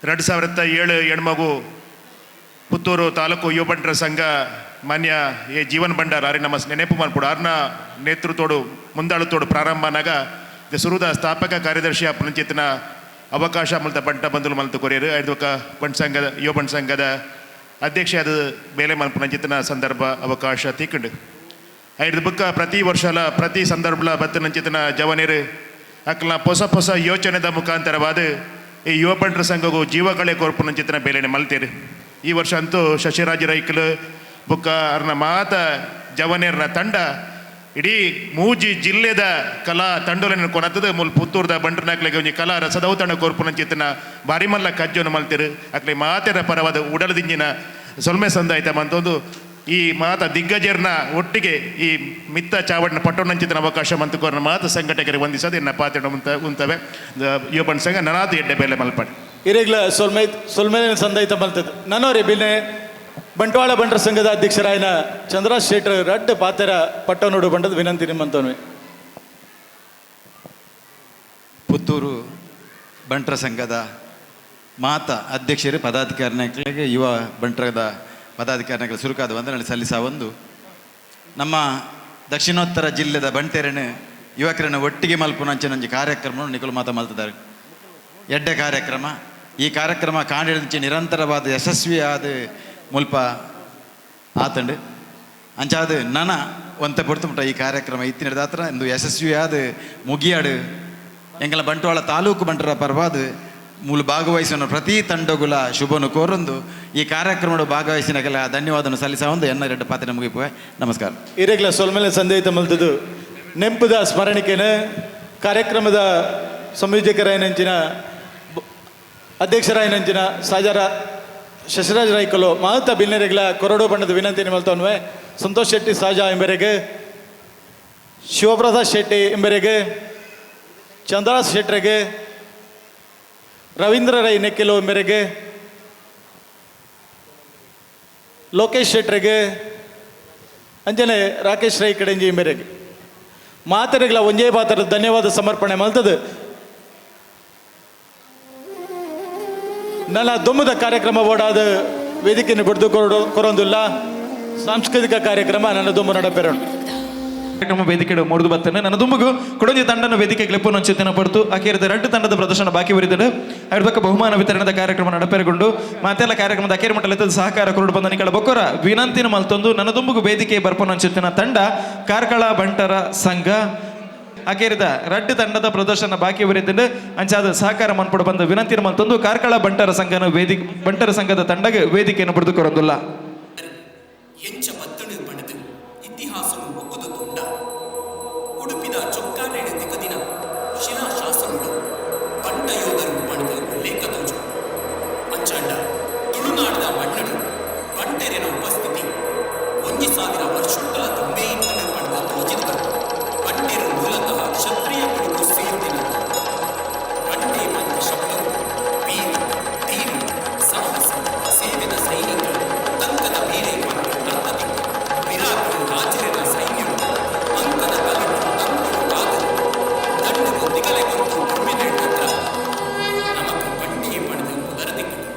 2007 ಹೆಣ್ಮಗು ಪುತ್ತೂರು ತಾಲೂಕು ಯುವ ಬಂಟರ ಸಂಘ ಮಾನ್ಯ ಎ ಜೀವನ್ ಭಂಡಾರ ಅರೆ ನಮ್ಮ ನೆನಪು ಮಾಡ್ಬಿಡು ಆರ್ನ ನೇತೃತ್ವಡು ಮುಂದಾಳುತ್ತೋಡು ಪ್ರಾರಂಭನಾಗ ಸುರುದ ಸ್ಥಾಪಕ ಕಾರ್ಯದರ್ಶಿ ಅಪ್ಪನಂಚಿತ್ತಿನ ಅವಕಾಶ ಮಲ್ತ ಬಂಟ ಬಂಧುಲು ಮಲ್ತು ಕೊರಿಯರು ಐದು ಬಂಟ್ ಸಂಘದ ಯುವ ಬಂಟ್ ಸಂಘದ ಅಧ್ಯಕ್ಷ ಅದು ಬೇಲೆ ಮಲ್ಪನಂಚಿತ್ತಿನ ಸಂದರ್ಭ ಅವಕಾಶ ತೀಕಂಡು ಐದು ಬುಕ್ಕ ಪ್ರತಿ ವರ್ಷಲ ಪ್ರತಿ ಸಂದರ್ಭಲ ಬತ್ತನಂಚಿತ್ತಿನ ಜವನೇರು ಅಕ್ಲ ಹೊಸ ಯೋಚನೆದ ಮುಖಾಂತರವಾದ ಈ ಯುವ ಬಂಟರ ಸಂಘಗೂ ಜೀವಕಳೆ ಕೊರ್ಪನಂಚಿತ್ತಿನ ಬೇಲೆನೆ ಮಲ್ತೇರು ಈ ವರ್ಷ ಅಂತೂ ಶಶಿರಾಜ ರೈಕಲು ಬುಕ್ಕ ಅರ್ನ ಮಾತ ಜವನೇರ್ನ ತಂಡ ಇಡೀ ಮೂಜಿ ಜಿಲ್ಲೆದ ಕಲಾ ತಂಡೋಲನ್ನು ಕೊನತ್ತದ ಮೂಲ ಪುತ್ತೂರ್ದ ಬಂಟ್ರನಾಕ್ಲೆಗೆ ಒಂಜಿ ಕಲಾ ರಸದವು ತಂಡ ಕೋರ್ಪುನಂಚಿತ್ತಿನ ಬಾರಿ ಮಲ್ಲ ಕಜ್ಜೋನು ಮಲ್ತಿರು ಅಕ್ಲೆ ಮಾತೆರ ಪರವಾದ ಉಡಲದಿಂಜಿನ ಸೊಲ್ಮೆ ಸಂದಾಯ್ತ ಮಂತೊಂದು ಈ ಮಾತ ದಿಗ್ಗಜರ್ನ ಒಟ್ಟಿಗೆ ಈ ಮಿತ್ತ ಚಾವಡಿನ ಪಟ್ಟಣಂಚಿತ್ತಿನ ಅವಕಾಶ ಮಂತುಕೋರ್ನ ಮಾತ ಸಂಘಟಕರಿಗೆ ವಂದಿಸೋದು ಎನ್ನ ಪಾತ್ರ ಉಂತವೆ ಯುವ ಬಂಟ್ ಸಂಘ ನನಾದು ಎಡ್ಡೆ ಬೇಲೆ ಮಲ್ಪಡೆ ಇರೆಗ್ಲ ಸೊಲ್ಮೆ ಸಂದಾಯ್ತ ಮಲ್ತದ್ದು ನನ್ನೋರಿ ಬಿನ್ನೆ ಬಂಟ್ವಾಳ ಬಂಟರ ಸಂಘದ ಅಧ್ಯಕ್ಷರಾಯನ ಚಂದ್ರಾಜ್ ಶೆಟ್ಟರ್ ರಡ್ಡು ಪಾತ್ರ ಪಟ್ಟನೋಡು ಬಂಡದ ವಿನಂತಿ ನಿಮ್ಮಂತವೇ ಪುತ್ತೂರು ಬಂಟರ ಸಂಘದ ಮಾತ ಅಧ್ಯಕ್ಷರು ಪದಾಧಿಕಾರಿಗಳಿಗೆ ಯುವ ಬಂಟರದ ಪದಾಧಿಕಾರಿಗಳ ಸುರುಕಾದ ವಂದನೆ ಸಲ್ಲಿಸ ಒಂದು ನಮ್ಮ ದಕ್ಷಿಣೋತ್ತರ ಜಿಲ್ಲೆದ ಬಂಟೆರನ್ನು ಯುವಕರನ್ನು ಒಟ್ಟಿಗೆ ಮಲ್ಪುನಂಚಿನೊಂದು ಕಾರ್ಯಕ್ರಮ ನಿಖಲು ಮಾತ ಮಲ್ತಿದ್ದಾರೆ ಎಡ್ಡೆ ಕಾರ್ಯಕ್ರಮ ಈ ಕಾರ್ಯಕ್ರಮ ಕಾಣಿಡಿಂಚಿ ನಿರಂತರವಾದ ಯಶಸ್ವಿಯಾದ ಮುಲ್ಪ ಆತಂಡು ಅಂಚಾದ ನನ ಒಂತೆ ಪೊರ್ತುಮುಟ ಈ ಕಾರ್ಯಕ್ರಮ ಇತ್ತಿನ ಹತ್ರ ಇಂದು ಯಶಸ್ವಿಯಾದ ಮುಗಿಯಾಡು ಎಂಗಲ ಬಂಟ್ವಾಳ ತಾಲೂಕು ಬಂಟರ ಪರವಾದ ಮೂಲ ಭಾಗವಹಿಸಿನ ಪ್ರತಿ ತಂಡಗುಲ ಶುಭನು ಕೋರೊಂದು ಈ ಕಾರ್ಯಕ್ರಮದ ಭಾಗವಹಿಸಿನ ಕೆಲ ಧನ್ಯವಾದವನ್ನು ಸಲ್ಲಿಸ ಒಂದು ಎನ್ನ ಎರಡು ಪಾತ್ರ ಮುಗಿಪುವೆ ನಮಸ್ಕಾರ ಇರೆಗ್ಲ ಸೊಲ್ಮೇಲೆ ಸಂದೇಹಿತ ಮಲ್ತದ್ದು ನೆಂಪುದ ಸ್ಮರಣಿಕೆನ ಕಾರ್ಯಕ್ರಮದ ಸಂಯೋಜಕರಾಯನಂಚಿನ ಅಧ್ಯಕ್ಷರಾಯನಂಚಿನ ಸಾಜಾರ ಶಶಿರಾಜ್ ರೈಕಲು ಮಹತ್ತ ಬಿನ್ನೆರೆಗ್ಲ ಕೊರಡು ಬಣ್ಣದ ವಿನಂತಿ ಮಲ್ತವನ್ವೆ ಸಂತೋಷ್ ಶೆಟ್ಟಿ ಸಾಜಾ ಎಂಬರೆಗೆ ಶಿವಪ್ರಸಾದ್ ಶೆಟ್ಟಿ ಎಂಬರೆಗೆ ಚಂದ್ರಾಜ್ ಶೆಟ್ರಿಗೆ ರವೀಂದ್ರ ರೈ ನೆಕ್ಕೆಲು ಎಂಬರೆಗೆ ಲೋಕೇಶ್ ಶೆಟ್ರಿಗೆ ಅಂಜನೆ ರಾಕೇಶ್ ರೈ ಕಡೆಂಜಿ ಎಂಬರೆಗೆ ಮಾತರೆಗ್ಲ ಒಂಜೇ ಪಾತ್ರದ ಧನ್ಯವಾದ ಸಮರ್ಪಣೆ ಮಲ್ತದು ನನ್ನ ದೊಮ್ಮದ ಕಾರ್ಯಕ್ರಮ ಓಡಾದ ವೇದಿಕೆಯನ್ನು ಬಿಡ್ದು ಕೊರೊಂದಿಲ್ಲ ಸಾಂಸ್ಕೃತಿಕ ಕಾರ್ಯಕ್ರಮ ನನ್ನ ದೊಂಬು ನಡಪೆರೋಣ ಕಾರ್ಯಕ್ರಮ ವೇದಿಕೆ ಮೂಡಿದು ಬರ್ತೇನೆ ನನ್ನ ದುಂಬುಗು ಕೊಡಂಜಿ ತಂಡನ ವೇದಿಕೆ ಲೆಪ್ಪನ್ನು ಚಿಂತನೆ ಪಡ್ತು ಆಕೆರದ ಎರಡು ತಂಡದ ಪ್ರದರ್ಶನ ಬಾಕಿ ಬರಿದರು ಅದ್ರ ಬಗ್ಗೆ ಬಹುಮಾನ ವಿತರಣದ ಕಾರ್ಯಕ್ರಮ ನಡಪೆರಗೊಂಡು ಮಾತೆಲ್ಲ ಕಾರ್ಯಕ್ರಮದ ಅಕೇರಿ ಮಟ್ಟದ ಸಹಕಾರ ಕೊರಡು ಬಂದ ನಿಕಳ ಬೊಕ್ಕರ ವಿನಂತಿನ ಮಲ್ತೊಂದು ನನ್ನ ದುಂಬುಗು ವೇದಿಕೆ ಬರ್ಪನ್ನು ಚಿಂತನ ತಂಡ ಕಾರ್ಕಳ ಬಂಟರ ಸಂಘ ಆಕೆರಿದ ರಡ್ಡು ತಂಡದ ಪ್ರದರ್ಶನ ಬಾಕಿ ಬರಿದ್ದೆ ಅಂಚಾದ ಸಹಕಾರ ಮನ್ಪಡು ಬಂದ ವಿನಂತಿನ ಮಲ್ತೊಂದು ಕಾರ್ಕಳ ಬಂಟರ ಸಂಘನ ಬಂಟರ ಸಂಘದ ತಂಡಗೆ ವೇದಿಕೆಯನ್ನು ಬಿಡಿದುಕೊರೊಂದಿಲ್ಲ ಎಂಚ ಬತ್ತಡು ಪಡೆದು ಇತಿಹಾಸವು ಒಕ್ಕುದ ತುಂಡ ಉಡುಪಿದ ಚೊಕ್ಕಾನೆಡೆ ದಿಗದಿನ ಶಿಲಾಶಾಸನಗಳು ಬಂಟ ಯೋಧರು ಪಡೆದ ಲೇಖತೋಜು ಅಂಚಾಂಡ ತುಳುನಾಡದ ಮಣ್ಣಡು ಬಂಟೆರೆನ ಉಪಸ್ಥಿತಿ 1000 ವರ್ಷಗಳ ತುಂಬೆ ಪಡೆದ ತೋಜಿದ ಬಂಟೆರು ಮೂಲತಃ ಕ್ಷತ್ರಿಯ ಕುಟುಂಬ ಸೇರಿದ ಬಂಟೆ ಮಂದ ಶಬ್ದ ವೀರ ಧೀರ ಸಾಹಸ ಸೇವಿದ ಸೈನಿಕರು ತಂಕದ ಬೇರೆ ಅರ್ಥದಿ ವಿರಾಟ್ ರಾಜರಿನ ಸೈನ್ಯವು ಅಂಕದ ಕಲಟು ತಂಕುಡು ಕಾದರು ದಂಡದ ದಿಗಲೆಗೊಂದು ಒಮ್ಮೆನೆ ನಂತರ ನಮಕ ಬಂಟಿಗೆ ಪಡೆದ ಕುದರದಿಕ್ಕದು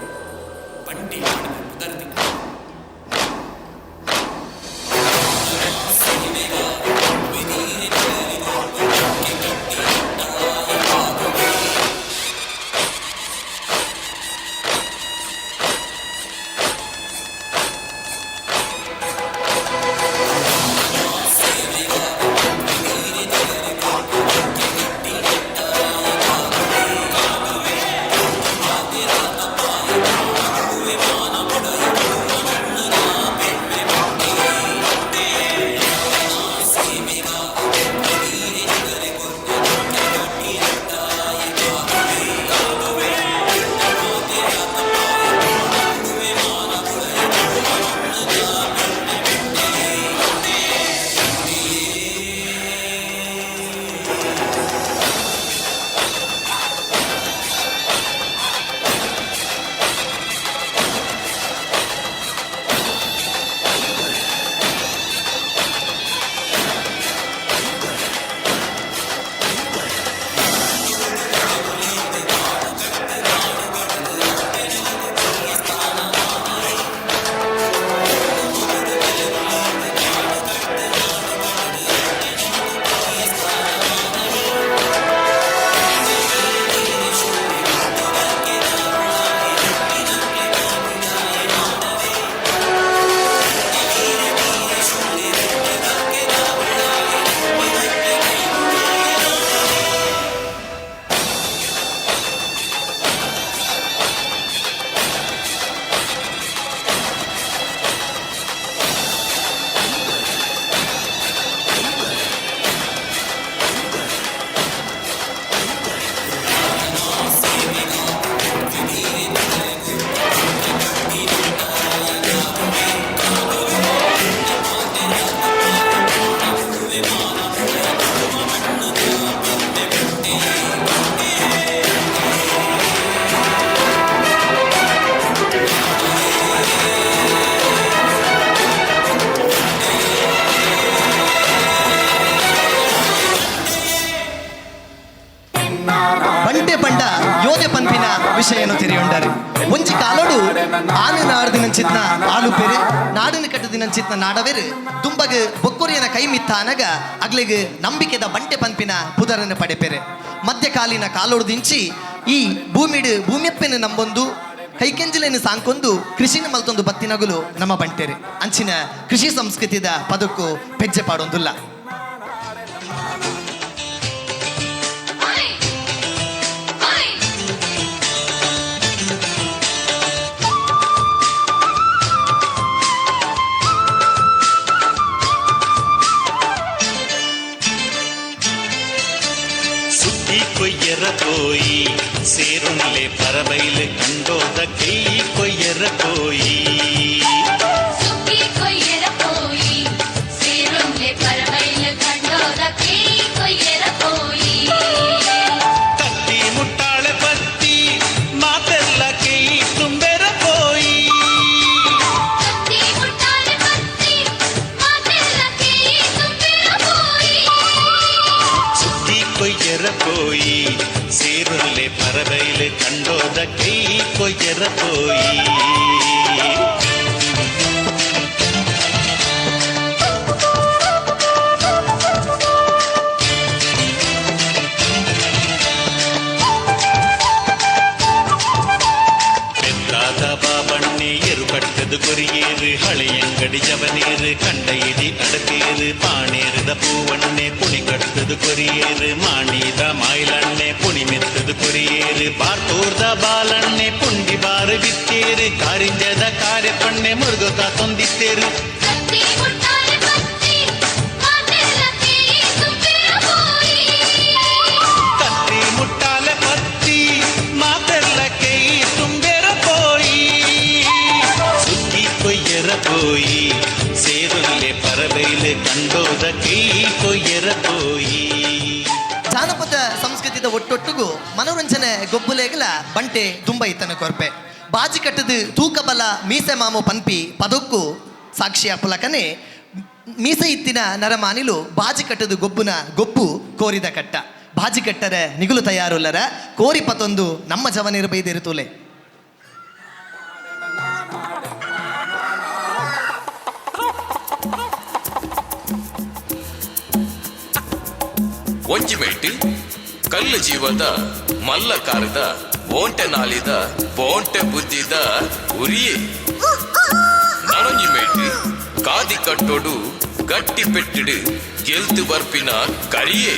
ಬಂಟೆ ಪಂಡ ಯೋಧೆ ಪಂಪಿನ ವಿಷಯನು ತೆರೆಯುಂಡರು ಒಂಜಿ ಕಾಲೋಡು ಆನೆ ನಾಡ್ದಿನಂಚಿತ್ನ ಆಲು ಪೆರೆ ನಾಡಿನ ಕಟ್ಟದಿನಂಚಿತ್ನ ನಾಡವೆರು ದುಂಬಗ್ ಬೊಕ್ಕುರಿಯನ ಕೈ ಮಿತ್ತಾನಗ ಅಗ್ಲಿಗ್ ನಂಬಿಕೆದ ಬಂಟೆ ಪಂಪಿನ ಪುದರನ್ನು ಪಡೆಪೆರೆ ಮಧ್ಯಕಾಲೀನ ಕಾಲೋಡು ದಿಂಚಿ ಈ ಭೂಮಿಯಪ್ಪನ ನಂಬೊಂದು ಕೈಕೆಂಜಲೇನು ಸಾಂಕೊಂದು ಕೃಷಿನ ಮಲ್ತೊಂದು ಬತ್ತಿನಗುಲು ನಮ್ಮ ಬಂಟೆರೆ ಅಂಚಿನ ಕೃಷಿ ಸಂಸ್ಕೃತಿದ ಪದಕ್ಕೂ ಪೆಜ್ಜೆ ಪಾಡೊಂದುಲ್ಲ. కొయ్యర పోయి సేరుంలే పరబైలు కండోద కై కొయ్యర పోయి సుఖీ కొయ్యర పోయి సేరుంలే పరబైలు కండోద కై కొయ్యర పోయి కత్తి ముట్టాಳೆ పత్తి మాతెల్ల కై తుంబెర పోయి కత్తి ముట్టాಳೆ పత్తి మాతెల్ల కై తుంబెర పోయి సుఖీ కొయ్యర పోయి ಸೇರುಲ್ಲೆ ಪರಬೈಲೆ ಕಂಡೋದ ಕೈ ಕೊಯ್ಯರ ಪೋಯಿ ಪೆದ್ದಾದ ಬಾಬಣ್ಣೆ ಎರು ಕಟ್ಟದು ಕೊರಿಯೇರು ಹಳೆಯಂಗಡಿ ಜವನೇರು ಕಂಡ ಇಡಿ ಅಡತೇರು ಪಾಣೇರದ பூவண்ணே புனி கட்டுது கொரியேறு மாணித மாயிலண்ணே புனி மெத்தது கொரியேறு பார்த்தோர்த ಬಾಲಣ್ಣೆ ಪುಂಡಿ ಬಾರು ಬಿತ್ತೇರು ಕಾರಿಂಜದ ಕಾರ್ಯ ಪಣ್ಣೆ ಮುರುಗುತ್ತಾ ತೊಂದಿತ್ತೇರು ಕತ್ತಿ ಮುಟ್ಟಾಳೆ ಪತ್ತಿ ಮಾತೆಲ್ಲ ಕೈ ತುಂಬಿರ ಹೋಯಿ ಕತ್ತಿ ಮುಟ್ಟಾಲೆ ಪತ್ತಿ ಮಾತೆಲ್ಲ ಕೈ ತುಂಬೇರ ಪೋಯಿ ಸುಗ್ಗಿ ಕೊಯ್ಯರ ಪೋಯಿ ಸೇರುಲ್ಲೆ ಪರಬೈಲೆ ಕಂಡೋದ ಕೈ ಕೊಯ್ಯರ ಪೋಯಿ. ಜಾನಪದ ಸಂಸ್ಕೃತಿದ ಒಟ್ಟೊಟ್ಟಿಗೂ ಮನೋರಂಜನೆ ಗೊಬ್ಬುಲೇಗಲ ಬಂಟೆ ತುಂಬ ಇತ್ತನ ಕೊರ್ಪೆ ಬಾಜಿ ಕಟ್ಟದು ತೂಕ ಬಲ ಮೀಸೆ ಮಾಮು ಪನ್ಪಿ ಪದಕ್ಕೂ ಸಾಕ್ಷಿಯ ಪುಲಕನೆ ಮೀಸೆ ಇತ್ತಿನ ನರಮಾನಿಲು ಬಾಜಿ ಕಟ್ಟದು ಗೊಬ್ಬುನ ಗೊಬ್ಬು ಕೋರಿದ ಕಟ್ಟ ಬಾಜಿ ಕಟ್ಟರೆ ನಿಗುಲು ತಯಾರುಲ್ಲರ ಕೋರಿ ಪತೊಂದು ನಮ್ಮ ಜವನಿರು ಬೈದಿರುತ್ತೂಲೆ ಒಂಜಿಮೆಟ್ಟು ಕಲ್ಲು ಜೀವದ ಮಲ್ಲ ಕಾರದ ಓಂಟೆ ನಾಲಿದ ಬೋಂಟೆ ಬುದ್ಧಿದ ಉರಿಯೇ ನಣೊಂಜಿಮೆಟ್ಟು ಕಾದಿ ಕಟ್ಟೋಡು ಗಟ್ಟಿ ಪೆಟ್ಟಿಡು ಗೆಲ್ತು ಬರ್ಪಿನ ಕರಿಯೇ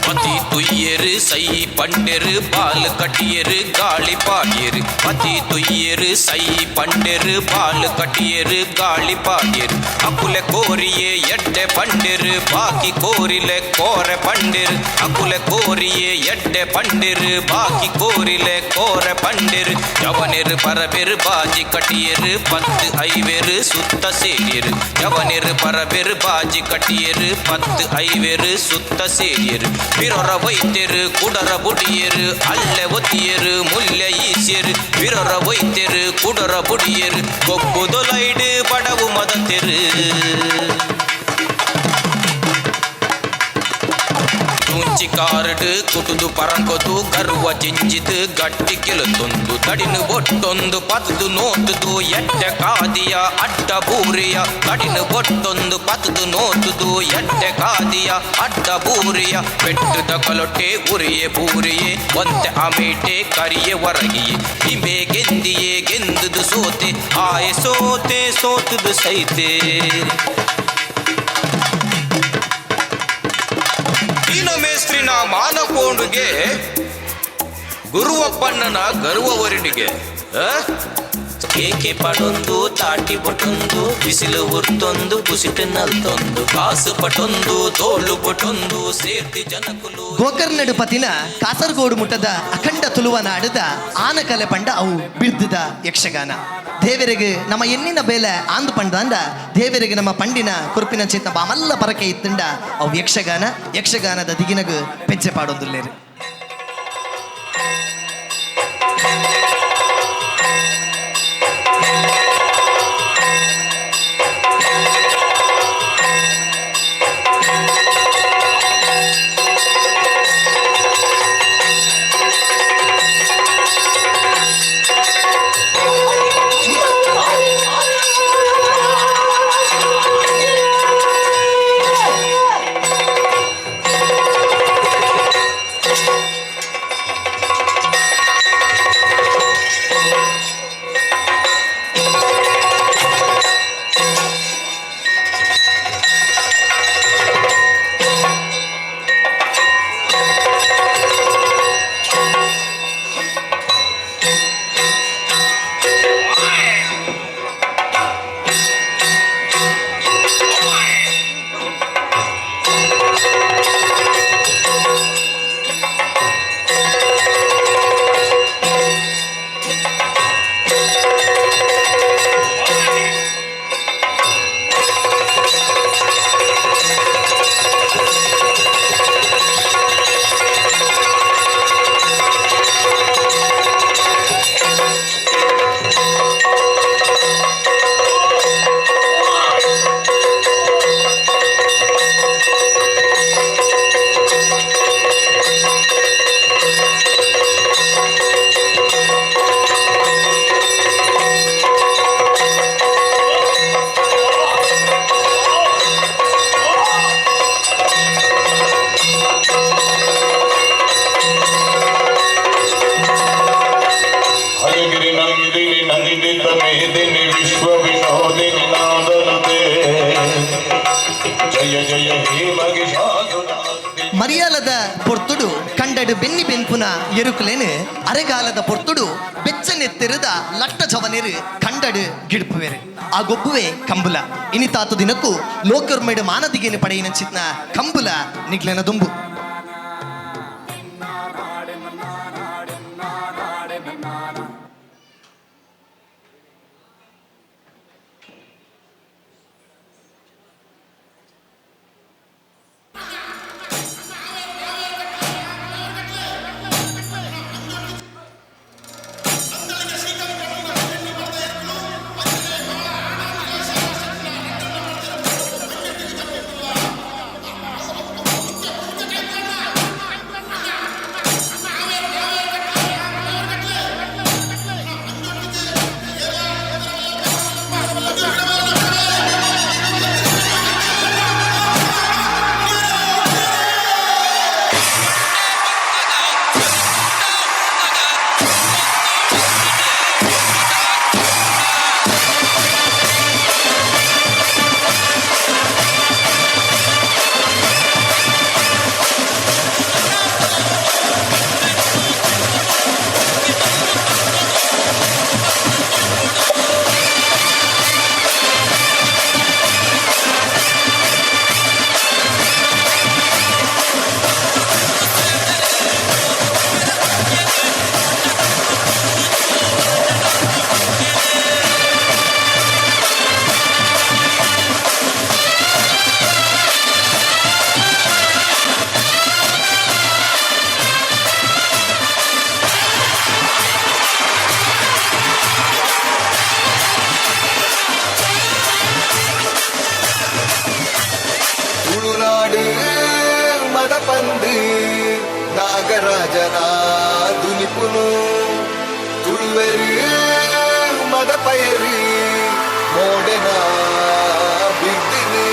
பத்தி துய்யரு சை பண்டெரு பால் கட்டியரு காளி பாடியரு பத்தி துய்யரு சை பண்டெரு பால் கட்டியரு காளி பாடியரு அக்குல கோரியே எட்டೆ பண்டெரு பாக்கி கோரிலே கோர பண்டெரு அக்குல கோரியே எட்டೆ பண்டெரு பாக்கி கோரிலே கோர பண்டெரு யவனெரு பரபெரு பாஜி கட்டியரு 10 ஐவேரு சுத்த சேரியரு யவனெரு பரபெரு பாஜி கட்டியரு 10 ஐவேரு சுத்த சேரியரு பிறர வைத்தெரு குடர புடியரு அல்ல ஒத்தியரு முல்ல ஈசியரு பிறர வைத்தெரு குடர புடியரு கொப்புதொலைடு படவு மதத்தெரு తుంచి కారుడు కుటుదు పరంకొదు కరువ చింజిదు గట్టి కిలుతొందు తడిను బొట్టొందు పతుదు నోతుదు ఎట్ట కాదియ అడ్డ బూరియ తడిను బొట్టొందు పతుదు నోతుదు ఎట్ట కాదియ అడ్ಡ బూరియ పెట్టుದ ಕಲೊಟ್ಟೆ ಉರಿಯೆ ಬೂರಿಯೆ ಒಂತೆ ಅಮೇಟೆ ಕರಿಯೆ ಹೊರಗಿಯೆ ಹಿಂಬೆ ಗೆಂದಿಯೆ ಗೆಂದುದು ಸೋತೆ ಆಯೆ ಸೋತೆ ಸೋತುದು ಸೈತೆ ಮೇಸ್ತ್ರಿನ ಮಾನಕೋಂಡುಗೆ ಗುರುವಪ್ಪಣ್ಣನ ಗರ್ವವರಿನಿಗೆ ಕೇಕೆ ಪಡೊಂದು ತಾಟಿ ಪಟೊಂದು ಬಿಸಿಲು ಉರ್ತೊಂದು ಕುಸಿತು ನಲ್ತೊಂದು ಕಾಸು ಪಟೊಂದು ತೋಳು ಪಟೊಂದು ಸೇರ್ತಿ ಜನಕುಲು ಗೋಕರ್ನಡು ಪತಿನ ಕಾಸರಗೋಡು ಮುಟ್ಟದ ಅಖಂಡ ತುಳುವ ನಾಡದ ಆನಕಲೆ ಪಂಡ ಅವು ಬಿಡ್ದದ ಯಕ್ಷಗಾನ ದೇವರಿಗೆ ನಮ್ಮ ಎಣ್ಣಿನ ಬೇಲೆ ಆಂದು ಪಂಡ ಅಂದ ದೇವರಿಗೆ ನಮ್ಮ ಪಂಡಿನ ಕುರುಪಿನ ಚಿತ್ತ ಬಾಮಲ್ಲ ಪರಕೆ ಇತ್ತಂಡ ಅವು ಯಕ್ಷಗಾನದ ದಿಗಿನಗು ಪೆಜ್ಜೆ 这把都得来了。ಮರಿಯಾಲದ ಪೊರ್ತುಡು ಕಂಡಡು ಬೆನ್ನಿ ಬೆನ್ಪುನ ಎರುಕುಲೇನು ಅರೆಗಾಲದ ಪೊರ್ತುಡು ಬೆಚ್ಚನೆತ್ತಿರದ ಲಟ್ಟ ಜವನೆರು ಕಂಡಡು ಗಿಡ್ಪುವೆರು ಆ ಗೊಬ್ಬುವೆ ಕಂಬುಲ ಇನಿತಾತು ದಿನಕ್ಕೂ ಲೋಕರ್ಮೇಡು ಮಾನದಿಗೆನು ಪಡೆಯಿನ ಚಿತ್ನ ಕಂಬುಲ ನಿಗ್ಲೆನ ದುಂಬು ಮದಪಂದು ನಾಗರಾಜನ ದುನಿಪುನು ತುಳುವೆರು ಮದಪಯರು ಮೋಡೆನ ಬಿದ್ದಿನಿ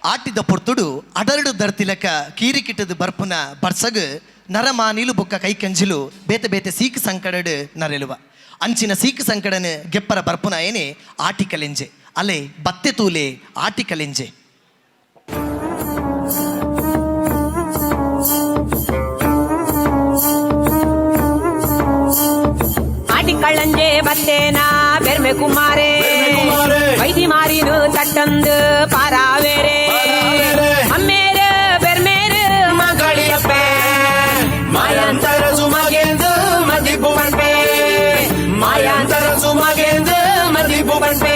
ಆಟಿದ ಪೊರ್ತುಡು ಅಡರ್ಡು ದರ್ತಿಲಕ ಕೀರಿಕಿಟ್ಟದು ಬರ್ಪುನ ಬರ್ಸಗ್ ನರಮ ನೀಲು ಬೊಕ್ಕ ಕೈ ಕಂಜಿಲು ಬೇತೆ ಬೇತೆ ಸೀಕ್ ಸಂಕಡಡು ನರೆಲುವ ಅಂಚಿನ ಸೀಕ್ ಸಂಕಡನ ಗೆಪ್ಪರ ಬರ್ಪುನ ಏನೇ ಆಟಿಕಲೆಂಜೆ ಅಲೆ ಬತ್ತೆ ತೂಲೆ ಆಟಿಕಲೆಂಜೆ ಆಟಿಕಳಂಜೆ ಬತ್ತೇನ ಬೆರ್ಮೆ ಕುಮಾರೇ ವೈದಿ ಮಾರಿನು ತಟ್ಟಂದು ಪಾರಾವೇರೆ ಅಮ್ಮೇರ ಬೆರ್ಮೇರು ಮಗಳಿಯಪ್ಪೆ ಮಾಯಾಂತರ ಸುಮಗೆಂದು ಮದಿಪು ಬಣ್ಪೆ ಮಾಯಾಂತರ ಸುಮಗೆಂದು ಮದಿಪು ಬಣ್ಪೆ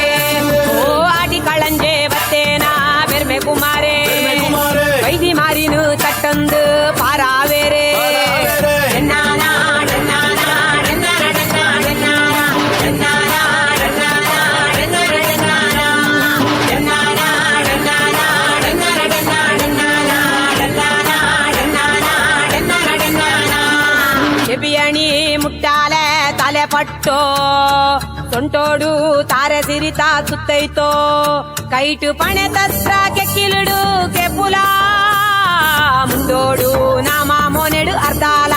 ಓ ಆಟಿಕಳಂಜೆ ಬತ್ತೇನ ಬೆರ್ಮೆ ಕುಮಾರೇ ವೈದಿ ಮಾರಿನು ತಟ್ಟಂದು ಪಾರಾವೇರೆ ಬಿಯಣಿ ಮುಟ್ಟಾಲೆ ತಲೆ ಪಟ್ಟೋ ಸೊಂಟೋಡು ತಾರೆ ಸಿರಿತಾ ಸುತ್ತೈತೋ ಕೈಟು ಪಣೆ ತತ್ರ ಕೆಕ್ಕಿಲುಡು ಕೆಪುಲ ಮುಂದೋಡು ನಾಮ ಮೊನೆಡು ಅರ್ಧಾಲ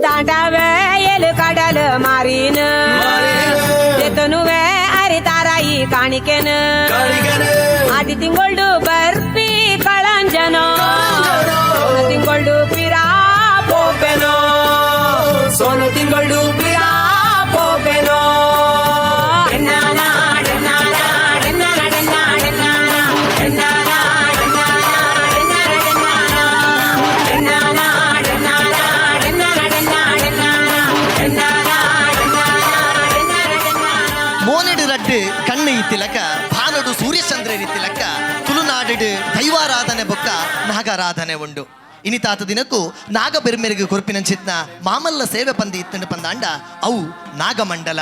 ದಾಟವೇ ಎಲು ಕಡಲು ಮಾರಿನ ಎತ್ತನುವೆ ಅರಿತಾರಾಯಿ ಕಾಣಿಕೆನ ಆದಿ ತಿಂಗಳು ಬರ್ಪಿ ಕಳಂಜನೋ ತಿಂಗಳು ಪಿರಾ ಪೋಪೆನೋ ಸೋನು ತಿಂಗಳು ಪಿರಾ ಪೋಪೆನೋ ಮೋನೆಡು ರಡ್ಡು ತಿಲಕ ಭಾನುಡು ಸೂರ್ಯಚಂದ್ರ ತಿಲಕ ತುಳುನಾಡು ದೈವಾರಾಧನೆ ಬೊಕ್ಕ ನಾಗಾರಾಧನೆ ಉಂಡು ಇನಿತಾತ ದಿನಕ್ಕೂ ನಾಗ ಬೆರ್ಮೆರಿಗೆ ಕೊರ್ಪಿನ ಚಿತ್ನ ಮಾಮಲ್ಲ ಸೇವೆ ಪಂದಿ ಇತ್ತಂಡು ಪಂದಾಂಡ ಅವು ನಾಗಮಂಡಲ.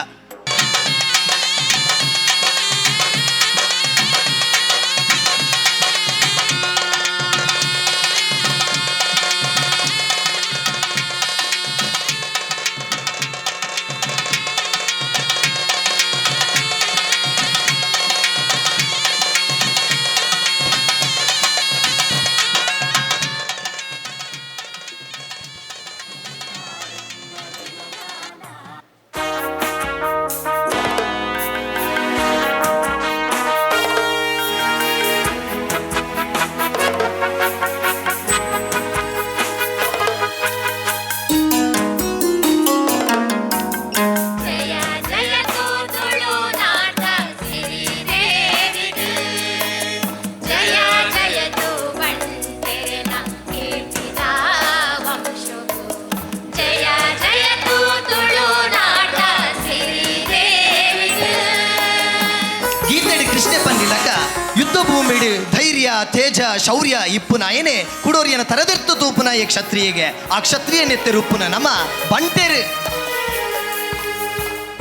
ಯುದ್ಧ ಭೂಮಿಡು ಧೈರ್ಯ ತೇಜ ಶೌರ್ಯ ಇಪ್ಪುನಾಯನೆ ಕುಡೋರಿಯನ ತರದಿರ್ತು ತೂಪುನಾಯ ಕ್ಷತ್ರಿಯಗೆ ಆ ಕ್ಷತ್ರಿಯನೆತ್ತೆ ರೂಪುನ ನಮ ಬಂಟೆರು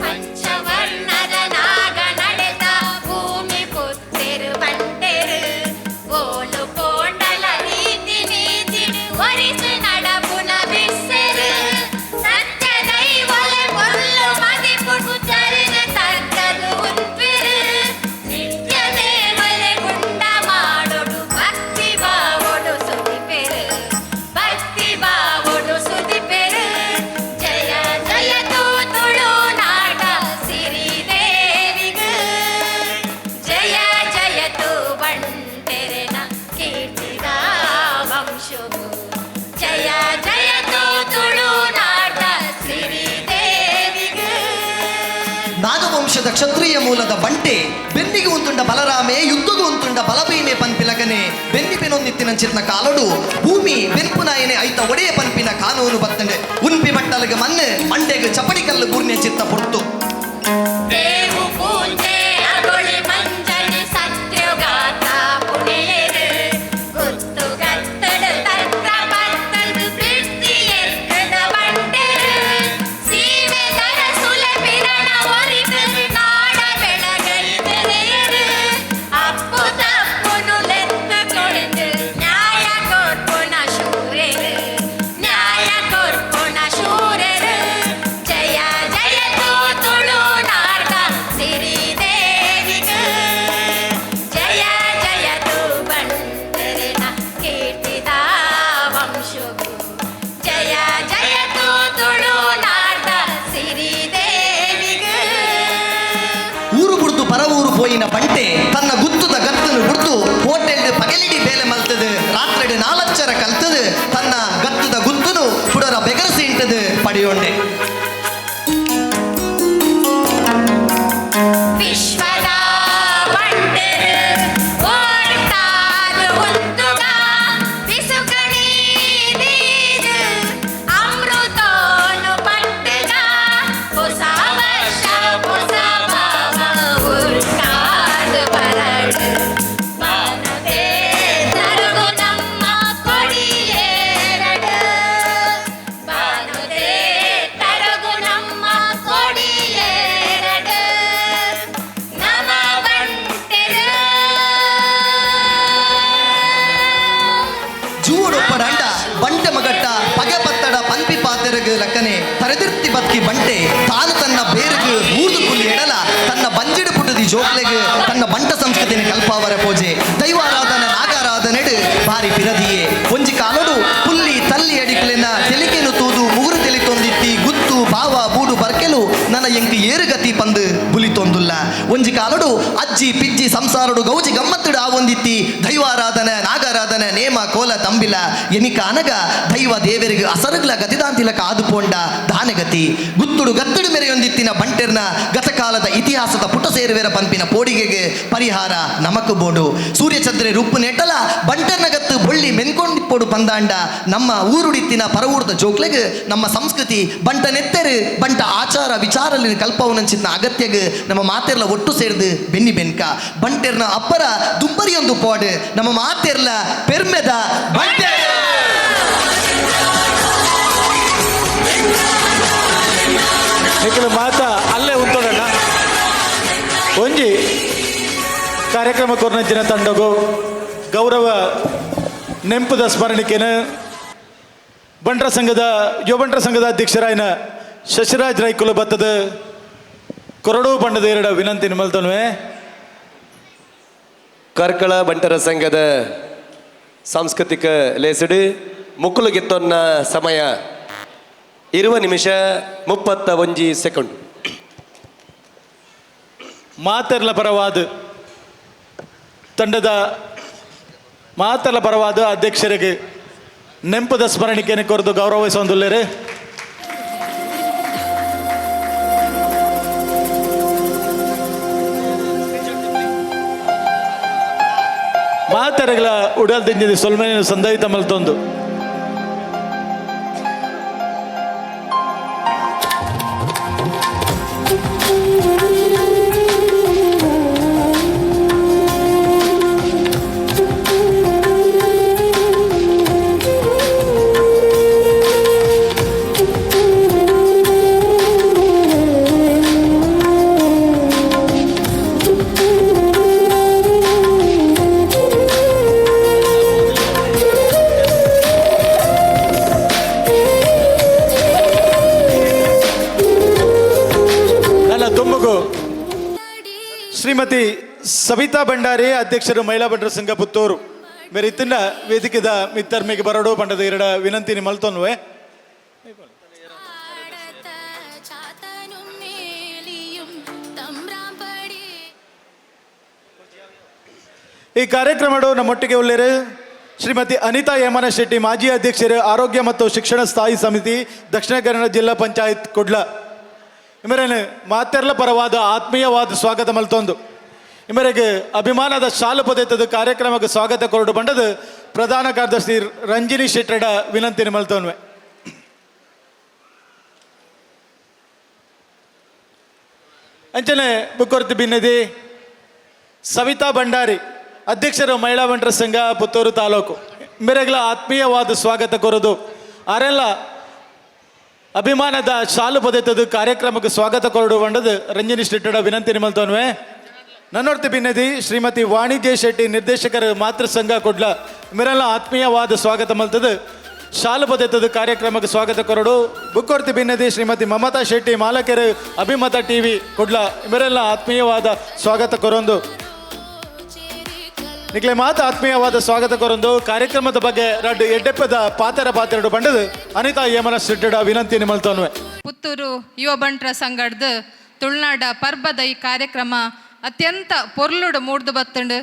ಪಂಚವರ್ಣದ ನಾಗ ನಡೆದ ಭೂಮಿ ಪುತ್ತೆರು ಬಂಟೆರು ಓಲು ಕೋಂಡಲ ರೀತಿ ನೀತಿ ಒರಿಸು ನಡಪುನ ಬಿಸ್ಸೆರು ಸತ್ಯ ದೈವಲ ಕೊಲ್ಲು ಮದಿ ಪುಟು ಚರಿದ ತರ್ಕದು ಉನ್ಪಿರು ನಿತ್ಯ ದೇವಲೆ ಗುಂಡ ಮಾಡೋಡು ಭಕ್ತಿ ಬಾವೊಡು ಸುದಿಪೆರು ಭಕ್ತಿ ಬಾವೊಡು ಸುದಿಪೆರು ಜಯ ಜಯ ತುಳು ನಾಡ ಸಿರಿ ದೇವಿಗೆ ಜಯ ಜಯ ತು ಬಂಟೆರೆನ ಕೀರ್ತಿದ ವಂಶವು ಜಯ ಜಯ ತುಳು ನಾಡ ಸಿರಿ ದೇವಿಗೆ. ನಾಗವಂಶದ ಕ್ಷತ್ರಿಯ ಮೂಲದ ಬಂಟೆ ಬೆನ್ನಿಗೆ ಉಂತುಂಡ ಬಲರಾಮೆ ಯುದ್ಧಗೂ ಉಂತುಂಡ ಬಲಬೀನೆ ಪನ್ಪಿಲಗನೆ ಬೆನ್ನಿ ಬೆನೊಂದಿತ್ತಿನ ಚಿತ್ನ ಕಾಲಡು ಭೂಮಿ ಬೆನ್ಪುನಾಯನೆ ಐತ ಒಡೆಯ ಪನ್ಪಿನ ಕಾನೂನು ಬತ್ತಂಡೆ ಉನ್ಪಿ ಬಟ್ಟಲಗೆ ಮಣ್ಣು ಮಂಡೆಗೆ ಚಪಡಿ ಕಲ್ಲು ಪೂರ್ಣ್ಯ ಚಿತ್ತ ಪೊರ್ತು ದೇವು ಪೂಜೆ ಅಗೊಳಿ ಮಂಜನೆ ಸತ್ಯಗಾತ ಪುಣೆಯರು ಗೊತ್ತು ಗತ್ತಡು ತತ್ರ ಬತ್ತದು ಪ್ರೀತಿ ಎತ್ತದ ಬಂಟೆರು ಸೀಮೆ ದರ ಸುಲೆ ಪಿರಣ ಒರಿದು ನಾಡ ಬೆಳಗೈದೆರೆಯರು ಅಪ್ಪು ತಪ್ಪುನು ಲೆತ್ತ ಕೊಡಿದು ನ್ಯಾಯ ಕೊರ್ಪುನ ಶೂರೆರು ನ್ಯಾಯ ಕೊರ್ಪುನ ಶೂರೆರು ಜಯ ಜಯ ತುಳು ನಾಡ ಸಿರಿ ದೇವಿಗೆ ಜಯ ಜಯ ತು ಬಂಟೆರೆನ ಕೀರ್ತಿದ ವಂಶವು ಜಯ ಜಯ ತುಳು ನಾಡ ಸಿರಿ ದೇವಿಗೆ. ಊರು ಬುಡ್ದು ಪರ ಊರು ಪೋಯಿನ ಬಂಟೆ ತನ್ನ ಗುತ್ತುದ ಗತ್ತನು ಬುಡ್ದು ಹೋಟೆಲ್ ಪಗಲಿಡಿ ಬೇಲೆ ಮಲ್ತದು ರಾತ್ರಿ ನಾಲಚ್ಚರ ಕಲ್ತದು ತನ್ನ ಗತ್ತದ ಗುತ್ತುನು ಕುಡರ ಬೆಗರಸಿ ಇಂಟದು ಪಡೆಯೋಂಡೆ ವಿಶ್ವದ ಬಂಟೆರು ಓರ್ತಾದು ಉಂತುಗ ಬಿಸುಕಣಿ ದೀದು ಅಮೃತೋನು ಪಟ್ಟಗ ಹೊಸ ವರ್ಷ ಹೊಸ ಭಾವ ಉರ್ತಾದು ಬರಡು ಬಾನದೆ ತರುಗು ನಮ್ಮ ಕೊಡಿಯೇರಡು ಬಾನದೆ ತರುಗು ನಮ್ಮ ಕೊಡಿಯೇರಡು ನಮ ಬಂಟೆರು ಜೂಡೊಪ್ಪಡಂಡ ಬಂಟೆ ಮಗಟ್ಟ ಪಗೆ ಪತ್ತಡ ಪನ್ಪಿ ಪಾತೆರಗು ಲಕ್ಕನೆ ತರದಿರ್ತಿ ಬದುಕಿ ಬಂಟೆ ತಾನು ತನ್ನ ಬೇರುಗು ಊರ್ದು ಕುಲ್ಲಿ ಎಡಲ ತನ್ನ ಬಂಜಿಡು ಪುಟದಿ ಜೋಕ್ಲೆಗು ತನ್ನ ಬಂಟ ಸಂಸ್ಕೃತಿನ ಕಲ್ಪಾವರ ಪೂಜೆ ದೈವಾರಾಧನೆ ನಾಗಾರಾಧನೆಡು ಬಾರಿ ಪಿರದಿಯೇ ಒಂಜಿ ಕಾಲಡು ಪುಲ್ಲಿ ತಲ್ಲಿ ಅಡಿಕ್ಲೆನ ತೆಲಿಕೆನು ತೂದು ಮುಗುರು ತೆಲಿತೊಂದಿತ್ತಿ ಗುತ್ತು ಭಾವ ಬೂಡು ಬರ್ಕೆಲು ನನ್ನ ಎಂಕ್ ಏರುಗತಿ ಪಂದು ಬುಲಿತೊಂದುಲ್ಲ ಒಂಜಿ ಕಾಲಡು ಅಜ್ಜಿ ಪಿಜ್ಜಿ ಸಂಸಾರಡು ಗೌಜಿ ಗಮ್ಮತ್ತುಡು ಆವೊಂದಿತ್ತಿ ದೈವಾರಾಧನೆ ನಾಗಾರಾಧನೆ ನೇಮ ಕೋಲ ತಂಬಿಲ ಎನಿಕ ಅನಗ ದೈವ ದೇವರಿಗೆ ಅಸರಗ್ಲ ಗತಿದಾಂತಿಲಕ ಆದುಪೋಂಡ ದಾನಗತಿ ಗುತ್ತುಡು ಗತ್ತುಡು ಮೆರೆಯೊಂದಿತ್ತಿನ ಬಂಟೆರ್ನ ಗತಕಾಲದ ಇತಿಹಾಸದ ಪುಟ ಸೇರುವೆರ ಪಂಪಿನ ಪೋಡಿಗೆಗೆ ಪರಿಹಾರ ನಮಕು ಬೋಡು ಸೂರ್ಯಚಂದ್ರೆ ರುಪ್ಪು ನೆಟ್ಟಲ ಬಂಟರ್ನ ಗತ್ತು ಬೊಳ್ಳಿ ಮೆನ್ಕೊಂಡಿಪ್ಪೋಡು ಪಂದಾಂಡ ನಮ್ಮ ಊರುಡಿತ್ತಿನ ಪರವೂರ್ದ ಜೋಕ್ಲೆಗೆ ನಮ್ಮ ಸಂಸ್ಕೃತಿ ಬಂಟ ನೆತ್ತೆರು ಬಂಟ ಆಚ ಆಚಾರ ವಿಚಾರಲ್ಲಿ ಕಲ್ಪವನಂಚಿನ ಅಗತ್ಯಗ ನಮ್ಮ ಮಾತೆರ್ಲ ಒಟ್ಟು ಸೇರ್ದು ಬೆನ್ನಿ ಬೆನ್ಕ ಬಂಟೆರ್ನ ಅಪ್ಪರ ದುಂಬರಿಯೊಂದು ಪಾಡು ನಮ್ಮ ಮಾತೆರ್ಲ ಪೆರ್ಮೆದ ಬಂಟೆ ಮಾತ ಅಲ್ಲೇ ಉಂಟೋಡಣ್ಣ ಒಂಜಿ ಕಾರ್ಯಕ್ರಮ ಕೊರ್ನಂಚಿನ ತಂಡಗು ಗೌರವ ನೆಂಪುದ ಸ್ಮರಣಿಕೆನ ಬಂಟ್ರ ಸಂಘದ ಯುವ ಬಂಟ್ರ ಸಂಘದ ಅಧ್ಯಕ್ಷರಾಯನ ಶಶಿರಾಜ್ ರೈಕುಲು ಬತ್ತದ ಕೊರಡು ಬಣ್ಣದ ಎರಡ ವಿನಂತಿ ನಿಮ್ಮಲ್ತನ್ವೆ ಕರ್ಕಳ ಬಂಟರ ಸಂಘದ ಸಾಂಸ್ಕೃತಿಕ ಲೇಸಡು ಮುಕ್ಕುಲು ಗೆತ್ತೊನ್ನ ಸಮಯ 20 ನಿಮಿಷ 31 ಸೆಕೆಂಡ್. ಮಾತೆರ್ಲ ಪರವಾದ ತಂಡದ ಮಾತೆರ್ಲ ಪರವಾದ ಅಧ್ಯಕ್ಷರಿಗೆ ನೆಂಪದ ಸ್ಮರಣಿಕೆಯನ್ನು ಕೊರೆದು ಗೌರವಿಸೊಂದುಲ್ಲೇರೆ. ಮಾತೆರೆಗಳ ಉಡಲ್ ತಿಂದಿದ್ದು ಸೊಲ್ಮೇನ ಸಂದಯಿತ ಮಲ್ತೊಂದು ಶ್ರೀಮತಿ ಸವಿತಾ ಭಂಡಾರಿ ಅಧ್ಯಕ್ಷರು ಮಹಿಳಾ ಬಂಟರ ಸಂಘ ಪುತ್ತೂರು ಮೇರೆ ಇತ್ತಿನ ವೇದಿಕೆದ ಮಿತ್ತರ್ಮಿಗೆ ಬರಡು ಪಂಡದ ಎರಡ ವಿನಂತಿ ಮಲ್ತೊನ್ವೆ. ಈ ಕಾರ್ಯಕ್ರಮಡು ನಮ್ಮೊಟ್ಟಿಗೆ ಉಳ್ಳೇರು ಶ್ರೀಮತಿ ಅನಿತಾ ಹೇಮನ ಶೆಟ್ಟಿ ಮಾಜಿ ಅಧ್ಯಕ್ಷರು ಆರೋಗ್ಯ ಮತ್ತು ಶಿಕ್ಷಣ ಸ್ಥಾಯಿ ಸಮಿತಿ ದಕ್ಷಿಣ ಕನ್ನಡ ಜಿಲ್ಲಾ ಪಂಚಾಯತ್ ಕುಡ್ಲ ಇಮರೇನು ಮಾತೆರ್ಲ ಪರವಾದ ಆತ್ಮೀಯವಾದ ಸ್ವಾಗತ ಮಲ್ತೊಂದು ಇಮರೆಗೆ ಅಭಿಮಾನದ ಶಾಲು ಪೊದೆತದ ಕಾರ್ಯಕ್ರಮಕ್ಕೆ ಸ್ವಾಗತ ಕೊರಡು ಬಂಡದು ಪ್ರಧಾನ ಕಾರ್ಯದರ್ಶಿ ರಂಜಿನಿ ಶೆಟ್ಟಡ ವಿನಂತಿ ಮಲ್ತೊನ್ವೆ. ಅಂಚನೆ ಬುಕ್ಕೊರ್ತಿ ಬಿನ್ನದಿ ಸವಿತಾ ಭಂಡಾರಿ ಅಧ್ಯಕ್ಷರು ಮಹಿಳಾ ಬಂಟರ ಸಂಘ ಪುತ್ತೂರು ತಾಲೂಕು ಮೇರೆಗಳ ಆತ್ಮೀಯವಾದ ಸ್ವಾಗತ ಕೊರದು ಆರೆಲ್ಲ ಅಭಿಮಾನದ ಶಾಲು ಪೊದೆತದ ಕಾರ್ಯಕ್ರಮಕ್ಕೆ ಸ್ವಾಗತ ಕೊರಡು ಬಂಡದು ರಂಜಿನಿ ಶೆಟ್ಟಡ ವಿನಂತಿ ಮಲ್ತೊನ್ವೆ. ನನ್ನೊರ್ತಿ ಬಿನ್ನದಿ ಶ್ರೀಮತಿ ವಾಣಿಜ್ಯ ಶೆಟ್ಟಿ ನಿರ್ದೇಶಕರ ಮಾತೃ ಸಂಘ ಕೊಡ್ಲ ಮೇರೆಲ್ಲ ಆತ್ಮೀಯವಾದ ಸ್ವಾಗತ ಮಲ್ತದು ಶಾಲು ಪೊದೆತದ ಕಾರ್ಯಕ್ರಮಕ್ಕೆ ಸ್ವಾಗತ ಕೊರಡು ಬುಕ್ಕೊರ್ತಿ ಬಿನ್ನದಿ ಶ್ರೀಮತಿ ಮಮತಾ ಶೆಟ್ಟಿ ಮಾಲಕೆರೆ ಅಭಿಮತ ಟಿವಿ ಕೊಡ್ಲ ಮೇರೆಲ್ಲ ಆತ್ಮೀಯವಾದ ಸ್ವಾಗತ ಕೊರೊಂದು ನಿಕ್ಲೆ ಮಾತು ಆತ್ಮೀಯವಾದ ಸ್ವಾಗತ ಕೊರೊಂದು ಕಾರ್ಯಕ್ರಮದ ಬಗ್ಗೆ ರಡ್ಡು ಎಡ್ಡೆಪ್ಪದ ಪಾತೆರಡು ಬಂಡದು ಅನಿತಾ ಹೇಮನ ಶೆಟ್ಟಡ ವಿನಂತಿ ನಿಮಲ್ತೊನ್ವೆ. ಪುತ್ತೂರು ಯುವ ಬಂಟ್ರ ಸಂಘದ ತುಳುನಾಡ ಪರ್ಬದ ಈ ಕಾರ್ಯಕ್ರಮ ಅತ್ಯಂತ ಪೊರ್ಲುಡು ಮೂಡ್ದು ಬತ್ತುಂಡು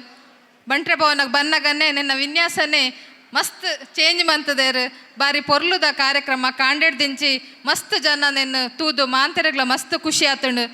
ಬಂಟ್ರೆ ಭವನಕ್ಕೆ ಬನ್ನಗನ್ನೆ ನಿನ್ನ ವಿನ್ಯಾಸನೇ ಮಸ್ತ್ ಚೇಂಜ್ ಮಂತದೇರು ಬಾರಿ ಪೊರ್ಲುದ ಕಾರ್ಯಕ್ರಮ ಕಾಂಡೆಡ್ ದಿಂಚಿ ಮಸ್ತ್ ಜನ ನಿನ್ನ ತೂದು ಮಾಂತೆರೆಗ್ಲ ಮಸ್ತ್ ಖುಷಿ ಆತುಂಡು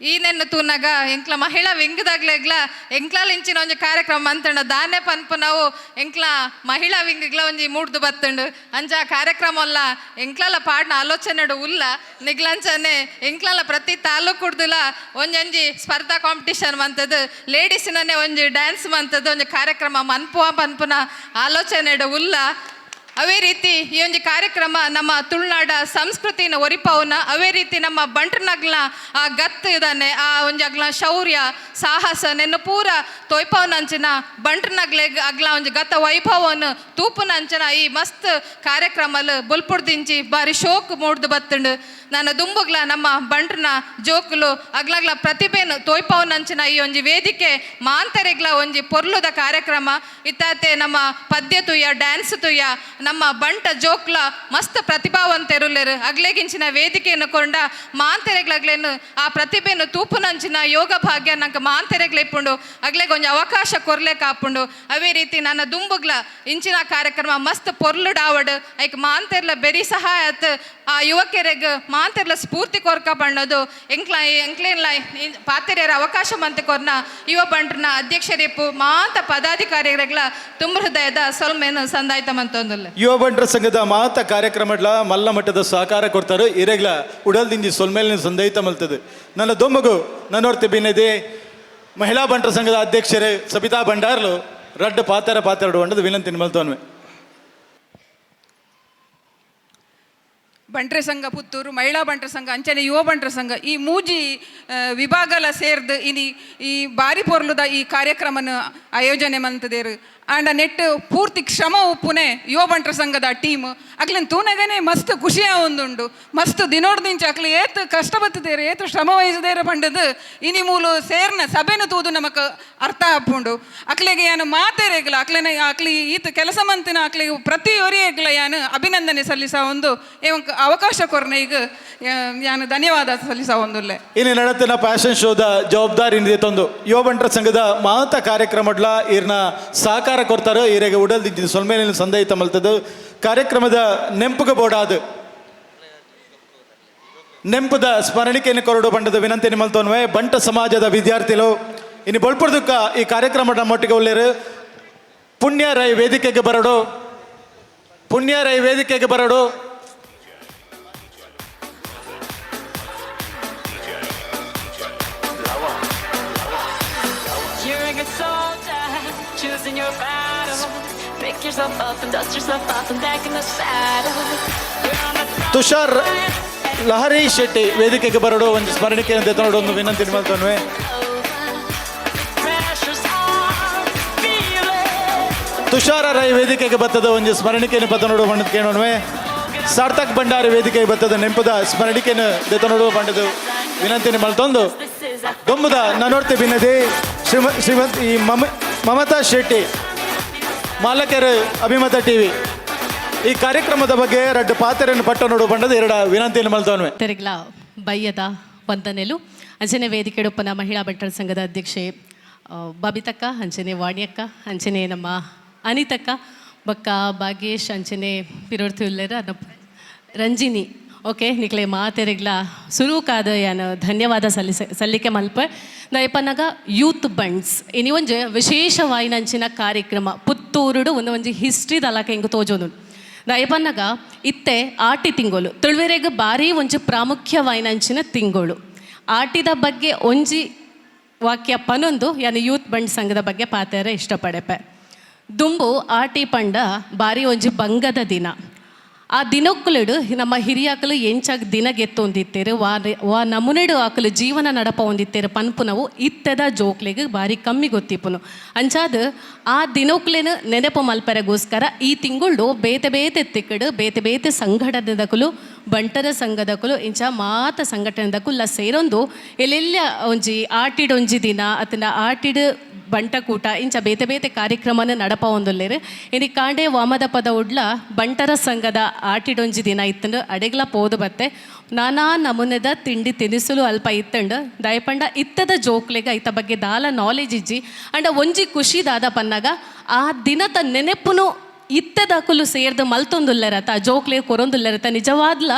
ಈ ನೆನ್ನು ತೂನಾಗ ಎಂಕ್ಲ ಮಹಿಳಾ ವಿಂಗದಾಗ್ಲೆಗ್ಲ ಎಂಕ್ಲಾಲ್ ಇಂಚಿನ ಒಂಜಿ ಕಾರ್ಯಕ್ರಮ ಅಂತಂಡ ದಾನೆ ಪನ್ಪು ನಾವು ಎಂಕ್ಲ ಮಹಿಳಾ ವಿಂಗ್ಲ ಒಂಜಿ ಮೂಡ್ದು ಬತ್ತುಂಡು ಅಂಚ ಕಾರ್ಯಕ್ರಮ ಅಲ್ಲ ಎಂಕ್ಲಾಲ ಪಾಡ್ನ ಆಲೋಚನೆಡು ಉಲ್ಲ ನಿಗ್ಲಂಚನೆ ಎಂಕ್ಲಾಲ ಪ್ರತಿ ತಾಲೂಕುಡ್ದುಲ ಒಂಜೊಂಜಿ ಸ್ಪರ್ಧಾ ಕಾಂಪಿಟಿಷನ್ ಮಂತದ್ದು ಲೇಡೀಸಿನೇ ಒಂಜಿ ಡ್ಯಾನ್ಸ್ ಮಂತದ್ದು ಒಂಜಿ ಕಾರ್ಯಕ್ರಮ ಪನ್ಪುನ ಆಲೋಚನೆಡು ಉಲ್ಲ. ಅವೇ ರೀತಿ ಈ ಒಂದು ಕಾರ್ಯಕ್ರಮ ನಮ್ಮ ತುಳುನಾಡ ಸಂಸ್ಕೃತಿನ ಒರಿಪವನ ಅವೇ ರೀತಿ ನಮ್ಮ ಬಂಟ್ರನಗ್ಲ ಆ ಗತ್ತು ಇದಾನೆ ಆ ಒಂಜಿ ಅಗ್ಲ ಶೌರ್ಯ ಸಾಹಸ ನೆನ್ನು ಪೂರ ತೊಯ್ಪವನಂಚಿನ ಬಂಟ್ರನಗ್ಲೆಗ್ ಅಗ್ಲ ಒಂಜಿ ಗತ ವೈಭವನು ತೂಪುನಂಚನ ಈ ಮಸ್ತ್ ಕಾರ್ಯಕ್ರಮಲು ಬುಲ್ಪುಡ್ದಿಂಚಿ ಬಾರಿ ಶೋಕ್ ಮೂಡ್ದು ಬತ್ತುಂಡು. ನನ್ನ ದುಂಬುಗ್ಲ ನಮ್ಮ ಬಂಟ್ರನ ಜೋಕುಲು ಅಗ್ಲಗ್ಲ ಪ್ರತಿಭೆನು ತೋಯ್ಪವನಂಚಿನ ಈ ಒಂಜಿ ವೇದಿಕೆ ಮಾಂತರೆಗ್ಲ ಒಂಜಿ ಪೊರ್ಲುದ ಕಾರ್ಯಕ್ರಮ ಇತ್ತಾತೆ ನಮ್ಮ ಪದ್ಯ ತುಯ್ಯ ಡ್ಯಾನ್ಸ್ ತುಯ್ಯ ನಮ್ಮ ಬಂಟ ಜೋಕ್ಲ ಮಸ್ತ್ ಪ್ರತಿಭಾವಂತೆರುಲ್ಲೆರು ಅಗ್ಲೆಗಿಂಚಿನ ವೇದಿಕೆಯನ್ನು ಕೊಂಡ ಮಾಂತೆರೆಗ್ಲಗ್ಲೇನು ಆ ಪ್ರತಿಭೆನು ತೂಪುನಂಚಿನ ಯೋಗ ಭಾಗ್ಯ ನಂಗೆ ಮಾಂತೆರೆಗ್ಲಿಪ್ಪುಂಡು ಅಗ್ಲೆಗೊಂದು ಅವಕಾಶ ಕೊರ್ಲೆ ಕಾಪುಂಡು. ಅವೇ ರೀತಿ ನನ್ನ ದುಂಬುಗ್ಲ ಇಂಚಿನ ಕಾರ್ಯಕ್ರಮ ಮಸ್ತ್ ಪೊರ್ಲು ಡಾವಡು ಐಕ್ ಮಾಂತೆರ್ಲ ಬೆರಿ ಸಹಾಯತ್ ಆ ಯುವಕರಿಗೆ ಮಾತೆರ್ಲ ಸ್ಫೂರ್ತಿ ಕೊರ್ಕ ಪಣ್ಣದು ಎಂಕ್ಲೇನ್ಲ ಪಾತೆರೆಯರ ಅವಕಾಶ ಮಂತೆ ಕೊರ್ನ ಯುವ ಬಂಟ್ರನ ಅಧ್ಯಕ್ಷರಿಪ್ಪು ಮಾತ ಪದಾಧಿಕಾರಿಗಳ ತುಂಬ ಹೃದಯದ ಸೊಲ್ಮೇನು ಸಂದಾಯಿತ ಮಂತೊಂದುಲ್ಲ. ಯುವ ಬಂಟ್ರ ಸಂಘದ ಮಾತ ಕಾರ್ಯಕ್ರಮಡ್ಲ ಮಲ್ಲ ಮಟ್ಟದ ಸಹಕಾರ ಕೊಡ್ತಾರೆ ಇರೆಗ್ಲ ಉಡಲ್ದಿಂದಿ ಸೊಲ್ಮೇಲಿನ ಸಂದಾಯಿತ ಮಲ್ತದೆ. ನನ್ನ ದೊಮ್ಮಗು ನನ್ನೋರ್ತೆ ಬಿನ್ನದೆ ಮಹಿಳಾ ಬಂಟ್ರ ಸಂಘದ ಅಧ್ಯಕ್ಷರೇ ಸಬಿತಾ ಭಂಡಾರ್ಲು ರಡ್ಡ ಪಾತ್ರ ಒಂಡದು ವಿನಂತಿ ಮಲ್ತೋನ್ವೆ. ಬಂಟ್ರೆ ಸಂಘ ಪುತ್ತೂರು, ಮಹಿಳಾ ಬಂಟ್ರ ಸಂಘ ಅಂಚನೆ ಯುವ ಬಂಟ್ರ ಸಂಘ ಈ ಮೂಜಿ ವಿಭಾಗಲ ಸೇರ್ದು ಈ ಬಾರಿ ಪೊರ್ಲುದ ಈ ಕಾರ್ಯಕ್ರಮನ ಆಯೋಜನೆ ಮಂತದೇರು ಆಂಡ ನೆಟ್ ಪೂರ್ತಿ ಶ್ರಮ ಉಪ್ಪುನೆ ಯುವ ಬಂಟ್ರ ಸಂಘದ ಟೀಮ್ ಅಕ್ಲಿನ ತೂನೆಗನೆ ಮಸ್ತ್ ಖುಷಿಯ ಒಂದುಂಡು. ಮಸ್ತ್ ದಿನೋಡ್ದಿಂಚ ಅಕ್ಲಿ ಏತ್ ಕಷ್ಟ ಬತ್ತದೇರು ಏತು ಶ್ರಮ ವಹಿಸದೇರು ಪಂಡದು ಇನಿ ಮೂಲು ಸೇರ್ನ ಸಭೆನು ತೂದು ನಮಕ್ ಅರ್ಥ ಹಾಪುಂಡು. ಅಕ್ಲಿಗೆ ಯಾನು ಮಾತೇರೆಗ್ಲ ಅಕ್ಲಿ ಈತ ಕೆಲಸ ಮಂತಿನ ಅಕ್ಲಿಗೆ ಪ್ರತಿ ಒರಿಯೆಗ್ಲ ಯಾನು ಅಭಿನಂದನೆ ಸಲ್ಲಿಸ ಒಂದು ಅವಕಾಶ ಕೊರ್ನೆ ಈಗ ಯಾನು ಧನ್ಯವಾದ ಸಲ್ಲಿಸ ಒಂದುಲ್ಲೆ. ಇನ್ನು ನಡತಿನ ಫ್ಯಾಷನ್ ಶೋದ ಜವಾಬ್ದಾರಿ ತಂದು ಯುವ ಬಂಟ್ರ ಸಂಘದ ಮಾತ ಕಾರ್ಯಕ್ರಮಡ್ಲ ಇರ್ನ ಸಹಕಾರ ಕೊಡ್ತಾರೆ ಇರೆಗೆ ಉಡಲ್ದಿದ್ದು ಸೊಲ್ಮೇಲಿನ ಸಂದಾಯಿತ ಮಲ್ತದು ಕಾರ್ಯಕ್ರಮದ ನೆಂಪುಗ ಬೋಡಾದು ನೆಂಪುದ ಸ್ಮರಣಿಕೆಯನ್ನು ಕೊರಡು ಬಂಡದ ವಿನಂತಿ ಮಲ್ತೋನ್ವೆ. ಬಂಟ ಸಮಾಜದ ವಿದ್ಯಾರ್ಥಿಗಳು ಇನ್ನು ಬೊಳ್ಪುರ್ದಕ್ಕ ಈ ಕಾರ್ಯಕ್ರಮದ ಮೊಟ್ಟಿಗೆ ಉಳ್ಳೇರು ಪುಣ್ಯ ರೈ ವೇದಿಕೆಗೆ ಬರಡು Choosing your battle, pick yourself up and dust yourself off and back in the saddle. Tushar Lahari Shetty ವೇದಿಕೆಗೆ ಬರಡು ಒಂದು ಸ್ಮರಣಿಕೆಯನ್ನು ತೆತ್ತನೋಡು ಒಂದು ವಿನಂತಿ ಮಾಡ್ತೋನ್ವೆ. ತುಷಾರ ರೈ ವೇದಿಕೆಗೆ ಬತ್ತದ ಒಂದು ಸ್ಮರಣಿಕೆಯನ್ನು ಪತ್ತನೋಡು ಬಣ್ಣದ ಕೇಳೋಣವೆ. ಸಾರ್ಥಕ್ ಭಂಡಾರಿ ವೇದಿಕೆಗೆ ಬತ್ತದ ನೆಂಪದ ಸ್ಮರಣಿಕೆಯನ್ನು ತೆತ್ತನೋಡು ಬಣ್ಣದು ವಿನಂತಿని ಮಾಡ್ತೊಂದು ದೊಂಬದ ನನ್ನೋರ್ತೆ ಬಿನ್ನದೆ ಶ್ರೀಮಂತ್ ಈ ಮಮತಾ ಶೆಟ್ಟಿ ಮಾಲಕರು ಅಭಿಮತ ಟಿವಿ ಈ ಕಾರ್ಯಕ್ರಮದ ಬಗ್ಗೆ ಎರಡು ಪಾತ್ರೆಯನ್ನು ಪಟ್ಟ ನೋಡು ಬಂಡದ ಎರಡು ವಿನಂತಿಯನ್ನು ಮಲ್ತವನ್ವೆ. ತೆರಿಗ್ಲ ಬಯ್ಯದ ವಂದನೆಲು ಅಂಚನೆ ವೇದಿಕೆ ಉಪ್ಪನ ಮಹಿಳಾ ಬಂಟರ ಸಂಘದ ಅಧ್ಯಕ್ಷೆ ಬಬಿತಕ್ಕ, ಅಂಚನೆ ವಾಣಿಯಕ್ಕ, ಅಂಚನೆ ನಮ್ಮ ಅನಿತಕ್ಕ, ಬಕ್ಕ ಭಾಗೇಶ್, ಅಂಚನೆ ಪಿರೋಡ್ತಿ ಉಲ್ಲೇರ ರಂಜಿನಿ ಓಕೆ ನಿಕ್ಲೆ ಮಾತೆರೆಗ್ಲ ಸುರೂಕಾದ ಯಾನು ಧನ್ಯವಾದ ಸಲ್ಲಿಕೆ ಮಲ್ಪ ದಯಪನ್ನಾಗ ಯೂತ್ ಬಂಡ್ಸ್ ಇನಿ ಒಂಜಿ ವಿಶೇಷವಾಯಿನಂಚಿನ ಕಾರ್ಯಕ್ರಮ ಪುತ್ತೂರುಡು ಒಂಜಿ ಹಿಸ್ಟ್ರಿ ದಲಕ ಹಿಂಗೆ ತೋಜೋದು ದಯಪನ್ನಾಗ ಇತ್ತೆ ಆಟಿ ತಿಂಗೋಲು ತುಳುವೆರೆಗೆ ಭಾರಿ ಒಂಜಿ ಪ್ರಾಮುಖ್ಯವಾಯಿನಂಚಿನ ತಿಂಗೋಳು ಆಟಿದ ಬಗ್ಗೆ ಒಂಜಿ ವಾಕ್ಯ ಪನೊಂದು ಯಾನು ಯೂತ್ ಬಂಡ್ ಸಂಘದ ಬಗ್ಗೆ ಪಾತೆರ ಇಷ್ಟಪಡೆಪೆ. ದುಂಬು ಆಟಿ ಪಂಡ ಭಾರಿ ಒಂಜಿ ಬಂಗದ ದಿನ. ಆ ದಿನಕ್ಕುಲೆಡು ನಮ್ಮ ಹಿರಿಯಾಕಲು ಎಂಚಾಗ ದಿನ ಗೆತ್ತೊಂದಿತ್ತೇರು ವಾ ನಮುನೆಡು ಆಕಲು ಜೀವನ ನಡಪ ಹೊಂದಿತ್ತೇರು ಪನ್ಪುನವು ಇತ್ತೆದ ಜೋಕ್ಲೆಗೆ ಭಾರಿ ಕಮ್ಮಿ ಗೊತ್ತಿಪ್ಪುನು ಅಂಚಾದ ಆ ದಿನಕ್ಕುಲೇನು ನೆನಪು ಮಲ್ಪರೆಗೋಸ್ಕರ ಈ ತಿಂಗಳು ಬೇತೆ ತಿಕ್ಕಡು ಬೇತೆ ಸಂಘಟನೆದಕಲು ಬಂಟರ ಸಂಘದಕಲು ಇಂಚ ಮಾತ ಸಂಘಟನೆದಕುಲ್ಲ ಸೇರೊಂದು ಎಲ್ಲೆಲ್ಲ ಒಂಜಿ ಆಟಿಡೊಂಜಿ ದಿನ ಅತನ ಆಟಿಡು ಬಂಟಕೂಟ ಇಂಚ ಬೇತೆ ಕಾರ್ಯಕ್ರಮನ ನಡಪ ಹೊಂದಲ್ಲೇರು ಇನಿ ಕಾಂಡೆ ವಾಮದ ಪದ ಉಡ್ಲ ಬಂಟರ ಸಂಘದ ಆಟಿಡೊಂಜಿ ದಿನ ಇತ್ತಂಡು ಅಡೆಗ್ಲ ಪೋದು ಬತ್ತೆ ನಾನಾ ನಮೂನೆದ ತಿಂಡಿ ತಿನಿಸುಲು ಅಲ್ಪ ಇತ್ತಂಡು ದಯಪಂಡ ಇತ್ತದ ಜೋಕ್ಲೆಗ ಐತ ಬಗ್ಗೆ ದಾಲ ನಾಲೆಜ್ ಇಜ್ಜಿ ಅಂಡ ಒಂಜಿ ಖುಷಿದಾದ ಪನ್ನಾಗ ಆ ದಿನದ ನೆನೆಪುನು ಇತ್ತದಕುಲು ಸೇರ್ದು ಮಲ್ತೊಂದುಲ್ಲರತ ಜೋಕ್ಲೆ ಕೊರೊಂದುಲ್ಲರತ ನಿಜವಾದ್ಲ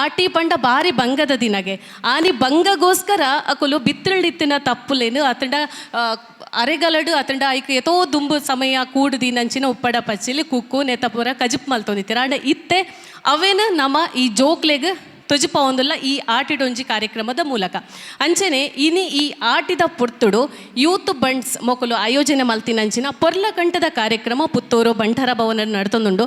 ಆಟಿ ಪಂಡ ಭಾರಿ ಬಂಗದ ದಿನಗೆ ಆನಿ ಬಂಗಗೋಸ್ಕರ ಅಕುಲು ಬಿತ್ತಳಿತ್ತಿನ ತಪ್ಪುಲೇನು ಅತಂಡ ಅರೆಗಲಡು ಅತಂಡ ಐಕ ಎತೋ ದುಂಬು ಸಮಯ ಕೂಡುದಿ ನಂಚಿನ ಉಪ್ಪಡ ಪಚ್ಚಿಲಿ ಕುಕ್ಕು ನೆತಪುರ ಕಜಿಪ್ ಮಲ್ತೊಂದಿತ್ತೀರ ಅಂಡ ಇತ್ತೆ ಅವೇನು ನಮ್ಮ ಈ ಜೋಕ್ಲೆಗೆ ತುಜಿಪ ಒಂದಲ್ಲ ಈ ಆಟಿಡೊಂಜಿ ಕಾರ್ಯಕ್ರಮದ ಮೂಲಕ ಅಂಚನೆ ಇನಿ ಈ ಆಟಿದ ಪುರ್ತುಡು ಯೂತ್ ಬಂಡ್ಸ್ ಮೊಕಲು ಆಯೋಜನೆ ಮಲ್ತಿನಂಚಿನ ಪೊರ್ಲಕಂಠದ ಕಾರ್ಯಕ್ರಮ ಪುತ್ತೂರು ಬಂಟರ ಭವನ ನಡ್ತೊಂದುಂಡು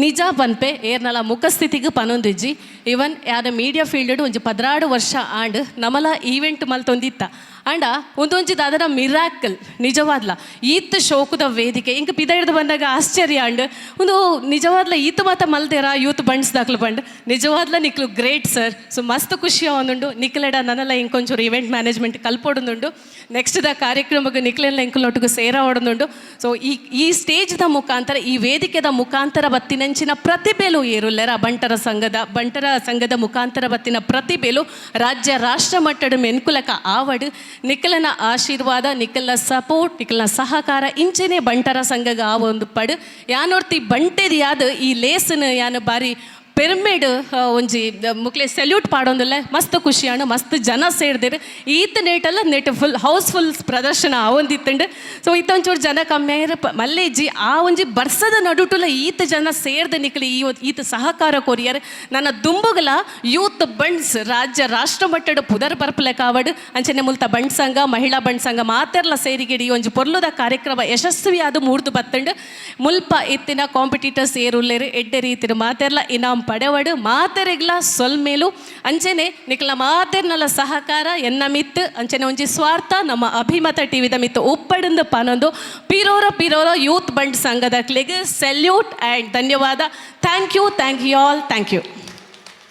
ನಿಜ ಪನ್ಪೆ ಏರ್ನಲ ಮುಖಸ್ಥಿತಿಗೆ ಪನೊಂದಿಜ್ಜಿ ಇವನ್ ಯಾರ ಮೀಡಿಯಾ ಫೀಲ್ಡ್ ಒಂಜಿ 16 ವರ್ಷ ಆಂಡ್ ನಮಲ ಈವೆಂಟ್ ಮಲ್ತೊಂದಿತ್ತ ಅಂಡ ಒಂದೊಂಜಿದ ಅದರ ಮಿರಾಕಲ್ ನಿಜವಾದ್ಲ ಈತ್ ಶೋಕದ ವೇದಿಕೆ ಇಂಕ ಪಿದ ಹಿಡ್ದು ಬಂದಾಗ ಆಶ್ಚರ್ಯ ಅಂಡ್ ಒಂದು ನಿಜವಾದ್ಲ ಈತ ಮಾತ ಮಲ್ದೇರ ಯೂತ್ ಬಂಡ್ಸ್ ದಾಖಲು ಬಂಡ್ ನಿಜವಾದ್ಲ ನಿಕ್ಲು ಗ್ರೇಟ್ ಸರ್. ಸೊ ಮಸ್ತ್ ಖುಷಿಯ ಒಂದುಂಡು ನಿಕ್ಲೆಡ ನನ್ನಲ್ಲ ಇಂಕೊಂಚೂರು ಇವೆಂಟ್ ಮ್ಯಾನೇಜ್ಮೆಂಟ್ ಕಲ್ಪೊಡುಂಡು ನೆಕ್ಸ್ಟ್ ಕಾರ್ಯಕ್ರಮಕ್ಕೆ ನಿಕ್ಲೆಲ್ಲ ಇಂಕಲೊಟ್ಟಿಗೆ ಸೇರ ಹೊಡೊಂದುಂಡು. ಸೊ ಈ ಸ್ಟೇಜ್ದ ಮುಖಾಂತರ ಈ ವೇದಿಕೆದ ಮುಖಾಂತರ ಬತ್ತಿನಂಚಿನ ಪ್ರತಿಭೆಲು ಏರುಲ್ಲೆರ ಬಂಟರ ಸಂಘದ ಮುಖಾಂತರ ಬತ್ತಿನ ಪ್ರತಿಭೆಲು ರಾಜ್ಯ ರಾಷ್ಟ್ರ ಮಟ್ಟದ ಮೆನ್ಕುಲಕ ಆವಡು ನಿಖಲನ ಆಶೀರ್ವಾದ ನಿಖಲ್ನ ಸಪೋರ್ಟ್ ನಿಖಲ್ನ ಸಹಕಾರ ಇಂಚೆನೆ ಬಂಟರ ಸಂಘಗ ಆ ಒಂದು ಪಡು ಯಾನೋರ್ತಿ ಬಂಟೆದಿ ಯಾದ ಈ ಲೇಸನ ಯಾನು ಬಾರಿ ಪಿರಮಿಡ್ ಒಂಜಿ ಮುಕ್ಲೆ ಸೆಲ್ಯೂಟ್ ಪಾಡೊಂದುಲ್ಲ ಮಸ್ತ್ ಖುಷಿಯಾಣ ಮಸ್ತ್ ಜನ ಸೇರ್ದಿರು ಈತ ನೇಟಲ್ಲ ನೆಟ್ ಫುಲ್ ಹೌಸ್ಫುಲ್ ಪ್ರದರ್ಶನ ಅವೊಂದಿತ್ತಂಡು ಸೊ ಈತ ಒಂಚೂರು ಜನ ಕಮ್ಮಿ ಆಗಿರ ಮಲ್ಲೆ ಇಜ್ಜಿ ಆ ಒಂಜಿ ಬರ್ಸದ ನಡುಟುಲ ಈತ ಜನ ಸೇರ್ದ ನಿಕ್ಲಿ ಈತ ಸಹಕಾರ ಕೊರಿಯರ್ ನನ್ನ ದುಂಬುಗಲ ಯೂತ್ ಬಂಡ್ಸ್ ರಾಷ್ಟ್ರ ಮಟ್ಟದ ಪುದರ್ ಬರ್ಪಲೆ ಕಾವಡ್ ಅಂಚನೆ ಮುಲ್ತ ಬಂಡ್ ಸಂಘ ಮಹಿಳಾ ಬಂಡ್ ಸಂಘ ಮಾತೆರ್ಲ ಸೇರಿಗಿಡಿ ಒಂಜಿ ಪೊರ್ಲುದ ಕಾರ್ಯಕ್ರಮ ಯಶಸ್ವಿಯಾದ ಮೂರ್ದು ಬತ್ತಂಡು ಮುಲ್ಪ ಇತ್ತಿನ ಕಾಂಪಿಟೀಟರ್ಸ್ ಏರುಲ್ಲೇರು ಎಡ್ಡೆ ರೀತಿಯ ಮಾತೆರ್ಲ ಇನಾಮ್ ಪಡೆವಡು ಮಾತೆರೆಗ್ಲ ಸೊಲ್ಮೇಲು ಅಂಚೆನೆ ನಿಕ್ಲ ಮಾತೆರ್ನಲ ಸಹಕಾರ ಎನ್ನ ಮಿತ್ತು ಅಂಚನೆ ಒಂಜಿ ಸ್ವಾರ್ಥ ನಮ್ಮ ಅಭಿಮತ ಟಿವಿದ ಮಿತ್ತು ಉಪ್ಪಡಂದು ಪನೊಂದು ಪಿರೋರ ಯೂತ್ ಬಂಡ್ ಸಂಘದ ಕ್ಲೆಗೆ ಸೆಲ್ಯೂಟ್ ಆ್ಯಂಡ್ ಧನ್ಯವಾದ thank you all thank you.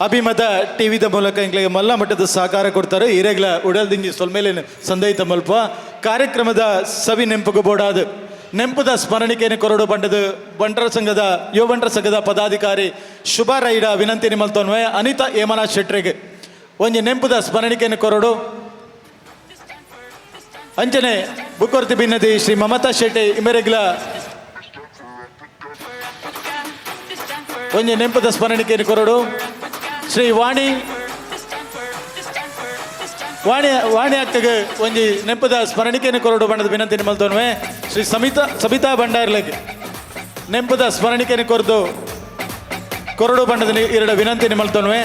Abhimata ಟಿವಿದ ಮೂಲಕ ಇಂಗ್ಲಿಗೆ ಮಲ್ಲ ಮಟ್ಟದ ಸಹಕಾರ ಕೊಡ್ತಾರೆ ಈರೆಗ್ಲ ಉಡಲ್ದಿಂಗಿ ಸೊಲ್ಮೇಲಿನ ಸಂದೈತ ಮಲ್ಪ ಕಾರ್ಯಕ್ರಮದ ಸವಿ ನೆಂಪುಗು ಬೋಡಾದು ನೆಂಪುದ ಸ್ಮರಣಿಕೆಯನ್ನು ಕೊರಡು ಯುವ ಬಂಟರ ಸಂಘದ ಪದಾಧಿಕಾರಿ ಶುಭ ರೈಡ ವಿನಂತಿ ನಿಮಲ್ತೋನ್ವೆ ಅನಿತಾ ಹೇಮನಾಥ್ ಶೆಟ್ರಿಗೆ ಒಂಜಿ ನೆಂಪುದ ಸ್ಮರಣಿಕೆಯನ್ನು ಕೊರಡು ಅಂಚನೆ ಬುಕ್ಕೊರ್ತಿ ಭಿನ್ನದಿ ಶ್ರೀ ಮಮತಾ ಶೆಟ್ಟಿ ಇಮೆರೆಗ್ಲ ಒಂಜಿ ನೆಂಪುದ ಸ್ಮರಣಿಕೆಯನ್ನು ಕೊರಡು ಶ್ರೀ ವಾಣಿ ಅಕ್ಕಗೆ ಒಂಜಿ ನೆಂಪದ ಸ್ಮರಣಿಕೆಯನ್ನು ಕೊರಡು ಬಣ್ಣದ ವಿನಂತಿ ನಿಮಲ್ತೋನ್ವೆ ಶ್ರೀ ಸಬಿತಾ ಭಂಡಾರ್ಲೆಗೆ ನೆಂಪದ ಸ್ಮರಣಿಕೆಯನ್ನು ಕೊರಡು ಬಣ್ಣದ ಎರಡು ವಿನಂತಿ ನಿಮಲ್ತೋನ್ವೆ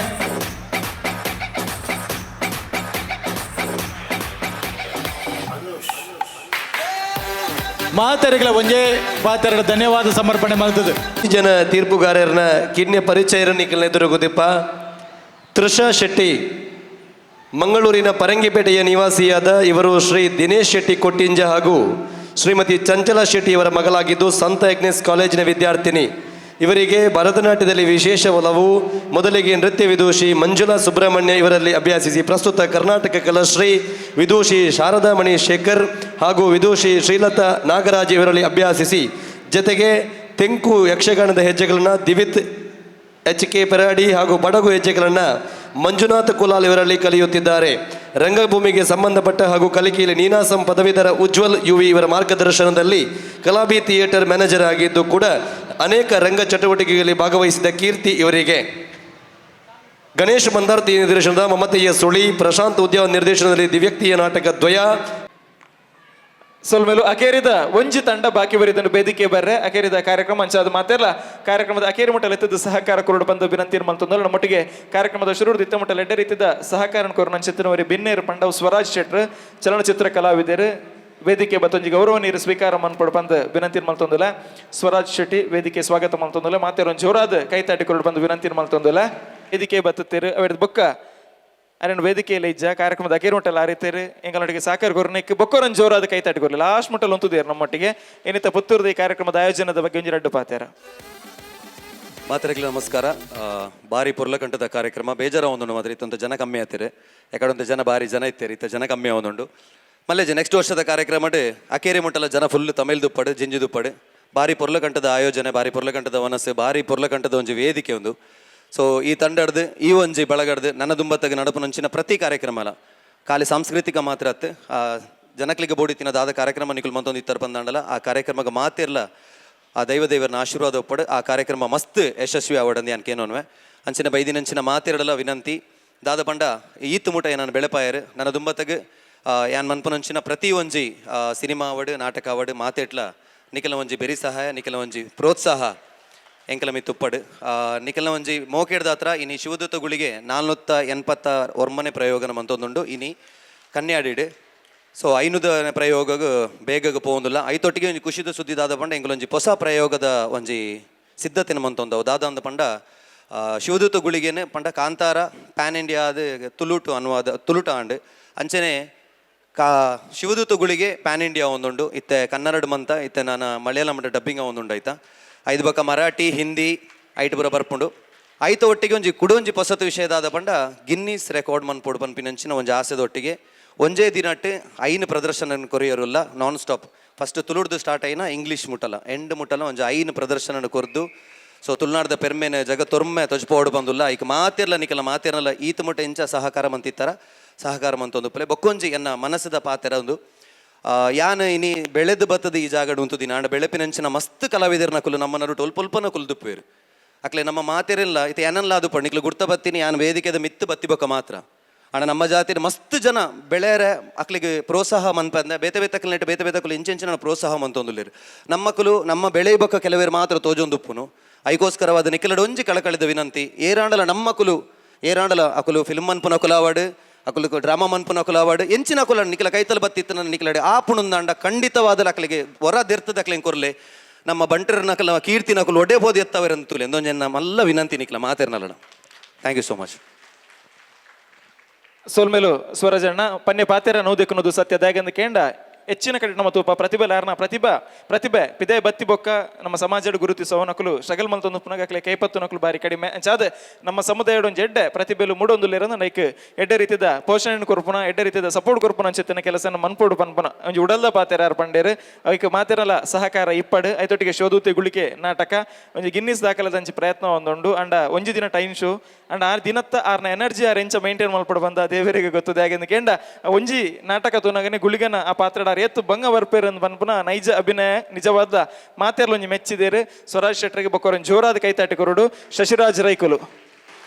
ಮಾತೆರೆಗಳ ಒಂಜೇ ಪಾತೆರಡ ಧನ್ಯವಾದ ಸಮರ್ಪಣೆ ಮಾಡ್ತದೆ. ಜನ ತೀರ್ಪುಗಾರರನ್ನ ಕಿನ್ಯ ಪರಿಚಯ ನಿಖಿಲ್ ಎದುರುಗುದಿಪ್ಪ ತೃಷಾ ಶೆಟ್ಟಿ ಮಂಗಳೂರಿನ ಪರಂಗಿಪೇಟೆಯ ನಿವಾಸಿಯಾದ ಇವರು ಶ್ರೀ ದಿನೇಶ್ ಶೆಟ್ಟಿ ಕೊಟ್ಟಿಂಜ ಹಾಗೂ ಶ್ರೀಮತಿ ಚಂಚಲಾ ಶೆಟ್ಟಿ ಇವರ ಮಗಳಾಗಿದ್ದು ಸಂತ ಅಗ್ನೆಸ್ ಕಾಲೇಜಿನ ವಿದ್ಯಾರ್ಥಿನಿ. ಇವರಿಗೆ ಭರತನಾಟ್ಯದಲ್ಲಿ ವಿಶೇಷ ಒಲವು. ಮೊದಲಿಗೆ ನೃತ್ಯ ವಿದೂಷಿ ಮಂಜುಳಾ ಸುಬ್ರಹ್ಮಣ್ಯ ಇವರಲ್ಲಿ ಅಭ್ಯಾಸಿಸಿ ಪ್ರಸ್ತುತ ಕರ್ನಾಟಕ ಕಲಾಶ್ರೀ ವಿದೂಷಿ ಶಾರದಾಮಣಿ ಶೇಖರ್ ಹಾಗೂ ವಿದೂಷಿ ಶ್ರೀಲತಾ ನಾಗರಾಜ್ ಇವರಲ್ಲಿ ಅಭ್ಯಾಸಿಸಿ ಜೊತೆಗೆ ತೆಂಕು ಯಕ್ಷಗಾನದ ಹೆಜ್ಜೆಗಳನ್ನು ದಿವಿತ್ HK ಪೆರಾಡಿ ಹಾಗೂ ಬಡಗು ಹೆಜ್ಜೆಗಳನ್ನು ಮಂಜುನಾಥ್ ಕುಲಾಲ್ ಇವರಲ್ಲಿ ಕಲಿಯುತ್ತಿದ್ದಾರೆ. ರಂಗಭೂಮಿಗೆ ಸಂಬಂಧಪಟ್ಟ ಹಾಗೂ ಕಲಿಕೆಯಲ್ಲಿ ನೀನಾಸಂ ಪದವೀಧರ ಉಜ್ವಲ್ UV ಇವರ ಮಾರ್ಗದರ್ಶನದಲ್ಲಿ ಕಲಾಬಿ ಥಿಯೇಟರ್ ಮ್ಯಾನೇಜರ್ ಆಗಿದ್ದು ಕೂಡ ಅನೇಕ ರಂಗ ಚಟುವಟಿಕೆಗಳಲ್ಲಿ ಭಾಗವಹಿಸಿದ ಕೀರ್ತಿ ಇವರಿಗೆ. ಗಣೇಶ್ ಮಂದಾರ್ತಿ ನಿರ್ದೇಶನದ ಮಮತೆಯ ಸುಳಿ, ಪ್ರಶಾಂತ್ ಉದ್ಯಾನ ನಿರ್ದೇಶನದಲ್ಲಿ ದಿವ್ಯಕ್ತಿಯ ನಾಟಕ ದ್ವಯ. ಸೊಲ್ಮೇಲು ಅಕೇರಿದ ಒಂಜಿ ತಂಡ ಬಾಕಿ ಬರಿದನ್ನು ವೇದಿಕೆ ಬರ್ರೆ ಅಕೇರಿದ ಕಾರ್ಯಕ್ರಮ ಅಂಚಾದ ಮಾತೆಲ್ಲ ಕಾರ್ಯಕ್ರಮದ ಅಕೇರಿ ಮುಟ್ಟಲು ಎತ್ತದ ಸಹಕಾರ ಕೊರಡು ಬಂದು ವಿನಂತಿ ಮಲ್ತೊಂದಲ್ಲ ನಮ್ಮೊಟ್ಟಿಗೆ ಕಾರ್ಯಕ್ರಮದ ಶುರು ಇತ್ತ ಮುಟ್ಟಲು ಎಡ್ಡೆ ರೀತಿಯ ಸಹಕಾರ ಕೊರು ನನ್ನ ಚಿತ್ರನವರಿ ಬಿನ್ನೇರು ಪಂಡವ್ ಸ್ವರಾಜ್ ಶೆಟ್ರ್ ಚಲನಚಿತ್ರ ಕಲಾವಿದರು ವೇದಿಕೆ ಬತ್ತೊಂಜಿ ಗೌರವ ನೀರು ಸ್ವೀಕಾರ ಮನ್ಪಡು ಬಂದು ವಿನಂತಿ ಮಲ್ತೊಂದಲ್ಲ ಸ್ವರಾಜ್ ಶೆಟ್ಟಿ ವೇದಿಕೆ ಸ್ವಾಗತ ಮಲ್ತೊಂದಲ್ಲ ಮಾತೇರೊಂದು ಜೋರಾದ ಕೈತಾಟಿ ಕೊರಡು ಬಂದು ವಿನಂತಿ ಮಲ್ತೊಂದಲ್ಲ ವೇದಿಕೆ ಬತ್ತುತ್ತೀರು ಅವರದ್ದು ಬೊಕ್ಕ ಅರೇನು ವೇದಿಕೆಯಲ್ಲಿ ಇಜ್ಜ ಕಾರ್ಯಕ್ರಮದ ಅಕೇರು ಮುಟ್ಟಲ್ಲ ಆರಿತೇರು ಎಂಗಳೊಟ್ಟಿಗೆ ಸಾಕಾರ ಕೊರ್ನಿಕ್ ಬೊಕ್ಕೊರನ್ ಜೋರಾದ ಕೈತಾಟಿ ಕೊರಲಿ ಲಾಸ್ಟ್ ಮುಟ್ಟಲು ಒಂತುದೇರು ನಮ್ಮೊಟ್ಟಿಗೆ ಏನಿತ್ತ ಪುತ್ತೂರದ ಈ ಕಾರ್ಯಕ್ರಮದ ಆಯೋಜನದ ಬಗ್ಗೆ ಒಂಜಿ ರಡ್ಡು ಪಾತ್ಯಾರ. ಮಾತರೆಗಳ ನಮಸ್ಕಾರ. ಭಾರಿ ಪುರ್ಲಕಂಠದ ಕಾರ್ಯಕ್ರಮ ಬೇಜಾರ ಒಂದುಂಡು ಮಾತ್ರ ಇತ್ತಂತ ಜನ ಕಮ್ಮಿ ಆಗ್ತೀರಿ ಯಾಕಂದ್ರೆ ಜನ ಭಾರಿ ಜನ ಇತ್ತೀರಿ ಇತ್ತ ಜನ ಕಮ್ಮಿ ಆವೊಂದುಂಡು ಮಲ್ಲೆ ನೆಕ್ಸ್ಟ್ ವರ್ಷದ ಕಾರ್ಯಕ್ರಮ ಅಕೇರಿ ಮುಟ್ಟಲ ಜನ ಫುಲ್ ತಮಿಳ್ ದುಪ್ಪಡು ಜಿಂಜಿ ದುಪ್ಪಡು ಭಾರಿ ಪುರ್ಲಕಂಠದ ಆಯೋಜನೆ ಭಾರಿ ಪುರ್ಲಕಂಠದ ವನಸ್ಸು ಭಾರಿ ಪುರ್ಲಕಂಠದ ಒಂಜಿ ವೇದಿಕೆ ಒಂದು. ಸೊ ಈ ತಂಡಡ್ದು ಈ ಒಂಜಿ ಬಳಗಡ್ದು ನನ್ನ ದುಂಬತ್ತಗೆ ನಡಪು ನಂಚಿನ ಪ್ರತಿ ಕಾರ್ಯಕ್ರಮ ಅಲ್ಲ ಖಾಲಿ ಸಾಂಸ್ಕೃತಿಕ ಮಾತ್ರ ಅತ್ತು ಜನಕ್ಲಿಗೆ ಬೋಡಿತಿನ ದಾದ ಕಾರ್ಯಕ್ರಮ ನಿಖಲ್ ಮಂತೊಂದು ಇತ್ತರ ಬಂದಾಂಡಲ್ಲ ಆ ಕಾರ್ಯಕ್ರಮಕ್ಕೆ ಮಾತಿರ್ಲ ಆ ದೈವದೇವರನ್ನ ಆಶೀರ್ವಾದ ಒಪ್ಪಡು ಆ ಕಾರ್ಯಕ್ರಮ ಮಸ್ತ್ ಯಶಸ್ವಿ ಆವಡಂದು ಯಾನ್ ಕೇನೋನ್ವೆ ಅಂಚಿನ ಬೈದಿನಂಚಿನ ಮಾತಿರಡಲ ವಿನಂತಿ ದಾದ ಪಂಡ ಈತ್ ಮುಟ ನಾನು ಬೆಳೆಪಾಯರು ನನ್ನ ದುಂಬತ್ತಗೆ ಯಾನ್ ಮನ್ಪುನಂಚಿನ ಪ್ರತಿ ಒಂಜಿ ಸಿನಿಮಾ ಅವಡು ನಾಟಕ ಅವಡು ಮಾತೆಟ್ಲ ನಿಖಲ ಒಂಜಿ ಬೆರಿ ಸಹಾಯ ನಿಖಲ ಒಂಜಿ ಪ್ರೋತ್ಸಾಹ ಎಂಕಲ ಮಿತ್ತುಪ್ಪಡು ನಿಖಲ್ನ ಒಂಜಿ ಮೋಕೇಡ್ದ ಹತ್ರ ಇನಿ ಶಿವದೂತಗಳಿಗೆ 481 ಪ್ರಯೋಗನ ಮಂತೊಂದುಂಡು ಇನಿ ಕನ್ಯಾಡಿಡು. ಸೊ 500 ಪ್ರಯೋಗಗ ಬೇಗಗ ಪೋಂದುಲ್ಲ ಐತೊಟ್ಟಿಗೆ ಒಂಜಿ ಖುಷಿದ ಸುದ್ದಿ ದಾದ ಪಂಡ ಎಂಗಳೊಂಜಿ ಹೊಸ ಪ್ರಯೋಗದ ಒಂಜಿ ಸಿದ್ಧತೆನ ಮಂತೊಂದವು ದಾದ ಅಂದ ಪಂಡ ಶಿವದೂತಗಳಿಗೇನೆ ಪಂಡ ಕಾಂತಾರ ಪ್ಯಾನ್ ಇಂಡಿಯಾದ ತುಳುಟ ಆಂಡ್ ಅಂಚನೆ ಶಿವದೂತಗಳಿಗೆ ಪ್ಯಾನ್ ಇಂಡಿಯಾ ಒಂದುಂಡು ಇತ್ತೆ ಕನ್ನಡ ಮಂತ ಇತ್ತೆ ನಾನು ಮಲಯಾಳಂ ಡಬ್ಬಿಂಗ್ ಒಂದುಂಡು ಆಯ್ತಾ ಐದು ಬಕ್ಕ ಮರಾಠಿ ಹಿಂದಿ ಐಟ್ ಬುರ ಬರ್ಪುಂಡು ಐತ ಒಟ್ಟಿಗೆ ಒಂಜಿ ಕುಡೊಂಜಿ ಪೊಸತು ವಿಷಯದಾದ ಪಂಡ ಗಿನ್ನೀಸ್ ರೆಕಾರ್ಡ್ ಮನ್ಪೊಡು ಪನ್ಪಿನಂಚಿನ ಒಂಜಿ ಆಸೆದೊಟ್ಟಿಗೆ ಒಂಜೇ ದಿನಟ್ಟು 5 ಪ್ರದರ್ಶನ ಕೊರಿಯರುಲ್ಲ ನಾನ್ ಸ್ಟಾಪ್ ಫಸ್ಟ್ ತುಳುಡ್ದು ಸ್ಟಾರ್ಟ್ ಆಯ್ನ ಇಂಗ್ಲೀಷ್ ಮುಟ್ಟಲ ಎಂಡ್ ಮುಟ್ಟಲ ಒಂಜಿ 5 ಪ್ರದರ್ಶನ ಕೊರ್ದು. ಸೊ ತುಳುನಾಡದ ಪೆರ್ಮೆನ ಜಗತ್ತೊರ್ಮೆ ತೊಜ್ಪೋಡು ಬಂದುಲ್ಲ ಈಗ ಮಾತಿರ್ಲ ನಿಖಲ ಮಾತಿರಲ್ಲ ಈತ ಮುಟ್ಟ ಇಂಚ ಸಹಕಾರ ಮಂತಿತ್ತರ ಸಹಕಾರ ಮಂತೊಂದು ಪಲೆ ಬೊಕ್ಕೊಂಜಿ ಎನ್ನ ಮನಸ್ಸದ ಪಾತೆರ ಒಂದು ಯಾನ್ ಇನಿ ಬೆಳೆದು ಬತ್ತದ ಈ ಜಾಗಡು ಉಂತುದಿ ನಾಡ ಬೆಳೆಪಿನಂಚಿನ ಮಸ್ತ್ ಕಲಾವಿದರ್ನ ಕುಲು ನಮ್ಮನರು ಟೊಲ್ಪೊಲ್ಪನ ಕುಲ್ದುಪ್ಪೇರು ಅಕ್ಲೆ ನಮ್ಮ ಮಾತೆರೆಲ್ಲ ಇದು ಏನಲ್ಲ ಅದು ಪಣ್ಣಿಕ್ಲು ಗುರ್ತ ಬತ್ತೀನಿ ಯಾನು ವೇದಿಕೆದ ಮಿತ್ತು ಬತ್ತಿಬೊಕ್ಕ ಮಾತ್ರ ಅಣ್ಣ ನಮ್ಮ ಜಾತಿನ ಮಸ್ತ್ ಜನ ಬೆಳೆಯರೆ ಅಕ್ಲಿಗೆ ಪ್ರೋತ್ಸಾಹ ಮನ್ಪಂದೆ ಬೇತೆ ಬೇತಕ್ಕಲು ನೆಟ್ಟು ಬೇತೆ ಬೇತಕ್ಕಲು ಇಂಚಿನ ಪ್ರೋತ್ಸಾಹ ಮಂತೊಂದುಲ್ಲೇರು ನಮ್ಮಕ್ಕಲು ನಮ್ಮ ಬೆಳೆ ಬೊಕ್ಕ ಕೆಲವೇರು ಮಾತ್ರ ತೋಜೊಂದುಪ್ಪುನು ಐಗೋಸ್ಕರವಾದ ನಿಖಿಲಡ ಒಂಜಿ ಕಳಕಳಿದ ವಿನಂತಿ ಏರಾಂಡಲ ನಮ್ಮಕ್ಕಲು ಏರಾಂಡಲ ಅಕುಲು ಫಿಲ್ಮ್ ಮನ್ಪುನ ಕುಲಾವಾಡು ಅಕುಲು ಡ್ರಾಮಾ ಮನ್ಪುನ ಕುಲಾವಾಡು ಎಂಚಿನ ಕುಲ ನಿಖಿಲ ಕೈತಲ್ ಬತ್ತಿತ್ತು ನನ್ನ ನಿಖಿಲಡೆ ಆ ಪುಣಂದಾಂಡ ಖಂಡಿತವಾದ ಅಕ್ಲಿಗೆ ಹೊರದಿರ್ತದ ಅಕ್ಲಿಂಗ್ ಕೊರ್ಲೆ ನಮ್ಮ ಬಂಟರ ನಕಲ ಕೀರ್ತಿ ನಕಲು ಒಡೆ ಬೋದು ಎತ್ತವರಂತೂಲೆ ಎಂದೊಂಜನ್ನ ಮಲ್ಲ ವಿನಂತಿ ನಿಖಿಲ ಮಾತೇರ್ನಲ್ಲ. Thank you so much. ಸೋಲ್ಮೇಲು ಸ್ವರಜಣ್ಣ ಪನ್ನೆ ಪಾತೆರ ನೋದೆಕ್ಕುನದು ಸತ್ಯ ದಾಗಂದ ಕೇಂಡ ಹೆಚ್ಚಿನ ಕಡೆ ನಮ್ಮ ತೂಪ ಪ್ರತಿಭೆಲಾರನ ಪ್ರತಿಭೆ ಪಿದೆ ಬತ್ತಿ ಬೊಕ್ಕ ನಮ್ಮ ಸಮಾಜದ ಗುರುತಿಸುವ ನಕಲು ಸ್ಟ್ರಗಲ್ ಮಲ್ತೊಂದು ಪುನಗಕ್ಲೆ ಕೈಪತ್ತು ನಕಲು ಬಾರಿ ಕಡಿಮೆ ಅಂಚಾದ ನಮ್ಮ ಸಮುದಾಯದ ಒಂದು ಎಡ್ಡೆ ಪ್ರತಿಭೆಲು ಮೂಡೊಂದುಲ್ಲೇರನ್ನ ನೈಕ್ ಎಡ್ಡೆ ರೀತಿಯ ಪೋಷಣೆ ಕೊರ್ಪುನ ಎಡ್ಡೆ ರೀತಿಯ ಸಪೋರ್ಟ್ ಕೊರ್ಪುನ ಅಂಚಿತ್ತಿನ ಕೆಲಸ ಮನ್ಪೋಡು ಪನ್ಪುನ ಒಂಜಿ ಉಡಲ್ದ ಪಾತೆರ ಪಂಡೇರು ಅವಕ್ಕೆ ಮಾತೆರಲ ಸಹಕಾರ ಇಪ್ಪಡು ಐತೊಟ್ಟಿಗೆ ಶೋಧೂತೆ ಗುಳಿಕೆ ನಾಟಕ ಒಂಜಿ ಗಿನ್ನಿಸ್ ದಾಖಲೆದಂಚಿ ಪ್ರಯತ್ನ ಒಂದುಂಡು ಅಂಡ ಒಂಜಿ ದಿನ ಟೈಮ್ ಶೋ ಅಂಡ್ 6 ದಿನತ್ತ 6ನ ಎನರ್ಜಿ ಎಂಚ ಮೈಂಟೈನ್ ಮಲ್ಪಡು ಬಂದ ದೇವರಿಗೆ ಗೊತ್ತದೆ ಹಾಗೆಂದು ಕೇಂಡ ಒಂಜಿ ನಾಟಕ ತೂನಗನೆ ಗುಳಿಗನ ಆ ಪಾತ್ರಡ ಎತ್ತು ಬಂಗ ಬರ್ಪೇರು ಅಂತ ಪನ್ಪುನ ನೈಜ ಅಭಿನಯ ನಿಜವಾದ ಮಾತೆರ್ಲು ಒಂಜಿ ಮೆಚ್ಚಿದೇರು. ಸ್ವರಾಜ್ ಶೆಟ್ಟರಿಗೆ ಬೊಕ್ಕರ ಜೋರಾದ ಕೈತಾಟಿ ಕೊರಡು. ಶಶಿರಾಜ್ ರೈಕುಲು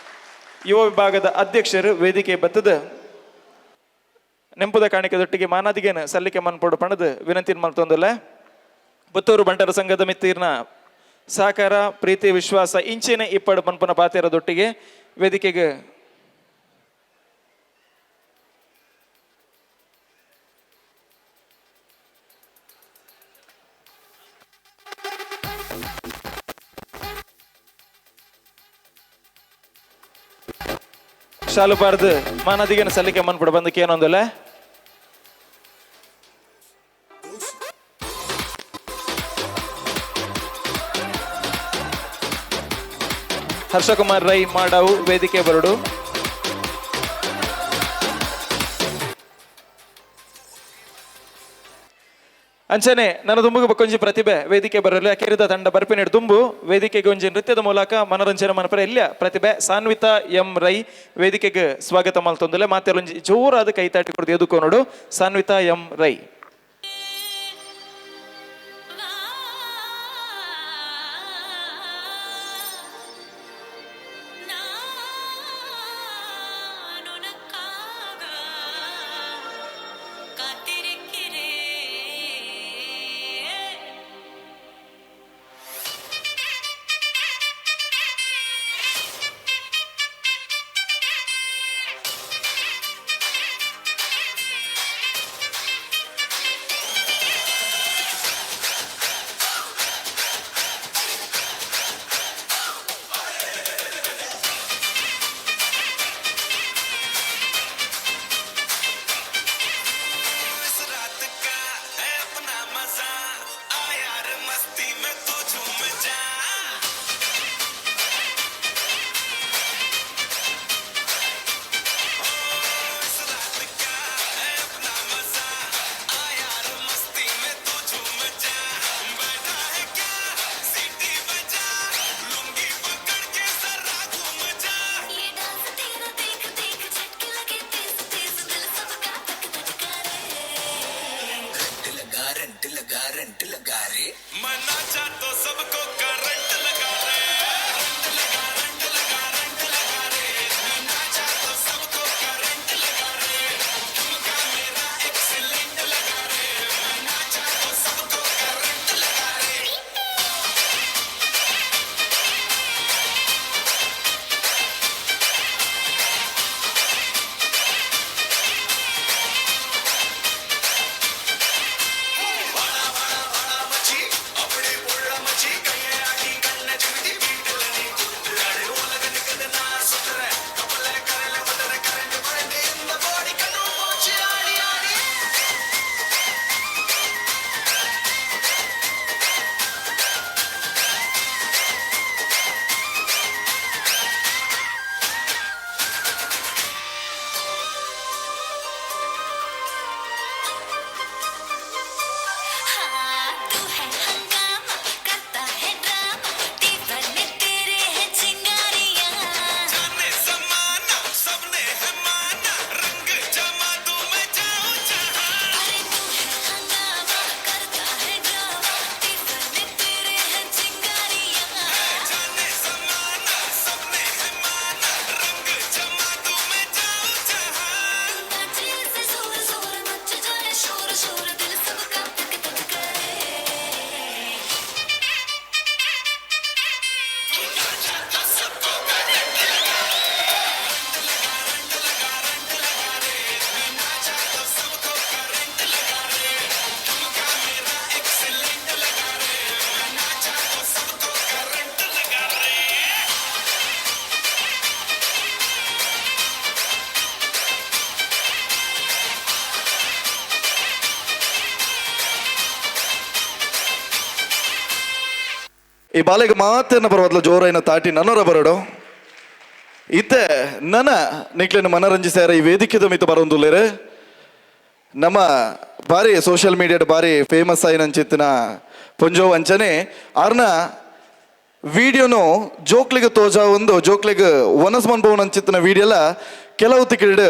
ಯುವ ವಿಭಾಗದ ಅಧ್ಯಕ್ಷರು ವೇದಿಕೆ ಬತ್ತದ ನೆಂಪುದ ಕಾಣಿಕೆದೊಟ್ಟಿಗೆ ಮಾನಾದಿಗೇನು ಸಲ್ಲಿಕೆ ಮನ್ಪಡು ಪಣದು ವಿನಂತಿ ಮಲ್ತೊಂದಲ್ಲ. ಪುತ್ತೂರು ಬಂಟರ ಸಂಘದ ಮಿತ್ತಿರ್ನ ಸಹಕಾರ ಪ್ರೀತಿ ವಿಶ್ವಾಸ ಇಂಚಿನ ಇಪ್ಪಡು ಪನ್ಪುನ ಪಾತೆರದೊಟ್ಟಿಗೆ ವೇದಿಕೆಗೆ ಶಾಲು ಬಾರ್ದು ಮಾನದಿಗೇನು ಸಲ್ಲಿಕೆ ಮನ್ಪಡು ಬಂದಕ್ಕೆ ಏನೊಂದಲ್ಲ. ಹರ್ಷಕುಮಾರ್ ರೈ ಮಾಡಾವು ವೇದಿಕೆ ಬರಡು. ಅಂಚನೆ ನನ್ನ ತುಂಬುಗೆ ಬಕ್ಕೊಂಜಿ ಪ್ರತಿಭೆ ವೇದಿಕೆ ಬರಲು ಕೆರಿದ ತಂಡ ಬರ್ಪಿನಿಡು ತುಂಬು ವೇದಿಕೆಗೆ ಒಂಜಿ ನೃತ್ಯದ ಮೂಲಕ ಮನೋರಂಜನೆ ಮನಪರ ಇಲ್ಲ ಪ್ರತಿಭೆ ಸಾನ್ವಿತಾ ಎಂ ರೈ ವೇದಿಕೆಗೆ ಸ್ವಾಗತ ಮಲ್ತೊಂದಲೆ ಮಾತೆಲ್ಲೊಂಜಿ ಜೋರಾದ ಕೈತಾಟಿ ಕೊಡ್ದು ಎದುಕೋ ನೋಡು. ಸಾನ್ವಿತಾ ಎಂ ರೈ ಈ ಬಾಲೆಗೆ ಮಾತೇನ ಬರೋದ್ಲ ಜೋರೈನ ತಾಟಿ ನನ್ನೋರ ಬರೋಡು ಇತ್ತೆ ನನ್ನ ನಿಕ್ಲಿನ ಮನರಂಜಿಸ್ಯಾರ ಈ ವೇದಿಕೆದ ಮಿತ ಬರೋಂದುಲ್ಲೇರೆ ನಮ್ಮ ಬಾರಿ ಸೋಷಿಯಲ್ ಮೀಡಿಯಾದ ಬಾರಿ ಫೇಮಸ್ ಆಯ್ನಂಚಿತ್ತಿನ ಪುಂಜೋ ವಂಚನೆ ಆರ್ನ ವಿಡಿಯೋನು ಜೋಕ್ಲಿಗೆ ತೋಜ ಒಂದು ಜೋಕ್ಲಿಗೆ ಒನಸ್ ಮನ್ಪವನ್ ಅಂಚಿತ್ತಿನ ವಿಡಿಯೋಲ ಕೆಲವು ತಿಕ್ಕಿಡ್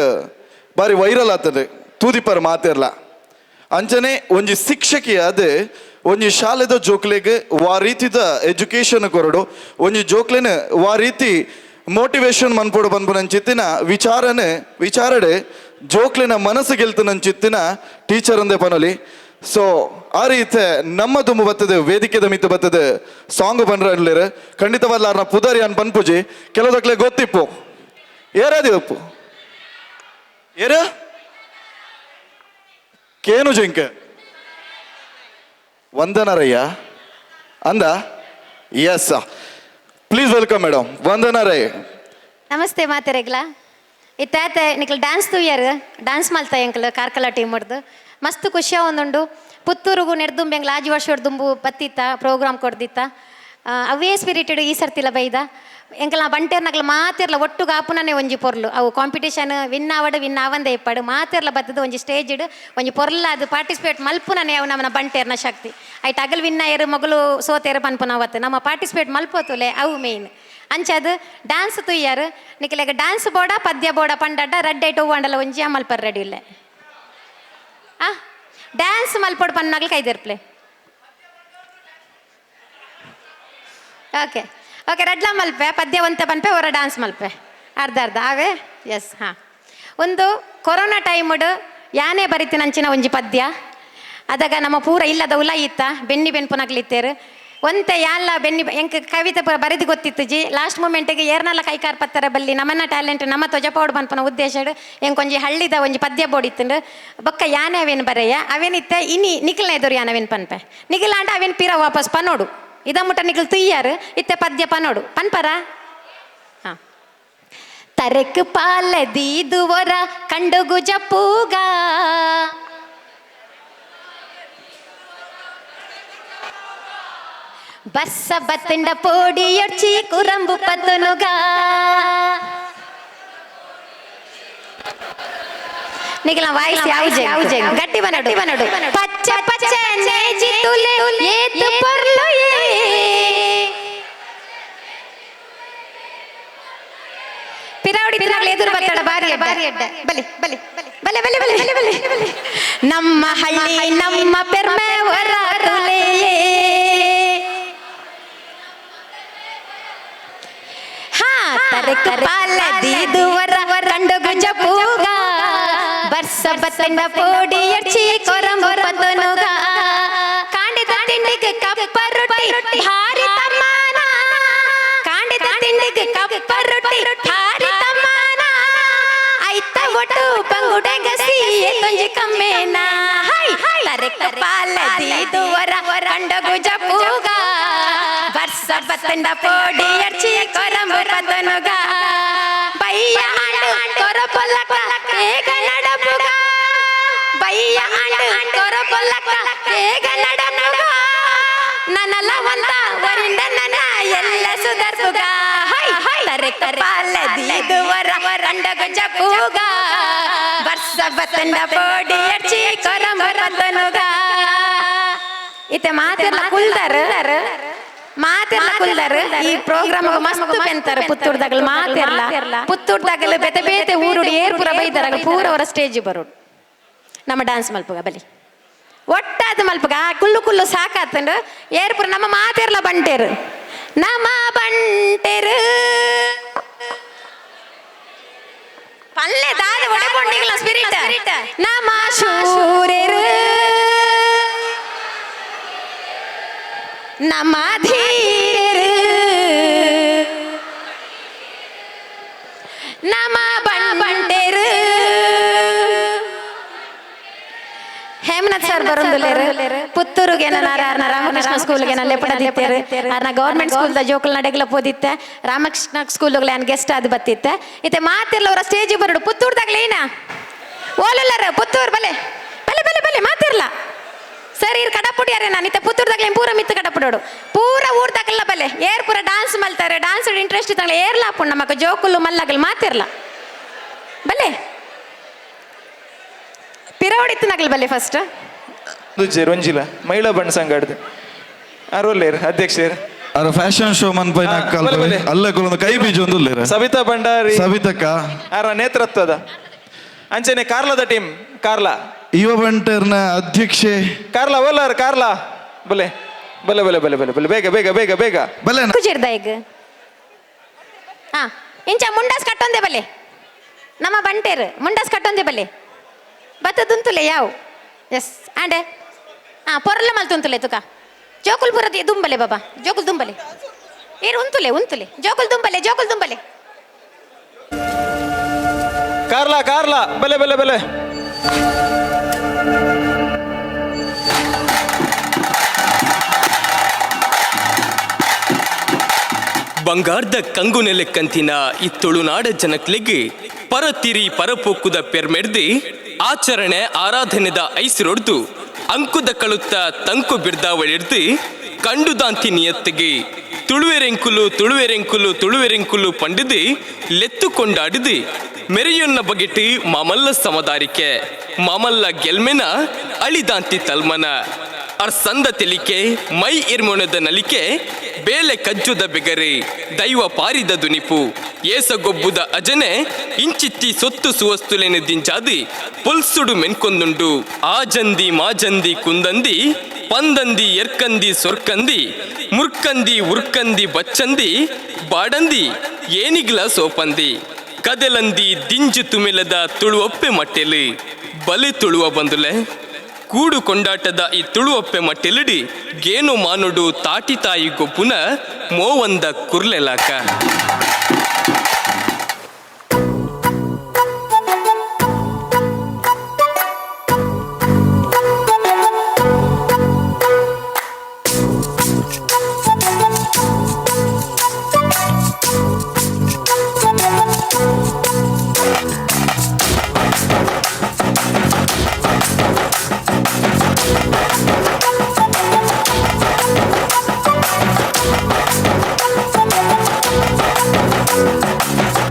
ಬಾರಿ ವೈರಲ್ ಆಗ್ತದೆ ತೂದಿಪರ ಮಾತಿರ್ಲ ಅಂಚನೆ ಒಂಜಿ ಶಿಕ್ಷಕಿಯಾದ ಒಂಜಿ ಶಾಲೆದ ಜೋಕ್ಲೆಗೆ ವಾ ರೀತಿದ ಎಜುಕೇಶನ್ ಕೊರಡು ಒಂಜಿ ಜೋಕ್ಲೆನ ವಾ ರೀತಿ ಮೋಟಿವೇಶನ್ ಮನ್ಪೋಡು ಬಂದ್ಪುನಂಚಿತ್ತಿನ ವಿಚಾರಡೆ ಜೋಕ್ಲಿನ ಮನಸ್ಸು ಗೆಲ್ತನಂಚಿತ್ತಿನ ಟೀಚರ್ ಅಂದೇ ಪನೊಲಿ ಸೊ ಆ ರೀತಿ ನಮ್ಮ ದುಂಬು ಬರ್ತದೆ ವೇದಿಕೆದ ಮಿತ್ತು ಬರ್ತದೆ ಸಾಂಗ್ ಬಂದ್ರೆ ಖಂಡಿತವಾದ ಅವ್ರನ್ನ ಪುದಾರಿ ಅನ್ ಪನ್ಪುಜಿ ಕೆಲವುದಕ್ಲೆ ಗೊತ್ತಿಪ್ಪು ಏರಾದಿ ಉಪ್ಪು ಏರ ಕೇನು ಜಿಂಕೆ ವಂದನರಯ್ಯ ಅಂದ ಎಸ್ ಪ್ಲೀಸ್ ವೆಲ್ಕಮ್ ಮೇಡಮ್ ವಂದನರಯ್ಯ. ನಮಸ್ತೆ ಮಾತೆರೆಗ್ಲ ಇತ್ತಾತೆ ನಿಕ್ಲು ಡ್ಯಾನ್ಸ್ ತೂಯರು ಡ್ಯಾನ್ಸ್ ಮಲ್ತ ಎಂಕ್ಲು ಕಾರ್ಕಳ ಟೀಮ್ ಹೊಡ್ದು ಮಸ್ತ್ ಖುಷಿ ಒಂದುಂಡು ಪುತ್ತೂರಿಗೂ ನೆಡ್ದುಂಬೆ ಎಂಗ್ಲ ಆಜು ವರ್ಷ ಹೊಡ್ದುಂಬು ಬತ್ತಿತ್ತ ಪ್ರೋಗ್ರಾಮ್ ಕೊಡ್ದಿತ್ತ ಅವೇ ಸ್ಪಿರಿಟೆಡ್ ಈ ಸರ್ತಿಲ ಬೈದ ಎಂಕಲ್ನ ಬಂಟೇರ್ನಗ್ಲ ಮಾತಿರ್ಲ ಒಟ್ಟುಗ ಆಪುನನೆ ಒಂಜಿ ಪೊರ್ಲು ಅವು ಕಾಂಪಿಟೇಷನ್ ವಿನ್ ಆವಂದೆ ಇಪ್ಪಡು ಮಾತಿರ್ಲ ಬತ್ತದ ಒಂಜಿ ಸ್ಟೇಜ್ ಒಂಜಿ ಪೊರ್ಲ ಅದು ಪಾರ್ಟಿಸಿಪೇಟ್ ಮಲ್ಪುನನೆ ಅವು ನಮ್ಮನ ಬಂಟೇರ್ನ ಶಕ್ತಿ ಐಟ್ ಅಗಲ್ ವಿನ್ ಆಯರು ಮಗಳು ಸೋತೇರು ಪನ್ಪುನ ಅವತ್ತು ನಮ್ಮ ಪಾರ್ಟಿಸಿಪೇಟ್ ಮಲ್ಪೋತುಲೆ ಅವು ಮೇಯ್ನ್ ಅಂಚದು ಡ್ಯಾನ್ಸ್ ತುಯ್ಯಾರು ನಿಕ್ಲೆಗ ಡ್ಯಾನ್ಸ್ ಬೋಡ ಪದ್ಯ ಬೋಡ ಪಂಡಡ್ಡ ರೆಡ್ ಐಟ್ ಹೂವಂಡಲ ಒಂಜಿ ಮಲ್ಪರ್ ರೆಡಿ ಇಲ್ಲೆ ಡ್ಯಾನ್ಸ್ ಮಲ್ಪೋಡು ಪನ್ನಾಗ್ಲಿ ಕೈದಿರ್ಪ್ಲೆ ಓಕೆ ಓಕೆ ರೆಡ್ಲ ಮಲ್ಪೆ ಪದ್ಯ ಒಂತ ಪನ್ಪೆ ಹೊರ ಡ್ಯಾನ್ಸ್ ಮಲ್ಪೆ ಅರ್ಧ ಅವೇ ಎಸ್ ಹಾಂ ಒಂದು ಕೊರೋನಾ ಟೈಮುಡು ಯಾನೇ ಬರಿತೀನಿ ಅಂಚಿನ ಒಂಜಿ ಪದ್ಯ ಅದಾಗ ನಮ್ಮ ಪೂರ ಇಲ್ಲದ ಉಲ ಇತ್ತ ಬೆನ್ನಿ ಬೆನ್ಪುನಾಗ್ಲಿತ್ತೇರು ಒಂತೆ ಯಾಲ್ಲ ಬೆನ್ನಿ ಎಂಕ್ ಕವಿತೆ ಬರೆದು ಗೊತ್ತಿತ್ತು ಜಿ ಲಾಸ್ಟ್ ಮೂಮೆಂಟಿಗೆ ಏರ್ನಲ್ಲ ಕೈಕಾರ್ ಪತ್ತರ ಬಲ್ಲಿ ನಮ್ಮನ್ನ ಟ್ಯಾಲೆಂಟ್ ನಮ್ಮ ತೊಜಪೋಡು ಪನ್ಪನ ಉದ್ದೇಶ ಎಂಕೊಂಜಿ ಹಳ್ಳಿದ ಒಂಜಿ ಪದ್ಯ ಬೋಡಿತ್ತು ಬೊಕ್ಕ ಯಾನೆ ಅವೇನು ಬರೆಯ ಅವೇನಿತ್ತೆ ಇನಿ ನಿಖಿಲ್ನ ಎದುರು ಯಾನವೇನು ಪನ್ಪೆ ನಿಖಿಲಾಂಡ ಅವೇನು ಪೀರ ವಾಪಸ್ ಪನೋಡು ಇದ ಮುಟ್ಟ ನಿಖಿಲ್ ತುಯ್ಯಾರು ಇತ್ತೆ ಪದ್ಯ ಪನೋಡು ಪನ್ಪರ ಹಾಂ ತರೆಕ್ ಪಾಲದಿ ವರ ಕಂಡು ಗುಜಪೂಗ ಬಸ್ಸ ಬತ್ತಂಡ ಪೋಡಿ ಎಡ್ಚಿ ಕುರಂಬು ಪತ್ತನುಗ ನಿಖಿಲ ವಾಯ್ಸ್ ಯಾವ್ಜೆ ಗಟ್ಟಿ ಬನಡು ಪಚ್ಚ ಪಚ್ಚ ನೇಜಿ ತುಲೆ ಏತ್ ಪರ್ಲು ಪಿರಾವಡಿ ತಿನ್ನಗ್ಲಿ ಎದುರು ಬರ್ತಾಳ ಬಾರಿ ಅಡ್ಡ ಬಲಿ ಬಲಿ ಬಲೆ ಬಲೆ ಬಲೆ ಬಲೆ ಬಲೆ ನಮ್ಮ ಹಳ್ಳಿ ನಮ್ಮ ಪೆರ್ಮೆ ವರ ತುಲೆ ತರಕ ಪಾಲದಿ ದುವರ ಕಂಡು ಗುಜಪೂಗ ಬರ್ಸ ಬತ್ತಂಡ ಪೋಡಿ ಎಡ್ಚಿ ಕೊರಂಬು ಪತ್ತನುಗ ಕಾಂಡಿದ ತಿಂಡಿಗೆ ಕಪ್ಪ ರೊಟ್ಟಿ ಭಾರಿ ತಮ್ಮಾನ ಕಾಂಡಿದ ತಿಂಡಿಗೆ ಕಪ್ಪ ರೊಟ್ಟಿ ಭಾರಿ ತಮ್ಮಾನ ಐತ ಒಟ್ಟು ಪಂಗುಡೆಗಸಿ ತುಂಜಿ ಕಮ್ಮೇನ ತರಕ ಪಾಲದಿ ದುವರ ಕಂಡು ಗುಜಪೂಗ ಬರ್ಸ ಬತ್ತಂಡ ಪೋಡಿ ಎಡ್ಚಿ ಕೊರಂಬು ಪತ್ತನುಗ ಬಯ್ಯ ಆಂಡು ಕೊರ ಪೊಲ್ಲಕ ಏಗ ನಡಪುಗ ಬಯ್ಯ ಆಂಡು ಕೊರ ಪೊಲ್ಲಕ ಏಗ ನಡಪುಗ ನನ್ನಲ ಒಂದ ವರಿಂಡ ನನ ಎಲ್ಲ ಸುಧರ್ಪುಗ ತರಕ ಪಾಲದಿ ದುವರ ಕಂಡ ಗುಜಪೂಗ ಬರ್ಸ ಬತ್ತಂಡ ಪೋಡಿ ಎಡ್ಚಿ ಕೊರಂಬು ಪತ್ತನುಗ ಇತ್ತೆ ಮಾತೆಲ್ಲ ಕುಲ್ದಾರ ಈ ಪ್ರೋಗ್ರಾಮ್ ಮಸ್ತ್ ಪೆಂತಾರ ಪುತ್ತೂರ್ದಾಗಲ್ ಮಾತೆರ್ಲ ಪುತ್ತೂರ್ದಾಗಲ್ ಬೇತೆ ಬೇತೆ ಊರುಡಿ ಏರ್ಪುರ ಬೈದಾರ ಪೂರ ಅವರ ಸ್ಟೇಜ್ ಬರೋಡು ನಮ್ಮ ಡ್ಯಾನ್ಸ್ ಮಲ್ಪುಗ ಬಲಿ ಒಟ್ಟಾದ ಮಲ್ಪುಗ ಕುಲ್ಲು ಸಾಕಾತಂಡು ಏರ್ಪುರ ನಮ್ಮ ಮಾತೆರ್ಲ ಬಂಟೇರು ನಮ್ಮ ಬಂಟೇರು ಪಲ್ಲೆ ದಾದ ಒಡಕೊಂಡಿಗಳ ಸ್ಪಿರಿಟ್ ನಮ್ಮ ಶೂರೇರು ನಮ್ಮ ಧೀರರು ನಮ್ಮ ಬಂಟೇರು ಹೇಮನಾಥ್ ಸರ್ ಬರೋದಿಲ್ಲೇರು ಪುತ್ತೂರಿಗೆ ರಾಮಕೃಷ್ಣ ಸ್ಕೂಲ್ಗೆ ಲೆಪಡದಿತ್ತೇರು ಅರ್ನ ಗೌರ್ಮೆಂಟ್ ಸ್ಕೂಲ್ದ ಜೋಕಲ್ ನಡೆಗ್ಲ ಪೋದಿತ್ತೆ ರಾಮಕೃಷ್ಣ ಸ್ಕೂಲ್ಗೆ ನಾನು ಗೆಸ್ಟ್ ಅದು ಬತ್ತಿತ್ತೆ ಇತ್ತೆ ಮಾತಿರ್ಲ ಅವರ ಸ್ಟೇಜ್ ಬರೋಡು ಪುತ್ತೂರ್ದಾಗ್ಲ ಏನ ಓಲಲ್ಲರ ಪುತ್ತೂರು ಬಲೆ ಬಲೆ ಬಲೆ ಬಲೆ ಮಾತಿರ್ಲ ಸರ್ ಇರ್ ಕಡಪುಡಿಯಾರೆ ನಾನು ಇತ್ತ ಪುತ್ತೂರ್ದಾಗ್ಲಿ ಪೂರ ಮಿತ್ತು ಕಡಪುಡೋಡು ಪೂರ ಊರ್ದಾಗಲ್ಲ ಬಲೆ ಏರ್ ಪೂರ ಡಾನ್ಸ್ ಮಲ್ತಾರೆ ಡಾನ್ಸ್ ಇಂಟ್ರೆಸ್ಟ್ ಇದ್ದಾಗಲ ಏರ್ಲ ಹಾಪುಂಡು ನಮಕ್ ಜೋಕುಲು ಮಲ್ಲಾಗಲ್ ಮಾತಿರ್ಲ ಬಲೆ ಪಿರವಡಿತ್ತನಾಗಲ್ ಬಲೆ ಫಸ್ಟ್ ರಂಜಿಲ ಮಹಿಳಾ ಬಣ್ಣ ಸಂಘದ ಅರೋಲ್ಲೇರ್ ಅಧ್ಯಕ್ಷರು ಅರ ಫ್ಯಾಷನ್ ಶೋ ಮನ್ ಪೈನ ಅಲ್ಲೊಂದು ಕೈ ಬೀಜ ಒಂದು ಸವಿತಾ ಭಂಡಾರಿ ಸವಿತಕ್ಕ ಅರ ನೇತೃತ್ವದ ಅಂಚನೆ ಕಾರ್ಲಾದ ಟೀಮ್ ಕಾರ್ಲಾ ಯುವ ಬಂಟರ್ನ ಅಧ್ಯಕ್ಷೆ ಕಾರ್ಲಾ ಓಲಾರ್ ಕಾರ್ಲಾ ಬಲೆ ಬಲೆ ಬಲೆ ಬಲೆ ಬಲೆ ಬಲೆ ಬೇಗ ಬೇಗ ಬೇಗ ಬೇಗ ಬಲೆ ಕುಜಿರ್ದ ಈಗ ಹಾ ಇಂಚ ಮುಂಡಾಸ್ ಕಟ್ಟೊಂದೆ ಬಲೆ ನಮ್ಮ ಬಂಟೇರು ಮುಂಡಾಸ್ ಕಟ್ಟೊಂದೆ ಬಲೆ ಬತ್ತದುಂತುಲೆ ಯಾವು ಎಸ್ ಆಂಡೆ ಹಾ ಪೊರ್ಲ ಮಲ್ತುಂತುಲೆ ತುಕ ಜೋಕುಲ್ ಪುರದಿ ದುಂಬಲೆ ಬಾಬಾ ಜೋಕುಲ್ ದುಂಬಲೆ ಏರು ಉಂತುಲೆ ಉಂತುಲೆ ಜೋಕುಲ್ ದುಂಬಲೆ ಜೋಕುಲ್ ದುಂಬಲೆ ಕಾರ್ಲಾ ಕಾರ್ಲಾ ಬಲೆ ಬಲೆ ಬಲೆ ಬಂಗಾರದ ಕಂಗು ನೆಲೆಕ್ಕಂತಿನ ಈ ತುಳುನಾಡ ಜನಕ್ಲೆಗೆ ಪರತಿರಿ ಪರಪೋಕ್ಕುದ ಪೆರ್ಮೆಡ್ದು ಆಚರಣೆ ಆರಾಧನೆದ ಐಸಿರೊಡ್ದು ಅಂಕುದ ಕಳುತ್ತ ತಂಕು ಬಿರ್ದಾವಳಿಡ್ದು ಕಂಡುದಾಂತಿ ನಿಯತ್ತಿಗೆ ತುಳುವೆರೆಂಕುಲು ತುಳುವೆರೆಂಕುಲು ತುಳುವೆರೆಂಕುಲು ಪಂಡಿದು ಲೆತ್ತು ಕೊಂಡಾಡಿದು ಮೆರೆಯೊನ್ನ ಬಗೆಟ್ಟು ಮಾಮಲ್ಲ ಸಮದಾರಿಕೆ ಮಾಮಲ್ಲ ಗೆಲ್ಮೆನ ಅಳಿದಾಂತಿ ತಲ್ಮನ ಅರ್ಸಂದ ತೆಲಿಕೆ ಮೈ ಇರ್ಮೊಣದ ನಲಿಕೆ ಬೇಲೆ ಕಜ್ಜುದ ಬೆಗರೆ ದೈವ ಪಾರಿದ ದುನಿಪು ಏಸಗೊಬ್ಬುದ ಅಜನೆ ಇಂಚಿತ್ತಿ ಸೊತ್ತು ಸುವಸ್ತುಲೆನೆ ದಿಂಜಾದಿ ಪುಲ್ಸುಡು ಮೆನ್ಕೊಂದುಂಡು ಆಜಂದಿ ಮಾಜಂದಿ ಕುಂದಂದಿ ಪಂದಂದಿ ಎರ್ಕಂದಿ ಸೊರ್ಕಂದಿ ಮುರ್ಕಂದಿ ಉರ್ಕಂದಿ ಬಚ್ಚಂದಿ ಬಾಡಂದಿ ಏನಿಗ್ಲ ಸೋಪಂದಿ ಕದೆಲಂದಿ ದಿಂಜು ತುಮಿಲದ ತುಳುವಪ್ಪೆ ಮಟ್ಟೆಲಿ ಬಲೆ ತುಳುವ ಬಂದುಲೆ ಕೂಡು ಕೊಂಡಾಟದ ಈ ತುಳುವಪ್ಪೆ ಮಟ್ಟೆಲಿಡಿ ಗೇನು ಮಾನುಡು ತಾಟಿ ತಾಯಿ ಗೊಬ್ಬುನ ಮೋವಂದ ಕುರ್ಲೆಲಾಕ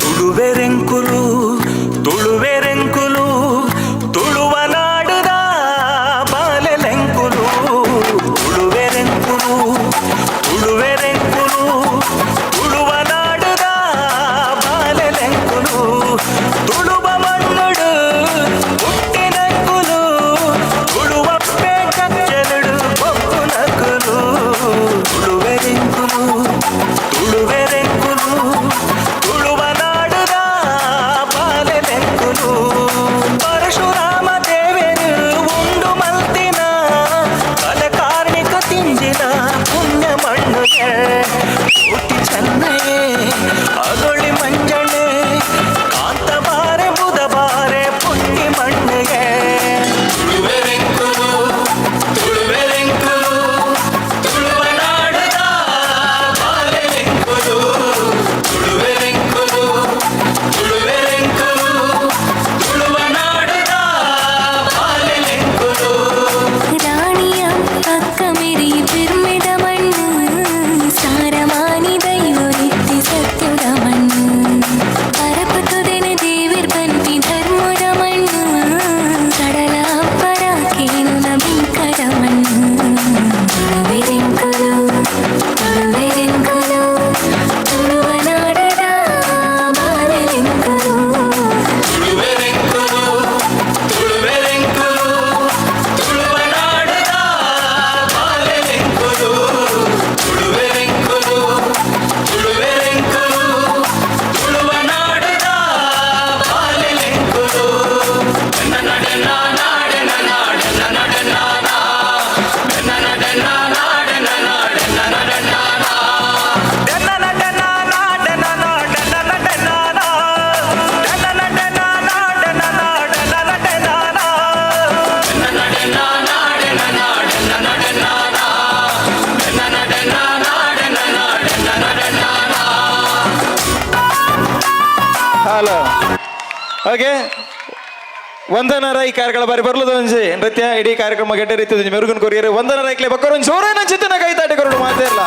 ತುಳುವೆರೆಂಕುಲು ತುಳುವೆರೆಂಕುಲು ತುಳುವ ನಾಡುದ ಬಾಲೆಲೆಂಕುಲು ತುಳುವೆರೆಂಕುಲು ತುಳುವೆರೆಂಕುಲು ತುಳುವ ನಾಡುದ ಬಾಲೆಲೆಂಕುಲು ತುಳುವ ಮಣ್ಣುಡು ಹುಟ್ಟಿನಂಕುಲು ತುಳುವಪ್ಪೆ ಕಚ್ಚಲುಡು ಬೊಕ್ಕು ನಕುಲು ತುಳುವೆರೆಂಕುಲು ತುಳುವೆರೆಂಕುಲು ತುಳುವ ನಾಡುದ ಬಾಲೆಲೆಂಕುಲು ಪರಶುರಾಮ ದೇವರು ಉಂಡು ಮಲ್ತಿನ ಕಲೆ ಕಾರ್ಮಿಕ ತಿಂದಿನ ಪುಣ್ಯ ಮಣ್ಣುಗೆ ಹುಟ್ಟಿ ಚೆನ್ನಯೇ ಅಗೊಳ್ಳಿ ಮಂಜಣ್ಣೆ ಕಾಂತ ಬಾರೆ ಬುಧ ಬಾರೆ ಪುಣ್ಯ ಮಣ್ಣುಗೆ ತುಳುವೆರೆಂಕುಲು ತುಳುವೆರೆಂಕುಲು ತುಳುವ ನಾಡುದ ಬಾಲೆಲೆಂಕುಲು ತುಳುವೆರೆಂಕುಲು ತುಳುವೆರೆಂಕುಲು ತುಳುವ ನಾಡುದ ಬಾಲೆಲೆಂಕುಲು ರಾಣಿಯ ಪಕ್ಕ ಮೆರಿ ಬಿರ್ಮಿದ ಮಣ್ಣು ಸಾರಮಾನಿ ದೈವರಿತ್ತಿ ಸತ್ಯದ ಮಣ್ಣು ಪರಪತುದೆನ ದೇವಿರ್ ಬನ್ನಿ ಧರ್ಮದ ಮಣ್ಣು ಕಡಲ ಅಪ್ಪರ ಕೇನುನ ಬಿಂಕದ ಮಣ್ಣು ತುಳುವೆರೆಂಕುಲು ತುಳುವೆರೆಂಕುಲು ತುಳುವ ನಾಡದ ಬಾಲೆಲೆಂಕುಲು ತುಳುವೆರೆಂಕುಲು ತುಳುವೆರೆಂಕುಲು ತುಳುವ ನಾಡುದ ಬಾಲೆಲೆಂಕುಲು ತುಳುವೆರೆಂಕುಲು ತುಳುವೆರೆಂಕುಲು ತುಳುವ ನಾಡುದ ಬಾಲೆಲೆಂಕುಲು ನನ್ನ ನಡೆನ ನಾಡೆನ ನಾಡೆನ ನಡೆನ ನನ್ನ ನಡೆನ ನಾಡೆನ ನಾಡೆನ ನಡೆನ ನನ್ನ ನಡೆನ ನಾಡೆನ ನಾಡೆನ ನಡೆನ ನನ್ನ ನಡೆನ ನಾಡೆನ ನಾಡೆನ ನಡೆನ ನನ್ನ ನಡೆನ ನಾಡೆನ ನಾಡೆನ ನಡೆನ ನನ್ನ ನಡೆನ ನಾಡೆನ ನಾಡೆನ ನಡೆನ ಹಲೋ ಓಕೆ ವಂದನ ರೈ ಕಾರ್ಯಕ್ರಮ ಬಾರಿ ಬರ್ಲದ ಒಂಜಿ ನೃತ್ಯ ಇಡೀ ಕಾರ್ಯಕ್ರಮ ಗೆಡ್ಡೆ ರೀತಿ ಮೆರುಗನ್ ಕೊರಿಯರು ವಂದನ ರೈಕ್ಲೆ ಬಕ್ಕರು ಜೋರೇನ ಚಿತ್ತನ ಕೈತಾಟಿ ಕೊರಡು ಮಾತೇರ್ಲ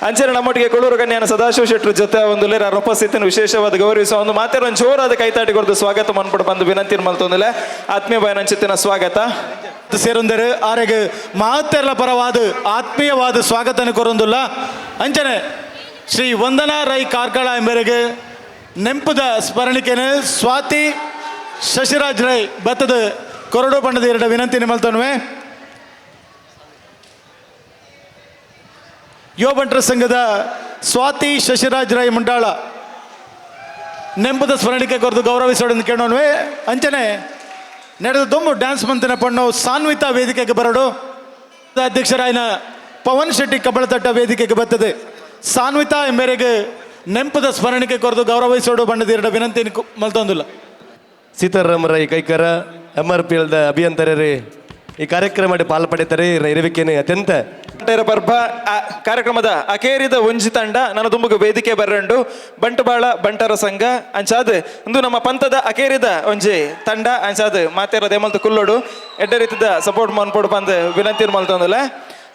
ಅಂಚನೆ ನಮ್ಮೊಟ್ಟಿಗೆ ಕೊಳೂರು ಕನ್ಯಾನ ಸದಾಶಿವ ಶೆಟ್ಟರು ಜೊತೆ ಒಂದು ಲೇರ ಉಪಸ್ಥಿತಿಯನ್ನು ವಿಶೇಷವಾದ ಗೌರವಿಸುವ ಒಂದು ಮಾತೇರ ಜೋರಾದ ಕೈತಾಟಿ ಕೊರದು ಸ್ವಾಗತ ಮನ್ಪಡು ಬಂದು ವಿನಂತಿ ಮಲ್ತೊಂದಿಲ್ಲ ಆತ್ಮೀಯ ಬಯನಂಚಿತ್ತಿನ ಸ್ವಾಗತ ಸೇರೊಂದರೆ ಆರೆಗೆ ಮಾತೆರ್ಲ ಪರವಾದ ಆತ್ಮೀಯವಾದ ಸ್ವಾಗತನ ಕೊರೊಂದುಲ್ಲ ಅಂಚನೆ ಶ್ರೀ ವಂದನಾ ರೈ ಕಾರ್ಕಳ ಎಂಬರಿಗೆ ನೆಂಪುದ ಸ್ಮರಣಿಕೆನ ಸ್ವಾತಿ ಶಶಿರಾಜ್ ರೈ ಬತ್ತದ ಕೊರಡು ಪಂಡದ ಎರಡು ವಿನಂತಿ ನಿಮಲ್ತನ್ವೆ ಯುವ ಬಂಟರ ಸಂಘದ ಸ್ವಾತಿ ಶಶಿರಾಜ್ ರೈ ಮುಂಡಾಳ ನೆಂಪುದ ಸ್ಮರಣಿಕೆ ಕೊರದು ಗೌರವಿಸೋಡೆಂದು ಕೇಳೋನ್ವೆ ಅಂಚನೆ ನಡೆದ ದೊಂಬು ಡ್ಯಾನ್ಸ್ ಮಂತಿನ ಪಣ್ಣು ಸಾನ್ವಿತಾ ವೇದಿಕೆಗೆ ಬರೋಡು ಅಧ್ಯಕ್ಷರಾಯನ ಪವನ್ ಶೆಟ್ಟಿ ಕಬ್ಬಳತಟ್ಟ ವೇದಿಕೆಗೆ ಬರ್ತದೆ ಸಾನ್ವಿತಾ ಎಂಬೆರೆಗೆ ನೆಂಪದ ಸ್ಮರಣಿಕೆ ಕೊರದು ಗೌರವಿಸೋಡು ಬಣ್ಣದ ಎರಡು ವಿನಂತಿ ಮಲ್ತೊಂದಿಲ್ಲ ಸೀತಾರಾಮರೈ ಕೈಕರ MRP ಅಭಿಯಂತರರೇ ಈ ಕಾರ್ಯಕ್ರಮ ಪಾಲ್ಪಡಿತಾರೆ ಇರಬೇಕೇನೆ ಅತ್ಯಂತ ಪರ್ಭ ಕಾರ್ಯಕ್ರಮದ ಅಕೇರಿದ ಒಂಜಿ ತಂಡ ನನ್ನ ತುಂಬುಗು ವೇದಿಕೆ ಬರ್ರಂಡು ಬಂಟಬಾಳ ಬಂಟರ ಸಂಘ ಅಂಚಾದ್ ಇಂದು ನಮ್ಮ ಪಂಥದ ಅಕೇರಿದ ಒಂಜಿ ತಂಡ ಅಂಚಾದ್ ಮಾತೇರ ದೇಮಲ್ತ ಕುಲ್ಲೋಡು ಎಡ್ಡ ರೀತಿದ ಸಪೋರ್ಟ್ ಮನ್ಪೋಡು ಬಂದು ವಿನಂತಿ ಮಲ್ತೊಂದಲ್ಲ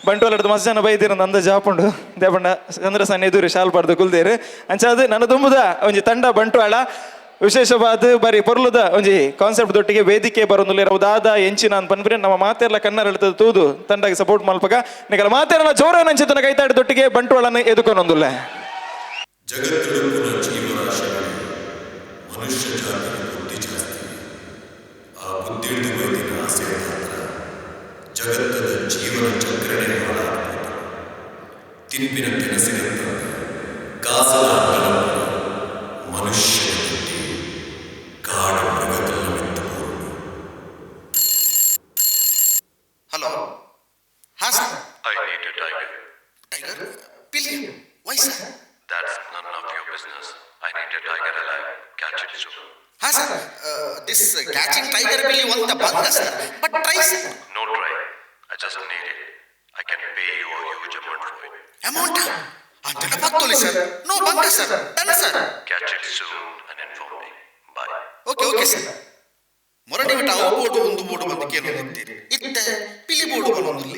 ಬಂಟೋಲಡ್ದು ಮಸ್ತ್ ಜನ ಬೈದಿರ ನಂದ ಜಾಪುಂಡು ದೇಪಂಡ ಚಂದ್ರ ಸಣ್ಣ ಎದುರು ಶಾಲ್ ಪಡ್ದು ಕುಲ್ದೇರು ಅಂಚಾದ್ ನನ್ನ ತುಂಬುದ ಒಂಜಿ ತಂಡ ಬಂಟ್ವಾಳ ವಿಶೇಷವಾದ ಬಾರಿ ಪೊರ್ಲುದ ಒಂಜಿ ಕಾನ್ಸೆಪ್ಟ್ ದೊಟ್ಟಿಗೆ ವೇದಿಕೆ ಬರೋದಿಲ್ಲ ಉದಾದ ಎಂಚಿನ ಅಂತ ಪನ್ಪ್ರೆ ನಮ್ಮ ಮಾತೆರ್ಲ ಕನ್ನಡ ಹೇಳ್ತದ ತೂದು ತಂಡಗೆ ಸಪೋರ್ಟ್ ಮಲ್ಪಗ ನಿಗಲ ಮಾತೆರ್ಲ ಜೋರ ನಂಚಿತನ ಕೈತಾಡಿ ದೊಟ್ಟಿಗೆ ಬಂಟ್ವಾಳನ ಎದುಕೊನೊಂದುಲ್ಲ ಜಗತ್ತಿನ ಜೀವರಾಶಿಗಳು ಮನುಷ್ಯ ಜಾತಿಯ ಬುದ್ಧಿ ಜಾಸ್ತಿ ಆ ಬುದ್ಧಿ ಹಿಡಿದು ಆಸೆ ಜಗತ್ತದ ಜೀವನ ಚಕ್ರನೇ ಹಾಳಾಗಬಹುದು ತಿನ್ಪಿನ ತಿನಸಿನಂತ ಕಾಸಲ ಮನುಷ್ಯ ಕಾಡು ಮೃಗದಲ್ಲವೆತ್ತಬಹುದು. ಹಲೋ ಹಾ sir I need a tiger. Tiger ಪಿಲ್ಲಿ why sir That's none of your business. I need a tiger alive. Catch it soon. ಹಾ ಸರ್ ದಿಸ್ ಕ್ಯಾಚಿಂಗ್ ಟೈಗರ್ ಪಿಲ್ಲಿ ಒಂದು ಬಂದ sir but try sir No try. I just need it. I can pay you a huge amount for it. Amount ಅಂತೆಲ್ಲ ಬರ್ತೋಲಿ sir no ಬಂದ sir done sir Catch it soon and inform me. Bye. Okay sir ಮೊರಡಿ ಬಿಟ್ಟ ಅವು board ಒಂದು board ಬಂದಕ್ಕೆ ನೋಡುತ್ತೀರಿ ಇತ್ತ ಪಿಲಿ ಬೋರ್ಡು ಬರೋದಿಲ್ಲ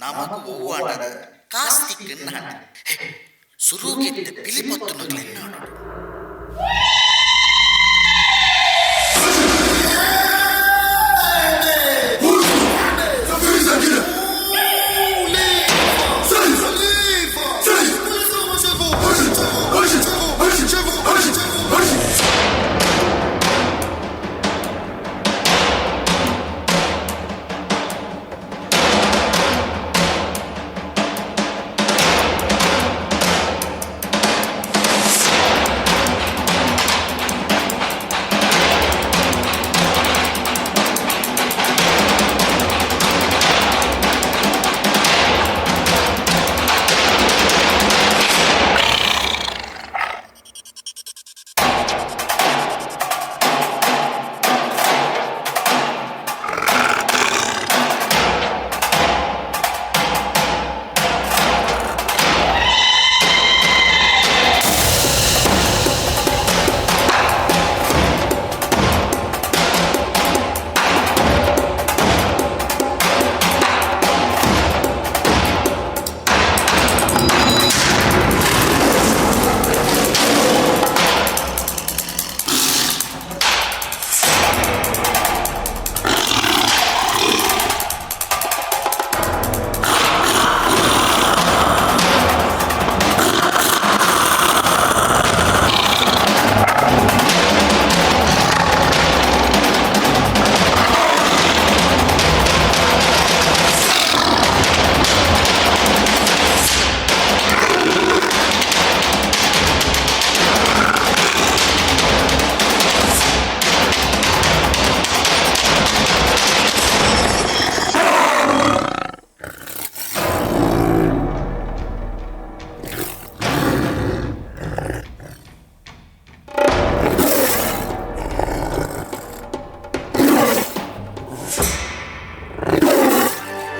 ನಮಗೂ ಹೂವಾಡದ ಕಾಸ್ತಿಕ್ ನಾಡು ಸುರುಗಿದ್ದ ಪಿಲಿ ಪತ್ತು ನಗಲೆನ್ನಾಡು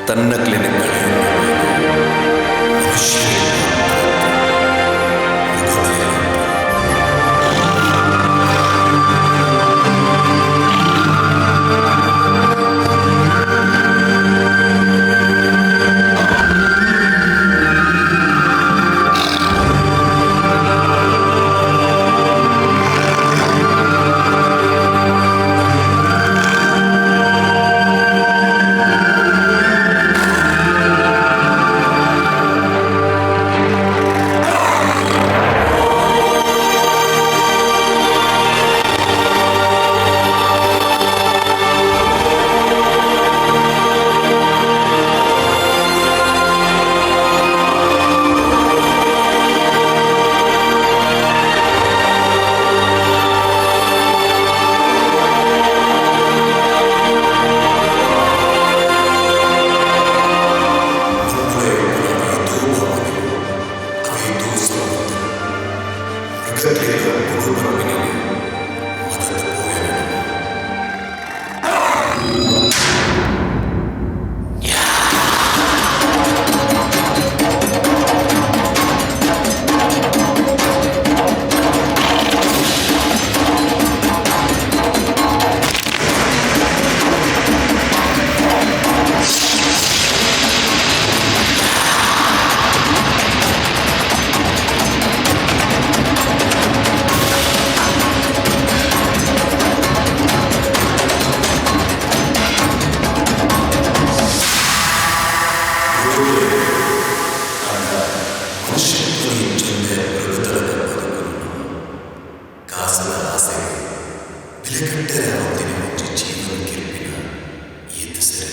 ತನ್ನ ಕ್ಲಿನಿಕ್ಗಳಲ್ಲಿ ಇಲೆಗಟ್ಟರೆ ಅವತ್ತಿನ ಒಂದು ಜೀವನ ಕಿರುಪಿನ ಈತ ಸರಿ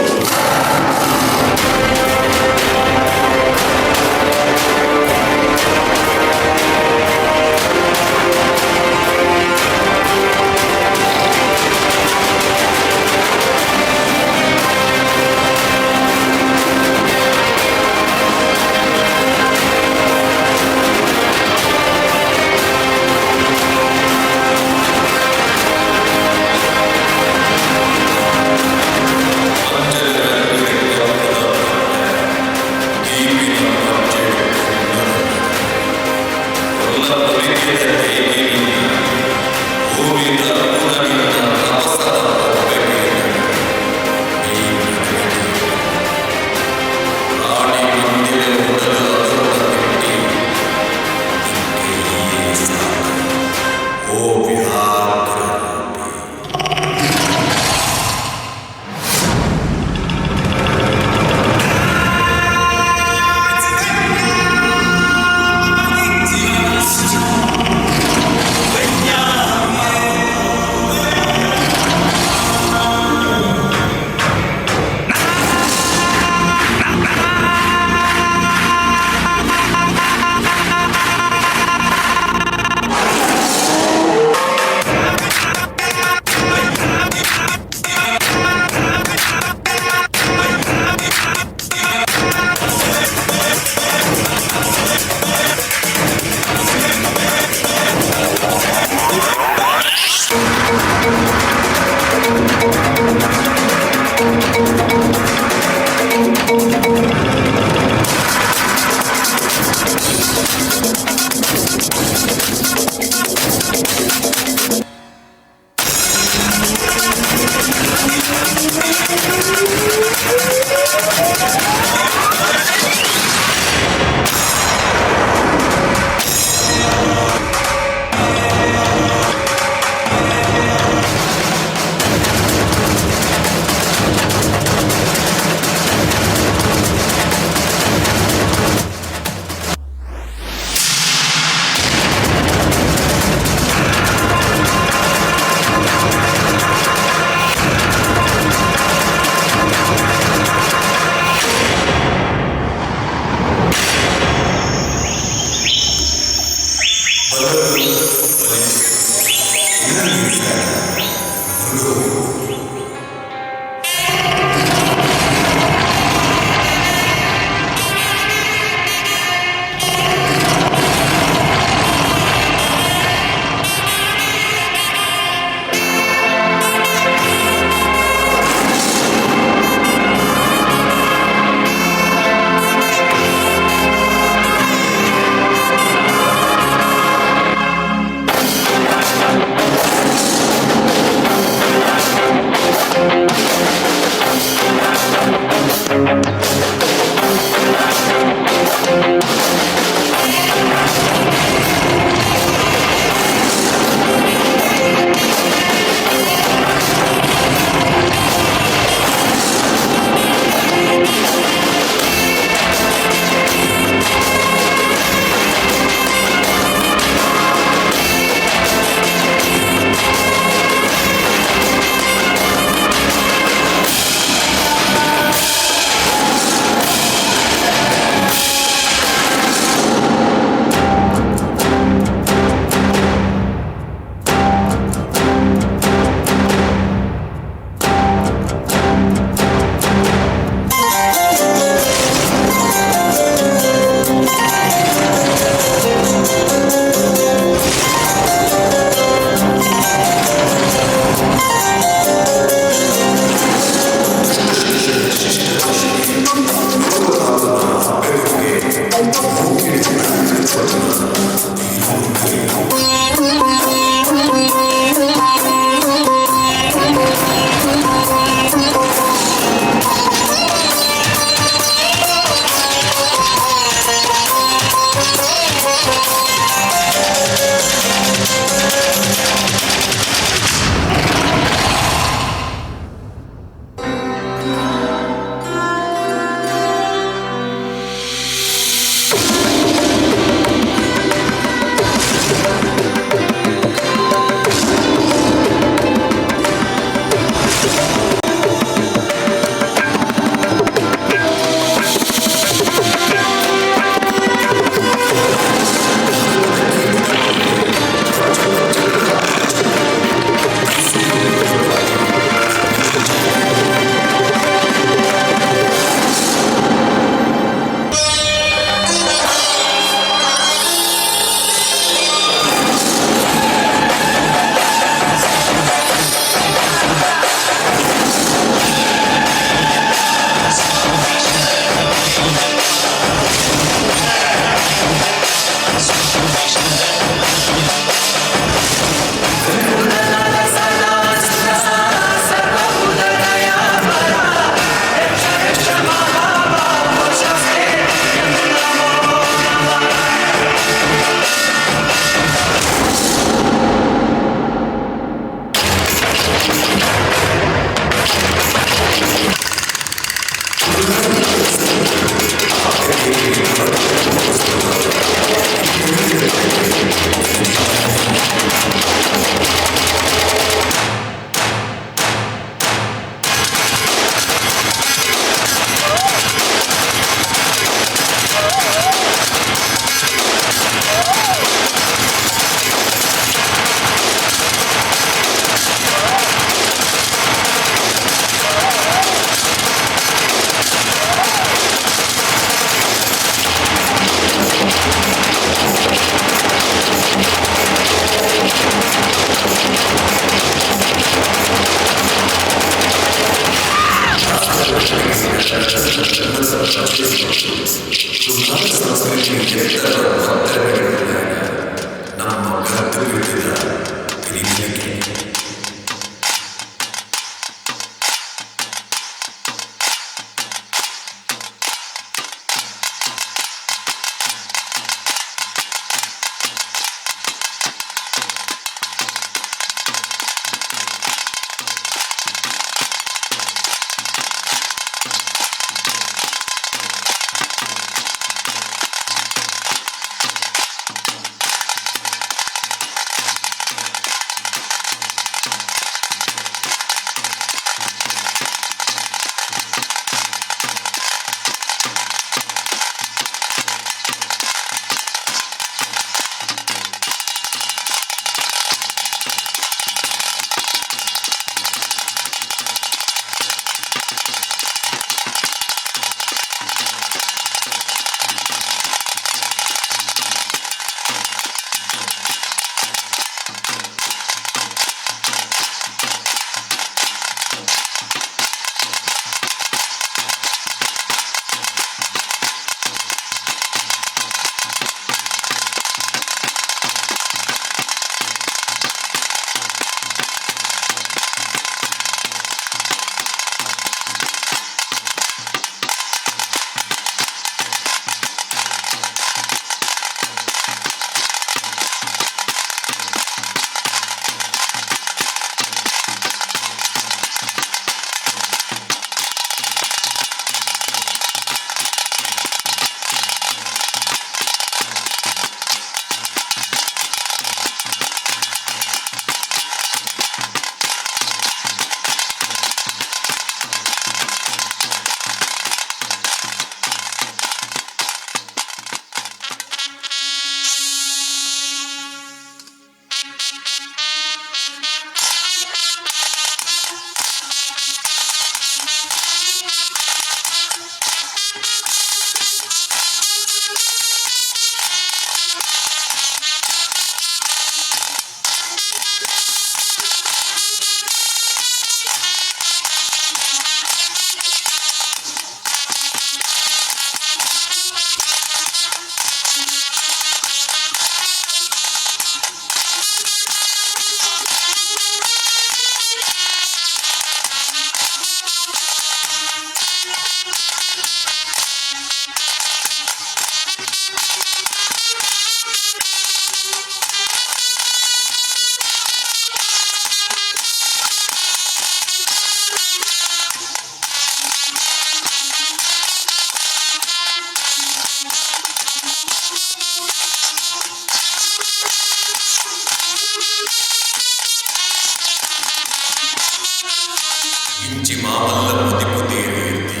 ಇಂಚಿ ಮಾಮಲ್ಲ ಮುದಿಪುದೇವೇರ್ತಿ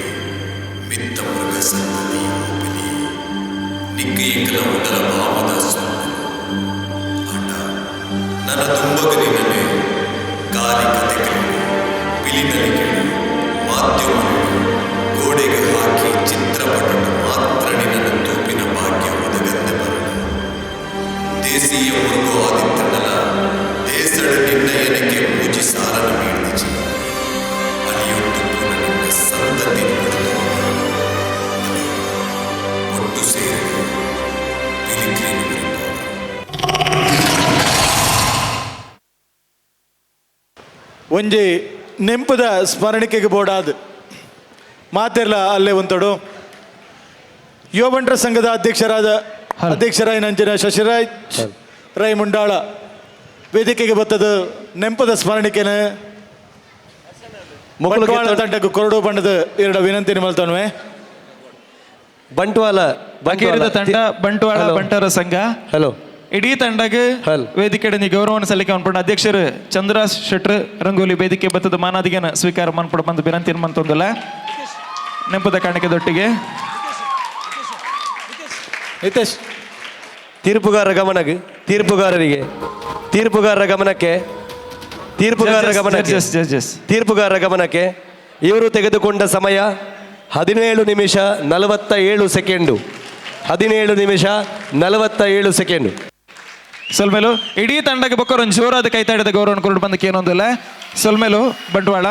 ಮಿತ್ತ ಮೃಗ ಸಂತತಿ ಓಪಿನಿ ನಿಕ್ಕ ಎಂಕಲ ಉಡಲ ಮಾಮದ ಸೊನ್ನಲು ಆಟ ನನ್ನ ತುಂಬಗನಿನನೆ ಗಾಲಿ ಕತೆಗಳು ಪಿಲಿನಲಿಗಳು ಮಾಧ್ಯಮಗಳು ಗೋಡೆಗೆ ಹಾಕಿ ಚಿತ್ರಪಟನು ಮಾತ್ರ ನಿನ್ನ ತೂಪಿನ ಭಾಗ್ಯ ಒದಗಂದೆ ಬರಲು ದೇಶೀಯ ಮುರುಗು ಆದಿತ್ತನಲ ದೇಸಡ ನಿನ್ನ ಎನಕ್ಕೆ ಮೂಜಿ ಸಾರನ ಮೀಡಿಚಿ ಅಲಿಯೊಂದು ಪುನ ನಿನ್ನ ಸಂತತಿ ಒಟ್ಟು ಸೇರಿ ಪಿಲಿಗ್ರಿಮ್ ಒಂಜಿ ನೆಂಪದ ಸ್ಮರಣಿಕೆಗೆ ಬೋಡಾದ ಮಾತೆರ್ಲ ಅಲ್ಲೇ ಒಂತೋಡು ಯುವ ಬಂಟರ ಸಂಘದ ಅಧ್ಯಕ್ಷರಾಯ ನಂಜನ ಶಶಿರಾಜ್ ರೈ ಮುಂಡಾಳ ವೇದಿಕೆಗೆ ಬತ್ತದ ನೆಂಪದ ಸ್ಮರಣಿಕೆನ ಬಂಟ್ವಾಳ ತಂಡಕ್ಕೆ ಕೊರಡು ಬಣ್ಣದ ಎರಡು ವಿನಂತಿನ ಮಲ್ತನ್ವೆ ಬಂಟ್ವಾಳ ಬಗೆಹರಿದ ತಂಡ ಬಂಟ್ವಾಳ ಬಂಟರ ಸಂಘ. ಹಲೋ ಇಡೀ ತಂಡಗೆ ವೇದಿಕೆ ಗೌರವವನ್ನು ಸಲ್ಲಿಕೆ ಅನ್ಪಡ ಅಧ್ಯಕ್ಷರು ಚಂದ್ರಾಸ್ ಶೆಟ್ರ್ ರಂಗೋಲಿ ವೇದಿಕೆ ಬತ್ತದ ಮಾನಾದಿಗೆನ ಸ್ವೀಕಾರ ಮಾಡ್ಪಡ ಬಂದು ವಿನಂತಿ ಮಂತೊಂದಲ್ಲ ನೆಂಪದ ಕಾಣಿಕೆದೊಟ್ಟಿಗೆ ಹಿತೇಶ್ ತೀರ್ಪುಗಾರರ ಗಮನಕ್ಕೆ ತೀರ್ಪುಗಾರರ ಗಮನಕ್ಕೆ ತೀರ್ಪುಗಾರರ ಗಮನಕ್ಕೆ ಇವರು ತೆಗೆದುಕೊಂಡ ಸಮಯ 17 ನಿಮಿಷ 47 ಸೆಕೆಂಡು 17 ನಿಮಿಷ 47 ಸೆಕೆಂಡು. ಸೊಲ್ಮೇಲು ಇಡೀ ತಂಡಕ್ಕೆ ಬೊಕ್ಕರು ಒಂದು ಜೋರಾದ ಕೈತಾಡಿದ ಗೌರವವನ್ನು ಕೊರಡು ಬಂದಕ್ಕೆ ಏನೊಂದಿಲ್ಲ. ಸೊಲ್ಮೇಲು ಬಂಟ್ವಾಳ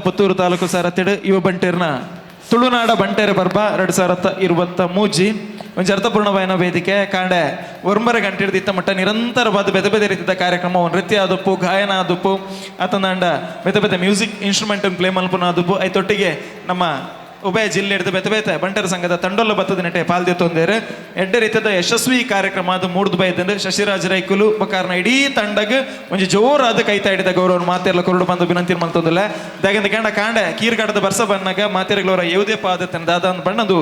ಪುತ್ತೂರು ತಾಲೂಕು ಸಾರತ್ತೆಡ್ ಯುವ ಬಂಟೇರ್ನ ತುಳುನಾಡ ಬಂಟೇರ ಬರ್ಬ 2023 ಒಂಜಿ ಅರ್ಥಪೂರ್ಣವಾಯಿನ ವೇದಿಕೆ ಕಾಂಡೆ 1 ಗಂಟೆ ಹಿಡಿದು ಇತ್ತ ಮಟ್ಟ ನಿರಂತರವಾದ ಬೇತೆ ಬೇತೆ ರೀತಿಯ ಕಾರ್ಯಕ್ರಮ ನೃತ್ಯ ಆದಪ್ಪು ಗಾಯನ ಆದಪ್ಪು ಆತಂದಾಂಡ ಬೇತೆ ಬೇತೆ ಮ್ಯೂಸಿಕ್ ಇನ್ಸ್ಟ್ರೂಮೆಂಟ್ ಪ್ಲೇ ಮಲ್ಪನ ಆದಪ್ಪು ಐತೊಟ್ಟಿಗೆ ನಮ್ಮ ಉಭಯ ಜಿಲ್ಲೆ ಹಿಡಿದು ಬೇತೆ ಬೇತೆ ಬಂಟರ ಸಂಘದ ತಂಡೊಲ್ಲ ಬತ್ತದ ನೆಟ್ಟೆ ಪಾಲ್ದೆತ್ತೊಂದೇರು ಎಡ್ಡೆ ರೀತಿಯ ಯಶಸ್ವಿ ಕಾರ್ಯಕ್ರಮ ಅದು ಮೂಡ್ದು ಬೈದಂದ್ರೆ ಶಶಿರಾಜ್ ರೈಕುಲು ಕಾರಣ ಇಡೀ ತಂಡಗೆ ಒಂಜಿ ಜೋರಾದ ಕೈತಾ ಹಿಡಿದ ಗೌರವ ಮಾತೆಲ್ಲ ಕೊರಡು ಬಂದು ವಿನಂತಿ ಮಂತಂದಿಲ್ಲ ದಾಗಿಂದ ಕಾಂಡ ಕಾಂಡೆ ಕೀರ್ಗಾಡದ ಬರ್ಸ ಬಣ್ಣಗ ಮಾತೆರೆಗಳವರ ಯಾವುದೇ ಪಾದತ್ತನ ದಾದ ಅಂದ್ ಬಣ್ಣದು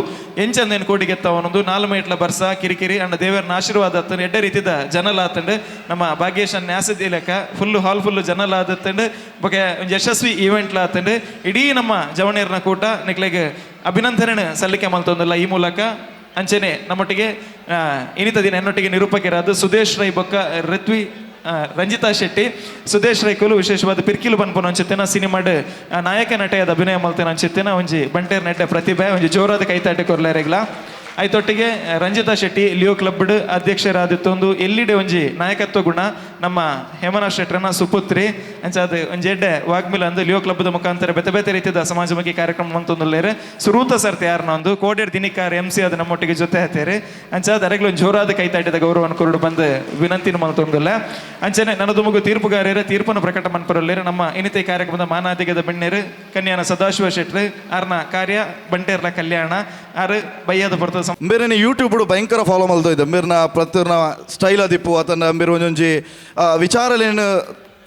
ಎಂಚಂದೇನು ಕೋಟಿಗೆತ್ತವನೊಂದು 4 ಮೀಟ್ಲ ಬರ್ಸ ಕಿರಿಕಿರಿ ಅಂಡ ದೇವರನ್ನ ಆಶೀರ್ವಾದ ಆತಂಡು ಎಡ್ಡೆ ರೀತಿಯ ಜನಲ ಆತಂಡು ನಮ್ಮ ಭಾಗ್ಯೇಶನ್ ನ್ಯಾಸದಿ ಲೆಕ್ಕ ಫುಲ್ಲು ಜನಲ ಆದತ್ತಂಡು ಬಗ್ಗೆ ಒಂದು ಯಶಸ್ವಿ ಈವೆಂಟ್ಲ ಆತಂಡು ಇಡೀ ನಮ್ಮ ಜವಣಿಯರ್ನ ಕೂಟ ನಿಕ್ಲೆಗೆ ಅಭಿನಂದನೆ ಸಲ್ಲಿಕೆ ಮಲ್ತೊಂದಿಲ್ಲ ಈ ಮೂಲಕ ಅಂಚೆನೆ ನಮ್ಮೊಟ್ಟಿಗೆ ಇನ್ನಿತ ದಿನ ಎನ್ನೊಟ್ಟಿಗೆ ನಿರೂಪಕರಾದ ಸುದೇಶ್ ರೈ ಬೊಕ್ಕ ಋತ್ವಿ ರಂಜಿತಾ ಶೆಟ್ಟಿ ಸುದೇಶ್ ರೈ ಕುಲು ವಿಶೇಷವಾದ ಪಿರ್ಕಿಲು ಬನ್ಪುನ ಅಂಚೆತ್ತೇನ ಸಿನಿಮಾಡ್ ನಾಯಕ ನಟೆಯಾದ ಅಭಿನಯ ಮಲ್ತೇನ ಅಂಚೆತ್ತೇನ ಒಂಜಿ ಬಂಟೇರ್ ನಟೆ ಪ್ರತಿಭೆ ಒಂಜಿ ಜೋರಾದ ಕೈತಾಟೆ ಕೊರ್ಲಾರೆಗ್ಲ ಐತೊಟ್ಟಿಗೆ ರಂಜಿತಾ ಶೆಟ್ಟಿ ಲಿಯೋ ಕ್ಲಬ್ಡ್ ಅಧ್ಯಕ್ಷರಾದಿತ್ತೊಂದು ಎಲ್ಲಿಡೆ ಒಂಜಿ ನಾಯಕತ್ವ ಗುಣ ನಮ್ಮ ಹೇಮನಾ ಶೆಟ್ರನ ಸುಪುತ್ರಿ ಅಂಚಾದ ಒಂಜಿ ಎಡ್ಡೆ ವಾಗ್ಮಿಲ ಅಂದು ಲಿಯೋ ಕ್ಲಬ್ದ ಮುಖಾಂತರ ಬೇತೆ ಬೇತೆ ರೀತಿಯ ಸಮಾಜಮುಖಿ ಕಾರ್ಯಕ್ರಮ ಅಂತಂದುಲ್ಲೇರೆ ಸುರೂತ ಸರ್ತಿ ಯಾರನ್ನ ಒಂದು ಕೋಡೇರ್ ದಿನಿಕಾರ MC ಅದು ನಮ್ಮೊಟ್ಟಿಗೆ ಜೊತೆ ಹತ್ತೇರಿ ಅಂಚಾದ ಅರೆಗ್ಲು ಒಂದು ಜೋರಾದ ಕೈತಾಟಿದ ಗೌರವವನ್ನು ಕೊರಡು ಬಂದು ವಿನಂತಿನ ಮಲ್ತೊಂದಿಲ್ಲ ಅಂಚನೆ ನನ್ನದು ಮುಗು ತೀರ್ಪುಗಾರರು ತೀರ್ಪನ್ನು ಪ್ರಕಟ ಮನ್ಪರಲ್ಲೇರು ನಮ್ಮ ಇನ್ನಿತ ಕಾರ್ಯಕ್ರಮದ ಮಾನಾದಿಗದ ಬೆಣ್ಣೇರು ಕನ್ಯಾನ ಸದಾಶಿವ ಶೆಟ್ರು ಆರ್ನ ಕಾರ್ಯ ಬಂಟೇರ್ಲ ಕಲ್ಯಾಣ ಆರು ಬಯ್ಯದ ಬರ್ತದೆ ಮೇರೆ ಯೂಟ್ಯೂಬ್ ಭಯಂಕರ ಫಾಲೋ ಮಲ್ತೋಯ್ತು ಮೇರ್ನ ಪ್ರತಿಯೊರ್ನ ಸ್ಟೈಲ್ ಅದಿಪ್ಪು ಆತನ ಮೇರೆ ಒಂಜೊಂಜಿ ವಿಚಾರಲೇನು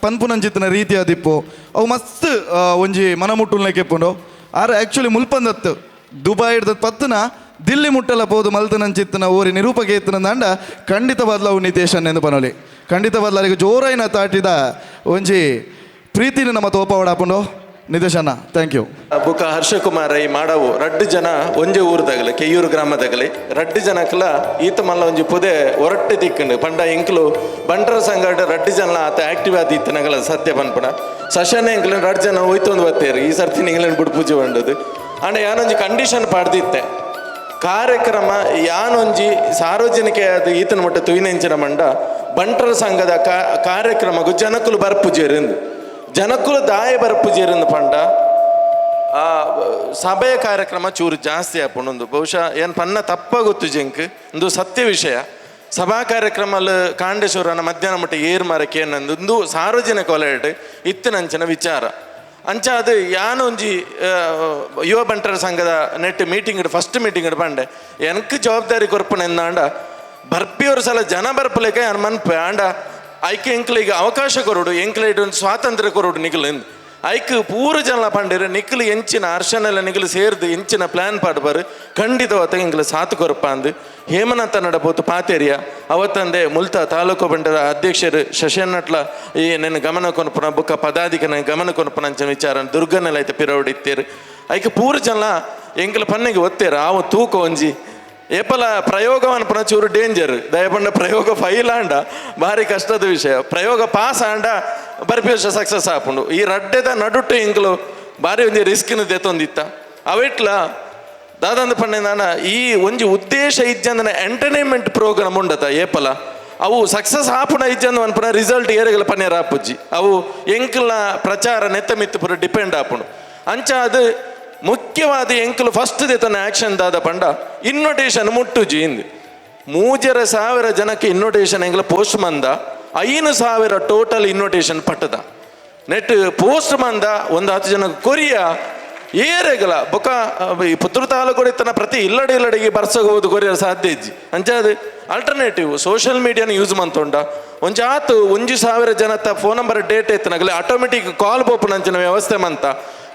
ಪನ್ಪುನಂಚಿತ್ತಿನ ರೀತಿ ಅದಿಪ್ಪು ಅವು ಮಸ್ತ್ ಒಂಜಿ ಮನ ಮುಟ್ಟುಲ್ನೆ ಕೆಪ್ಪುಂಡು ಆರು ಆ್ಯಕ್ಚುಲಿ ಮುಲ್ಪಂದತ್ತು ದುಬೈ ಹಿಡ್ದದ್ದು ಪತ್ತನ ದಿಲ್ಲಿ ಮುಟ್ಟಲ ಪೋದು ಮಲ್ತನಂಚಿತ್ತಿನ ಓರಿ ನಿರೂಪಕ ಎತ್ತಿನ ದಂಡ ಖಂಡಿತವಾದ್ಲ ಅವು ನಿತೇಶನ್ ಎಂದು ಪನೊಲಿ ಖಂಡಿತವಾದ್ಲ ಅವರಿಗೆ ಜೋರೈನ ತಾಟಿದ ಒಂಜಿ ಪ್ರೀತಿನ ನಮ್ಮ ತೋಪ ಹಾಕೊಂಡು ನಿತೇಶಣ್ಣ ಥ್ಯಾಂಕ್ ಯು. ಬುಕ್ಕ ಹರ್ಷಕುಮಾರ ಈ ಮಾಡವು ರಡ್ಡು ಜನ ಒಂಜೆ ಊರದಾಗಲಿ ಕೆಯ್ಯೂರು ಗ್ರಾಮದಾಗಲಿ ರಡ್ಡು ಜನಕ್ಲ ಈತ ಮಲ್ಲ ಒಂಜಿ ಪುದೆ ಹೊರಟ್ಟು ತಿಕ್ಕಂಡು ಪಂಡ ಎಂಕ್ಲು ಬಂಟರ ಸಂಘಟ ರಡ್ಡು ಜನ ಆತ ಆಕ್ಟಿವ್ ಆದ ಇತ್ತನಗಳ ಸತ್ಯ ಪನ್ಪುಣ ಸಶನೆ ಎಂಕ್ಲು ರಡ್ಡು ಜನ ಹೋಯ್ತೊಂದು ಬತ್ತೇರು ಈ ಸರ್ತಿ ನಿಂಗ್ಲನ್ನು ಬಿಡು ಪೂಜೆ ಬಂಡದು ಅಂಡ ಯಾನೊಂಜಿ ಕಂಡೀಷನ್ ಪಾಡ್ದಿತ್ತೆ ಕಾರ್ಯಕ್ರಮ ಯಾನೊಂಜಿ ಸಾರ್ವಜನಿಕ ಅದು ಈತನ ಮಟ್ಟ ತುಯಿನೆಂಚಿನ ಮಂಡ ಬಂಟರ ಸಂಘದ ಕಾರ್ಯಕ್ರಮಗೂ ಜನಕ್ಕಲು ಬರ್ಪುಜೇರಿಂದು ಜನಕ್ಕಲು ದಾಯ ಬರ್ಪುಜೇರಿಂದು ಪಂಡ ಆ ಸಭೆಯ ಕಾರ್ಯಕ್ರಮ ಚೂರು ಜಾಸ್ತಿ ಆಪುಂಡು ಬಹುಶಃ ಏನು ಪನ್ನ ತಪ್ಪ ಗೊತ್ತು ಜಂಕ್ ಒಂದು ಸತ್ಯ ವಿಷಯ ಸಭಾ ಕಾರ್ಯಕ್ರಮಲ್ಲಿ ಕಾಂಡೇಶ್ವರನ ಮಧ್ಯಾಹ್ನ ಮಟ್ಟಿಗೆ ಏರ್ ಮರಕ್ಕೆ ಏನೊಂದು ಸಾರ್ವಜನಿಕ ವಲಯಡ್ ಇತ್ತಿನಂಚಿನ ವಿಚಾರ ಅಂಚ ಅದು ಯಾನೊಂಜಿ ಯುವ ಬಂಟರ ಸಂಘದ ನೆಟ್ ಮೀಟಿಂಗ್ ಫಸ್ಟ್ ಮೀಟಿಂಗ್ ಬಂಡೆ ಎನಕ್ಕೆ ಜವಾಬ್ದಾರಿ ಕೊರ್ಪಣ ಎಂದಾಂಡ ಬರ್ಪಿಯವ್ರ ಸಲ ಜನ ಬರ್ಪಲೇಕ ಯಾರು ಮನ್ಪೆ ಆಂಡ ಐಕೆ ಎಂಕ್ಲಿಗೆ ಅವಕಾಶ ಕೊರೋಡು ಎಂಕ್ಲೈಟ್ ಒಂದು ಸ್ವಾತಂತ್ರ್ಯ ಕೊರೋಡು ನಿಖಲು ಎಂದು ಐಕ್ ಪೂರ ಜನ ಪಂಡಿರು ನಿಖಲು ಎಂಚಿನ ಅರ್ಶನೆಲ್ಲ ನಿಖಲು ಸೇರ್ದು ಎಂಚಿನ ಪ್ಲಾನ್ ಪಾಡ್ಬಾರು ಖಂಡಿತವಾತ ಎಂಕ್ಲು ಸಾತು ಕೊರಪ ಅಂದು ಹೇಮನಾಥ ನಡಬೋದು ಪಾತೇರಿಯ ಅವತ್ತಂದೆ ಮುಲ್ತಾ ತಾಲೂಕು ಬಂಡದ ಅಧ್ಯಕ್ಷರು ಶಶಿಯನ್ನಟ್ಲ ಈ ನನ್ನ ಗಮನ ಕೊನ್ಪುನ ಬುಕ್ಕ ಪದಾಧಿಕನ ಗಮನ ಕೊನ್ಪುನ ಅಂಚನ ವಿಚಾರ ದುರ್ಗನೆಲ್ಲ ಐತೆ ಪಿರವಡಿತ್ತೇರು ಐಕೆ ಪೂರ ಜನ ಎಂಕ್ಲು ಪನ್ನೆಗೆ ಒತ್ತೇರು ಆವ ತೂಕ ಒಂಜಿ ಏಪಲ ಪ್ರಯೋಗವನ್ನು ಪುನಃ ಚೂರು ಡೇಂಜರ್ ದಯಪಂಡ ಪ್ರಯೋಗ ಫೈಲ್ ಆಂಡ ಭಾರಿ ಕಷ್ಟದ ವಿಷಯ ಪ್ರಯೋಗ ಪಾಸ್ ಆಂಡ ಬರ್ಪಿ ವರ್ಷ ಸಕ್ಸಸ್ ಆಪುಂಡು ಈ ರಡ್ಡೆದ ನಡುಟ್ಟು ಎಂಕ್ಲು ಭಾರಿ ಒಂಜಿ ರಿಸ್ಕಿನ ದೆತ್ತೊಂದಿತ್ತ ಅವಿಟ್ಲ ದಾದಂದ ಪಂಡ ಈ ಒಂಜಿ ಉದ್ದೇಶ ಇಜ್ಜಂದನ ಎಂಟರ್ಟೈನ್ಮೆಂಟ್ ಪ್ರೋಗ್ರಾಮ್ ಉಂಡತ ಏಪಲ ಅವು ಸಕ್ಸಸ್ ಆಪುಣ ಇಜ್ಜಂದು ಅನ್ಪುನ ರಿಸಲ್ಟ್ ಏರೆಗಳ ಪನ್ನೇರ ಆಪುಜ್ಜಿ ಅವು ಎಂಕ್ಲ ಪ್ರಚಾರ ನೆತ್ತ ಮಿತ್ತು ಪುರ ಡಿಪೆಂಡ್ ಆಪುಂಡು ಅಂಚ ಅದು ಮುಖ್ಯವಾದ ಎಂಕ್ಲು ಫಸ್ಟ್ ದೇತನ ಆ್ಯಕ್ಷನ್ ದಾದ ಪಂಡ ಇನ್ವಿಟೇಷನ್ ಮುಟ್ಟುಜಿ ಇಂದು 3000 ಜನಕ್ಕೆ ಇನ್ವಿಟೇಷನ್ ಎಂಗ್ಲ ಪೋಸ್ಟ್ ಮಂದ 5,000 ಟೋಟಲ್ ಇನ್ವಿಟೇಷನ್ ಪಟ್ಟದ ನೆಟ್ ಪೋಸ್ಟ್ ಮಂದ ಒಂದು 10 ಜನ ಕೊರಿಯ ಏರೆಗಲ ಬೊಕ್ಕ ಈ ಪುತ್ತೂರು ತಾಲೂಕು ಇತ್ತನ ಪ್ರತಿ ಇಲ್ಲಡಿಗೆ ಬರ್ಸಬಹುದು ಕೊರಿಯರ್ ಸಾಧ್ಯ ಇಜ್ಜಿ ಅಂಚಾದ ಆಲ್ಟರ್ನೇಟಿವ್ ಸೋಷಿಯಲ್ ಮೀಡಿಯಾನ ಯೂಸ್ ಮಂತೊಂಡ ಒಂಜಾತು 1,000 ಜನತ ಫೋನ್ ನಂಬರ್ ಡೇಟ್ ಇತ್ತನಾಗಲೇ ಆಟೋಮೆಟಿಕ್ ಕಾಲ್ ಬೋಪುನಂಚಿನ ವ್ಯವಸ್ಥೆ ಮಂತ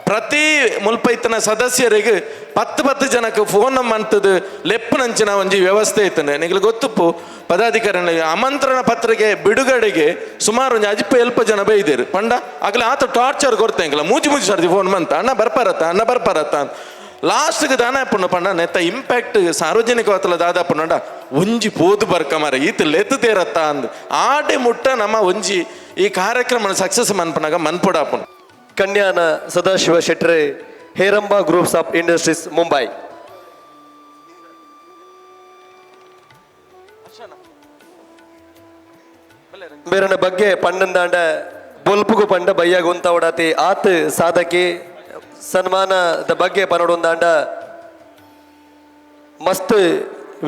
ಪ್ರತಿ ಮುಲ್ಪ ಇತ್ತನ ಸದಸ್ಯರಿಗೆ 10 ಜನಕ್ಕೆ ಫೋನ್ ಮಂತದ್ದು ಲೆಪ್ಪನಂಚಿನ ಒಂಜಿ ವ್ಯವಸ್ಥೆ ಇತ್ತನೆ ನಿಗಲು ಗೊತ್ತುಪ್ಪು ಪದಾಧಿಕಾರಿ ಆಮಂತ್ರಣ ಪತ್ರಿಕೆ ಬಿಡುಗಡೆಗೆ ಸುಮಾರು ಒಂದು 10 ಜನ ಬೈದೇರು ಪಂಡ ಆಗಲೇ ಆತ ಟಾರ್ಚರ್ ಕೊಡ್ತೇಂಗಿಲ್ಲ ಮೂಜಿ ಸರ್ದಿ ಫೋನ್ ಮಂತ ಅಣ್ಣ ಬರ್ಪಾರತ್ತ ಅಂತ ಲಾಸ್ಟ್ಗೆ ದಾನ ಪುಣ್ಣ ಪಂಡ ನೆತ್ತ ಇಂಪ್ಯಾಕ್ಟ್ ಸಾರ್ವಜನಿಕ ಹೊತ್ತಲ ದಾದ ಪುಣ್ಣ ಒಂಜಿ ಪೋದು ಬರ್ಕ ಮಾರ ಈತ ಲೆತ್ತು ತೇರತ್ತ ಅಂದ್ ಆಡೆ ಮುಟ್ಟ ನಮ್ಮ ಒಂಜಿ ಈ ಕಾರ್ಯಕ್ರಮ ಸಕ್ಸಸ್ ಮನ್ಪನಾಗ ಮನ್ಪೊಡಾಪುಣ. ಕನ್ಯಾನ ಸದಾಶಿವ ಶೆಟ್ರೆ, Heramba groups of industries Mumbai. ಬೇರನ ಬಗ್ಗೆ ಪಂಡಂದಾಂಡ ಬೊಲ್ಪುಗು ಪಂಡ ಬಯ್ಯಾಗ ಉಂತವಡತಿ ಆತ್ ಸಾಧಕಿ ಸನ್ಮಾನದ ಬಗ್ಗೆ ಪನೊಡೊಂದಾಂಡ ಮಸ್ತ್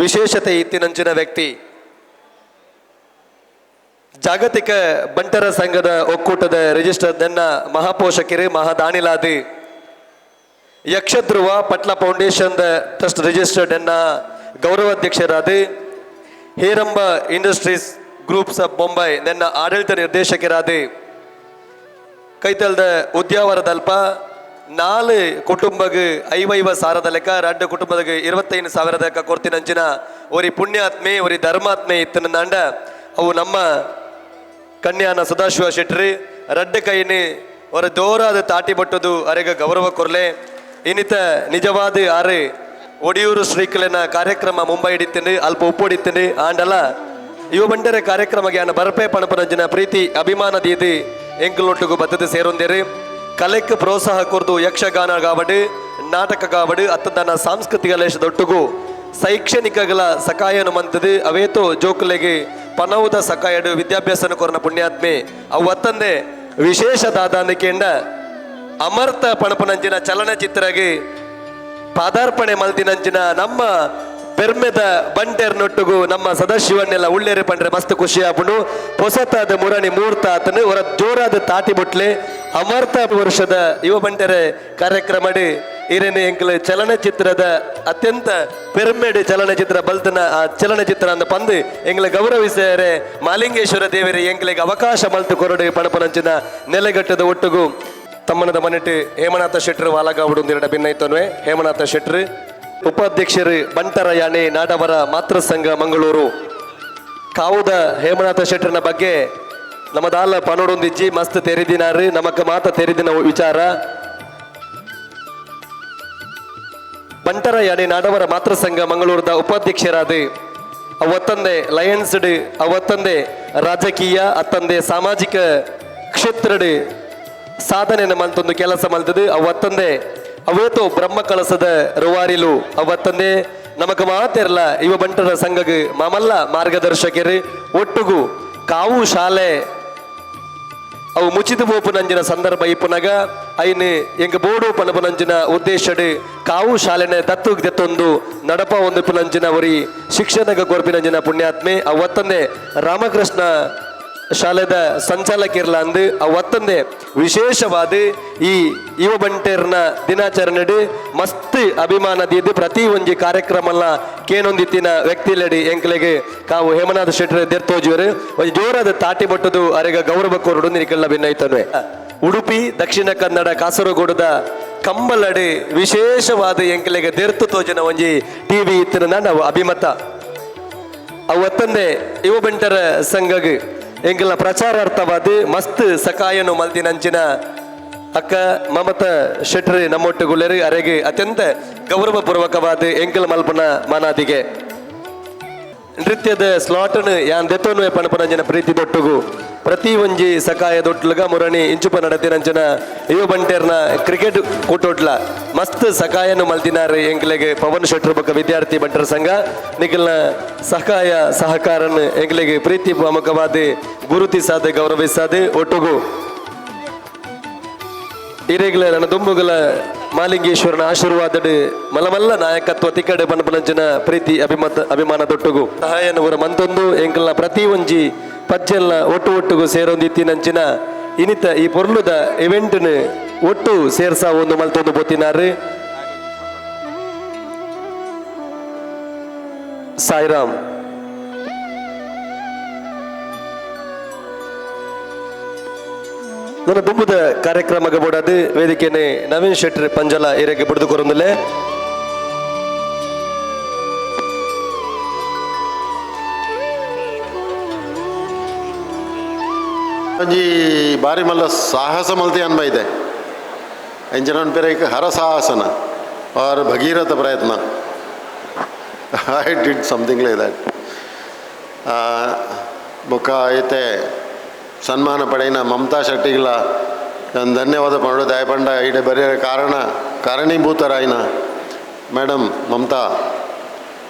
ವಿಶೇಷತೆ ಇತ್ತಿನಂಚಿನ ವ್ಯಕ್ತಿ. ಜಾಗತಿಕ ಬಂಟರ ಸಂಘದ ಒಕ್ಕೂಟದ ರಿಜಿಸ್ಟರ್ ನನ್ನ ಮಹಾಪೋಷಕರು ಮಹಾದಾನಿಲಾದಿ ಯಕ್ಷಧ್ರುವ ಪಟ್ಲ ಫೌಂಡೇಶನ್ ಟ್ರಸ್ಟ್ ರಿಜಿಸ್ಟರ್ಡ್ ಎನ್ನ ಗೌರವಾಧ್ಯಕ್ಷರಾದ Heramba industries groups of Mumbai ನನ್ನ ಆಡಳಿತ ನಿರ್ದೇಶಕರಾದ ಕೈತಲ್ದ ಉದ್ಯಾವರದಲ್ಪ 4 ಕುಟುಂಬಗೆ 55,000 ಲೆಕ್ಕ 2 ಕುಟುಂಬದ 25,000 ಲೆಕ್ಕ ಕೊಡ್ತೀನಂಚಿನ ಒರಿ ಪುಣ್ಯಾತ್ಮೆ ಒರಿ ಧರ್ಮಾತ್ಮೆ ಇತ್ತನಂದ ಅವು ನಮ್ಮ ಕನ್ಯಾನ ಸದಾಶಿವ ಶೆಟ್ರಿ ರಡ್ಡ ಕೈನಿ ಅವರ ದೋರಾದ ತಾಟಿ ಬಟ್ಟದು ಅರೆಗ ಗೌರವ ಕೊರ್ಲೆ ಇನ್ನಿತ ನಿಜವಾದ ಆರೆ ಒಡಿಯೂರು ಶ್ರೀಕಲೆನ ಕಾರ್ಯಕ್ರಮ ಮುಂಬೈ ಹಿಡಿತೀನಿ ಅಲ್ಪ ಉಪ್ಪೊಡಿತೀನಿ ಆಂಡಲ ಇವ ಬಂಡರೆ ಕಾರ್ಯಕ್ರಮ ಜ್ಞಾನ ಬರಪೆ ಪಣಪನಂಜಿನ ಪ್ರೀತಿ ಅಭಿಮಾನ ದೀದಿ ಎಂಕಲೊಟ್ಟಿಗೂ ಬದ್ಧತೆ ಸೇರೊಂದೇರಿ ಕಲೆಕ್ ಪ್ರೋತ್ಸಾಹ ಕೊರ್ದು ಯಕ್ಷಗಾನ ಗಾವಡು ನಾಟಕ ಗಾವಡು ಅತ್ತದನ ಸಾಂಸ್ಕೃತಿಕ ಲೇಶದೊಟ್ಟಿಗೂ ಶೈಕ್ಷಣಿಕಗಳ ಸಕಾಯನು ಮಂತದು ಅವೇತೋ ಜೋಕುಲೆಗೆ ಪನೌದ ಸಕಾಯಡು ವಿದ್ಯಾಭ್ಯಾಸನ ಕೊರನ ಪುಣ್ಯಾತ್ಮೆ ಅವು ಒತ್ತಂದೆ ವಿಶೇಷ ದಾದಾನಿಕೆಂಡ ಅಮರ್ಥ ಪಣಪನಂಚಿನ ಚಲನಚಿತ್ರಗೆ ಪಾದಾರ್ಪಣೆ ಮಲ್ತಿನಂಚಿನ ನಮ್ಮ ಪೆರ್ಮೆದ ಬಂಟೆರ್ನೊಟ್ಟಿಗೂ ನಮ್ಮ ಸದಾಶಿವನ್ನೆಲ್ಲ ಉಳ್ಳೇರಿ ಪಂಡ್ರೆ ಮಸ್ತ್ ಖುಷಿ ಆಪುಂಡು ಹೊಸತಾದ ಮುರಣಿ ಮೂರ್ತ ಆತನು ಅವರ ಜೋರಾದ ತಾಟಿ ಬುಟ್ಲೆ ಅಮರ್ಥ ವರ್ಷದ ಯುವ ಬಂಟೆರೆ ಕಾರ್ಯಕ್ರಮ ಇರೇನು ಎಂಕಲ್ ಚಲನಚಿತ್ರದ ಅತ್ಯಂತ ಪೆರ್ಮೆಡ್ ಚಲನಚಿತ್ರ ಬಲ್ತನ ಆ ಚಲನಚಿತ್ರ ಅಂದ ಪಂದು ಎಂಗ್ಲ ಗೌರವಿಸರೆ ಮಾಲಿಂಗೇಶ್ವರ ದೇವರಿ ಎಂಗ್ಲಿಗೆ ಅವಕಾಶ ಮಲ್ತು ಕೊರಡು ಪಣಪನಂಚಿನ ನೆಲೆಗಟ್ಟದ ಒಟ್ಟಿಗೂ ತಮ್ಮನದ ಮನೆಟ್ಟು ಹೇಮನಾಥ ಶೆಟ್ರು ವಾಲಗಾವುಡು ಒಂದೆರಡು ಭಿನ್ನೈತನ್ವೆ ಹೇಮನಾಥ ಶೆಟ್ರು ಉಪಾಧ್ಯಕ್ಷರು ಬಂಟರ ಯಾನೆ ನಾಡವರ ಮಾತೃ ಸಂಘ ಮಂಗಳೂರು ಕಾವುದ ಹೇಮನಾಥ ಶೆಟ್ರನ ಬಗ್ಗೆ ನಮ್ಮದಾಲ ಪನೋಡೊಂದಿಜ್ಜಿ ಮಸ್ತ್ ತೆರೆದಿನಾರು ನಮಕ್ ಮಾತ ತೆರೆದಿನ ವಿಚಾರ ಬಂಟರ ಯಾನೆ ನಾಡವರ ಮಾತೃ ಸಂಘ ಮಂಗಳೂರದ ಉಪಾಧ್ಯಕ್ಷರಾದ ಅವತ್ತಂದೆ ಲಯನ್ಸ್ಡ್ ಅವತ್ತಂದೆ ರಾಜಕೀಯ ಅತ್ತಂದೆ ಸಾಮಾಜಿಕ ಕ್ಷೇತ್ರಡ್ ಸಾಧನೆಯನ್ನು ಮಲ್ತೊಂದು ಕೆಲಸ ಮಲ್ತದು ಅವತ್ತಂದೆ ಅವೇತೋ ಬ್ರಹ್ಮ ಕಳಸದ ರುವಾರಿಲು ಅವತ್ತಂದೆ ನಮಗ ಮಾತಿರಲ್ಲ ಇವ ಬಂಟರ ಸಂಘಗೆ ಮಾಮಲ್ಲ ಮಾರ್ಗದರ್ಶಕರು ಒಟ್ಟುಗು ಕಾವು ಶಾಲೆ ಅವು ಮುಚ್ಚಿದ ಬೋಪುನಂಜಿನ ಸಂದರ್ಭ ಇಪ್ಪುನಗ ಐನು ಎಂಗ ಬೋಡು ಪನಪನಂಜಿನ ಉದ್ದೇಶಡ್ ಕಾವು ಶಾಲೆನ ದತ್ತುಗ್ ದೆತ್ತೊಂದು ನಡಪ ಒಂದು ಪುನಂಜಿನ ಅವರಿ ಶಿಕ್ಷಣಗ ಕೊರ್ಪಿನಂಜಿನ ಪುಣ್ಯಾತ್ಮೆ ಅವತ್ತಂದೆ ರಾಮಕೃಷ್ಣ ಶಾಲೆದ ಸಂಚಾಲಕಿರ್ಲ ಅಂದು ಅವತ್ತಂದೆ ವಿಶೇಷವಾದ ಈ ಯುವ ಬಂಟೇರ್ನ ದಿನಾಚರಣೆ ಮಸ್ತ್ ಅಭಿಮಾನದಿದ್ದು ಪ್ರತಿ ಒಂಜಿ ಕಾರ್ಯಕ್ರಮಲ್ಲ ಕೇನೊಂದಿತ್ತಿನ ವ್ಯಕ್ತಿಲಡಿ ಎಂಕ್ಲೆಗೆ ಕಾವು ಹೇಮನಾಥ ಶೆಟ್ಟಿ ದೆರ್ತೋಜುವರು ಒಂದು ಜೋರಾದ ತಾಟಿ ಬಟ್ಟದು ಅರೆಗ ಗೌರವ ಕೋರಡು ನಿರಿಕಲ್ಲ ಭಿನ್ನೈತನ್ವೆ ಉಡುಪಿ ದಕ್ಷಿಣ ಕನ್ನಡ ಕಾಸರಗೋಡುದ ಕಂಬಲಡಿ ವಿಶೇಷವಾದ ಎಂಕ್ಲೆಗೆ ದೆರ್ತು ತೋಜನ ಒಂಜಿ ಟಿವಿ ಇತ್ತಿನ ನಾವು ಅಭಿಮತ ಅವತ್ತಂದೆ ಯುವ ಬಂಟರ ಸಂಘಗೆ ಎಂಗೆಲ್ಲ ಪ್ರಚಾರಾರ್ಥವಾದ ಮಸ್ತ್ ಸಕಾಯನು ಮಲ್ದಿನಂಚಿನ ಅಕ್ಕ ಮಮತಾ ಶೆಟ್ರಿ ನಮ್ಮೊಟ್ಟುಗುಳ್ಳರು ಅರೆಗೆ ಅತ್ಯಂತ ಗೌರವಪೂರ್ವಕವಾದ ಎಂಕಲ್ ಮಲ್ಪನ ಮನಾದಿಗೆ ನೃತ್ಯದ ಸ್ಲಾಟನ್ ಯಾನ್ ದೆತ್ತೋನ್ವೆ ಪಣಪನಂಜನ ಪ್ರೀತಿ ದೊಟ್ಟುಗು ಪ್ರತಿ ಒಂಜಿ ಸಕಾಯ ದೊಟ್ಲಗ ಮುರಣಿ ಇಂಚುಪ ನಡತಿನಂಚನ ಯುವ ಬಂಟೇರ್ನ ಕ್ರಿಕೆಟ್ ಕೂಟೋಟ್ಲ ಮಸ್ತ್ ಸಕಾಯನು ಮಲ್ದಿನಾರು ಎಂಗ್ಲೆಗೆ ಪವನ್ ಶೆಟ್ರು ಬಕ್ಕ ವಿದ್ಯಾರ್ಥಿ ಬಂಟರ ಸಂಘ ನಿಖಲ್ನ ಸಹಾಯ ಸಹಕಾರನ್ ಎಂಗ್ಲೆಗೆ ಪ್ರೀತಿ ಪ್ರಮುಖವಾದ ಗುರುತಿಸಾದ ಗೌರವಿಸಾದ ಒಟ್ಟುಗು ಇರೆಗ್ಲ ನನ್ನ ದುಂಬುಗಳ ಮಾಲಿಂಗೇಶ್ವರನ ಆಶೀರ್ವಾದಡ್ ಮಲಮಲ್ಲ ನಾಯಕತ್ವ ತಿಕ್ಕಡೆ ಪನಪನಂಚಿನ ಪ್ರೀತಿ ಅಭಿಮಾನ ದೊಟ್ಟುಗು ಸಹಾಯನವರ ಮಂತೊಂದು ಎಂಕಲ್ನ ಪ್ರತಿ ಒಂಜಿ ಪಜ್ಜೆಲ್ಲ ಒಟ್ಟುಗು ಸೇರೊಂದಿತ್ತಿನಂಚಿನ ಇನ್ನಿತ ಈ ಪೊರ್ಲುದ ಇವೆಂಟ್ನು ಒಟ್ಟು ಸೇರ್ಸ ಒಂದು ಮಲ್ತೊಂದು ಬೊತ್ತಿನಾರು ಸಾಯಿರಾಮ್ ನನ್ನ ದುಂಬುದ ಕಾರ್ಯಕ್ರಮಕ್ಕೆ ಬೋಡದು ವೇದಿಕೆನೆ ನವೀನ್ ಶೆಟ್ಟಿ ಪಂಜಲ ಏರಿಯಾಗೆ ಬಿಡ್ದು ಕೊರೊಂದಿಲ್ಲ ಒಂಜಿ ಬಾರಿ ಮಲ್ಲ ಸಾಹಸ ಮಲ್ತಿ ಅನ್ಬ ಇದೆ ಎಂಜನ ಪೇರೈಕ್ ಹರಸಾಹಸನ ಆರ್ ಭಗೀರಥ ಪ್ರಯತ್ನ I did something like that ಬೊಕ್ಕ ಐತೆ ಸನ್ಮಾನ ಪಡೆಯಿನ ಮಮತಾ ಶೆಟ್ಟಿಗಳ ನಾನು ಧನ್ಯವಾದ ಮಾಡೋದು ದಯಪಂಡ ಇಡೆ ಬರೆಯ ಕಾರಣೀಭೂತರಾಯಿನ ಮೇಡಮ್ ಮಮತಾ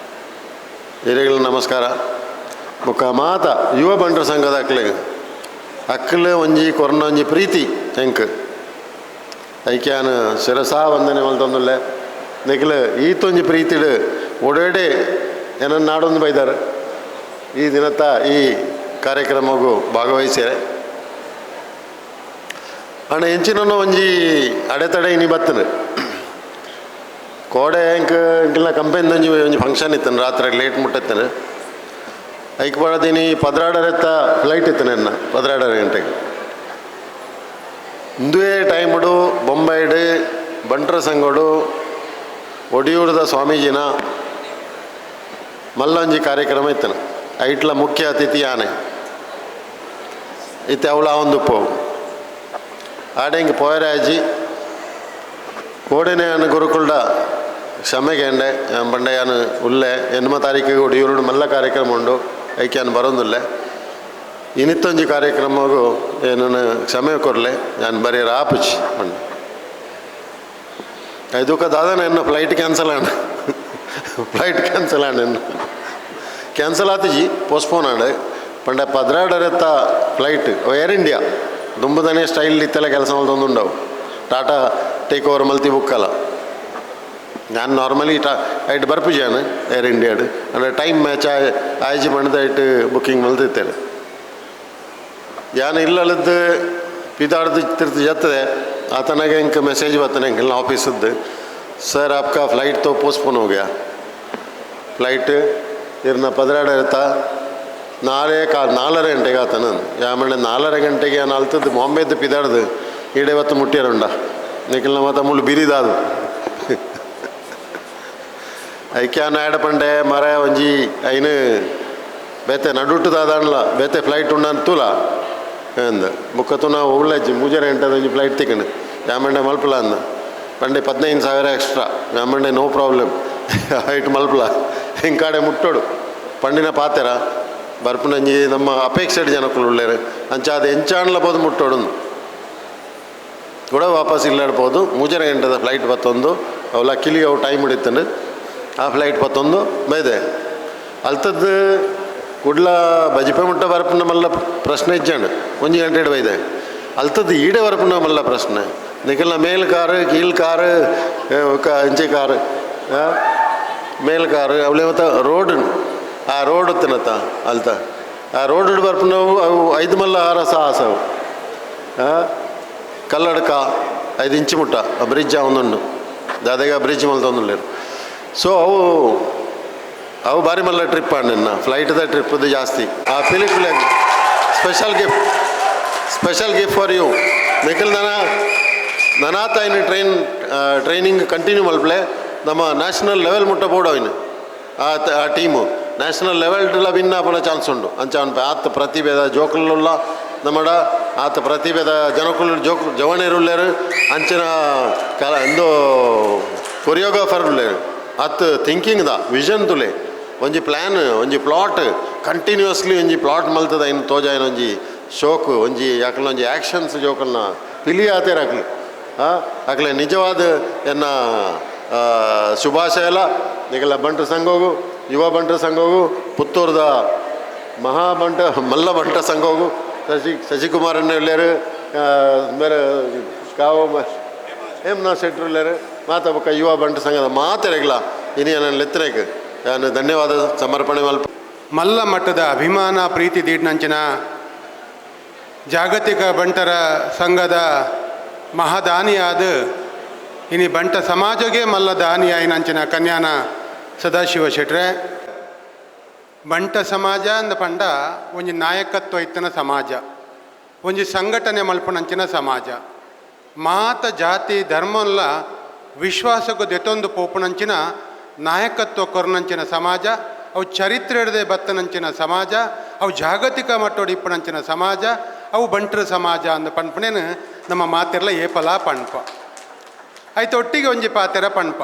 ಹಿರಿಗಳ ನಮಸ್ಕಾರ ಬೊಕ್ಕ ಮಾತ ಯುವ ಬಂಟರ ಸಂಘದ ಅಕ್ಕಲು ಒಂಜಿ ಕೊರೋನಾ ಒಂಜಿ ಪ್ರೀತಿ ಹೆಂಕ್ ಐಕ್ಯಾನ ಶಿರಸಾ ವಂದನೆ ಮಲ್ತೊಂದುಲ್ಲೆ ನಿಖಿಲ್ ಈತೊಂಜಿ ಪ್ರೀತಿಡು ಒಡೇಡೆ ಏನನ್ನು ನಾಡೊಂದು ಬೈದಾರೆ ಈ ದಿನತ್ತ ಈ ಕಾರ್ಯಕ್ರಮಗೂ ಭಾಗವಹಿಸ್ಯಾರೆ ಅಣ್ಣ ಹೆಂಚಿನ ಒಂಜಿ ಅಡೆತಡೆ ಇನಿ ಬತ್ತನು ಕೋಡೆ ಇಂಕಿಲ್ಲ ಕಂಪೆನಿದೊಂಜಿ ಒಂಜಿ ಫಂಕ್ಷನ್ ಇತ್ತನು ರಾತ್ರಿ ಲೇಟ್ ಮುಟ್ಟತ್ತನು ಐಕ್ ಬಡದೀನಿ 16 ಫ್ಲೈಟ್ ಇತ್ತು ನನ್ನ 16 ಗಂಟೆಗೆ ಇಂದುವೇ ಟೈಮಡು ಬೊಂಬೈಡು ಬಂಟ್ರ ಸಂಗೋಡು ಒಡಿಯೂರದ ಸ್ವಾಮೀಜಿನ ಮಲ್ಲೊಂಜಿ ಕಾರ್ಯಕ್ರಮ ಇತ್ತನು ಐಟ್ಲ ಮುಖ್ಯ ಅತಿಥಿ ಆನೆ ಇತ್ತೆ ಅವಳ ಒಂದು ಪೋವು ಆಡೆ ಹಿಂಗೆ ಪೋಯರಾಜಿ ಕೋಡೆನೆ ಅನ್ನು ಗುರುಕುಲ್ಡ ಕ್ಷಮೆಗೆ ಎಂಡೆ ಬಂಡೆಯಾನು ಉಲ್ಲೆ 8 ತಾರೀಕಿಗೆ ಒಡಿಯೂರು ಮಲ್ಲ ಕಾರ್ಯಕ್ರಮ ಉಂಡು ಐಕ್ಯಾನು ಬರೋದಿಲ್ಲ ಇನ್ನಿತ್ತೊಂಜಿ ಕಾರ್ಯಕ್ರಮಗೂ ಏನನ್ನು ಕ್ಷಮೆ ಕೊರಲೆ ನಾನು ಬರೀ ರಾಪುಚಿ ಬಂಡೆ ಐದುಕ ದಾದಾನ ಎನ್ನ ಫ್ಲೈಟ್ ಕ್ಯಾನ್ಸಲ್ ಆಂಡ ಫ್ಲೈಟ್ ಕ್ಯಾನ್ಸಲ್ ಆಂಡ ಕ್ಯಾನ್ಸಲ್ ಆತಿಜಿ ಪೋಸ್ಟ್ಪೋನ್ ಆಂಡ ಪಂಡ 16 ಫ್ಲೈಟ್ ಏರ್ ಇಂಡಿಯಾ ದುಂಬದನೇ ಸ್ಟೈಲ್ ಇತ್ತೆಲ್ಲ ಕೆಲಸ ಮಲ್ತೊಂದುಂಡವು ಟಾಟಾ ಟೇಕ್ ಓವರ್ ಮಲ್ತಿ ಬುಕ್ಕಲ್ಲ ನಾನು ನಾರ್ಮಲಿ ಐಟ್ ಬರ್ಪುಜಾನು ಏರ್ ಇಂಡಿಯಾಡು ಅಂದರೆ ಟೈಮ್ ಮ್ಯಾಚ್ ಆಯ್ಜಿ ಮಾಡಿದ ಐಟ್ ಬುಕ್ಕಿಂಗ್ ಮಲ್ತಿತ್ತೇನೆ ಯಾನು ಇಲ್ಲದ್ದು ಪಿದಾಡ್ದು ತಿರ್ತು ಜತ್ತದೆ ಆತನಾಗೆ ಇಂಕ ಮೆಸೇಜ್ ಬರ್ತಾನೆ ಇಂಕೆಲ್ಲ ಆಫೀಸದ್ದು ಸರ್ ಆಪ್ಕಾ ಫ್ಲೈಟ್ ತೋ ಪೋಸ್ಟ್ಪೋನ್ हो गया ಫ್ಲೈಟ್ ಇರ್ನ 16 ಇರ್ತಾ 4 ಗಂಟೆಗೆ ಆತನ ಯಾಮಂಡೆ 4 ಗಂಟೆಗೆ ನಾನು ಅಲ್ತದ್ದು ಬಾಂಬೆದ್ದು ಪಿದಾಡ್ದು ಈಡೆ ಹೊತ್ತು ಮುಟ್ಟಿಯರುಂಡ ನಿಖಿಲ್ನ ಮಾತ ಮುಳ್ಳು ಬಿರಿದಾದು ಐಕ್ಯಾನ ಆಡ ಪಂಡೆ ಮರ ಒಂಜಿ ಐನು ಬೇತೆ ನಡುಟ್ಟುದಾದಣ್ಣ ಬೇತೆ ಫ್ಲೈಟ್ ಉಂಡಂತೂಲ ಅಂದ ಬುಕ್ಕತುನ ಒಳ್ಳೆಜ್ಜಿ ಮೂಜರೆ ಗಂಟೆದ ಒಂಜಿ ಫ್ಲೈಟ್ ತಿಕ್ಕಂಡು ಯಾಮಂಡೆ ಮಲ್ಪಲ ಅಂದ ಪಂಡೆ 15,000 ಎಕ್ಸ್ಟ್ರಾ ಯಾಮಂಡೆ ನೋ ಪ್ರಾಬ್ಲಮ್ ಐಟ್ ಮಲ್ಪಲ ಹಿಂಕಾಡೆ ಮುಟ್ಟೋಡು ಪಂಡಿನ ಪಾತೆರ ಬರ್ಪುನಂಜಿ ನಮ್ಮ ಅಪೇಕ್ಷೆ ಜನಕ್ಕಳು ಉಳ್ಳೇರು ಅಂಚ ಅದು ಎಂಚಾಣ್ಲ ಬೋದು ಮುಟ್ಟೋಡು ಕೂಡ ವಾಪಸ್ ಇಲ್ಲಾಡ್ಬೋದು ಮೂಜರೆ ಗಂಟೆದ ಫ್ಲೈಟ್ ಬತ್ತೊಂದು ಅವಲ್ಲ ಕಿಲಿಗೆ ಅವು ಟೈಮ್ ಹಿಡಿತಂಡು ಆ ಫ್ಲೈಟ್ ಬತ್ತೊಂದು ಬೈದೆ ಅಲ್ತದ್ದು ಕುಡ್ಲ ಬಜಿಪೆ ಮುಟ್ಟ ಬರಪುನ ಮಲ್ಲ ಪ್ರಶ್ನೆ ಇಜ್ಜಾಂಡು 1 ಗಂಟೆ ಬೈದೆ ಅಲ್ತದ್ದು ಈಡೆ ಬರಪುನ ಮಲ್ಲ ಪ್ರಶ್ನೆ ನಿಖಿಲ್ನ ಮೇಲ್ ಕಾರು ಕೀಲ್ ಕಾರು ಇಂಚೆ ಕಾರು ಮೇಲ್ ಕಾರು ಅವಳೆ ಮತ್ತು ರೋಡ್ ಆ ರೋಡ್ ತಿನ್ನತ್ತ ಅಲ್ತ ಆ ರೋಡ್ ಬರ್ಪುನ ಅವು 5 ಮಲ್ಲ ಹಾರ ಸಾಹಸವು ಕಲ್ಲಡ್ಕ 5 ಇಂಚು ಮುಟ್ಟ ಆ ಬ್ರಿಡ್ಜ್ ಒಂದೊಂದು ದಾದಾಗ ಬ್ರಿಡ್ಜ್ ಮಲ್ತೊಂದುಲ್ಲೇರು ಸೊ ಅವು ಬಾರಿ ಮಲ್ಲ ಟ್ರಿಪ್ ಆಂಡಿನ ಫ್ಲೈಟ್ದ ಟ್ರಿಪ್ದು ಜಾಸ್ತಿ ಆ ಫಿಲಿಪ್ಲೆ special gift for you Nikhil ನನಾತ ಇನ್ನು ಟ್ರೈನಿಂಗ್ ಕಂಟಿನ್ಯೂ ಮಲ್ಪಲೆ ನಮ್ಮ ನ್ಯಾಷನಲ್ ಲೆವೆಲ್ ಮುಟ್ಟ ಬೋರ್ಡ್ ಅವನು ಆ ಟೀಮು ನ್ಯಾಷನಲ್ ಲೆವೆಲ್ ವಿನ್ ಆಪನ ಚಾನ್ಸ್ ಉಂಡು ಅಂಚ ಆತ ಪ್ರತಿಭೆದ ಜೋಕುಲ್ಲ ನಮ್ಮಡ ಆತ ಪ್ರತಿಭೆದ ಜನಕುಲು ಜವನೇರುಳ್ಳೇರು ಅಂಚಿನ ಎಂದೋ ಕೊರಿಯೋಗ್ರಾಫರ್ ಉಳ್ಳೇರು ಅತ್ ಥಿಂಕಿಂಗ್ದ ವಿಷನ್ ತುಲೆ ಒಂಜಿ ಪ್ಲ್ಯಾನ್ ಒಂಜಿ ಪ್ಲಾಟ್ ಕಂಟಿನ್ಯೂಸ್ಲಿ ಒಂಜಿ ಪ್ಲಾಟ್ ಮಲ್ತದ ಇನ್ನು ತೋಜ ಒಂಜಿ ಶೋಕ್ ಒಂಜಿ ಯಾಕಲ ಒಂಜಿ ಆ್ಯಕ್ಷನ್ಸ್ ಜೋಕಲ್ನ ಪಿಲಿ ಆತೇರ ಅಕ್ಲೆ ನಿಜವಾದ ಎನ್ನ ಶುಭಾಶಯಲ ನಿಗಲ ಬಂಟ್ರ ಸಂಘೋಗು ಯುವ ಬಂಟ್ರ ಸಂಘೋಗು ಪುತ್ತೂರ್ದ ಮಲ್ಲ ಬಂಟ್ರ ಸಂಘೋಗು ಶಶಿಕುಮಾರನ್ನ ಉಳ್ಳೇರು ಬೇರೆ ಕಾವು ಹೇಮನಾ ಶೆಟ್ರು ಉಳ್ಳೇರು ಮಾತ ಬೊಕ್ಕ ಯುವ ಬಂಟ್ರ ಸಂಘದ ಮಾತೆರೆಗ್ಲ ಇನಿ ನನ್ನ ಲೆತ್ತನೆಗೆ ನಾನು ಧನ್ಯವಾದ ಸಮರ್ಪಣೆ ಮಲ್ಪ ಮಲ್ಲ ಮಟ್ಟದ ಅಭಿಮಾನ ಪ್ರೀತಿ ದೀಡ್ನಂಚಿನ ಜಾಗತಿಕ ಬಂಟರ ಸಂಘದ ಮಹಾದಾನಿಯಾದ ಇನಿ ಬಂಟ ಸಮಾಜಗೆ ಮಲ್ಲ ದಾನಿ ಆಯ್ನಂಚಿನ ಕನ್ಯಾನ ಸದಾಶಿವ ಶೆಟ್ರೆ. ಬಂಟ ಸಮಾಜ ಅಂದ ಪಂಡ ಒಂಜಿ ನಾಯಕತ್ವ ಇತ್ತನ ಸಮಾಜ, ಒಂಜಿ ಸಂಘಟನೆ ಮಲ್ಪನಂಚಿನ ಸಮಾಜ. ಮಾತ ಜಾತಿ ಧರ್ಮಲ್ಲ ವಿಶ್ವಾಸಕ್ಕೂ ದೆತೊಂದು ಪೋಪುನಂಚಿನ ನಾಯಕತ್ವ ಕೊರನಂಚಿನ ಸಮಾಜ. ಅವು ಚರಿತ್ರೆ ಹಿಡದೆ ಬತ್ತನಂಚಿನ ಸಮಾಜ, ಅವು ಜಾಗತಿಕ ಮಟ್ಟೋಡಿ ಇಪ್ಪನಂಚಿನ ಸಮಾಜ, ಅವು ಬಂಟರ ಸಮಾಜ ಅಂದ ಪನ್ಪನೇನು ನಮ್ಮ ಮಾತೆರ್ಲ ಏಪಲ ಪಣ್ಪ ಆಯ್ತು. ಒಟ್ಟಿಗೆ ಒಂಜಿ ಪಾತೆರ ಪಣ್ಪ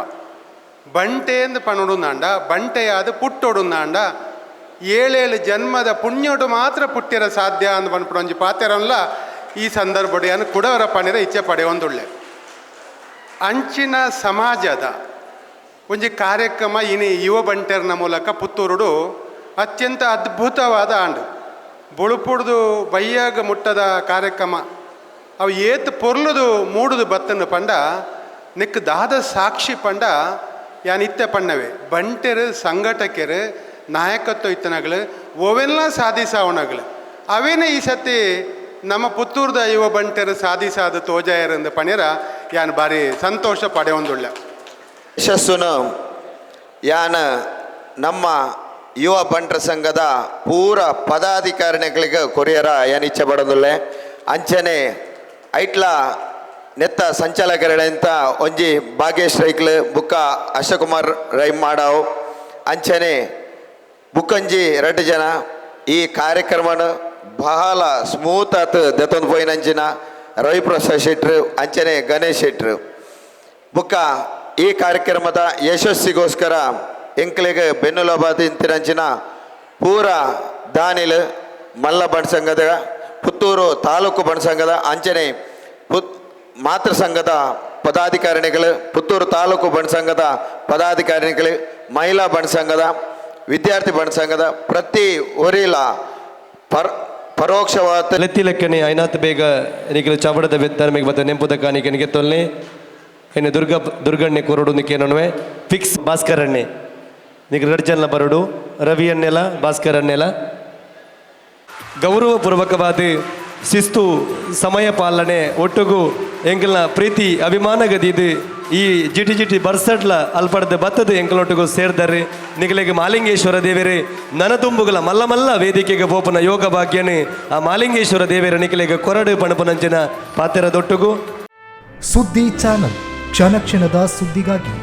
ಬಂಟೆ ಎಂದು ಪಣೊಡುಂದಾಂಡ, ಬಂಟೆಯಾದ ಪುಟ್ಟೊಡುಂದಾಂಡ, 7 ಜನ್ಮದ ಪುಣ್ಯೋಡು ಮಾತ್ರ ಪುಟ್ಟಿರ ಸಾಧ್ಯ ಅಂದ ಪನ್ಪಡು ಒಂಜಿ ಪಾತೆರಲ್ಲ ಈ ಸಂದರ್ಭಡಿಯನ್ನು ಕುಡವರ ಪಣಿರ ಇಚ್ಛೆ ಪಡೆಯೊಂದುಳ್ಳೆ. ಅಂಚಿನ ಸಮಾಜದ ಒಂಜಿ ಕಾರ್ಯಕ್ರಮ ಇನಿ ಯುವ ಬಂಟೆರ್ನ ಮೂಲಕ ಪುತ್ತೂರುಡು ಅತ್ಯಂತ ಅದ್ಭುತವಾದ ಆಂಡು ಬುಳುಪುಡ್ದು ಬಯ್ಯಾಗ ಮುಟ್ಟದ ಕಾರ್ಯಕ್ರಮ. ಅವು ಏತ್ ಪೊರ್ಲುದು ಮೂಡುದು ಬತ್ತನ್ನು ಪಂಡ ನಿಕ್ ದಾದ ಸಾಕ್ಷಿ ಪಂಡ ಯಾನ್ ಇತ್ತೆ ಪಣ್ಣವೆ ಬಂಟೆರು ಸಂಘಟಕರು ನಾಯಕತ್ವ ಇತ್ತನಗಳು ಓವೆಲ್ಲ ಸಾಧಿಸಾವಣಗಳು ಅವೇನೇ ಈ ಸತಿ ನಮ್ಮ ಪುತ್ತೂರ್ದ ಯುವ ಬಂಟೆರು ಸಾಧಿಸಾದ ತೋಜಾಯರಂದು ಪಣಿರ ಯಾನ್ ಭಾರಿ ಸಂತೋಷ ಪಡೆಯೊಂದುಳ್ಳ. ಯಶಸ್ಸುನ ಯಾನ ನಮ್ಮ ಯುವ ಬಂಟರ ಸಂಘದ ಪೂರ ಪದಾಧಿಕಾರಿಗಳಿಗೆ ಕೊರಿಯರ ಯಾನ್ ಇಚ್ಛೆ ಪಡೋದುಳ್ಳೆ. ಅಂಚನೆ ಐಟ್ಲ ನೆತ್ತ ಸಂಚಾಲಕರಂತ ಒಂಜಿ ಭಾಗೇಶ್ ರೈಕ್ಲು ಬುಕ್ಕ ಅಶೋಕುಮಾರ್ ರೈ ಮಾಡಾವು. ಅಂಚನೆ ಬುಕ್ಕಂಜಿ 2 ಜನ ಈ ಕಾರ್ಯಕ್ರಮನ ಬಹಳ ಸ್ಮೂತ್ ಆತು ದೆತೊಂದು ಪೋಯಿನಂಚಿನ ರವಿಪ್ರಸಾದ್ ಶೆಟ್ರು ಅಂಚನೆ ಗಣೇಶ್ ಶೆಟ್ರು ಬುಕ್ಕ ಈ ಕಾರ್ಯಕ್ರಮದ ಯಶಸ್ಸಿಗೋಸ್ಕರ ಎಂಕ್ಲೆಗೆ ಬೆನ್ನುಲಬಾದ ಇಂತಿನಂಚಿನ ಪೂರ ದಾನಿಲು ಮಲ್ಲ ಬಣ್ ಸಂಘದ ಪುತ್ತೂರು ತಾಲೂಕು ಬಣ್ ಸಂಘದ ಅಂಚನೆ ಮಾತೃ ಸಂಘದ ಪದಾಧಿಕಾರಿಗಳು, ಪುತ್ತೂರು ತಾಲೂಕು ಬಣ್ ಸಂಘದ ಪದಾಧಿಕಾರಿಗಳು, ಮಹಿಳಾ ಬಣ್ ಸಂಘದ, ವಿದ್ಯಾರ್ಥಿ ಬಣ್ ಸಂಘದ ಪ್ರತಿ ಒರಿಲ ಪರೋಕ್ಷವಾದ ಲೆತ್ತಿಲೆಕ್ಕನೆ ಐನಾತ್ ಬೇಗ ನಿಖಿಲ ಚಬಡದ ಬೆತ್ತರ್ಮೆಗೆ ಬತ್ತ ನೆಂಪುದ ಕಾಣಿಕೆ ನಿಗೆತ್ತೊಲ್ನೆ ಇನ್ನು ದುರ್ಗಣ್ಣೆ ಕೊರಡು ನಿಕ್ಕೇನೊಣವೆ ಫಿಕ್ಸ್ ಭಾಸ್ಕರಣ್ಣೆ ನಿಖಿಲ ರಡ್ಜನ್ಲ ಬರಡು ರವಿ ಅಣ್ಣೆಲ ಭಾಸ್ಕರಣ್ಣೆಲ ಗೌರವಪೂರ್ವಕವಾದ ಶಿಸ್ತು ಸಮಯ ಪಾಲನೆ ಒಟ್ಟುಗು ಎಂಕಲ್ನ ಪ್ರೀತಿ ಅಭಿಮಾನ ಗದಿದು ಈ ಜಿಟಿ ಬರ್ಸಡ್ಲ ಅಲ್ಪಡ್ದ ಬತ್ತದ ಎಂಕಲೊಟ್ಟಿಗೂ ಸೇರ್ದಾರೆ ನಿಗಲಿಗೆ ಮಾಲಿಂಗೇಶ್ವರ ದೇವರೇ ನನತುಂಬುಗಳ ಮಲ್ಲ ವೇದಿಕೆಗೆ ಬೋಪನ ಯೋಗ ಭಾಗ್ಯನೇ ಆ ಮಾಲಿಂಗೇಶ್ವರ ದೇವರ ನಿಗಲಿಗೆ ಕೊರಡು ಪಣಪನಂಚಿನ ಪಾತೆರದೊಟ್ಟುಗು. ಸುದ್ದಿ ಚಾನಲ್ ಕ್ಷಣ ಕ್ಷಣದ ಸುದ್ದಿಗಾಗಿ